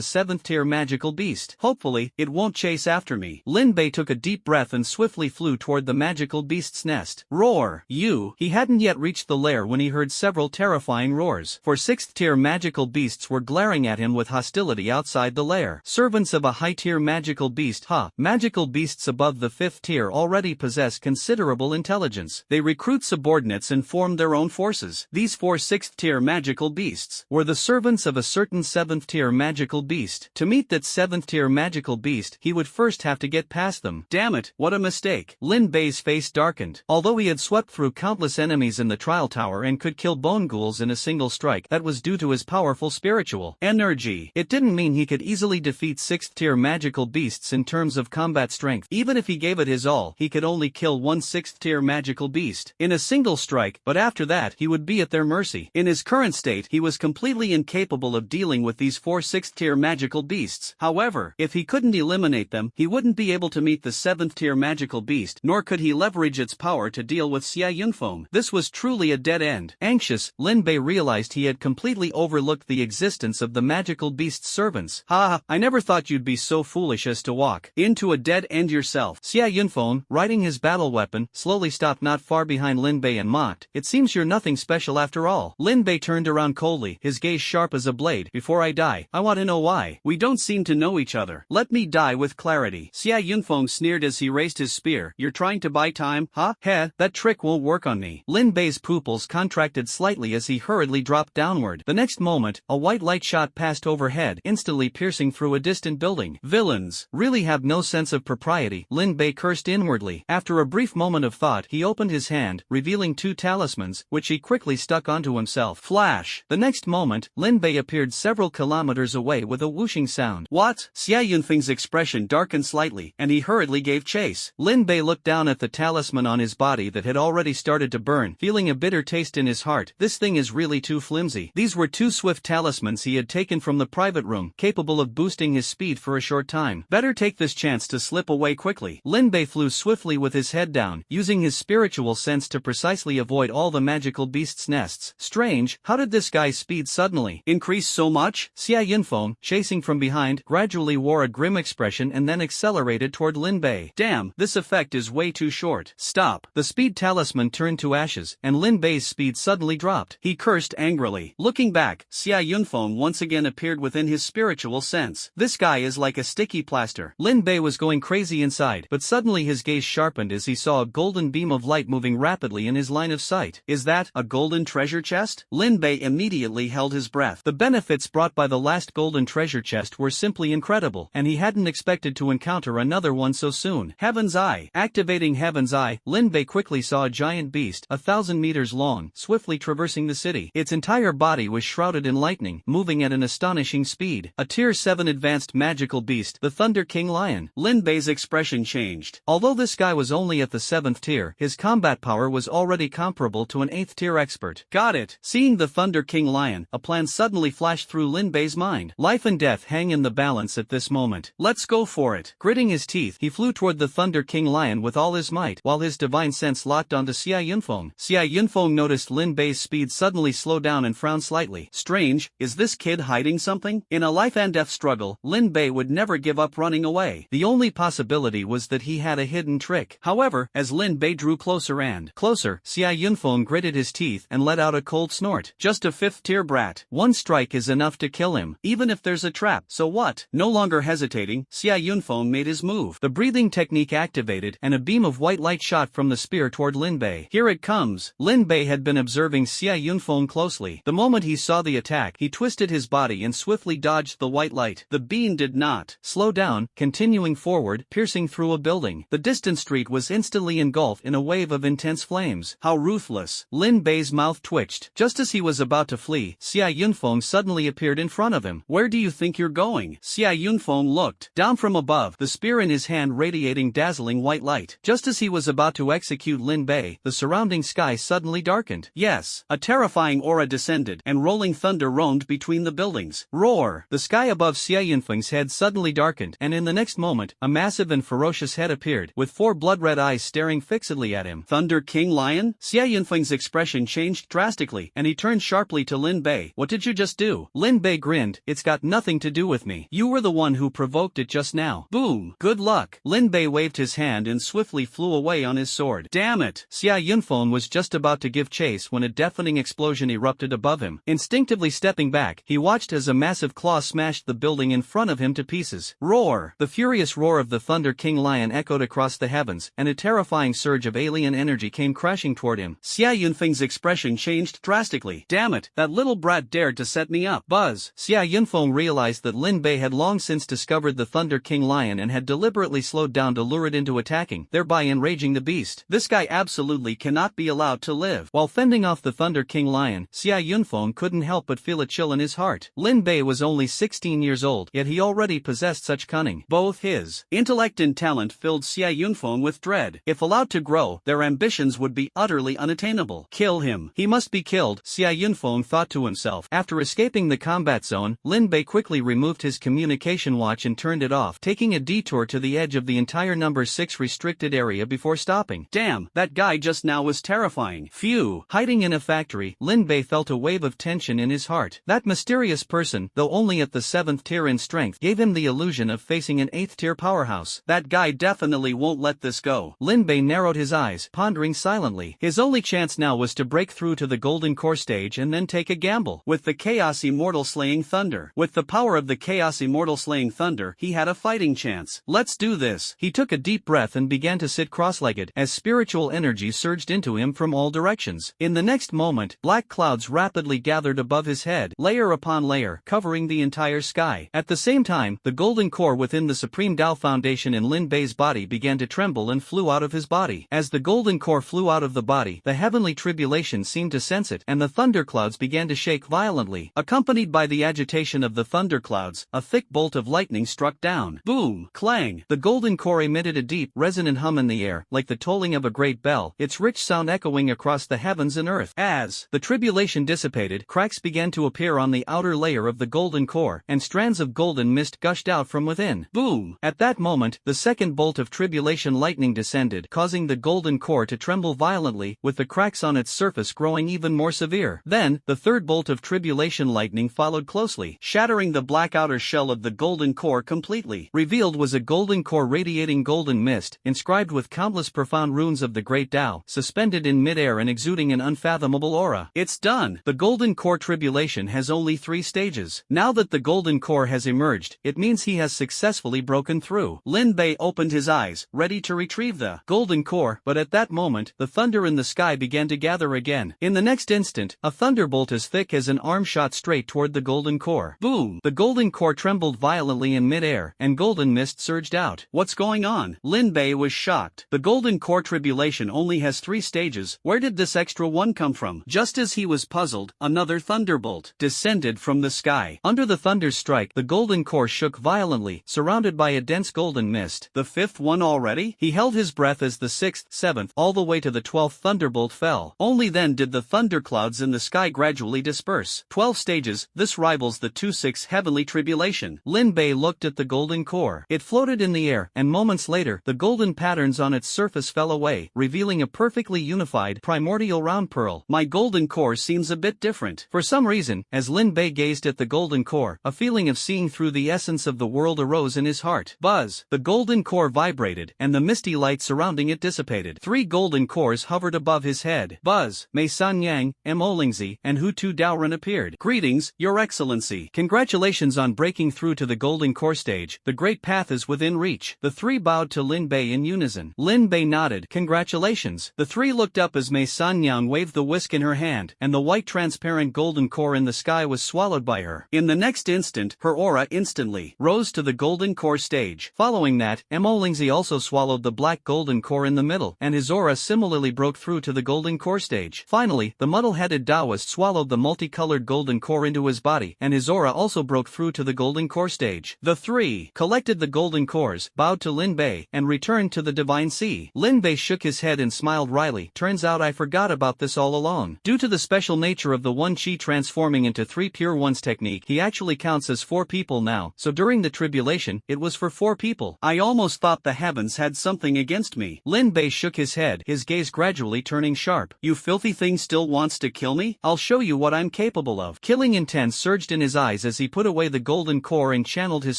7th-tier magical beast. Hopefully, it won't chase after me. Lin Bei took a deep breath and swiftly flew toward the magical beast's nest. Roar! You! He hadn't yet reached the lair when he heard several terrifying roars. For 6th-tier magical beasts were glaring at him with hostility outside the lair. Servants of a high-tier magical beast. Magical beasts above the 5th tier already possess considerable intelligence. They recruit subordinates and form their own forces. These 4 6th-tier magical beasts were the servants of a certain 7th-tier magical beast. To meet that 7th-tier magical beast, he would first have to get past them. Damn it, what a mistake. Lin Bei's face darkened. Although he had swept through countless enemies in the trial tower and could kill bone ghouls in a single strike, that was due to his powerful spiritual energy. It didn't mean he could easily defeat 6th-tier magical beasts in terms of combat strength. Even if he gave it his all, he could only kill one 6th-tier magical beast in a single strike, but after that he would be at their mercy. In his current state, he was completely incapable of dealing with these 4 6th-tier magical beasts. However, if he couldn't eliminate them, he wouldn't be able to meet the 7th-tier magical beast, nor could he leverage its power to deal with Xia Yunfeng. This was truly a dead end. Anxious, Lin Bei realized he had completely overlooked the existence of the magical beast's servants. I never thought you'd be so foolish as to walk into a dead end yourself. Xia Yunfeng, riding his battle weapon, slowly stopped not far behind Lin Bei and mocked. It seems you're nothing special after all. Lin Bei turned around coldly, his gaze sharp as a blade. Before I die, I want to know why. We don't seem to know each other. Let me die with clarity. Xia Yunfeng sneered as he raised his spear. You're trying to buy time, huh? That trick won't work on me. Lin Bei's pupils contracted slightly as he hurriedly dropped downward. The next moment, a white light shot passed overhead, instantly piercing through a distant building. Villains really have no sense of propriety, Lin Bei cursed inwardly. After a brief moment of thought, he opened his hand, revealing 2 talismans, which he quickly stuck onto himself. Flash! The next moment, Lin Bei appeared several kilometers away with a whooshing sound. What? Xia Yunfeng's expression darkened slightly, and he hurriedly gave chase. Lin Bei looked down at the talisman on his body that had already started to burn, feeling a bitter taste in his heart. This thing is really too flimsy. These were 2 swift talismans he had taken from the private room, capable of boosting his speed for a short time. Better take this chance to slip away quickly. Lin Bei flew swiftly with his head down, using his spiritual sense to precisely avoid all the magical beasts' nests. Strange, how did this guy's speed suddenly increase so much? Xia Yunfeng, chasing from behind, gradually wore a grim expression and then accelerated toward Lin Bei. Damn, this effect is way too short. Stop. The speed talisman turned to ashes, and Lin Bei's speed suddenly dropped. He cursed angrily. Looking back, Xia Yunfeng once again appeared within his spiritual sense. This guy is like a sticky plaster. Lin Bei was going crazy inside, but suddenly his gaze sharpened as he saw a golden beam of light moving rapidly in his line of sight. Is that a golden treasure chest? Lin Bei immediately held his breath. The benefits brought by the last golden treasure chest were simply incredible, and he hadn't expected to encounter another one so soon. Heaven's Eye. Activating Heaven's Eye, Lin Bei quickly saw a giant beast, 1,000 meters long, swiftly traversing the city. Its entire body was shrouded in lightning, moving at an astonishing speed. A Tier 7 advanced magical beast, the Thunder King Lion. Lin Bei's expression changed. Although this guy was only at the 7th tier, his combat power was already comparable to an 8th tier expert. Got it. Seeing the Thunder King Lion, a plan suddenly flashed through Lin Bei's mind. Life and death hang in the balance at this moment. Let's go for it. Gritting his teeth, he flew toward the Thunder King Lion with all his might, while his divine sense locked onto Xia Yunfeng. Xia Yunfeng noticed Lin Bei's speed suddenly slow down and frowned slightly. Strange, is this kid hiding something? In a life and death struggle, Lin Bei would never give up running away. The only possibility was that he had a hidden trick. However, as Lin Bei drew closer and closer, Xia Yunfeng gritted his teeth and let out a cold snort. Just a 5th tier brat. One strike is enough to kill him, even if there's a trap. So what? No longer hesitating, Xia Yunfeng made his move. The breathing technique activated, and a beam of white light shot from the spear toward Lin Bei. Here it comes. Lin Bei had been observing Xia Yunfeng closely. The moment he saw the attack, he twisted his body and swiftly dodged the white light. The beam did not slow down, continuing forward, piercing through a building. The distant street was instantly engulfed in a wave of intense flames. How ruthless. Lin Bei's mouth twitched. Just as he was about to flee, Xia Yunfeng suddenly appeared in front of him. Where do you think you're going? Xia Yunfeng looked down from above, the spear in his hand radiating dazzling white light. Just as he was about to execute Lin Bei, the surrounding sky suddenly darkened. Yes, a terrifying aura descended, and rolling thunder roamed between the buildings. Roar! The sky above Xia Yunfeng's head suddenly darkened, and in the next moment, a massive and ferocious head appeared, with 4 blood-red eyes staring fixedly at him. Thunder King Lion? Xia Yunfeng's expression changed drastically, and he turned sharply to Lin Bei. What did you just do? Lin Bei grinned. It's got nothing to do with me. You were the one who provoked it just now. Boom. Good luck. Lin Bei waved his hand and swiftly flew away on his sword. Damn it. Xia Yunfeng was just about to give chase when a deafening explosion erupted above him. Instinctively stepping back, he watched as a massive claw smashed the building in front of him to pieces. Roar! The furious roar of the Thunder King Lion echoed across the heavens, and a terrifying surge of alien energy came crashing toward him. Xia Yunfeng's expression changed drastically. Damn it, that little brat dared to set me up. Buzz! Xia Yunfeng realized that Lin Bei had long since discovered the Thunder King Lion and had deliberately slowed down to lure it into attacking, thereby enraging the beast. This guy absolutely cannot be allowed to live. While fending off the Thunder King Lion, Xia Yunfeng couldn't help but feel a chill in his heart. Lin Bei was only 16 years old, yet he already possessed such cunning. Both his intellect and talent filled Xia Yunfeng with dread. If allowed to grow, their ambitions would be utterly unattainable. Kill him. He must be killed, Xia Yunfeng thought to himself. After escaping the combat zone, Lin Bei quickly removed his communication watch and turned it off, taking a detour to the edge of the entire number 6 restricted area before stopping. Damn, that guy just now was terrifying. Phew. Hiding in a factory, Lin Bei felt a wave of tension in his heart. That mysterious person, though only at the 7th tier in strength, gave him the illusion of facing an 8th tier powerhouse. That guy definitely won't let this go. Lin Bei narrowed his eyes, pondering silently. His only chance now was to break through to the Golden Core stage and then take a gamble. With the Chaos Immortal Slaying Thunder. With the power of the Chaos Immortal Slaying Thunder, he had a fighting chance. Let's do this. He took a deep breath and began to sit cross-legged, as spiritual energy surged into him from all directions. In the next moment, black clouds rapidly gathered above his head, layer upon layer, covering the entire sky. At the same time, the golden core within the Supreme Tao Foundation in Lin Bei's body began to tremble and flew out of his body. As the golden core flew out of the body, the heavenly tribulation seemed to sense it, and the thunderclouds began to shake violently. Accompanied by the agitation of the thunderclouds, a thick bolt of lightning struck down. Boom! Clang! The golden core emitted a deep, resonant hum in the air, like the tolling of a great bell, its rich sound echoing across the heavens and earth. As the tribulation dissipated, cracks began to appear on the outer layer of the golden core, and strands of golden mist gushed out from within. Boom! At that moment, the second bolt of tribulation lightning descended, causing the golden core to tremble violently, with the cracks on its surface growing even more severe. Then, the third bolt of tribulation lightning followed closely, shattering the black outer shell of the golden core completely. Revealed was a golden core radiating golden mist, inscribed with countless profound runes of the great Tao, suspended in midair and exuding an unfathomable aura. It's done! The golden core tribulation has only 3 stages. Now that the golden core has emerged, it means he has successfully broken through. Lin Bei opened his eyes, ready to retrieve the golden core, but at that moment, the thunder in the sky began to gather again. In the next instant, a thunderbolt as thick as an arm shot straight toward the golden core. Boom! The golden core trembled violently in midair, and golden mist surged out. What's going on? Lin Bei was shocked. The golden core tribulation only has 3 stages. Where did this extra one come from? Just as he was puzzled, another thunderbolt descended from the sky. Under the thunder's strike, the golden core shook violently, surrounded by a dense golden mist. The 5th one already? He held his breath as the 6th, 7th, all the way to the 12th thunderbolt fell. Only then did the thunderclouds in the sky gradually disperse. 12 stages, this rivals the 2-6 heavenly tribulation. Lin Bei looked at the golden core. It floated in the air, and moments later, the golden patterns on its surface fell away, revealing a perfectly unified, primordial round pearl. My golden core seems a bit different. For some reason, as Lin Bei gazed at the golden core, a feeling of seeing through the essence of the world arose in his heart. Buzz! The golden core vibrated, and the misty light surrounding it dissipated. 3 golden cores hovered above his head. Buzz! Mei San Yang, Mo Lingzi, and Hu Tu Daoren appeared. Greetings, Your Excellency. Congratulations on breaking through to the golden core stage. The great path is within reach. The 3 bowed to Lin Bei in unison. Lin Bei nodded. Congratulations. The 3 looked up as Mei San Yang waved the whisk in her hand, and the white transparent golden core in the sky was swallowed by her. In the next instant, her aura instantly rose to the golden core stage. Following that, Mo Lingzi also swallowed the black golden core in the middle, and his aura similarly broke through to the golden core stage. Finally, the muddle-headed Taoist swallowed the multicolored golden core into his body, and his aura also broke through to the golden core stage. The 3 collected the golden cores, bowed to Lin Bei, and returned to the divine sea. Lin Bei shook his head and smiled wryly. Turns out I forgot about this all along. Due to the special nature of the 1 Qi transforming into 3 pure ones technique, he actually counts as 4 people now, so during the tribulation, it was for 4 people. I almost thought the heavens had something against me. Lin Bei shook his head, his gaze gradually turning sharp. You filthy thing still wants to kill me? I'll show you what I'm capable of. Killing intent surged in his eyes as he put away the golden core and channeled his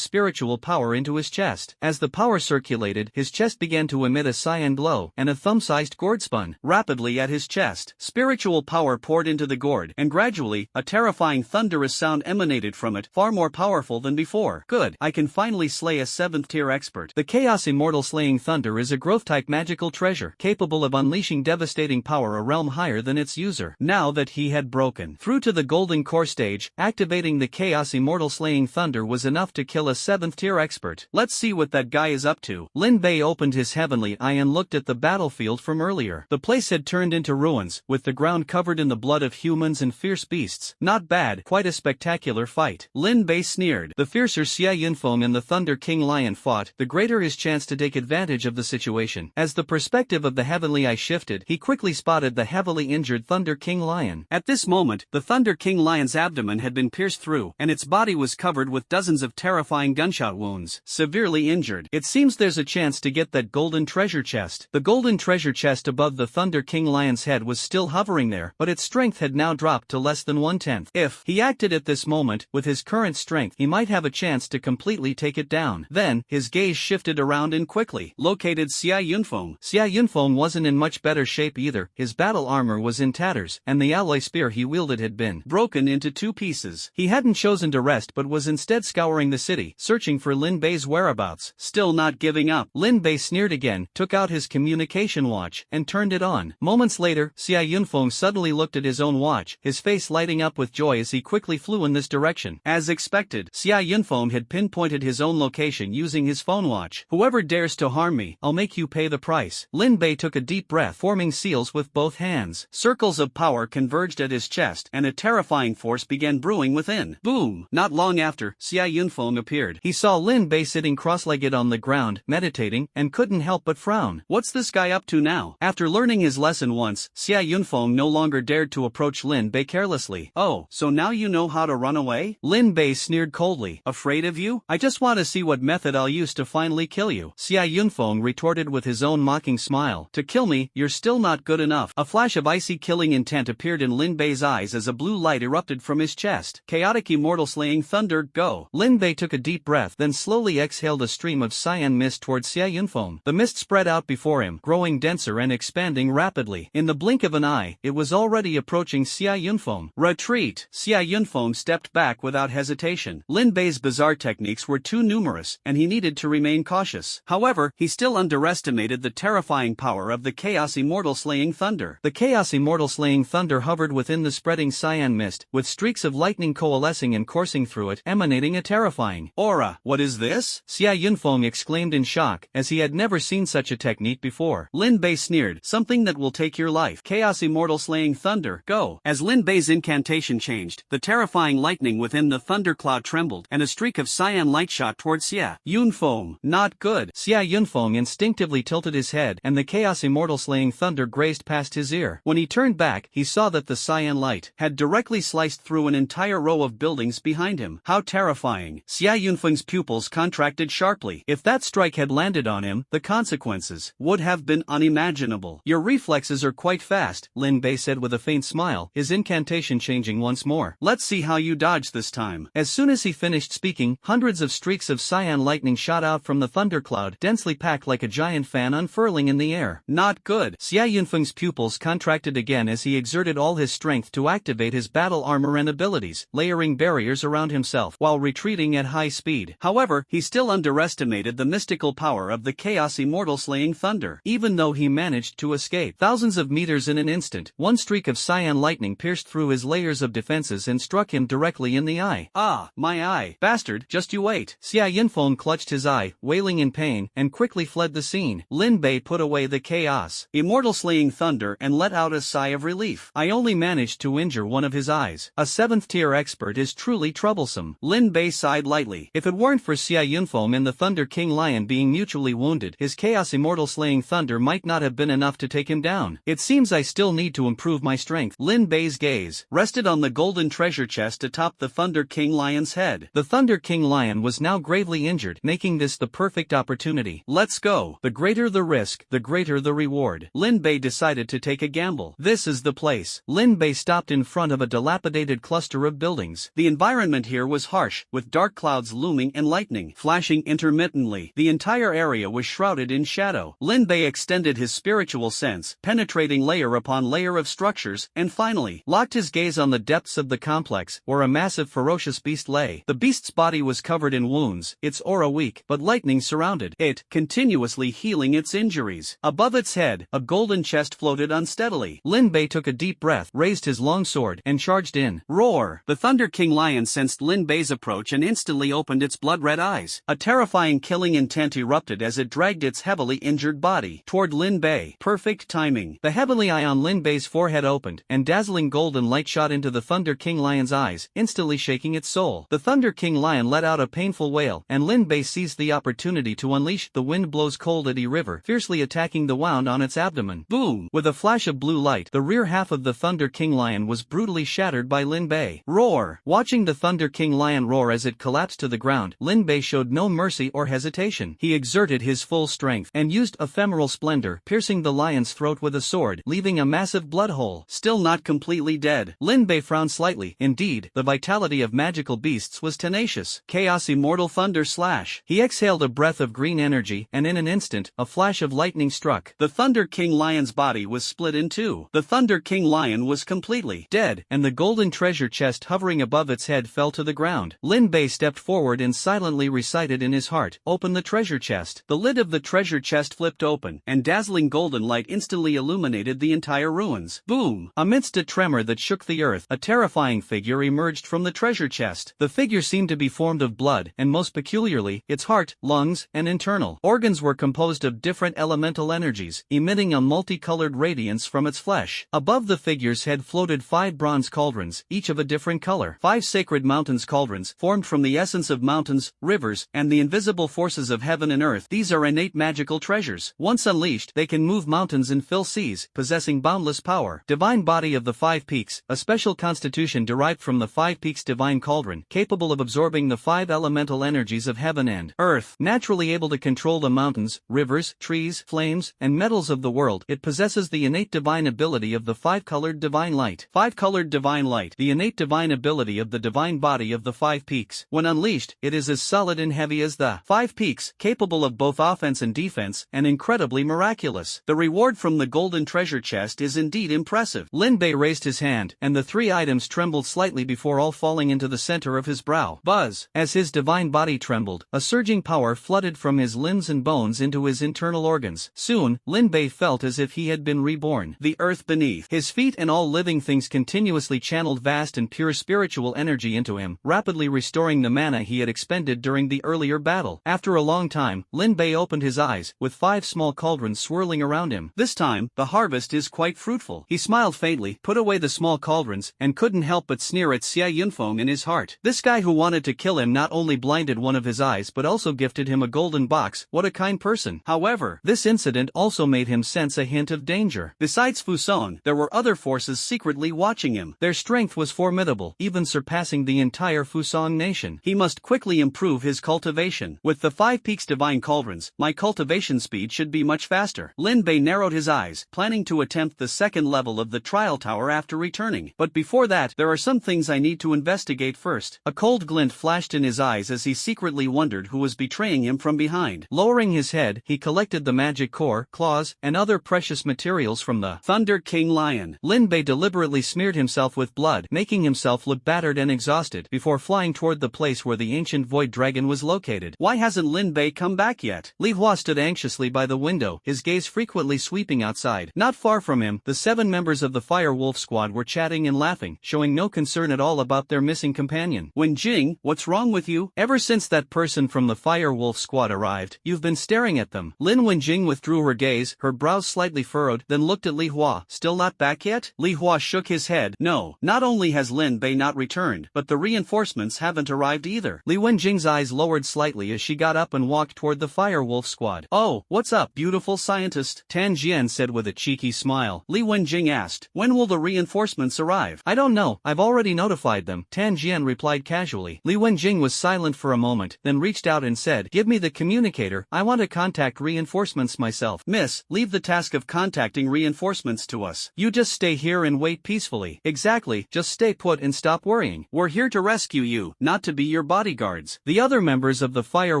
spiritual power into his chest. As the power circulated, his chest began to emit a cyan glow, and a thumb-sized gourd spun rapidly at his chest. Spiritual power poured into the gourd, and gradually, a terrifying thunderous sound emanated from it, far more powerful than before. Good, I can finally slay a 7th-tier expert. The Chaos Immortal Slaying Thunder is a growth-type magical treasure, capable of unleashing devastating power a realm higher than its user. Now that he had broken through to the golden core stage, activating the Chaos Immortal Slaying Thunder was enough to kill a 7th-tier expert. Let's see what that guy is up to. Lin Bei opened his heavenly eye and looked at the battlefield from earlier. The place had turned into ruins, with the ground covered in the blood of humans and fierce beasts. Not bad, quite a spectacular fight. Lin Bei sneered. The fiercer Xia Yunfeng and the Thunder King Lion fought, the greater his chance to take advantage of the situation. As the perspective of the heavenly eye shifted, he quickly spotted the heavily injured Thunder King Lion. At this moment, the Thunder King Lion's abdomen had been pierced through, and its body was covered with dozens of terrifying gunshot wounds. Severely injured. It seems there's a chance to get that golden treasure chest. The golden treasure chest above the Thunder King Lion's head was still hovering there, but its strength had now dropped to less than 1/10. If he acted at this moment, with his current strength, he might have a chance to completely take it down. Then, his gaze shifted around and quickly located Xia Yunfeng. Xia Yunfeng wasn't in much better shape either. His battle armor was in tatters, and the alloy spear he wielded had been broken into 2 pieces. He hadn't chosen to rest but was instead scouring the city, searching for Lin Bei's whereabouts. Still not giving up. Lin Bei sneered again, took out his communication watch, and turned it on. Moments later, Xia Yunfeng suddenly looked at his own watch, his face lighting up with joy as he quickly flew in this direction. As expected, Xia Yunfeng had pinpointed his own location using his phone watch. Whoever dares to harm me, I'll make you pay the price. Lin Bei took a deep breath, forming seals with both hands. Circles of power converged at his chest, and a terrifying force began brewing within. Boom! Not long after, Xia Yunfeng appeared. He saw Lin Bei sitting cross-legged on the ground, meditating, and couldn't help but frown. What's this guy up to now? After learning his lesson once, Xia Yunfeng no longer dared to approach Lin Bei carelessly. Oh, so now you know how to run away? Lin Bei sneered coldly. Afraid of you? I just want to see what method I'll use to finally kill you. Xia Yunfeng retorted with his own mocking smile. To kill me, you're still not good enough. A flash of icy killing intent appeared in Lin Bei's eyes as a blue light erupted from his chest. Chaotic Immortal Slaying Thunder, go! Lin Bei took a deep breath, then slowly exhaled a stream of cyan mist towards Xia Yunfeng. The mist spread out before him, growing denser and expanding rapidly. In the blink of an eye, it was already approaching Xia Yunfeng. Retreat! Xia Yunfeng stepped back without hesitation. Lin Bei's bizarre techniques were too numerous, and he needed to remain cautious. However, he still underestimated the terrifying power of the Chaos Immortal Slaying Thunder. The Chaos Immortal Slaying Thunder hovered within the spreading cyan mist, with streaks of lightning coalescing and coursing through it, emanating a terrifying aura. What is this? Xia Yunfeng exclaimed in shock, as he had never seen such a technique before. Lin Bei sneered. Something that will take your life. Chaos Immortal Slaying Thunder, go! As Lin Bei's incantation changed, the terrifying lightning within the thundercloud trembled, and a streak of cyan light shot towards Xia Yunfeng. Not good. Xia Yunfeng instinctively tilted his head, and the Chaos Immortal Slaying Thunder grazed past his ear. When he turned back, he saw that the cyan light had directly sliced through an entire row of buildings behind him. How terrifying. Xia Yunfeng's pupils contracted sharply. If that strike had landed on him, the consequences would have been unimaginable. Your reflexes are quite fast, Lin Bei said with a faint smile, his incantation changing once more. Let's see how you dodge this time. As soon as he finished speaking, hundreds of streaks of cyan lightning shot out from the thundercloud, densely packed like a giant fan unfurling in the air. Not good. Xia Yunfeng's pupils contracted again as he exerted all his strength to activate his battle armor and abilities, layering barriers around himself while retreating at high speed. However, he still underestimated the mystical power of the Chaos Immortal Slaying Thunder. Even though he managed to escape thousands of meters in an instant, one streak of cyan lightning pierced through his layers of defenses and struck him directly in the eye. Ah, my eye. Bastard, just you wait. Xia Yunfeng clutched his eye, wailing in pain, and quickly fled the scene. Lin Bei put away the Chaos Immortal Slaying Thunder and let out a sigh of relief. I only managed to injure one of his eyes. A 7th-tier expert is truly troublesome. Lin Bei sighed lightly. If it weren't for Xia Yunfeng and the Thunder King Lion being mutually wounded, his Chaos Immortal Slaying Thunder might not have been enough to take him down. It seems I still need to improve my strength. Lin Bei's gaze rested on the golden treasure chest atop the Thunder King Lion lion's head. The Thunder King lion was now gravely injured, making this the perfect opportunity. Let's go. The greater the risk, the greater the reward. Lin Bei decided to take a gamble. This is the place. Lin Bei stopped in front of a dilapidated cluster of buildings. The environment here was harsh, with dark clouds looming and lightning flashing intermittently. The entire area was shrouded in shadow. Lin Bei extended his spiritual sense, penetrating layer upon layer of structures, and finally, locked his gaze on the depths of the complex, where a massive ferocious beast lay. The beast's body was covered in wounds, its aura weak, but lightning surrounded it, continuously healing its injuries. Above its head, a golden chest floated unsteadily. Lin Bei took a deep breath, raised his long sword, and charged in. Roar! The Thunder King lion sensed Lin Bei's approach and instantly opened its blood-red eyes. A terrifying killing intent erupted as it dragged its heavily injured body toward Lin Bei. Perfect timing. The heavenly eye on Lin Bei's forehead opened, and dazzling golden light shot into the Thunder King lion's eyes, instantly shaking its soul. The Thunder King lion let out a painful wail, and Lin Bei seized the opportunity to unleash the wind blows cold eddy river, fiercely attacking the wound on its abdomen. Boom! With a flash of blue light, the rear half of the Thunder King lion was brutally shattered by Lin Bei. Roar! Watching the Thunder King lion roar as it collapsed to the ground, Lin Bei showed no mercy or hesitation. He exerted his full strength and used ephemeral splendor, piercing the lion's throat with a sword, leaving a massive blood hole. Still not completely dead. Lin Bei frowned slightly. Indeed, the vitality of magical beasts was tenacious. Chaos Immortal Thunder Slash. He exhaled a breath of green energy, and in an instant, a flash of lightning struck. The Thunder King lion's body was split in two. The Thunder King lion was completely dead, and the golden treasure chest hovering above its head fell to the ground. Lin Bei stepped forward and silently recited in his heart, "Open the treasure chest." The lid of the treasure chest flipped open, and dazzling golden light instantly illuminated the entire ruins. Boom! Amidst a tremor that shook the earth, a terrifying figure emerged from the treasure chest. The figure seemed to be formed of blood, and most peculiarly, its heart, lungs, and internal organs were composed of different elemental energies, emitting a multicolored radiance from its flesh. Above the figure's head floated 5 bronze cauldrons, each of a different color. 5 sacred mountains cauldrons, formed from the essence of mountains, rivers, and the invisible forces of heaven and earth. These are innate magical treasures. Once unleashed, they can move mountains and fill seas, possessing boundless power. Divine Body of the 5 Peaks, a special constitution derived from the 5 Peaks divine cauldron, capable of absorbing the 5 elemental energies of heaven and earth. Naturally able to control the mountains, rivers, trees, flames, and metals of the world, it possesses the innate divine ability of the 5-colored divine light. 5-colored divine light, the innate divine ability of the divine body of the 5 Peaks. When unleashed, it is as solid and heavy as the 5 Peaks, capable of both offense and defense, and incredibly miraculous. The reward from the golden treasure chest is indeed impressive. Lin Bei raised his hand, and the 3 items trembled slightly before all falling into the center of his brow. Buzz! As his divine body trembled, a surging power flooded from his limbs and bones into his internal organs. Soon, Lin Bei felt as if he had been reborn. The earth beneath his feet and all living things continuously channeled vast and pure spiritual energy into him, rapidly restoring the mana he had expended during the earlier battle. After a long time, Lin Bei opened his eyes, with 5 small cauldrons swirling around him. This time, the harvest is quite fruitful. He smiled faintly, put away the small cauldrons, and couldn't help but sneer at Xia Yunfeng in his heart. This guy who wanted to kill him not only blinded one of his eyes but also gifted him a golden box. What a kind person. However, this incident also made him sense a hint of danger. Besides Fusong, there were other forces secretly watching him. Their strength was formidable, even surpassing the entire Fusong nation. He must quickly improve his cultivation. With the 5 Peaks divine cauldrons, my cultivation speed should be much faster. Lin Bei narrowed his eyes, planning to attempt the second level of the trial tower after returning. But before that, there are some things I need to investigate first. A cold glint flashed in his eyes as he secretly wondered who was betraying him from behind. Lowering his head, he collected the magic core, claws, and other precious materials from the Thunder King lion. Lin Bei deliberately smeared himself with blood, making himself look battered and exhausted, before flying toward the place where the ancient void dragon was located. Why hasn't Lin Bei come back yet? Li Hua stood anxiously by the window, his gaze frequently sweeping outside. Not far from him, the 7 members of the Fire Wolf squad were chatting and laughing, showing no concern at all about their missing companion. Wen Jing, what's wrong with you? Ever since that person from the Fire Wolf squad arrived, you've been staring at them. Lin Wenjing withdrew her gaze, her brows slightly furrowed, then looked at Li Hua. Still not back yet? Li Hua shook his head. No, not only has Lin Bei not returned, but the reinforcements haven't arrived either. Li Wenjing's eyes lowered slightly as she got up and walked toward the Fire Wolf squad. Oh, what's up, beautiful scientist? Tan Jian said with a cheeky smile. Li Wenjing asked, when will the reinforcements arrive? I don't know, I've already notified them. Tan Jian replied replied casually. Li Wenjing was silent for a moment, then reached out and said, "Give me the communicator, I want to contact reinforcements myself." "Miss, leave the task of contacting reinforcements to us. You just stay here and wait peacefully." "Exactly, just stay put and stop worrying. We're here to rescue you, not to be your bodyguards." The other members of the Fire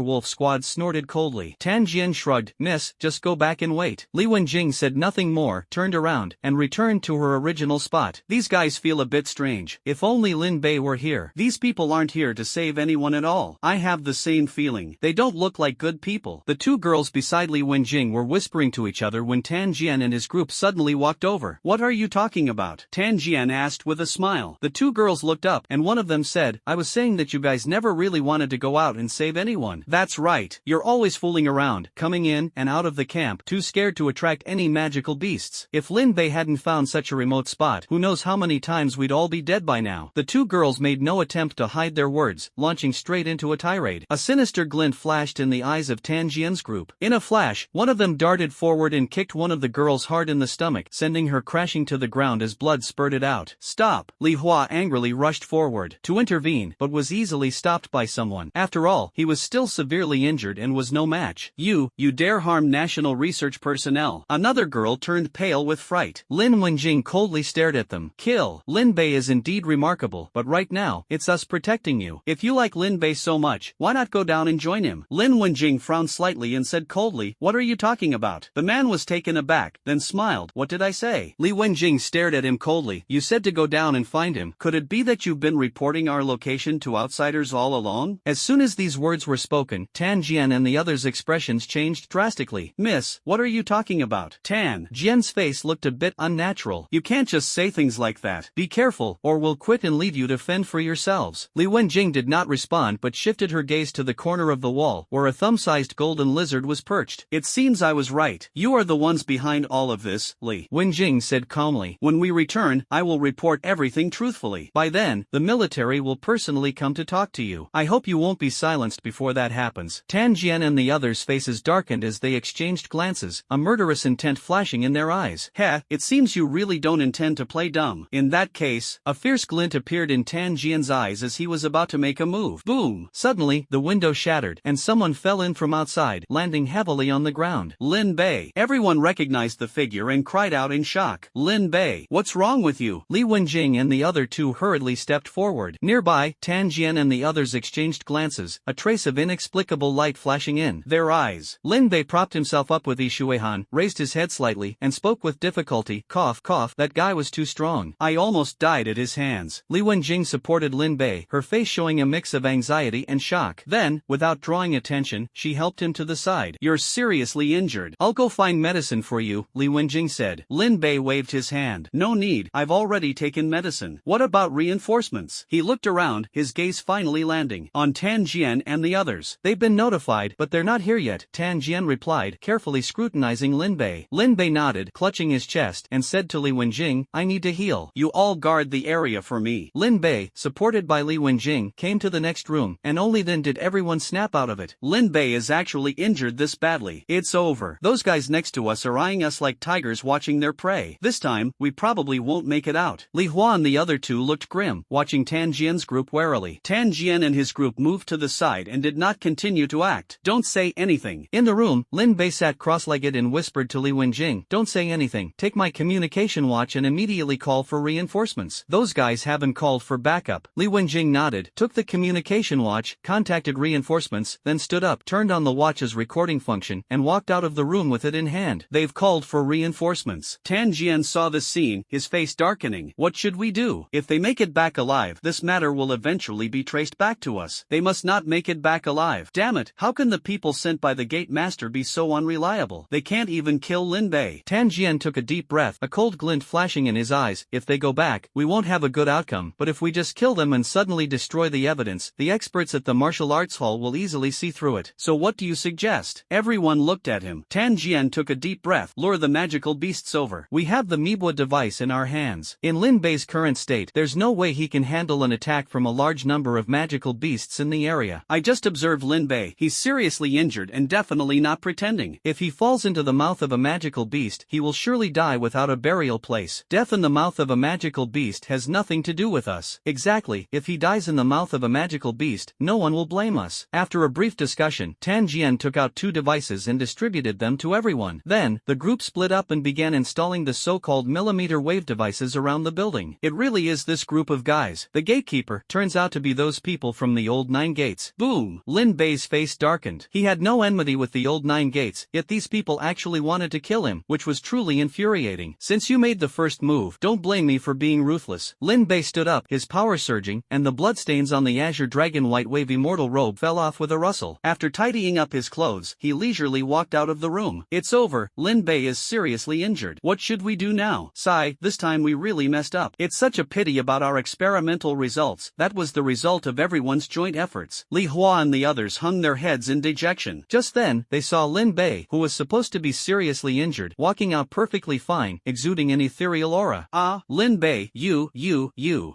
Wolf squad snorted coldly. Tan Jian shrugged. "Miss, just go back and wait." Li Wenjing said nothing more, turned around, and returned to her original spot. "These guys feel a bit strange. If only Lin Bei were here. These people aren't here to save anyone at all. I have the same feeling. They don't look like good people." The two girls beside Li Wenjing were whispering to each other when Tan Jian and his group suddenly walked over. "What are you talking about?" Tan Jian asked with a smile. The two girls looked up, and one of them said, "I was saying that you guys never really wanted to go out and save anyone." "That's right. You're always fooling around, coming in and out of the camp, too scared to attract any magical beasts. If Lin Bei hadn't found such a remote spot, who knows how many times we'd all be dead by now." The two girls made no attempt to hide their words, launching straight into a tirade. A sinister glint flashed in the eyes of Tan Jian's group. In a flash, one of them darted forward and kicked one of the girls hard in the stomach, sending her crashing to the ground as blood spurted out. "Stop!" Li Hua angrily rushed forward to intervene, but was easily stopped by someone. After all, he was still severely injured and was no match. You dare harm national research personnel." Another girl turned pale with fright. Lin Wenjing coldly stared at them. "Kill. Lin Bei is indeed remarkable, but right now, it's us protecting you." "If you like Lin Bei so much, why not go down and join him?" Lin Wenjing frowned slightly and said coldly, "What are you talking about?" The man was taken aback, then smiled. "What did I say?" Li Wenjing stared at him coldly. "You said to go down and find him. Could it be that you've been reporting our location to outsiders all along?" As soon as these words were spoken, Tan Jian and the others' expressions changed drastically. "Miss, what are you talking about?" Tan Jian's face looked a bit unnatural. "You can't just say things like that." "Be careful, or we'll quit and leave you to fend for yourselves." Li Wenjing did not respond but shifted her gaze to the corner of the wall, where a thumb-sized golden lizard was perched. "It seems I was right. You are the ones behind all of this, Li." Wenjing said calmly. "When we return, I will report everything truthfully. By then, the military will personally come to talk to you. I hope you won't be silenced before that happens." Tan Jian and the others' faces darkened as they exchanged glances, a murderous intent flashing in their eyes. "Heh, it seems you really don't intend to play dumb. In that case..." A fierce glint appeared in Tan Jian's eyes as he was about to make a move. Boom! Suddenly, the window shattered, and someone fell in from outside, landing heavily on the ground. Lin Bei. Everyone recognized the figure and cried out in shock. "Lin Bei, what's wrong with you?" Li Wenjing and the other two hurriedly stepped forward. Nearby, Tan Jian and the others exchanged glances, a trace of inexplicable light flashing in their eyes. Lin Bei propped himself up with Ishuehan, raised his head slightly, and spoke with difficulty. "Cough, cough, that guy was too strong. I almost died at his hands." Li Wenjing supported Lin Bei, her face showing a mix of anxiety and shock. Then, without drawing attention, she helped him to the side. "You're seriously injured." "I'll go find medicine for you," Li Wenjing said. Lin Bei waved his hand. "No need, I've already taken medicine." "What about reinforcements?" He looked around, his gaze finally landing on Tan Jian and the others. "They've been notified, but they're not here yet," Tan Jian replied, carefully scrutinizing Lin Bei. Lin Bei nodded, clutching his chest, and said to Li Wenjing, "I need to heal. You all guard the area for me." Lin Bei, supported by Li Wenjing, came to the next room, and only then did everyone snap out of it. "Lin Bei is actually injured this badly. It's over. Those guys next to us are eyeing us like tigers watching their prey. This time, we probably won't make it out." Li Hua and the other two looked grim, watching Tan Jian's group warily. Tan Jian and his group moved to the side and did not continue to act. "Don't say anything." In the room, Lin Bei sat cross-legged and whispered to Li Wenjing, "Don't say anything. Take my communication watch and immediately call for reinforcements. Those guys haven't called for backup." Li Wenjing nodded, took the communication watch, contacted reinforcements, then stood up, turned on the watch's recording function, and walked out of the room with it in hand. "They've called for reinforcements." Tan Jian saw the scene, his face darkening. "What should we do? If they make it back alive, this matter will eventually be traced back to us. They must not make it back alive. Damn it, how can the people sent by the gate master be so unreliable? They can't even kill Lin Bei." Tan Jian took a deep breath, a cold glint flashing in his eyes. "If they go back, we won't have a good outcome, but if we just kill them and suddenly destroy the evidence, the experts at the martial arts hall will easily see through it. So what do you suggest?" Everyone looked at him. Tan Jian took a deep breath. "Lure the magical beasts over. We have the Mibwa device in our hands. In Lin Bei's current state, there's no way he can handle an attack from a large number of magical beasts in the area. I just observed Lin Bei. He's seriously injured and definitely not pretending. If he falls into the mouth of a magical beast, he will surely die without a burial place. Death in the mouth of a magical beast has nothing to do with us." "Exactly, if he dies in the mouth of a magical beast, no one will blame us. After a brief discussion, Tan Jian took out 2 devices and distributed them to everyone. Then, the group split up and began installing the so-called millimeter wave devices around the building. It really is this group of guys. The gatekeeper turns out to be those people from the old 9 gates. Boom! Lin Bei's face darkened. He had no enmity with the old 9 gates, yet these people actually wanted to kill him, which was truly infuriating. Since you made the first move, don't blame me for being ruthless. Lin Bei stood up, his power surging, and the bloodstains on the azure dragon white wave immortal robe fell off with a rustle. After tidying up his clothes, he leisurely walked out of the room. It's over, Lin Bei is seriously injured. What should we do now? Sigh, this time we really messed up. It's such a pity about our experimental results. That was the result of everyone's joint efforts. Li Hua and the others hung their heads in dejection. Just then, they saw Lin Bei, who was supposed to be seriously injured, walking out perfectly fine, exuding an ethereal aura. Ah, Lin Bei, you.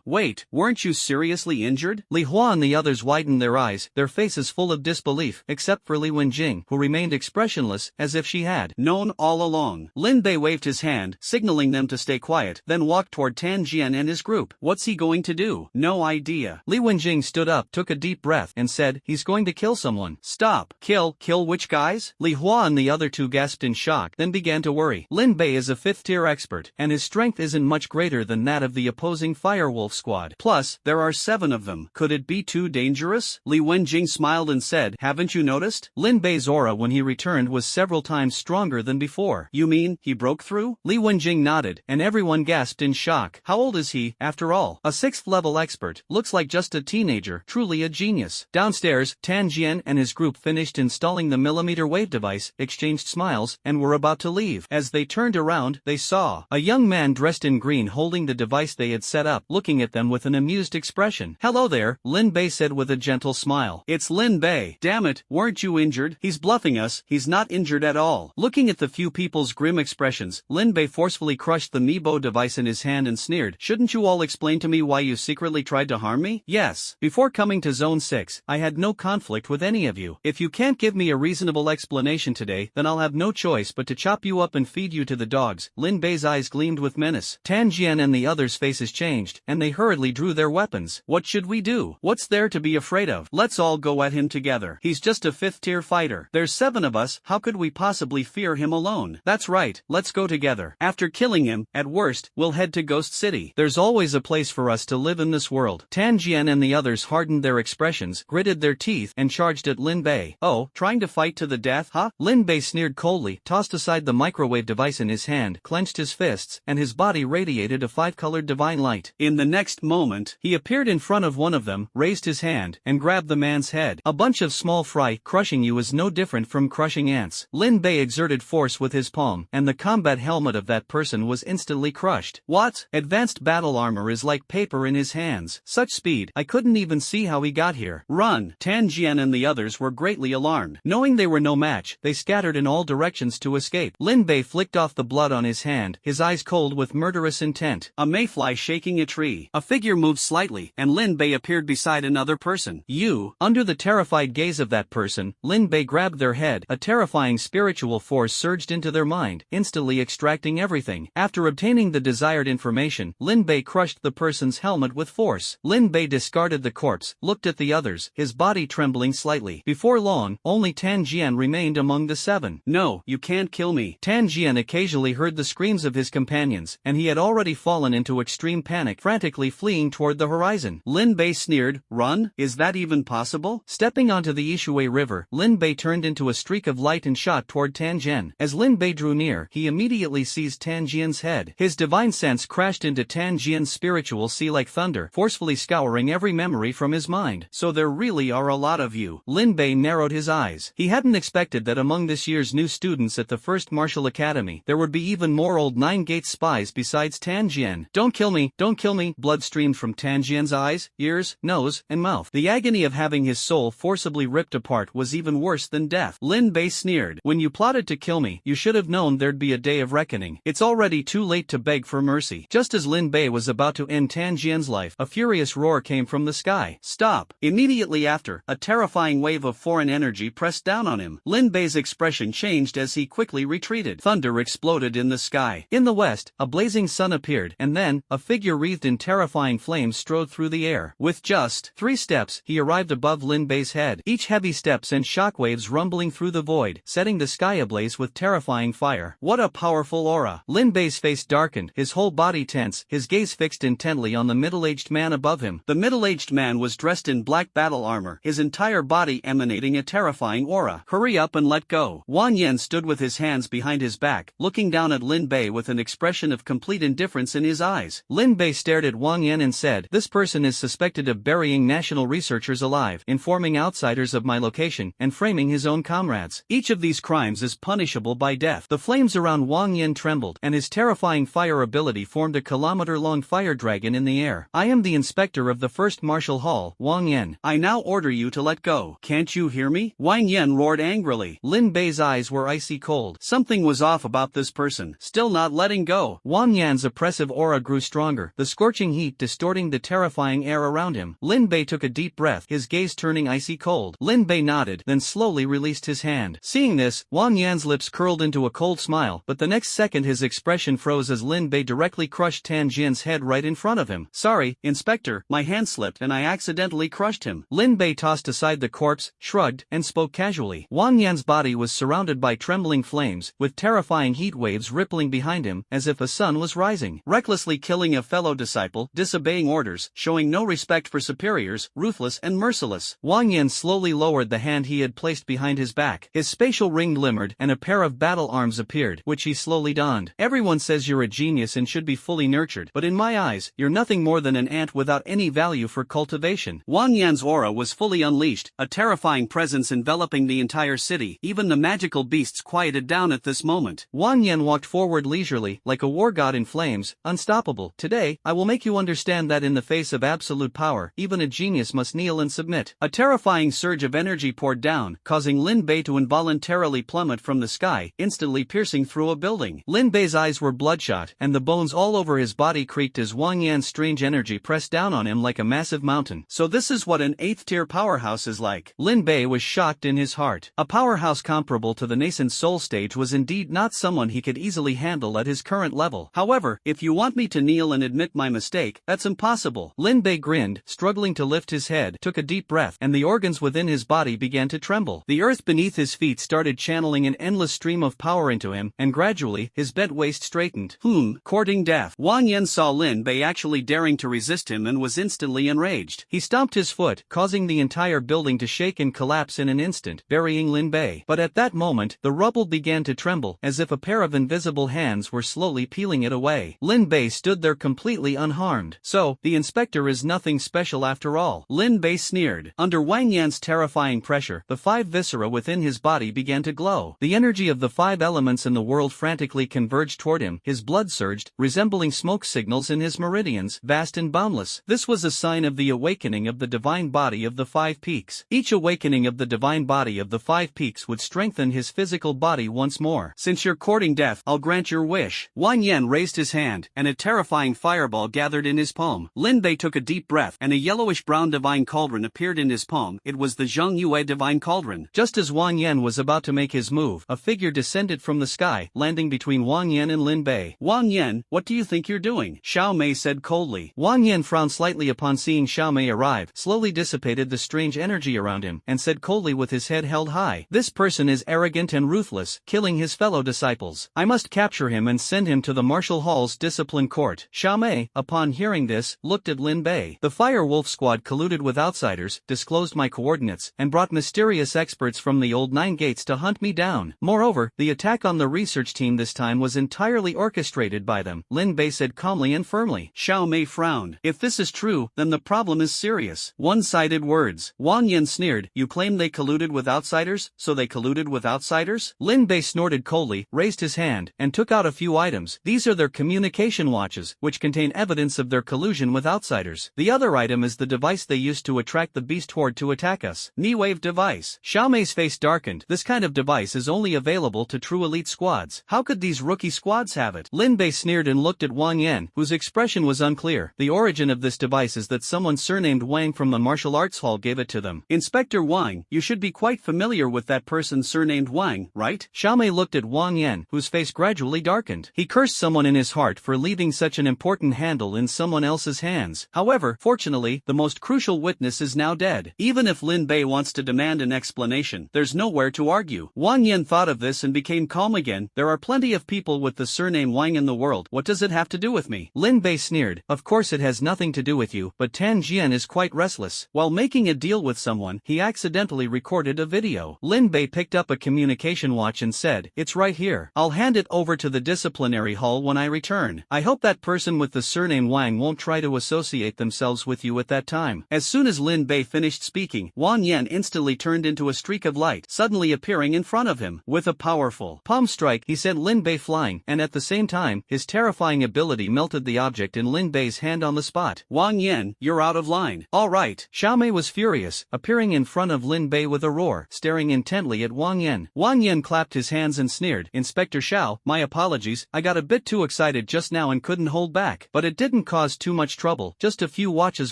Wait, weren't you seriously injured? Li Hua and the others widened their eyes, their faces full of disbelief, except for Li Wenjing, who remained expressionless, as if she had known all along. Lin Bei waved his hand, signaling them to stay quiet, then walked toward Tan Jian and his group. What's he going to do? No idea. Li Wenjing stood up, took a deep breath, and said, he's going to kill someone. Stop. Kill which guys? Li Hua and the other 2 gasped in shock, then began to worry. Lin Bei is a 5th-tier expert, and his strength isn't much greater than that of the opposing Firewolf squad. Plus, there are 7 of them. Could it be too dangerous? Li Wenjing smiled and said, haven't you noticed? Lin Bei's aura when he returned was several times stronger than before. You mean, he broke through? Li Wenjing nodded, and everyone gasped in shock. How old is he, after all? A 6th-level expert, looks like just a teenager, truly a genius. Downstairs, Tan Jian and his group finished installing the millimeter wave device, exchanged smiles, and were about to leave. As they turned around, they saw a young man dressed in green holding the device they had set up, looking at them with an amused expression. Hello there, Lin Bei said with a gentle smile. It's Lin Bei. Damn it, weren't you injured? He's bluffing us, he's not injured at all. Looking at the few people's grim expressions, Lin Bei forcefully crushed the Mibo device in his hand and sneered. Shouldn't you all explain to me why you secretly tried to harm me? Yes. Before coming to Zone 6, I had no conflict with any of you. If you can't give me a reasonable explanation today, then I'll have no choice but to chop you up and feed you to the dogs. Lin Bei's eyes gleamed with menace. Tan Jian and the others' faces changed, and they hurriedly drew their weapons. What should we do? What's there to be afraid of? Let's all go at him together. He's just a 5th-tier fighter. There's 7 of us, how could we possibly fear him alone? That's right, let's go together. After killing him, at worst, we'll head to Ghost City. There's always a place for us to live in this world. Tan Jian and the others hardened their expressions, gritted their teeth, and charged at Lin Bei. Oh, trying to fight to the death, huh? Lin Bei sneered coldly, tossed aside the microwave device in his hand, clenched his fists, and his body radiated a 5-colored divine light. In the next moment, he appeared in front of one of them, raised his hand, and grabbed the man's head. A bunch of small fry, crushing you is no different from crushing ants. Lin Bei exerted force with his palm, and the combat helmet of that person was instantly crushed. What? Advanced battle armor is like paper in his hands. Such speed, I couldn't even see how he got here. Run! Tan Jian and the others were greatly alarmed. Knowing they were no match, they scattered in all directions to escape. Lin Bei flicked off the blood on his hand, his eyes cold with murderous intent. A mayfly shaking a tree. A figure moved slightly, and Lin Bei appeared beside another person. You! Under the terrified gaze of that person, Lin Bei grabbed their head. A terrifying spiritual force surged into their mind, instantly extracting everything. After obtaining the desired information, Lin Bei crushed the person's helmet with force. Lin Bei discarded the corpse, looked at the others, his body trembling slightly. Before long, only Tan Jian remained among the 7. No, you can't kill me. Tan Jian occasionally heard the screams of his companions, and he had already fallen into extreme panic, frantically fleeing toward the horizon. Lin Bei sneered, run? Is that even possible? Stepping onto the Ishui River, Lin Bei turned into a streak of light and shot toward Tan Jian. As Lin Bei drew near, he immediately seized Tan Jian's head. His divine sense crashed into Tan Jian's spiritual sea like thunder, forcefully scouring every memory from his mind. So there really are a lot of you. Lin Bei narrowed his eyes. He hadn't expected that among this year's new students at the First Martial Academy, there would be even more old Nine Gates spies besides Tan Jian. Don't kill me, don't kill me. Blood streamed from Tan Jian's eyes, ears, nose, and mouth. The agony of having his soul forcibly ripped apart was even worse than death. Lin Bei sneered. When you plotted to kill me, you should have known there'd be a day of reckoning. It's already too late to beg for mercy. Just as Lin Bei was about to end Tan Jian's life, a furious roar came from the sky. Stop! Immediately after, a terrifying wave of foreign energy pressed down on him. Lin Bei's expression changed as he quickly retreated. Thunder exploded in the sky. In the west, a blazing sun appeared, and then, a figure wreathed in terrifying flames strode wellowed through the air. With just 3 steps, he arrived above Lin Bei's head. Each heavy step sent shockwaves rumbling through the void, setting the sky ablaze with terrifying fire. What a powerful aura! Lin Bei's face darkened, his whole body tense, his gaze fixed intently on the middle-aged man above him. The middle-aged man was dressed in black battle armor, his entire body emanating a terrifying aura. Hurry up and let go. Wang Yan stood with his hands behind his back, looking down at Lin Bei with an expression of complete indifference in his eyes. Lin Bei stared at Wang Yan and said, "This person is suspected of burying national researchers alive, informing outsiders of my location, and framing his own comrades. Each of these crimes is punishable by death." The flames around Wang Yan trembled, and his terrifying fire ability formed a kilometer-long fire dragon in the air. "I am the inspector of the first martial hall, Wang Yan. I now order you to let go. Can't you hear me?" Wang Yan roared angrily. Lin Bei's eyes were icy cold. Something was off about this person, still not letting go. Wang Yan's oppressive aura grew stronger, the scorching heat distorting the terrifying air around him. Lin Bei took a deep breath, his gaze turning icy cold. Lin Bei nodded, then slowly released his hand. Seeing this, Wang Yan's lips curled into a cold smile, but the next second his expression froze as Lin Bei directly crushed Tan Jian's head right in front of him. "Sorry, Inspector, my hand slipped and I accidentally crushed him." Lin Bei tossed aside the corpse, shrugged, and spoke casually. Wang Yan's body was surrounded by trembling flames, with terrifying heat waves rippling behind him, as if a sun was rising. Recklessly killing a fellow disciple, disobeying orders, showing no respect for superiors, ruthless and merciless. Wang Yan slowly lowered the hand he had placed behind his back. His spatial ring glimmered, and a pair of battle arms appeared, which he slowly donned. "Everyone says you're a genius and should be fully nurtured, but in my eyes, you're nothing more than an ant without any value for cultivation." Wang Yan's aura was fully unleashed, a terrifying presence enveloping the entire city. Even the magical beasts quieted down at this moment. Wang Yan walked forward leisurely, like a war god in flames, unstoppable. "Today, I will make you understand that in the face of absolute power, even a genius must kneel and submit." A terrifying surge of energy poured down, causing Lin Bei to involuntarily plummet from the sky, instantly piercing through a building. Lin Bei's eyes were bloodshot, and the bones all over his body creaked as Wang Yan's strange energy pressed down on him like a massive mountain. "So this is what an 8th-tier powerhouse is like." Lin Bei was shocked in his heart. A powerhouse comparable to the nascent soul stage was indeed not someone he could easily handle at his current level. "However, if you want me to kneel and admit my mistake, that's impossible." Lin Bei grinned, struggling to lift his head, took a deep breath, and the organs within his body began to tremble. The earth beneath his feet started channeling an endless stream of power into him, and gradually, his bent waist straightened. Courting death. Wang Yan saw Lin Bei actually daring to resist him and was instantly enraged. He stomped his foot, causing the entire building to shake and collapse in an instant, burying Lin Bei. But at that moment, the rubble began to tremble, as if a pair of invisible hands were slowly peeling it away. Lin Bei stood there completely unharmed. "So, the inspector is nothing special after all." Lin Bei sneered. Under Wang Yan's terrifying pressure, the 5 viscera within his body began to glow. The energy of the 5 elements in the world frantically converged toward him. His blood surged, resembling smoke signals in his meridians, vast and boundless. This was a sign of the awakening of the divine body of the 5 peaks. Each awakening of the divine body of the 5 peaks would strengthen his physical body once more. "Since you're courting death, I'll grant your wish." Wang Yan raised his hand, and a terrifying fireball gathered in his palm. Lin Bei took a deep breath, and a yellowish-brown divine cauldron appeared in his palm. It was the Zheng Yue divine cauldron. Just as Wang Yan was about to make his move, a figure descended from the sky, landing between Wang Yan and Lin Bei. "Wang Yan, what do you think you're doing?" Xiao Mei said coldly. Wang Yan frowned slightly upon seeing Xiao Mei arrive, slowly dissipated the strange energy around him, and said coldly with his head held high, "This person is arrogant and ruthless, killing his fellow disciples. I must capture him and send him to the martial hall's discipline court." Xiao Mei, upon hearing this, looked at Lin Bei. "The Fire Wolf Squad colluded with outsiders, disclosed my coordinates, and brought mysterious experts from the old 9 gates to hunt me down. Moreover, the attack on the research team this time was entirely orchestrated by them," Lin Bei said calmly and firmly. Xiao Mei frowned. "If this is true, then the problem is serious." One-sided words. Wang Yan sneered. "You claim they colluded with outsiders, so they colluded with outsiders?" Lin Bei snorted coldly, raised his hand, and took out a few items. "These are their communication watches, which contain evidence of their collusion with outsiders. The other item is the device they used to attract the beast horde to attack us. Knee-wave device." Xiao Mei's face darkened. This kind of device is only available to true elite squads. How could these rookie squads have it? Lin Bei sneered and looked at Wang Yan, whose expression was unclear. "The origin of this device is that someone surnamed Wang from the martial arts hall gave it to them." "Inspector Wang, you should be quite familiar with that person surnamed Wang, right?" Xiao Mei looked at Wang Yan, whose face gradually darkened. He cursed someone in his heart for leaving such an important handle in someone else's hands. citizens. However, fortunately, the most crucial witness is now dead. Even if Lin Bei wants to demand an explanation, there's nowhere to argue. Wang Yan thought of this and became calm again. There are plenty of people with the surname Wang in the world. What does it have to do with me? Lin Bei sneered. Of course it has nothing to do with you, but Tan Jian is quite restless. While making a deal with someone, he accidentally recorded a video. Lin Bei picked up a communication watch and said, "It's right here. I'll hand it over to the disciplinary hall when I return. I hope that person with the surname Wang won't try to associate themselves with you at that time." As soon as Lin Bei finished speaking, Wang Yan instantly turned into a streak of light, suddenly appearing in front of him. With a powerful palm strike, he sent Lin Bei flying, and at the same time, his terrifying ability melted the object in Lin Bei's hand on the spot. "Wang Yan, you're out of line." "All right." Xiaomei was furious, appearing in front of Lin Bei with a roar, staring intently at Wang Yan. Wang Yan clapped his hands and sneered, "Inspector Xiao, my apologies, I got a bit too excited just now and couldn't hold back. But it didn't cause too much trouble, just a few watches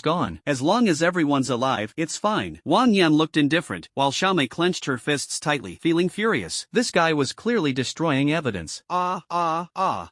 gone. As long as everyone's alive, it's fine." Wang Yan looked indifferent, while Xiaomei clenched her fists tightly, feeling furious. This guy was clearly destroying evidence.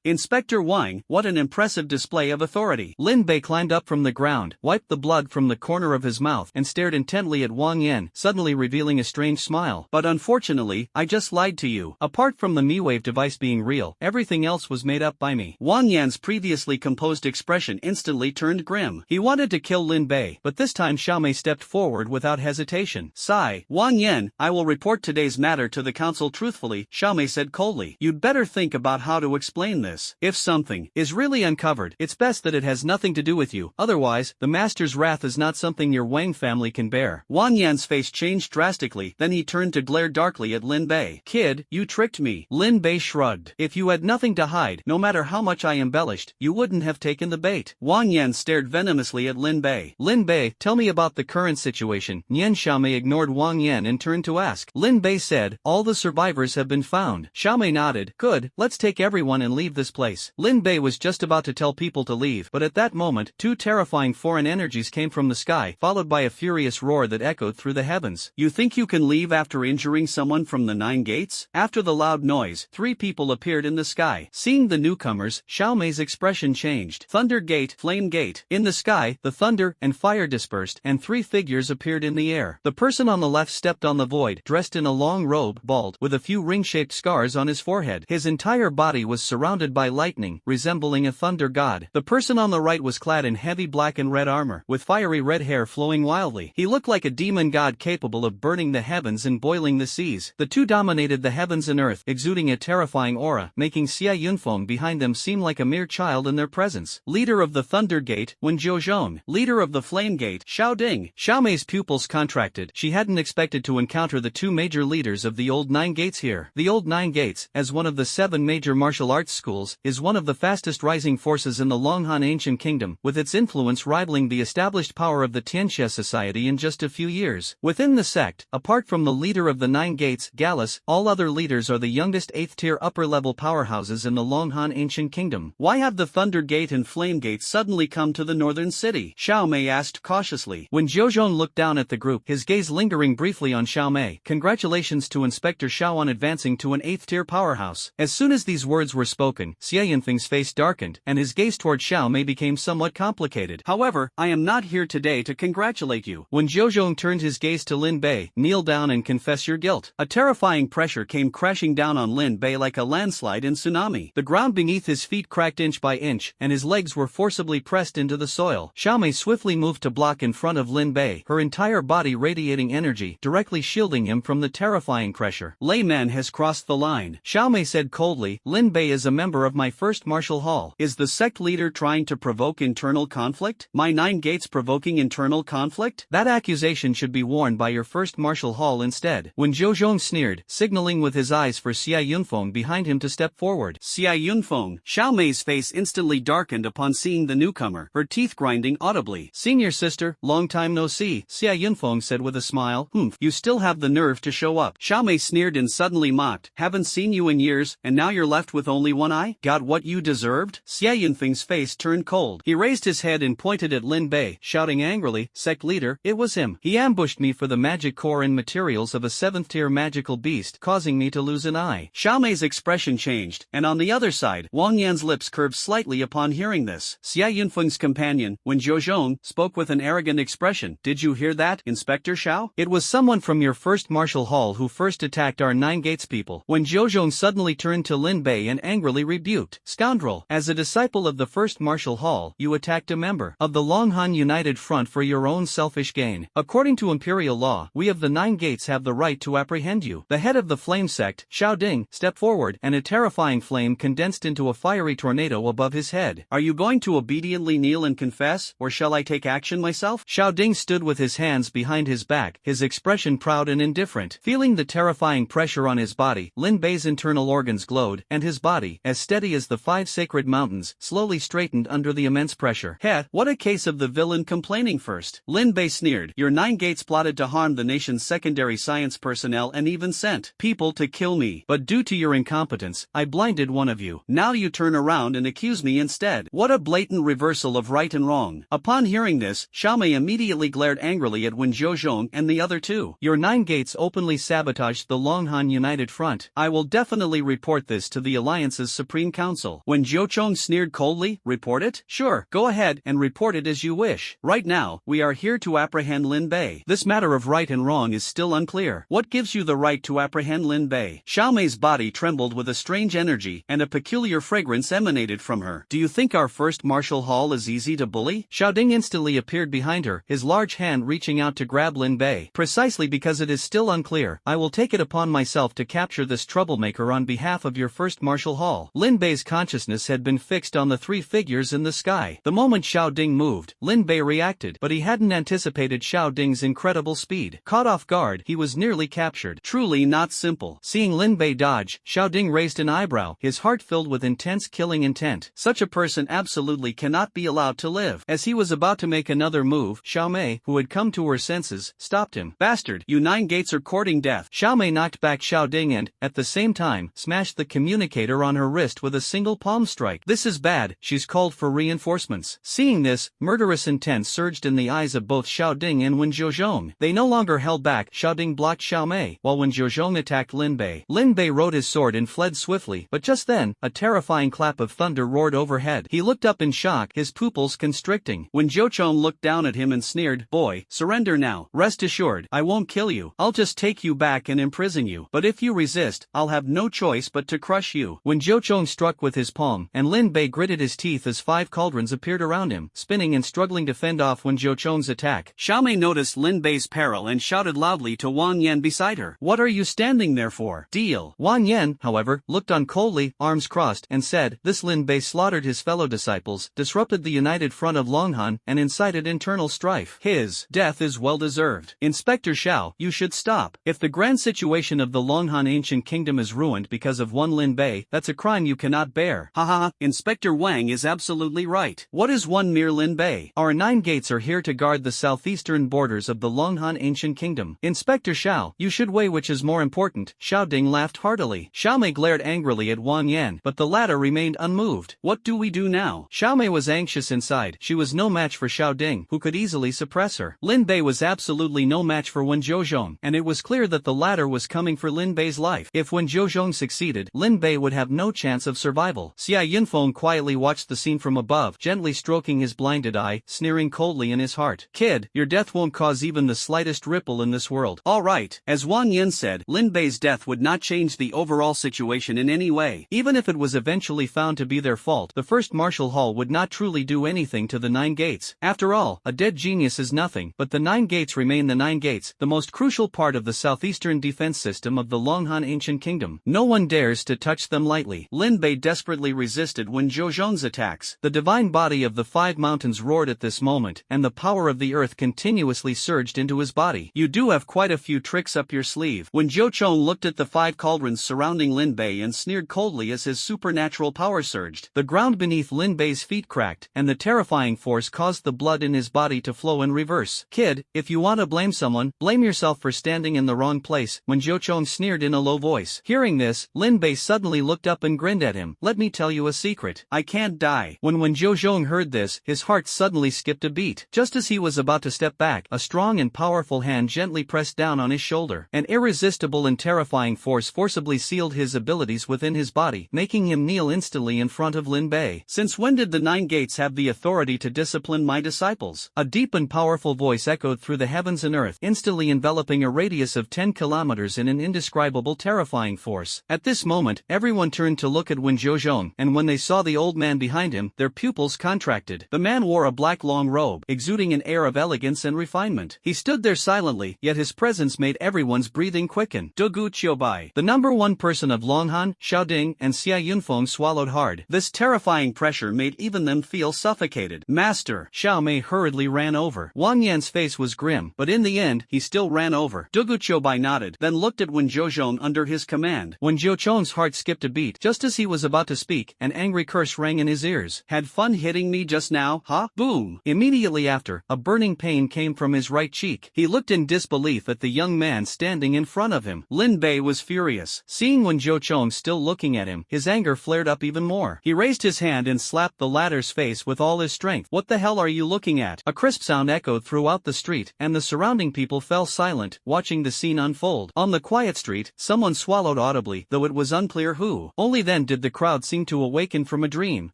Inspector Wang, what an impressive display of authority. Lin Bei climbed up from the ground, wiped the blood from the corner of his mouth, and stared intently at Wang Yan, suddenly revealing a strange smile. "But unfortunately, I just lied to you. Apart from the Mi-Wave device being real, everything else was made up by me." Wang Yan's previously composed expression instantly turned grim. He wanted to kill Lin Bei, but this time Xiaomei stepped forward without hesitation. "Sigh. Wang Yan, I will report today's matter to the council truthfully," Xiaomei said coldly. "You'd better think about how to explain this. If something is really uncovered, it's best that it has nothing to do with you. Otherwise, the master's wrath is not something your Wang family can bear." Wang Yan's face changed drastically, then he turned to glare darkly at Lin Bei. "Kid, you tricked me." Lin Bei shrugged. "If you had nothing to hide, no matter how much I embellished, you wouldn't have taken the bait." Wang Yan stared venomously at Lin Bei. "Lin Bei, tell me about the current situation." Nian Xiaomei ignored Wang Yan and turned to ask. Lin Bei said, "All the survivors have been found." Xiaomei nodded. "Good, let's take everyone and leave this place." Lin Bei was just about to tell people to leave, but at that moment, two terrifying foreign energies came from the sky, followed by a furious roar that echoed through the heavens. "You think you can leave after injuring someone from the 9 gates?" After the loud noise, 3 people appeared in the sky. Seeing the newcomers, Xiaomei's expression changed. "Thunder Gate, Flame Gate." In the sky, the thunder and fire dispersed, and 3 figures appeared in the air. The person on the left stepped on the void, dressed in a long robe, bald, with a few ring-shaped scars on his forehead. His entire body was surrounded by lightning, resembling a thunder god. The person on the right was clad in heavy black and red armor, with fiery red hair flowing wildly. He looked like a demon god capable of burning the heavens and boiling the seas. The two dominated the heavens and earth, exuding a terrifying aura, making Xia Yunfeng behind them seem like a mere child in their presence. Leader of the Thunder Gate, Wen Jiuzhong. Leader of the Flame Gate, Xiao Ding. Xiaomei's pupils contracted. She hadn't expected to encounter the 2 major leaders of the Old 9 Gates here. The Old 9 Gates, as one of the 7 major martial arts schools, is one of the fastest rising forces in the Longhan Ancient Kingdom, with its influence rivaling the established power of the Tianxia Society in just a few years. Within the sect, apart from the leader of the 9 Gates, Gallus, all other leaders are the youngest 8th-tier upper-level powerhouses in the Longhan Ancient Kingdom. "Why have the Thunder Gate and Flame Gate suddenly come to the northern city?" Xiaomei asked cautiously. When Jiuzhong looked down at the group, his gaze lingering briefly on Xiaomei. "Congratulations to Inspector Xiao on advancing to an 8th-tier powerhouse." As soon as these words were spoken, Xie Yunfeng's face darkened, and his gaze toward Xiaomei became somewhat complicated. "However, I am not here today to congratulate you." When Jiuzhong turned his gaze to Lin Bei, "Kneel down and confess your guilt." A terrifying pressure came crashing down on Lin Bei like a landslide in tsunami. The ground beneath his feet cracked inch by inch, and his legs were forcibly pressed into the soil. Xiaomei swiftly moved to block in front of Lin Bei, her entire body radiating energy, directly shielding him from the terrifying pressure. "Layman has crossed the line," Xiaomei said coldly. "Lin Bei is a member of my first martial hall." "Is the sect leader trying to provoke internal conflict? My 9 Gates provoking internal conflict?" "That accusation should be worn by your first martial hall instead." When Jiuzhong sneered, signaling with his eyes for Xia Yunfeng behind him to step forward. "Xia Yunfeng." Xiaomei's face instantly darkened upon seeing the newcomer, her teeth grinding audibly. "Senior sister, long time no see," Xia Yunfeng said with a smile. "Humph, you still have the nerve to show up." Xiaomei sneered and suddenly mocked. "Haven't seen you in years, and now you're left with only one eye? Got what you deserved?" Xia Yunfeng's face turned cold. He raised his head and pointed at Lin Bei, shouting angrily, "Sect leader, it was him. He ambushed me for the magic core and materials of a 7th-tier magical beast, causing me to lose an eye." Xiaomei's expression changed, and on the other side, Wang Yan's lips curved slightly upon hearing this. Xia Yunfeng's companion, Wen Zhozhong, spoke with an arrogant expression. Did you hear that, Inspector Xiao? It was someone from your first martial hall who first attacked our Nine Gates people. Wen Zhozhong suddenly turned to Lin Bei and angrily rebuked. Scoundrel, as a disciple of the first martial hall, you attacked a member of the Longhan United Front for your own selfish gain. According to imperial law, we of the Nine Gates have the right to apprehend you. The head of the flame sect, Xiao Ding, stepped forward, and a terrifying flame condensed into a fiery tornado above his head. Are you going to obediently kneel and confess, or shall I take action myself? Xiao Ding stood with his hands behind his back, his expression proud and indifferent. Feeling the terrifying pressure on his body, Lin Bei's internal organs glowed, and his body, as steady as the 5 sacred mountains, slowly straightened under the immense pressure. Heh, what a case of the villain complaining first. Lin Bei sneered. Your Nine Gates plotted to harm the nation's secondary science personnel and even sent people to kill me. But due to your incompetence, I blinded one of you. Now you turn around and accuse me instead. What a blatant reversal of right and wrong. Upon hearing this, Xiaomei immediately glared angrily at Wen Zhozhong and the other two. Your Nine Gates openly sabotaged the Longhan United Front. I will definitely report this to the Alliance's Supreme Council. Wen Zhozhong sneered coldly. Report it? Sure, go ahead and report it as you wish. Right now, we are here to apprehend Lin Bei. This matter of right and wrong is still unclear. What gives you the right to apprehend Lin Bei? Xiaomei's body trembled with a strange energy, and a peculiar fragrance emanated from her. Do you think our first martial hall is easy to bully? Xiao Ding instantly appeared behind her, his large hand reaching out to grab Lin Bei. Precisely because it is still unclear, I will take it upon myself to capture this troublemaker on behalf of your first martial hall. Lin Bei's consciousness had been fixed on the 3 figures in the sky. The moment Xiao Ding moved, Lin Bei reacted, but he hadn't anticipated Xiao Ding's incredible speed. Caught off guard, he was nearly captured. Truly not simple. Seeing Lin Bei dodge, Xiao Ding raised an eyebrow, his heart filled with intense killing intent. Such a person absolutely cannot be allowed to live. As he was about to make another move, Xiaomei, who had come to her senses, stopped him. Bastard, you Nine Gates are courting death. Xiaomei knocked back Xiao Ding and, at the same time, smashed the communicator on her wrist with a single palm strike. This is bad, she's called for reinforcements. Seeing this, murderous intent surged in the eyes of both Xiao Ding and Wen Zhozhong. They no longer held back. Xiao Ding blocked Xiaomei, while Wen Zhozhong attacked Lin Bei. Lin Bei rode his sword and fled swiftly, but just then, a terrifying clap of thunder roared overhead. He looked up in shock, his pupils constricting. Wen Zhozhong looked down at him and sneered, Boy, surrender now. Rest assured, I won't kill you. I'll just take you back and imprison you. But if you resist, I'll have no choice but to crush you. Wen Zhozhong struck with his palm, and Lin Bei gritted his teeth as 5 cauldrons appeared around him, spinning and struggling to fend off Wen Zhozhong's attack. Xiaomei noticed Lin Bei's peril and shouted loudly to Wang Yan beside her. What are you standing there for? Deal. Wang Yan, however, looked on coldly, arms crossed, and said, This Lin Bei slaughtered his fellow disciples, disrupted the united front of Longhan, and incited internal strife. His death is well deserved. Inspector Xiao, you should stop. If the grand situation of the Longhan ancient kingdom is ruined because of one Lin Bei, that's a crime you cannot bear. Haha, Inspector Wang is absolutely right. What is one mere Lin Bei? Our 9 gates are here to guard the southeastern borders of the Longhan ancient kingdom. Inspector Xiao, you should weigh which is more important. Xiao Ding laughed heartily. Xiaomei glared angrily at Wang Yan, but the latter remained unmoved. What do we do now? Xiaomei was anxious inside. She was no match for Xiao Ding, who could easily suppress her. Lin Bei was absolutely no match for Wen Zhozhong, and it was clear that the latter was coming for Lin Bei's life. If Wen Zhozhong succeeded, Lin Bei would have no chance of survival. Xia Yunfeng quietly watched the scene from above, gently stroking his blinded eye, sneering coldly in his heart. Kid, your death won't cause even the slightest ripple in this world. All right, as Wang Yin said, Lin Bei's death would not change the overall situation in any way. Even if it was eventually found to be their fault, the first martial hall would not truly do anything to the 9 gates. After all, a dead genius is nothing, but the 9 gates remain the 9 gates, the most crucial part of the southeastern defense system of the Longhan ancient kingdom. No one dares to touch them lightly. Lin Bei desperately resisted Wen Zhozhong's attacks. The divine body of the 5 mountains roared at this moment, and the power of the earth continuously surged into his body. You do have quite a few tricks up your sleeve. Wen Zhozhong looked at the 5 cauldrons surrounding Lin Bei and sneered coldly as his supernatural power surged. The ground beneath Lin Bei's feet cracked, and the terrifying force caused the blood in his body to flow in reverse. Kid, if you want to blame someone, blame yourself for standing in the wrong place, Wen Zhozhong sneered in a low voice. Hearing this, Lin Bei suddenly looked up and grinned at him. Let me tell you a secret. I can't die. When Wen Zhozhong heard this, his heart suddenly skipped a beat. Just as he was about to step back, a strong and powerful hand gently pressed down on his shoulder. An irresistible and terrifying force forcibly sealed his abilities within his body, making him kneel instantly in front of Lin Bei. Since when did the 9 gates have the the authority to discipline my disciples. A deep and powerful voice echoed through the heavens and earth, instantly enveloping a radius of 10 kilometers in an indescribable terrifying force. At this moment, everyone turned to look at Wen Zhozhong, and when they saw the old man behind him, their pupils contracted. The man wore a black long robe, exuding an air of elegance and refinement. He stood there silently, yet his presence made everyone's breathing quicken. Dugu Qiubai. The number one person of Longhan, Xiaoding, and Xia Yunfeng swallowed hard. This terrifying pressure made even them feel suffocated. Master! Xiao Mei hurriedly ran over. Wang Yan's face was grim, but in the end, he still ran over. Dugu Qiubai nodded, then looked at Wen Zhozhong under his command. Wen Zhozhong's heart skipped a beat. Just as he was about to speak, an angry curse rang in his ears. Had fun hitting me just now, huh? Boom! Immediately after, a burning pain came from his right cheek. He looked in disbelief at the young man standing in front of him. Lin Bei was furious. Seeing Wen Zhozhong still looking at him, his anger flared up even more. He raised his hand and slapped the latter's face with all his strength. What the hell are you looking at? A crisp sound echoed throughout the street, and the surrounding people fell silent, watching the scene unfold. On the quiet street, someone swallowed audibly, though it was unclear who. Only then did the crowd seem to awaken from a dream,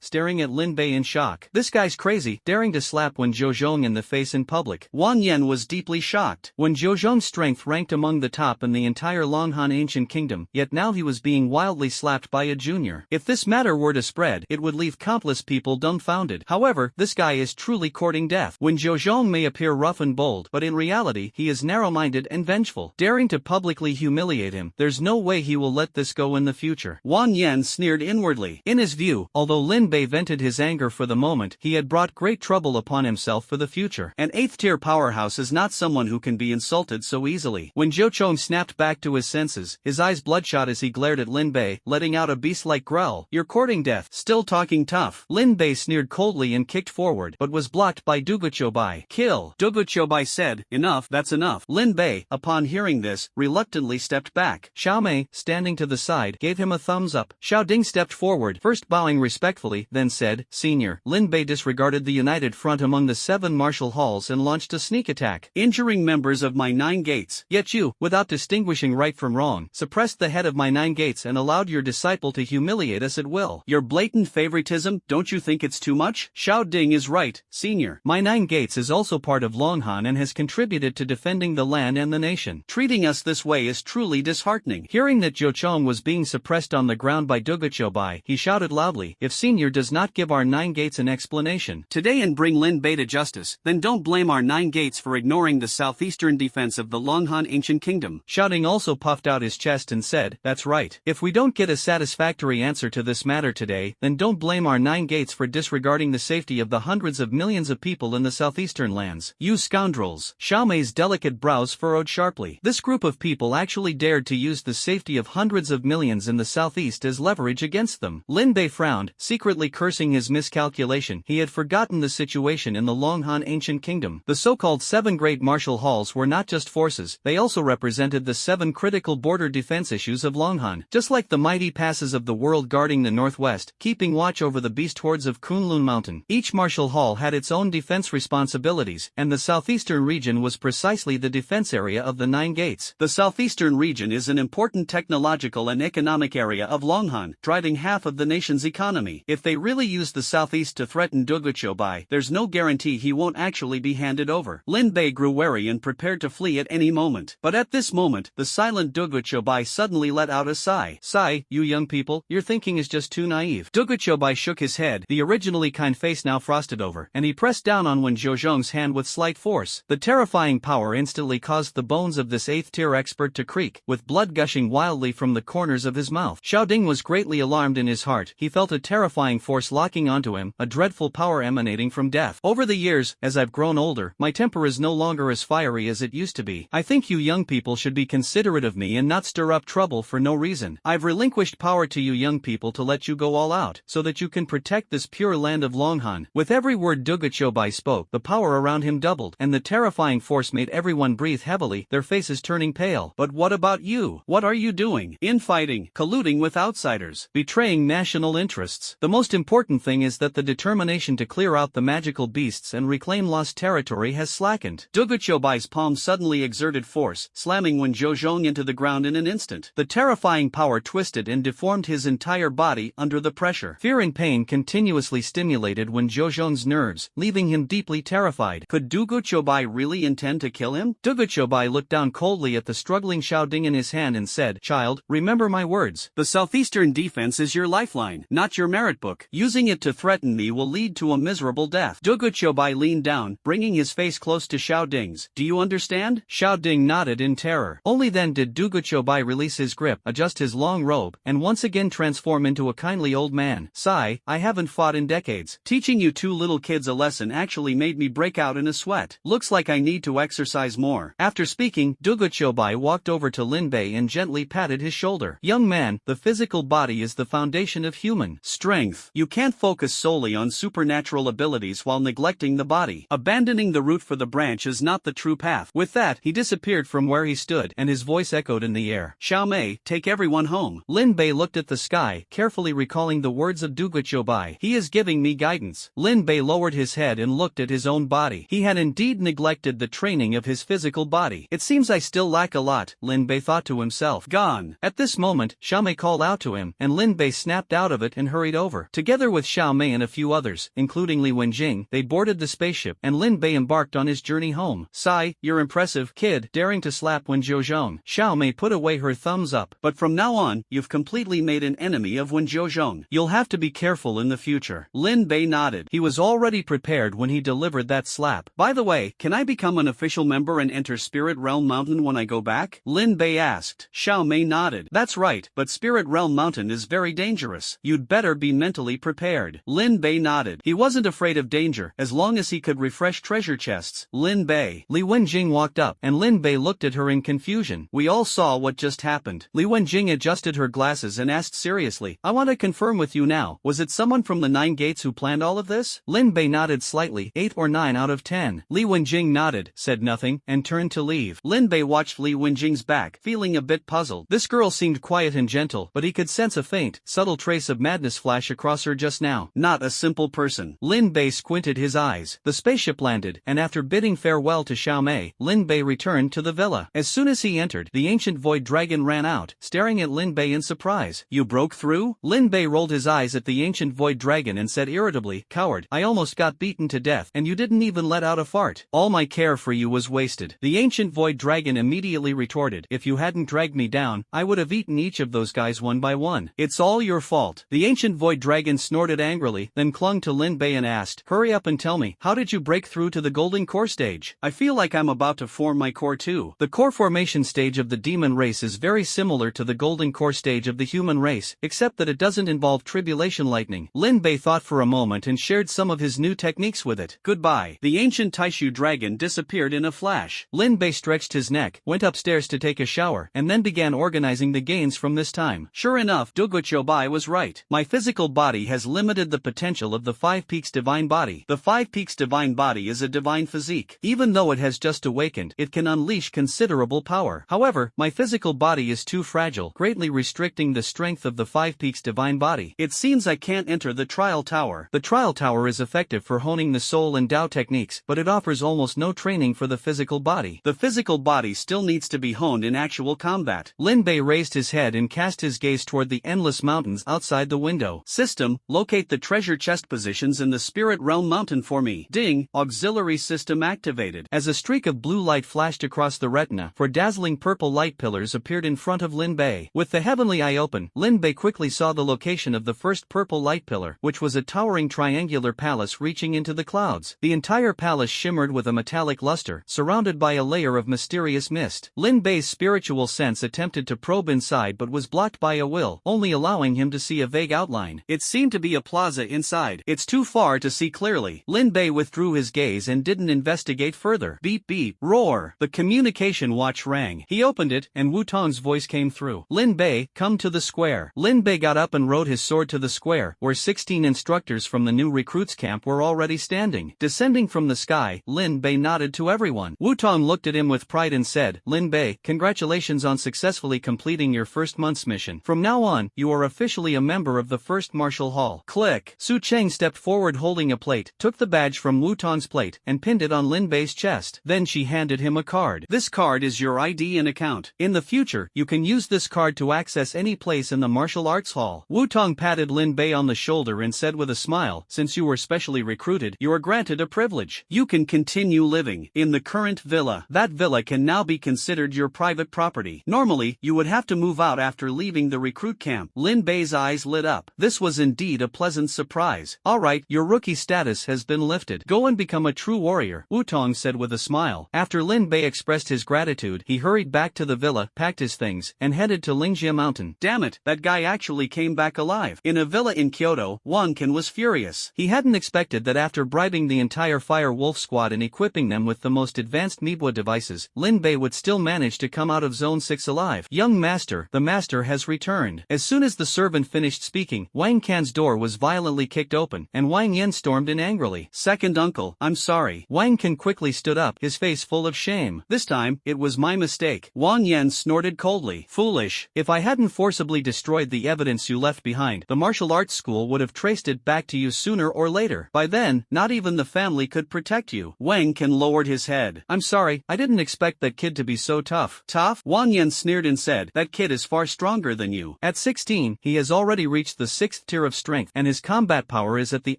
staring at Lin Bei in shock. This guy's crazy, daring to slap Wen Zhozhong in the face in public. Wang Yan was deeply shocked. Wen Zhozhong's strength ranked among the top in the entire Longhan ancient kingdom, yet now he was being wildly slapped by a junior. If this matter were to spread, it would leave countless people dumbfounded. However, this guy is truly courting death. Wen Zhozhong may appear rough and bold, but in reality, he is narrow-minded and vengeful. Daring to publicly humiliate him, there's no way he will let this go in the future. Wang Yan sneered inwardly. In his view, although Lin Bei vented his anger for the moment, he had brought great trouble upon himself for the future. An 8th-tier powerhouse is not someone who can be insulted so easily. When Zhozhong snapped back to his senses, his eyes bloodshot as he glared at Lin Bei, letting out a beast-like growl. You're courting death. Still talking tough. Lin Bei sneered coldly and kicked forward, but was blocked by Dugu Qiubai. Kill. Dugu Qiubai said, enough, that's enough. Lin Bei, upon hearing this, reluctantly stepped back. Xiao Mei, standing to the side, gave him a thumbs up. Xiao Ding stepped forward, first bowing respectfully, then said, Senior. Lin Bei disregarded the united front among the 7 martial halls and launched a sneak attack, injuring members of my 9 gates. Yet you, without distinguishing right from wrong, suppressed the head of my 9 gates and allowed your disciple to humiliate us at will. Your blatant favoritism, don't you think it's too much? Xiao Ding is right, Senior. My 9 gates is also part of Longhan and has contributed to defending the land and the nation. Treating us this way is truly disheartening. Hearing that Zhozhong was being suppressed on the ground by Dugu Qiubai, he shouted loudly, if Senior does not give our 9 gates an explanation today and bring Lin Bei to justice, then don't blame our 9 gates for ignoring the southeastern defense of the Longhan ancient kingdom. Shouting also puffed out his chest and said, that's right. If we don't get a satisfactory answer to this matter today, then don't blame our 9 gates for disregarding the safety of the hundreds of millions of people in the southeastern lands. You scoundrels. Xiao Mei's delicate brows furrowed sharply. This group of people actually dared to use the safety of hundreds of millions in the southeast as leverage against them. Lin Bei frowned, secretly cursing his miscalculation. He had forgotten the situation in the Longhan ancient kingdom. The so-called 7 great martial halls were not just forces, they also represented the 7 critical border defense issues of Longhan. Just like the mighty passes of the world guarding the northwest, keeping watch over the beast hordes of Kunlun Mountain, each martial hall had its own defense responsibilities, and the southeastern region was precisely the defense area of the 9 gates. The southeastern region is an important technological and economic area of Longhan, driving half of the nation's economy. If they really use the southeast to threaten Dugu Qiubai, there's no guarantee he won't actually be handed over. Lin Bei grew wary and prepared to flee at any moment. But at this moment, the silent Dugu Qiubai suddenly let out a sigh. Sigh, you young people, your thinking is just too naive. Dugu Qiubai shook his head, the originally kind face now frosted over, and he pressed down on Wen Zhozhong's hand with slight force. The terrifying power instantly caused the bones of this 8th-tier expert to creak, with blood gushing wildly from the corners of his mouth. Xiao Ding was greatly alarmed in his heart. He felt a terrifying force locking onto him, a dreadful power emanating from death. Over the years, as I've grown older, my temper is no longer as fiery as it used to be. I think you young people should be considerate of me and not stir up trouble for no reason. I've relinquished power to you young people to let you go all out, so that you can protect this pure land of Longhan. With every word Dugu Qiubai spoke, the power around him doubled, and the terrifying force made everyone breathe heavily, their faces turning pale. But what about you? What are you doing? Infighting, colluding with outsiders, betraying national interests. The most important thing is that the determination to clear out the magical beasts and reclaim lost territory has slackened. Dugu Qiubai's palm suddenly exerted force, slamming Wen Zhozhong into the ground in an instant. The terrifying power twisted and deformed his entire body under the pressure. Fear and pain continuously stimulated grated Wen Zhozhong's nerves, leaving him deeply terrified. Could Duguchobai really intend to kill him? Duguchobai looked down coldly at the struggling Xiaoding in his hand and said, "Child, remember my words. The southeastern defense is your lifeline, not your merit book. Using it to threaten me will lead to a miserable death." Duguchobai leaned down, bringing his face close to Xiaoding's. "Do you understand?" Xiaoding nodded in terror. Only then did Duguchobai release his grip, adjust his long robe, and once again transform into a kindly old man. "Sai, I haven't fought in decades. Teaching you two little kids a lesson actually made me break out in a sweat. Looks like I need to exercise more." After speaking, Duguchobai walked over to Lin Bei and gently patted his shoulder. "Young man, the physical body is the foundation of human strength. You can't focus solely on supernatural abilities while neglecting the body. Abandoning the root for the branch is not the true path." With that, he disappeared from where he stood, and his voice echoed in the air. "Xiao Mei, take everyone home." Lin Bei looked at the sky, carefully recalling the words of Duguchobai. "He is giving me guidance." Lin Bei lowered his head and looked at his own body. He had indeed neglected the training of his physical body. "It seems I still lack a lot," Lin Bei thought to himself. "Gone." At this moment, Xiao Mei called out to him, and Lin Bei snapped out of it and hurried over. Together with Xiao Mei and a few others, including Li Wenjing, they boarded the spaceship, and Lin Bei embarked on his journey home. "Sai, you're impressive, kid," daring to slap Wen Zhozhong. Xiao Mei put away her thumbs up. "But from now on, you've completely made an enemy of Wen Zhozhong. You'll have to be careful in the future." Lin Bei nodded. He was already prepared when he delivered that slap. "By the way, can I become an official member and enter Spirit Realm Mountain when I go back?" Lin Bei asked. Xiao Mei nodded. "That's right, but Spirit Realm Mountain is very dangerous. You'd better be mentally prepared." Lin Bei nodded. He wasn't afraid of danger, as long as he could refresh treasure chests. Lin Bei. Li Wenjing walked up, and Lin Bei looked at her in confusion. "We all saw what just happened." Li Wenjing adjusted her glasses and asked seriously, "I want to confirm with you now, was it someone from the 9 gates who planned all of this?" Lin Bei nodded slightly, 8 or 9 out of 10. Li Wenjing nodded, said nothing, and turned to leave. Lin Bei watched Li Wenjing's back, feeling a bit puzzled. This girl seemed quiet and gentle, but he could sense a faint, subtle trace of madness flash across her just now. Not a simple person. Lin Bei squinted his eyes. The spaceship landed, and after bidding farewell to Xiao Mei, Lin Bei returned to the villa. As soon as he entered, the ancient void dragon ran out, staring at Lin Bei in surprise. "You broke through?" Lin Bei rolled his eyes at the ancient void dragon and said irritably, "Coward, I almost got beaten to death, and you didn't even let out a fart. All my care for you was wasted." The ancient void dragon immediately retorted, "If you hadn't dragged me down, I would have eaten each of those guys one by one. It's all your fault." The ancient void dragon snorted angrily, then clung to Lin Bei and asked, "Hurry up and tell me, how did you break through to the golden core stage? I feel like I'm about to form my core too." The core formation stage of the demon race is very similar to the golden core stage of the human race, except that it doesn't involve tribulation lightning. Lin Bei thought for a moment and shared some of his new techniques with it. "Goodbye." The ancient Taishu dragon disappeared in a flash. Lin Bei stretched his neck, went upstairs to take a shower, and then began organizing the gains from this time. Sure enough, Duguchobai was right. My physical body has limited the potential of the 5 peaks divine body. The 5 peaks divine body is a divine physique. Even though it has just awakened, it can unleash considerable power. However, my physical body is too fragile, greatly restricting the strength of the 5 peaks divine body. It seems I can't enter the trial tower. The trial tower is effective for honing the soul and Tao techniques, but it offers almost no training for the physical body. The physical body still needs to be honed in actual combat. Lin Bei raised his head and cast his gaze toward the endless mountains outside the window. "System, locate the treasure chest positions in the Spirit Realm Mountain for me." Ding, auxiliary system activated. As a streak of blue light flashed across the retina, 4 dazzling purple light pillars appeared in front of Lin Bei. With the heavenly eye open, Lin Bei quickly saw the location of the first purple light pillar, which was a towering triangular palace reaching into the clouds. The entire palace shimmered with a metallic luster, surrounded by a layer of mysterious mist. Lin Bei's spiritual sense attempted to probe inside but was blocked by a will, only allowing him to see a vague outline. It seemed to be a plaza inside. "It's too far to see clearly." Lin Bei withdrew his gaze and didn't investigate further. Beep beep, roar. The communication watch rang. He opened it, and Wu Tong's voice came through. "Lin Bei, come to the square." Lin Bei got up and rode his sword to the square, where 16 instructors from the new recruits camp were already standing. Descending from the sky, Lin Bei nodded to everyone. Wu Tong looked at him with pride and said, "Lin Bei, congratulations on successfully completing your first month's mission. From now on, you are officially a member of the first martial hall." Click. Su Cheng stepped forward holding a plate, took the badge from Wu Tong's plate, and pinned it on Lin Bei's chest. Then she handed him a card. "This card is your ID and account. In the future, you can use this card to access any place in the martial arts hall." Wu Tong patted Lin Bei on the shoulder and said with a smile, smile, since you were specially recruited, you are granted a privilege. You can continue living in the current villa. That villa can now be considered your private property. Normally, you would have to move out after leaving the recruit camp. Lin Bei's eyes lit up. This was indeed a pleasant surprise. Alright, your rookie status has been lifted. Go and become a true warrior, Wutong said with a smile. After Lin Bei expressed his gratitude, he hurried back to the villa, packed his things, and headed to Lingjia Mountain. Damn it, that guy actually came back alive. In a villa in Kyoto, Wang Can was furious. He hadn't expected that after bribing the entire Fire Wolf squad and equipping them with the most advanced Manhwa devices, Lin Bei would still manage to come out of Zone 6 alive. Young master, the master has returned. As soon as the servant finished speaking, Wang Can's door was violently kicked open, and Wang Yan stormed in angrily. Second uncle, I'm sorry. Wang Can quickly stood up, his face full of shame. This time, it was my mistake. Wang Yan snorted coldly. Foolish. If I hadn't forcibly destroyed the evidence you left behind, the martial arts school would have traced it back to you sooner or later. By then, not even the family could protect you. Wang Can lowered his head. I'm sorry, I didn't expect that kid to be so tough. Tough? Wang Yan sneered and said, that kid is far stronger than you. At 16, he has already reached the 6th tier of strength, and his combat power is at the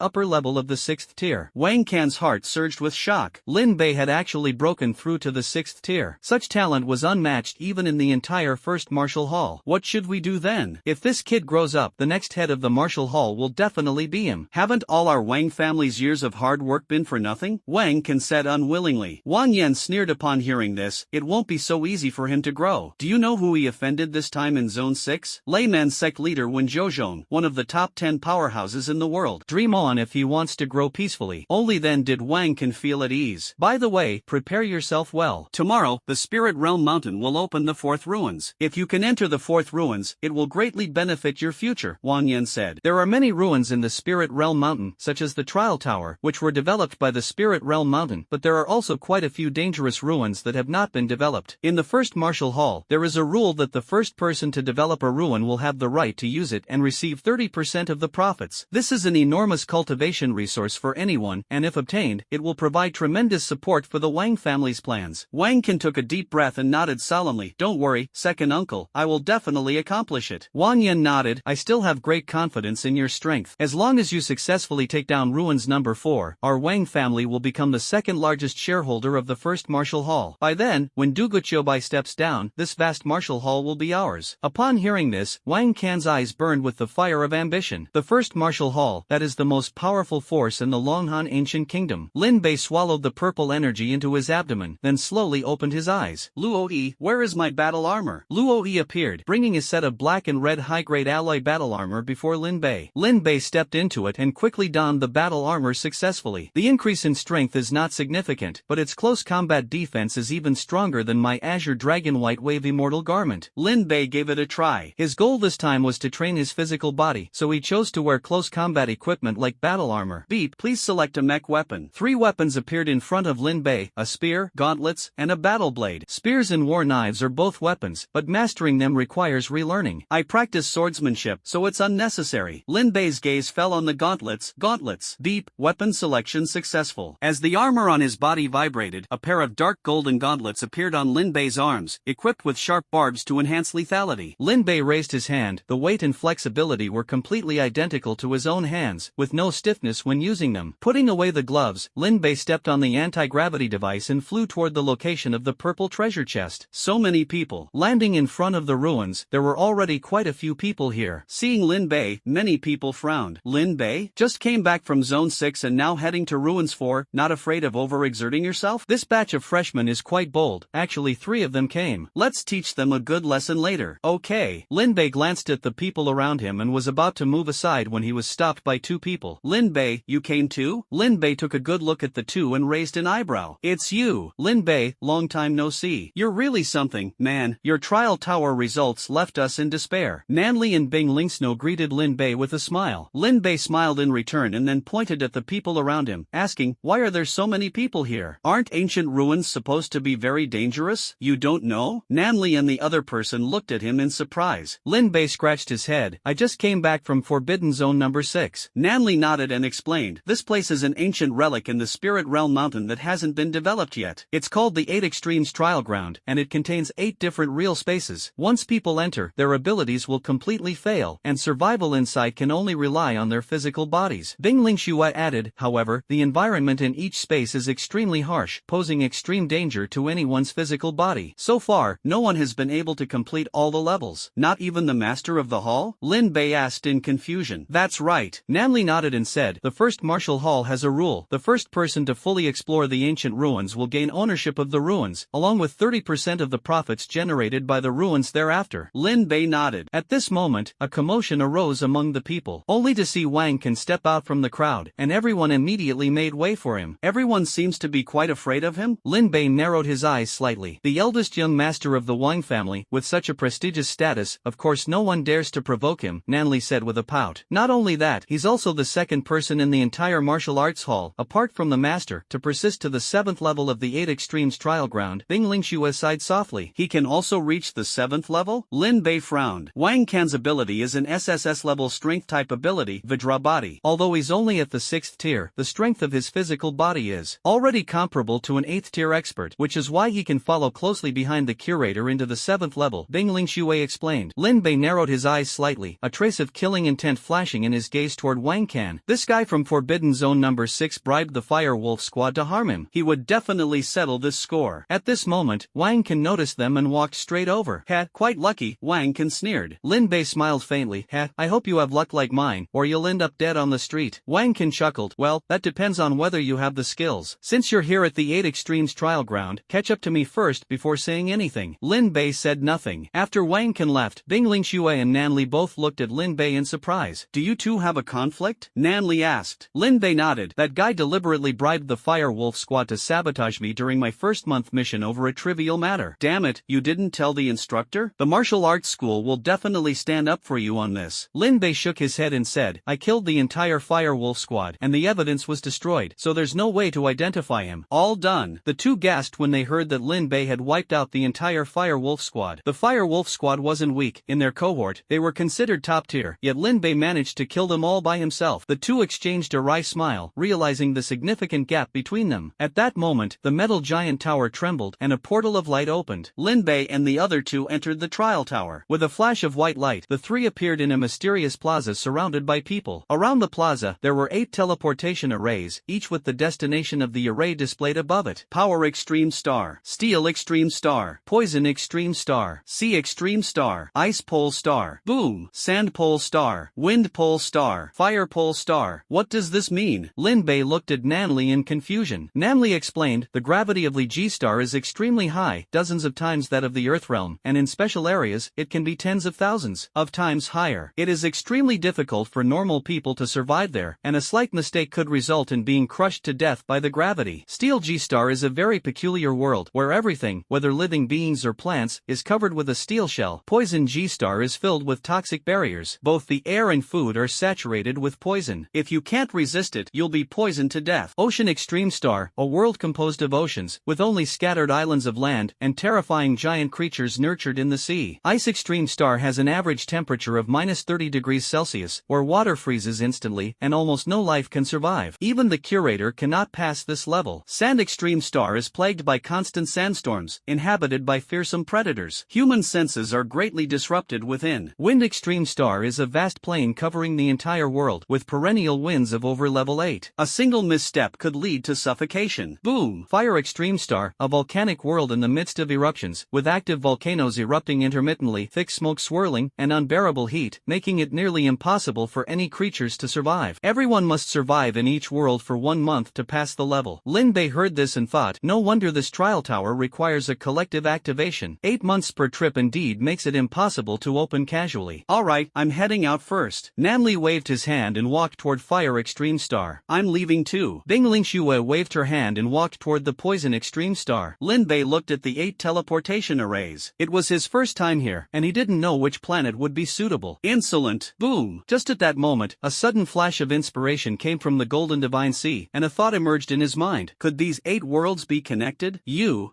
upper level of the 6th tier. Wang Can's heart surged with shock. Lin Bei had actually broken through to the 6th tier. Such talent was unmatched even in the entire first martial hall. What should we do then? If this kid grows up, the next head of the martial hall will definitely be him. Haven't all our Wang family's years of hard work been for nothing? Wang Can said unwillingly. Wang Yan sneered upon hearing this. It won't be so easy for him to grow. Do you know who he offended this time in Zone 6? Layman sect leader Wen Zhozhong, one of the top 10 powerhouses in the world. Dream on if he wants to grow peacefully. Only then did Wang Can feel at ease. By the way, prepare yourself well. Tomorrow, the Spirit Realm Mountain will open the 4th ruins. If you can enter the 4th ruins, it will greatly benefit your future, Wang Yan said. There are many ruins in the Spirit Realm Mountain, such as the Trial Tower, which were developed by the Spirit Realm Mountain, but there are also quite a few dangerous ruins that have not been developed. In the first martial hall, there is a rule that the first person to develop a ruin will have the right to use it and receive 30% of the profits. This is an enormous cultivation resource for anyone, and if obtained, it will provide tremendous support for the Wang family's plans. Wang Can took a deep breath and nodded solemnly. Don't worry, second uncle, I will definitely accomplish it. Wang Yan nodded. I still have great confidence in your strength. As long as you successfully take down ruins number 4, our Wang family will become the second largest shareholder of the first martial hall. By then, when Duguchobai steps down, this vast martial hall will be ours. Upon hearing this, Wang Can's eyes burned with the fire of ambition. The first martial hall, that is the most powerful force in the Longhan ancient kingdom. Lin Bei swallowed the purple energy into his abdomen, then slowly opened his eyes. Luo-yi, where is my battle armor? Luo-yi appeared, bringing a set of black and red high-grade alloy battle armor before Lin Bei. Lin Bei stepped into it and quickly donned the battle armor successfully. The increase in strength is not significant, but its close combat defense is even stronger than my Azure Dragon White Wave Immortal garment. Lin Bei gave it a try. His goal this time was to train his physical body, so he chose to wear close combat equipment like battle armor. Beep, please select a mech weapon. 3 weapons appeared in front of Lin Bei, a spear, gauntlets, and a battle blade. Spears and war knives are both weapons, but mastering them requires relearning. I practice swordsmanship, so it's unnecessary. Lin Bei's gaze fell on the gauntlets. Gauntlets. Beep, weapon selection successful. As the armor on his body vibrated, a pair of dark golden gauntlets appeared on Lin Bei's arms, equipped with sharp barbs to enhance lethality. Lin Bei raised his hand. The weight and flexibility were completely identical to his own hands, with no stiffness when using them. Putting away the gloves, Lin Bei stepped on the anti-gravity device and flew toward the location of the purple treasure chest. So many people. Landing in front of the ruins, there were already quite a few people here. Seeing Lin Bei, many people frowned. Lin Bei? Just came back from Zone 6 and now heading to Ruins 4, not afraid of overexerting yourself? This batch of freshmen is quite bold. Actually 3 of them came. Let's teach them a good lesson later. Okay. Lin Bei glanced at the people around him and was about to move aside when he was stopped by 2 people. Lin Bei, you came too? Lin Bei took a good look at the 2 and raised an eyebrow. It's you. Lin Bei, long time no see. You're really something, man. Your trial tower results left us in despair. Nanli and Bing Lingsno greeted Lin Bei with a smile. Lin Bei smiled in return and then pointed at the people around him, asking, why are there so many people here? Aren't ancient ruins supposed to be very dangerous? You don't know? Nanli and the other person looked at him in surprise. Lin Bei scratched his head. I just came back from Forbidden Zone number 6. Nanli nodded and explained, this place is an ancient relic in the Spirit Realm Mountain that hasn't been developed yet. It's called the 8 Extremes Trial Ground, and it contains 8 different real spaces. Once people enter, their abilities will completely fail, and survival inside can only rely on their physical physical bodies. Bing Lingxue added, however, the environment in each space is extremely harsh, posing extreme danger to anyone's physical body. So far, no one has been able to complete all the levels. Not even the master of the hall? Lin Bei asked in confusion. That's right. Nanli nodded and said, the first martial hall has a rule. The first person to fully explore the ancient ruins will gain ownership of the ruins, along with 30% of the profits generated by the ruins thereafter. Lin Bei nodded. At this moment, a commotion arose among the people, only to see Wang Can step out from the crowd, and everyone immediately made way for him. Everyone seems to be quite afraid of him? Lin Bei narrowed his eyes slightly. The eldest young master of the Wang family, with such a prestigious status, of course no one dares to provoke him, Nanli said with a pout. Not only that, he's also the second person in the entire martial arts hall, apart from the master, to persist to the 7th level of the 8 Extremes trial ground. Bing Lingxue sighed softly. He can also reach the 7th level? Lin Bei frowned. Wang Can's ability is an SSS level strength type ability, Vajra body. Although he's only at the 6th tier, the strength of his physical body is already comparable to an 8th tier expert, which is why he can follow closely behind the curator into the 7th level, Bing Lingxue explained. Lin Bei narrowed his eyes slightly, a trace of killing intent flashing in his gaze toward Wang Can. This guy from Forbidden Zone number 6 bribed the Fire Wolf squad to harm him. He would definitely settle this score. At this moment, Wang Can noticed them and walked straight over. Quite lucky, Wang Can sneered. Lin Bei smiled faintly. I hope you have luck like mine, or you'll end up dead on the street. Wang Can chuckled. Well, that depends on whether you have the skills. Since you're here at the 8 Extremes trial ground, catch up to me first before saying anything. Lin Bei said nothing. After Wang Can left, Bing Lingxue and Nanli both looked at Lin Bei in surprise. Do you two have a conflict? Nanli asked. Lin Bei nodded. That guy deliberately bribed the Fire Wolf squad to sabotage me during my first month mission over a trivial matter. Damn it, you didn't tell the instructor? The martial arts school will definitely stand up for you on this. Lin Bei shook his head and said, I killed the entire Fire Wolf squad, and the evidence was destroyed, so there's no way to identify him. All done. The two gasped when they heard that Lin Bei had wiped out the entire Fire Wolf squad. The Fire Wolf squad wasn't weak. In their cohort, they were considered top tier, yet Lin Bei managed to kill them all by himself. The two exchanged a wry smile, realizing the significant gap between them. At that moment, the metal giant tower trembled, and a portal of light opened. Lin Bei and the other two entered the trial tower. With a flash of white light, the three appeared in a mysterious plaza surrounded by people. Around the plaza, there were 8 teleportation arrays, each with the destination of the array displayed above it. Power Extreme Star, Steel Extreme Star, Poison Extreme Star, Sea Extreme Star, Ice Pole Star, Boom, Sand Pole Star, Wind Pole Star, Fire Pole Star. What does this mean? Lin Bei looked at Nanli in confusion. Nanli explained, the gravity of Li Ji Star is extremely high, dozens of times that of the Earth realm, and in special areas, it can be tens of thousands of times higher. It is extremely difficult for normal people to survive there, and a slight mistake could result in being crushed to death by the gravity. Steel G Star is a very peculiar world, where everything, whether living beings or plants, is covered with a steel shell. Poison G Star is filled with toxic barriers. Both the air and food are saturated with poison. If you can't resist it, you'll be poisoned to death. Ocean Extreme Star, a world composed of oceans, with only scattered islands of land, and terrifying giant creatures nurtured in the sea. Ice Extreme Star has an average temperature of minus 30 degrees Celsius, where water freezes instantly, and almost no life can survive. Even the curator cannot pass this level. Sand Extreme Star is plagued by constant sandstorms, inhabited by fearsome predators. Human senses are greatly disrupted within. Wind Extreme Star is a vast plain covering the entire world, with perennial winds of over level 8. A single misstep could lead to suffocation. Boom! Fire Extreme Star, a volcanic world in the midst of eruptions, with active volcanoes erupting intermittently, thick smoke swirling, and unbearable heat, making it nearly impossible for any creatures to survive. Everyone must survive in each world for 1 month to pass the level. Lin Bei heard this and thought, no wonder this trial tower requires a collective activation. 8 months per trip indeed makes it impossible to open casually. Alright, I'm heading out first. Nanli waved his hand and walked toward Fire Extreme Star. I'm leaving too. Bing Lingxue waved her hand and walked toward the Poison Extreme Star. Lin Bei looked at the 8 teleportation arrays. It was his first time here, and he didn't know which planet would be suitable. Insolent. Boom. Just at that moment, a sudden flash of inspiration came from the Golden Divine Sea, and a thought emerged in his mind. Could these 8 worlds be connected?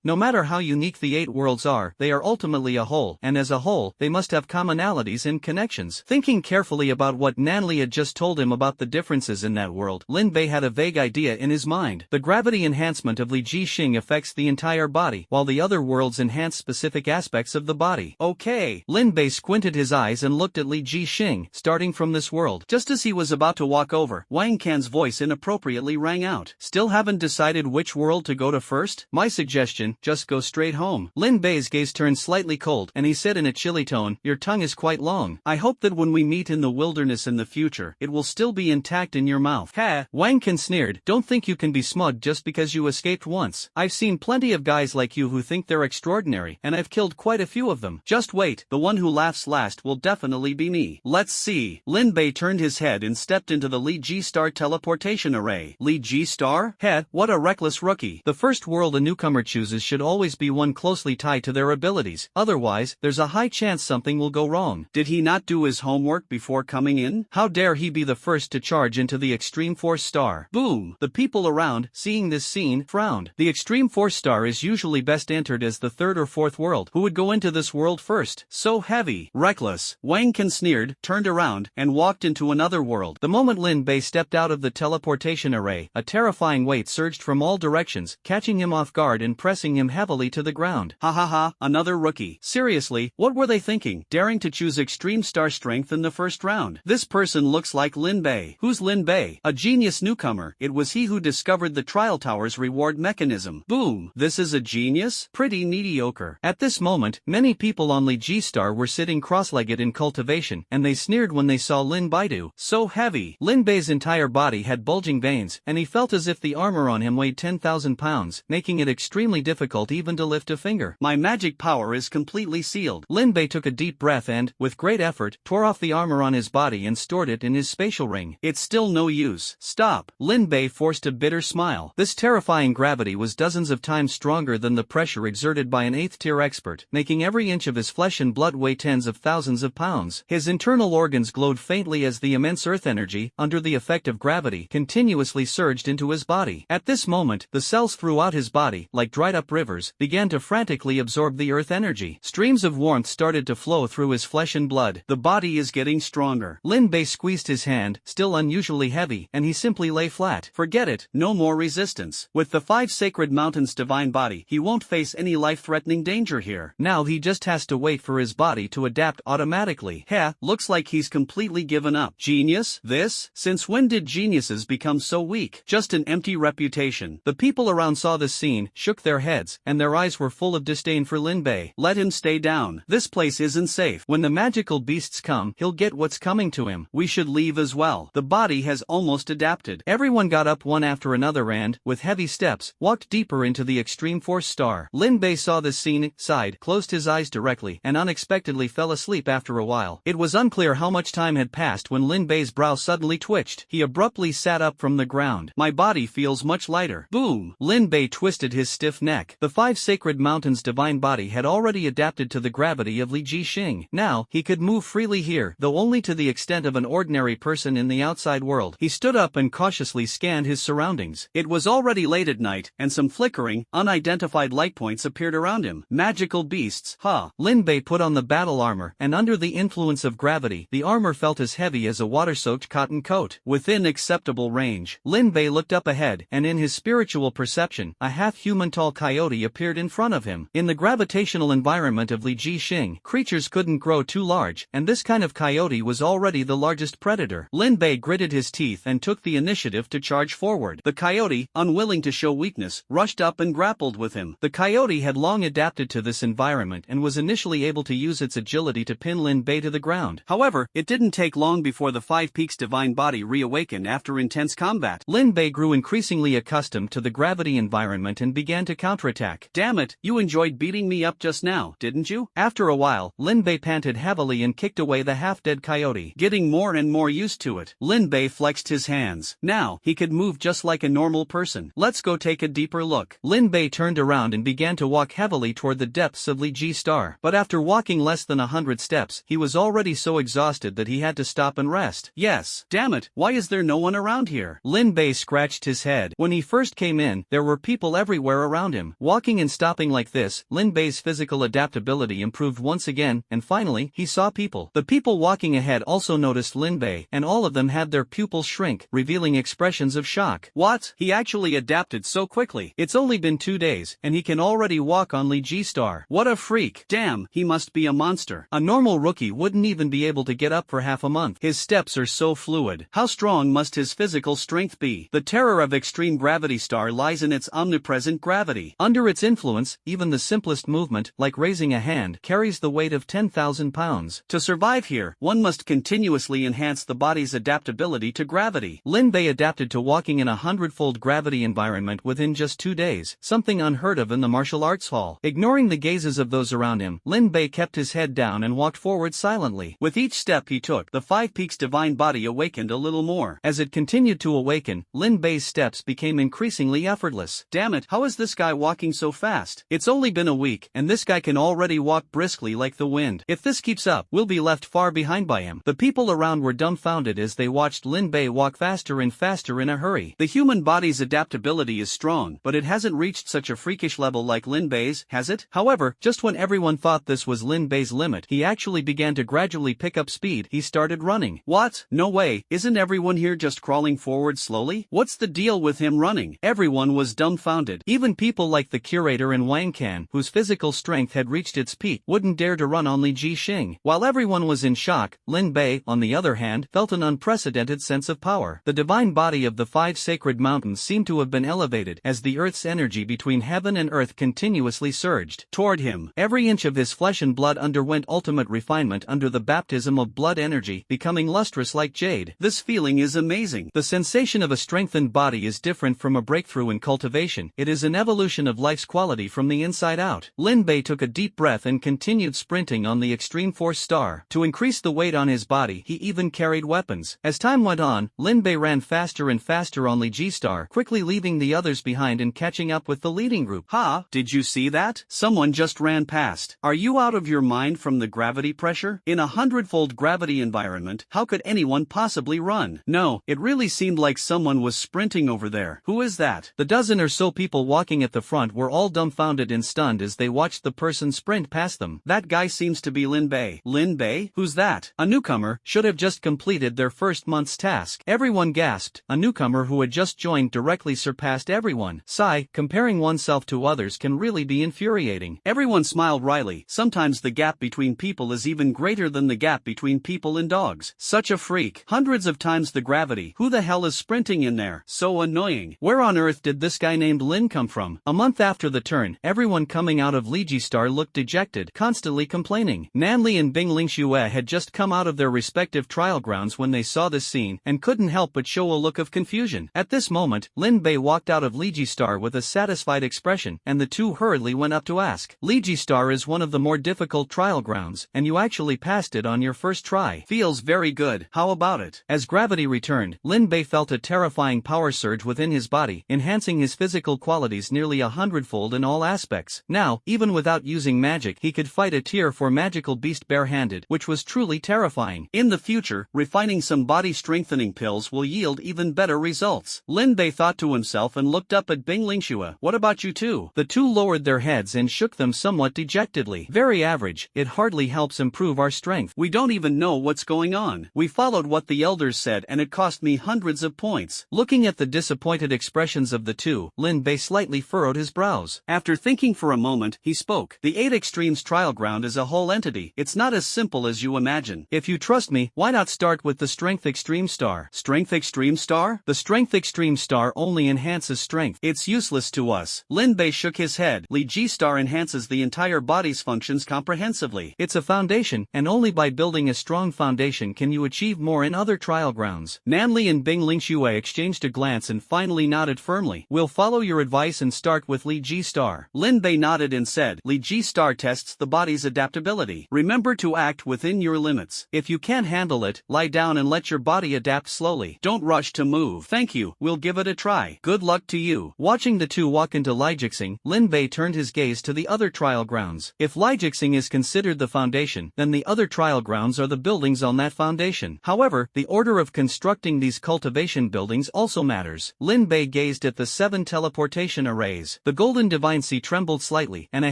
No matter how unique the 8 worlds are, they are ultimately a whole, and as a whole, they must have commonalities and connections. Thinking carefully about what Nanli had just told him about the differences in that world, Lin Bei had a vague idea in his mind. The gravity enhancement of Li Ji Xing affects the entire body, while the other worlds enhance specific aspects of the body. Okay. Lin Bei squinted his eyes and looked at Li Ji Xing, starting from this world. Just as he he was about to walk over, Wang Can's voice inappropriately rang out. Still haven't decided which world to go to first? My suggestion, just go straight home. Lin Bei's gaze turned slightly cold, and he said in a chilly tone, your tongue is quite long. I hope that when we meet in the wilderness in the future, it will still be intact in your mouth. Ha! Wang Can sneered, don't think you can be smug just because you escaped once. I've seen plenty of guys like you who think they're extraordinary, and I've killed quite a few of them. Just wait, the one who laughs last will definitely be me. Let's see. Lin Bei turned his head and stepped into the Li G-Star teleportation array. Li G-Star? Heh, what a reckless rookie. The first world a newcomer chooses should always be one closely tied to their abilities, otherwise, there's a high chance something will go wrong. Did he not do his homework before coming in? How dare he be the first to charge into the Extreme Force Star? Boom! The people around, seeing this scene, frowned. The Extreme Force Star is usually best entered as the third or fourth world. Who would go into this world first? So heavy. Reckless. Wang Can sneered, turned around, and walked into another world. The moment Lin Bei stepped out of the teleportation array, a terrifying weight surged from all directions, catching him off guard and pressing him heavily to the ground. Ha ha ha, another rookie. Seriously, what were they thinking, daring to choose extreme star strength in the first round? This person looks like Lin Bei. Who's Lin Bei? A genius newcomer. It was he who discovered the Trial Tower's reward mechanism. Boom! This is a genius? Pretty mediocre. At this moment, many people on Li G-Star were sitting cross-legged in cultivation, and they sneered when they saw Lin Baidu. So heavy. Lin Bei's entire body had bulging veins, and he felt as if the armor on him weighed 10,000 pounds, making it extremely difficult even to lift a finger. My magic power is completely sealed. Lin Bei took a deep breath and, with great effort, tore off the armor on his body and stored it in his spatial ring. It's still no use. Stop. Lin Bei forced a bitter smile. This terrifying gravity was dozens of times stronger than the pressure exerted by an 8th-tier expert, making every inch of his flesh and blood weigh tens of thousands of pounds. His internal organs glowed faintly as the immense earth energy, under the effect of gravity, continuously surged into his body. At this moment, the cells throughout his body, like dried-up rivers, began to frantically absorb the earth energy. Streams of warmth started to flow through his flesh and blood. The body is getting stronger. Lin Bei squeezed his hand, still unusually heavy, and he simply lay flat. Forget it, no more resistance. With the 5 sacred mountains' divine body, he won't face any life-threatening danger here. Now he just has to wait for his body to adapt automatically. Heh, looks like he's completely given up. Genius? This? Since when did geniuses become so weak? Just an empty reputation. The people around saw this scene, shook their heads, and their eyes were full of disdain for Lin Bei. Let him stay down. This place isn't safe. When the magical beasts come, he'll get what's coming to him. We should leave as well. The body has almost adapted. Everyone got up one after another and, with heavy steps, walked deeper into the Extreme Force Star. Lin Bei saw this scene, sighed, closed his eyes directly, and unexpectedly fell asleep after a while. It was unclear how much time had passed when Lin Bei's brow suddenly twitched. He abruptly sat up from the ground. My body feels much lighter. Boom! Lin Bei twisted his stiff neck. The 5 sacred mountains' divine body had already adapted to the gravity of Li Ji-Xing. Now, he could move freely here, though only to the extent of an ordinary person in the outside world. He stood up and cautiously scanned his surroundings. It was already late at night, and some flickering, unidentified light points appeared around him. Magical beasts, huh? Lin Bei put on the battle armor, and under the influence of gravity, the armor felt as heavy as a water-soaked cotton coat. Within acceptable range, Lin Bei looked up ahead, and in his spiritual perception, a half-human tall coyote appeared in front of him. In the gravitational environment of Li Ji-Xing, creatures couldn't grow too large, and this kind of coyote was already the largest predator. Lin Bei gritted his teeth and took the initiative to charge forward. The coyote, unwilling to show weakness, rushed up and grappled with him. The coyote had long adapted to this environment and was initially able to use its agility to pin Lin Bei to the ground. However, it didn't take long before the 5 Peaks divine body reawakened after intense combat. Lin Bei grew increasingly accustomed to the gravity environment and began to counterattack. Damn it, you enjoyed beating me up just now, didn't you? After a while, Lin Bei panted heavily and kicked away the half-dead coyote. Getting more and more used to it, Lin Bei flexed his hands. Now, he could move just like a normal person. Let's go take a deeper look. Lin Bei turned around and began to walk heavily toward the depths of Li Ji-Star. But after walking less than 100 steps, he was already so exhausted that he had to stop and rest. Yes, damn it, why is there no one around here? Lin Bei scratched his head. When he first came in, there were people everywhere around him. Walking and stopping like this, Lin Bei's physical adaptability improved once again, and finally, he saw people. The people walking ahead also noticed Lin Bei, and all of them had their pupils shrink, revealing expressions of shock. What? He actually adapted so quickly. It's only been 2 days, and he can already walk on Li Ji-Star. What a freak. Damn, he must be a monster. A normal rookie wouldn't even be able to get up for half a month. His steps are so fluid. How strong must his physical strength be? The terror of extreme gravity star lies in its omnipresent gravity. Under its influence, even the simplest movement, like raising a hand, carries the weight of 10,000 pounds. To survive here, one must continuously enhance the body's adaptability to gravity. Lin Bei adapted to walking in a 100-fold gravity environment within just 2 days, something unheard of in the martial arts hall. Ignoring the gazes of those around him, Lin Bei kept his head down and walked forward silently. With each step he took, the Five Peaks divine body awakened a little more. As it continued to awaken, Lin Bei's steps became increasingly effortless. Damn it, how is this guy walking so fast? It's only been a week, and this guy can already walk briskly like the wind. If this keeps up, we'll be left far behind by him. The people around were dumbfounded as they watched Lin Bei walk faster and faster in a hurry. The human body's adaptability is strong, but it hasn't reached such a freakish level like Lin Bei's, has it? However, just when everyone thought this was Lin Bei's limit, he actually began to gradually pick up speed. He started running. What? No way, isn't everyone here just crawling forward slowly? What's the deal with him running? Everyone was dumbfounded. Even people like the curator and Wang Can, whose physical strength had reached its peak, wouldn't dare to run on Li Jixing. While everyone was in shock, Lin Bei, on the other hand, felt an unprecedented sense of power. The divine body of the 5 sacred mountains seemed to have been elevated, as the earth's energy between heaven and earth continuously surged toward him. Every inch of his flesh and blood underwent ultimate refinement under the baptism of blood energy, becoming lustrous like jade. This feeling is amazing. The sensation of a strengthened body is different from a breakthrough in cultivation. It is an evolution of life's quality from the inside out. Lin Bei took a deep breath and continued sprinting on the extreme force star. To increase the weight on his body, he even carried weapons. As time went on, Lin Bei ran faster and faster on Li Ji star, quickly leaving the others behind and catching up with the leading group. Ha! Did you see that? Someone just ran past. Are you out of your mind from the gravity pressure? In a 100-fold gravity environment, how could anyone possibly run? No, it really seemed like someone was sprinting over there. Who is that? The dozen or so people walking at the front were all dumbfounded and stunned as they watched the person sprint past them. That guy seems to be Lin Bei. Lin Bei? Who's that? A newcomer, should have just completed their first month's task. Everyone gasped. A newcomer who had just joined directly surpassed everyone. Sigh, comparing oneself to others can really be infuriating. Everyone smiled wryly. Sometimes the gap between people is even greater than the gap between people and dogs. Such a freak. Hundreds of times the gravity. Who the hell is sprinting in there? So annoying. Where on earth did this guy named Lin come from? A month after the turn, everyone coming out of Liji Star looked dejected, constantly complaining. Nanli and Bing Lingxue had just come out of their respective trial grounds when they saw this scene, and couldn't help but show a look of confusion. At this moment, Lin Bei walked out of Liji Star with a satisfied expression, and the two hurriedly went up to ask. Liji Star is one of the more difficult trial grounds, and you actually passed it on your first try. Feels very good. How about it? As gravity returned, Lin Bei felt a terrifying power surge within his body, enhancing his physical qualities nearly 100-fold in all aspects. Now, even without using magic, he could fight a tier 4 magical beast barehanded, which was truly terrifying. In the future, refining some body strengthening pills will yield even better results. Lin Bei thought to himself and looked up at Bing Lingxue. What about you two? The two lowered their heads and shook them somewhat dejectedly. Very average. It hardly helps improve our strength. We don't even know what's going on. We followed what the elders said and it cost me hundreds of points. Looking at the disappointed expressions of the two, Lin Bei slightly furrowed his brows. After thinking for a moment, he spoke. The 8 Extremes trial ground is a whole entity. It's not as simple as you imagine. If you trust me, why not start with the Strength Extreme Star? Strength Extreme Star? The Strength Extreme Star only enhances strength. It's useless to us. Lin Bei shook his head. Li Ji Star enhances the entire body's functions comprehensively. It's a foundation, and only by building a strong foundation can you achieve more in other trial grounds. Nanli and Bing Lingxue exchanged a glance and finally nodded firmly. We'll follow your advice and start with Li Ji Star. Lin Bei nodded and said, Li Ji Star tests the body's adaptability. Remember to act within your limits. If you can't handle it, lie down and let your body adapt slowly. Don't rush to move. Thank you, we'll give it a try. Good luck to you. Watching the two walk into Lijixing, Lin Bei turned his gaze to the other trial grounds. If Lijixing is considered the foundation, then the other trial grounds are the buildings on that foundation. However, the order of constructing these cultivation buildings also matters. Lin Bei gazed at the 7 teleportation arrays. The golden divine sea trembled slightly, and a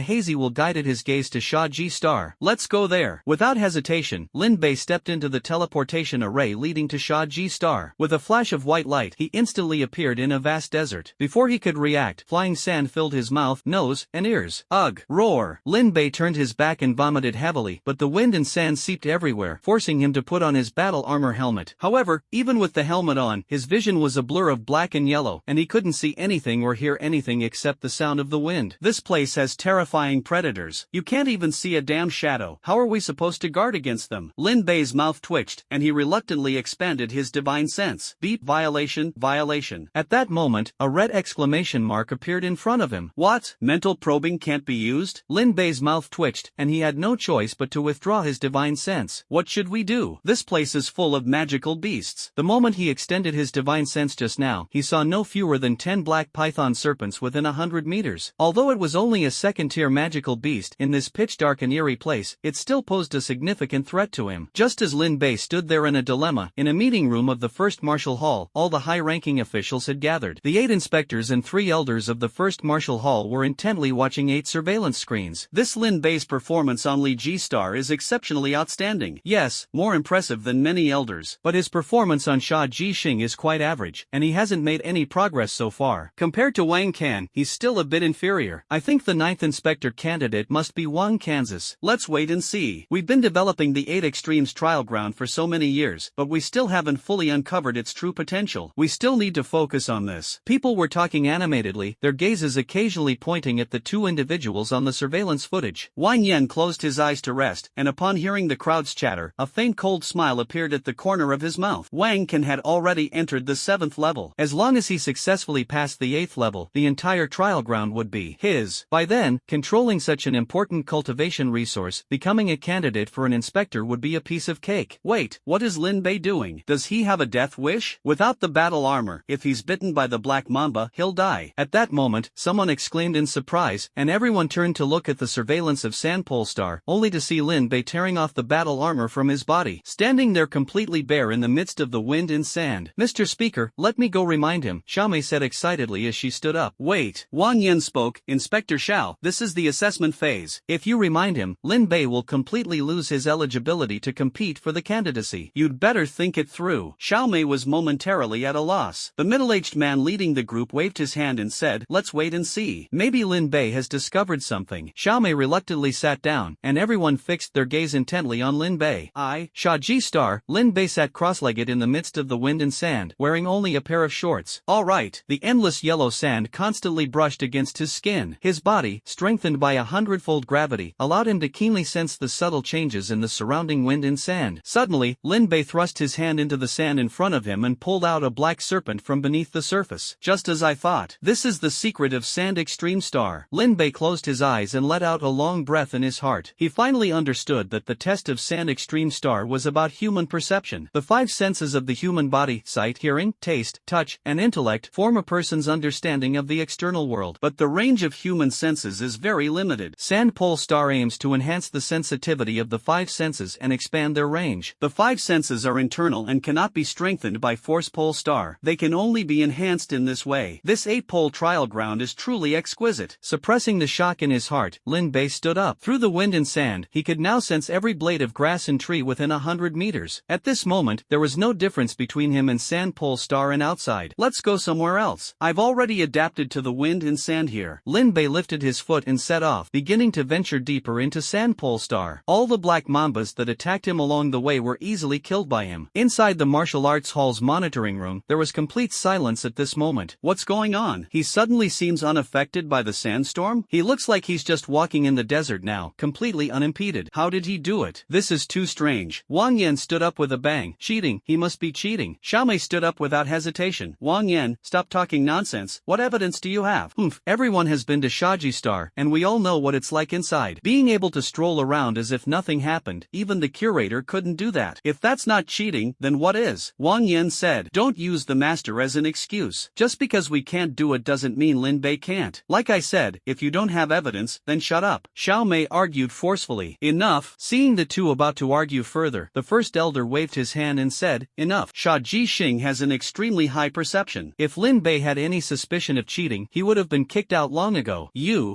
hazy will guided his gaze to Sha Ji Star. Let's go there. Without hesitation, Lin Bei stepped into the teleportation array leading to Sha Ji Star. With a flash of white light, he instantly appeared in a vast desert. Before he could react, flying sand filled his mouth, nose, and ears. Ugh! Roar! Lin Bei turned his back and vomited heavily, but the wind and sand seeped everywhere, forcing him to put on his battle battle armor helmet. However, even with the helmet on, his vision was a blur of black and yellow, and he couldn't see anything or hear anything except the sound of the wind. This place has terrifying predators. You can't even see a damn shadow. How are we supposed to guard against them? Lin Bei's mouth twitched, and he reluctantly expanded his divine sense. Beep, violation, violation. At that moment, a red exclamation mark appeared in front of him. What? Mental probing can't be used? Lin Bei's mouth twitched, and he had no choice but to withdraw his divine sense. What should we do? This place is full of magical beasts. The moment he extended his divine sense just now, he saw no fewer than 10 black python serpents within 100 meters. Although it was only a second-tier magical beast in this pitch-dark and eerie place, it still posed a significant threat to him. Just as Lin Bei stood there in a dilemma, in a meeting room of the First Martial Hall, all the high-ranking officials had gathered. The 8 inspectors and 3 elders of the First Martial Hall were intently watching 8 surveillance screens. This Lin Bei's performance on Li Ji-Star is exceptionally outstanding. Yes, more impressive than many elders, but his performance on Sha Ji-Xing is quite average, and he hasn't made any progress so far. Compared to Wang Can, he's still a bit inferior. I think the 9th inspector candidate must be Wang Kansas. Let's wait and see. We've been developing the 8 Extremes trial ground for so many years, but we still haven't fully uncovered its true potential. We still need to focus on this. People were talking animatedly, their gazes occasionally pointing at the 2 individuals on the surveillance footage. Wang Yan closed his eyes to rest, and upon hearing the crowd's chatter, a faint cold smile appeared at the corner of his mouth. Wang Can had already entered the 7th level. As long as he successfully passed the 8th level, the entire trial ground would be his. By then, controlling such an important cultivation resource, becoming a candidate for an inspector would be a piece of cake. Wait, what is Lin Bei doing? Does he have a death wish? Without the battle armor, if he's bitten by the black mamba, he'll die. At that moment, someone exclaimed in surprise, and everyone turned to look at the surveillance of Sand Polestar, only to see Lin Bei tearing off the battle armor from his body, standing there completely bare in the midst of the wind and sand. Mr. Speaker, let me go remind him, Xiaomei said excitedly as she stood up. Wait, Wang Yan spoke, Inspector Xiao, this is the assessment phase. If you remind him, Lin Bei will completely lose his eligibility to compete for the candidacy. You'd better think it through. Xiaomei was momentarily at a loss. The middle-aged man leading the group waved his hand and said, let's wait and see. Maybe Lin Bei has discovered something. Xiaomei reluctantly sat down, and everyone fixed their gaze intently on Lin Bei. Sha Ji-Star, Lin Bei sat cross-legged in the midst of the wind and sand, wearing only a pair of shorts. All right. The endless yellow sand constantly brushed against his skin. His body, strengthened by 100-fold gravity, allowed him to keenly sense the subtle changes in the surrounding wind and sand. Suddenly, Lin Bei thrust his hand into the sand in front of him and pulled out a black serpent from beneath the surface. Just as I thought. This is the secret of Sand Extreme Star. Lin Bei closed his eyes and let out a long breath in his heart. He finally understood that the test of Sand Extreme Star was about human perception. The 5 senses of the human body, sight, hearing, taste, touch, and intellect, form a person's understanding of the external world. But the range of human senses is very limited. Sand Pole Star aims to enhance the sensitivity of the 5 senses and expand their range. The 5 senses are internal and cannot be strengthened by Force Pole Star. They can only be enhanced in this way. This 8-pole trial ground is truly exquisite. Suppressing the shock in his heart, Lin Bei stood up. Through the wind and sand, he could now sense every blade of grass and tree within 100 meters. At this moment, there was no difference between him and Sand Pole Star and outside. Let's go somewhere else. I've already adapted to the wind and sand here. Lin Bei lifted his foot and set off, beginning to venture deeper into Sand Pole Star. All the black mambas that attacked him along the way were easily killed by him. Inside the martial arts hall's monitoring room, there was complete silence at this moment. What's going on? He suddenly seems unaffected by the sandstorm? He looks like he's just walking in the desert now, completely unimpeded. How did he do it? This is too strange. Wang Yan stood up with a bang. Cheating, he must be cheating. Xiaomei stood up without hesitation. Wang Yan, stop talking nonsense. What evidence do you have? Everyone has been to Sha Ji-Star, and we all know what it's like inside. Being able to stroll around as if nothing happened, even the curator couldn't do that. If that's not cheating, then what is? Wang Yan said, don't use the master as an excuse. Just because we can't do it doesn't mean Lin Bei can't. Like I said, if you don't have evidence, then shut up. Xiaomei argued forcefully. Enough. Seeing the two about to argue further, the first elder waved his hand and said, enough. Sha Ji-Xing has an extremely high perception. If Lin Bei had any suspicion of cheating, he would have been kicked out long ago.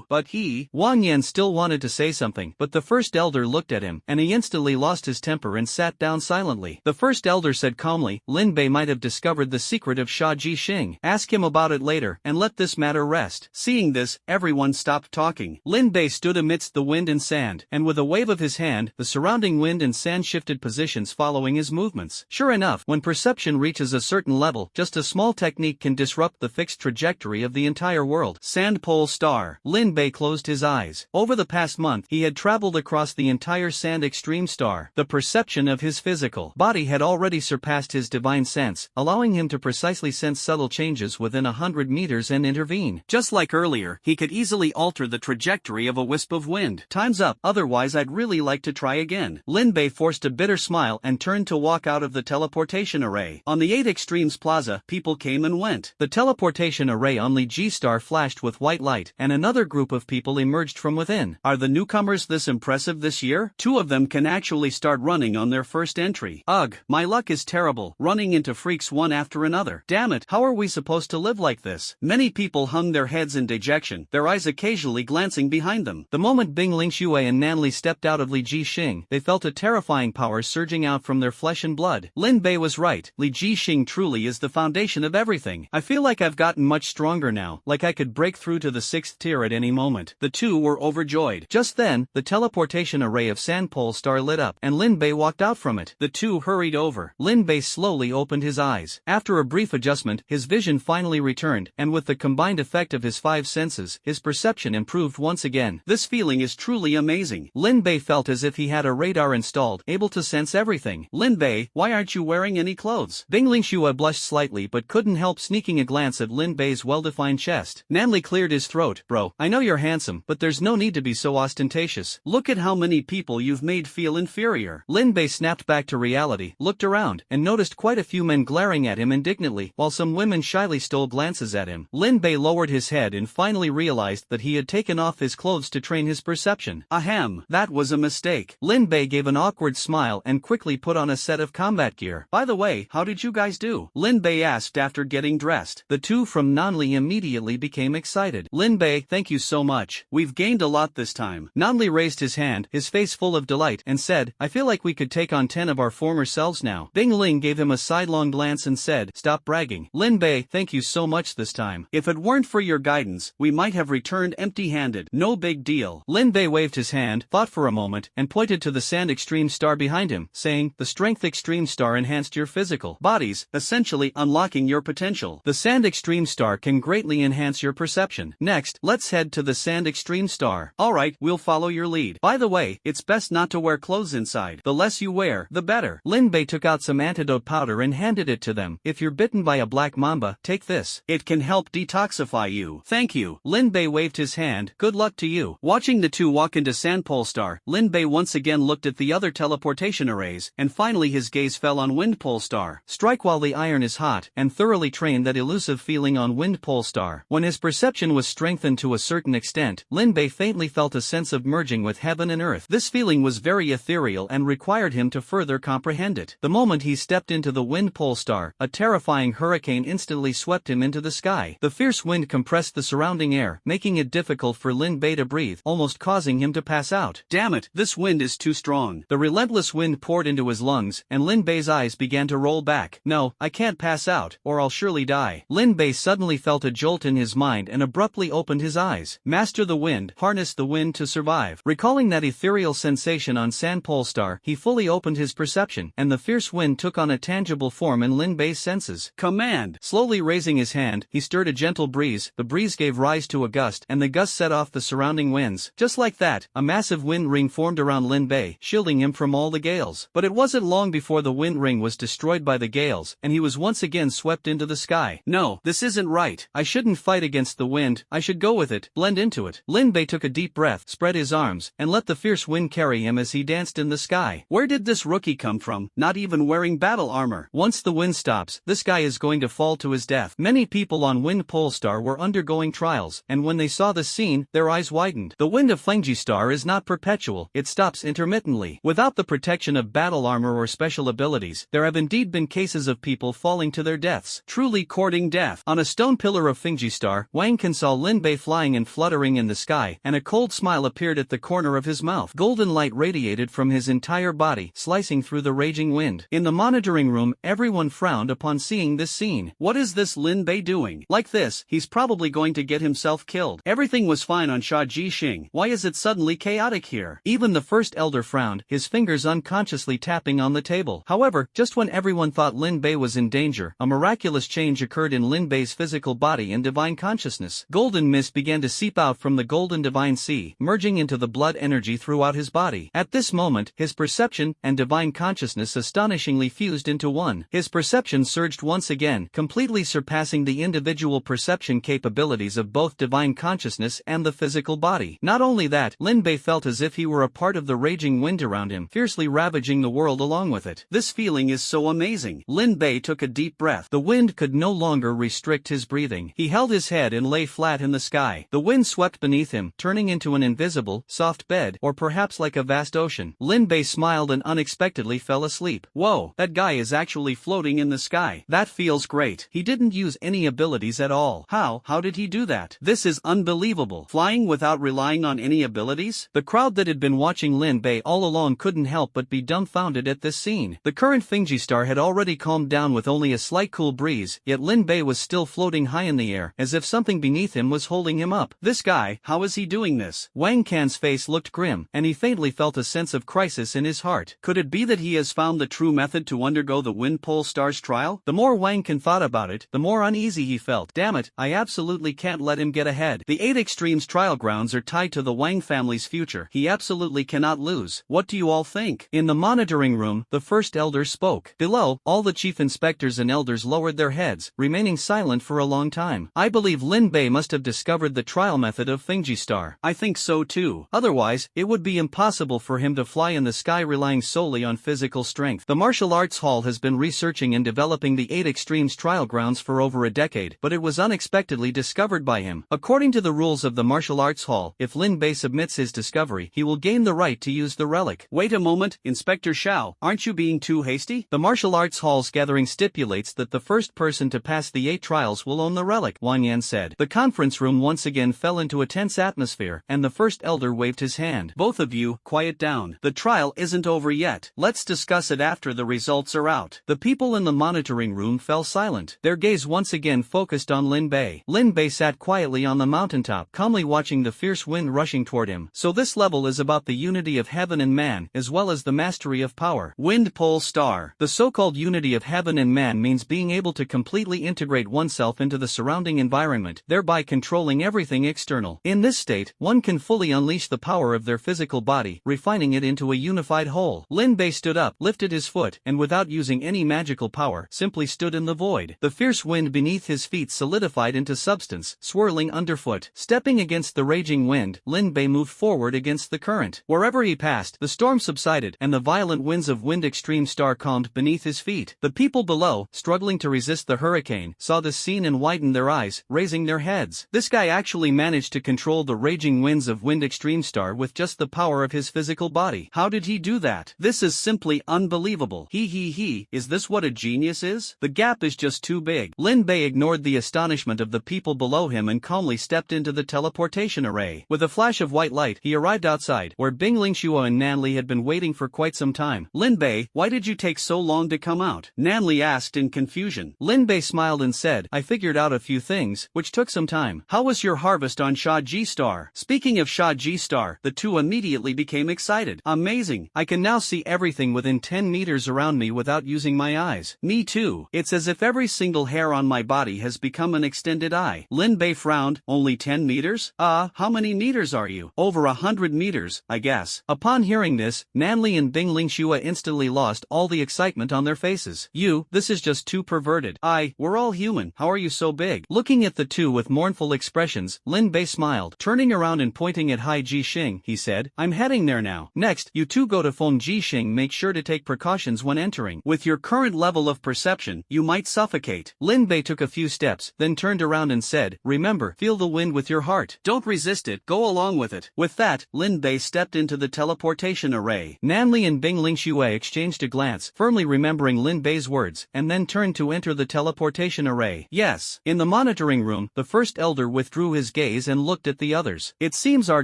But he... Wang Yan still wanted to say something, but the first elder looked at him, and he instantly lost his temper and sat down silently. The first elder said calmly, Lin Bei might have discovered the secret of Sha Ji-Xing. Ask him about it later, and let this matter rest. Seeing this, everyone stopped talking. Lin Bei stood amidst the wind and sand, and with a wave of his hand, the surrounding wind and sand shifted positions following following his movements. Sure enough, when perception reaches a certain level, just a small technique can disrupt the fixed trajectory of the entire world. Sand Pole Star. Lin Bei closed his eyes. Over the past month, he had traveled across the entire Sand Extreme Star. The perception of his physical body had already surpassed his divine sense, allowing him to precisely sense subtle changes within 100 meters and intervene. Just like earlier, he could easily alter the trajectory of a wisp of wind. Time's up, otherwise I'd really like to try again. Lin Bei forced a bitter smile and turned to walk out of the teleportation array. On the 8 Extremes Plaza, people came and went. The teleportation array on Li Ji Star flashed with white light, and another group of people emerged from within. Are the newcomers this impressive this year? 2 of them can actually start running on their first entry. Ugh, my luck is terrible, running into freaks one after another. Damn it, how are we supposed to live like this? Many people hung their heads in dejection, their eyes occasionally glancing behind them. The moment Bing Lingxue and Nanli stepped out of Li Ji Xing, they felt a terrifying power surging out from their flesh and blood. Lin Bei was right, Li Ji Xing truly is the foundation of everything. I feel like I've gotten much stronger now, like I could break through to the 6th tier at any moment. The two were overjoyed. Just then, the teleportation array of Sand Pole Star lit up, and Lin Bei walked out from it. The two hurried over. Lin Bei slowly opened his eyes. After a brief adjustment, his vision finally returned, and with the combined effect of his 5 senses, his perception improved once again. This feeling is truly amazing. Lin Bei felt as if he had a radar installed, able to sense everything. Lin Bei, why aren't you wearing any clothes? Bing Lingxue blushed slightly but couldn't help sneaking a glance at Lin Bei's well-defined chest. Nanli cleared his throat. Bro, I know you're handsome, but there's no need to be so ostentatious. Look at how many people you've made feel inferior. Lin Bei snapped back to reality, looked around, and noticed quite a few men glaring at him indignantly, while some women shyly stole glances at him. Lin Bei lowered his head and finally realized that he had taken off his clothes to train his perception. Ahem, that was a mistake. Lin Bei gave an awkward smile and quickly put on a set of combat gear. By the way, how did you guys do? Lin Bei asked after getting dressed. The two from Nanli immediately became excited. Lin Bei, thank you so much. We've gained a lot this time. Nanli raised his hand, his face full of delight, and said, I feel like we could take on 10 of our former selves now. Bing Ling gave him a sidelong glance and said, stop bragging. Lin Bei, thank you so much this time. If it weren't for your guidance, we might have returned empty-handed. No big deal. Lin Bei waved his hand, thought for a moment, and pointed to the Sand Extreme Star behind him, saying, the Strength Extreme Star enhanced your physical bodies, essentially unlocking your potential. The Sand Extreme Star can greatly enhance your perception. Next, let's head to the Sand Extreme Star. Alright, we'll follow your lead. By the way, it's best not to wear clothes inside. The less you wear, the better. Lin Bei took out some antidote powder and handed it to them. If you're bitten by a black mamba, take this. It can help detoxify you. Thank you. Lin Bei waved his hand. Good luck to you. Watching the two walk into Sand Pole Star, Lin Bei once again looked at the other teleportation arrays, and finally his gaze fell on Wind Pole Star. Strike while the iron is hot, and thoroughly train that elusive feeling on Wind Pole Star. When his perception was strengthened to a certain extent, Lin Bei faintly felt a sense of merging with heaven and earth. This feeling was very ethereal and required him to further comprehend it. The moment he stepped into the Wind Pole Star, a terrifying hurricane instantly swept him into the sky. The fierce wind compressed the surrounding air, making it difficult for Lin Bei to breathe, almost causing him to pass out. Damn it, this wind is too strong. The relentless wind poured into his lungs, and Lin Bei's eyes began to roll back. No, I can't pass out, or I'll surely die. Lin Bei suddenly felt a jolt in his mind and abruptly opened his eyes. Master the wind, harness the wind to survive. Recalling that ethereal sensation on Sand Pole Star, he fully opened his perception, and the fierce wind took on a tangible form in Lin Bei's senses. Command! Slowly raising his hand, he stirred a gentle breeze. The breeze gave rise to a gust, and the gust set off the surrounding winds. Just like that, a massive wind ring formed around Lin Bei, shielding him from all the gales. But it wasn't long before the wind ring was destroyed by the gales, and he was once again swept into the sky. No, this isn't right. I shouldn't fight against the wind, I should go with it, blend into it. Lin Bei took a deep breath, spread his arms, and let the fierce wind carry him as he danced in the sky. Where did this rookie come from, not even wearing battle armor? Once the wind stops, this guy is going to fall to his death. Many people on Wind Pole Star were undergoing trials, and when they saw the scene, their eyes widened. The wind of Fengji Star is not perpetual, it stops intermittently. Without the protection of battle armor or special abilities, there have indeed been cases of people falling to their deaths, truly courting death. On a stone pillar of Fengji Star, Wang Can saw Lin Bei flying and fluttering in the sky, and a cold smile appeared at the corner of his mouth. Golden light radiated from his entire body, slicing through the raging wind. In the monitoring room, everyone frowned upon seeing this scene. What is this Lin Bei doing? Like this, he's probably going to get himself killed. Everything was fine on Sha Ji Xing. Why is it suddenly chaotic here? Even the first elder frowned, his fingers unconsciously tapped tapping on the table. However, just when everyone thought Lin Bei was in danger, a miraculous change occurred in Lin Bei's physical body and divine consciousness. Golden mist began to seep out from the golden divine sea, merging into the blood energy throughout his body. At this moment, his perception and divine consciousness astonishingly fused into one. His perception surged once again, completely surpassing the individual perception capabilities of both divine consciousness and the physical body. Not only that, Lin Bei felt as if he were a part of the raging wind around him, fiercely ravaging the world along with it. This feeling is so amazing. Lin Bei took a deep breath. The wind could no longer restrict his breathing. He held his head and lay flat in the sky. The wind swept beneath him, turning into an invisible, soft bed, or perhaps like a vast ocean. Lin Bei smiled and unexpectedly fell asleep. Whoa, that guy is actually floating in the sky. That feels great. He didn't use any abilities at all. How did he do that? This is unbelievable. Flying without relying on any abilities? The crowd that had been watching Lin Bei all along couldn't help but be dumbfounded at this scene. The current Fingji star had already calmed down with only a slight cool breeze, yet Lin Bei was still floating high in the air, as if something beneath him was holding him up. This guy, how is he doing this? Wang Can's face looked grim, and he faintly felt a sense of crisis in his heart. Could it be that he has found the true method to undergo the Wind Pole Star's trial? The more Wang Can thought about it, the more uneasy he felt. Damn it, I absolutely can't let him get ahead. The 8 Extremes trial grounds are tied to the Wang family's future. He absolutely cannot lose. What do you all think? In the monitoring room, the first elder spoke. Below, all the chief inspectors and elders lowered their heads, remaining silent for a long time. I believe Lin Bei must have discovered the trial method of Fingji Star. I think so too. Otherwise, it would be impossible for him to fly in the sky relying solely on physical strength. The Martial Arts Hall has been researching and developing the 8 Extremes trial grounds for over a decade, but it was unexpectedly discovered by him. According to the rules of the Martial Arts Hall, if Lin Bei submits his discovery, he will gain the right to use the relic. Wait a moment, Inspector Shao, aren't you being too hasty? The Martial Arts Hall's gathering stipulates that the first person to pass the 8 trials will own the relic, Wang Yan said. The conference room once again fell into a tense atmosphere, and the first elder waved his hand. Both of you, quiet down. The trial isn't over yet. Let's discuss it after the results are out. The people in the monitoring room fell silent, their gaze once again focused on Lin Bei. Lin Bei sat quietly on the mountaintop, calmly watching the fierce wind rushing toward him. So this level is about the unity of heaven and man, as well as the mastery of power. Wind Pole Star. The so-called unity of heaven and man means being able to completely integrate oneself into the surrounding environment, thereby controlling everything external. In this state, one can fully unleash the power of their physical body, refining it into a unified whole. Lin Bei stood up, lifted his foot, and without using any magical power, simply stood in the void. The fierce wind beneath his feet solidified into substance, swirling underfoot. Stepping against the raging wind, Lin Bei moved forward against the current. Wherever he passed, the storm subsided, and the violent winds of Wind Extreme Star calmed beneath his feet. The people below, struggling to resist the hurricane, saw this scene and widened their eyes, raising their heads. This guy actually managed to control the raging winds of Wind Extreme Star with just the power of his physical body. How did he do that? This is simply unbelievable. Is this what a genius is? The gap is just too big. Lin Bei ignored the astonishment of the people below him and calmly stepped into the teleportation array. With a flash of white light, he arrived outside, where Bing Lingxuo and Nanli had been waiting for quite some time. Lin Bei, why did you take so long to come out? Nanli asked in confusion. Lin Bei smiled and said, I figured out a few things, which took some time. How was your harvest on Sha Ji Star? Speaking of Sha Ji Star, the two immediately became excited. Amazing. I can now see everything within 10 meters around me without using my eyes. Me too. It's as if every single hair on my body has become an extended eye. Lin Bei frowned. Only 10 meters? How many meters are you? Over 100 meters, I guess. Upon hearing this, Nanli and Bing Lingxuo instantly lost all the excitement on their faces. This is just too perverted. We're all human. How are you so big? Looking at the two with mournful expressions, Lin Bei smiled. Turning around and pointing at Hai Ji Xing, he said, I'm heading there now. Next, you two go to Feng Ji Xing. Make sure to take precautions when entering. With your current level of perception, you might suffocate. Lin Bei took a few steps, then turned around and said, remember, feel the wind with your heart. Don't resist it, go along with it. With that, Lin Bei stepped into the teleportation array. Nanli and Bing Lingxuo exchanged a glance, firmly remembering Lin Bei's words, and then turned to enter the teleportation array. Yes. In the monitoring room, the first elder withdrew his gaze and looked at the others. It seems our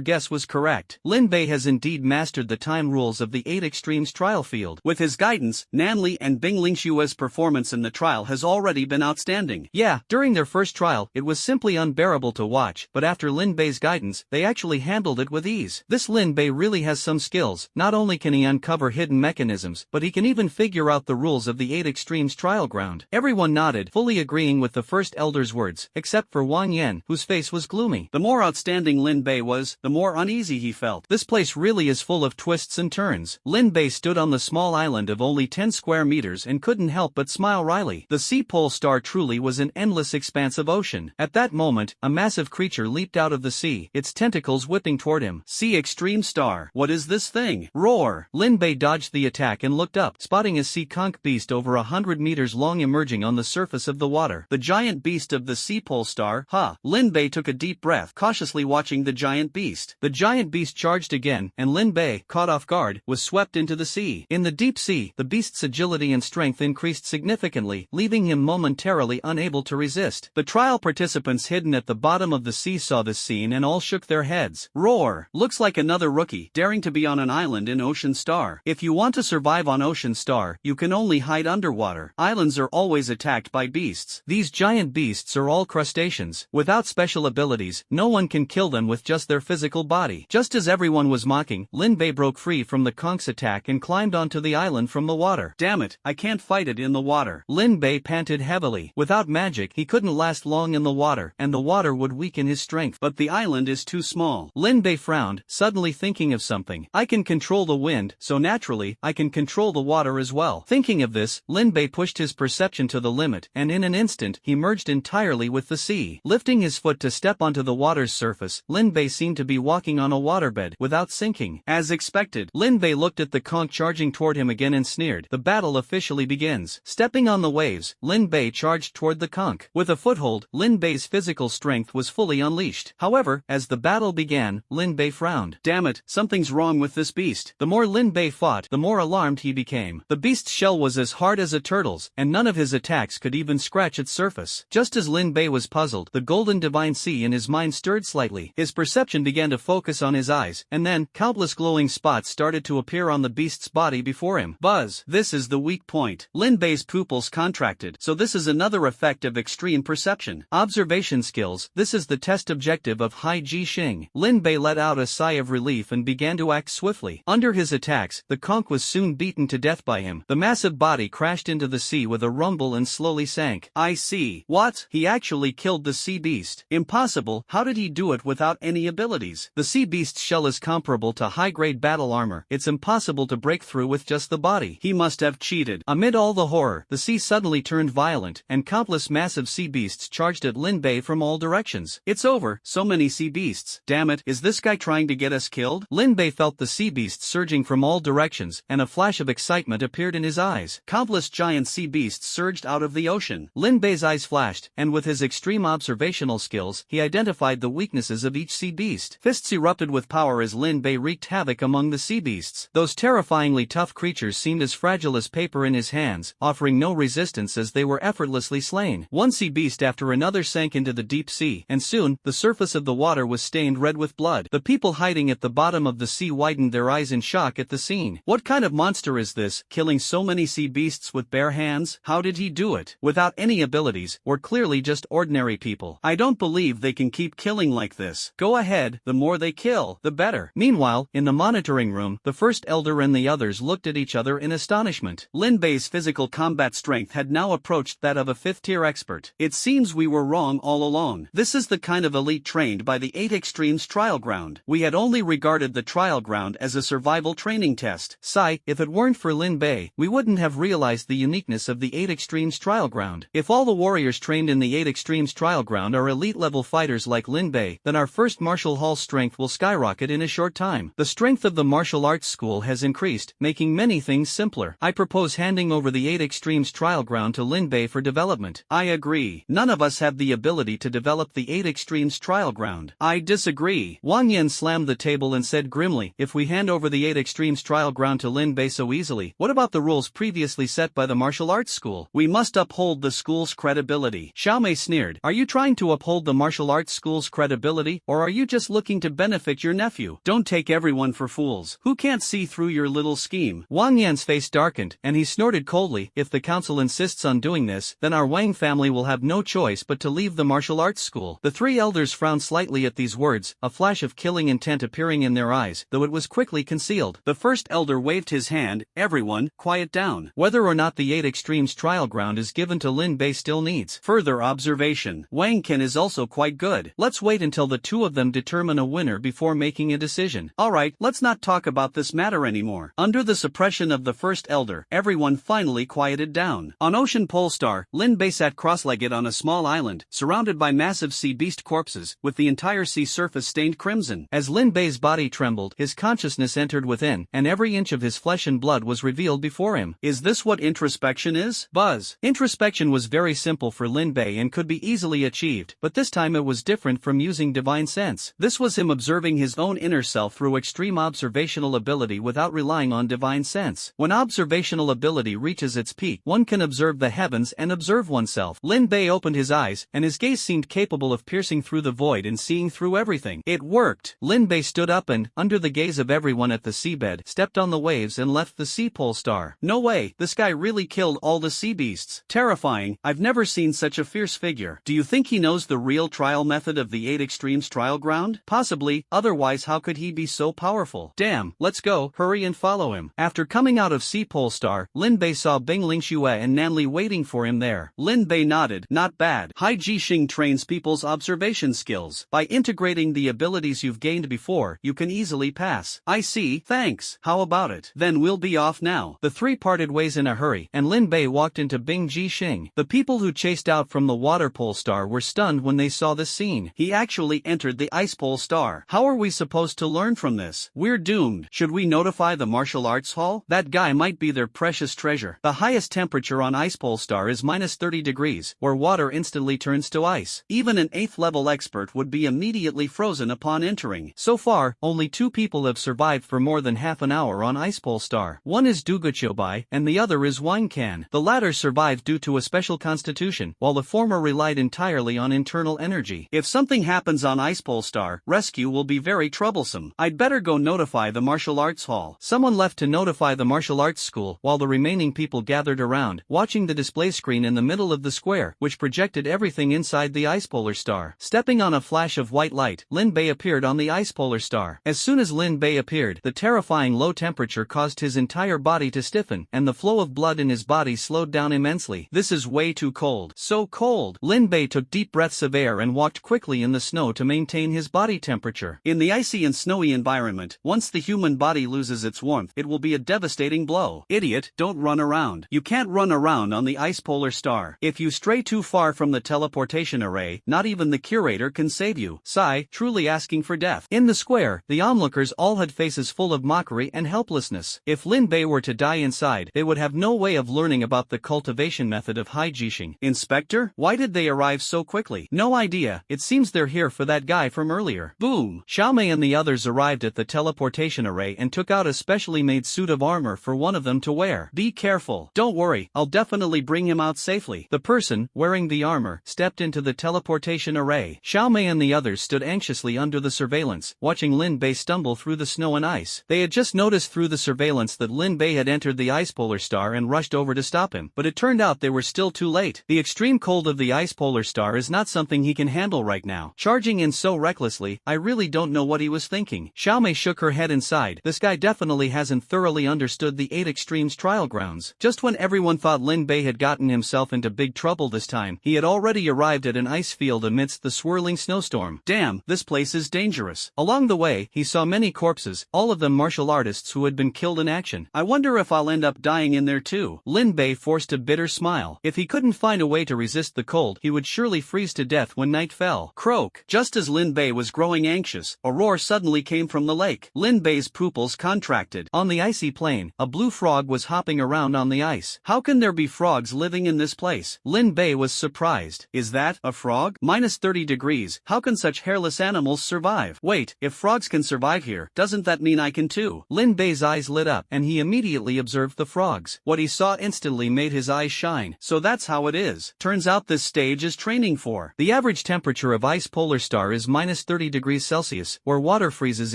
guess was correct. Lin Bei has indeed mastered the time rules of the 8 Extremes trial field. With his guidance, Nanli and Bing Lingxuo's performance in the trial has already been outstanding. Yeah, during their first trial, it was simply unbearable to watch, but after Lin Bei's guidance, they actually handled it with ease. This Lin Bei really has some skills. Not only can he uncover hidden certain mechanisms, but he can even figure out the rules of the 8 Extremes trial ground. Everyone nodded, fully agreeing with the first elder's words, except for Wang Yan, whose face was gloomy. The more outstanding Lin Bei was, the more uneasy he felt. This place really is full of twists and turns. Lin Bei stood on the small island of only 10 square meters and couldn't help but smile wryly. The sea pole star truly was an endless expanse of ocean. At that moment, a massive creature leaped out of the sea, its tentacles whipping toward him. Sea Extreme Star. What is this thing? Roar! Lin Bei dodged the attack and looked up, spotting a sea conch beast over 100 meters long emerging on the surface of the water. The giant beast of the sea pole star. Ha! Lin Bei took a deep breath, cautiously watching the giant beast. The giant beast charged again, and Lin Bei, caught off guard, was swept into the sea. In the deep sea, the beast's agility and strength increased significantly, leaving him momentarily unable to resist. The trial participants hidden at the bottom of the sea saw this scene and all shook their heads. Roar! Looks like another rookie, daring to be on an island in Ocean Star. If you want to survive on Ocean Star, you can only hide underwater. Islands are always attacked by beasts. These giant beasts are all crustaceans. Without special abilities, no one can kill them with just their physical body. Just as everyone was mocking, Lin Bei broke free from the conch's attack and climbed onto the island from the water. Damn it, I can't fight it in the water. Lin Bei panted heavily. Without magic, he couldn't last long in the water, and the water would weaken his strength. But the island is too small. Lin Bei frowned, suddenly thinking of something. I can control the wind, so naturally, I can control the water as well. Thinking of this, Lin Bei pushed his perception to the limit, and in an instant, he merged entirely with the sea. Lifting his foot to step onto the water's surface, Lin Bei seemed to be walking on a waterbed without sinking. As expected, Lin Bei looked at the conch charging toward him again and sneered. The battle officially begins. Stepping on the waves, Lin Bei charged toward the conch. With a foothold, Lin Bei's physical strength was fully unleashed. However, as the battle began, Lin Bei frowned. Damn it, something's wrong with this beast. The more Lin Bei fought, the more alarmed he became. The beast's shell was as hard as a turtle's, and none of his attacks could even scratch its surface. Just as Lin Bei was puzzled, the golden divine sea in his mind stirred slightly. His perception began to focus on his eyes, and then, countless glowing spots started to appear on the beast's body before him. Buzz! This is the weak point. Lin Bei's pupils contracted, so this is another effect of extreme perception. Observation skills. This is the test objective of Hai Ji Xing. Lin Bei let out a sigh of relief and began to act swiftly. Under his attacks, the conch was soon beaten to death by him. The massive body crashed into the sea with a rumble and slowly sank. I see. What? He actually killed the sea beast. Impossible. How did he do it without any abilities? The sea beast's shell is comparable to high-grade battle armor. It's impossible to break through with just the body. He must have cheated. Amid all the horror, the sea suddenly turned violent, and countless massive sea beasts charged at Lin Bei from all directions. It's over. So many sea beasts. Damn it, is this guy trying to get us killed? Lin Bei felt the sea beasts surging from all directions, and a flash of excitement appeared in his eyes. Countless giant sea beasts surged out of the ocean. Lin Bei's eyes flashed, and with his extreme observational skills, he identified the weaknesses of each sea beast. Fists erupted with power as Lin Bei wreaked havoc among the sea beasts. Those terrifyingly tough creatures seemed as fragile as paper in his hands, offering no resistance as they were effortlessly slain. One sea beast after another sank into the deep sea, and soon, the surface of the water was stained red with blood. The people hiding at the bottom of the sea widened their eyes in shock at the scene. What kind of monster is this, killing so many sea beasts with bare hands? How did he do it? Without any abilities, or clearly just ordinary people? I don't believe they can keep killing like this. Go ahead, the more they kill, the better. Meanwhile, in the monitoring room, the first elder and the others looked at each other in astonishment. Lin Bei's physical combat strength had now approached that of a 5th-tier expert. It seems we were wrong all along. This is the kind of elite trained by the 8 Extremes trial ground. We had only regarded the trial ground as a survival training test. Sigh, if it weren't for Lin Bei, we wouldn't have realized the uniqueness of the 8 Extremes trial ground. If all the warriors trained in the 8 Extremes trial ground are elite-level fighters like Lin Bei, then our first martial hall strength will skyrocket in a short time. The strength of the martial arts school has increased, making many things simpler. I propose handing over the 8 Extremes trial ground to Lin Bei for development. I agree. None of us have the ability to develop the 8 Extremes trial ground. I disagree. Wang Yan slammed the table and said grimly, if we hand over the 8 Extremes trial ground to Lin Bei so easily, what about the rules previously set by the martial arts school? We must uphold the school's credibility. Xiaomei sneered. Are you trying to uphold the martial arts school's credibility, or are you just looking to benefit your nephew? Don't take everyone for fools. Who can't see through your little scheme? Wang Yan's face darkened, and he snorted coldly. If the council insists on doing this, then our Wang family will have no choice but to leave the martial arts school. The three elders frowned slightly at these words, a flash of killing intent appearing in their eyes, though it was quickly concealed. The first elder waved his hand. Everyone, quiet down. Whether or not the 8 Extremes trial ground is given to Lin Bei still needs further observation. Wang Ken is also quite good. Let's wait until the two of them determine a winner before making a decision. Alright, let's not talk about this matter anymore. Under the suppression of the first elder, everyone finally quieted down. On Ocean Polestar, Lin Bei sat cross-legged on a small island, surrounded by massive sea beast corpses, with the entire sea surface stained crimson. As Lin Bei's body trembled, his consciousness entered within, and every inch of his flesh and blood was revealed before him. Is this what introspection is? Buzz. Introspection was very simple for Lin Bei and could be easily achieved, but this time it was different from using divine sense. This was him observing his own inner self through extreme observational ability without relying on divine sense. When observational ability reaches its peak, one can observe the heavens and observe oneself. Lin Bei opened his eyes, and his gaze seemed capable of piercing through the void and seeing through everything. It worked. Lin Bei stood up and, under the gaze of everyone at the seabed, stepped on the waves and left the sea Polestar. No way, this guy really killed all the sea beasts. Terrifying, I've never seen such a fierce figure. Do you think he knows the real trial method of the 8 Extremes trial ground? Possibly, otherwise how could he be so powerful? Damn, let's go, hurry and follow him. After coming out of Sea Polestar, Lin Bei saw Bing Lingxue and Nanli waiting for him there. Lin Bei nodded. Not bad. Hai Jixing trains people's observation skills. By integrating the abilities you've gained before, you can easily pass. I see, thanks. How about it? Then we'll be off now. The three parted ways in a hurry, and Lin Bei walked into Bing Jixing. The people who chased out from the water Polestar were stunned when they saw this scene. He actually entered the Ice Polestar. How are we supposed to learn from this? We're doomed. Should we notify the martial arts hall? That guy might be their precious treasure. The highest temperature on Ice Polestar is minus 30 degrees, where water instantly turns to ice. Even an 8th level expert would be immediately frozen upon entering. So far, only 2 people have survived for more than half an hour on Ice Polestar. One is Duguchobai, and the other is Wang Can. The latter survived due to a special constitution, while the former relied entirely on internal energy. If something happens on Ice Polestar, rescue will be very troublesome. I'd better go notify the martial arts hall. Someone left to notify the martial arts school, while the remaining people gathered around, watching the display screen in the middle of the square, which projected everything inside the Ice Polar Star. Stepping on a flash of white light, Lin Bei appeared on the Ice Polar Star. As soon as Lin Bei appeared, the terrifying low temperature caused his entire body to stiffen, and the flow of blood in his body slowed down immensely. This is way too cold. So cold. Lin Bei took deep breaths of air and walked quickly in the snow to maintain his body temperature. In the icy and snowy environment, once the human body loses its warmth, it will be a devastating blow. Idiot, don't run around. You can't run around on the Ice Polar Star. If you stray too far from the teleportation array, not even the curator can save you. Sigh, truly asking for death. In the square, the onlookers all had faces full of mockery and helplessness. If Lin Bei were to die inside, they would have no way of learning about the cultivation method of Hai Jixing. Inspector, why did they arrive so quickly? No idea, it seems they're here for that guy from earlier. Boom! Xiaomei and the others arrived at the teleportation array and took out a specially made suit of armor for one of them to wear. Be careful. Don't worry, I'll definitely bring him out safely. The person, wearing the armor, stepped into the teleportation array. Xiaomei and the others stood anxiously under the surveillance, watching Lin Bei stumble through the snow and ice. They had just noticed through the surveillance that Lin Bei had entered the Ice Polar Star and rushed over to stop him, but it turned out they were still too late. The extreme cold of the Ice Polar Star is not something he can handle right now. Charging in so recklessly, I really don't know what he was thinking. Xiaomei shook her head and sighed. This guy definitely hasn't thoroughly understood the 8 Extremes trial grounds. Just when everyone thought Lin Bei had gotten himself into big trouble this time, he had already arrived at an ice field amidst the swirling snowstorm. Damn, this place is dangerous. Along the way, he saw many corpses, all of them martial artists who had been killed in action. I wonder if I'll end up dying in there too. Lin Bei forced a bitter smile. If he couldn't find a way to resist the cold, he would surely freeze to death when night fell. Croak. Just as Lin Bei was growing anxious, a roar suddenly came from the lake. Lin Bei's pupils contracted. On the icy plain, a blue frog was hopping around on the ice. How can there be frogs living in this place? Lin Bei was surprised. Is that a frog? Minus 30 degrees. How can such hairless animals survive? Wait, if frogs can survive here, doesn't that mean I can too? Lin Bei's eyes lit up, and he immediately observed the frogs. What he saw instantly made his eyes shine. So that's how it is. Turns out this stage is training for. The average temperature of Ice Polar Star is minus 30 degrees Celsius, where water freezes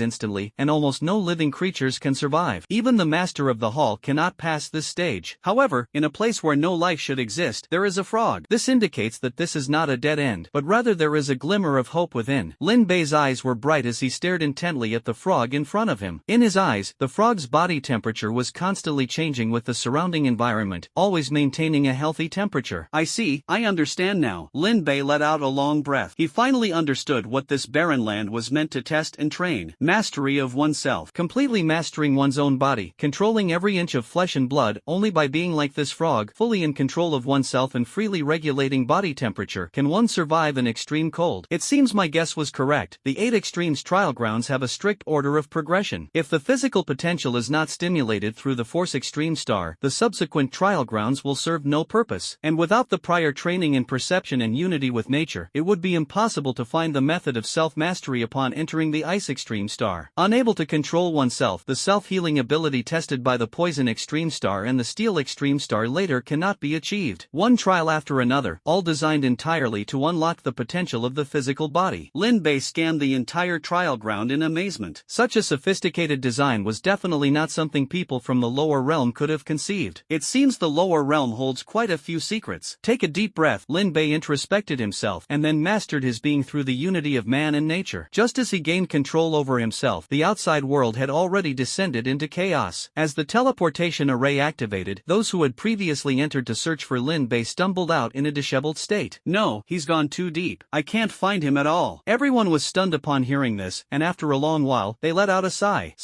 instantly, and almost no living creatures can survive. Even the master of the hall cannot pass this stage. However, in a place where no life should exist, there is a frog. This indicates that this is not a dead end, but rather there is a glimmer of hope within. Lin Bei's eyes were bright as he stared intently at the frog in front of him. In his eyes, the frog's Bei's body temperature was constantly changing with the surrounding environment, always maintaining a healthy temperature. I see, I understand now. Lin Bei let out a long breath. He finally understood what this barren land was meant to test and train. Mastery of oneself. Completely mastering one's own body, controlling every inch of flesh and blood. Only by being like this frog, fully in control of oneself and freely regulating body temperature, can one survive an extreme cold. It seems my guess was correct. The 8 Extremes trial grounds have a strict order of progression. If the physical potential is not stimulated through the Force Extreme Star, the subsequent trial grounds will serve no purpose. And without the prior training in perception and unity with nature, it would be impossible to find the method of self-mastery upon entering the Ice Extreme Star. Unable to control oneself, the self-healing ability tested by the Poison Extreme Star and the Steel Extreme Star later cannot be achieved. One trial after another, all designed entirely to unlock the potential of the physical body. Lin Bei scanned the entire trial ground in amazement. Such a sophisticated design was definitely not something people from the lower realm could have conceived. It seems the lower realm holds quite a few secrets. Take a deep breath. Lin Bei introspected himself and then mastered his being through the unity of man and nature. Just as he gained control over himself, the outside world had already descended into chaos. As the teleportation array activated, those who had previously entered to search for Lin Bei stumbled out in a disheveled state. No, he's gone too deep. I can't find him at all. Everyone was stunned upon hearing this, and after a long while, they let out a sigh.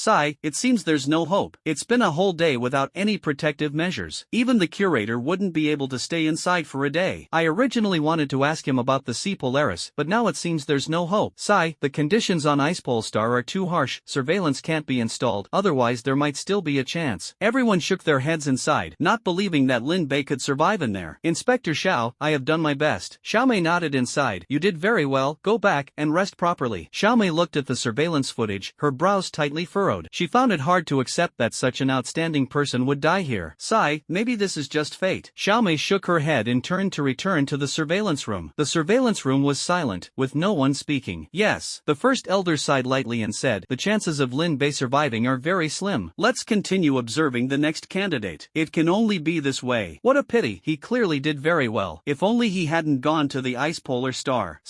It seems there's no hope. It's been a whole day without any protective measures. Even the curator wouldn't be able to stay inside for a day. I originally wanted to ask him about the Sea Polaris, but now it seems there's no hope. The conditions on Ice Polestar are too harsh, surveillance can't be installed, otherwise there might still be a chance. Everyone shook their heads and sighed, not believing that Lin Bei could survive in there. Inspector Xiao, I have done my best. Xiao Mei nodded inside. You did very well, go back and rest properly. Xiao Mei looked at the surveillance footage, her brows tightly furrowed. She found it hard to accept that such an outstanding person would die here. Maybe this is just fate. Xiao Mei shook her head and turned to return to the surveillance room. The surveillance room was silent, with no one speaking. Yes. The first elder sighed lightly and said, the chances of Lin Bei surviving are very slim. Let's continue observing the next candidate. It can only be this way. What a pity, he clearly did very well. If only he hadn't gone to the Ice Polar Star.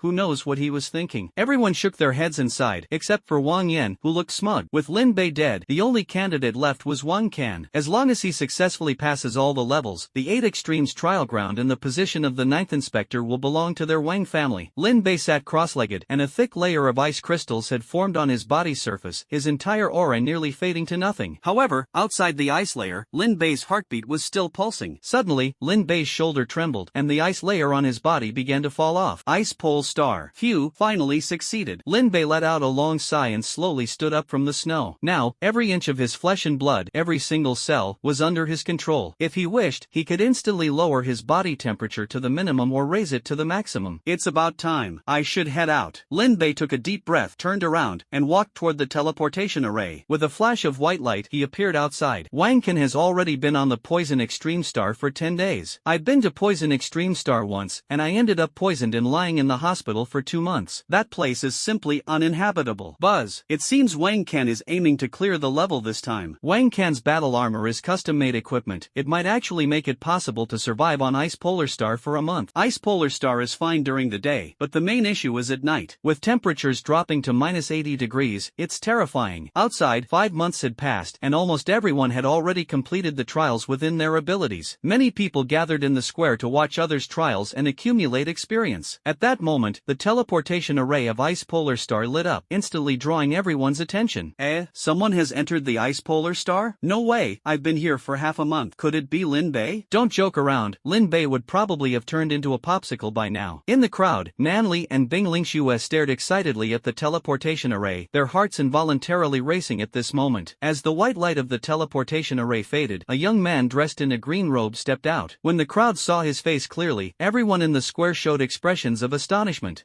Who knows what he was thinking. Everyone shook their heads and sighed, except for Wang Yan, who looked smug. With Lin Bei dead, the only candidate left was Wang Can. As long as he successfully passes all the levels, the 8 Extremes trial ground and the position of the 9th inspector will belong to their Wang family. Lin Bei sat cross-legged, and a thick layer of ice crystals had formed on his body surface, his entire aura nearly fading to nothing. However, outside the ice layer, Lin Bei's heartbeat was still pulsing. Suddenly, Lin Bei's shoulder trembled, and the ice layer on his body began to fall off. Ice Pole Star. Phew, finally succeeded. Lin Bei let out a long sigh and slowly stood up from the snow. Now, every inch of his flesh and blood, every single cell, was under his control. If he wished, he could instantly lower his body temperature to the minimum or raise it to the maximum. It's about time. I should head out. Lin Bei took a deep breath, turned around, and walked toward the teleportation array. With a flash of white light, he appeared outside. Wang Can has already been on the Poison Extreme Star for 10 days. I've been to Poison Extreme Star once, and I ended up poisoned and lying in the hospital for 2 months. That place is simply uninhabitable. Buzz. It seems Wang Can is aiming to clear the level this time. Wang Can's battle armor is custom-made equipment. It might actually make it possible to survive on Ice Polar Star for a month. Ice Polar Star is fine during the day, but the main issue is at night. With temperatures dropping to -80 degrees, it's terrifying. Outside, 5 months had passed, and almost everyone had already completed the trials within their abilities. Many people gathered in the square to watch others' trials and accumulate experience. At that moment, the teleportation array of Ice Polar Star lit up, instantly drawing everyone's attention. Someone has entered the Ice Polar Star? No way, I've been here for half a month. Could it be Lin Bei? Don't joke around, Lin Bei would probably have turned into a popsicle by now. In the crowd, Nanli and Bing Lingxue stared excitedly at the teleportation array, their hearts involuntarily racing at this moment. As the white light of the teleportation array faded, a young man dressed in a green robe stepped out. When the crowd saw his face clearly, everyone in the square showed expressions of astonishment.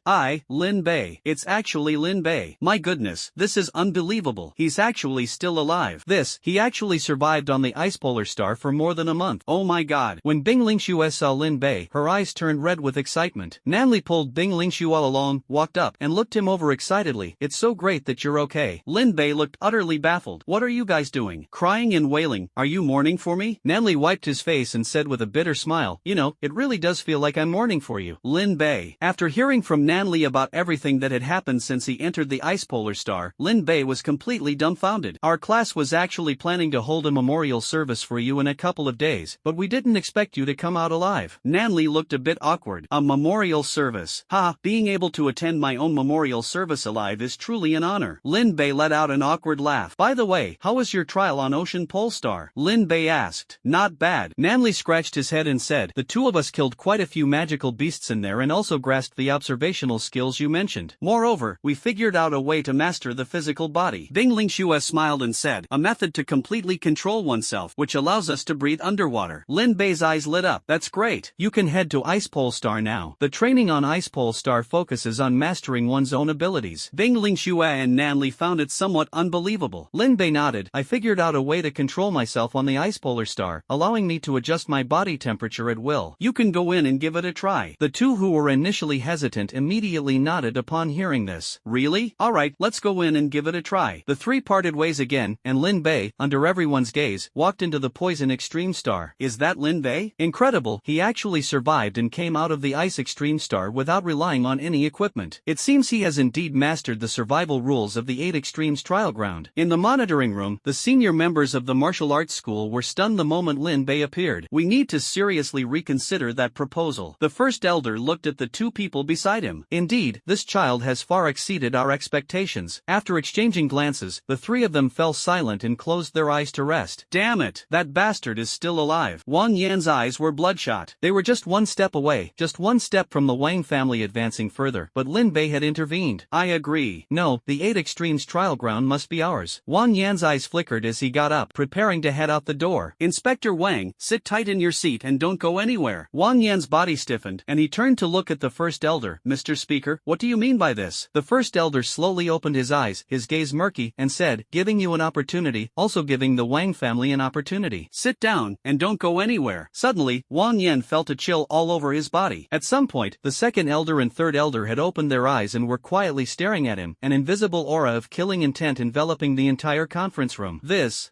Lin Bei. It's actually Lin Bei. My goodness, this is unbelievable. He's actually still alive. He actually survived on the Ice Polar Star for more than a month. Oh my god. When Bing Lingxue saw Lin Bei, her eyes turned red with excitement. Nanli pulled Bing Lingxue along, walked up, and looked him over excitedly. It's so great that you're okay. Lin Bei looked utterly baffled. What are you guys doing? Crying and wailing. Are you mourning for me? Nanli wiped his face and said with a bitter smile, you know, it really does feel like I'm mourning for you. Lin Bei. After hearing from Nanli about everything that had happened since he entered the Ice Polar Star, Lin Bei was completely dumbfounded. our class was actually planning to hold a memorial service for you in a couple of days, but we didn't expect you to come out alive. Nanli looked a bit awkward. A memorial service? Ha, being able to attend my own memorial service alive is truly an honor. Lin Bei let out an awkward laugh. By the way, how was your trial on Ocean Polestar? Lin Bei asked. Not bad. Nanli scratched his head and said, the two of us killed quite a few magical beasts in there and also grasped the observational skills you mentioned. Moreover, we figured out a way to master the physical body. Bing Lingxue smiled and said, a method to completely control oneself, which allows us to breathe underwater. Lin Bei's eyes lit up. That's great. You can head to Ice Polestar now. The training on Ice Polestar focuses on mastering one's own abilities. Bing Lingxue and Nanli found it somewhat unbelievable. Lin Bei nodded. I figured out a way to control myself on the Ice Polar Star, allowing me to adjust my body temperature at will. You can go in and give it a try. The two who were initially hesitant immediately nodded upon hearing this. Really? Alright, let's go in and give it a try. The three parted ways again, and Lin Bei, under everyone's gaze, walked into the Poison Extreme Star. Is that Lin Bei? Incredible, he actually survived and came out of the Ice Extreme Star without relying on any equipment. It seems he has indeed mastered the survival rules of the 8 Extremes trial ground. In the monitoring room, the senior members of the martial arts school were stunned the moment Lin Bei appeared. We need to seriously reconsider that proposal. The first elder looked at the two people beside him. Indeed, this child has far exceeded our expectations. After exchanging glances, the three of them fell silent and closed their eyes to rest. Damn it, that bastard is still alive. Wang Yan's eyes were bloodshot. They were just one step away, just one step from the Wang family advancing further, but Lin Bei had intervened. I agree. No, the 8 Extremes trial ground must be ours. Wang Yan's eyes flickered as he got up, preparing to head out the door. Inspector Wang, sit tight in your seat and don't go anywhere. Wang Yan's body stiffened, and he turned to look at the first elder. Mr. Speaker, what do you mean by this? The first elder slowly opened his eyes, his gaze murky, and said, giving you an opportunity, also giving the Wang family an opportunity. Sit down, and don't go anywhere. Suddenly, Wang Yan felt a chill all over his body. At some point, the second elder and third elder had opened their eyes and were quietly staring at him, an invisible aura of killing intent enveloping the entire conference room.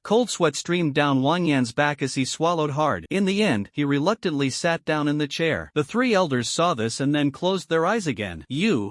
Cold sweat streamed down Wang Yan's back as he swallowed hard. In the end, he reluctantly sat down in the chair. The three elders saw this and then closed their eyes again.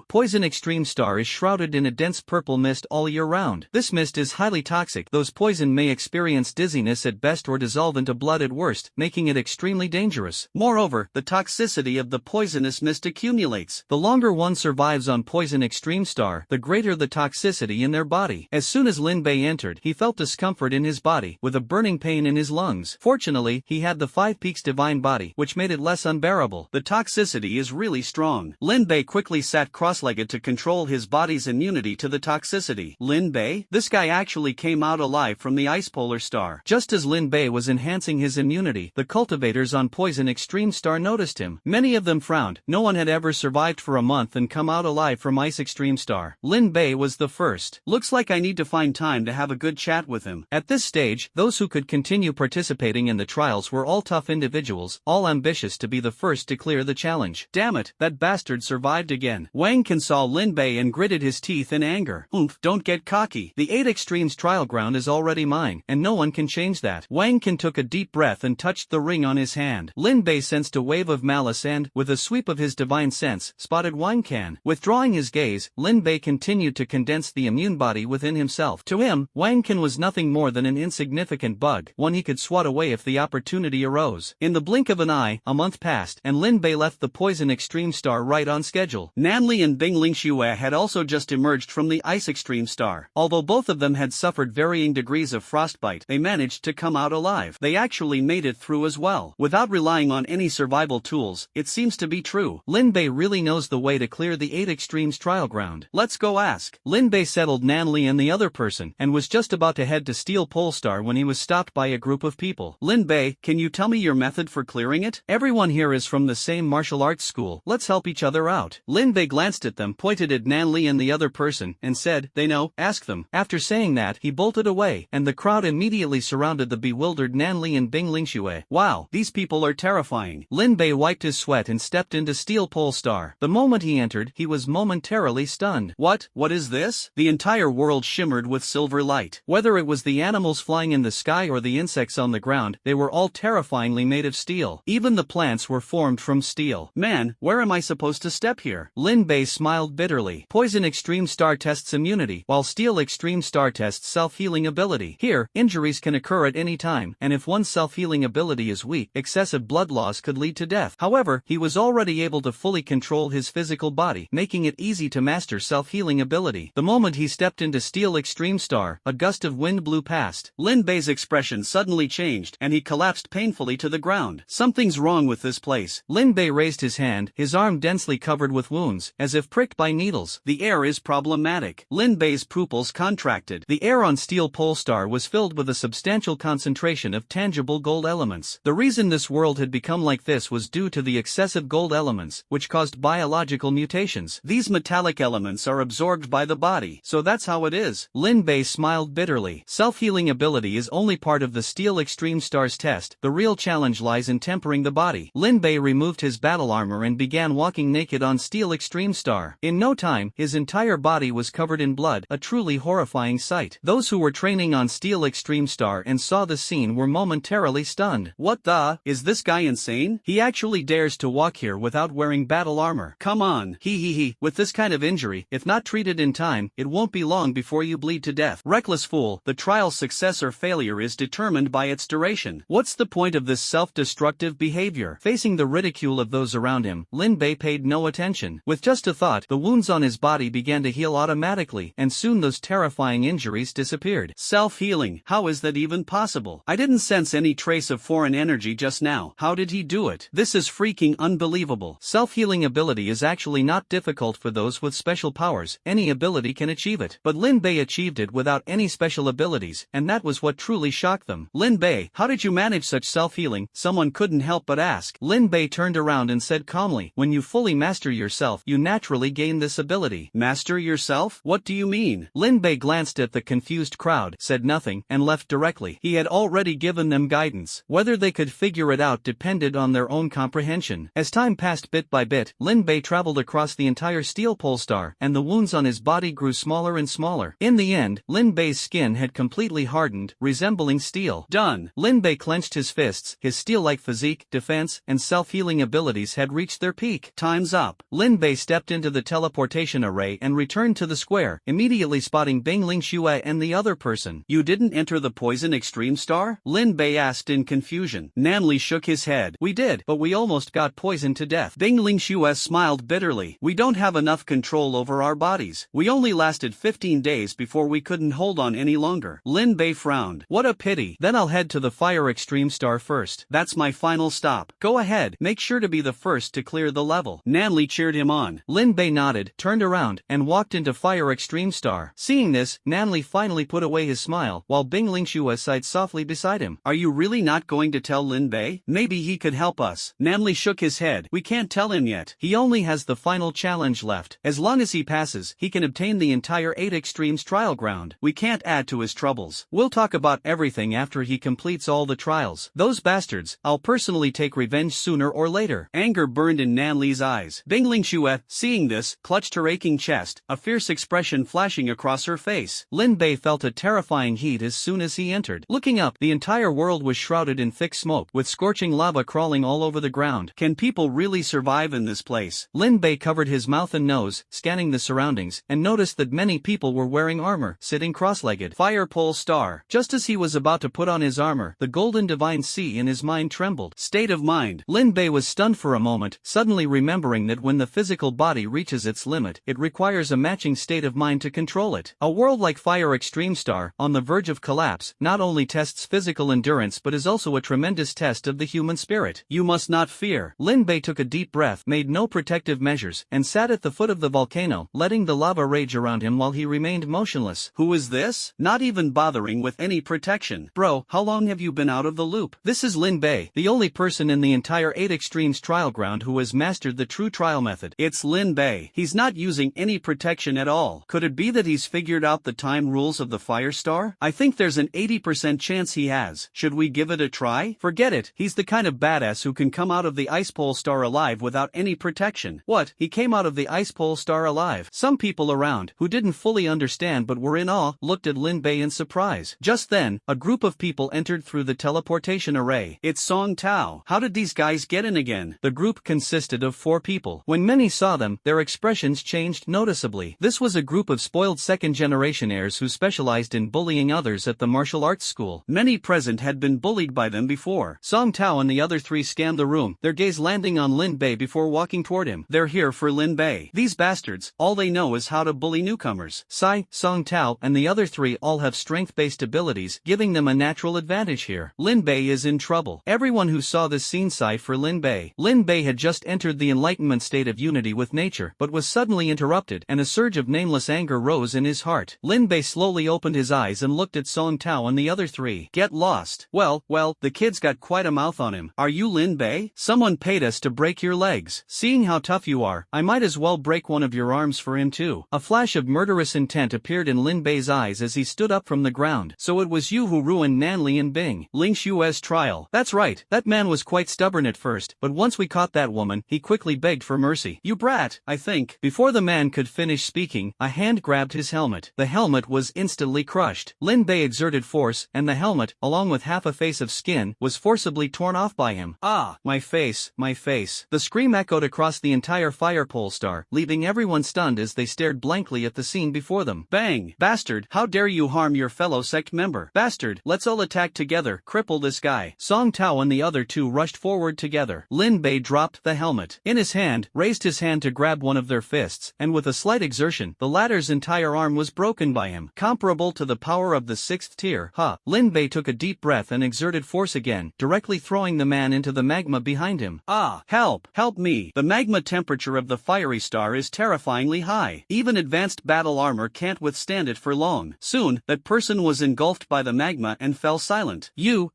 Poison Extreme Star is shrouded in a dense purple mist all year round. This mist is highly toxic. Those poisoned may experience dizziness at best or dissolve into blood at worst, making it extremely dangerous. Moreover, the toxicity of the poisonous mist accumulates. The longer one survives on Poison Extreme Star, the greater the toxicity in their body. As soon as Lin Bei entered, he felt discomfort in his body, with a burning pain in his lungs. Fortunately, he had the 5 Peaks Divine Body, which made it less unbearable. The toxicity is really strong. Lin Bei quickly sat cross-legged to control his body's immunity to the toxicity. Lin Bei? This guy actually came out alive from the Ice Polar Star. Just as Lin Bei was enhancing his immunity, the cultivators on Poison Extreme Star noticed him. Many of them frowned. No one had ever survived for a month and come out alive from Ice Extreme Star. Lin Bei was the first. Looks like I need to find time to have a good chat with him. At this stage, those who could continue participating in the trials were all tough individuals, all ambitious to be the first to clear the challenge. Damn it, that bastard survived again. Wang Can saw Lin Bei and gritted his teeth in anger. Don't get cocky. The 8 Extremes trial ground is already mine, and no one can change that. Wang Can took a deep breath and touched the ring on his hand. Lin Bei sensed a wave of malice and, with a sweep of his divine sense, spotted Wang Can. Withdrawing his gaze, Lin Bei continued to condense the immune body within himself. To him, Wang Can was nothing more than an insignificant bug, one he could swat away if the opportunity arose. In the blink of an eye, a month passed, and Lin Bei left the Poison Extreme Star right on schedule. Nanli and Bing Lingxue had also just emerged from the Ice Extreme Star. Although both of them had suffered varying degrees of frostbite, they managed to come out alive. They actually made it through as well. Without relying on any survival tools, it seems to be true. Lin Bei really knows the way to clear the 8 Extremes trial ground. Let's go ask. Lin Bei settled Nanli and the other person, and was just about to head to Steel Polestar when he was stopped by a group of people. Lin Bei, can you tell me your method for clearing it? Everyone here is from the same martial arts school. Let's help each other out. Lin Bei glanced at them, pointed at Nanli and the other person, and said, they know, ask them. After saying that, he bolted away, and the crowd immediately surrounded the bewildered Nanli and Bing Lingxue. Wow, these people are terrifying. Lin Bei wiped his sweat and stepped into Steel Polestar. The moment he entered, he was momentarily stunned. What is this? The entire world shimmered with silver light. Whether it was the animals flying in the sky or the insects on the ground, they were all terrifyingly made of steel. Even the plants were formed from steel. Man, where am I supposed to step here? Lin Bei smiled bitterly. Poison Extreme Star tests immunity, while Steel Extreme Star tests self-healing ability. Here, injuries can occur at any time, and if one's self-healing ability is weak, excessive blood loss could lead to death. However, he was already able to fully control his physical body, making it easy to master self-healing ability. The moment he stepped into Steel Extreme Star, a gust of wind blew past. Lin Bei's expression suddenly changed, and he collapsed painfully to the ground. Something's wrong with this place. Lin Bei raised his hand, his arm densely covered with wounds, as if pricked by needles. The air is problematic. Lin Bei's pupils contracted. The air on Steel Polestar was filled with a substantial concentration of tangible gold elements. The reason this world had become like this was due to the excessive gold elements, which caused biological mutations. These metallic elements are absorbed by the body, so that's how it is. Lin Bei smiled bitterly. Self-healing ability is only part of the Steel Extreme Star's test. The real challenge lies in tempering the body. Lin Bei removed his battle armor and began walking naked on Steel Extreme Star. In no time, his entire body was covered in blood, a truly horrifying sight. Those who were training on Steel Extreme Star and saw the scene were momentarily stunned. What the? Is this guy insane? He actually dares to walk here without wearing battle armor. Come on. He. With this kind of injury, if not treated in time, it won't be long before you bleed to death. Reckless fool, the trial's success or failure is determined by its duration. What's the point of this self-destructive behavior? Facing the ridicule of those around him, Lin Bei paid no attention. With just a thought, the wounds on his body began to heal automatically, and soon those terrifying injuries disappeared. Self-healing, how is that even possible? I didn't sense any trace of foreign energy just now. How did he do it? This is freaking unbelievable. Self-healing ability is actually not difficult for those with special powers. Any ability can achieve it. But Lin Bei achieved it without any special abilities, and that was what truly shocked them. Lin Bei, how did you manage such self-healing? Someone couldn't help but ask. Lin Bei turned around and said calmly, when you fully master yourself, you naturally gain this ability. Master yourself? What do you mean? Lin Bei glanced at the confused crowd, said nothing, and left directly. He had already given them guidance. Whether they could figure it out depended on their own comprehension. As time passed bit by bit, Lin Bei traveled across the entire Steel Polestar, and the wounds on his body grew smaller and smaller. In the end, Lin Bei's skin had completely hardened, resembling steel. Done. Lin Bei clenched his fists, his steel-like physique, defense, and self-healing abilities had reached their peak. Time's up. Lin Bei stepped into the teleportation array and returned to the square, immediately spotting Bing Lingxue and the other person. You didn't enter the Poison Extreme Star? Lin Bei asked in confusion. Nanli shook his head. We did, but we almost got poisoned to death. Bing Lingxue smiled bitterly. We don't have enough control over our bodies. We only lasted 15 days before we couldn't hold on any longer. Lin Bei frowned. What a pity. Then I'll head to the Fire Extreme Star first. That's my final stop. Go ahead. Make sure to be the first to clear the level. Nanli cheered him on. Lin Bei nodded, turned around, and walked into Fire Extreme Star. Seeing this, Nanli finally put away his smile, while Bing Lingxue sighed softly beside him. Are you really not going to tell Lin Bei? Maybe he could help us. Nanli shook his head. We can't tell him yet. He only has the final challenge left. As long as he passes, he can obtain the entire 8 Extremes trial ground. We can't add to his troubles. We'll talk about everything after he completes all the trials. Those bastards, I'll personally take revenge sooner or later. Anger burned in Nanli's eyes. Bing Lingxue, seeing this, clutched her aching chest, a fierce expression flashing across her face. Lin Bei felt a terrifying heat as soon as he entered. Looking up, the entire world was shrouded in thick smoke, with scorching lava crawling all over the ground. Can people really survive in this place? Lin Bei covered his mouth and nose, scanning the surroundings, and noticed that many people were wearing armor, sitting cross-legged. Fire Pole Star. Just as he was about to put on his armor, the golden divine sea in his mind trembled. State of mind. Lin Bei was stunned for a moment, suddenly remembering that when the physical body reaches its limit, it requires a matching state of mind to control it. A world like Fire Extreme Star, on the verge of collapse, not only tests physical endurance but is also a tremendous test of the human spirit. You must not fear. Lin Bei took a deep breath, made no protective measures, and sat at the foot of the volcano, letting the lava rage around him while he remained motionless. Who is this? Not even bothering with any protection. Bro, how long have you been out of the loop? This is Lin Bei, the only person in the entire 8 Extremes trial ground who has mastered the true trial method. It's Lin Bei. He's not using any protection at all. Could it be that he's figured out the time rules of the Fire Star? I think there's an 80% chance he has. Should we give it a try? Forget it. He's the kind of badass who can come out of the Ice Pole Star alive without any protection. What? He came out of the Ice Pole Star alive? Some people around, who didn't fully understand but were in awe, looked at Lin Bei in surprise. Just then, a group of people entered through the teleportation array. It's Song Tao. How did these guys get in again? The group consisted of 4 people. When many saw them, their expressions changed noticeably. This was a group of spoiled second-generation heirs whose specialized in bullying others at the martial arts school. Many present had been bullied by them before. Song Tao and the other three scanned the room, their gaze landing on Lin Bei before walking toward him. They're here for Lin Bei. These bastards, all they know is how to bully newcomers. Sai, Song Tao, and the other three all have strength-based abilities, giving them a natural advantage here. Lin Bei is in trouble. Everyone who saw this scene sighed for Lin Bei. Lin Bei had just entered the enlightenment state of unity with nature, but was suddenly interrupted, and a surge of nameless anger rose in his heart. Lin Bei slowly opened his eyes and looked at Song Tao and the other three. Get lost. Well, the kid's got quite a mouth on him. Are you Lin Bei? Someone paid us to break your legs. Seeing how tough you are, I might as well break one of your arms for him too. A flash of murderous intent appeared in Lin Bei's eyes as he stood up from the ground. So it was you who ruined Nanli and Bing. Ling Xue's trial. That's right, that man was quite stubborn at first, but once we caught that woman, he quickly begged for mercy. You brat, I think. Before the man could finish speaking, a hand grabbed his helmet. The helmet was instantly crushed. Lin Bei exerted force, and the helmet, along with half a face of skin, was forcibly torn off by him. Ah, my face, my face. The scream echoed across the entire fire pole star, leaving everyone stunned as they stared blankly at the scene before them. Bang! Bastard, how dare you harm your fellow sect member? Bastard, let's all attack together, cripple this guy. Song Tao and the other two rushed forward together. Lin Bei dropped the helmet. In his hand, raised his hand to grab one of their fists, and with a slight exertion, the latter's entire arm was broken by him. Comparable to the power of the 6th tier. Lin Bei took a deep breath and exerted force again, directly throwing the man into the magma behind him. Ah, help, help me. The magma temperature of the fiery star is terrifyingly high. Even advanced battle armor can't withstand it for long. Soon, that person was engulfed by the magma and fell silent. You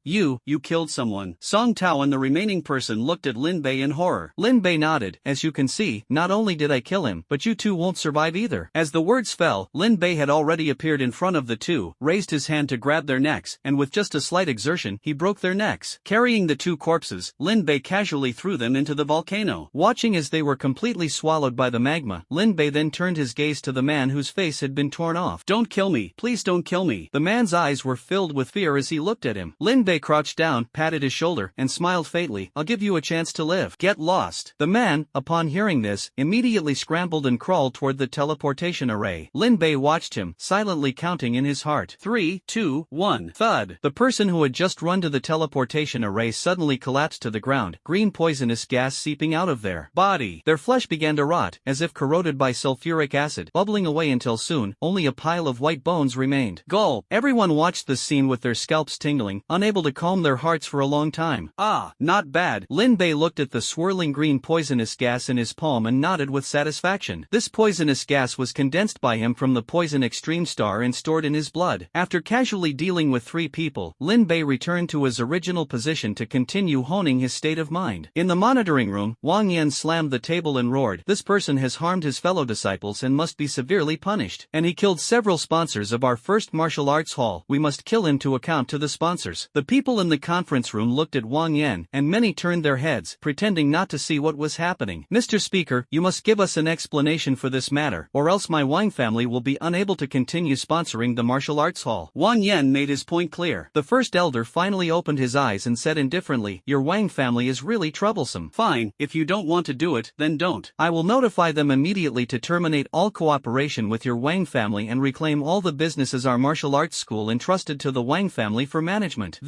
killed someone. Song Tao and the remaining person looked at Lin Bei in horror. Lin Bei nodded. As you can see, not only did I kill him, but you two won't survive either. As the words fell, Lin Bei had already appeared in front of the two, raised his hand to grab their necks, and with just a slight exertion, he broke their necks. Carrying the two corpses, Lin Bei casually threw them into the volcano. Watching as they were completely swallowed by the magma, Lin Bei then turned his gaze to the man whose face had been torn off. Don't kill me, please don't kill me. The man's eyes were filled with fear as he looked at him. Lin Bei crouched down, patted his shoulder, and smiled faintly. I'll give you a chance to live. Get lost. The man, upon hearing this, immediately scrambled and crawled toward the teleportation array. Lin Bei watched him, silently counting in his heart. 3, 2, 1. Thud. The person who had just run to the teleportation array suddenly collapsed to the ground, green poisonous gas seeping out of their body. Their flesh began to rot, as if corroded by sulfuric acid, bubbling away until soon, only a pile of white bones remained. Gulp. Everyone watched the scene with their scalps tingling, unable to calm their hearts for a long time. Ah, not bad. Lin Bei looked at the swirling green poisonous gas in his palm and nodded with satisfaction. This poisonous gas was condensed by him from the poison extreme star and stored in his blood. After casually dealing with 3 people, Lin Bei returned to his original position to continue honing his state of mind. In the monitoring room, Wang Yan slammed the table and roared, "This person has harmed his fellow disciples and must be severely punished. And he killed several sponsors of our first martial arts hall. We must kill him to account to the sponsors." The people in the conference room looked at Wang Yan, and many turned their heads, pretending not to see what was happening. "Mr. Speaker, you must give us an explanation for this matter, or else my Wang family will be unable to continue sponsoring the martial arts hall." Wang Yan made his point clear. The first elder finally opened his eyes and said indifferently, "Your Wang family is really troublesome." "Fine, if you don't want to do it, then don't. I will notify them immediately to terminate all cooperation with your Wang family and reclaim all the businesses our martial arts school entrusted to the Wang family for management."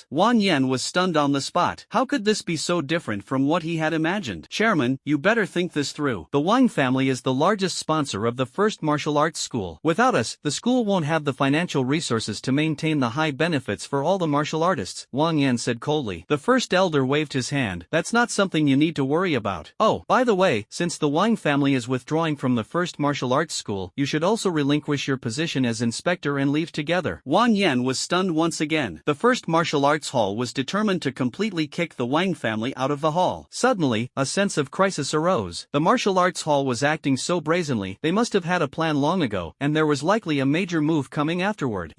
Wang Yan was stunned on the spot. How could this be so different from what he had imagined? "Chairman, you better think this through. The Wang family is the largest sponsor of the first martial arts school. Without us, the school won't have the financial resources to maintain the high benefits for all the martial artists," Wang Yan said coldly. The first elder waved his hand. "That's not something you need to worry about. Oh, by the way, since the Wang family is withdrawing from the first martial arts school, you should also relinquish your position as inspector and leave together." Wang Yan was stunned once again. The first martial arts hall was determined to completely kick the Wang family out of the hall. Suddenly, a sense of crisis arose. The martial arts hall was acting so brazenly, they must have had a plan long ago, and there was likely a major move coming afterward.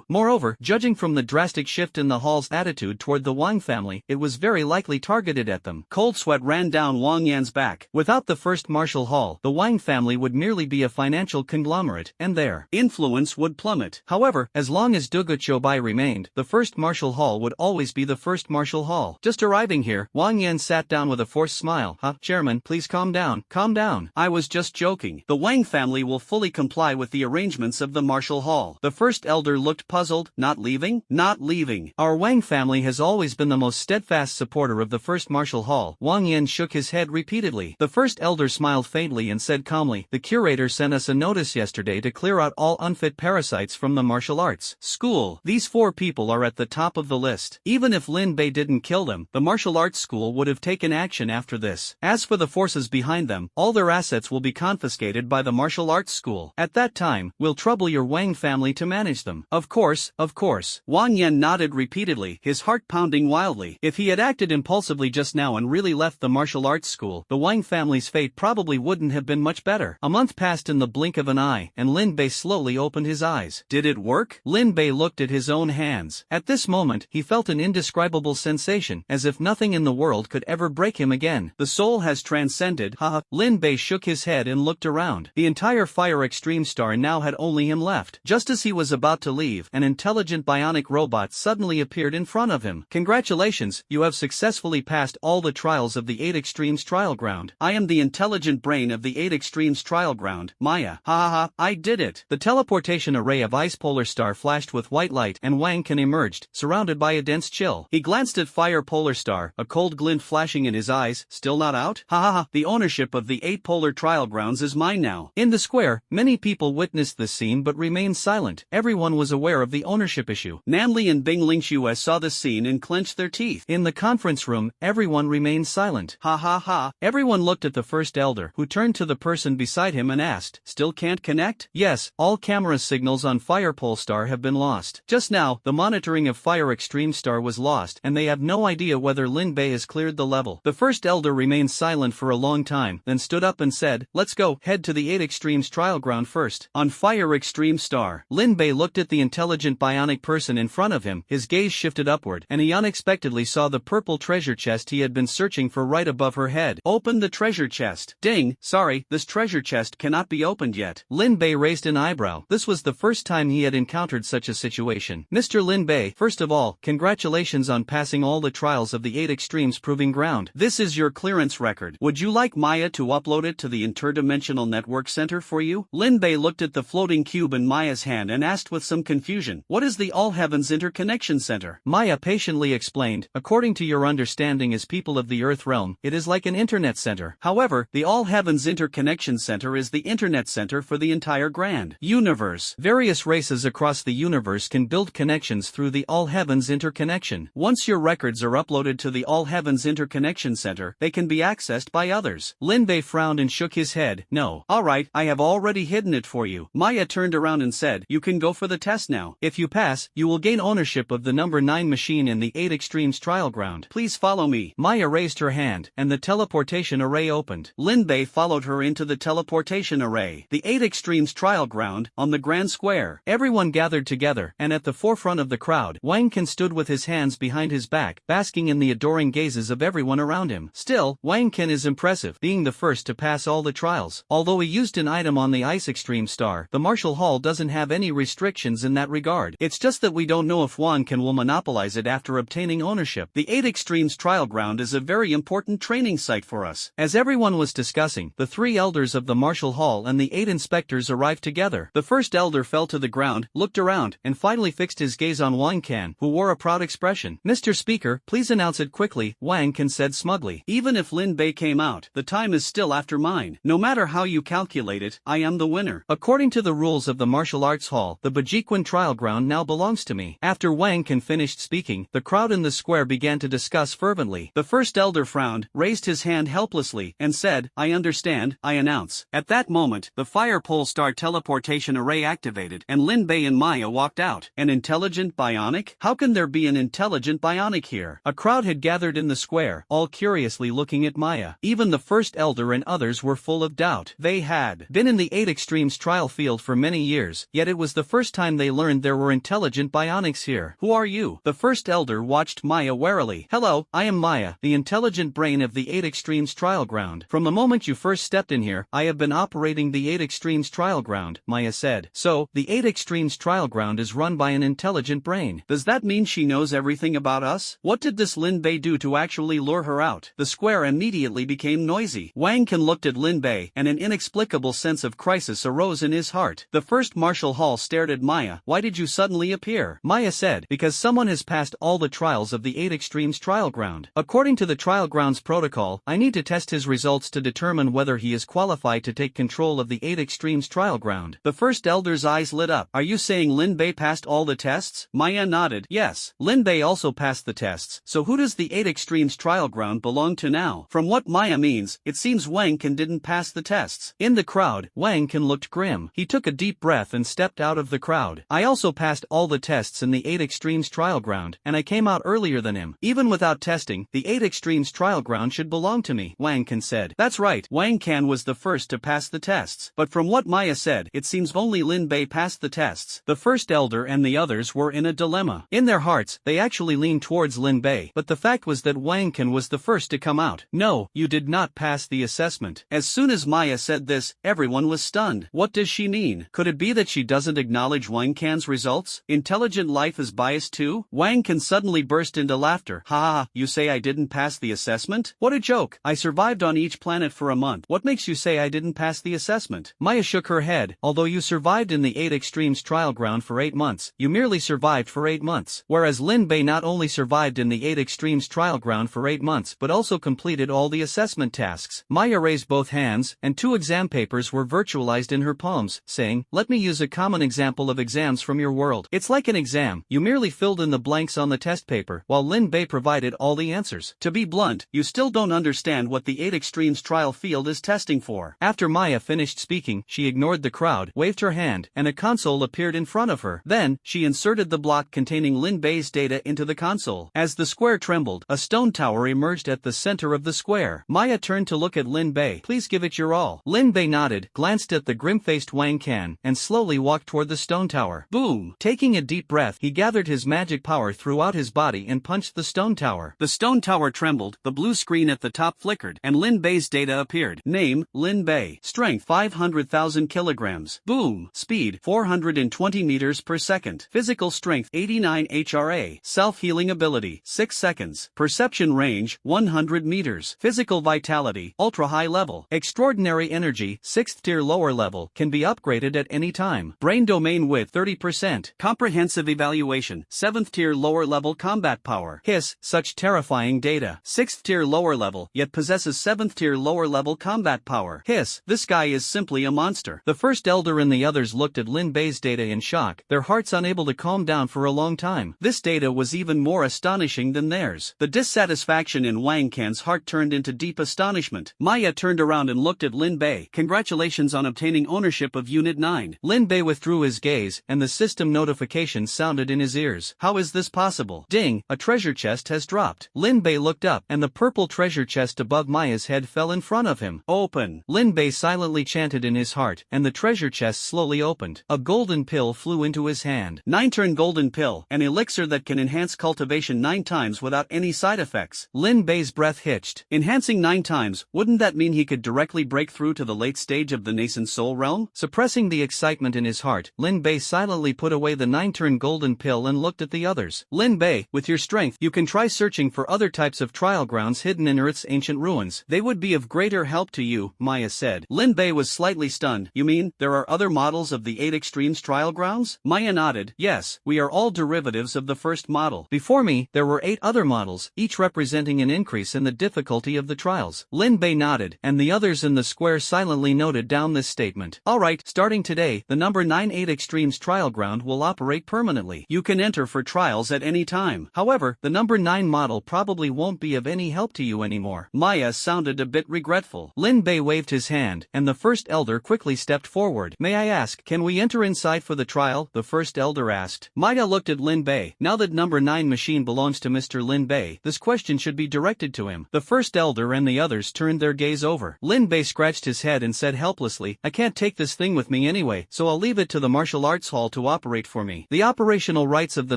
Moreover, judging from the drastic shift in the hall's attitude toward the Wang family, it was very likely targeted at them. Cold sweat ran down Wang Yan's back. Without the first martial hall, the Wang family would merely be a financial conglomerate, and their influence would plummet. However, as long as Dugu Chobai remained, the first martial hall would always be the first martial hall. Just arriving here, Wang Yan sat down with a forced smile. Chairman, please calm down. Calm down. I was just joking. The Wang family will fully comply with the arrangements of the martial hall. The first elder looked puzzled. Not leaving? Not leaving. Our Wang family has always been the most steadfast supporter of the first martial hall. Wang Yan shook his head repeatedly. The first elder smiled faintly and said calmly, the curator sent us a notice yesterday to clear out all unfit parasites from the martial arts school. These 4 people are at the top of the list. Even if Lin Bei didn't kill them, the martial arts school would have taken action after this. As for the forces behind them, all their assets will be confiscated by the martial arts school. At that time, we'll trouble your Wang family to manage them. Of course, of course. Wang Yan nodded repeatedly, his heart pounding wildly. If he had acted impulsively just now and really left the martial arts school, the Wang family's fate probably wouldn't have been much better. A month passed in the blink of an eye, and Lin Bei slowly opened his eyes. Did it work? Lin Bei looked at his own hands. At this moment, he felt an indescribable sensation, as if nothing in the world could ever break him again. The soul has transcended, haha. Lin Bei shook his head and looked around. The entire Fire Extreme Star now had only him left. Just as he was about to leave, an intelligent bionic robot suddenly appeared in front of him. Congratulations, you have successfully passed all the trials of the 8 Extremes trial ground. I am the intelligent brain of the 8 Extremes trial ground, Maya. Ha ha ha, I did it. The teleportation array of Ice Polar Star flashed with white light and Wang Can emerged, surrounded by a dense chill. He glanced at Fire Polar Star, a cold glint flashing in his eyes. Still not out? Ha ha ha, the ownership of the 8 Polar trial grounds is mine now. In the square, many people witnessed this scene but remained silent. Everyone was aware of the ownership issue. Nanli and Bing Lingxue saw the scene and clenched their teeth. In the conference room, everyone remained silent. Ha ha ha. Everyone looked at the first elder, who turned to the person beside him and asked, still can't connect? Yes, all camera signals on Fire Pole Star have been lost. Just now, the monitoring of Fire Extreme Star was lost and they have no idea whether Lin Bei has cleared the level. The first elder remained silent for a long time, then stood up and said, let's go, head to the 8 Extremes trial ground first. On Fire Extreme Star, Lin Bei looked at the intelligent bionic person in front of him, his gaze shifted upward, and he unexpectedly saw the purple treasure chest he had been searching for right above her head. Open the treasure chest. Ding, sorry, this treasure chest cannot be opened yet. Lin Bei raised an eyebrow. This was the first time he had encountered such a situation. Mr. Lin Bei, first of all, congratulations on passing all the trials of the 8 Extremes Proving Ground. This is your clearance record. Would you like Maya to upload it to the Interdimensional Network Center for you? Lin Bei looked at the floating cube in Maya's hand and asked with some confusion, what is the All Heavens Interconnection Center? Maya patiently explained, according to your understanding as people of the Earth realm, it is like an internet center. However, the All Heavens Interconnection Center is the internet center for the entire grand universe. Various races across the universe can build connections through the All Heavens Interconnection. Once your records are uploaded to the All Heavens Interconnection Center, they can be accessed by others. Lin Bei frowned and shook his head. No. Alright, I have already hidden it for you. Maya turned around and said, you can go for the test now. If you pass, you will gain ownership of the number 9 machine in the 8 Extremes trial ground. Please follow me. Maya raised her hand, and the teleportation array opened. Lin Bei followed her into the teleportation array. The 8 Extremes trial ground, on the grand square. Everyone gathered together, and at the forefront of the crowd, Wang Can stood with his hands behind his back, basking in the adoring gazes of everyone around him. Still, Wang Can is impressive, being the first to pass all the trials. Although he used an item on the Ice Extreme Star, the Martial Hall doesn't have any restrictions in that regard. It's just that we don't know if Wang Can will monopolize it after obtaining ownership. The 8 Extremes trial ground is a very important training site for us. As everyone was discussing, the 3 elders of the Martial Hall and the 8 inspectors arrived together. The first elder fell to the ground, looked around, and finally fixed his gaze on Wang Can, who wore a proud expression. Mr. Speaker, please announce it quickly, Wang Can said smugly. Even if Lin Bei came out, the time is still after mine. No matter how you calculate it, I am the winner. According to the rules of the Martial Arts Hall, the Bajiquan trial ground now belongs to me. After Wang Can finished speaking, the crowd in the square began to discuss fervently. The first elder frowned, raised his hand helplessly, and said, I understand, I announce. At that moment, the Fire Pole Star teleportation array activated, and Lin Bei and Maya walked out. An intelligent bionic? How can there be an intelligent bionic here? A crowd had gathered in the square, all curiously looking at Maya. Even the first elder and others were full of doubt. They had been in the 8 Extremes trial field for many years, yet it was the first time they learned there were intelligent bionics here. Who are you? The first elder watched Maya warily. Hello, I am Maya, the intelligent brain of the 8 Extremes trial ground. From the moment you first stepped in here, I have been operating the 8 Extremes trial ground, Maya said. So, the 8 Extremes trial ground is run by an intelligent brain. Does that mean she knows everything about us? What did this Lin Bei do to actually lure her out? The square immediately became noisy. Wang Can looked at Lin Bei, and an inexplicable sense of crisis arose in his heart. The first first martial hall stared at Maya. Why did you suddenly appear? Maya said, because someone has passed all the trials of the 8 Extremes trial ground. According to the trial grounds protocol, I need to test his results to determine whether he is qualified to take control of the 8 Extremes trial ground. The first elder's eyes lit up. Are you saying Lin Bei passed all the tests? Maya nodded. Yes, Lin Bei also passed the tests. So who does the 8 Extremes trial ground belong to now? From what Maya means, it seems Wang Can didn't pass the tests. In the crowd, Wang Can looked grim. He took a deep breath and stepped out of the crowd. I also passed all the tests in the 8 Extremes trial ground, and I came out earlier than him. Even without testing, the 8 Extremes trial ground should belong to me, Wang Can said. That's right, Wang Can was the first to pass the tests. But from what Maya said, it seems only Lin Bei passed the tests. The first elder and the others were in a dilemma. In their hearts, they actually leaned towards Lin Bei, but the fact was that Wang Can was the first to come out. No, you did not pass the assessment. As soon as Maya said this, everyone was stunned. What does she mean? Could it be that she doesn't acknowledge Wang Can's results? Intelligent life is biased too? Wang Can suddenly burst into laughter. Ha ha, you say I didn't pass the assessment? What a joke. I survived on each planet for a month. What makes you say I didn't pass the assessment? Maya shook her head. Although you survived in the 8 Extremes trial ground for 8 months, you merely survived for 8 months. Whereas Lin Bei not only survived in the 8 Extremes trial ground for 8 months but also completed all the assessment tasks. Maya raised both hands, and 2 exam papers were virtualized in her palms, saying, let me use a common example of exams from your world. It's like an exam, you merely filled in the blanks on the test paper, while Lin Bei provided all the answers. To be blunt, you still don't understand what the 8 Extremes trial field is testing for. After Maya finished speaking, she ignored the crowd, waved her hand, and a console appeared in front of her. Then, she inserted the block containing Lin Bei's data into the console. As the square trembled, a stone tower emerged at the center of the square. Maya turned to look at Lin Bei. Please give it your all. Lin Bei nodded, glanced at the grim-faced Wang Can, and slowly walked toward the stone tower. Boom! Taking a deep breath, he gathered his magic power throughout his body and punched the stone tower. The stone tower trembled, the blue screen at the top flickered, and Lin Bei's data appeared. Name, Lin Bei. Strength, 500,000 kilograms. Boom! Speed, 420 meters per second. Physical strength, 89 HRA. Self-healing ability, 6 seconds. Perception range, 100 meters. Physical vitality, ultra-high level. Extraordinary energy, 6th tier lower level, can be upgraded at any time. Brain domain width, 30%. Comprehensive evaluation, 7th tier lower level combat power. Hiss, such terrifying data. 6th tier lower level, yet possesses 7th tier lower level combat power. Hiss, this guy is simply a monster. The first elder and the others looked at Lin Bei's data in shock, their hearts unable to calm down for a long time. This data was even more astonishing than theirs. The dissatisfaction in Wang Can's heart turned into deep astonishment. Maya turned around and looked at Lin Bei. Congratulations on obtaining ownership of Unit 9. Lin Bei withdrew his gaze, and the system notification sounded in his ears. How is this possible? Ding, a treasure chest has dropped. Lin Bei looked up, and the purple treasure chest above Maya's head fell in front of him. Open. Lin Bei silently chanted in his heart, and the treasure chest slowly opened. A golden pill flew into his hand. 9-turn golden pill, an elixir that can enhance cultivation 9 times without any side effects. Lin Bei's breath hitched. Enhancing 9 times, wouldn't that mean he could directly break through to the late stage of the nascent soul realm? Suppressing the excitement in his heart, Lin Bei silently put away the 9-turn golden pill and looked at the others. Lin Bei, with your strength, you can try searching for other types of trial grounds hidden in Earth's ancient ruins. They would be of greater help to you, Maya said. Lin Bei was slightly stunned. You mean, there are other models of the 8 Extremes trial grounds? Maya nodded. Yes, we are all derivatives of the first model. Before me, there were 8 other models, each representing an increase in the difficulty of the trials. Lin Bei nodded, and the others in the square silently noted down this statement. Alright, starting today, the number 9 8 Extremes trial ground will operate permanently. You can enter for trials at any time. However, the number 9 model probably won't be of any help to you anymore. Maya sounded a bit regretful. Lin Bei waved his hand, and the first elder quickly stepped forward. May I ask, can we enter inside for the trial? The first elder asked. Maya looked at Lin Bei. Now that number 9 machine belongs to Mr. Lin Bei, this question should be directed to him. The first elder and the others turned their gaze over. Lin Bei scratched his head and said helplessly, I can't take this thing with me anyway, so I'll leave it to the martial arts hall to operate for me. The operational rights of the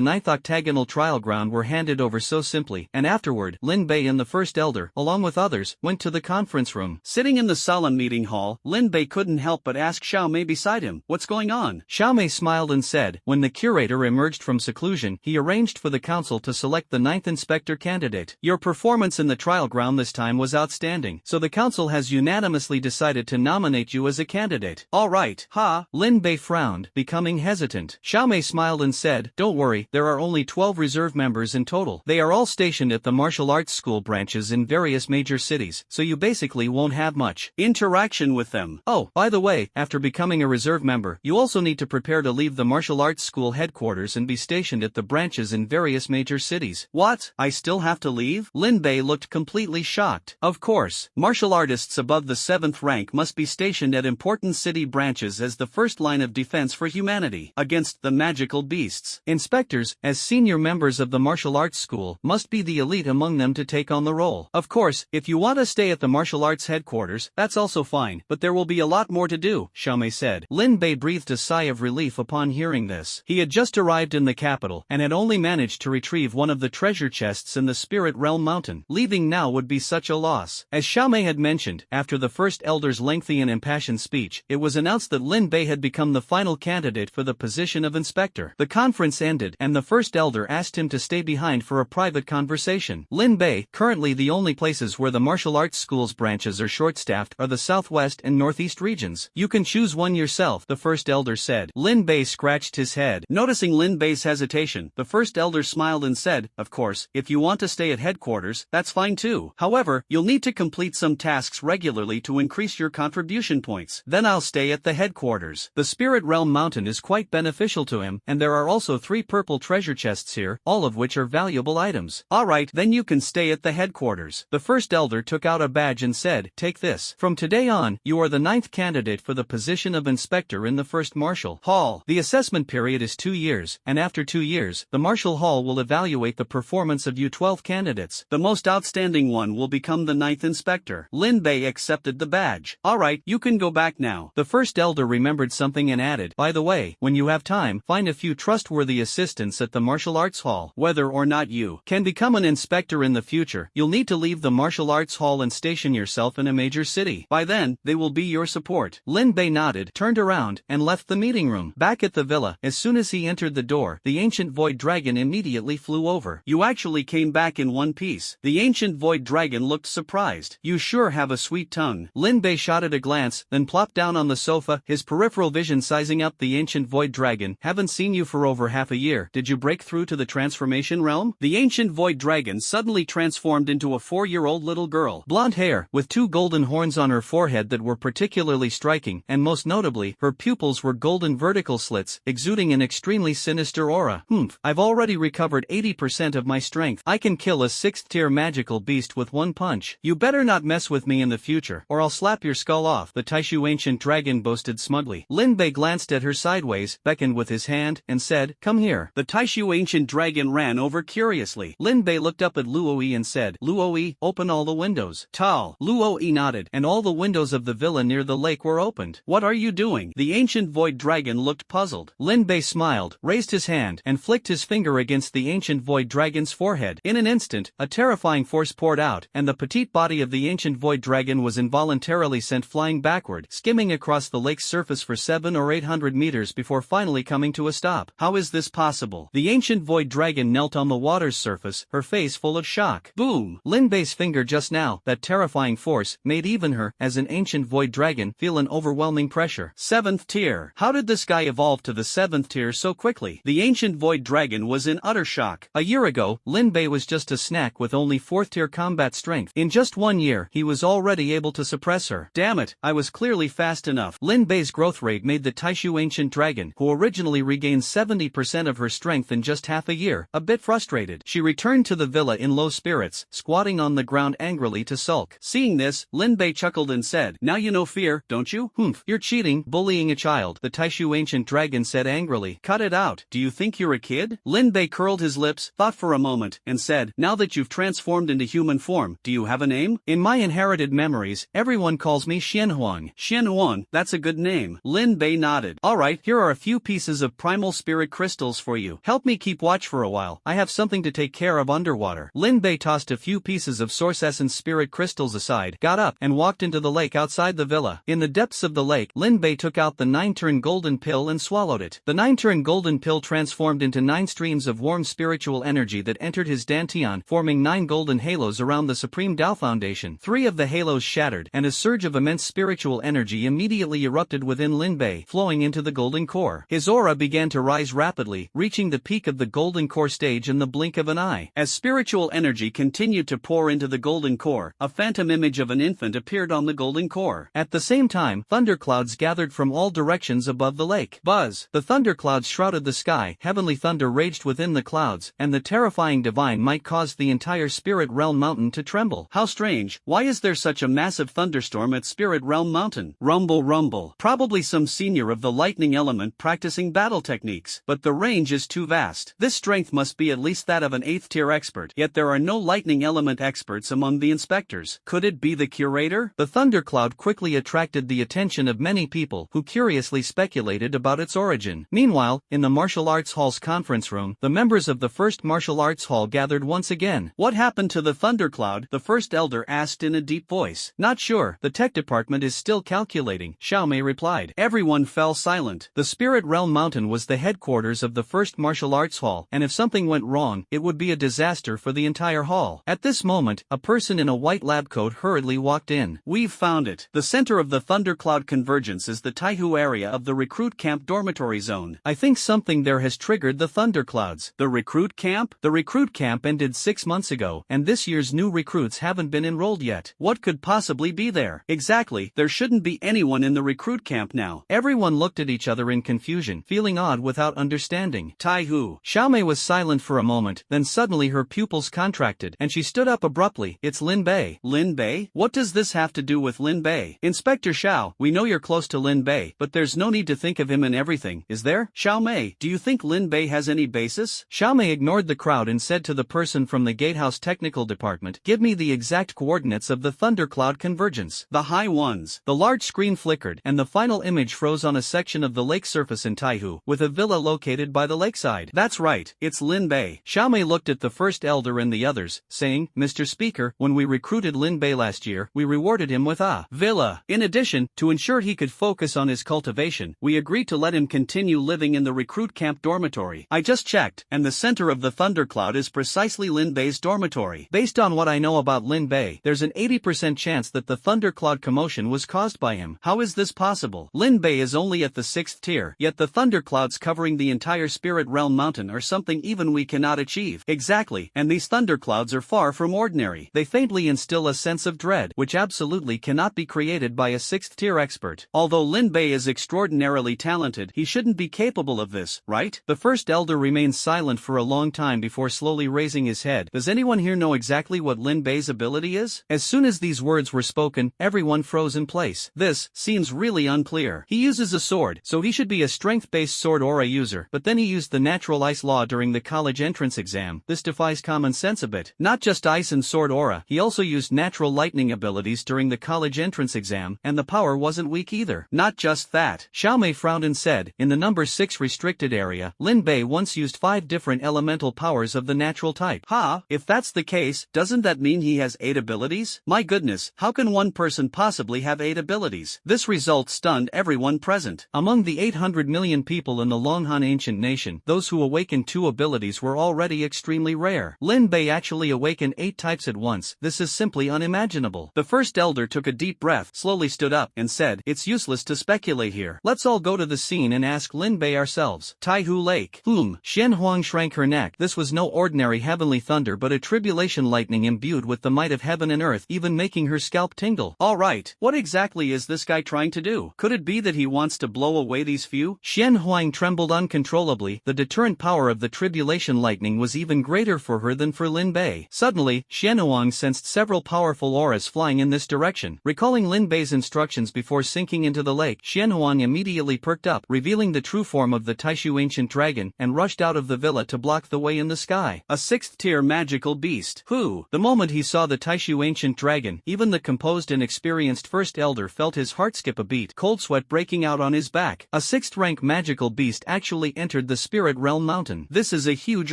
9th octagonal trial ground were handed over so simply, and afterward, Lin Bei and the first elder, along with others, went to the conference room. Sitting in the solemn meeting hall, Lin Bei couldn't help but ask Xiao Mei beside him, what's going on? Xiao Mei smiled and said, when the curator emerged from seclusion, he arranged for the council to select the 9th inspector candidate. Your performance in the trial ground this time was outstanding, so the council has unanimously decided to nominate you as a candidate. Alright, ha, Lin Bei frowned, becoming hesitant. Xiaomei smiled and said, "Don't worry, there are only 12 reserve members in total. They are all stationed at the martial arts school branches in various major cities, so you basically won't have much interaction with them. Oh, by the way, after becoming a reserve member, you also need to prepare to leave the martial arts school headquarters and be stationed at the branches in various major cities." "What? I still have to leave?" Lin Bei looked completely shocked. "Of course, martial artists above the 7th rank must be stationed at important city branches as the first line of defense for humanity against the magical beasts. Inspectors, as senior members of the martial arts school, must be the elite among them to take on the role. Of course, if you want to stay at the martial arts headquarters, that's also fine, but there will be a lot more to do," Xiaomei said. Lin Bei breathed a sigh of relief upon hearing this. He had just arrived in the capital and had only managed to retrieve one of the treasure chests in the Spirit Realm Mountain. Leaving now would be such a loss. As Xiaomei had mentioned, after the first elder's lengthy and impassioned speech, it was announced that Lin Bei had become the final candidate for the position of inspector. The conference ended and the first elder asked him to stay behind for a private conversation. Lin Bei, currently the only places where the martial arts school's branches are short-staffed are the southwest and northeast regions. "You can choose one yourself," the first elder said. Lin Bei scratched his head. Noticing Lin Bei's hesitation, the first elder smiled and said, "Of course, if you want to stay at headquarters, that's fine too. However, you'll need to complete some tasks regularly to increase your contribution points. Then I'll stay at the headquarters. The Spirit Realm Mountain is quite beneficial to him, and there are also 3 purple treasure chests here, all of which are valuable items." "Alright, then you can stay at the headquarters." The first elder took out a badge and said, "Take this. From today on, you are the 9th candidate for the position of inspector in the first martial hall. The assessment period is 2 years, and after 2 years, the martial hall will evaluate the performance of you 12 candidates. The most outstanding one will become the 9th inspector." Lin Bei accepted the badge. "Alright, you can go back now." The first elder remembered something and added, "By the way, when you have time, find a few trustworthy assistants at the martial arts hall. Whether or not you can become an inspector in the future, you'll need to leave the martial arts hall and station yourself in a major city. By then, they will be your support." Lin Bei nodded, turned around, and left the meeting room. Back at the villa, as soon as he entered the door, the ancient void dragon immediately flew over. "You actually came back in one piece." The ancient void dragon looked surprised. "You sure have a sweet tongue." Lin Bei shot at a glance, then plopped down on the sofa, his peripheral vision sizing up the ancient void dragon. "Haven't seen you for over half a year. Did you break through to the transformation realm?" The ancient void dragon suddenly transformed into a 4-year-old little girl. Blonde hair, with 2 golden horns on her forehead that were particularly striking, and most notably, her pupils were golden vertical slits, exuding an extremely sinister aura. I've already recovered 80% of my strength. I can kill a 6th-tier magical beast with 1 punch. You better not mess with me in the future, or I'll slap your skull off," the Taishu ancient dragon boasted smugly. Lin Bei glanced at her sideways, beckoned with his hand, and said, "Come here." The Taishu ancient dragon ran over curiously. Lin Bei looked up at Luoyi and said, "Luoyi, open all the windows." Tal. Luoyi nodded, and all the windows of the villa near the lake were opened. "What are you doing?" The ancient void dragon looked puzzled. Lin Bei smiled, raised his hand, and flicked his finger against the ancient void dragon's forehead. In an instant, a terrifying force poured out, and the petite body of the ancient void dragon was involuntarily sent flying backward, skimming across the lake's surface for 700 or 800 meters before finally coming to a stop. "How is this possible?" The ancient void dragon knelt on the water's surface, her face full of shock. Boom! Lin Bei's finger just now, that terrifying force, made even her, as an ancient void dragon, feel an overwhelming pressure. 7th tier. How did this guy evolve to the 7th tier so quickly? The ancient void dragon was in utter shock. A year ago, Lin Bei was just a snack with only 4th tier combat strength. In just 1 year, he was already able to suppress her. Damn it, I was clearly fast enough. Lin Bei's growth rate made the Taishu ancient dragon, who originally regained 70% of her strength in just half a year, a bit frustrated. She returned to the villa in low spirits, squatting on the ground angrily to sulk. Seeing this, Lin Bei chuckled and said, "Now you know fear, don't you?" "You're cheating, bullying a child," the Taishu ancient dragon said angrily. "Cut it out. Do you think you're a kid?" Lin Bei curled his lips, thought for a moment, and said, "Now that you've transformed into human form, do you have a name?" "In my inherited memories, everyone calls me Xianhuang." "Xianhuang, that's a good name." Lin Bei nodded. "Alright, here are a few pieces of primal spirit crystals for you. Help me keep watch for a while. I have something to take care of underwater." Lin Bei tossed a few pieces of source essence spirit crystals aside, got up, and walked into the lake outside the villa. In the depths of the lake, Lin Bei took out the 9-turn golden pill and swallowed it. The 9-turn golden pill transformed into 9 streams of warm spiritual energy that entered his dantian, forming 9 golden halos around the Supreme Tao Foundation. 3 of the halos shattered, and a surge of immense spiritual energy immediately erupted within Lin Lin Bei, flowing into the golden core. His aura began to rise rapidly, reaching the peak of the golden core stage in the blink of an eye. As spiritual energy continued to pour into the golden core, a phantom image of an infant appeared on the golden core. At the same time, thunderclouds gathered from all directions above the lake. Buzz! The thunderclouds shrouded the sky, heavenly thunder raged within the clouds, and the terrifying divine might caused the entire Spirit Realm Mountain to tremble. How strange, why is there such a massive thunderstorm at Spirit Realm Mountain? Rumble rumble. Probably some senior of the lightning element practicing battle techniques, but the range is too vast. This strength must be at least that of an 8th tier expert, yet there are no lightning element experts among the inspectors. Could it be the curator? The thundercloud quickly attracted the attention of many people who curiously speculated about its origin. Meanwhile, in the martial arts hall's conference room, the members of the first martial arts hall gathered once again. What happened to the thundercloud? The first elder asked in a deep voice. Not sure, the tech department is still calculating, Xiaomei replied. Everyone fell silent. The Spirit Realm Mountain was the headquarters of the first martial arts hall, and if something went wrong, it would be a disaster for the entire hall. At this moment, a person in a white lab coat hurriedly walked in. We've found it. The center of the thundercloud convergence is the Taihu area of the recruit camp dormitory zone. I think something there has triggered the thunderclouds. The recruit camp? The recruit camp ended 6 months ago, and this year's new recruits haven't been enrolled yet. What could possibly be there? Exactly, there shouldn't be anyone in the recruit camp now. Everyone looked at each other in confusion, feeling odd without understanding. Taihu. Xiaomei was silent for a moment, then suddenly her pupils contracted, and she stood up abruptly. It's Lin Bei. Lin Bei? What does this have to do with Lin Bei? Inspector Xiao, we know you're close to Lin Bei, but there's no need to think of him in everything, is there? Xiaomei, do you think Lin Bei has any basis? Xiaomei ignored the crowd and said to the person from the gatehouse technical department, give me the exact coordinates of the thundercloud convergence. The high ones. The large screen flickered, and the final image froze on a section of the lake surface in Taihu, with a villa located by the lakeside. That's right, it's Lin Bei. Xiaomei looked at the first elder and the others, saying, Mr. Speaker, when we recruited Lin Bei last year, we rewarded him with a villa. In addition, to ensure he could focus on his cultivation, we agreed to let him continue living in the recruit camp dormitory. I just checked, and the center of the thundercloud is precisely Lin Bei's dormitory. Based on what I know about Lin Bei, there's an 80% chance that the thundercloud commotion was caused by him. How is this possible? Lin Bei is only at the 6th tier, yet the thunderclouds covering the entire Spirit Realm Mountain are something even we cannot achieve. Exactly, and these thunderclouds are far from ordinary. They faintly instill a sense of dread, which absolutely cannot be created by a 6th tier expert. Although Lin Bei is extraordinarily talented, he shouldn't be capable of this, right? The first elder remained silent for a long time before slowly raising his head. Does anyone here know exactly what Lin Bei's ability is? As soon as these words were spoken, everyone froze in place. This seems really unclear. He uses a sword, so he should be a strength-based sword aura user, but then he used the natural ice law during the college entrance exam. This defies common sense a bit. Not just ice and sword aura, he also used natural lightning abilities during the college entrance exam, and the power wasn't weak either. Not just that. Xiaomei frowned and said, in the number 6 restricted area, Lin Bei once used 5 different elemental powers of the natural type. Ha, if that's the case, doesn't that mean he has 8 abilities? My goodness, how can one person possibly have 8 abilities? This result stunned everyone present. Among the 800 million people in the Longhan ancient nation, those who awakened 2 abilities were already extremely rare. Lin Bei actually awakened 8 types at once. This is simply unimaginable. The first elder took a deep breath, slowly stood up, and said, it's useless to speculate here. Let's all go to the scene and ask Lin Bei ourselves. Taihu Lake. Xian Huang shrank her neck. This was no ordinary heavenly thunder but a tribulation lightning imbued with the might of heaven and earth, even making her scalp tingle. Alright, what exactly is this guy trying to do? Could it be that he wants to blow away these few? Xian Huang trembled uncontrollably. The deterrent power of the tribulation lightning was even greater for her than for Lin Bei. Suddenly, Xian Huang sensed several powerful auras flying in this direction. Recalling Lin Bei's instructions before sinking into the lake, Xian Huang immediately perked up, revealing the true form of the Taishu ancient dragon, and rushed out of the villa to block the way in the sky. A 6th tier magical beast. Who? The moment he saw the Taishu ancient dragon, even the composed and experienced first elder felt his heart skip a beat, cold sweat breaking out on his back. A 6th rank magical beast actually entered the Spirit Realm Mountain. This is a huge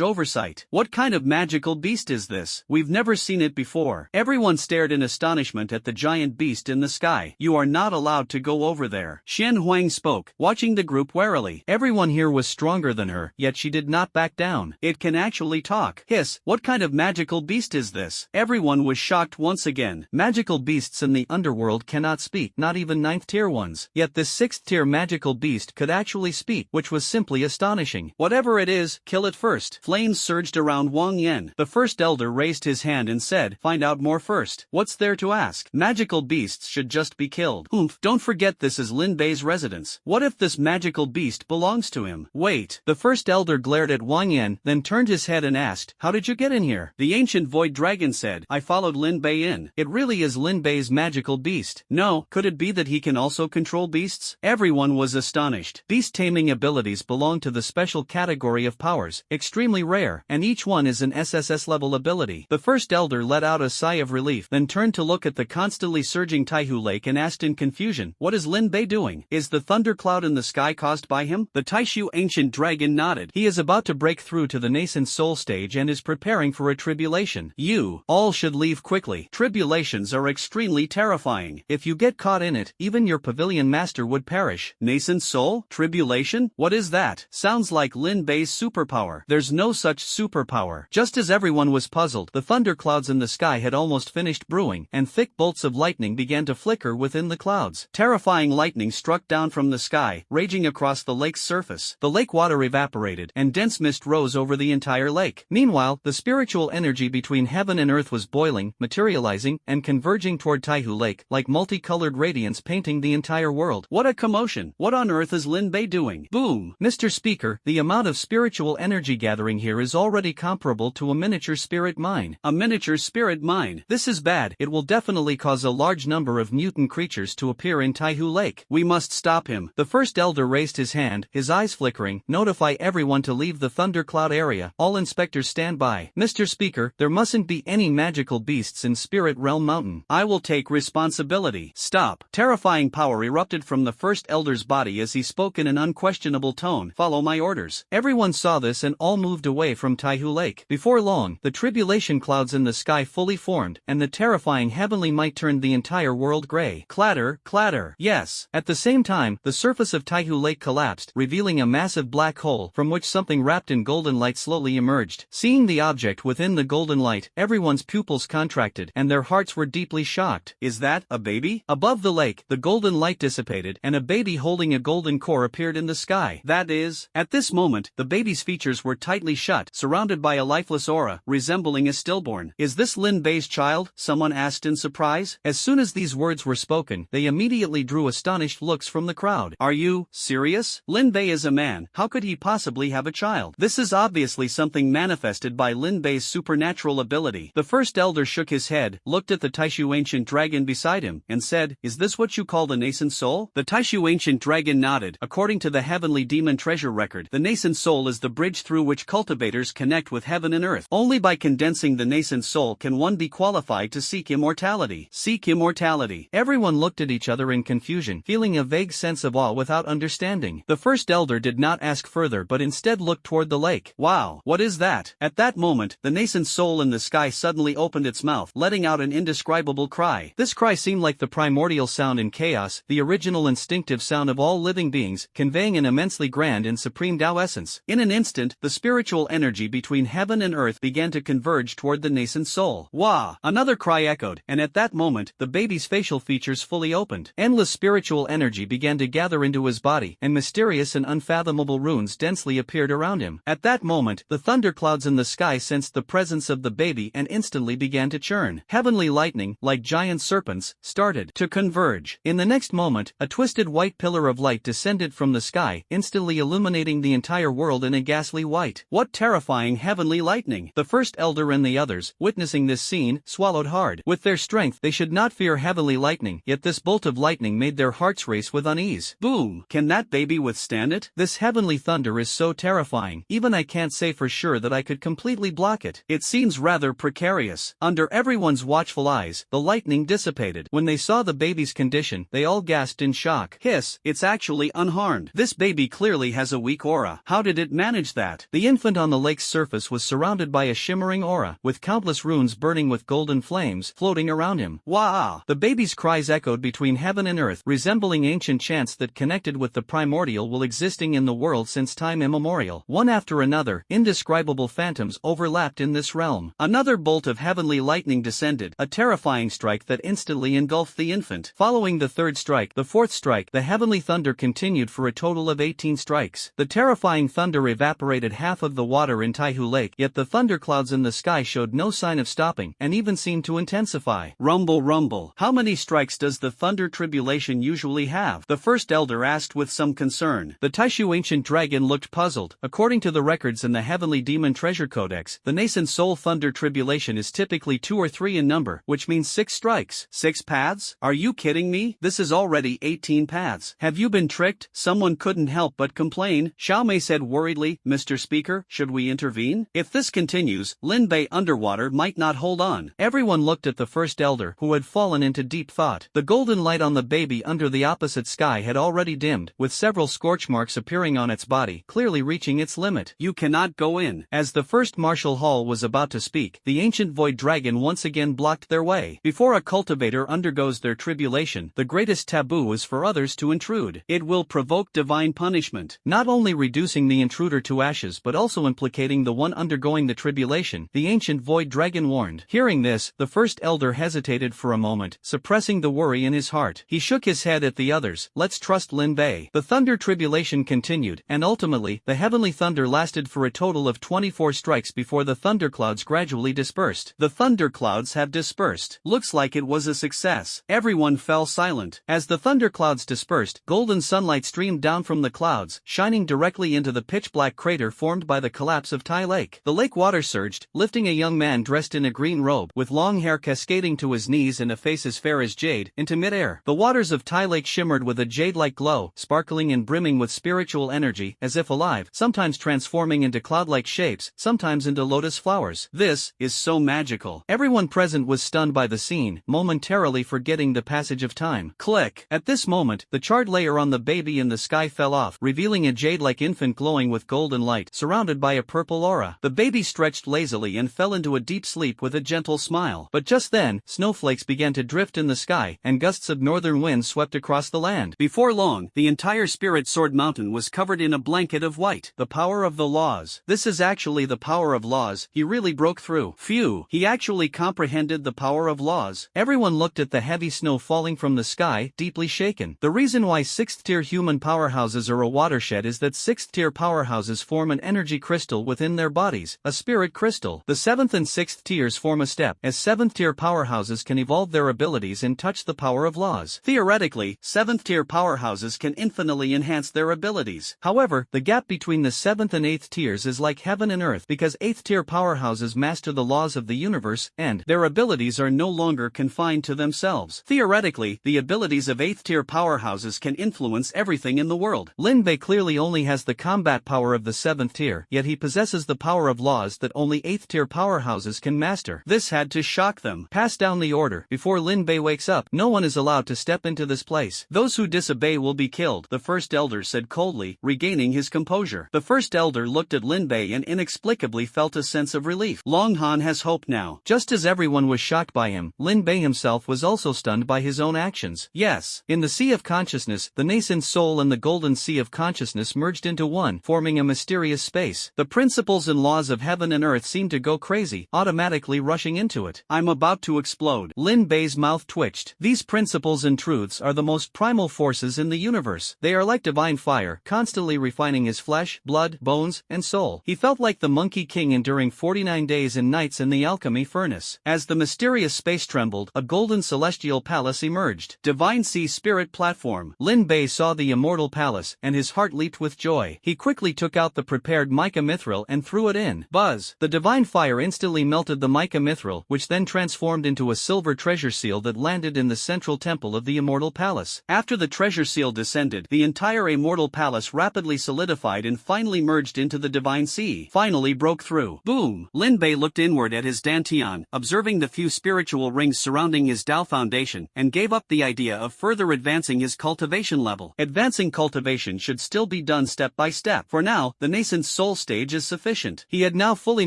oversight. What kind of magical beast is this? We've never seen it before. Everyone stared in astonishment at the giant beast in the sky. You are not allowed to go over there. Xian Huang spoke, watching the group warily. Everyone here was stronger than her, yet she did not back down. It can actually talk. Hiss, what kind of magical beast is this? Everyone was shocked once again. Magical beasts in the underworld cannot speak, not even 9th tier ones. Yet that this 6th-tier magical beast could actually speak, which was simply astonishing. Whatever it is, kill it first. Flames surged around Wang Yan. The first elder raised his hand and said, find out more first. What's there to ask? Magical beasts should just be killed. Don't forget this is Lin Bei's residence. What if this magical beast belongs to him? Wait. The first elder glared at Wang Yan, then turned his head and asked, how did you get in here? The ancient void dragon said, I followed Lin Bei in. It really is Lin Bei's magical beast. No, could it be that he can also control beasts? Everyone was astonished. Beast taming abilities belong to the special category of powers, extremely rare, and each one is an SSS level ability. The first elder let out a sigh of relief, then turned to look at the constantly surging Taihu Lake and asked in confusion, what is Lin Bei doing? Is the thundercloud in the sky caused by him? The Taishu ancient dragon nodded. He is about to break through to the nascent soul stage and is preparing for a tribulation. You all should leave quickly. Tribulations are extremely terrifying. If you get caught in it, even your pavilion master would perish. Nascent soul? Tribulation? What is that? Sounds like Lin Bei's superpower. There's no such superpower. Just as everyone was puzzled, the thunderclouds in the sky had almost finished brewing, and thick bolts of lightning began to flicker within the clouds. Terrifying lightning struck down from the sky, raging across the lake's surface. The lake water evaporated, and dense mist rose over the entire lake. Meanwhile, the spiritual energy between heaven and earth was boiling, materializing, and converging toward Taihu Lake, like multicolored radiance painting the entire world. What a commotion! What on earth is Lin Bei doing? Boom! Mr. Speaker, the amount of spiritual energy gathering here is already comparable to a miniature spirit mine. A miniature spirit mine. This is bad. It will definitely cause a large number of mutant creatures to appear in Taihu Lake. We must stop him. The first elder raised his hand, his eyes flickering. Notify everyone to leave the thundercloud area. All inspectors stand by. Mr. Speaker, there mustn't be any magical beasts in Spirit Realm Mountain. I will take responsibility. Stop. Terrifying power erupted from the first elder's body as he spoke in an unquestionable tone. Follow my orders. Everyone saw this and all moved away from Taihu Lake. Before long, the tribulation clouds in the sky fully formed, and the terrifying heavenly might turned the entire world gray. Clatter, clatter. Yes. At the same time, the surface of Taihu Lake collapsed, revealing a massive black hole from which something wrapped in golden light slowly emerged. Seeing the object within the golden light, everyone's pupils contracted, and their hearts were deeply shocked. Is that a baby? Above the lake, the golden light dissipated, and a baby holding a golden core appeared in the sky. That is, at this moment, the baby's features were tightly shut, surrounded by a lifeless aura, resembling a stillborn. Is this Lin Bei's child? Someone asked in surprise. As soon as these words were spoken, they immediately drew astonished looks from the crowd. Are you serious? Lin Bei is a man. How could he possibly have a child? This is obviously something manifested by Lin Bei's supernatural ability. The first elder shook his head, looked at the Taishu ancient dragon beside him, and said, is this what you call the nascent soul? The Taishu ancient dragon nodded. According to the heavenly demon treasure record, the nascent soul is the bridge through which cultivators connect with heaven and earth. Only by condensing the nascent soul can one be qualified to seek immortality. Seek immortality. Everyone looked at each other in confusion, feeling a vague sense of awe without understanding. The first elder did not ask further but instead looked toward the lake. Wow, what is that? At that moment, the nascent soul in the sky suddenly opened its mouth, letting out an indescribable cry. This cry seemed like the primordial sound in chaos, the original instinctive sound of all living beings, conveying an immensely grand and supreme Tao essence. In an instant, the spiritual energy between heaven and earth began to converge toward the nascent soul. Wah! Another cry echoed, and at that moment, the baby's facial features fully opened. Endless spiritual energy began to gather into his body, and mysterious and unfathomable runes densely appeared around him. At that moment, the thunderclouds in the sky sensed the presence of the baby and instantly began to churn. Heavenly lightning, like giant serpents, started to converge. In the next moment, a twisted white pillar of light descended from the sky, instantly illuminating the entire world in a ghastly white. What terrifying heavenly lightning! The first elder and the others, witnessing this scene, swallowed hard. With their strength, they should not fear heavenly lightning, yet this bolt of lightning made their hearts race with unease. Boom! Can that baby withstand it? This heavenly thunder is so terrifying, even I can't say for sure that I could completely block it. It seems rather precarious. Under everyone's watchful eyes, the lightning dissipated. When they saw the baby's condition, they all gasped in shock. Hiss, it's actually unharmed. This baby clearly has a weak aura. How did it manage that? The infant on the lake's surface was surrounded by a shimmering aura, with countless runes burning with golden flames floating around him. Wah! The baby's cries echoed between heaven and earth, resembling ancient chants that connected with the primordial will existing in the world since time immemorial. One after another, indescribable phantoms overlapped in this realm. Another bolt of heavenly lightning descended, a terrifying strike that instantly engulfed the infant. Following the third strike, the fourth fourth strike, the heavenly thunder continued for a total of 18 strikes. The terrifying thunder evaporated half of the water in Taihu Lake, yet the thunderclouds in the sky showed no sign of stopping, and even seemed to intensify. Rumble rumble. How many strikes does the thunder tribulation usually have? The first elder asked with some concern. The Taishu ancient dragon looked puzzled. According to the records in the Heavenly Demon Treasure Codex, the nascent soul thunder tribulation is typically 2 or 3 in number, which means 6 strikes. 6 paths? Are you kidding me? This is already 18 paths. Have you been tricked? Someone couldn't help but complain. Xiaomei said worriedly, Mr. Speaker, should we intervene? If this continues, Lin Bei underwater might not hold on. Everyone looked at the first elder, who had fallen into deep thought. The golden light on the baby under the opposite sky had already dimmed, with several scorch marks appearing on its body, clearly reaching its limit. You cannot go in. As the first martial hall was about to speak, the ancient void dragon once again blocked their way. Before a cultivator undergoes their tribulation, the greatest taboo is for others to intrude. It will provoke divine punishment. Not only reducing the intruder to ashes but also implicating the one undergoing the tribulation, the ancient void dragon warned. Hearing this, the first elder hesitated for a moment, suppressing the worry in his heart. He shook his head at the others. Let's trust Lin Bei. The thunder tribulation continued, and ultimately, the heavenly thunder lasted for a total of 24 strikes before the thunderclouds gradually dispersed. The thunderclouds have dispersed. Looks like it was a success. Everyone fell silent. As the thunderclouds dispersed, golden sunlight streamed down from the clouds, shining directly into the pitch-black crater formed by the collapse of Tai Lake. The lake water surged, lifting a young man dressed in a green robe, with long hair cascading to his knees and a face as fair as jade, into midair. The waters of Tai Lake shimmered with a jade-like glow, sparkling and brimming with spiritual energy, as if alive, sometimes transforming into cloud-like shapes, sometimes into lotus flowers. This is so magical. Everyone present was stunned by the scene, momentarily forgetting the passage of time. Click. At this moment, the charred layer on the baby in the sky fell off, revealing a jade-like infant glowing with golden light, surrounded by a purple aura. The baby stretched lazily and fell into a deep sleep with a gentle smile. But just then, snowflakes began to drift in the sky, and gusts of northern winds swept across the land. Before long, the entire Spirit Sword Mountain was covered in a blanket of white. The power of the laws. This is actually the power of laws. He really broke through. Phew, he actually comprehended the power of laws. Everyone looked at the heavy snow falling from the sky, deeply shaken. The reason why 6th-tier human powerhouses are a watershed is that 6th-tier powerhouses form an energy crystal within their bodies, a spirit crystal. The 7th and 6th tiers form a step, as 7th-tier powerhouses can evolve their abilities and touch the power of laws. Theoretically, 7th-tier powerhouses can infinitely enhance their abilities. However, the gap between the 7th and 8th tiers is like heaven and earth, because 8th-tier powerhouses master the laws of the universe, and their abilities are no longer confined to themselves. Theoretically, the abilities of 8th-tier powerhouses can influence everything in the world. Lin Bei clearly only has the combat power of the 7th tier, yet he possesses the power of laws that only 8th-tier powerhouses can master. This had to shock them. Pass down the order. Before Lin Bei wakes up, no one is allowed to step into this place. Those who disobey will be killed, the first elder said coldly, regaining his composure. The first elder looked at Lin Bei and inexplicably felt a sense of relief. Long Han has hope now. Just as everyone was shocked by him, Lin Bei himself was also stunned by his own actions. Yes. In the Sea of Consciousness, the nascent soul and the Golden Sea of Consciousness merged into one, forming a mysterious space. The principles and laws of heaven and earth seemed to go crazy, automatically rushing into it. I'm about to explode. Lin Bei's mouth twitched. These principles and truths are the most primal forces in the universe. They are like divine fire, constantly refining his flesh, blood, bones, and soul. He felt like the Monkey King enduring 49 days and nights in the alchemy furnace. As the mysterious space trembled, a golden celestial palace emerged. Divine Sea Spirit Platform. Lin Bei saw the immortal palace, and his heart leaped with joy. He quickly took out the prepared mica mithril and threw it in. Buzz! The divine fire instantly melted the mica mithril, which then transformed into a silver treasure seal that landed in the central temple of the immortal palace. After the treasure seal descended, the entire immortal palace rapidly solidified and finally merged into the divine sea. Finally broke through. Boom! Lin Bei looked inward at his dantian, observing the few spiritual rings surrounding his Dao foundation, and gave up the idea of further advancing his cultivation level. Advancing cultivation should still be done step by step. For now, the nascent soul stage is sufficient. He had now fully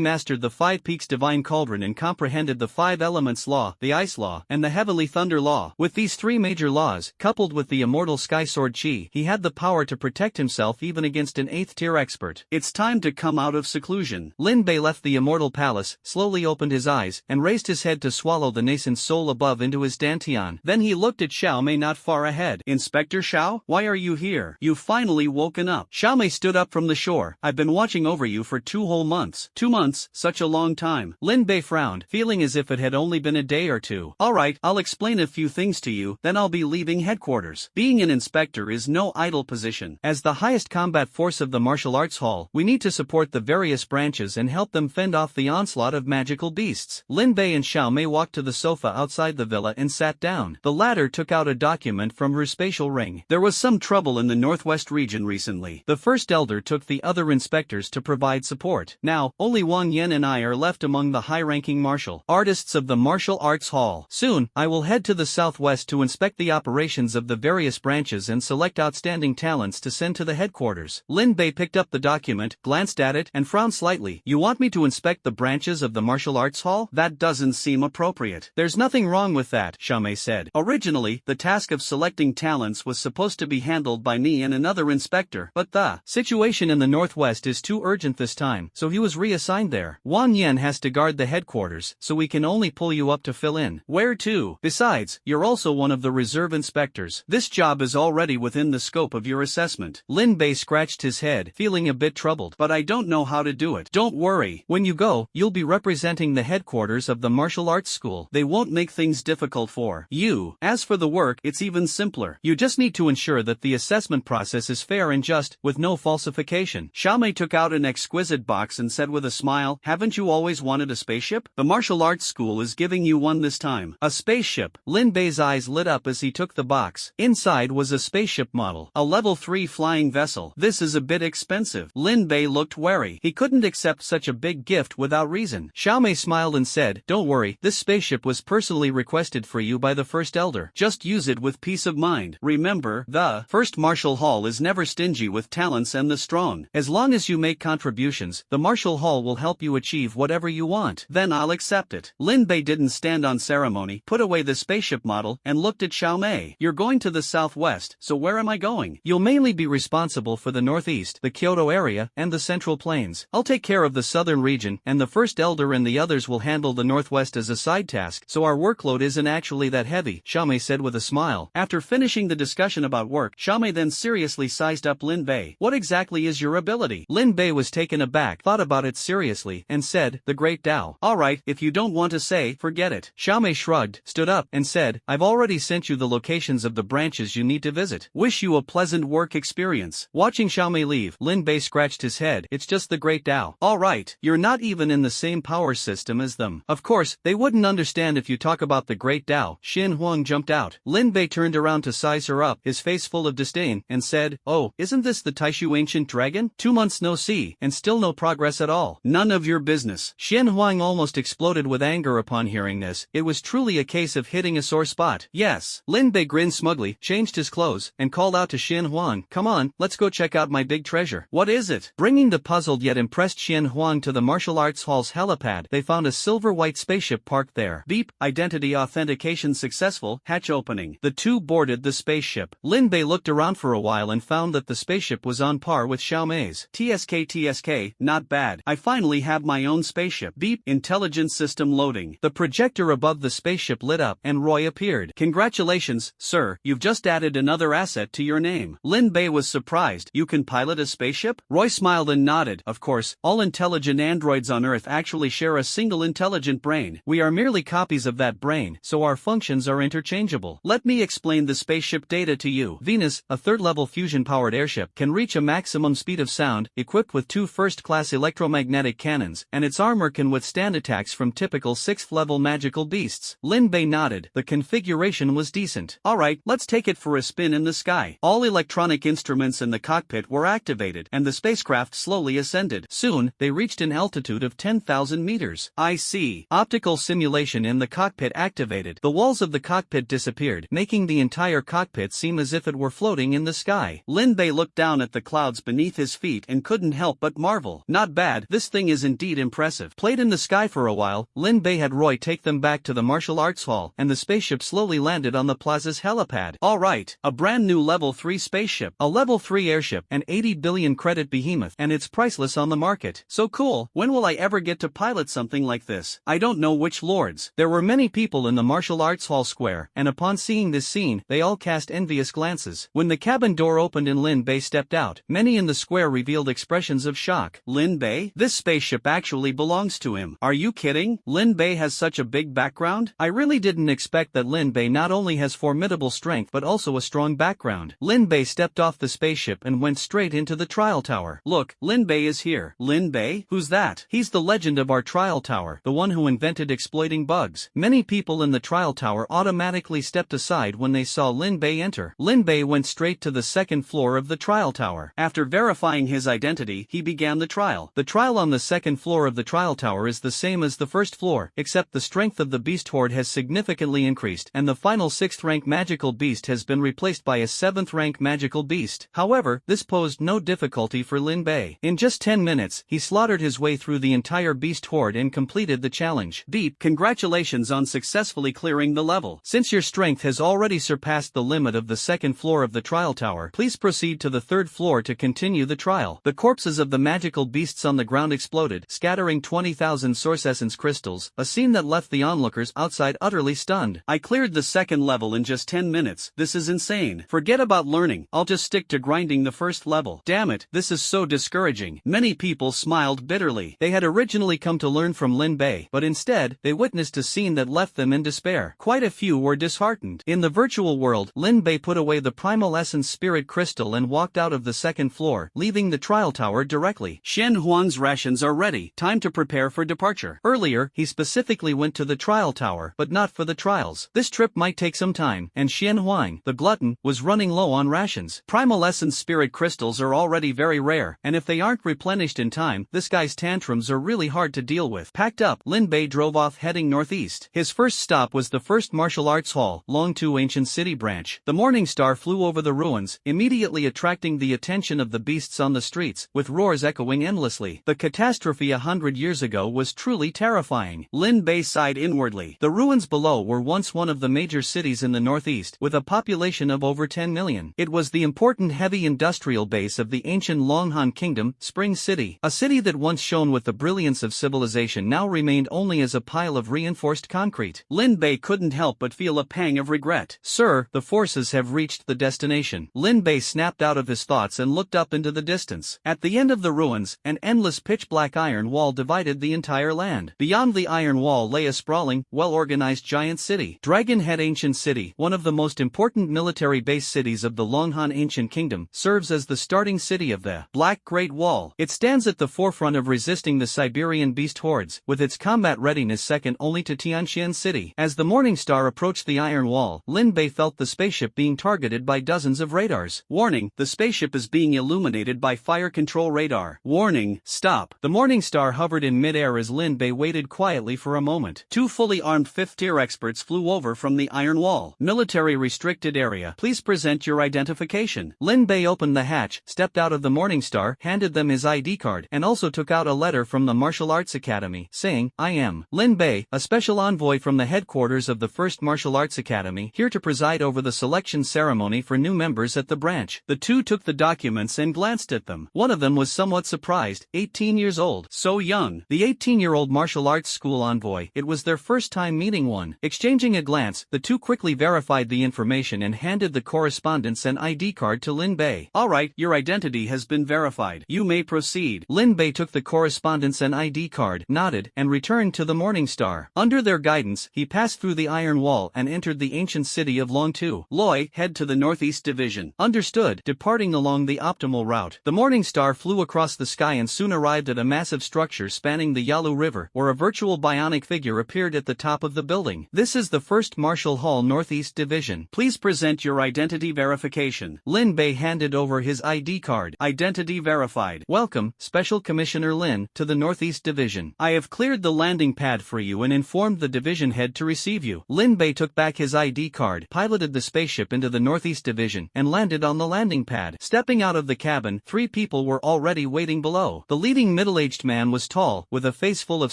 mastered the 5 peaks divine cauldron and comprehended the 5 elements law, the ice law, and the heavenly thunder law. With these 3 major laws, coupled with the immortal sky sword chi, he had the power to protect himself even against an 8th tier expert. It's time to come out of seclusion. Lin Bei left the immortal palace, slowly opened his eyes, and raised his head to swallow the nascent soul above into his dantian. Then he looked at Xiaomei not far ahead. Inspector Xiao, why are you here? You've finally woken up. Xiaomei stood up from the shore. I've been watching over you for 2 whole months. 2 months, such a long time. Lin Bei frowned, feeling as if it had only been a day or two. Alright, I'll explain a few things to you, then I'll be leaving headquarters. Being an inspector is no idle position. As the highest combat force of the martial arts hall, we need to support the various branches and help them fend off the onslaught of magical beasts. Lin Bei and Xiao Mei walked to the sofa outside the villa and sat down. The latter took out a document from her spatial ring. There was some trouble in the northwest region recently. The first elder took the other inspectors to provide support. Now, only Wang Yan and I are left among the high-ranking martial artists of the martial arts hall. Soon, I will head to the southwest to inspect the operations of the various branches and select outstanding talents to send to the headquarters. Lin Bei picked up the document, glanced at it, and frowned slightly. You want me to inspect the branches of the martial arts hall? That doesn't seem appropriate. There's nothing wrong with that, Xiaomei said. Originally, the task of selecting talents was supposed to be handled by me and another inspector, but the situation in the northwest is too urgent this time, so he was reassigned there. Wang Yan has to guard the headquarters, so we can only pull you up to fill in. Where to? Besides, you're also one of the reserve inspectors. This job is already within the scope of your assessment. Lin Bei scratched his head, feeling a bit troubled. But I don't know how to do it. Don't worry. When you go, you'll be representing the headquarters of the martial arts school. They won't make things difficult for you. As for the work, it's even simpler. You just need to ensure that the assessment process is fair and just, with no falsification. Xiaomei took out an exquisite box and said with a smile, haven't you always wanted a spaceship? The martial arts school is giving you one this time. A spaceship. Lin Bei's eyes lit up as he took the box. Inside was a spaceship model, a level 3 flying vessel. This is a bit expensive. Lin Bei looked wary. He couldn't accept such a big gift without reason. Xiaomei smiled and said, don't worry, this spaceship was personally requested for you by the first elder. Just use it with peace of mind. Remember, the first martial hall is never stingy with talents and the strong. As long as you make contributions, the martial hall will help you achieve whatever you want. Then I'll accept it. Lin Bei didn't stand on ceremony, put away the spaceship model, and looked at Xiaomei. You're going to the southwest, so where am I going? You'll mainly be responsible for the northeast, the Kyoto area, and the central plains. I'll take care of the southern region, and the first elder and the others will handle the northwest as a side task, so our workload isn't actually that heavy, Xiaomei said with a smile. After finishing the discussion about work, Xiaomei then seriously sized up Lin Bei. What exactly is your ability? Lin Bei was taken aback, thought about it seriously, and said, the Great Tao. Alright, if you don't want to say, forget it. Xiaomei shrugged, stood up, and said, I've already sent you the locations of the branches you need to visit. Wish you a pleasant work experience. Watching Xiaomei leave, Lin Bei scratched his head. It's just the Great Tao. Alright, you're not even in the same power system as them. Of course, they wouldn't understand if you talk about the Great Tao. Xin Huang jumped out. Lin Bei turned around to size her up, his face full of disdain, and said, oh, isn't this the Taishu ancient dragon? 2 months no see, and still no progress at all. None of your business. Xin Huang almost exploded with anger upon hearing this. It was truly a case of hitting a sore spot. Yes. Lin Bei grinned smugly, changed his clothes, and called out to Xin Huang, come on, let's go check out my big treasure. What is it? Bringing the puzzled yet impressed Xin Huang to the martial arts hall's helipad, they found a silver-white spaceship parked there. Beep, identity authentication successful, hatch opening. The two boarded the spaceship. Lin Bei looked around for a while and found that the spaceship was on par with Xiaomei's. TSK, not bad. I finally have my own spaceship. Beep, intelligence system loading. The projector above the spaceship lit up and Roy appeared. Congratulations, sir, you've just added another asset to your name. Lin Bei was surprised. You can pilot a spaceship? Roy smiled and nodded. Of course, all intelligent androids on Earth actually share a single intelligent brain. We are merely copies of that brain, so our functions are interchangeable. Let me explain the spaceship data to you. Venus, a third-level fusion-powered airship, can reach a maximum speed of sound, equipped with 2 first-class electromagnetic cannons, and its armor can withstand attacks from typical 6th-level magical beasts. Lin Bei nodded. The configuration was decent. Alright, let's take it for a spin in the sky. All electronic instruments in the cockpit were activated, and the spacecraft slowly ascended. Soon, they reached an altitude of 10,000 meters. I see. Optical simulation in the cockpit activated. The walls of the cockpit disappeared, making the entire cockpit seem as if it were floating in the sky. Lin Bei looked down at the clouds beneath his feet and couldn't help but marvel. Not bad, this thing is indeed impressive. Played in the sky for a while, Lin Bei had Roy take them back to the martial arts hall, and the spaceship slowly landed on the plaza's helipad. Alright, a brand new level 3 spaceship, a level 3 airship, an 80 billion credit behemoth, and it's priceless on the market. So cool, when will I ever get to pilot something like this? I don't know which lords. There were many people in the martial arts hall square, and upon seeing this scene, scene, they all cast envious glances. When the cabin door opened and Lin Bei stepped out, many in the square revealed expressions of shock. Lin Bei? This spaceship actually belongs to him. Are you kidding? Lin Bei has such a big background? I really didn't expect that Lin Bei not only has formidable strength but also a strong background. Lin Bei stepped off the spaceship and went straight into the trial tower. Look, Lin Bei is here. Lin Bei? Who's that? He's the legend of our trial tower, the one who invented exploiting bugs. Many people in the trial tower automatically stepped aside when they saw Lin Bei enter. Lin Bei went straight to the second floor of the trial tower. After verifying his identity, he began the trial. The trial on the second floor of the trial tower is the same as the first floor, except the strength of the beast horde has significantly increased and the final 6th rank magical beast has been replaced by a 7th rank magical beast. However, this posed no difficulty for Lin Bei. In just 10 minutes, he slaughtered his way through the entire beast horde and completed the challenge. Deep, congratulations on successfully clearing the level. Since your strength has already surpassed the limit of the second floor of the trial tower, please proceed to the third floor to continue the trial. The corpses of the magical beasts on the ground exploded, scattering 20,000 source essence crystals, a scene that left the onlookers outside utterly stunned. I cleared the second level in just 10 minutes. This is insane. Forget about learning. I'll just stick to grinding the first level. Damn it, this is so discouraging. Many people smiled bitterly. They had originally come to learn from Lin Bei, but instead, they witnessed a scene that left them in despair. Quite a few were disheartened. In the virtual world, Lin Bei put away the primal essence spirit crystal and walked out of the second floor, leaving the trial tower directly. Shen Huan's rations are ready. Time to prepare for departure. Earlier, he specifically went to the trial tower, but not for the trials. This trip might take some time, and Shen Huang, the glutton, was running low on rations. Primal essence spirit crystals are already very rare, and if they aren't replenished in time, this guy's tantrums are really hard to deal with. Packed up, Lin Bei drove off heading northeast. His first stop was the first martial arts hall, Longtu Ancient City branch. The Morning Star flew over the ruins, immediately attracting the attention of the beasts on the streets, with roars echoing endlessly. The catastrophe 100 years ago was truly terrifying. Lin Bei sighed inwardly. The ruins below were once one of the major cities in the northeast, with a population of over 10 million. It was the important heavy industrial base of the ancient Longhan Kingdom, Spring City. A city that once shone with the brilliance of civilization now remained only as a pile of reinforced concrete. Lin Bei couldn't help but feel a pang of regret. Sir, the forces have reached the destination. Lin Bei snapped out of his thoughts and looked up into the distance. At the end of the ruins, an endless pitch-black iron wall divided the entire land. Beyond the iron wall lay a sprawling, well-organized giant city. Dragon Head Ancient City, one of the most important military base cities of the Longhan Ancient Kingdom, serves as the starting city of the Black Great Wall. It stands at the forefront of resisting the Siberian beast hordes, with its combat readiness second only to Tianxian City. As the Morning Star approached the iron wall, Lin Bei felt the spaceship being targeted by dozens of radars. Warning, the spaceship is being illuminated by fire control radar. Warning, stop. The Morning Star hovered in mid-air as Lin Bei waited quietly for a moment. Two fully armed 5th-tier experts flew over from the iron wall. Military restricted area. Please present your identification. Lin Bei opened the hatch, stepped out of the Morning Star, handed them his ID card, and also took out a letter from the Martial Arts Academy, saying, I am Lin Bei, a special envoy from the headquarters of the 1st Martial Arts Academy, here to preside over the selection ceremony for new members at the branch. The two took the documents and glanced at them. One of them was somewhat surprised, 18 years old. So young. The 18-year-old martial arts school envoy, it was their first time meeting one. Exchanging a glance, the two quickly verified the information and handed the correspondence and ID card to Lin Bei. Alright, your identity has been verified. You may proceed. Lin Bei took the correspondence and ID card, nodded, and returned to the Morning Star. Under their guidance, he passed through the iron wall and entered the ancient city of Longtu. Loi, head to the northeast division. Understood. Departing along the optimal route, the Morning Star flew across the sky and soon arrived at a massive structure spanning the Yalu River, where a virtual bionic figure appeared at the top of the building. This is the 1st Martial Hall Northeast Division. Please present your identity verification. Lin Bei handed over his ID card. Identity verified. Welcome, Special Commissioner Lin, to the Northeast Division. I have cleared the landing pad for you and informed the division head to receive you. Lin Bei took back his ID card, piloted the spaceship into the Northeast Division, and landed on the landing pad. Stepping out of the cabin, 3 people were already waiting below. The leading middle-aged man was tall, with a face full of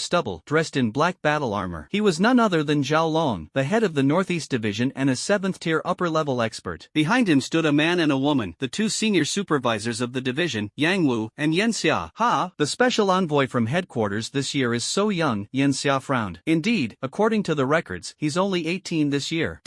stubble, dressed in black battle armor. He was none other than Zhao Long, the head of the Northeast Division and a 7th-tier upper-level expert. Behind him stood a man and a woman, the 2 senior supervisors of the division, Yang Wu and Yan Xia. Ha! The special envoy from headquarters this year is so young, Yan Xia frowned. Indeed, according to the records, he's only 18 this year.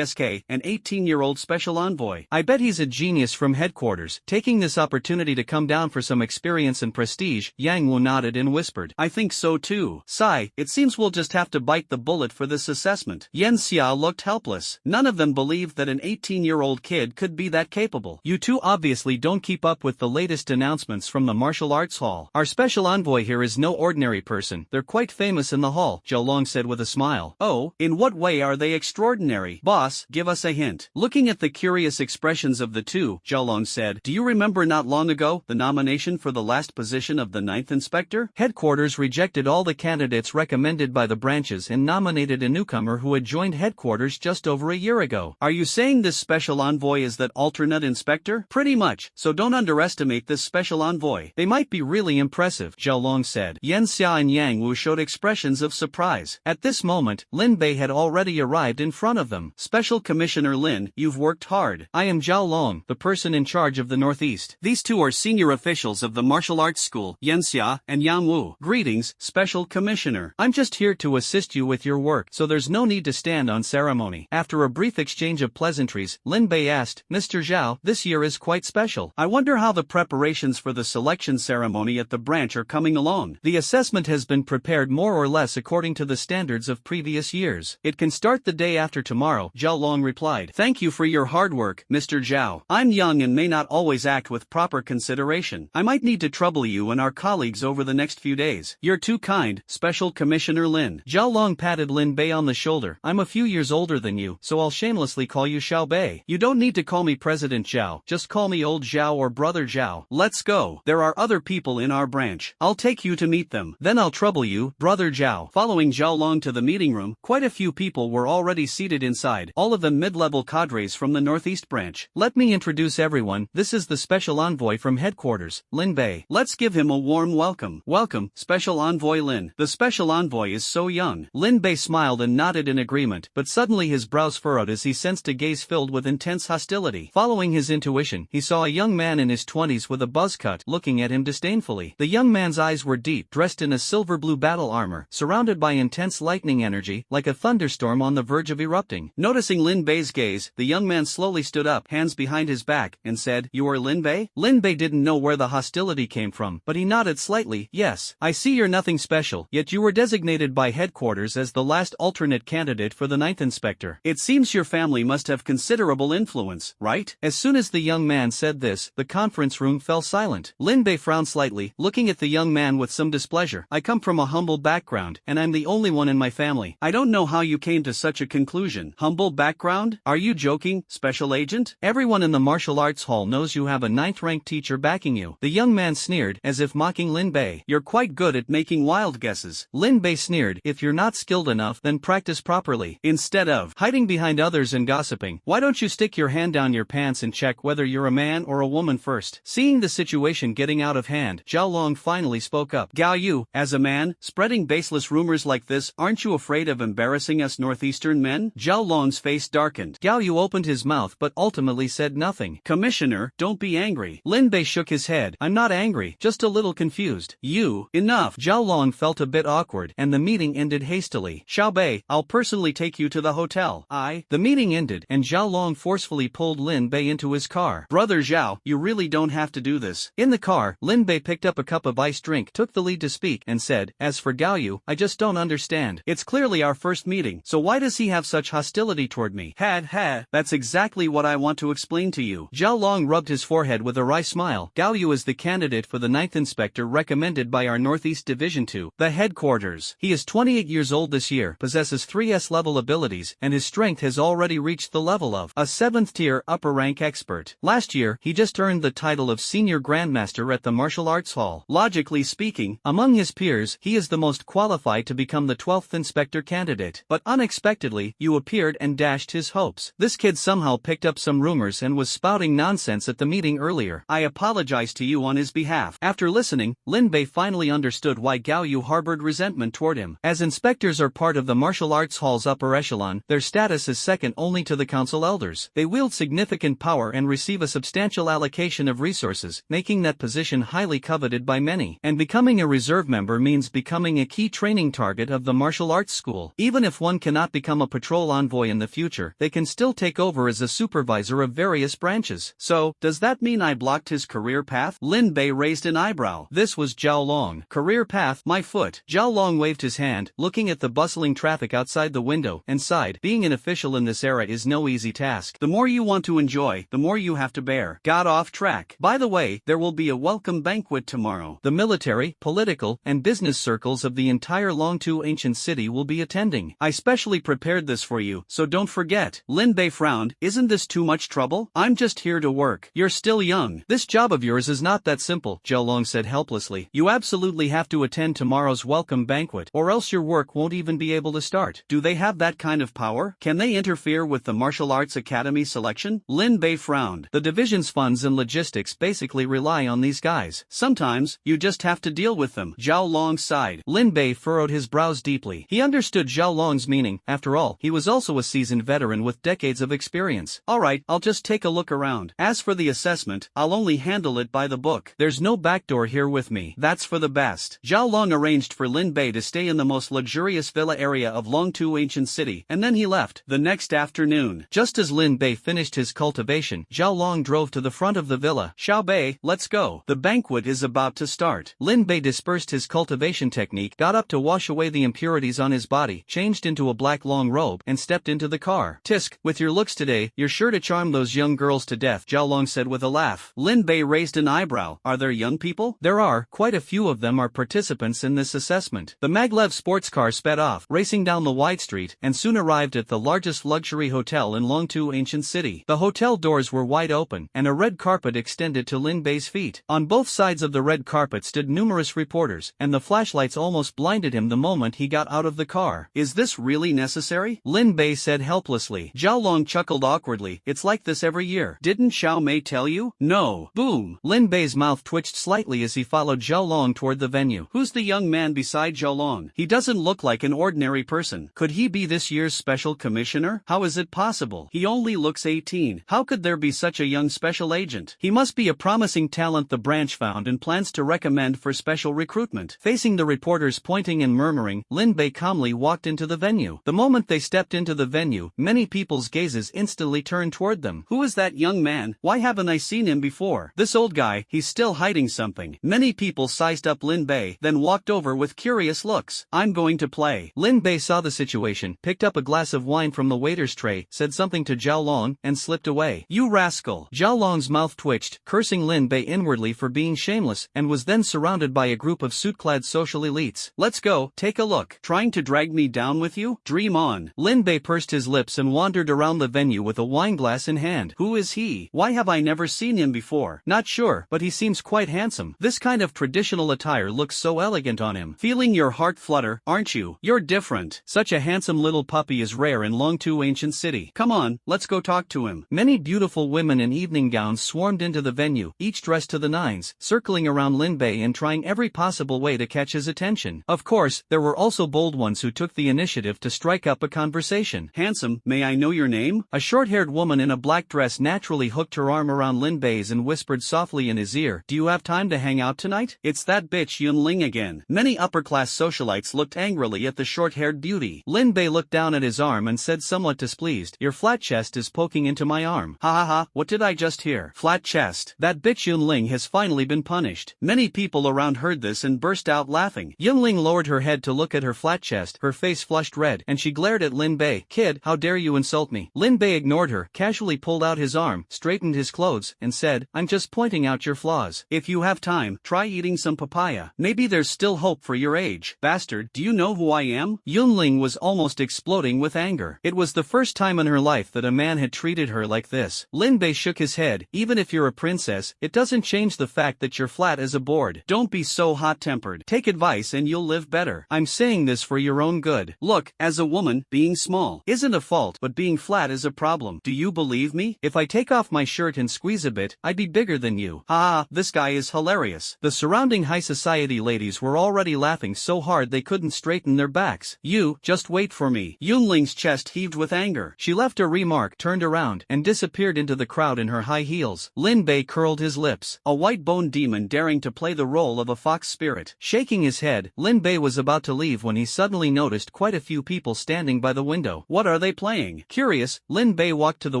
CSK, an 18-year-old special envoy. I bet he's a genius from headquarters, taking this opportunity to come down for some experience and prestige. Yang Wu nodded and whispered. I think so too. Sigh, it seems we'll just have to bite the bullet for this assessment. Yan Xia looked helpless. None of them believed that an 18-year-old kid could be that capable. You two obviously don't keep up with the latest announcements from the martial arts hall. Our special envoy here is no ordinary person. They're quite famous in the hall, Zhao Long said with a smile. Oh, in what way are they extraordinary? Boss, give us a hint. Looking at the curious expressions of the two, Zhao Long said, do you remember not long ago, the nomination for the last position of the 9th inspector? Headquarters rejected all the candidates recommended by the branches and nominated a newcomer who had joined headquarters just over a year ago. Are you saying this special envoy is that alternate inspector? Pretty much, so don't underestimate this special envoy. They might be really impressive, Zhao Long said. Yan Xia and Yang Wu showed expressions of surprise. At this moment, Lin Bei had already arrived in front of them. Special Commissioner Lin, you've worked hard. I am Zhao Long, the person in charge of the Northeast. These two are senior officials of the martial arts school, Yan Xia and Yang Wu. Greetings, Special Commissioner. I'm just here to assist you with your work, so there's no need to stand on ceremony. After a brief exchange of pleasantries, Lin Bei asked, Mr. Zhao, this year is quite special. I wonder how the preparations for the selection ceremony at the branch are coming along. The assessment has been prepared more or less according to the standards of previous years. It can start the day after tomorrow, Zhao Long replied. Thank you for your hard work, Mr. Zhao. I'm young and may not always act with proper consideration. I might need to trouble you and our colleagues over the next few days. You're too kind, Special Commissioner Lin. Zhao Long patted Lin Bei on the shoulder. I'm a few years older than you, so I'll shamelessly call you Xiao Bei. You don't need to call me President Zhao, just call me Old Zhao or Brother Zhao. Let's go. There are other people in our branch. I'll take you to meet them. Then I'll trouble you, Brother Zhao. Following Zhao Long to the meeting room, quite a few people were already seated inside, all of them mid-level cadres from the Northeast branch. Let me introduce everyone, this is the special envoy from headquarters, Lin Bei. Let's give him a warm welcome. Welcome, Special Envoy Lin. The special envoy is so young. Lin Bei smiled and nodded in agreement, but suddenly his brows furrowed as he sensed a gaze filled with intense hostility. Following his intuition, he saw a young man in his 20s with a buzz cut, looking at him disdainfully. The young man's eyes were deep, dressed in a silver-blue battle armor, surrounded by intense lightning energy, like a thunderstorm on the verge of erupting. Noticing Lin Bei's gaze, the young man slowly stood up, hands behind his back, and said, You are Lin Bei? Lin Bei didn't know where the hostility came from, but he nodded slightly. Yes, I see you're nothing special, yet you were designated by headquarters as the last alternate candidate for the 9th inspector. It seems your family must have considerable influence, right? As soon as the young man said this, the conference room fell silent. Lin Bei frowned slightly, looking at the young man with some displeasure. I come from a humble background, and I'm the only one in my family. I don't know how you came to such a conclusion. Humble background? Are you joking, Special Agent? Everyone in the martial arts hall knows you have a 9th-ranked teacher backing you. The young man sneered, as if mocking Lin Bei. You're quite good at making wild guesses. Lin Bei sneered, if you're not skilled enough, then practice properly. Instead of hiding behind others and gossiping, why don't you stick your hand down your pants and check whether you're a man or a woman first? Seeing the situation getting out of hand, Zhao Long finally spoke up. Gao Yu, as a man, spreading baseless rumors like this, aren't you afraid of embarrassing us Northeastern men? Zhao Long's face darkened. Gao Yu opened his mouth but ultimately said nothing. Commissioner, don't be angry. Lin Bei shook his head. I'm not angry, just a little confused. You, enough. Zhao Long felt a bit awkward, and the meeting ended hastily. Xiao Bei, I'll personally take you to the hotel. The meeting ended, and Zhao Long forcefully pulled Lin Bei into his car. Brother Zhao, you really don't have to do this. In the car, Lin Bei picked up a cup of iced drink, took the lead to speak, and said, As for Gao Yu, I just don't understand. It's clearly our first meeting, so why does he have such hostility toward me? That's exactly what I want to explain to you. Zhao Long rubbed his forehead with a wry smile. Gao Yu is the candidate for the 9th inspector recommended by our Northeast Division 2, the headquarters. He is 28 years old this year, possesses 3S level abilities, and his strength has already reached the level of a 7th tier upper rank expert. Last year, he just earned the title of Senior Grandmaster at the Martial Arts Hall. Logically speaking, among his peers, he is the most qualified to become the 12th inspector candidate. But unexpectedly, you appeared and dashed his hopes. This kid somehow picked up some rumors and was spouting nonsense at the meeting earlier. I apologize to you on his behalf. After listening, Lin Bei finally understood why Gao Yu harbored resentment toward him. As inspectors are part of the martial arts hall's upper echelon, their status is second only to the council elders. They wield significant power and receive a substantial allocation of resources, making that position highly coveted by many. And becoming a reserve member means becoming a key training target of the martial arts school. Even if one cannot become a patrol envoy in the future, they can still take over as a supervisor of various branches. So, does that mean I blocked his career path? Lin Bei raised an eyebrow. This was Zhao Long. Career path, my foot. Zhao Long waved his hand, looking at the bustling traffic outside the window, and sighed. Being an official in this era is no easy task. The more you want to enjoy, the more you have to bear. Got off track. By the way, there will be a welcome banquet tomorrow. The military, political, and business circles of the entire Longtu ancient city will be attending. I specially prepared this for you, so don't forget. Lin Bei frowned. Isn't this too much trouble? I'm just here to work. You're still young. This job of yours is not that simple, Zhao Long said helplessly. You absolutely have to attend tomorrow's welcome banquet, or else your work won't even be able to start. Do they have that kind of power? Can they interfere with the martial arts academy selection? Lin Bei frowned. The division's funds and logistics basically rely on these guys. Sometimes, you just have to deal with them. Zhao Long sighed. Lin Bei furrowed his brows deeply. He understood Zhao Long's meaning. After all, he was also a seasoned veteran with decades of experience. Alright, I'll just take a look around. As for the assessment, I'll only handle it by the book. There's no backdoor here with me. That's for the best. Zhao Long arranged for Lin Bei to stay in the most luxurious villa area of Longtu ancient city, and then he left. The next afternoon, just as Lin Bei finished his cultivation, Zhao Long drove to the front of the villa. Xiao Bei, let's go. The banquet is about to start. Lin Bei dispersed his cultivation technique, got up to wash away the impurities on his body, changed into a black long robe, and stepped into the car. Tisk, with your looks today, you're sure to charm those young girls to death, Zhao Long said with a laugh. Lin Bei raised an eyebrow. Are there young people? There are. Quite a few of them are participants in this assessment. The maglev sports car sped off, racing down the wide street, and soon arrived at the largest luxury hotel in Longtu ancient city. The hotel doors were wide open, and a red carpet extended to Lin Bei's feet. On both sides of the red carpet stood numerous reporters, and the flashlights almost blinded him the moment he got out of the car. Is this really necessary? Lin Bei said helplessly. Zhao Long chuckled awkwardly. It's like this every year. Didn't Xiao Mei tell you? No. Boom. Lin Bei's mouth twitched slightly as he followed Zhao Long toward the venue. Who's the young man beside Zhao Long? He doesn't look like an ordinary person. Could he be this year's special commissioner? How is it possible? He only looks 18. How could there be such a young special agent? He must be a promising talent the branch found and plans to recommend for special recruitment. Facing the reporters pointing and murmuring, Lin Bei calmly walked into the venue. The moment they stepped into the venue, many people's gazes instantly turned toward them. Who is that young man? Why haven't I seen him before? This old guy, he's still hiding something. Many people sized up Lin Bei, then walked over with curious looks. I'm going to play. Lin Bei saw the situation, picked up a glass of wine from the waiter's tray, said something to Zhao Long, and slipped away. You rascal. Zhao Long's mouth twitched, cursing Lin Bei inwardly for being shameless, and was then surrounded by a group of suit-clad social elites. Let's go, take a look. Trying to drag me down with you? Dream on. Lin Bei pursed his lips and wandered around the venue with a wineglass in hand. Who is he? Why have I never seen him before? Not sure, but he seems quite handsome. This kind of traditional attire looks so elegant on him. Feeling your heart flutter, aren't you? You're different. Such a handsome little puppy is rare in Longtu ancient city. Come on, let's go talk to him. Many beautiful women in evening gowns swarmed into the venue, each dressed to the nines, circling around Lin Bei and trying every possible way to catch his attention. Of course, there were also bold ones who took the initiative to strike up a conversation. Handsome, may I know your name? A short-haired woman in a black dress naturally hooked her arm around Lin Bei's and whispered softly in his ear, "Do you have time to hang out tonight?" It's that bitch Yunling again. Many upper-class socialites looked angrily at the short-haired beauty. Lin Bei looked down at his arm and said somewhat displeased, "Your flat chest is poking into my arm." Ha ha ha, what did I just hear? Flat chest. That bitch Yunling has finally been punished. Many people around heard this and burst out laughing. Yunling lowered her head to look at her flat chest, her face flushed red, and she glared at Lin Bei. "Kid, how dare you insult me?" Lin Bei ignored her, casually pulled out his arm, straightened his clothes, and said, "I'm just pointing out your flaws. If you have time, try eating some papaya. Maybe there's still hope for your age. Bastard, do you know who I am?" Yunling was almost exploding with anger. It was the first time in her life that a man had treated her like this. Lin Bei shook his head. "Even if you're a princess, it doesn't change the fact that you're flat as a board. Don't be so hot-tempered. Take advice and you'll live better. I'm saying this for your own good. Look, as a woman, being small isn't a fault, but being flat is a problem. Do you believe me? If I take off my shirt and squeeze a bit, I'd be bigger than you." Ha, this guy is hilarious. The surrounding high society ladies were already laughing so hard they couldn't straighten their backs. "You, just wait for me." Yunling's chest heaved with anger. She left a remark, turned around, and disappeared into the crowd in her high heels. Lin Bei curled his lips. A white-boned demon daring to play the role of a fox spirit. Shaking his head, Lin Bei was about to leave when he suddenly noticed quite a few people standing by the window. What are they playing? Curious, Lin Bei walked to the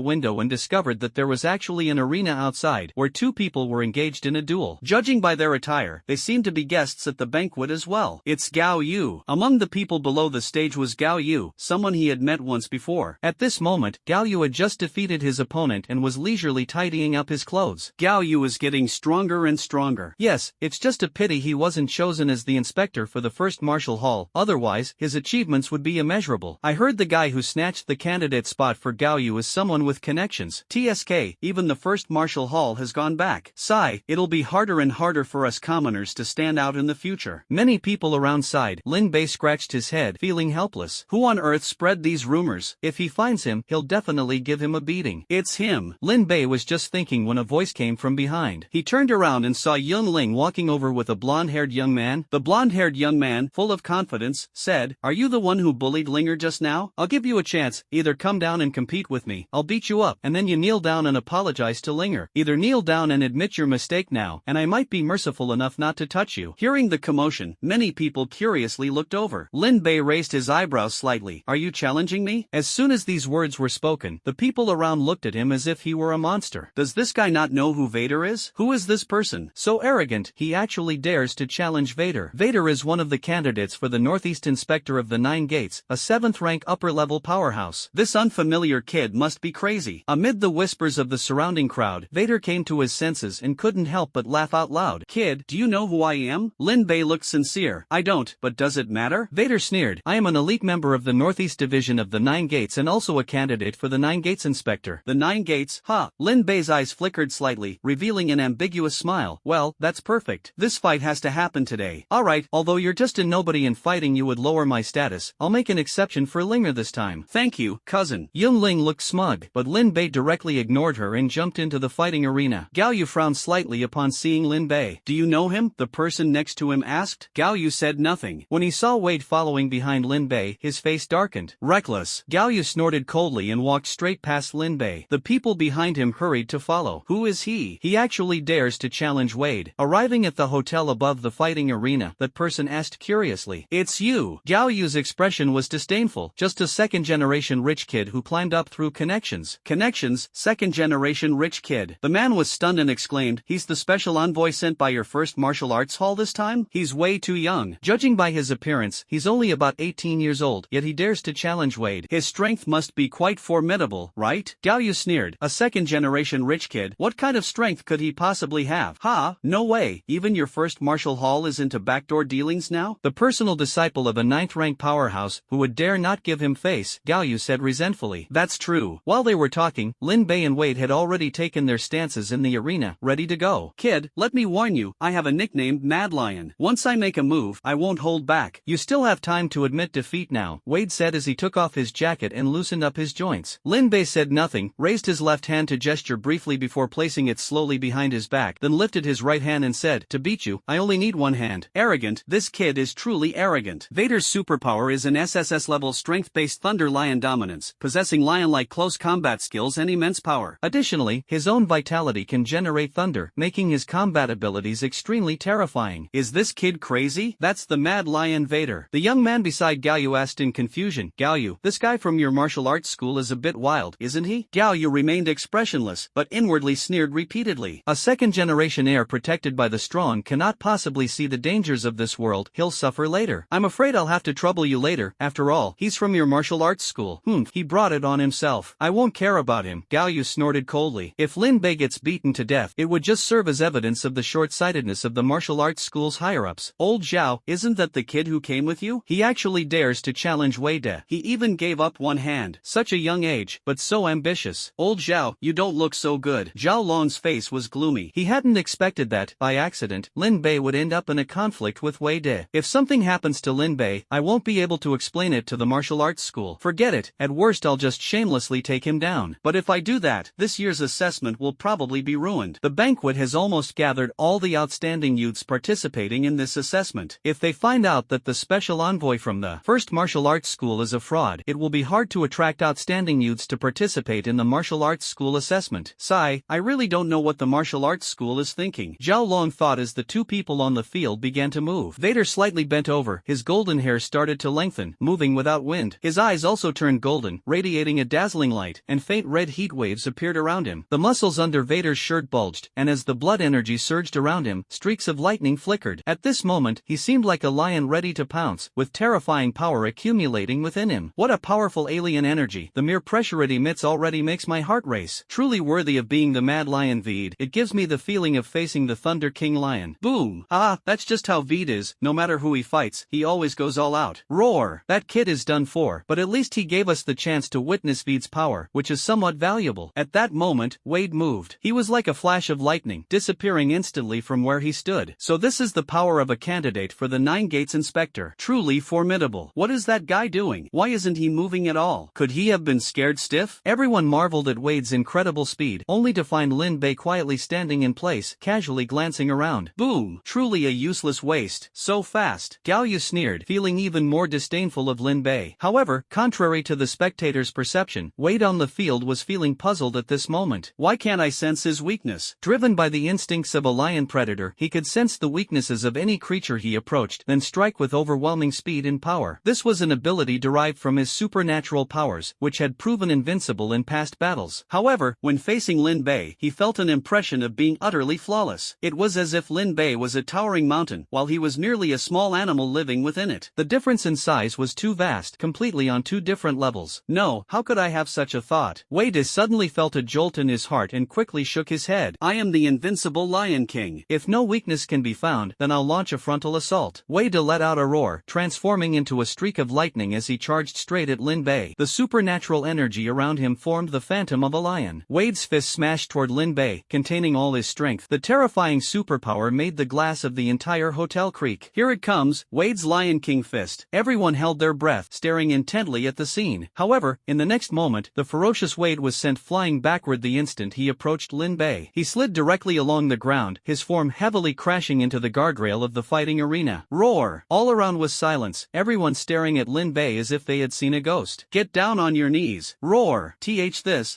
window and discovered that there was actually an arena outside where two people were engaged in a duel. Judging by their attire, they seemed to be guests at the banquet as well. It's Gao Yu. Among the people below the stage was Gao Yu, someone he had met once before. At this moment, Gao Yu had just defeated his opponent and was leisurely tidying up his clothes. Gao Yu is getting stronger and stronger. Yes, it's just a pity he wasn't chosen as the inspector for the first martial hall, otherwise, his achievements would be immeasurable. I heard the guy who snatched the candidate spot for Gao Yu is someone with connections. TSK, even the first martial hall has gone back. Sigh, it'll be harder and harder for us commoners to stand out in the future. Many people around sighed. Lin Bei scratched his head, feeling helpless. Who on earth spread these rumors? If he finds him, he'll definitely give him a beating. It's him. Lin Bei was just thinking when a voice came from behind. He turned around and saw Yun Ling walking over with a blonde-haired young man. The blonde-haired young man, full of confidence, said, "Are you the one who bullied Linger just now? I'll give you a chance. Either come down and compete with me, I'll beat you up, and then you kneel down and apologize to Linger. Either kneel down and admit your mistake now, and I might be merciful enough not to touch you." Hearing the commotion, many people curiously looked over. Lin Bei raised his eyebrows slightly. "Are you challenging me?" As soon as these words were spoken, the people around looked at him as if he were a monster. Does this guy not know who Vader is? Who is this person? So arrogant, he actually dares to challenge Vader. Vader is one of the candidates for the Northeast Inspector of the Nine Gates, a 7th-rank upper-level powerhouse. This unfamiliar kid must be crazy. Amid the whispers of the surrounding crowd, Vader came to his senses and couldn't help but laugh out loud. "Kid, do you know who I am?" Lin Bei looked sincere. "I don't, but does it matter?" Vader sneered. "I am an elite member of the Northeast Division of the Nine Gates and also a candidate for the Nine Gates Inspector." The Nine Gates? Ha! Lin Bei's eyes flickered slightly, revealing an ambiguous smile. "Well, that's perfect. This fight has to happen today. Alright, although you're just a nobody and fighting you would lower my status, I'll make an exception for Linger this time." "Thank you, cousin." Yun Ling looked smug, but Lin Bei directly ignored her and jumped into the fighting arena. Gao Yu frowned slightly upon seeing Lin Bei. "Do you know him?" the person next to him asked. Gao Yu said nothing. When he saw Wade following behind Lin Bei, his face darkened. Reckless. Gao Yu snorted coldly and walked straight past Lin Bei. The people behind him hurried to follow. Who is he? He actually dares to challenge Wade. Arriving at the hotel above the fighting arena, that person asked curiously. "It's you." Gao Yu's expression was disdainful. "Just a second-generation rich kid who climbed up through connections." Connections? Second-generation rich kid. The man was stunned and exclaimed, "He's the special envoy sent by your first martial arts hall this time? He's way too young. Judging by his appearance, he's only about 18 years old, yet he dares to challenge Wade. His strength must be quite formidable, right?" Gao Yu sneered. "A second-generation rich kid? What kind of strength could he possibly have?" "Ha! No way. Even your first martial hall is into backdoor dealings now?" The personal disciple of a 9th-rank powerhouse, who would dare not give him face, Gao Yu said resentfully. "That's true." While they were talking, Lin Bei and Wade had already taken their stances in the arena, ready to go. "Kid, let me warn you, I have a nickname, Mad Lion. Once I make a move, I won't hold back." "You still have time to admit defeat now," Wade said as he took off his jacket and loosened up his joints. Lin Bei said nothing, raised his left hand to gesture briefly before placing it slowly behind his back, then lifted his right hand and said, "To beat you, I only need one hand." Arrogant. This kid is truly arrogant. Vader's superpower is an SSS-level strength-based Thunder Lion dominance, possessing lion-like close combat skills and immense power. Additionally, his own vitality can generate thunder, making his combat abilities extremely terrifying. Is this kid crazy? That's the Mad Lion Vader. The young man beside Gao Yu asked in confusion. "Gao Yu, this guy from your martial arts school is a bit wild, isn't he?" Gao Yu remained expressionless, but inwardly sneered repeatedly. "A second-generation heir protected by the strong cannot possibly see the dangers of this world. He'll suffer later. I'm afraid I'll have to trouble you later. After all, he's from your martial arts school." He brought it on himself. "I won't care about him." Gao Yu snorted coldly. "If Lin Bei gets beaten to death, it would just serve as evidence of the short-sightedness of the martial arts school's higher-ups." "Old Zhao, isn't that the kid who came with you? He actually dares to challenge Wei De. He even gave up one hand. Such a young age, but so ambitious." "Old Zhao, you don't look so good." Zhao Long's face was gloomy. He hadn't expected that, by accident, Lin Bei would end up in a conflict with Wei De. "If something happens to Lin Bei, I won't be able to explain it to the martial arts school. Forget it. At worst I'll just shamelessly take him down. But if I do that, this year's assessment will probably be ruined." The banquet has almost gathered all the outstanding youths participating in this assessment. If they find out that the special envoy from the first martial arts school is a fraud, it will be hard to attract outstanding youths to participate in the martial arts school assessment. Sigh, I really don't know what the martial arts school is thinking. Zhao Long thought as the two people on the field began to move. Vader slightly bent over, his golden hair started to lengthen, moving without wind. His eyes also also turned golden, radiating a dazzling light, and faint red heat waves appeared around him. The muscles under Vader's shirt bulged, and as the blood energy surged around him, streaks of lightning flickered. At this moment, he seemed like a lion ready to pounce, with terrifying power accumulating within him. What a powerful alien energy. The mere pressure it emits already makes my heart race. Truly worthy of being the Mad Lion Veed. It gives me the feeling of facing the Thunder King Lion. Boom. Ah, that's just how Veed is. No matter who he fights, he always goes all out. Roar. That kid is done for, but at least he gave us the chance to witness Veed's power, which is somewhat valuable. At that moment, Wade moved. He was like a flash of lightning, disappearing instantly from where he stood. So this is the power of a candidate for the Nine Gates Inspector. Truly formidable. What is that guy doing? Why isn't he moving at all? Could he have been scared stiff? Everyone marveled at Wade's incredible speed, only to find Lin Bei quietly standing in place, casually glancing around. Boom. Truly a useless waste. So fast. Gao Yu sneered, feeling even more disdainful of Lin Bei. However, contrary to the spectators' perception, Wade on the field was feeling puzzled at this moment. Why can't I sense his weakness? Driven by the instincts of a lion predator, he could sense the weaknesses of any creature he approached, then strike with overwhelming speed and power. This was an ability derived from his supernatural powers, which had proven invincible in past battles. However, when facing Lin Bei, he felt an impression of being utterly flawless. It was as if Lin Bei was a towering mountain, while he was merely a small animal living within it. The difference in size was too vast, completely on two different levels. No, how could I have such a thought? Wade suddenly felt a jolt in his heart and quickly shook his head. I am the invincible Lion King. If no weakness can be found, then I'll launch a frontal assault. Wade let out a roar, transforming into a streak of lightning as he charged straight at Lin Bei. The supernatural energy around him formed the phantom of a lion. Wade's fist smashed toward Lin Bei, containing all his strength. The terrifying superpower made the glass of the entire hotel creak. Here it comes, Wade's Lion King fist. Everyone held their breath, staring intently at the scene. However, in the next moment, the ferocious Wade was sent flying backward the instant he approached Lin Bei. He slid directly along the ground, his form heavily crashing into the guardrail of the fighting arena. Roar! All around was silence, everyone staring at Lin Bei as if they had seen a ghost. Get down on your knees. Roar!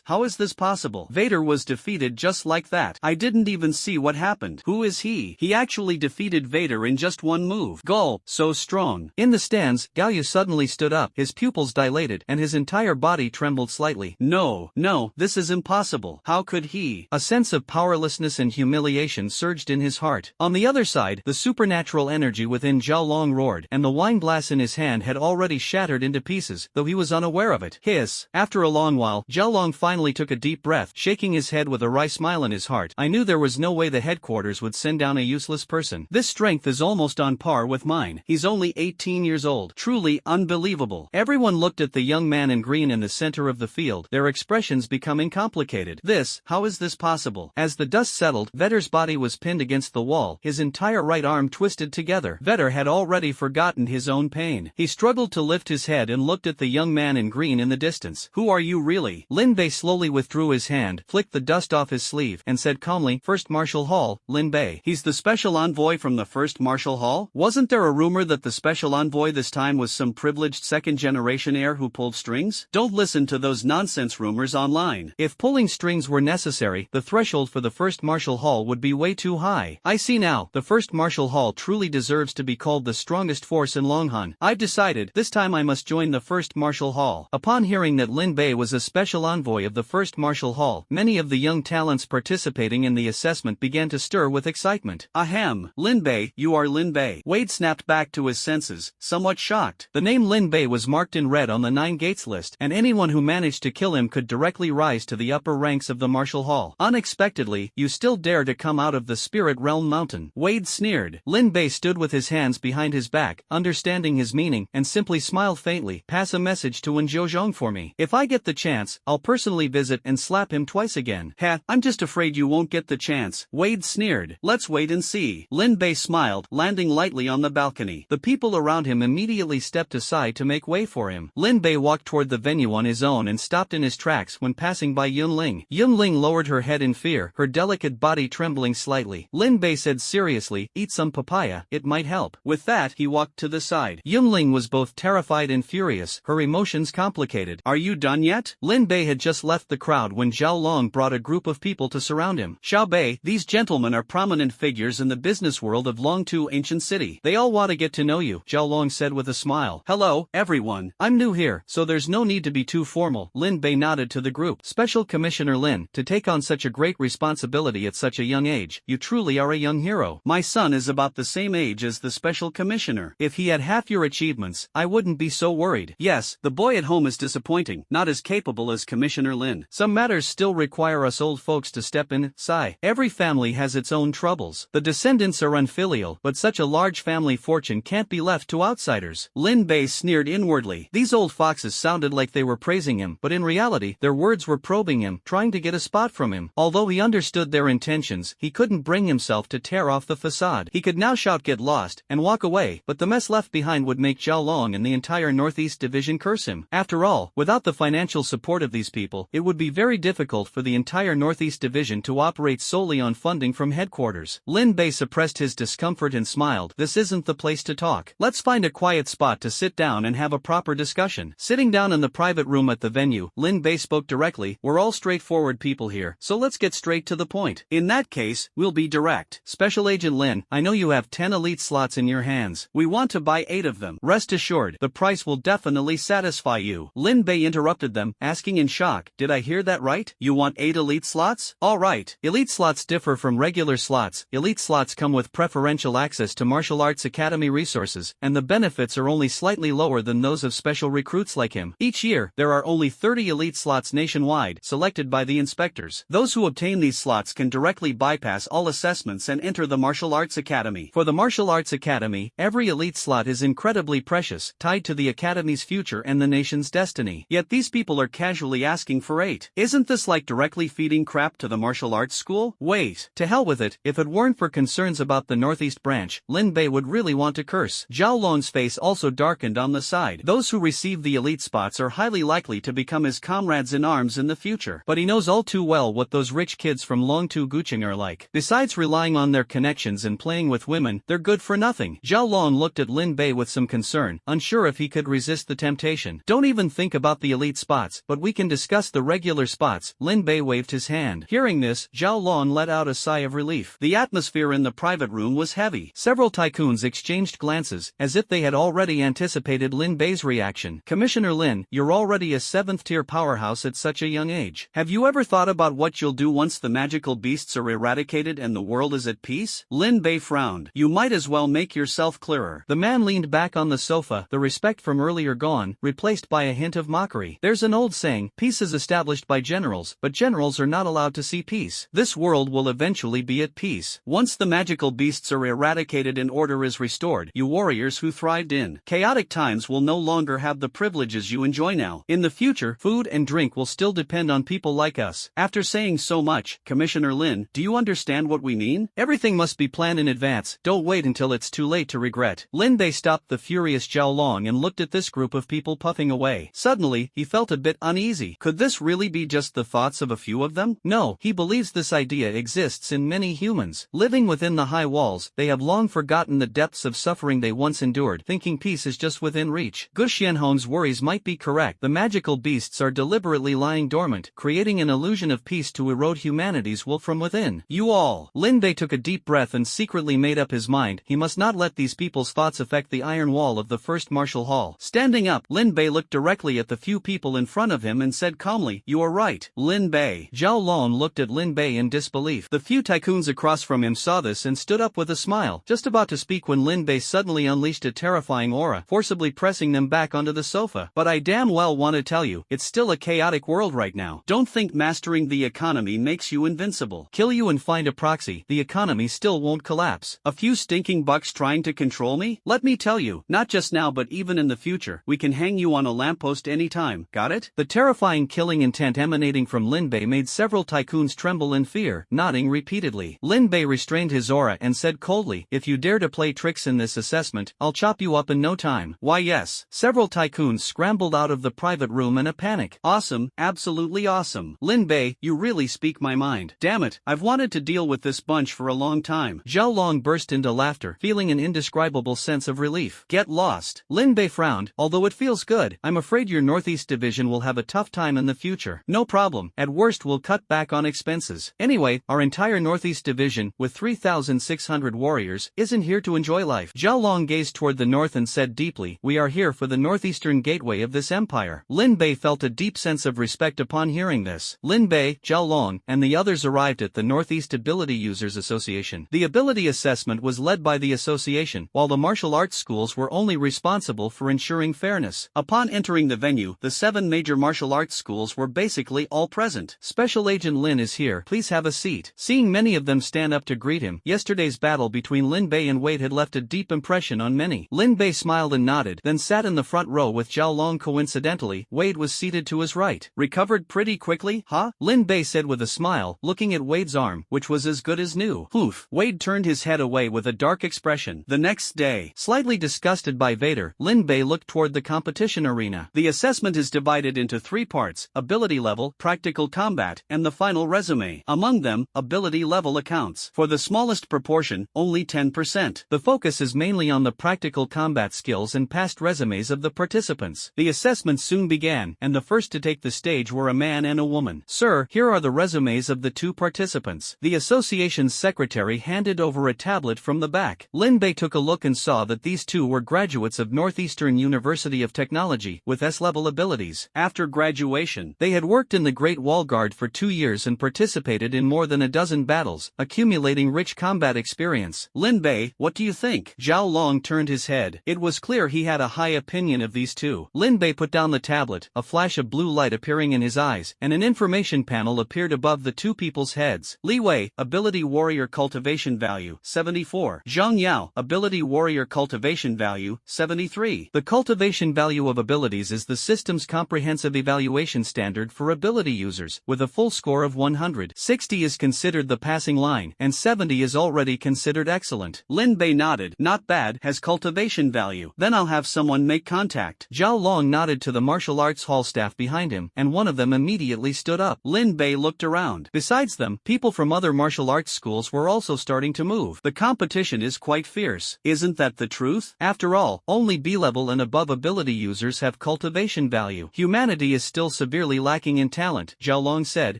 How is this possible? Vader was defeated just like that. I didn't even see what happened. Who is he? He actually defeated Vader in just one move. Gulp, so strong. In the stands, Gao Yu suddenly stood up, his pupils dilated, and his entire body trembled slightly. No, this is impossible. How could he? A sense of powerlessness and humiliation surged in his heart. On the other side, the supernatural energy within Zhao Long roared, and the wine glass in his hand had already shattered into pieces, though he was unaware of it. Hiss. After a long while, Zhao Long finally took a deep breath, shaking his head with a wry smile in his heart. I knew there was no way the headquarters would send down a useless person. This strength is almost on par with mine. He's only 18 years old. Truly unbelievable. Everyone looked at the young man in green in the center of the field, their expressions becoming complicated. How is this possible? As the dust settled, Vetter's body was pinned against the wall, his entire right arm twisted together. Vetter had already forgotten his own pain. He struggled to lift his head and looked at the young man in green in the distance. Who are you really? Lin Bei slowly withdrew his hand, flicked the dust off his sleeve, and said calmly, First Marshal Hall, Lin Bei. He's the special envoy from the First Marshal Hall? Wasn't there a rumor that the special envoy this time was some privileged second-generation heir who pulled strings? Don't listen to those nonsense rumors online. If pulling strings were necessary, the threshold for the First Marshal Hall would be way too high. I see now, the First Marshal Hall truly deserves to be called the strongest force in Longhan. I've decided, this time I must join the First Marshal Hall. Upon hearing that Lin Bei was a special envoy of the First Marshal Hall, many of the young talents participating in the assessment began to stir with excitement. Ahem, Lin Bei, you are Lin Bei. Wade snapped back to his senses, somewhat shocked. The name Lin Bei was marked in red on the Nine Gates list, and anyone who managed to kill him could directly rise to the upper ranks of the Marshal Hall. Unexpectedly, you still dare to come out of the Spirit Realm Mountain. Wade sneered. Lin Bei stood with his hands behind his back, understanding his meaning, and simply smiled faintly. Pass a message to Wen Zheozhong for me. If I get the chance, I'll personally visit and slap him twice again. Ha, I'm just afraid you won't get the chance. Wade sneered. Let's wait and see. Lin Bei smiled, landing lightly on the balcony. The people around him immediately stepped aside to make way for him. Lin Bei walked toward the venue on his own and stopped in his tracks when passing by Yunling. Yunling lowered her head in fear, her delicate body trembling slightly. Lin Bei said seriously, eat some papaya, it might help. With that, he walked to the side. Yunling was both terrified and furious, her emotions complicated. Are you done yet? Lin Bei had just left the crowd when Zhao Long brought a group of people to surround him. Xiao Bei, these gentlemen are prominent figures in the business world of Longtu Ancient City. They all want to get to know you, Zhao Long said with a smile. Hello, everyone. I'm new new here, so there's no need to be too formal. Lin Bei nodded to the group. Special Commissioner Lin, to take on such a great responsibility at such a young age, you truly are a young hero. My son is about the same age as the Special Commissioner. If he had half your achievements, I wouldn't be so worried. Yes, the boy at home is disappointing, not as capable as Commissioner Lin. Some matters still require us old folks to step in. Sigh. Every family has its own troubles. The descendants are unfilial, but such a large family fortune can't be left to outsiders. Lin Bei sneered inwardly. These old foxes sounded like they were praising him, but in reality, their words were probing him, trying to get a spot from him. Although he understood their intentions, he couldn't bring himself to tear off the facade. He could now shout "get lost" and walk away, but the mess left behind would make Zhao Long and the entire Northeast Division curse him. After all, without the financial support of these people, it would be very difficult for the entire Northeast Division to operate solely on funding from headquarters. Lin Bei suppressed his discomfort and smiled. This isn't the place to talk. Let's find a quiet spot to sit down and have a proper discussion. Sitting down in the private room at the venue, Lin Bei spoke directly. We're all straightforward people here, so let's get straight to the point. In that case, we'll be direct. Special Agent Lin, I know you have 10 elite slots in your hands. We want to buy 8 of them. Rest assured, the price will definitely satisfy you. Lin Bei interrupted them, asking in shock, did I hear that right? You want 8 elite slots? Alright. Elite slots differ from regular slots. Elite slots come with preferential access to martial arts academy resources, and the benefits are only slightly lower than those of special recruits like him. Each year, there are only 30 elite slots nationwide, selected by the inspectors. Those who obtain these slots can directly bypass all assessments and enter the martial arts academy. For the martial arts academy, every elite slot is incredibly precious, tied to the academy's future and the nation's destiny. Yet these people are casually asking for 8. Isn't this like directly feeding crap to the martial arts school? Wait, to hell with it. If it weren't for concerns about the Northeast branch, Lin Bei would really want to curse. Zhao Long's face also darkened on the side. Those who receive the elite spots are highly likely to become his comrades in arms in the future. But he knows all too well what those rich kids from Longtu Guqing are like. Besides relying on their connections and playing with women, they're good for nothing. Zhao Long looked at Lin Bei with some concern, unsure if he could resist the temptation. Don't even think about the elite spots, but we can discuss the regular spots. Lin Bei waved his hand. Hearing this, Zhao Long let out a sigh of relief. The atmosphere in the private room was heavy. Several tycoons exchanged glances, as if they had already anticipated Lin Bei's reaction. Commissioner Lin, you're already a 7th-tier powerhouse at such a young age. Have you ever thought about what you'll do once the magical beasts are eradicated and the world is at peace? Lin Bei frowned. You might as well make yourself clearer. The man leaned back on the sofa, the respect from earlier gone, replaced by a hint of mockery. There's an old saying, peace is established by generals, but generals are not allowed to see peace. This world will eventually be at peace. Once the magical beasts are eradicated and order is restored, you warriors who thrived in chaotic times will no longer have the privileges you enjoy now. In the future, food and drink will still depend on people like us. After saying so much, Commissioner Lin, do you understand what we mean? Everything must be planned in advance. Don't wait until it's too late to regret. Lin Bei stopped the furious Zhao Long and looked at this group of people puffing away. Suddenly, he felt a bit uneasy. Could this really be just the thoughts of a few of them? No, he believes this idea exists in many humans. Living within the high walls, they have long forgotten the depths of suffering they once endured, thinking peace is just within reach. Gu Xianhong's worries might be correct. The magical beasts are deliberately lying dormant, creating an illusion of peace to erode humanity's will from within. You all. Lin Bei took a deep breath and secretly made up his mind. He must not let these people's thoughts affect the iron wall of the first martial hall. Standing up, Lin Bei looked directly at the few people in front of him and said calmly, you are right, Lin Bei. Zhao Long looked at Lin Bei in disbelief. The few tycoons across from him saw this and stood up with a smile, just about to speak when Lin Bei suddenly unleashed a terrifying aura, forcibly pressing them back onto the sofa. But I damn well want to tell you, it's still a chaotic world right now. Don't think mastering the economy makes you invincible. Kill you and find a proxy, the economy still won't collapse. A few stinking bucks trying to control me? Let me tell you, not just now but even in the future, we can hang you on a lamppost anytime, got it? The terrifying killing intent emanating from Lin Bei made several tycoons tremble in fear, nodding repeatedly. Lin Bei restrained his aura and said coldly, if you dare to play tricks in this assessment, I'll chop you up in no time. Why yes. Several tycoons scrambled out of the private room in a panic. Awesome, absolutely awesome. Lin Bei, you really speak my mind. Damn it, I've wanted to deal with this bunch for a long time. Zhao Long burst into laughter, feeling an indescribable sense of relief. Get lost. Lin Bei frowned. Although it feels good, I'm afraid your Northeast Division will have a tough time in the future. No problem, at worst we'll cut back on expenses. Anyway, our entire Northeast Division, with 3,600 warriors, isn't here to enjoy life. Zhao Long gazed toward the north and said deeply, we are here for the Northeast western gateway of this empire. Lin Bei felt a deep sense of respect upon hearing this. Lin Bei, Zhao Long, and the others arrived at the Northeast Ability Users Association. The ability assessment was led by the association, while the martial arts schools were only responsible for ensuring fairness. Upon entering the venue, the 7 major martial arts schools were basically all present. Special Agent Lin is here, please have a seat. Seeing many of them stand up to greet him, yesterday's battle between Lin Bei and Wade had left a deep impression on many. Lin Bei smiled and nodded, then sat in the front row with Zhao Long. Coincidentally, Wade was seated to his right. Recovered pretty quickly, huh? Lin Bei said with a smile, looking at Wade's arm, which was as good as new. Poof. Wade turned his head away with a dark expression. The next day, slightly disgusted by Vader, Lin Bei looked toward the competition arena. The assessment is divided into 3 parts: ability level, practical combat, and the final resume. Among them, ability level accounts for the smallest proportion, only 10%. The focus is mainly on the practical combat skills and past resumes of the participants. The assessment soon began, and the first to take the stage were a man and a woman. Sir, here are the resumes of the 2 participants. The association's secretary handed over a tablet from the back. Lin Bei took a look and saw that these 2 were graduates of Northeastern University of Technology, with S-level abilities. After graduation, they had worked in the Great Wall Guard for 2 years and participated in more than a dozen battles, accumulating rich combat experience. Lin Bei, what do you think? Zhao Long turned his head. It was clear he had a high opinion of these 2. Lin Bei put down the tablet, a flash of blue light appearing in his eyes, and an information panel appeared above the 2 people's heads. Li Wei, ability warrior cultivation value, 74. Zhang Yao, ability warrior cultivation value, 73. The cultivation value of abilities is the system's comprehensive evaluation standard for ability users, with a full score of 100. 60 is considered the passing line, and 70 is already considered excellent. Lin Bei nodded. Not bad, has cultivation value. Then I'll have someone make contact. Zhao Long nodded to the martial arts hall staff behind him, and one of them immediately stood up. Lin Bei looked around. Besides them, people from other martial arts schools were also starting to move. The competition is quite fierce. Isn't that the truth? After all, only B-level and above ability users have cultivation value. Humanity is still severely lacking in talent, Zhao Long said,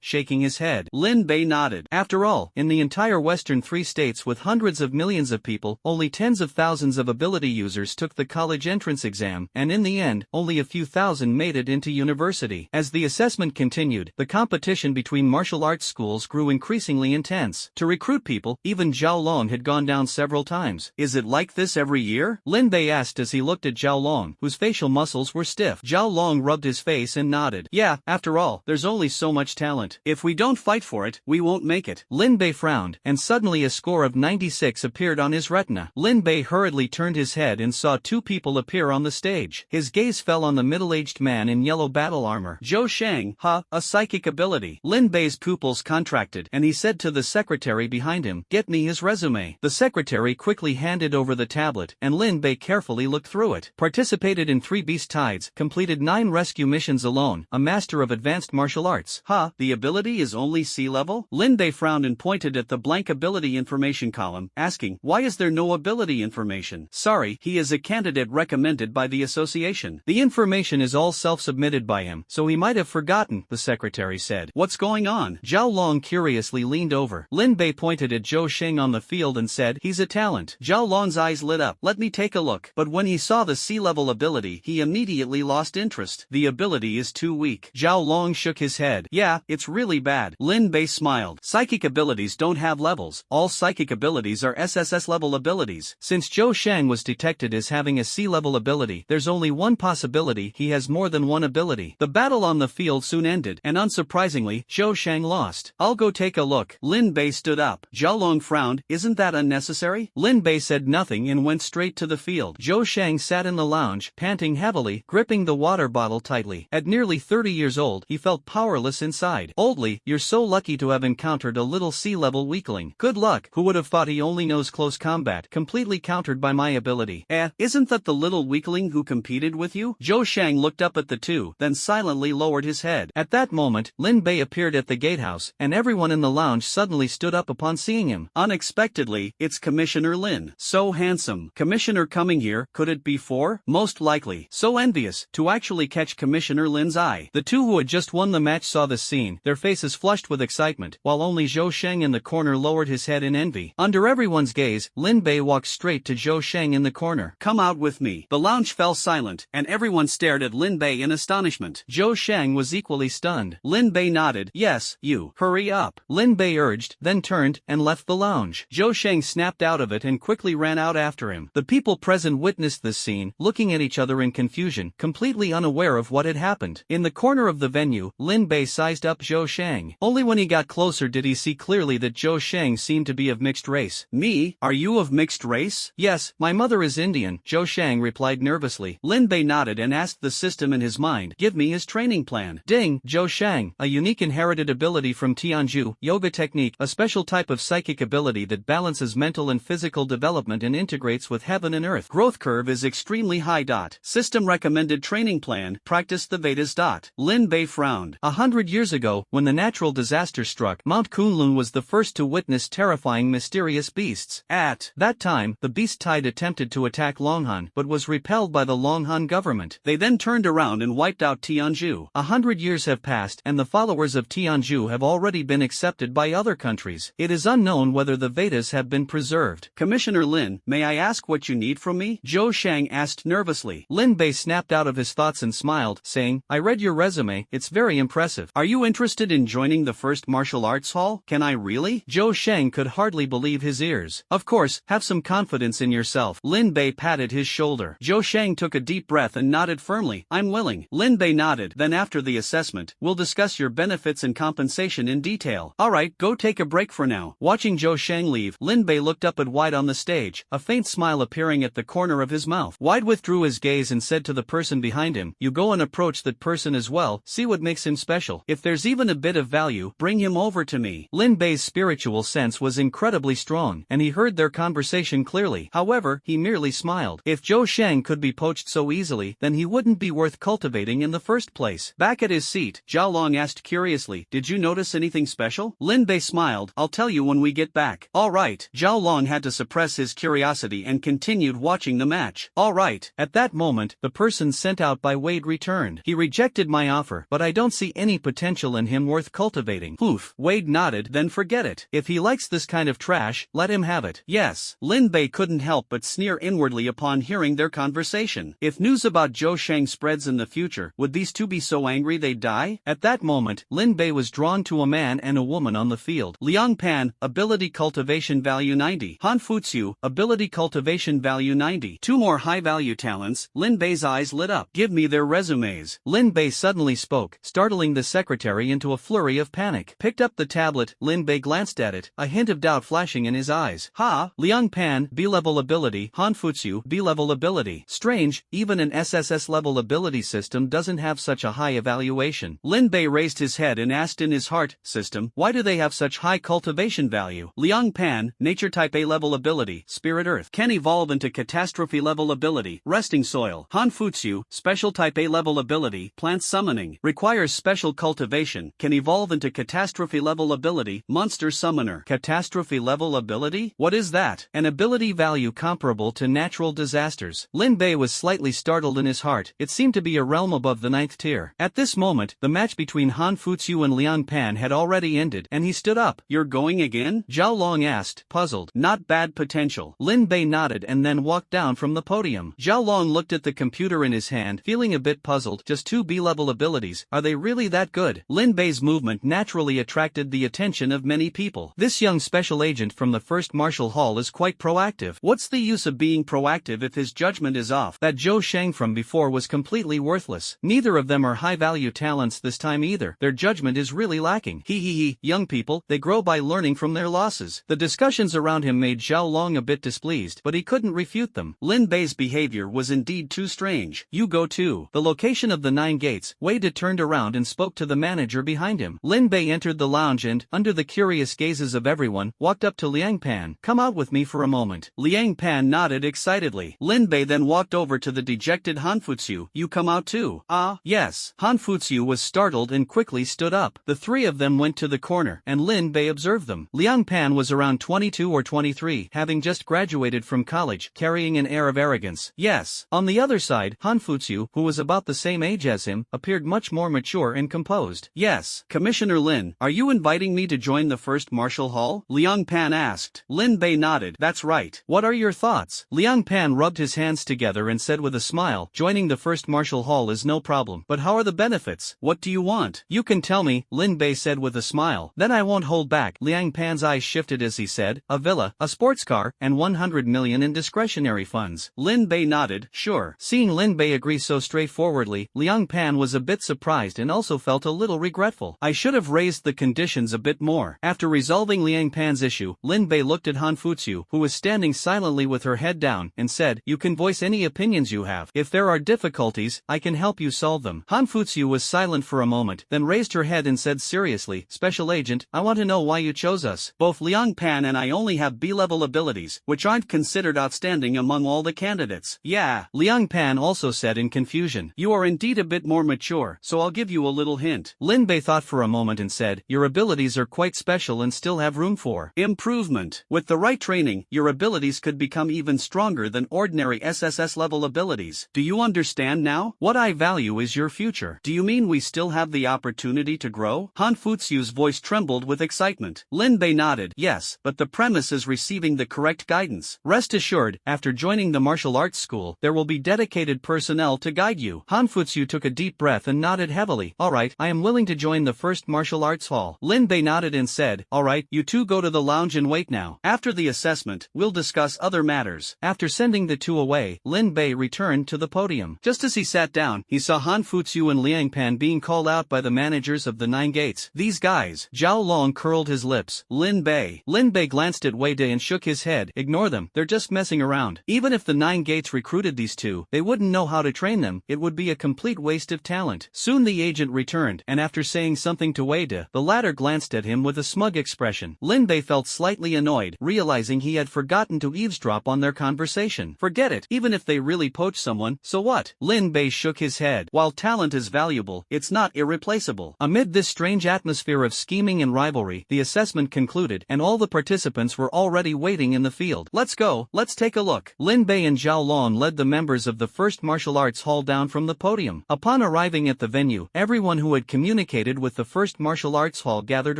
shaking his head. Lin Bei nodded. After all, in the entire Western 3 states with hundreds of millions of people, only tens of thousands of ability users took the college entrance exam, and in the end, only a few thousand made it into university. As the assessment continued, the competition between martial arts schools grew increasingly intense. To recruit people, even Zhao Long had gone down several times. Is it like this every year? Lin Bei asked as he looked at Zhao Long, whose facial muscles were stiff. Zhao Long rubbed his face and nodded. Yeah, after all, there's only so much talent. If we don't fight for it, we won't make it. Lin Bei frowned, and suddenly a score of 96 appeared on his retina. Lin Bei hurriedly turned his head and saw 2 people appear on the stage. His gaze fell on the middle-aged man in yellow battle armor. Zhou Shang, a psychic ability. Lin Bei's pupils contracted, and he said to the secretary behind him, get me his resume. The secretary quickly handed over the tablet, and Lin Bei carefully looked through it. Participated in 3 beast tides, completed 9 rescue missions alone, a master of advanced martial arts. The ability is only C-level? Lin Bei frowned and pointed at the blank ability information column, asking, why is there no ability information? Sorry, he is a candidate recommended by the association. The information is all self-submitted by him, so he might have forgotten, the secretary said. What's going on? Zhao Long curiously leaned over. Lin Bei pointed at Zhou Sheng on the field and said, he's a talent. Zhao Long's eyes lit up. Let me take a look. But when he saw the C-level ability, he immediately lost interest. The ability is too weak. Zhao Long shook his head. Yeah, it's really bad. Lin Bei smiled. Psychic abilities don't have levels. All psychic abilities are SSS level abilities. Since Zhou Sheng was detected as having a C-level ability, there's only one possibility he has more than one ability. The battle on the field soon ended, and unsurprisingly, Zhou Sheng lost. I'll go take a look. Lin Bei stood up. Zhao Long frowned. Isn't that unnecessary? Lin Bei said nothing and went straight to the field. Zhou Sheng sat in the lounge, panting heavily, gripping the water bottle tightly. At nearly 30 years old, he felt powerless inside. Oldly, you're so lucky to have encountered a little C-level weakling. Good luck. Who would have thought he only knows close combat, completely countered by my ability. Isn't that the little weakling who competed with you? Zhou Sheng looked up at the 2, then silently lowered his head. At that moment, Lin Bei appeared at the gatehouse, and everyone in the lounge suddenly stood up upon seeing him. Unexpectedly, it's Commissioner Lin. So handsome. Commissioner coming here, could it be for? Most likely. So envious, to actually catch Commissioner Lin's eye. The 2 who had just won the match saw this scene, their faces flushed with excitement, while only Zhou Sheng in the corner lowered his head in envy. Under everyone's gaze, Lin Bei walked straight to Zhou Sheng in the corner. Come out with me. The lounge fell silent. silent, and everyone stared at Lin Bei in astonishment. Zhou Shang was equally stunned. Lin Bei nodded. Yes, you. Hurry up. Lin Bei urged, then turned and left the lounge. Zhou Shang snapped out of it and quickly ran out after him. The people present witnessed this scene, looking at each other in confusion, completely unaware of what had happened. In the corner of the venue, Lin Bei sized up Zhou Shang. Only when he got closer did he see clearly that Zhou Shang seemed to be of mixed race. Me? Are you of mixed race? Yes, my mother is Indian, Zhou Shang replied nervously. Lin Bei nodded and asked the system in his mind. Give me his training plan. Ding, Zhou Shang, a unique inherited ability from Tianzhu, yoga technique, a special type of psychic ability that balances mental and physical development and integrates with heaven and earth. Growth curve is extremely high. System recommended training plan, practice the Vedas. Lin Bei frowned. 100 years ago, when the natural disaster struck, Mount Kunlun was the first to witness terrifying mysterious beasts. At that time, the beast tide attempted to attack Longhan but was repelled by the Longhan government. They then turned around and wiped out Tianzhu. 100 years have passed and the followers of Tianzhu have already been accepted by other countries. It is unknown whether the Vedas have been preserved. Commissioner Lin, may I ask what you need from me? Zhou Shang asked nervously. Lin Bei snapped out of his thoughts and smiled, saying, I read your resume, it's very impressive. Are you interested in joining the first martial arts hall? Can I really? Zhou Shang could hardly believe his ears. Of course, have some confidence in yourself. Lin Bei patted his shoulder. Zhou Shang took a deep breath and nodded firmly. I'm willing. Lin Bei nodded. Then after the assessment, we'll discuss your benefits and compensation in detail. Alright, go take a break for now. Watching Zhou Shang leave, Lin Bei looked up at Wide on the stage, a faint smile appearing at the corner of his mouth. Wide withdrew his gaze and said to the person behind him, you go and approach that person as well, see what makes him special. If there's even a bit of value, bring him over to me. Lin Bei's spiritual sense was incredibly strong, and he heard their conversation clearly. However, he merely smiled. If Zhou Shang could be poached so easily, then he wouldn't be worth cultivating in the first place. Back at his seat, Zhao Long asked curiously, did you notice anything special? Lin Bei smiled, I'll tell you when we get back. Alright. Zhao Long had to suppress his curiosity and continued watching the match. Alright. At that moment, the person sent out by Wade returned. He rejected my offer, but I don't see any potential in him worth cultivating. Oof. Wade nodded, then forget it. If he likes this kind of trash, let him have it. Yes. Lin Bei couldn't help but sneer inwardly upon hearing their conversation. If news about Zhou Shang spreads in the future, would these two be so angry they'd die? At that moment, Lin Bei was drawn to a man and a woman on the field. Liang Pan, ability cultivation value 90. Han Fuziu, ability cultivation value 90. Two more high-value talents. Lin Bei's eyes lit up. Give me their resumes. Lin Bei suddenly spoke, startling the secretary into a flurry of panic. Picked up the tablet, Lin Bei glanced at it, a hint of doubt flashing in his eyes. Ha! Liang Pan, B-level ability. Han Fuziu, B-level ability. Strange, even an SSS-level ability system doesn't have such a high evaluation. Lin Bei raised his head and asked in his heart, system, why do they have such high cultivation value? Liang Pan, nature type A-level ability, spirit earth, can evolve into catastrophe-level ability, resting soil. Han Fuziu, special type A-level ability, plant summoning, requires special cultivation, can evolve into catastrophe-level ability, monster summoner. Catastrophe-level ability? What is that? An ability value comparable to natural disasters. Lin Bei was slightly startled in his heart. It seemed to be a realm above the 9th tier. At this moment, the match between Han Fuziu and Liang Pan had already ended, and he stood up. You're going again? Zhao Long asked, puzzled. Not bad potential. Lin Bei nodded and then walked down from the podium. Zhao Long looked at the computer in his hand, feeling a bit puzzled. Just two B-level abilities, are they really that good? Lin Bei's movement naturally attracted the attention of many people. This young special agent from the first martial hall is quite proactive. What's the use of being proactive if his judgment is off? That Zhou Shang from before was completely worthless. Neither of them are high-value talents this time either. Their judgment is really lacking. He, young people, they grow by learning from their losses. The discussions around him made Zhao Long a bit displeased, but he couldn't refute them. Lin Bei's behavior was indeed too strange. You go too. The location of the 9 gates, Wade turned around and spoke to the manager behind him. Lin Bei entered the lounge and, under the curious gazes of everyone, walked up to Liang Pan. Come out with me for a moment. Liang Pan nodded excitedly. Lin Bei then walked over to the dejected Han Fuziu. You come out too? Ah, yes. Han Fuziu was startled and quickly stood up. The three of them went to the corner, and Lin Bei observed them. Liang Pan was around 22 or 23, having just graduated from college, carrying an air of arrogance. Yes. On the other side, Han Fuziu, who was about the same age as him, appeared much more mature and composed. Yes. Commissioner Lin, are you inviting me to join the first martial hall? Liang Pan asked. Lin Bei nodded. That's right. What are your thoughts? Liang Pan rubbed his hands together and said with with a smile, joining the first martial hall is no problem. But how are the benefits? What do you want? You can tell me, Lin Bei said with a smile. Then I won't hold back. Liang Pan's eyes shifted as he said, a villa, a sports car, and 100 million in discretionary funds. Lin Bei nodded, sure. Seeing Lin Bei agree so straightforwardly, Liang Pan was a bit surprised and also felt a little regretful. I should have raised the conditions a bit more. After resolving Liang Pan's issue, Lin Bei looked at Han Fuziu, who was standing silently with her head down, and said, you can voice any opinions you have. If there are difficulties, I can help you solve them. Han Fuziu was silent for a moment, then raised her head and said seriously, Special Agent, I want to know why you chose us. Both Liang Pan and I only have B-level abilities, which aren't considered outstanding among all the candidates. Yeah, Liang Pan also said in confusion. You are indeed a bit more mature, so I'll give you a little hint. Lin Bei thought for a moment and said, your abilities are quite special and still have room for improvement. With the right training, your abilities could become even stronger than ordinary SSS level abilities. Do you understand now? What I value is your future. Do you mean we still have the opportunity to grow? Han Fuziu's voice trembled with excitement. Lin Bei nodded, yes, but the premise is receiving the correct guidance. Rest assured, after joining the martial arts school, there will be dedicated personnel to guide you. Han Fuziu took a deep breath and nodded heavily. Alright, I am willing to join the first martial arts hall. Lin Bei nodded and said, alright, you two go to the lounge and wait now. After the assessment, we'll discuss other matters. After sending the two away, Lin Bei returned to the podium. Just as he sat down, he saw Han Fuziu and Liang Pan being called out by the managers of the 9 gates. These guys. Zhao Long curled his lips. Lin Bei glanced at Wei De and shook his head. Ignore them, they're just messing around. Even if the 9 gates recruited these two, they wouldn't know how to train them. It would be a complete waste of talent. Soon the agent returned, and after saying something to Wei De, the latter glanced at him with a smug expression. Lin Bei felt slightly annoyed, realizing he had forgotten to eavesdrop on their conversation. Forget it, even if they really poach someone, so what? Lin Bei shook his head. While talent is valuable, it's not irreplaceable. Amid this strange atmosphere of scheming and rivalry, the assessment concluded, and all the participants were already waiting in the field. Let's go, let's take a look. Lin Bei and Zhao Long led the members of the first martial arts hall down from the podium. Upon arriving at the venue, everyone who had communicated with the first martial arts hall gathered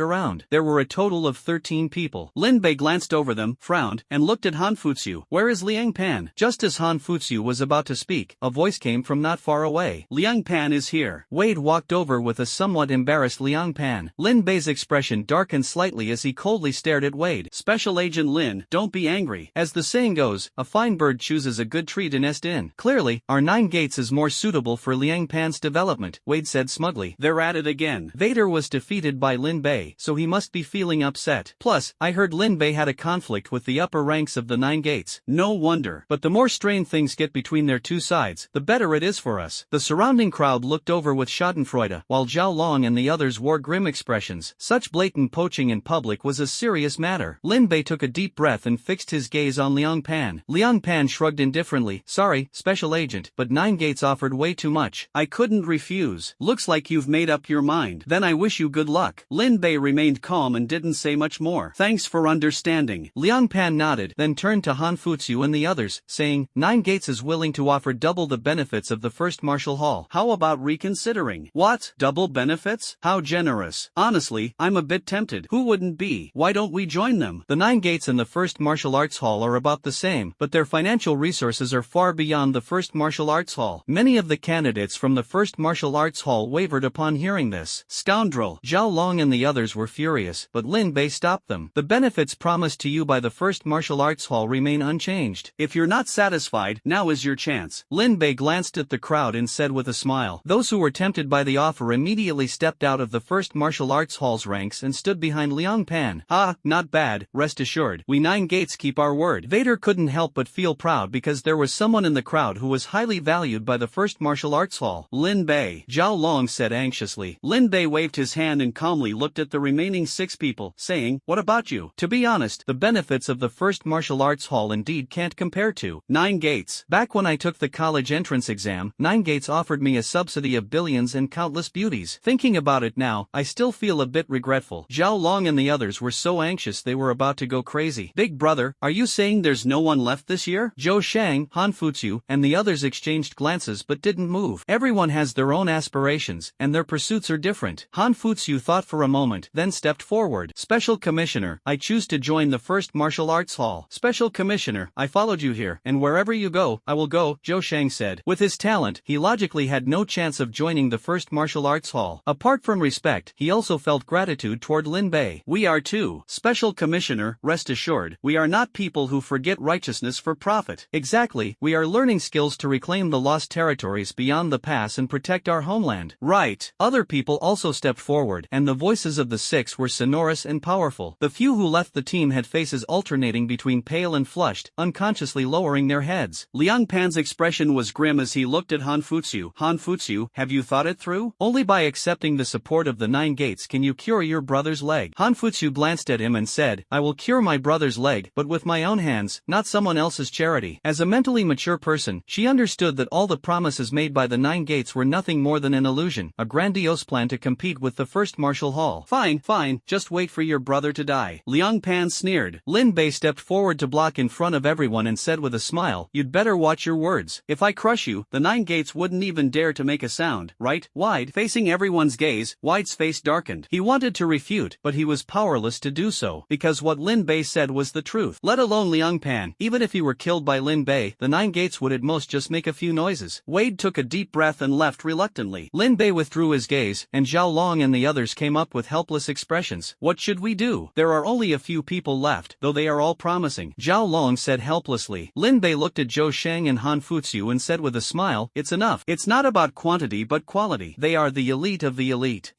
around. There were a total of 13 people. Lin Bei glanced over them, frowned, and looked at Han Fuziu. Where is Liang Pan? Just as Han Fuziu was about to speak, a voice came from not far away. Liang Pan is here. Wade walked over with a somewhat embarrassed Liang Pan. Lin Bei's expression darkened slightly as he coldly stared at Wade. Special Agent Lin, don't be angry. As the saying goes, a fine bird chooses a good tree to nest in. Clearly, our 9 gates is more suitable for Liang Pan's development, Wade said smugly. They're at it again. Vader was defeated by Lin Bei, so he must be feeling upset. Plus, I heard Lin Bei had a conflict with the upper ranks of the 9 gates. No wonder. But the more strained things get between their two sides, the better it is for us. The surrounding crowd looked over with schadenfreude, while Zhao Long and the others wore grim expressions. Such blatant poaching in public was a serious matter. Lin Bei took a deep breath and fixed his gaze on Liang Pan. Liang Pan shrugged indifferently. Sorry, Special Agent, but 9 gates offered way too much. I couldn't refuse. Looks like you've made up your mind. Then I wish you good luck. Lin Bei remained calm and didn't say much more. Thanks for understanding. Liang Pan nodded, then turned to Han Fuziu and the others, saying, 9 gates is willing to offer double the benefits of the first martial hall. How about reconsidering? What? Double benefits? How generous. Honestly, I'm a bit tempted. Who wouldn't be? Why don't we join them? The 9 gates and the first martial arts hall are about the same, but their financial resources are far beyond the first martial arts hall. Many of the candidates from the first martial arts hall wavered upon hearing this. Scoundrel! Zhao Long and the others were furious, but Lin Bei stopped them. The benefits promised to you by the first martial arts hall remain unchanged. If you're not satisfied, now is your chance. Lin Bei glanced at the crowd and said with a smile. Those who were tempted by the offer immediately stepped out of the first martial arts hall's ranks and stood behind Liang Pan. Ah, not bad, rest assured. We 9 gates keep our word. Vader couldn't help but feel proud because there was someone in the crowd who was highly valued by the first martial arts hall. Lin Bei, Zhao Long said anxiously. Lin Bei waved his hand and calmly looked at the remaining 6 people, saying, what about you? To be honest, the benefits of the first martial arts hall indeed can't compare to 9 gates. Back when I took the college entrance exam, 9 gates offered me a subsidy of billions and countless beauties. Thinking about it now, I still feel a bit regretful. Zhao Long and the others were so anxious they were about to go crazy. Big brother, are you saying there's no one left this year? Zhou Shang, Han Fuziu, and the others exchanged glances but didn't move. Everyone has their own aspirations, and their pursuits are different. Han Fuziu thought for a moment, then stepped forward. Special Commissioner, I choose to join the first martial arts hall. Special Commissioner, I followed you here, and wherever you go, I will go. go, Zhou Shang said. With his talent, he logically had no chance of joining the first martial arts hall. Apart from respect, he also felt gratitude toward Lin Bei. We are too. Special Commissioner, rest assured, we are not people who forget righteousness for profit. Exactly, we are learning skills to reclaim the lost territories beyond the pass and protect our homeland. Right. Other people also stepped forward, and the voices of the six were sonorous and powerful. The few who left the team had faces alternating between pale and flushed, unconsciously lowering their heads. Liang Pan's expression was grim as he looked at Han Futsu. Han Futsu, have you thought it through? Only by accepting the support of the 9 gates can you cure your brother's leg. Han Futsu glanced at him and said, I will cure my brother's leg, but with my own hands, not someone else's charity. As a mentally mature person, she understood that all the promises made by the 9 gates were nothing more than an illusion, a grandiose plan to compete with the first martial hall. Fine, just wait for your brother to die. Liang Pan sneered. Lin Bei stepped forward to block in front of everyone and said with a smile, you'd better watch your words. If I crush you, the 9 gates wouldn't even dare to make a sound, right? Wide, facing everyone's gaze, Wide's face darkened. He wanted to refute, but he was powerless to do so, because what Lin Bei said was the truth. Let alone Liang Pan, even if he were killed by Lin Bei, the 9 gates would at most just make a few noises. Wade took a deep breath and left reluctantly. Lin Bei withdrew his gaze, and Zhao Long and the others came up with helpless expressions. What should we do? There are only a few people left, though they are all promising. Zhao Long said helplessly. Lin Bei looked at Zhou Shang and Han Futsu and said with a smile, it's enough. It's not about quantity but quality. They are the elite of the elite.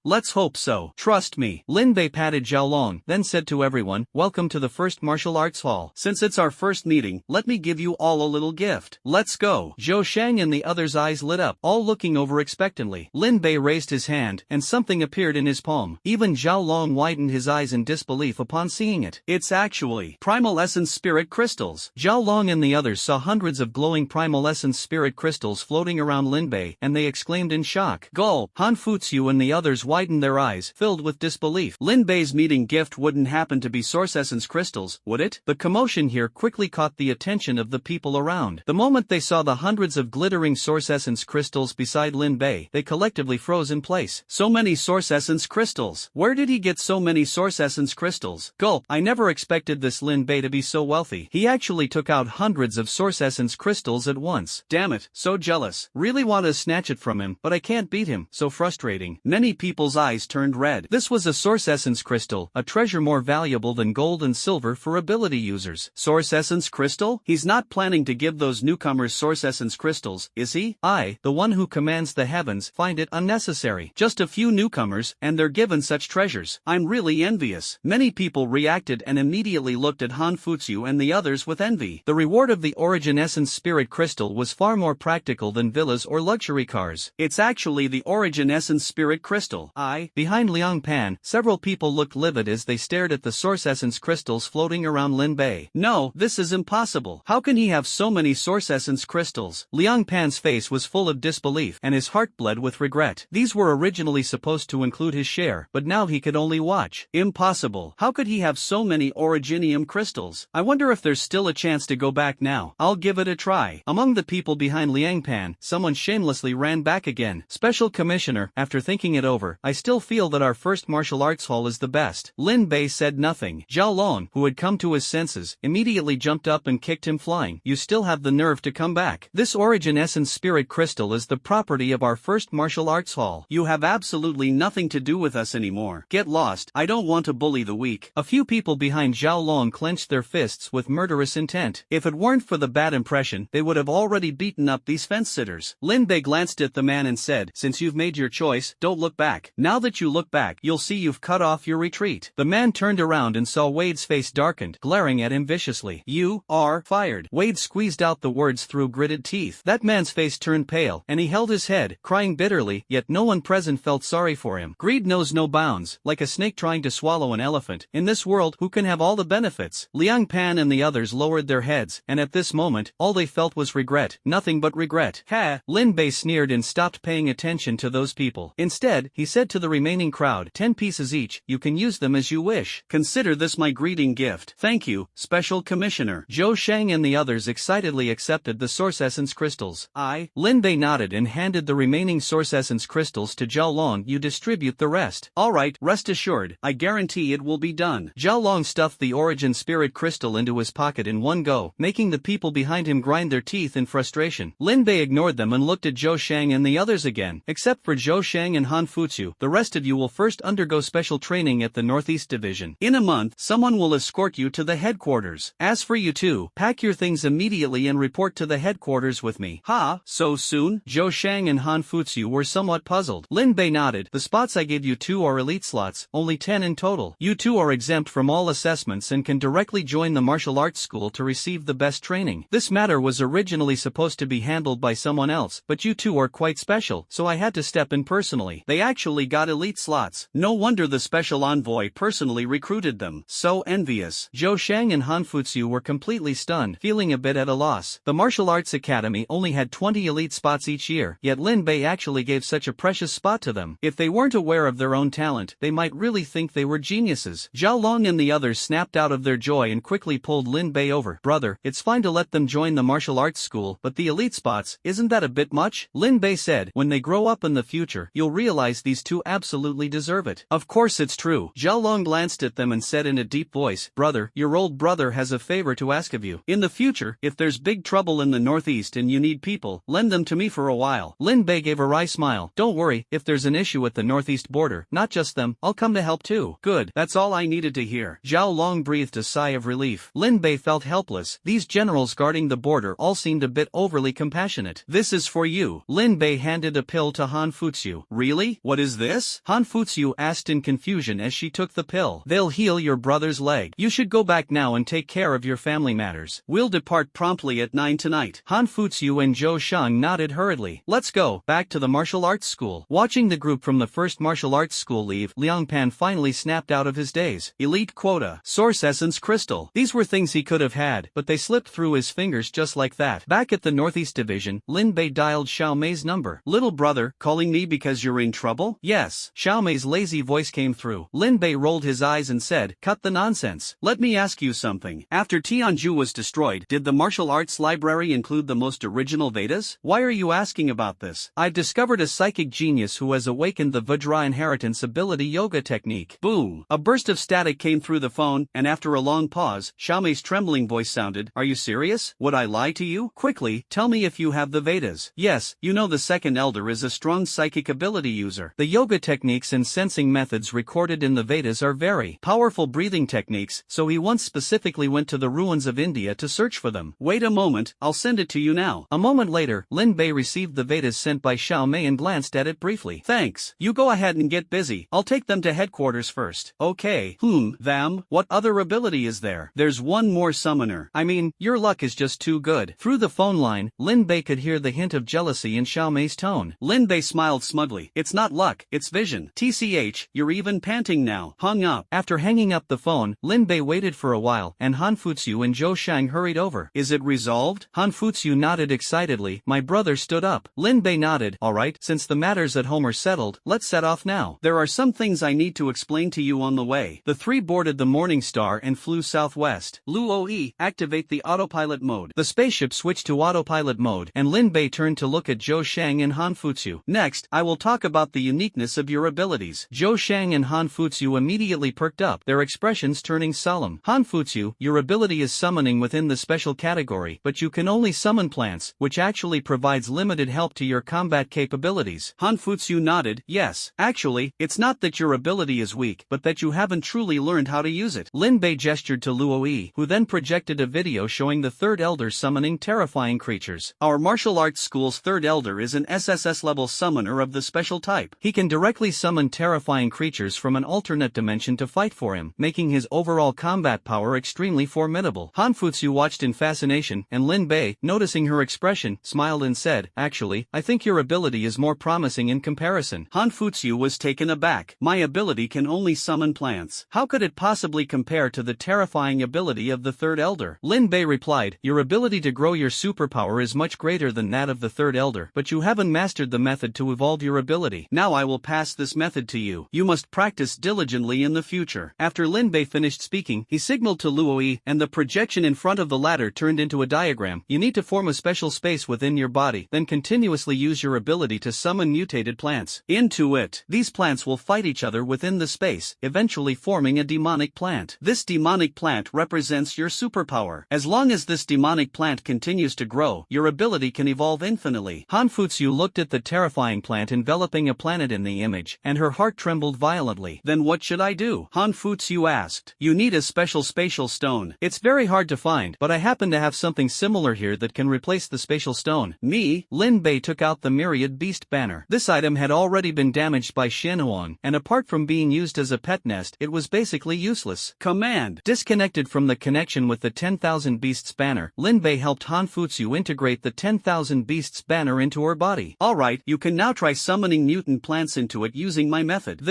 Let's hope so. Trust me. Lin Bei patted Zhao Long, then said to everyone, welcome to the first martial arts hall. Since it's our first meeting, let me give you all a little gift. Let's go. Zhou Shang and the others' eyes lit up, all looking over expectantly. Lin Bei raised his hand, and something appeared in his palm. Even Zhao Long widened his eyes in disbelief upon seeing it. It's actually Primal Essence Spirit Crystals. Zhao Long and the others saw hundreds of glowing Primal Essence Spirit Crystals floating around Lin Bei, and they exclaimed in shock. Gulp! Han Futsu and the others widened their eyes, filled with disbelief. Lin Bei's meeting gift wouldn't happen to be Source Essence Crystals, would it? The commotion here quickly caught the attention of the people around. The moment they saw the hundreds of glittering Source Essence Crystals beside Lin Bei, they collectively froze in place. So many Source Essence Crystals! Where did he get so many Source Essence Crystals? Gulp! I never expected this Lin Bei to be so wealthy. He actually took out hundreds of Source Essence Crystals at once. Damn it, so jealous. Really want to snatch it from him, but I can't beat him. So frustrating. Many people's eyes turned red. This was a Source Essence Crystal, a treasure more valuable than gold and silver for ability users. Source Essence Crystal? He's not planning to give those newcomers Source Essence Crystals, is he? I, the one who commands the heavens, find it unnecessary. Just a few newcomers, and they're given such treasures. I'm really envious. Many people reacted and immediately looked at Han Futsu and the others with envy. The reward of the Origin Essence Spirit Crystal was far more practical than villas or luxury cars. It's actually the Origin Essence Spirit Crystal. Behind Liang Pan, several people looked livid as they stared at the Source Essence Crystals floating around Lin Bei. No, this is impossible. How can he have so many Source Essence Crystals? Liang Pan's face was full of disbelief, and his heart bled with regret. These were originally supposed to include his share, but now he could only watch. Impossible. How could he have so many Originium Crystals? I wonder if there's still a chance to go back now. I'll give it a try. Among the people behind Liang Pan, someone shamelessly ran back again. Special Commissioner, after thinking it over, I still feel that our first martial arts hall is the best. Lin Bei said nothing. Zhao Long, who had come to his senses, immediately jumped up and kicked him flying. You still have the nerve to come back. This Origin Essence Spirit Crystal is the property of our first martial arts hall. You have absolutely nothing to do with us anymore. Get lost. I don't want to bully the weak. A few people behind Zhao Long clenched their fists with murderous intent. If it weren't for the bad impression, they would have already beaten up these fence-sitters. Lin Bei glanced at the man and said, since you've made your choice, don't look back. Now that you look back, you'll see you've cut off your retreat. The man turned around and saw Wade's face darkened, glaring at him viciously. You are fired. Wade squeezed out the words through gritted teeth. That man's face turned pale, and he held his head, crying bitterly, yet no one present felt sorry for him. Greed knows no bounds, like a snake trying to swallow an elephant. In this world, who can have all the benefits? Liang Pan and the others lowered their heads, and at this moment, all they felt was regret, nothing but regret. Ha! Lin Bei sneered and stopped paying attention to those people. Instead, he said to the remaining crowd, 10 pieces each, you can use them as you wish. Consider this my greeting gift. Thank you, Special Commissioner. Zhou Shang and the others excitedly accepted the Source Essence Crystals. Lin Bei nodded and handed the remaining Source Essence Crystals to Zhao Long. You distribute the rest. Alright, rest assured, I guarantee it will be done. Zhao Long stuffed the Origin Spirit Crystal into his pocket in one go, making the people behind him grind their teeth in frustration. Lin Bei ignored them and looked at Zhou Shang and the others again. Except for Zhou Shang and Han Futsu, the rest of you will first undergo special training at the Northeast Division. In a month, someone will escort you to the headquarters. As for you two, pack your things immediately and report to the headquarters with me. Ha, so soon? Zhou Shang and Han Futsu were somewhat puzzled. Lin Bei nodded. The spots I gave you two are elite slots, only 10 in total. You two are exempt from all assessments and can directly join the martial arts school to receive the best training. This matter was originally supposed to be handled by someone else, but you two are quite special, so I had to step in personally. They actually got elite slots. No wonder the special envoy personally recruited them. So envious. Zhou Shang and Han Futsu were completely stunned, feeling a bit at a loss. The martial arts academy only had 20 elite spots each year, yet Lin Bei actually gave such a precious spot to them. If they weren't aware of their own talent, they might really think they were geniuses. Zhao Long and the others snapped out of their joy and quickly pulled Lin Bei over. Brother, it's fine to let them join the martial arts school, but the elite spots, isn't that a bit much? Lin Bei said, when they grow up in the future, you'll realize these two absolutely deserve it. Of course it's true. Zhao Long glanced at them and said in a deep voice, brother, your old brother has a favor to ask of you. In the future, if there's big trouble in the Northeast and you need people, lend them to me for a while. Lin Bei gave a wry smile. Don't worry, if there's an issue at the Northeast border, not just them, I'll come to help too. Good, that's all I needed to hear. Zhao Long breathed a sigh of relief. Lin Bei felt helpless. These generals guarding the border all seemed a bit overly compassionate. This is for you. Lin Bei handed a pill to Han Futsu. Really? What is this? Han Futsu asked in confusion as she took the pill. They'll heal your brother's leg. You should go back now and take care of your family matters. We'll depart promptly at 9 tonight. Han Futsu and Zhou Shang nodded hurriedly. Let's go, back to the martial arts school. Watching the group from the first martial arts school leave, Liang Pan finally snapped out of his daze. Elite quota. Source essence crystal. These were things he could have had, but they slipped through his fingers just like that. Back at the Northeast Division, Lin Bei dialed Xiao Mei's number. Little brother, calling me because you're in trouble? Yes. Xiao Mei's lazy voice came through. Lin Bei rolled his eyes and said, cut the nonsense. Let me ask you something. After Tianju was destroyed, did the martial arts library include the most original Vedas? Why are you asking about this? I've discovered a psychic genius who has awakened the Vajra inheritance ability yoga technique. Boom. A burst of static came through the phone, and after a long pause, Xiao Mei's trembling voice sounded, are you serious? Would I lie to you? Quickly, tell me if you have the Vedas. Yes, you know the second elder is a strong psychic ability user. The yoga techniques and sensing methods recorded in the Vedas are very powerful breathing techniques, so he once specifically went to the ruins of India to search for them. Wait a moment, I'll send it to you now. A moment later, Lin Bei received the Vedas sent by Xiao Mei and glanced at it briefly. Thanks. You go ahead and get busy. I'll take them to headquarters first. Okay. Them? What other ability is there? There's one more summoner. I mean, your luck is just too good. Through the phone line, Lin Bei could hear the hint of jealousy in Xiao Mei's tone. Lin Bei smiled smugly. It's not luck, it's vision. TCH, you're even panting now. Hung up. After hanging up the phone, Lin Bei waited for a while, and Han Futsu and Zhou Shang hurried over. Is it resolved? Han Futsu nodded excitedly. My brother stood up. Lin Bei nodded. Alright, since the matters at home are settled, let's set off now. There are some things I need to explain to you on the way. The three boarded the Morning Star and flew southwest. Luo-E, activate the autopilot mode. The spaceship switched to autopilot mode, and Lin Bei turned to look at Zhou Shang and Han Futsu. Next, I will talk about the uniqueness of your abilities. Zhou Shang and Han Futsu immediately perked up, their expressions turning solemn. Han Futsu, your ability is summoning within the special category, but you can only summon plants, which actually provides limited help to your combat capabilities. Han Futsu nodded, yes. Actually, it's not that your ability is weak, but that you haven't truly learned how to use it. Lin Bei gestured to Luo-E, who then projected a video showing the third elder summoning terrifying creatures. Our martial arts school's third elder is an SSS level summoner of the special type. He can directly summon terrifying creatures from an alternate dimension to fight for him, making his overall combat power extremely formidable. Han Futsu watched in fascination, and Lin Bei, noticing her expression, smiled and said, actually, I think your ability is more promising in comparison. Han Futsu was taken aback. My ability can only summon plants. How could it possibly compare to the terrifying ability of the third elder? Lin Bei replied, your ability to grow your superpower is much greater than that of the third elder, but you haven't mastered the method to evolve your ability. Now I will pass this method to you. You must practice diligently in the future. After Lin Bei finished speaking, he signaled to Luo-E, and the projection in front of the latter turned into a diagram. You need to form a special space within your body, then continuously use your ability to summon mutated plants into it. These plants will fight each other within the space, eventually forming a demonic plant. This demonic plant represents your superpower. As long as this demonic plant continues to grow, your ability can evolve infinitely. Han Futsu looked at the terrifying plant enveloping a planet in the image, and her heart trembled violently. Then what should I do? Han Futsu asked. You need a special spatial stone. It's very hard to find, but I happen to have something similar here that can replace the spatial stone. Me? Lin Bei took out the myriad beast banner. This item had already been damaged by Shenhuang, and apart from being used as a pet nest, it was basically useless. Command. Disconnected from the connection with the 10,000 beasts banner, Lin Bei helped Han Futsu integrate the 10,000 beasts banner into her body. Alright, you can now try summoning mutant plants into it using my method.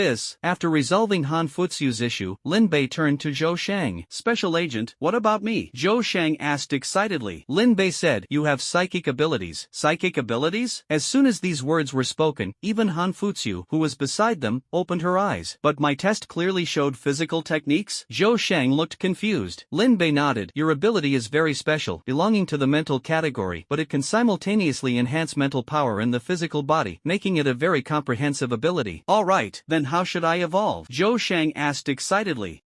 After resolving Han Futsu's issue, Lin Bei turned to Zhou Shang. Special agent, what about me? Zhou Shang asked excitedly. Lin Bei said, you have psychic abilities. Psychic abilities? As soon as these words were spoken, even Han Futsu, who was beside them, opened her eyes. But my test clearly showed physical techniques? Zhou Shang looked confused. Lin Bei nodded. Your ability is very special, belonging to the mental category, but it can simultaneously enhance mental power in the physical body, making it a very comprehensive ability. Alright, then how should I evolve? Zhou Shang asked excitedly.